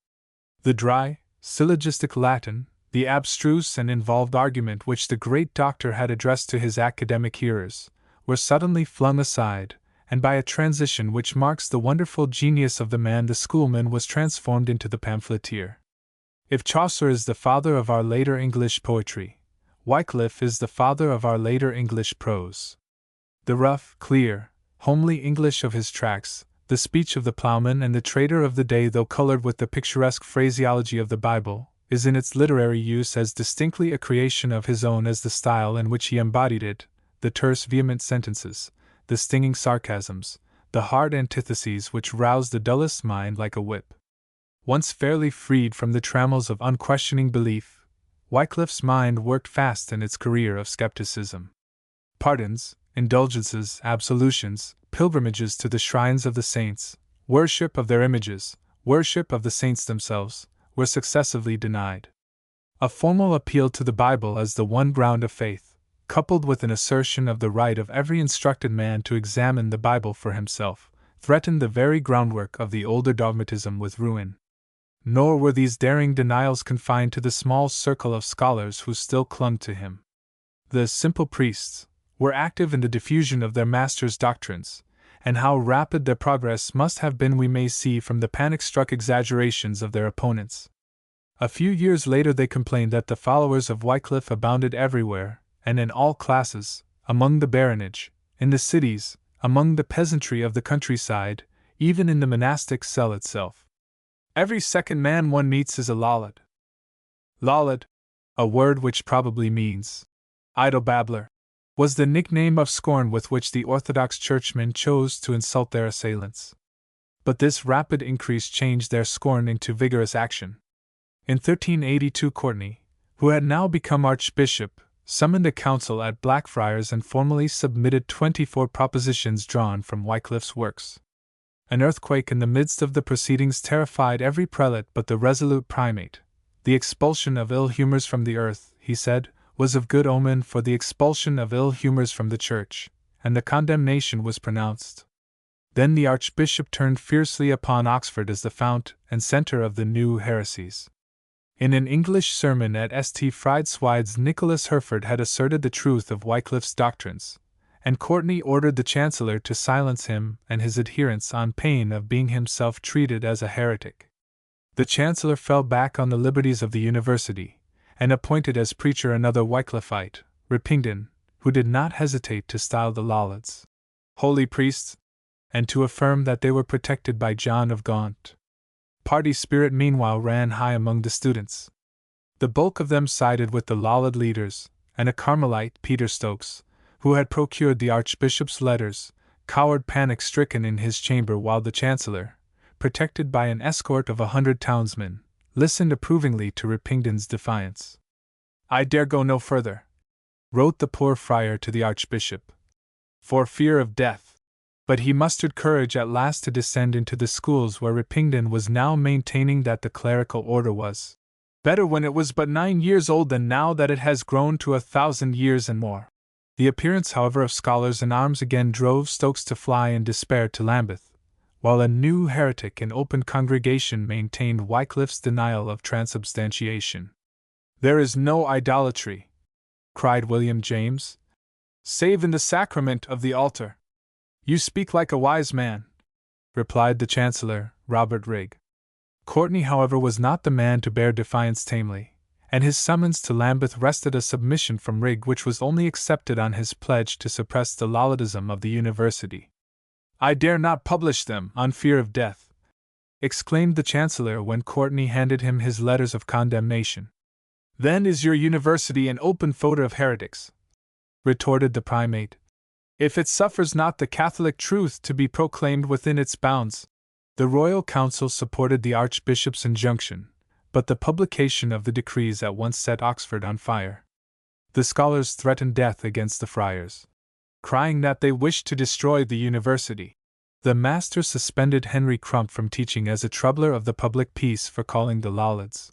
The dry, syllogistic Latin, the abstruse and involved argument which the great doctor had addressed to his academic hearers, were suddenly flung aside, and by a transition which marks the wonderful genius of the man the schoolman was transformed into the pamphleteer. If Chaucer is the father of our later English poetry, Wycliffe is the father of our later English prose. The rough, clear, homely English of his tracts, the speech of the ploughman and the trader of the day, though colored with the picturesque phraseology of the Bible, is in its literary use as distinctly a creation of his own as the style in which he embodied it, the terse vehement sentences, the stinging sarcasms, the hard antitheses which rouse the dullest mind like a whip. Once fairly freed from the trammels of unquestioning belief, Wycliffe's mind worked fast in its career of skepticism. Pardons, indulgences, absolutions, pilgrimages to the shrines of the saints, worship of their images, worship of the saints themselves, were successively denied. A formal appeal to the Bible as the one ground of faith, coupled with an assertion of the right of every instructed man to examine the Bible for himself, threatened the very groundwork of the older dogmatism with ruin. Nor were these daring denials confined to the small circle of scholars who still clung to him. The simple priests were active in the diffusion of their master's doctrines, and how rapid their progress must have been we may see from the panic-struck exaggerations of their opponents. A few years later they complained that the followers of Wycliffe abounded everywhere, and in all classes, among the baronage, in the cities, among the peasantry of the countryside, even in the monastic cell itself. Every second man one meets is a lollard. Lollard, a word which probably means idle babbler, was the nickname of scorn with which the Orthodox churchmen chose to insult their assailants. But this rapid increase changed their scorn into vigorous action. In 1382 Courtney, who had now become archbishop, summoned a council at Blackfriars and formally submitted 24 propositions drawn from Wycliffe's works. An earthquake in the midst of the proceedings terrified every prelate but the resolute primate. The expulsion of ill humors from the earth, he said, was of good omen for the expulsion of ill humors from the church, and the condemnation was pronounced. Then the archbishop turned fiercely upon Oxford as the fount and centre of the new heresies. In an English sermon at St. Friedeswide's, Nicholas Herford had asserted the truth of Wycliffe's doctrines, and Courtney ordered the chancellor to silence him and his adherents on pain of being himself treated as a heretic. The chancellor fell back on the liberties of the university, and appointed as preacher another Wycliffite, Repington, who did not hesitate to style the Lollards holy priests, and to affirm that they were protected by John of Gaunt. Party spirit meanwhile ran high among the students. The bulk of them sided with the Lollard leaders, and a Carmelite, Peter Stokes, who had procured the archbishop's letters, cowered panic-stricken in his chamber while the chancellor, protected by an escort of 100 townsmen, listened approvingly to Repington's defiance. "I dare go no further," wrote the poor friar to the archbishop, "for fear of death." But he mustered courage at last to descend into the schools where Repington was now maintaining that the clerical order was better when it was but 9 years old than now that it has grown to 1,000 years and more. The appearance, however, of scholars in arms again drove Stokes to fly in despair to Lambeth, while a new heretic in open congregation maintained Wycliffe's denial of transubstantiation. "There is no idolatry," cried William James, "save in the sacrament of the altar." "You speak like a wise man," replied the Chancellor, Robert Rigg. Courtney, however, was not the man to bear defiance tamely, and his summons to Lambeth wrested a submission from Rigg which was only accepted on his pledge to suppress the Lollardism of the university. "I dare not publish them, on fear of death," exclaimed the Chancellor when Courtney handed him his letters of condemnation. "Then is your university an open fodder of heretics," retorted the primate, "if it suffers not the Catholic truth to be proclaimed within its bounds." The royal council supported the archbishop's injunction, but the publication of the decrees at once set Oxford on fire. The scholars threatened death against the friars, crying that they wished to destroy the university. The master suspended Henry Crump from teaching as a troubler of the public peace for calling the Lollards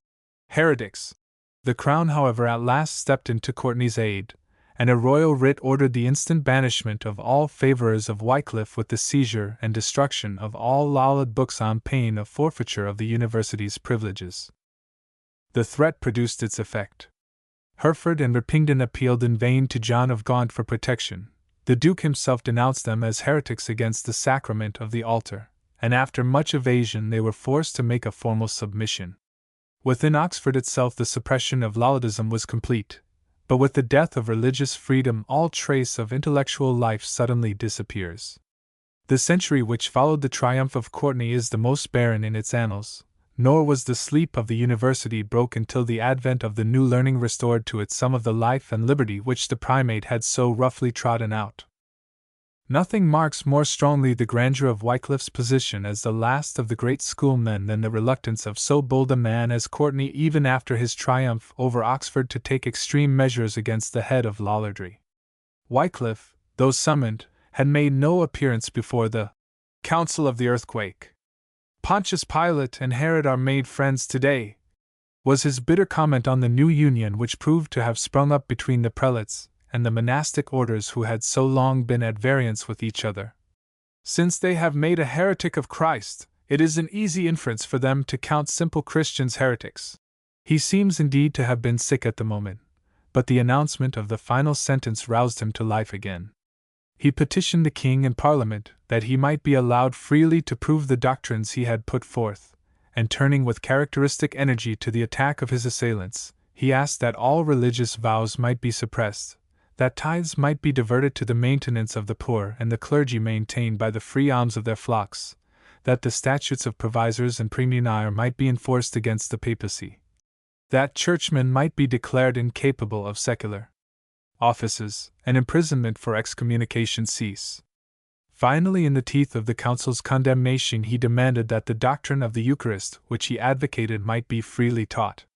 heretics. The crown, however, at last stepped in to Courtney's aid, and a royal writ ordered the instant banishment of all favourers of Wycliffe with the seizure and destruction of all Lollard books on pain of forfeiture of the university's privileges. The threat produced its effect. Hereford and Repington appealed in vain to John of Gaunt for protection. The Duke himself denounced them as heretics against the sacrament of the altar, and after much evasion they were forced to make a formal submission. Within Oxford itself the suppression of Lollardism was complete, but with the death of religious freedom all trace of intellectual life suddenly disappears. The century which followed the triumph of Courtney is the most barren in its annals, nor was the sleep of the university broken till the advent of the new learning restored to it some of the life and liberty which the primate had so roughly trodden out. Nothing marks more strongly the grandeur of Wycliffe's position as the last of the great schoolmen than the reluctance of so bold a man as Courtney even after his triumph over Oxford to take extreme measures against the head of Lollardry. Wycliffe, though summoned, had made no appearance before the Council of the Earthquake. "Pontius Pilate and Herod are made friends today," was his bitter comment on the new union which proved to have sprung up between the prelates and the monastic orders who had so long been at variance with each other. Since they have made a heretic of Christ, it is an easy inference for them to count simple Christians heretics. He seems indeed to have been sick at the moment, but the announcement of the final sentence roused him to life again. He petitioned the king and parliament that he might be allowed freely to prove the doctrines he had put forth, and turning with characteristic energy to the attack of his assailants, he asked that all religious vows might be suppressed, that tithes might be diverted to the maintenance of the poor and the clergy maintained by the free alms of their flocks, that the statutes of provisors and praemunire might be enforced against the papacy, that churchmen might be declared incapable of secular offices, and imprisonment for excommunication cease. Finally, in the teeth of the council's condemnation, he demanded that the doctrine of the Eucharist, which he advocated, might be freely taught.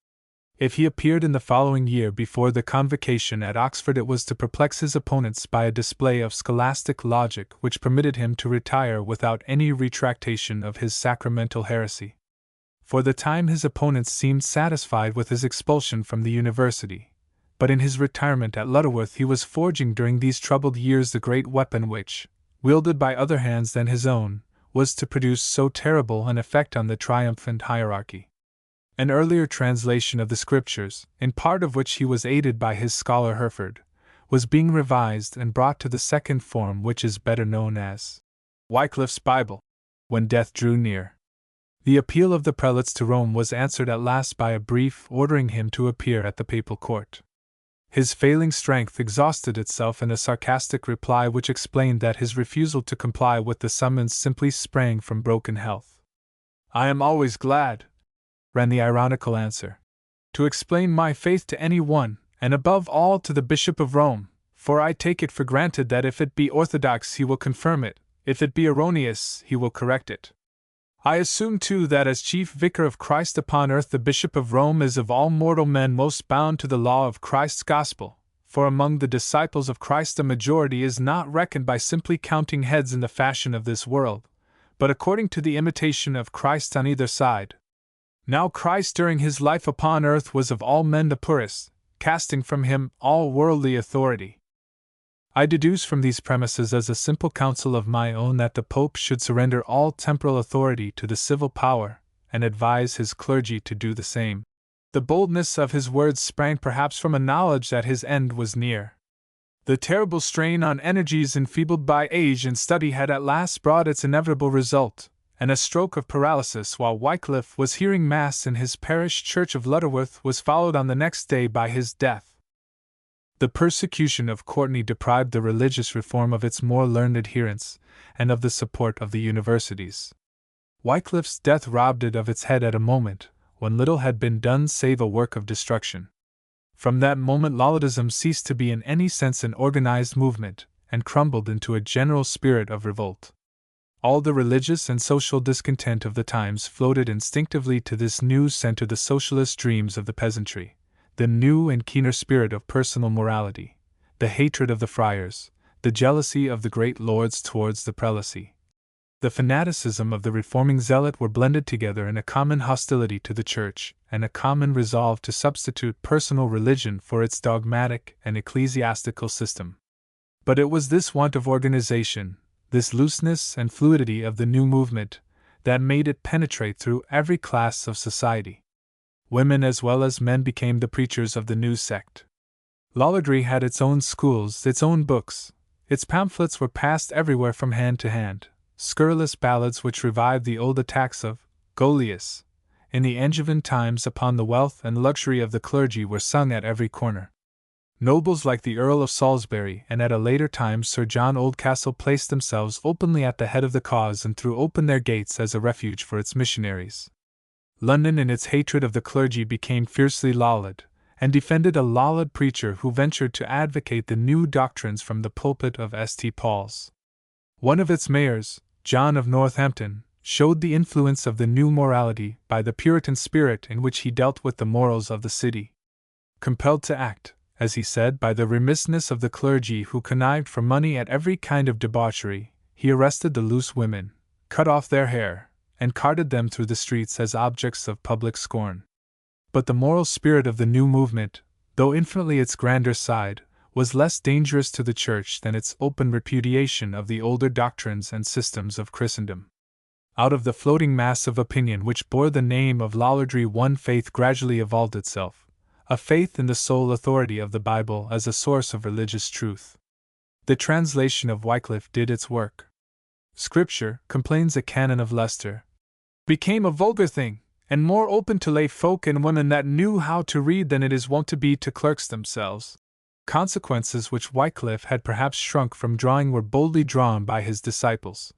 If he appeared in the following year before the convocation at Oxford, it was to perplex his opponents by a display of scholastic logic which permitted him to retire without any retractation of his sacramental heresy. For the time his opponents seemed satisfied with his expulsion from the university, but in his retirement at Lutterworth he was forging during these troubled years the great weapon which, wielded by other hands than his own, was to produce so terrible an effect on the triumphant hierarchy. An earlier translation of the Scriptures, in part of which he was aided by his scholar Herford, was being revised and brought to the second form, which is better known as Wycliffe's Bible, when death drew near. The appeal of the prelates to Rome was answered at last by a brief ordering him to appear at the papal court. His failing strength exhausted itself in a sarcastic reply which explained that his refusal to comply with the summons simply sprang from broken health. "I am always glad," ran the ironical answer, "to explain my faith to any one, and above all to the Bishop of Rome, for I take it for granted that if it be orthodox he will confirm it, if it be erroneous he will correct it. I assume too that as chief vicar of Christ upon earth the Bishop of Rome is of all mortal men most bound to the law of Christ's gospel, for among the disciples of Christ a majority is not reckoned by simply counting heads in the fashion of this world, but according to the imitation of Christ on either side. Now Christ during his life upon earth was of all men the poorest, casting from him all worldly authority. I deduce from these premises as a simple counsel of my own that the Pope should surrender all temporal authority to the civil power, and advise his clergy to do the same. The boldness of his words sprang perhaps from a knowledge that his end was near. The terrible strain on energies enfeebled by age and study had at last brought its inevitable result, and a stroke of paralysis while Wycliffe was hearing Mass in his parish church of Lutterworth was followed on the next day by his death. The persecution of Courtenay deprived the religious reform of its more learned adherents, and of the support of the universities. Wycliffe's death robbed it of its head at a moment when little had been done save a work of destruction. From that moment Lollardism ceased to be in any sense an organized movement, and crumbled into a general spirit of revolt. All the religious and social discontent of the times floated instinctively to this new center: the socialist dreams of the peasantry, the new and keener spirit of personal morality, the hatred of the friars, the jealousy of the great lords towards the prelacy, the fanaticism of the reforming zealot were blended together in a common hostility to the Church, and a common resolve to substitute personal religion for its dogmatic and ecclesiastical system. But it was this want of organization, this looseness and fluidity of the new movement, that made it penetrate through every class of society. Women as well as men became the preachers of the new sect. Lollardry had its own schools, its own books. Its pamphlets were passed everywhere from hand to hand. Scurrilous ballads which revived the old attacks of Golius in the Angevin times upon the wealth and luxury of the clergy were sung at every corner. Nobles like the Earl of Salisbury and at a later time Sir John Oldcastle placed themselves openly at the head of the cause and threw open their gates as a refuge for its missionaries. London in its hatred of the clergy became fiercely Lollard, and defended a Lollard preacher who ventured to advocate the new doctrines from the pulpit of St. Paul's. One of its mayors, John of Northampton, showed the influence of the new morality by the Puritan spirit in which he dealt with the morals of the city. Compelled to act, as he said, by the remissness of the clergy who connived for money at every kind of debauchery, he arrested the loose women, cut off their hair, and carted them through the streets as objects of public scorn. But the moral spirit of the new movement, though infinitely its grander side, was less dangerous to the Church than its open repudiation of the older doctrines and systems of Christendom. Out of the floating mass of opinion which bore the name of Lollardry, one faith gradually evolved itself, a faith in the sole authority of the Bible as a source of religious truth. The translation of Wycliffe did its work. Scripture, complains a canon of Leicester, became a vulgar thing, and more open to lay folk and women that knew how to read than it is wont to be to clerks themselves. Consequences which Wycliffe had perhaps shrunk from drawing were boldly drawn by his disciples.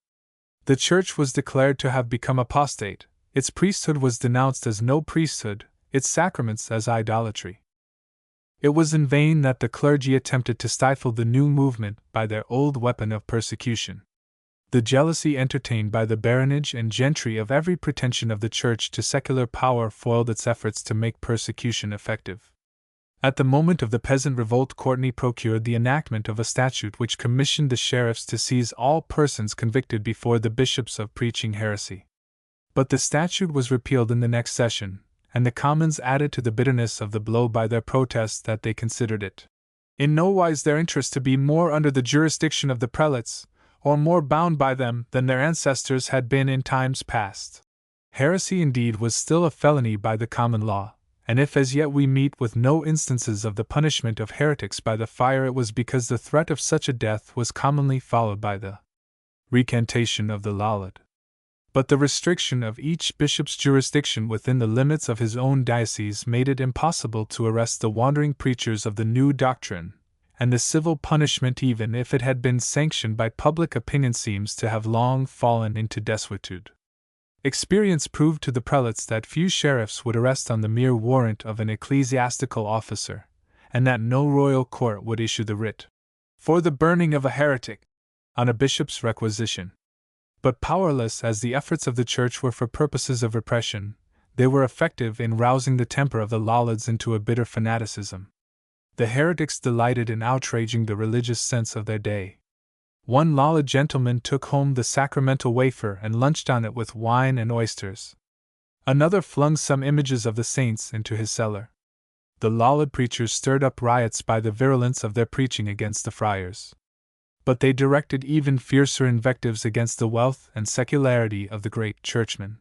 The Church was declared to have become apostate, its priesthood was denounced as no priesthood, its sacraments as idolatry. It was in vain that the clergy attempted to stifle the new movement by their old weapon of persecution. The jealousy entertained by the baronage and gentry of every pretension of the Church to secular power foiled its efforts to make persecution effective. At the moment of the peasant revolt, Courtenay procured the enactment of a statute which commissioned the sheriffs to seize all persons convicted before the bishops of preaching heresy. But the statute was repealed in the next session, and the Commons added to the bitterness of the blow by their protests that they considered it in no wise their interest to be more under the jurisdiction of the prelates, or more bound by them than their ancestors had been in times past. Heresy indeed was still a felony by the common law, and if as yet we meet with no instances of the punishment of heretics by the fire, it was because the threat of such a death was commonly followed by the recantation of the Lollard. But the restriction of each bishop's jurisdiction within the limits of his own diocese made it impossible to arrest the wandering preachers of the new doctrine, and the civil punishment, even if it had been sanctioned by public opinion, seems to have long fallen into desuetude. Experience proved to the prelates that few sheriffs would arrest on the mere warrant of an ecclesiastical officer, and that no royal court would issue the writ for the burning of a heretic on a bishop's requisition. But powerless as the efforts of the Church were for purposes of repression, they were effective in rousing the temper of the Lollards into a bitter fanaticism. The heretics delighted in outraging the religious sense of their day. One Lollard gentleman took home the sacramental wafer and lunched on it with wine and oysters. Another flung some images of the saints into his cellar. The Lollard preachers stirred up riots by the virulence of their preaching against the friars. But they directed even fiercer invectives against the wealth and secularity of the great churchmen.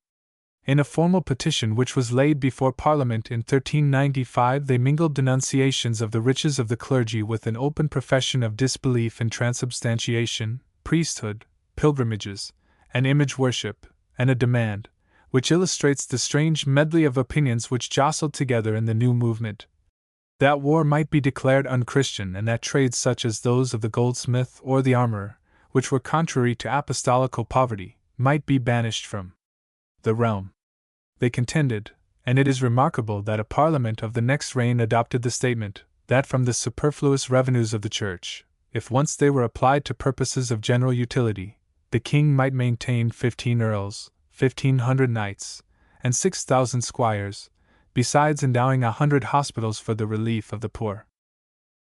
In a formal petition which was laid before Parliament in 1395, they mingled denunciations of the riches of the clergy with an open profession of disbelief in transubstantiation, priesthood, pilgrimages, and image worship, and a demand, which illustrates the strange medley of opinions which jostled together in the new movement, that war might be declared unchristian, and that trades such as those of the goldsmith or the armorer, which were contrary to apostolical poverty, might be banished from the realm. They contended, and it is remarkable that a parliament of the next reign adopted the statement, that from the superfluous revenues of the Church, if once they were applied to purposes of general utility, the king might maintain 15 earls, 1,500 knights, and 6,000 squires, besides endowing 100 hospitals for the relief of the poor.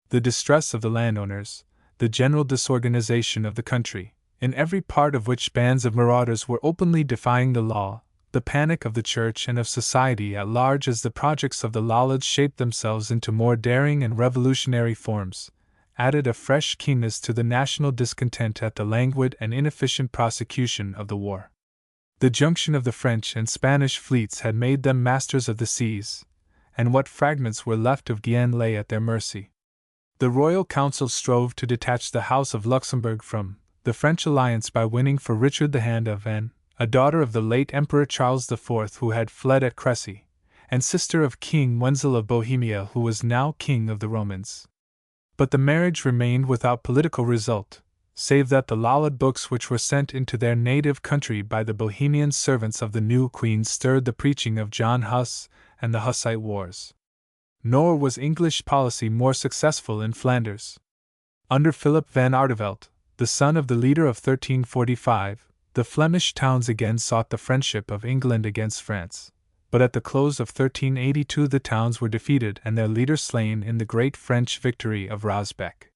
The distress of the landowners, the general disorganization of the country, in every part of which bands of marauders were openly defying the law, the panic of the Church and of society at large as the projects of the Lollards shaped themselves into more daring and revolutionary forms, added a fresh keenness to the national discontent at the languid and inefficient prosecution of the war. The junction of the French and Spanish fleets had made them masters of the seas, and what fragments were left of Guienne lay at their mercy. The Royal Council strove to detach the House of Luxembourg from the French alliance by winning for Richard the hand of Anne, a daughter of the late Emperor Charles IV, who had fled at Crécy, and sister of King Wenzel of Bohemia, who was now King of the Romans. But the marriage remained without political result, save that the Lollard books which were sent into their native country by the Bohemian servants of the new Queen stirred the preaching of John Huss and the Hussite wars. Nor was English policy more successful in Flanders. Under Philip van Artevelde, the son of the leader of 1345, the Flemish towns again sought the friendship of England against France, but at the close of 1382 the towns were defeated and their leader slain in the great French victory of Rosbecque.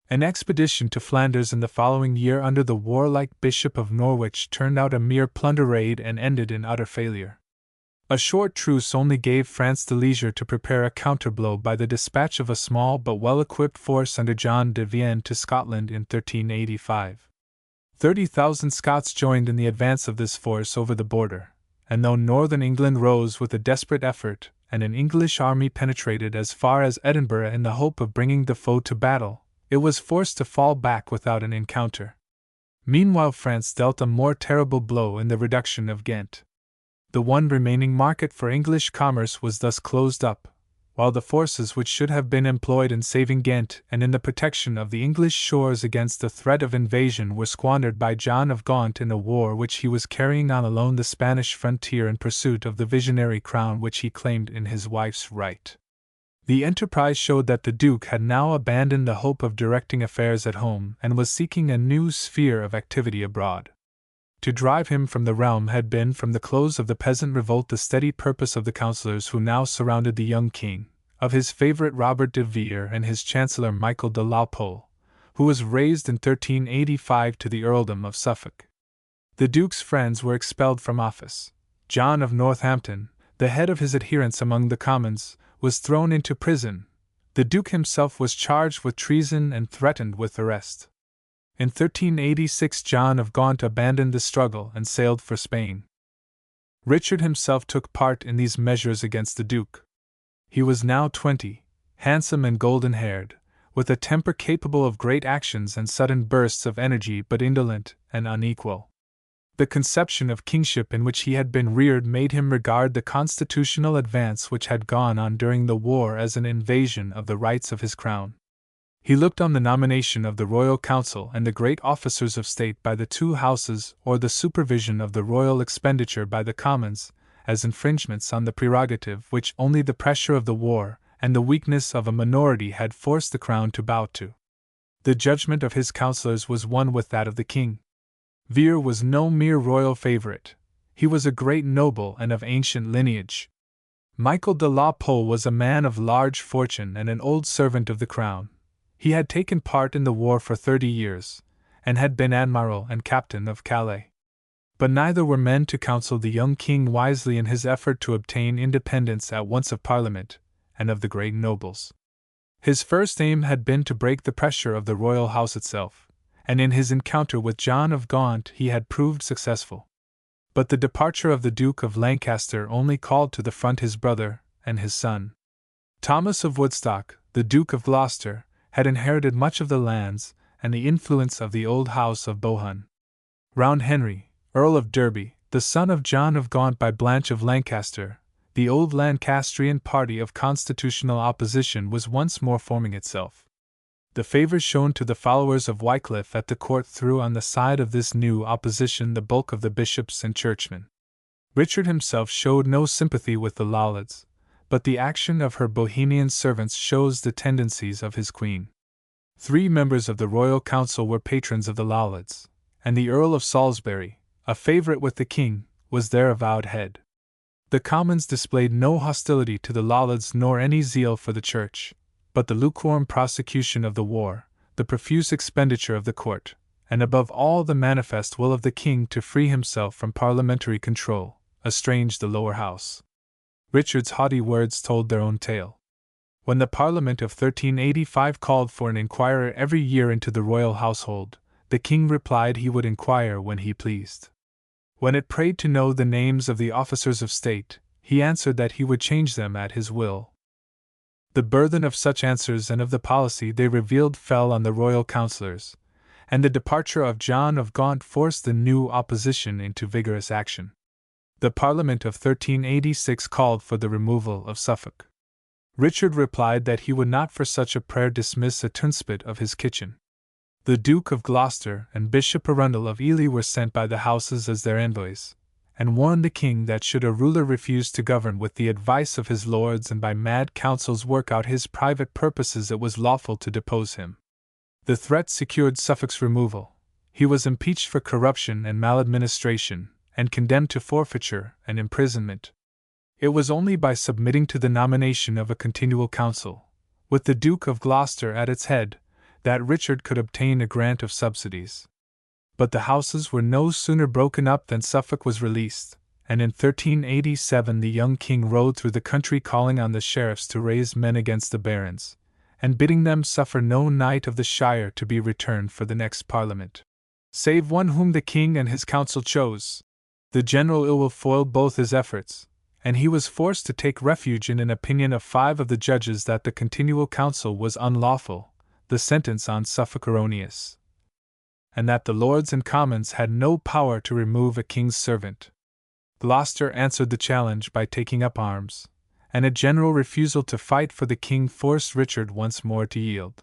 An expedition to Flanders in the following year under the warlike Bishop of Norwich turned out a mere plunder raid and ended in utter failure. A short truce only gave France the leisure to prepare a counterblow by the dispatch of a small but well-equipped force under John de Vienne to Scotland in 1385. 30,000 Scots joined in the advance of this force over the border, and though northern England rose with a desperate effort, and an English army penetrated as far as Edinburgh in the hope of bringing the foe to battle, it was forced to fall back without an encounter. Meanwhile France dealt a more terrible blow in the reduction of Ghent. The one remaining market for English commerce was thus closed up, while the forces which should have been employed in saving Ghent and in the protection of the English shores against the threat of invasion were squandered by John of Gaunt in a war which he was carrying on along the Spanish frontier in pursuit of the visionary crown which he claimed in his wife's right. The enterprise showed that the Duke had now abandoned the hope of directing affairs at home and was seeking a new sphere of activity abroad. To drive him from the realm had been from the close of the peasant revolt the steady purpose of the councillors who now surrounded the young king, of his favourite Robert de Vere and his chancellor Michael de la Pole, who was raised in 1385 to the earldom of Suffolk. The Duke's friends were expelled from office. John of Northampton, the head of his adherents among the Commons, was thrown into prison. The Duke himself was charged with treason and threatened with arrest. In 1386 John of Gaunt abandoned the struggle and sailed for Spain. Richard himself took part in these measures against the Duke. He was now 20, handsome and golden-haired, with a temper capable of great actions and sudden bursts of energy but indolent and unequal. The conception of kingship in which he had been reared made him regard the constitutional advance which had gone on during the war as an invasion of the rights of his crown. He looked on the nomination of the Royal Council and the great officers of state by the two Houses or the supervision of the royal expenditure by the Commons as infringements on the prerogative which only the pressure of the war and the weakness of a minority had forced the crown to bow to. The judgment of his councillors was one with that of the king. Vere was no mere royal favourite. He was a great noble and of ancient lineage. Michael de la Pole was a man of large fortune and an old servant of the crown. He had taken part in the war for 30 years, and had been admiral and captain of Calais. But neither were men to counsel the young king wisely in his effort to obtain independence at once of Parliament and of the great nobles. His first aim had been to break the pressure of the royal house itself, and in his encounter with John of Gaunt he had proved successful. But the departure of the Duke of Lancaster only called to the front his brother and his son. Thomas of Woodstock, the Duke of Gloucester, had inherited much of the lands and the influence of the old house of Bohun. Round Henry, Earl of Derby, the son of John of Gaunt by Blanche of Lancaster, the old Lancastrian party of constitutional opposition was once more forming itself. The favours shown to the followers of Wycliffe at the court threw on the side of this new opposition the bulk of the bishops and churchmen. Richard himself showed no sympathy with the Lollards, but the action of her Bohemian servants shows the tendencies of his queen. 3 members of the Royal Council were patrons of the Lollards, and the Earl of Salisbury, a favourite with the king, was their avowed head. The Commons displayed no hostility to the Lollards nor any zeal for the Church, but the lukewarm prosecution of the war, the profuse expenditure of the court, and above all the manifest will of the king to free himself from parliamentary control, estranged the lower house. Richard's haughty words told their own tale. When the Parliament of 1385 called for an inquirer every year into the royal household, the king replied he would inquire when he pleased. When it prayed to know the names of the officers of state, he answered that he would change them at his will. The burthen of such answers and of the policy they revealed fell on the royal councillors, and the departure of John of Gaunt forced the new opposition into vigorous action. The Parliament of 1386 called for the removal of Suffolk. Richard replied that he would not for such a prayer dismiss a turnspit of his kitchen. The Duke of Gloucester and Bishop Arundel of Ely were sent by the Houses as their envoys, and warned the king that should a ruler refuse to govern with the advice of his lords and by mad counsels work out his private purposes, it was lawful to depose him. The threat secured Suffolk's removal. He was impeached for corruption and maladministration, and condemned to forfeiture and imprisonment. It was only by submitting to the nomination of a continual council, with the Duke of Gloucester at its head, that Richard could obtain a grant of subsidies. But the Houses were no sooner broken up than Suffolk was released, and in 1387 the young king rode through the country calling on the sheriffs to raise men against the barons, and bidding them suffer no knight of the shire to be returned for the next parliament, save one whom the king and his council chose. The general ill will foiled both his efforts, and he was forced to take refuge in an opinion of 5 of the judges that the continual council was unlawful, the sentence on Suffolk erroneous, and that the lords and commons had no power to remove a king's servant. Gloucester answered the challenge by taking up arms, and a general refusal to fight for the king forced Richard once more to yield.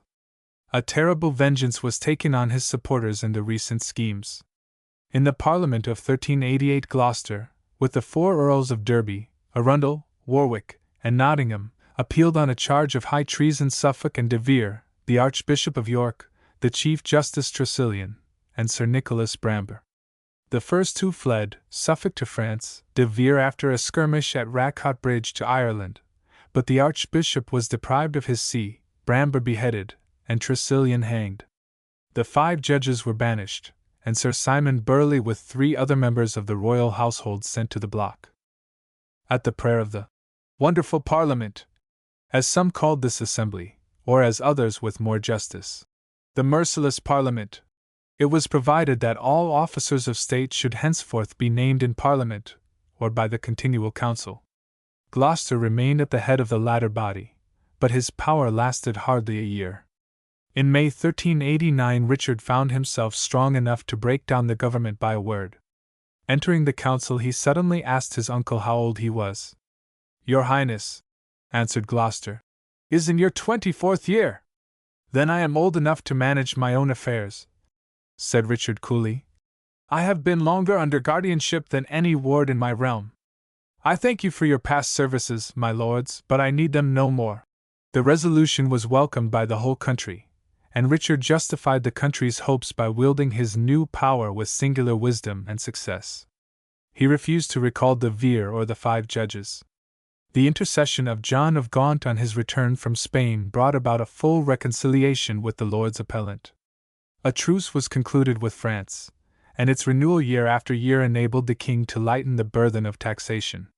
A terrible vengeance was taken on his supporters in the recent schemes. In the Parliament of 1388 Gloucester, with the 4 Earls of Derby, Arundel, Warwick, and Nottingham, appealed on a charge of high treason Suffolk and De Vere, the Archbishop of York, the Chief Justice Tressilian, and Sir Nicholas Bramber. The first 2 fled, Suffolk to France, De Vere after a skirmish at Radcot Bridge to Ireland, but the Archbishop was deprived of his see, Bramber beheaded, and Tressilian hanged. The 5 judges were banished, and Sir Simon Burley with 3 other members of the royal household sent to the block. At the prayer of the wonderful Parliament, as some called this assembly, or as others with more justice, the merciless Parliament, it was provided that all officers of state should henceforth be named in Parliament, or by the continual council. Gloucester remained at the head of the latter body, but his power lasted hardly a year. In May 1389 Richard found himself strong enough to break down the government by a word. Entering the council he suddenly asked his uncle how old he was. "Your Highness," answered Gloucester, "is in your 24th year." "Then I am old enough to manage my own affairs," said Richard coolly. "I have been longer under guardianship than any ward in my realm. I thank you for your past services, my lords, but I need them no more." The resolution was welcomed by the whole country, and Richard justified the country's hopes by wielding his new power with singular wisdom and success. He refused to recall De Vere or the 5 judges. The intercession of John of Gaunt on his return from Spain brought about a full reconciliation with the Lords Appellant. A truce was concluded with France, and its renewal year after year enabled the king to lighten the burthen of taxation.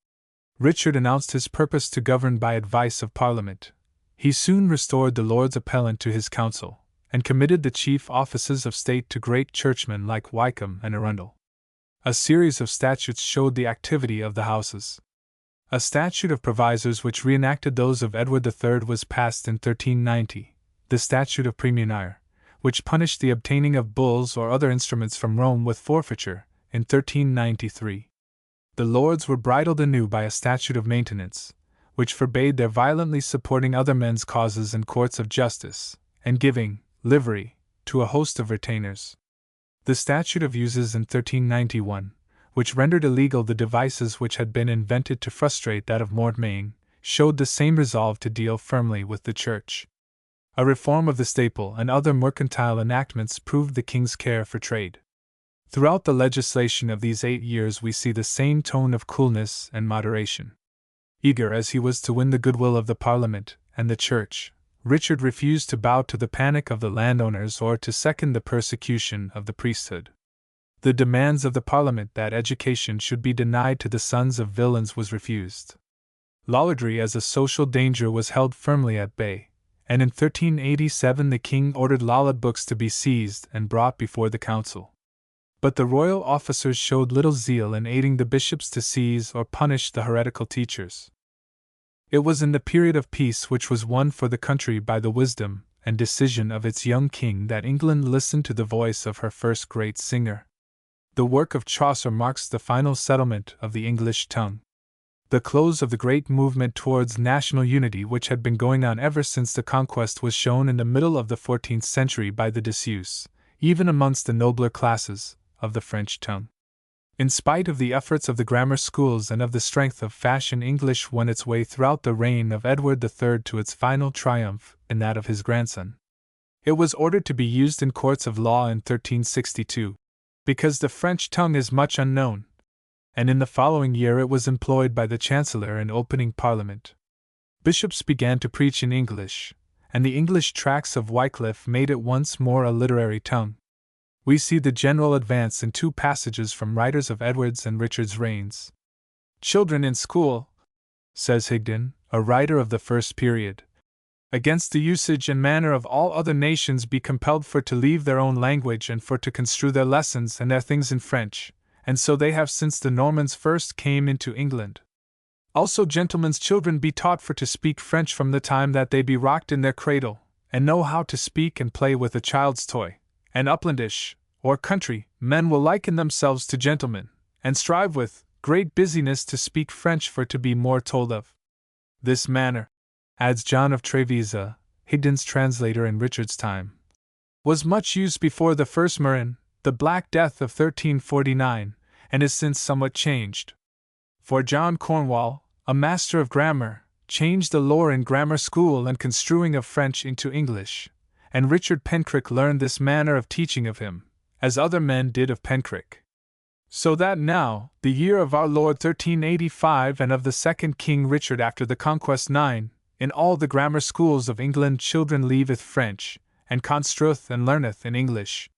Richard announced his purpose to govern by advice of Parliament. He soon restored the Lords Appellant to his council, and committed the chief offices of state to great churchmen like Wykeham and Arundel. A series of statutes showed the activity of the houses. A statute of provisors which reenacted those of Edward III was passed in 1390, the Statute of Praemunire, which punished the obtaining of bulls or other instruments from Rome with forfeiture, in 1393. The lords were bridled anew by a statute of maintenance, which forbade their violently supporting other men's causes in courts of justice, and giving livery to a host of retainers. The statute of uses in 1391, which rendered illegal the devices which had been invented to frustrate that of Mortmain, showed the same resolve to deal firmly with the Church. A reform of the staple and other mercantile enactments proved the king's care for trade. Throughout the legislation of these 8 years we see the same tone of coolness and moderation. Eager as he was to win the goodwill of the Parliament and the Church, Richard refused to bow to the panic of the landowners or to second the persecution of the priesthood. The demands of the Parliament that education should be denied to the sons of villains was refused. Lollardry as a social danger was held firmly at bay, and in 1387 the king ordered Lollard books to be seized and brought before the council. But the royal officers showed little zeal in aiding the bishops to seize or punish the heretical teachers. It was in the period of peace which was won for the country by the wisdom and decision of its young king that England listened to the voice of her first great singer. The work of Chaucer marks the final settlement of the English tongue. The close of the great movement towards national unity which had been going on ever since the conquest was shown in the middle of the 14th century by the disuse, even amongst the nobler classes, of the French tongue. In spite of the efforts of the grammar schools and of the strength of fashion, English won its way throughout the reign of Edward III to its final triumph in that of his grandson. It was ordered to be used in courts of law in 1362, because the French tongue is much unknown, and in the following year it was employed by the Chancellor in opening Parliament. Bishops began to preach in English, and the English tracts of Wycliffe made it once more a literary tongue. We see the general advance in 2 passages from writers of Edward's and Richard's reigns. Children in school, says Higden, a writer of the first period, against the usage and manner of all other nations be compelled for to leave their own language and for to construe their lessons and their things in French, and so they have since the Normans first came into England. Also gentlemen's children be taught for to speak French from the time that they be rocked in their cradle, and know how to speak and play with a child's toy, and uplandish, or country, men will liken themselves to gentlemen, and strive with great busyness to speak French for to be more told of. This manner, adds John of Trevisa, Higden's translator in Richard's time, was much used before the first Murrain, the Black Death of 1349, and is since somewhat changed. For John Cornwall, a master of grammar, changed the lore in grammar school and construing of French into English, and Richard Pencrick learned this manner of teaching of him, as other men did of Pencrick. So that now, the year of our Lord 1385 and of the second King Richard after the Conquest 9, in all the grammar schools of England children leaveth French, and construeth and learneth in English.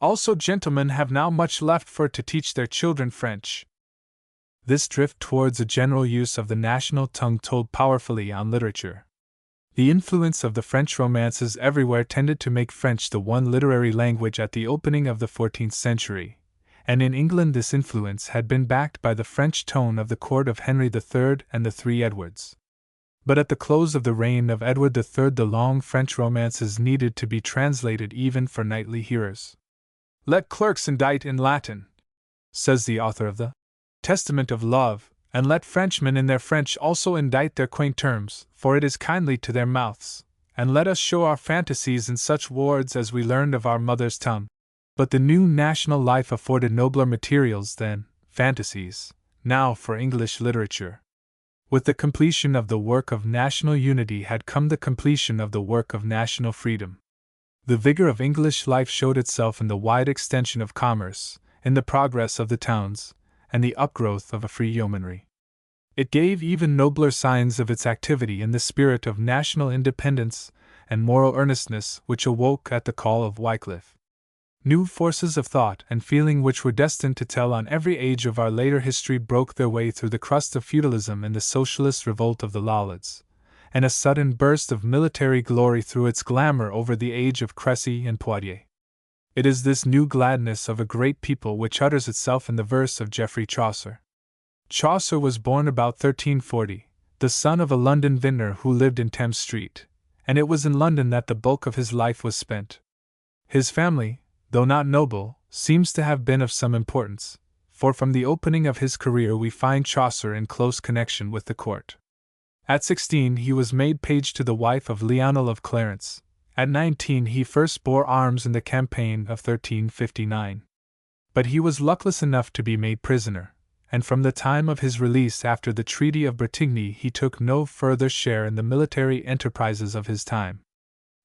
Also gentlemen have now much left for to teach their children French. This drift towards a general use of the national tongue told powerfully on literature. The influence of the French romances everywhere tended to make French the one literary language at the opening of the 14th century, and in England this influence had been backed by the French tone of the court of Henry III and the three Edwards. But at the close of the reign of Edward III the long French romances needed to be translated even for knightly hearers. Let clerks indite in Latin, says the author of the Testament of Love, and let Frenchmen in their French also indite their quaint terms, for it is kindly to their mouths, and let us show our fantasies in such words as we learned of our mother's tongue. But the new national life afforded nobler materials than fantasies, now for English literature. With the completion of the work of national unity had come the completion of the work of national freedom. The vigor of English life showed itself in the wide extension of commerce, in the progress of the towns, and the upgrowth of a free yeomanry. It gave even nobler signs of its activity in the spirit of national independence and moral earnestness which awoke at the call of Wycliffe. New forces of thought and feeling which were destined to tell on every age of our later history broke their way through the crust of feudalism in the socialist revolt of the Lollards, and a sudden burst of military glory threw its glamour over the age of Crécy and Poitiers. It is this new gladness of a great people which utters itself in the verse of Geoffrey Chaucer. Chaucer was born about 1340, the son of a London vintner who lived in Thames Street, and it was in London that the bulk of his life was spent. His family, though not noble, seems to have been of some importance, for from the opening of his career we find Chaucer in close connection with the court. At 16 he was made page to the wife of Lionel of Clarence. At 19 he first bore arms in the campaign of 1359. But he was luckless enough to be made prisoner, and from the time of his release after the Treaty of Bretigny he took no further share in the military enterprises of his time.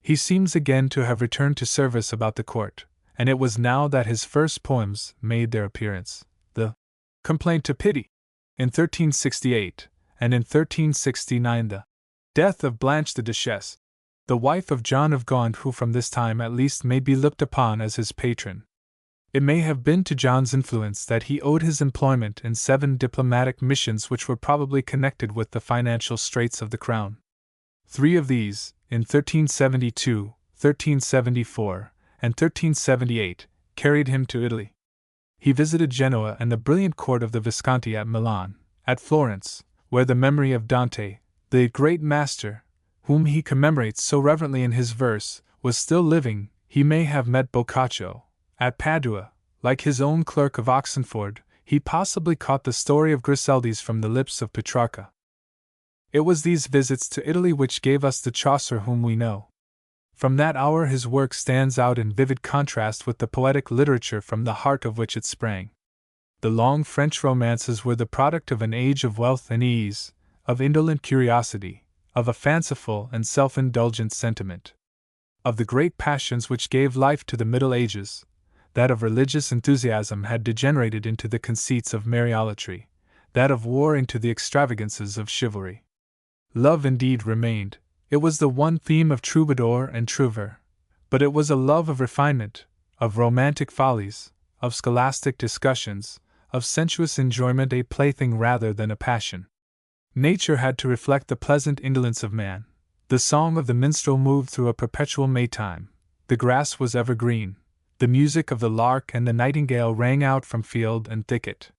He seems again to have returned to service about the court, and it was now that his first poems made their appearance, the Complaint to Pity, in 1368, and in 1369 the Death of Blanche the Duchesse, the wife of John of Gaunt, who from this time at least may be looked upon as his patron. It may have been to John's influence that he owed his employment in 7 diplomatic missions which were probably connected with the financial straits of the crown. 3 of these, in 1372, 1374, and 1378, carried him to Italy. He visited Genoa and the brilliant court of the Visconti at Milan, at Florence, where the memory of Dante, the great master, whom he commemorates so reverently in his verse, was still living. He may have met Boccaccio. At Padua, like his own clerk of Oxenford, he possibly caught the story of Griseldes from the lips of Petrarca. It was these visits to Italy which gave us the Chaucer whom we know. From that hour his work stands out in vivid contrast with the poetic literature from the heart of which it sprang. The long French romances were the product of an age of wealth and ease, of indolent curiosity, of a fanciful and self-indulgent sentiment. Of the great passions which gave life to the Middle Ages, that of religious enthusiasm had degenerated into the conceits of Mariolatry, that of war into the extravagances of chivalry. Love indeed remained. It was the one theme of troubadour and trouvère, but it was a love of refinement, of romantic follies, of scholastic discussions, of sensuous enjoyment a plaything rather than a passion. Nature had to reflect the pleasant indolence of man. The song of the minstrel moved through a perpetual Maytime. The grass was ever green. The music of the lark and the nightingale rang out from field and thicket.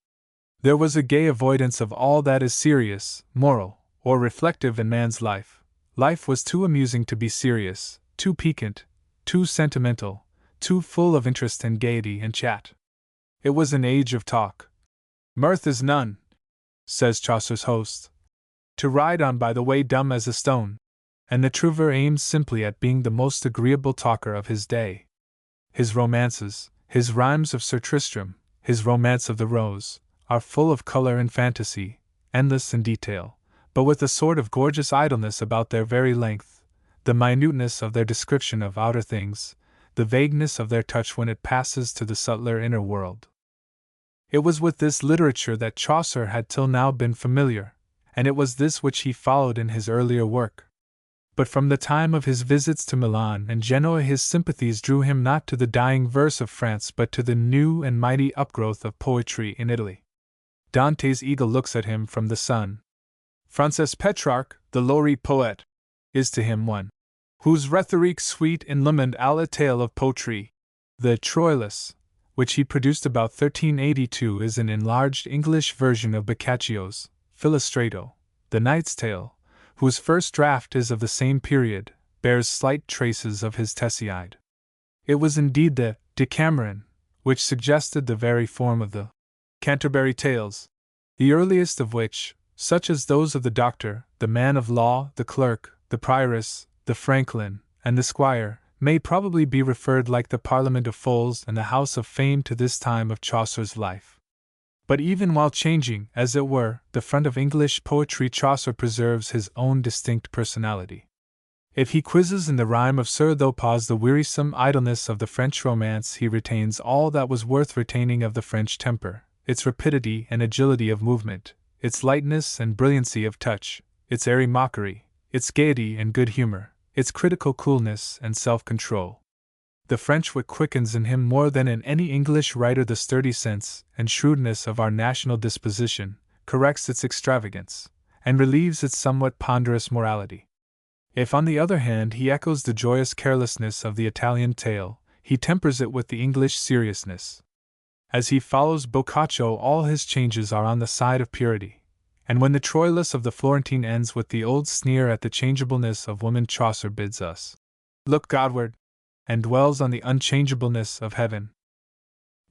There was a gay avoidance of all that is serious, moral, or reflective in man's life. Life was too amusing to be serious, too piquant, too sentimental, too full of interest and gaiety and chat. It was an age of talk. Mirth is none, says Chaucer's host, to ride on by the way dumb as a stone, and the trouveur aimed simply at being the most agreeable talker of his day. His romances, his rhymes of Sir Tristram, his romance of the Rose, are full of color and fantasy, endless in detail, but with a sort of gorgeous idleness about their very length, the minuteness of their description of outer things, the vagueness of their touch when it passes to the subtler inner world. It was with this literature that Chaucer had till now been familiar, and it was this which he followed in his earlier work. But from the time of his visits to Milan and Genoa his sympathies drew him not to the dying verse of France but to the new and mighty upgrowth of poetry in Italy. Dante's eagle looks at him from the sun. Francis Petrarch, the Lowry poet, is to him one whose rhetorique sweet enlimened alla tale of poetry. The Troilus, which he produced about 1382, is an enlarged English version of Boccaccio's Philostrato. The Knight's Tale, whose first draft is of the same period, bears slight traces of his Tessiade. It was indeed the Decameron which suggested the very form of the Canterbury Tales, the earliest of which, such as those of the doctor, the man of law, the clerk, the prioress, the franklin, and the squire, may probably be referred like the Parliament of Foles and the House of Fame to this time of Chaucer's life. But even while changing, as it were, the front of English poetry, Chaucer preserves his own distinct personality. If he quizzes in the rhyme of Sir Thopas the wearisome idleness of the French romance, he retains all that was worth retaining of the French temper, its rapidity and agility of movement, its lightness and brilliancy of touch, its airy mockery, its gaiety and good humor, its critical coolness and self-control. The French wit quickens in him more than in any English writer the sturdy sense and shrewdness of our national disposition, corrects its extravagance, and relieves its somewhat ponderous morality. If on the other hand he echoes the joyous carelessness of the Italian tale, he tempers it with the English seriousness. As he follows Boccaccio, all his changes are on the side of purity, and when the Troilus of the Florentine ends with the old sneer at the changeableness of woman, Chaucer bids us look Godward, and dwells on the unchangeableness of heaven.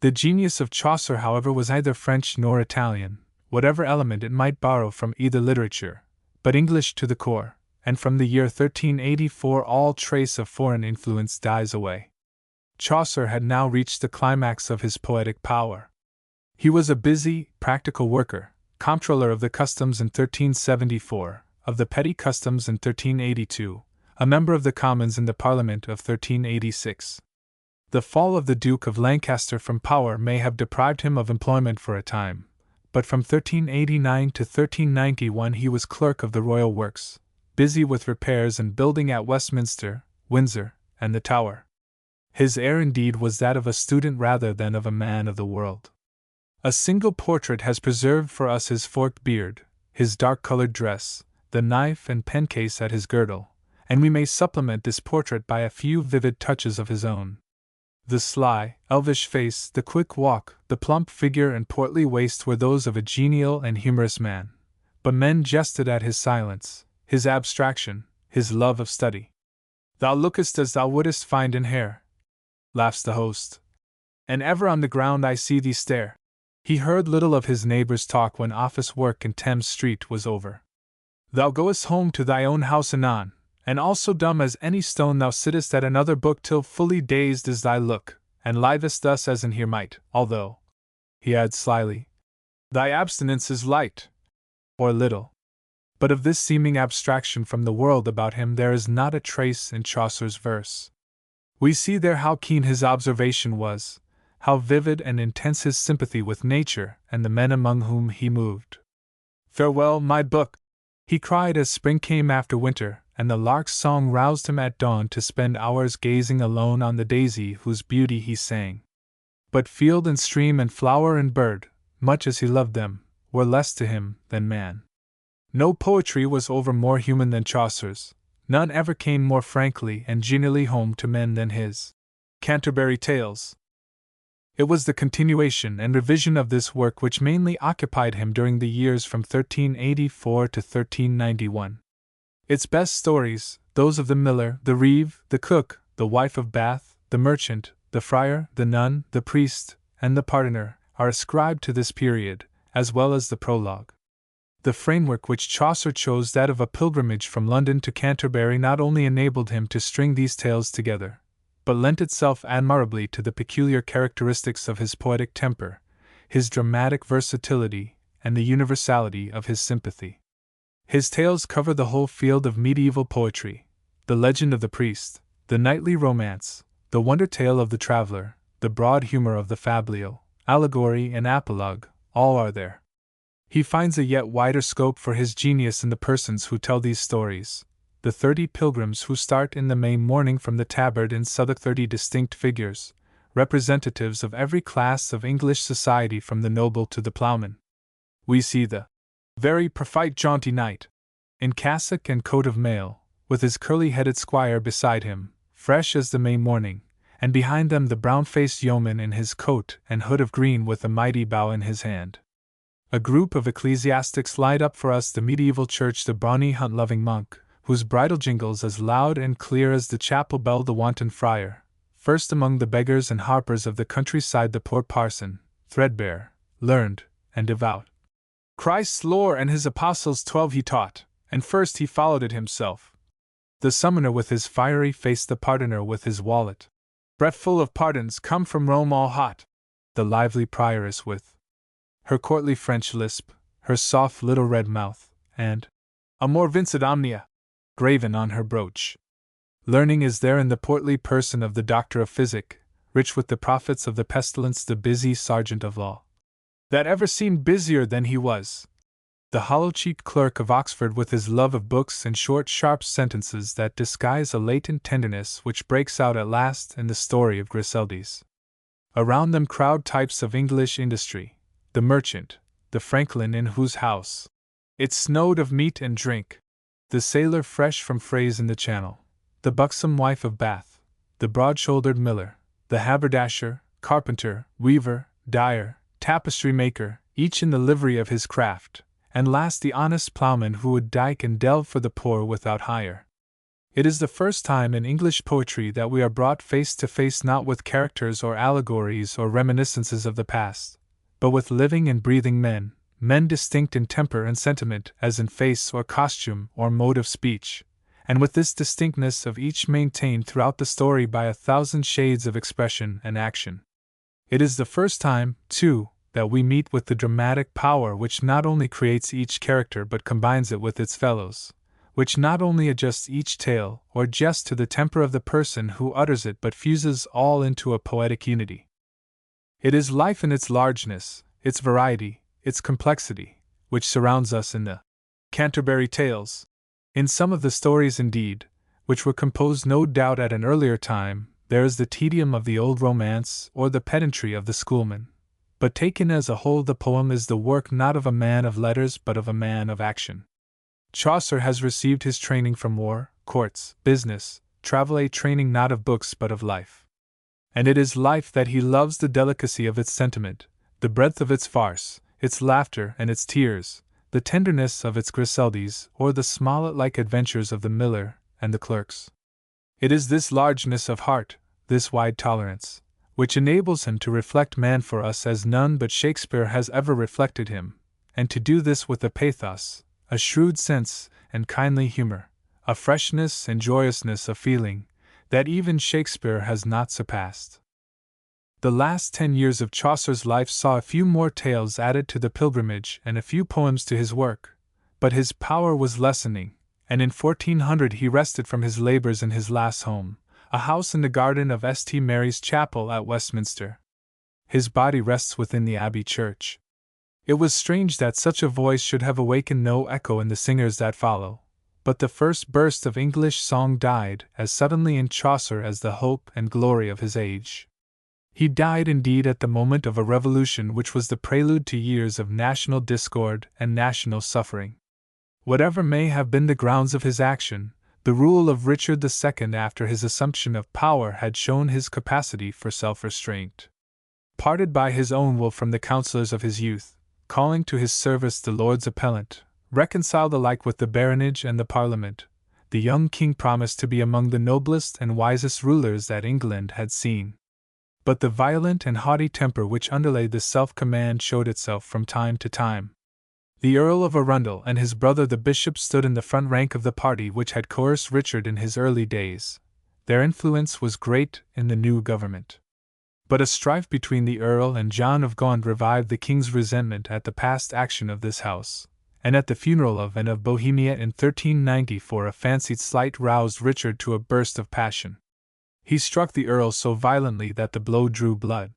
The genius of Chaucer, however, was neither French nor Italian, whatever element it might borrow from either literature, but English to the core, and from the year 1384 all trace of foreign influence dies away. Chaucer had now reached the climax of his poetic power. He was a busy, practical worker, comptroller of the customs in 1374, of the petty customs in 1382, a member of the Commons in the Parliament of 1386. The fall of the Duke of Lancaster from power may have deprived him of employment for a time, but from 1389 to 1391 he was clerk of the Royal Works, busy with repairs and building at Westminster, Windsor, and the Tower. His air indeed was that of a student rather than of a man of the world. A single portrait has preserved for us his forked beard, his dark-colored dress, the knife and pencase at his girdle, and we may supplement this portrait by a few vivid touches of his own. The sly, elvish face, the quick walk, the plump figure and portly waist were those of a genial and humorous man, but men jested at his silence, his abstraction, his love of study. "Thou lookest as thou wouldest find in hair," laughs the host, "and ever on the ground I see thee stare." He heard little of his neighbors' talk when office work in Thames Street was over. "Thou goest home to thy own house anon, and also dumb as any stone thou sittest at another book till fully dazed is thy look, and livest thus as in here might, although," he adds slyly, "thy abstinence is light, or little." But of this seeming abstraction from the world about him there is not a trace in Chaucer's verse. We see there how keen his observation was, how vivid and intense his sympathy with nature and the men among whom he moved. "Farewell, my book!" he cried as spring came after winter, and the lark's song roused him at dawn to spend hours gazing alone on the daisy whose beauty he sang. But field and stream and flower and bird, much as he loved them, were less to him than man. No poetry was over more human than Chaucer's, none ever came more frankly and genially home to men than his. Canterbury Tales. It was the continuation and revision of this work which mainly occupied him during the years from 1384 to 1391. Its best stories, those of the miller, the reeve, the cook, the wife of Bath, the merchant, the friar, the nun, the priest, and the pardoner, are ascribed to this period, as well as the prologue. The framework which Chaucer chose, that of a pilgrimage from London to Canterbury, not only enabled him to string these tales together, but lent itself admirably to the peculiar characteristics of his poetic temper, his dramatic versatility, and the universality of his sympathy. His tales cover the whole field of medieval poetry: the legend of the priest, the knightly romance, the wonder tale of the traveler, the broad humor of the fablial, allegory, and apologue, all are there. He finds a yet wider scope for his genius in the persons who tell these stories, the 30 pilgrims who start in the May morning from the Tabard in Southwark, 30 distinct figures, representatives of every class of English society from the noble to the ploughman. We see the very prophet jaunty knight, in cassock and coat of mail, with his curly-headed squire beside him, fresh as the May morning, and behind them the brown-faced yeoman in his coat and hood of green with a mighty bough in his hand. A group of ecclesiastics light up for us the medieval church, the brawny hunt-loving monk, whose bridle jingles as loud and clear as the chapel bell, the wanton friar, first among the beggars and harpers of the countryside, the poor parson, threadbare, learned, and devout. Christ's lore and his apostles 12 he taught, and first he followed it himself. The summoner with his fiery face, the pardoner with his wallet, breath full of pardons come from Rome all hot, the lively prioress with her courtly French lisp, her soft little red mouth, and Amor vincit omnia graven on her brooch. Learning is there in the portly person of the doctor of physic, rich with the profits of the pestilence, the busy sergeant of law, that ever seemed busier than he was, the hollow-cheeked clerk of Oxford with his love of books and short, sharp sentences that disguise a latent tenderness which breaks out at last in the story of Griseldes. Around them crowd types of English industry: the merchant, the franklin in whose house it snowed of meat and drink, the sailor fresh from frays in the Channel, the buxom wife of Bath, the broad-shouldered miller, the haberdasher, carpenter, weaver, dyer, tapestry maker, each in the livery of his craft, and last the honest ploughman who would dike and delve for the poor without hire. It is the first time in English poetry that we are brought face to face not with characters or allegories or reminiscences of the past, but with living and breathing men, men distinct in temper and sentiment as in face or costume or mode of speech, and with this distinctness of each maintained throughout the story by 1,000 shades of expression and action. It is the first time, too, that we meet with the dramatic power which not only creates each character but combines it with its fellows, which not only adjusts each tale or jest to the temper of the person who utters it but fuses all into a poetic unity. It is life in its largeness, its variety, its complexity, which surrounds us in the Canterbury Tales. In some of the stories, indeed, which were composed no doubt at an earlier time, there is the tedium of the old romance or the pedantry of the schoolman. But taken as a whole, the poem is the work not of a man of letters but of a man of action. Chaucer has received his training from war, courts, business, travel, a training not of books but of life. And it is life that he loves, the delicacy of its sentiment, the breadth of its farce, its laughter and its tears, the tenderness of its Griseldes, or the Smollett-like adventures of the miller and the clerks. It is this largeness of heart, this wide tolerance, which enables him to reflect man for us as none but Shakespeare has ever reflected him, and to do this with a pathos, a shrewd sense and kindly humor, a freshness and joyousness of feeling, that even Shakespeare has not surpassed. The last 10 years of Chaucer's life saw a few more tales added to the pilgrimage and a few poems to his work, but his power was lessening, and in 1400 he rested from his labors in his last home, a house in the garden of St. Mary's Chapel at Westminster. His body rests within the Abbey Church. It was strange that such a voice should have awakened no echo in the singers that follow, but the first burst of English song died as suddenly in Chaucer as the hope and glory of his age. He died indeed at the moment of a revolution which was the prelude to years of national discord and national suffering. Whatever may have been the grounds of his action, the rule of Richard II after his assumption of power had shown his capacity for self-restraint. Parted by his own will from the counsellors of his youth, calling to his service the Lords Appellant, reconciled alike with the baronage and the Parliament, the young king promised to be among the noblest and wisest rulers that England had seen. But the violent and haughty temper which underlay this self-command showed itself from time to time. The Earl of Arundel and his brother the Bishop stood in the front rank of the party which had coerced Richard in his early days. Their influence was great in the new government. But a strife between the Earl and John of Gaunt revived the king's resentment at the past action of this house, and at the funeral of Anne of Bohemia in 1394 a fancied slight roused Richard to a burst of passion. He struck the Earl so violently that the blow drew blood.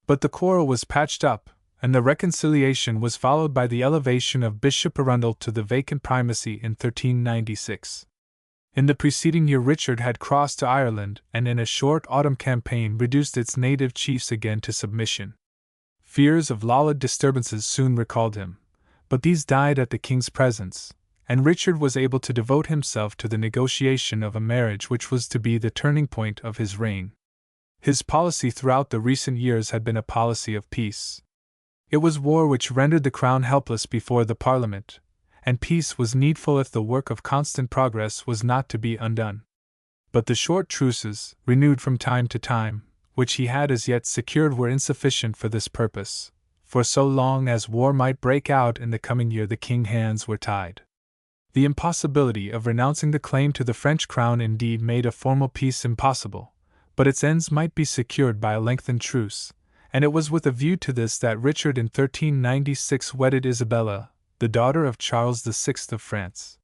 But the quarrel was patched up, and the reconciliation was followed by the elevation of Bishop Arundel to the vacant primacy in 1396. In the preceding year Richard had crossed to Ireland and in a short autumn campaign reduced its native chiefs again to submission. Fears of Lollard disturbances soon recalled him, but these died at the king's presence, and Richard was able to devote himself to the negotiation of a marriage which was to be the turning point of his reign. His policy throughout the recent years had been a policy of peace. It was war which rendered the crown helpless before the Parliament, and peace was needful if the work of constant progress was not to be undone. But the short truces, renewed from time to time, which he had as yet secured were insufficient for this purpose, for so long as war might break out in the coming year the king's hands were tied. The impossibility of renouncing the claim to the French crown indeed made a formal peace impossible, but its ends might be secured by a lengthened truce, and it was with a view to this that Richard in 1396 wedded Isabella, the daughter of Charles VI of France.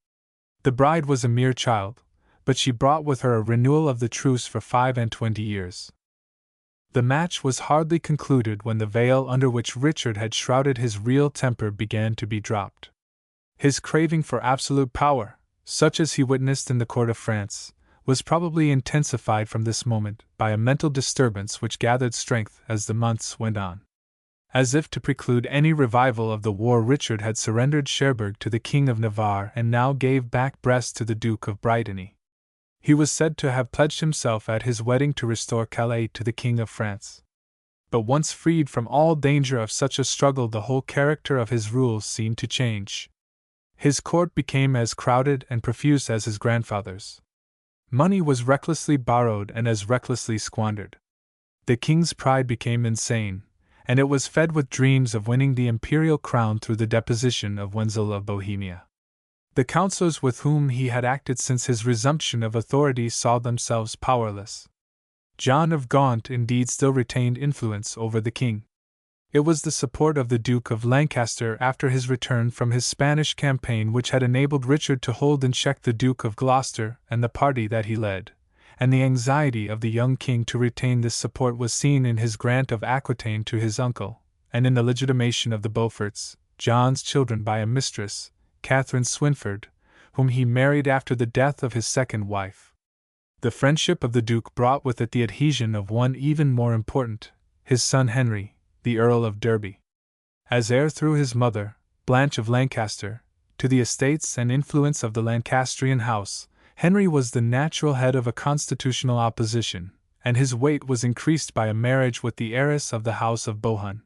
The bride was a mere child, but she brought with her a renewal of the truce for 25 years. The match was hardly concluded when the veil under which Richard had shrouded his real temper began to be dropped. His craving for absolute power, such as he witnessed in the court of France, was probably intensified from this moment by a mental disturbance which gathered strength as the months went on. As if to preclude any revival of the war, Richard had surrendered Cherbourg to the King of Navarre and now gave back Brest to the Duke of Brittany. He was said to have pledged himself at his wedding to restore Calais to the King of France. But once freed from all danger of such a struggle, the whole character of his rule seemed to change. His court became as crowded and profuse as his grandfather's. Money was recklessly borrowed and as recklessly squandered. The king's pride became insane, and it was fed with dreams of winning the imperial crown through the deposition of Wenzel of Bohemia. The councillors with whom he had acted since his resumption of authority saw themselves powerless. John of Gaunt indeed still retained influence over the king. It was the support of the Duke of Lancaster after his return from his Spanish campaign which had enabled Richard to hold in check the Duke of Gloucester and the party that he led, and the anxiety of the young king to retain this support was seen in his grant of Aquitaine to his uncle, and in the legitimation of the Beauforts, John's children, by a mistress, Catherine Swynford, whom he married after the death of his second wife. The friendship of the Duke brought with it the adhesion of one even more important, his son Henry, the Earl of Derby. As heir through his mother, Blanche of Lancaster, to the estates and influence of the Lancastrian house, Henry was the natural head of a constitutional opposition, and his weight was increased by a marriage with the heiress of the house of Bohun.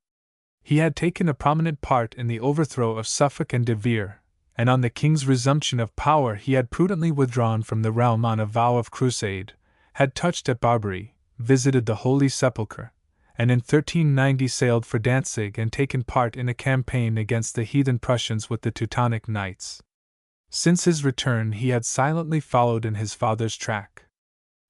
He had taken a prominent part in the overthrow of Suffolk and De Vere, and on the king's resumption of power he had prudently withdrawn from the realm on a vow of crusade, had touched at Barbary, visited the Holy Sepulchre, and in 1390 sailed for Danzig and taken part in a campaign against the heathen Prussians with the Teutonic Knights. Since his return he had silently followed in his father's track.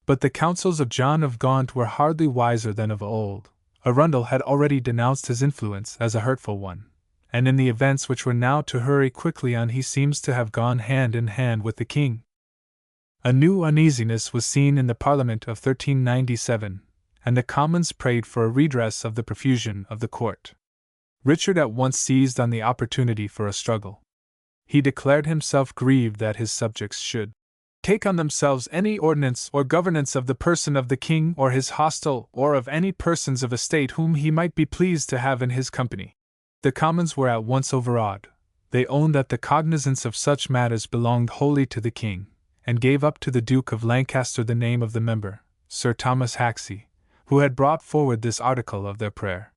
But the counsels of John of Gaunt were hardly wiser than of old. Arundel had already denounced his influence as a hurtful one, and in the events which were now to hurry quickly on he seems to have gone hand in hand with the king. A new uneasiness was seen in the Parliament of 1397, and the Commons prayed for a redress of the profusion of the court. Richard at once seized on the opportunity for a struggle. He declared himself grieved that his subjects should take on themselves any ordinance or governance of the person of the king or his hostel or of any persons of estate whom he might be pleased to have in his company. The Commons were at once overawed. They owned that the cognizance of such matters belonged wholly to the king, and gave up to the Duke of Lancaster the name of the member, Sir Thomas Haxey, who had brought forward this article of their prayer.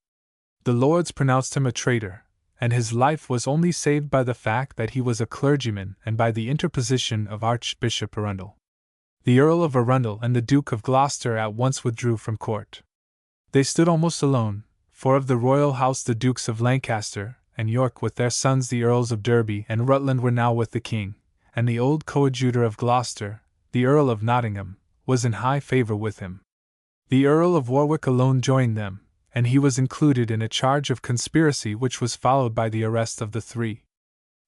The Lords pronounced him a traitor, and his life was only saved by the fact that he was a clergyman and by the interposition of Archbishop Arundel. The Earl of Arundel and the Duke of Gloucester at once withdrew from court. They stood almost alone, for of the royal house the Dukes of Lancaster and York with their sons the Earls of Derby and Rutland were now with the king, and the old coadjutor of Gloucester, the Earl of Nottingham, was in high favour with him. The Earl of Warwick alone joined them, and he was included in a charge of conspiracy which was followed by the arrest of the three.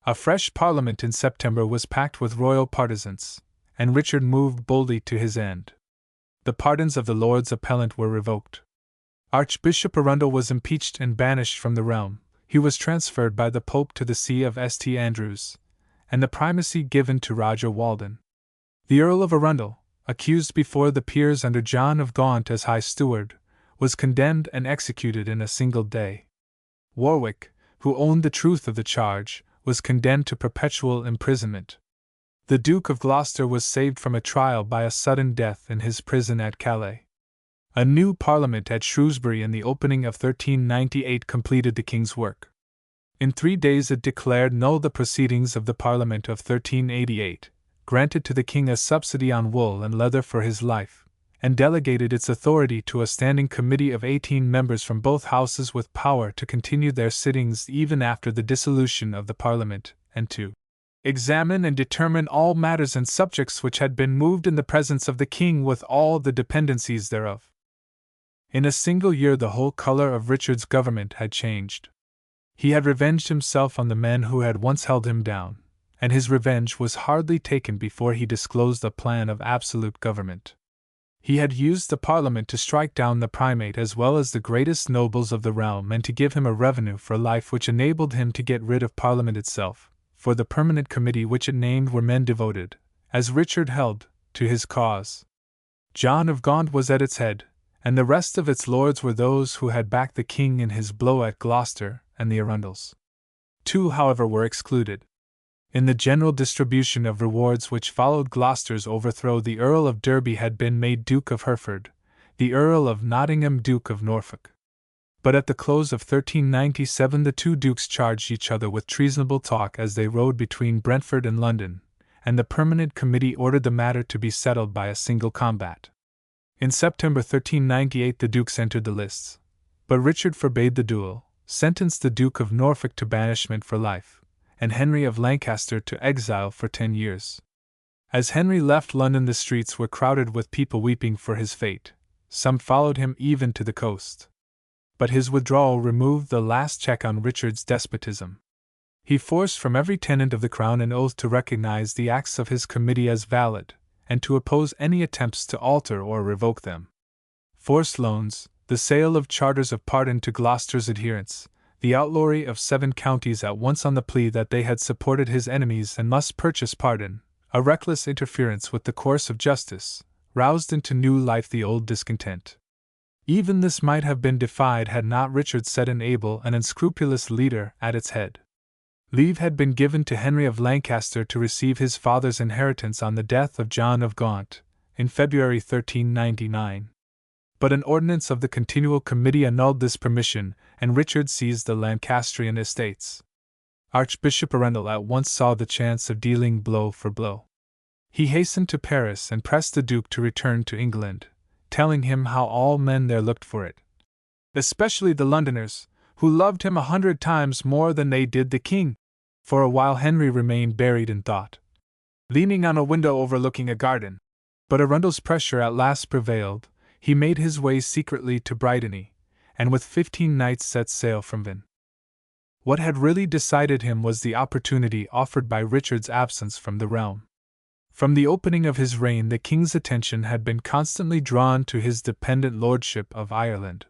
A fresh parliament in September was packed with royal partisans, and Richard moved boldly to his end. The pardons of the Lords Appellant were revoked. Archbishop Arundel was impeached and banished from the realm. He was transferred by the Pope to the see of St. Andrews, and the primacy given to Roger Walden. The Earl of Arundel, accused before the peers under John of Gaunt as High Steward, was condemned and executed in a single day. Warwick, who owned the truth of the charge, was condemned to perpetual imprisonment. The Duke of Gloucester was saved from a trial by a sudden death in his prison at Calais. A new parliament at Shrewsbury in the opening of 1398 completed the king's work. In 3 days it declared null the proceedings of the Parliament of 1388, granted to the king a subsidy on wool and leather for his life, and delegated its authority to a standing committee of 18 members from both houses with power to continue their sittings even after the dissolution of the Parliament, and to examine and determine all matters and subjects which had been moved in the presence of the king with all the dependencies thereof. In a single year the whole colour of Richard's government had changed. He had revenged himself on the men who had once held him down, and his revenge was hardly taken before he disclosed a plan of absolute government. He had used the Parliament to strike down the Primate as well as the greatest nobles of the realm and to give him a revenue for life which enabled him to get rid of Parliament itself, for the permanent committee which it named were men devoted, as Richard held, to his cause. John of Gaunt was at its head, and the rest of its lords were those who had backed the king in his blow at Gloucester and the Arundels. 2, however, were excluded. In the general distribution of rewards which followed Gloucester's overthrow, the Earl of Derby had been made Duke of Hereford, the Earl of Nottingham Duke of Norfolk. But at the close of 1397 the two dukes charged each other with treasonable talk as they rode between Brentford and London, and the permanent committee ordered the matter to be settled by a single combat. In September 1398 the dukes entered the lists, but Richard forbade the duel, sentenced the Duke of Norfolk to banishment for life, and Henry of Lancaster to exile for 10 years. As Henry left London the streets were crowded with people weeping for his fate. Some followed him even to the coast. But his withdrawal removed the last check on Richard's despotism. He forced from every tenant of the crown an oath to recognize the acts of his committee as valid, and to oppose any attempts to alter or revoke them. Forced loans, the sale of charters of pardon to Gloucester's adherents, the outlawry of 7 counties at once on the plea that they had supported his enemies and must purchase pardon, a reckless interference with the course of justice, roused into new life the old discontent. Even this might have been defied had not Richard set an able and unscrupulous leader at its head. Leave had been given to Henry of Lancaster to receive his father's inheritance on the death of John of Gaunt, in February 1399. But an ordinance of the Continual Committee annulled this permission, and Richard seized the Lancastrian estates. Archbishop Arundel at once saw the chance of dealing blow for blow. He hastened to Paris and pressed the Duke to return to England, telling him how all men there looked for it, especially the Londoners, who loved him 100 times more than they did the king. For a while Henry remained buried in thought, leaning on a window overlooking a garden. But Arundel's pressure at last prevailed. He made his way secretly to Brittany, and with 15 knights set sail from Vin. What had really decided him was the opportunity offered by Richard's absence from the realm. From the opening of his reign the king's attention had been constantly drawn to his dependent lordship of Ireland.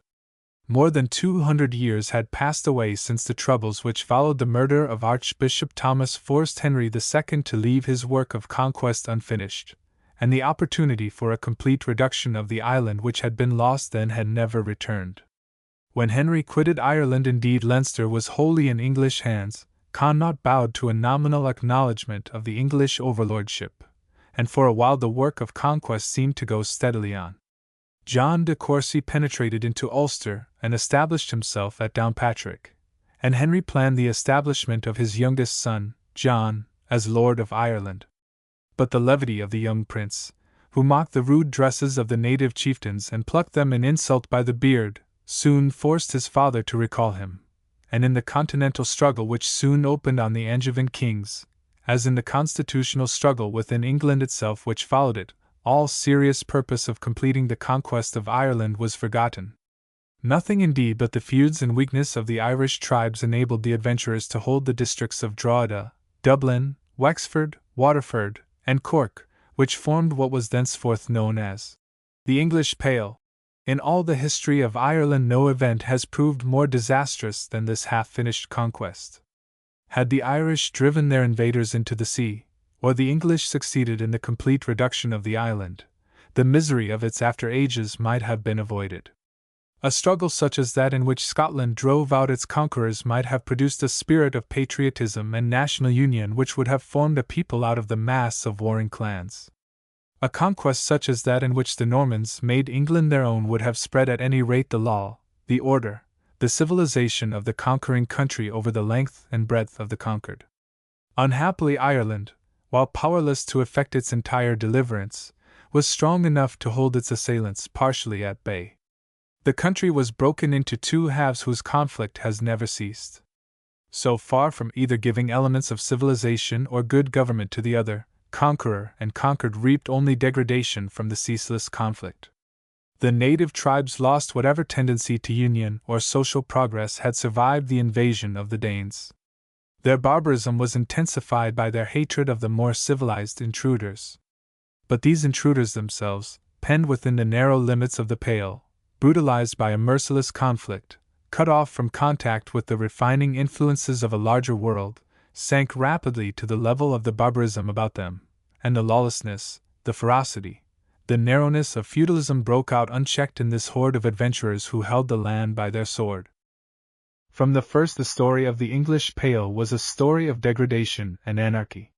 More than 200 years had passed away since the troubles which followed the murder of Archbishop Thomas forced Henry II to leave his work of conquest unfinished, and the opportunity for a complete reduction of the island which had been lost then had never returned. When Henry quitted Ireland, indeed Leinster was wholly in English hands. Connaught bowed to a nominal acknowledgement of the English overlordship, and for a while the work of conquest seemed to go steadily on. John de Courcy penetrated into Ulster and established himself at Downpatrick, and Henry planned the establishment of his youngest son, John, as Lord of Ireland. But the levity of the young prince, who mocked the rude dresses of the native chieftains and plucked them in insult by the beard, soon forced his father to recall him, and in the continental struggle which soon opened on the Angevin kings, as in the constitutional struggle within England itself which followed it, all serious purpose of completing the conquest of Ireland was forgotten. Nothing indeed but the feuds and weakness of the Irish tribes enabled the adventurers to hold the districts of Drogheda, Dublin, Wexford, Waterford, and Cork, which formed what was thenceforth known as the English Pale. In all the history of Ireland no event has proved more disastrous than this half-finished conquest. Had the Irish driven their invaders into the sea, or the English succeeded in the complete reduction of the island, the misery of its after ages might have been avoided. A struggle such as that in which Scotland drove out its conquerors might have produced a spirit of patriotism and national union which would have formed a people out of the mass of warring clans. A conquest such as that in which the Normans made England their own would have spread at any rate the law, the order, the civilization of the conquering country over the length and breadth of the conquered. Unhappily Ireland, while powerless to effect its entire deliverance, was strong enough to hold its assailants partially at bay. The country was broken into two halves whose conflict has never ceased. So far from either giving elements of civilization or good government to the other, conqueror and conquered reaped only degradation from the ceaseless conflict. The native tribes lost whatever tendency to union or social progress had survived the invasion of the Danes. Their barbarism was intensified by their hatred of the more civilized intruders. But these intruders themselves, penned within the narrow limits of the Pale, brutalized by a merciless conflict, cut off from contact with the refining influences of a larger world, sank rapidly to the level of the barbarism about them, and the lawlessness, the ferocity, the narrowness of feudalism broke out unchecked in this horde of adventurers who held the land by their sword. From the first the story of the English Pale was a story of degradation and anarchy.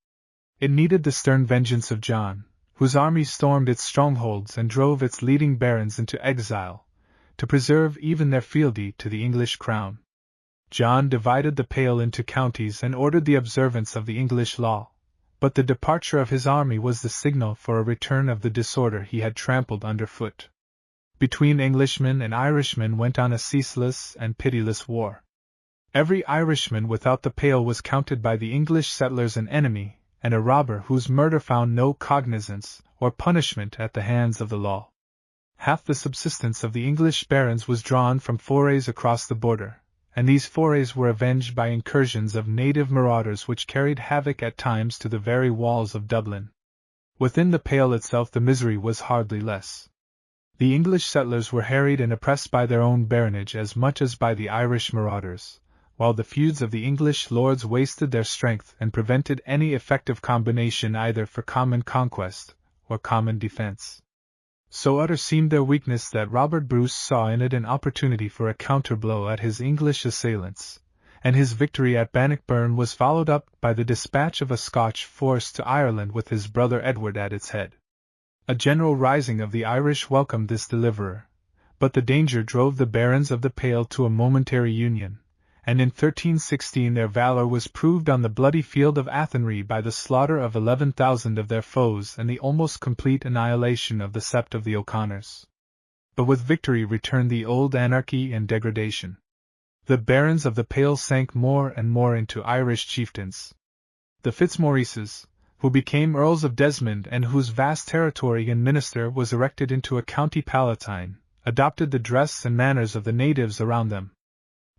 It needed the stern vengeance of John, whose army stormed its strongholds and drove its leading barons into exile, to preserve even their fealty to the English crown. John divided the Pale into counties and ordered the observance of the English law, but the departure of his army was the signal for a return of the disorder he had trampled underfoot. Between Englishmen and Irishmen went on a ceaseless and pitiless war. Every Irishman without the Pale was counted by the English settlers an enemy, and a robber whose murder found no cognizance or punishment at the hands of the law. Half the subsistence of the English barons was drawn from forays across the border, and these forays were avenged by incursions of native marauders which carried havoc at times to the very walls of Dublin. Within the Pale itself the misery was hardly less. The English settlers were harried and oppressed by their own baronage as much as by the Irish marauders, while the feuds of the English lords wasted their strength and prevented any effective combination either for common conquest or common defense. So utter seemed their weakness that Robert Bruce saw in it an opportunity for a counterblow at his English assailants, and his victory at Bannockburn was followed up by the dispatch of a Scotch force to Ireland with his brother Edward at its head. A general rising of the Irish welcomed this deliverer, but the danger drove the barons of the Pale to a momentary union, and in 1316 their valor was proved on the bloody field of Athenry by the slaughter of 11,000 of their foes and the almost complete annihilation of the sept of the O'Connors. But with victory returned the old anarchy and degradation. The barons of the Pale sank more and more into Irish chieftains. The Fitzmaurices, who became Earls of Desmond and whose vast territory and minster was erected into a county palatine, adopted the dress and manners of the natives around them.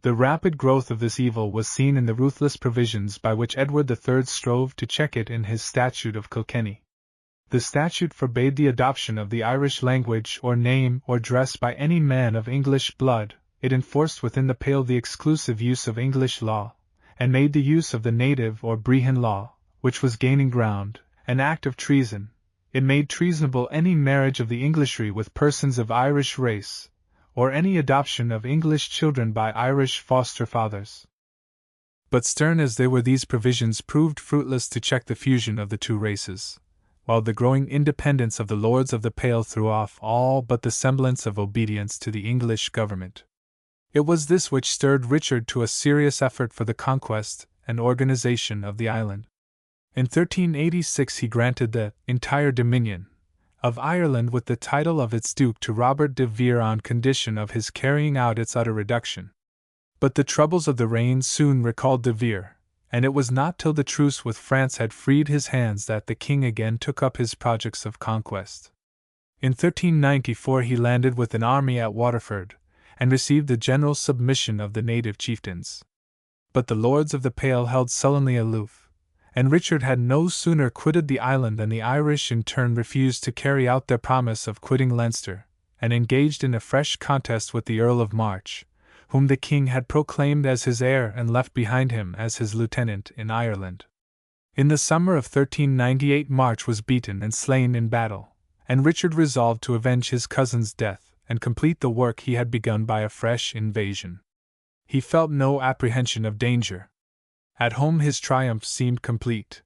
The rapid growth of this evil was seen in the ruthless provisions by which Edward III strove to check it in his Statute of Kilkenny. The statute forbade the adoption of the Irish language or name or dress by any man of English blood, it enforced within the Pale the exclusive use of English law, and made the use of the native or Brehon law, which was gaining ground, an act of treason. It made treasonable any marriage of the Englishry with persons of Irish race, or any adoption of English children by Irish foster fathers. But stern as they were, these provisions proved fruitless to check the fusion of the two races, while the growing independence of the Lords of the Pale threw off all but the semblance of obedience to the English government. It was this which stirred Richard to a serious effort for the conquest and organization of the island. In 1386 he granted the entire dominion of Ireland with the title of its Duke to Robert de Vere on condition of his carrying out its utter reduction. But the troubles of the reign soon recalled de Vere, and it was not till the truce with France had freed his hands that the king again took up his projects of conquest. In 1394 he landed with an army at Waterford, and received the general submission of the native chieftains. But the Lords of the Pale held sullenly aloof, and Richard had no sooner quitted the island than the Irish in turn refused to carry out their promise of quitting Leinster, and engaged in a fresh contest with the Earl of March, whom the king had proclaimed as his heir and left behind him as his lieutenant in Ireland. In the summer of 1398 March was beaten and slain in battle, and Richard resolved to avenge his cousin's death and complete the work he had begun by a fresh invasion. He felt no apprehension of danger. At home his triumph seemed complete.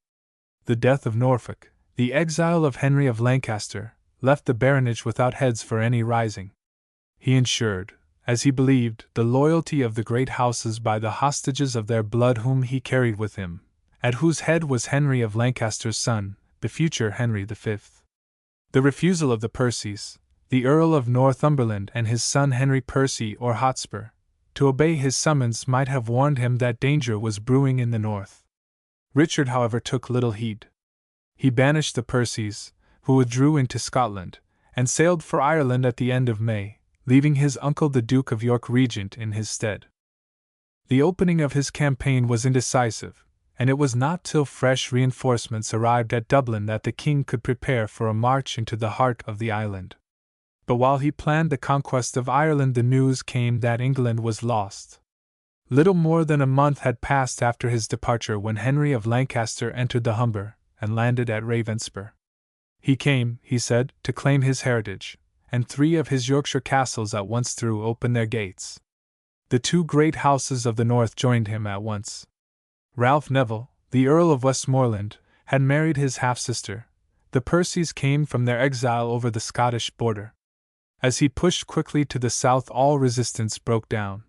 The death of Norfolk, the exile of Henry of Lancaster, left the baronage without heads for any rising. He ensured, as he believed, the loyalty of the great houses by the hostages of their blood whom he carried with him, at whose head was Henry of Lancaster's son, the future Henry V. The refusal of the Percys, the Earl of Northumberland and his son Henry Percy or Hotspur, to obey his summons might have warned him that danger was brewing in the north. Richard, however, took little heed. He banished the Percys, who withdrew into Scotland, and sailed for Ireland at the end of May, leaving his uncle the Duke of York regent in his stead. The opening of his campaign was indecisive, and it was not till fresh reinforcements arrived at Dublin that the king could prepare for a march into the heart of the island. But while he planned the conquest of Ireland, the news came that England was lost. Little more than a month had passed after his departure when Henry of Lancaster entered the Humber and landed at Ravenspur. He came, he said, to claim his heritage, and 3 of his Yorkshire castles at once threw open their gates. The 2 great houses of the north joined him at once. Ralph Neville, the Earl of Westmoreland, had married his half-sister. The Percys came from their exile over the Scottish border. As he pushed quickly to the south, all resistance broke down.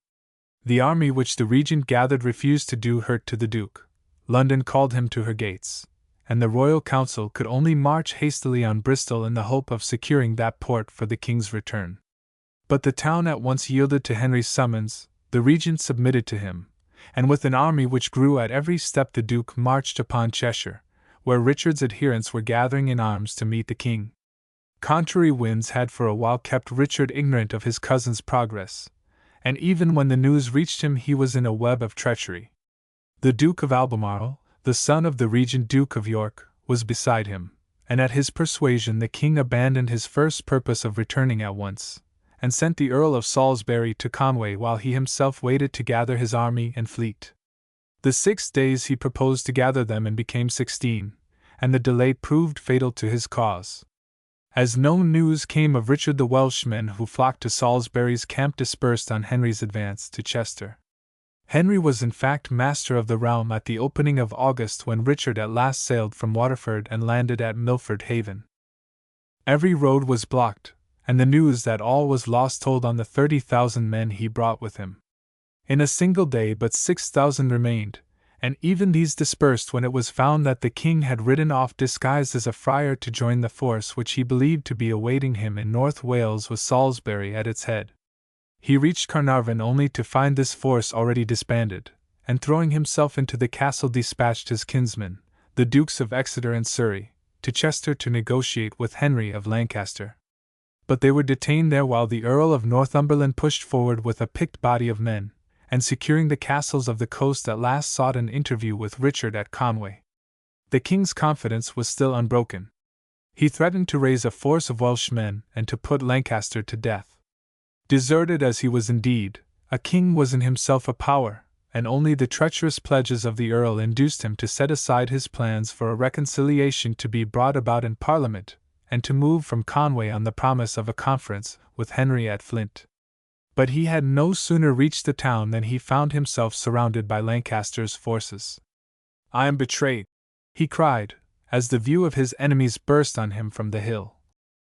The army which the regent gathered refused to do hurt to the Duke. London called him to her gates, and the Royal Council could only march hastily on Bristol in the hope of securing that port for the king's return. But the town at once yielded to Henry's summons, the regent submitted to him, and with an army which grew at every step the Duke marched upon Cheshire, where Richard's adherents were gathering in arms to meet the king. Contrary winds had for a while kept Richard ignorant of his cousin's progress, and even when the news reached him he was in a web of treachery. The Duke of Albemarle, the son of the Regent Duke of York, was beside him, and at his persuasion the king abandoned his first purpose of returning at once, and sent the Earl of Salisbury to Conway while he himself waited to gather his army and fleet. The 6 days he proposed to gather them and became 16, and the delay proved fatal to his cause. As no news came of Richard, the Welshmen who flocked to Salisbury's camp dispersed on Henry's advance to Chester. Henry was in fact master of the realm at the opening of August when Richard at last sailed from Waterford and landed at Milford Haven. Every road was blocked, and the news that all was lost told on the 30,000 men he brought with him. In a single day but 6,000 remained, and even these dispersed when it was found that the king had ridden off disguised as a friar to join the force which he believed to be awaiting him in North Wales with Salisbury at its head. He reached Carnarvon only to find this force already disbanded, and throwing himself into the castle dispatched his kinsmen, the Dukes of Exeter and Surrey, to Chester to negotiate with Henry of Lancaster. But they were detained there while the Earl of Northumberland pushed forward with a picked body of men, and securing the castles of the coast at last sought an interview with Richard at Conway. The king's confidence was still unbroken. He threatened to raise a force of Welsh men and to put Lancaster to death. Deserted as he was indeed, A king was in himself a power, and only the treacherous pledges of the Earl induced him to set aside his plans for a reconciliation to be brought about in Parliament, and to move from Conway on the promise of a conference with Henry at Flint. But he had no sooner reached the town than he found himself surrounded by Lancaster's forces. "I am betrayed," he cried, as the view of his enemies burst on him from the hill.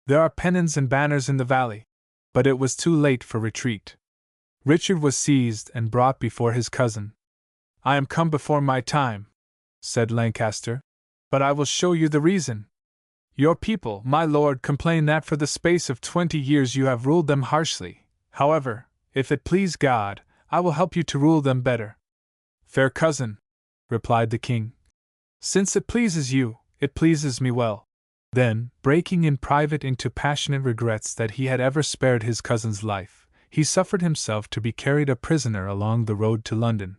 "There are pennons and banners in the valley." But it was too late for retreat. Richard was seized and brought before his cousin. "I am come before my time," said Lancaster, "but I will show you the reason. Your people, my lord, complain that for the space of 20 years you have ruled them harshly. However, if it please God, I will help you to rule them better." "Fair cousin," replied the king, "since it pleases you, it pleases me well." Then, breaking in private into passionate regrets that he had ever spared his cousin's life, he suffered himself to be carried a prisoner along the road to London.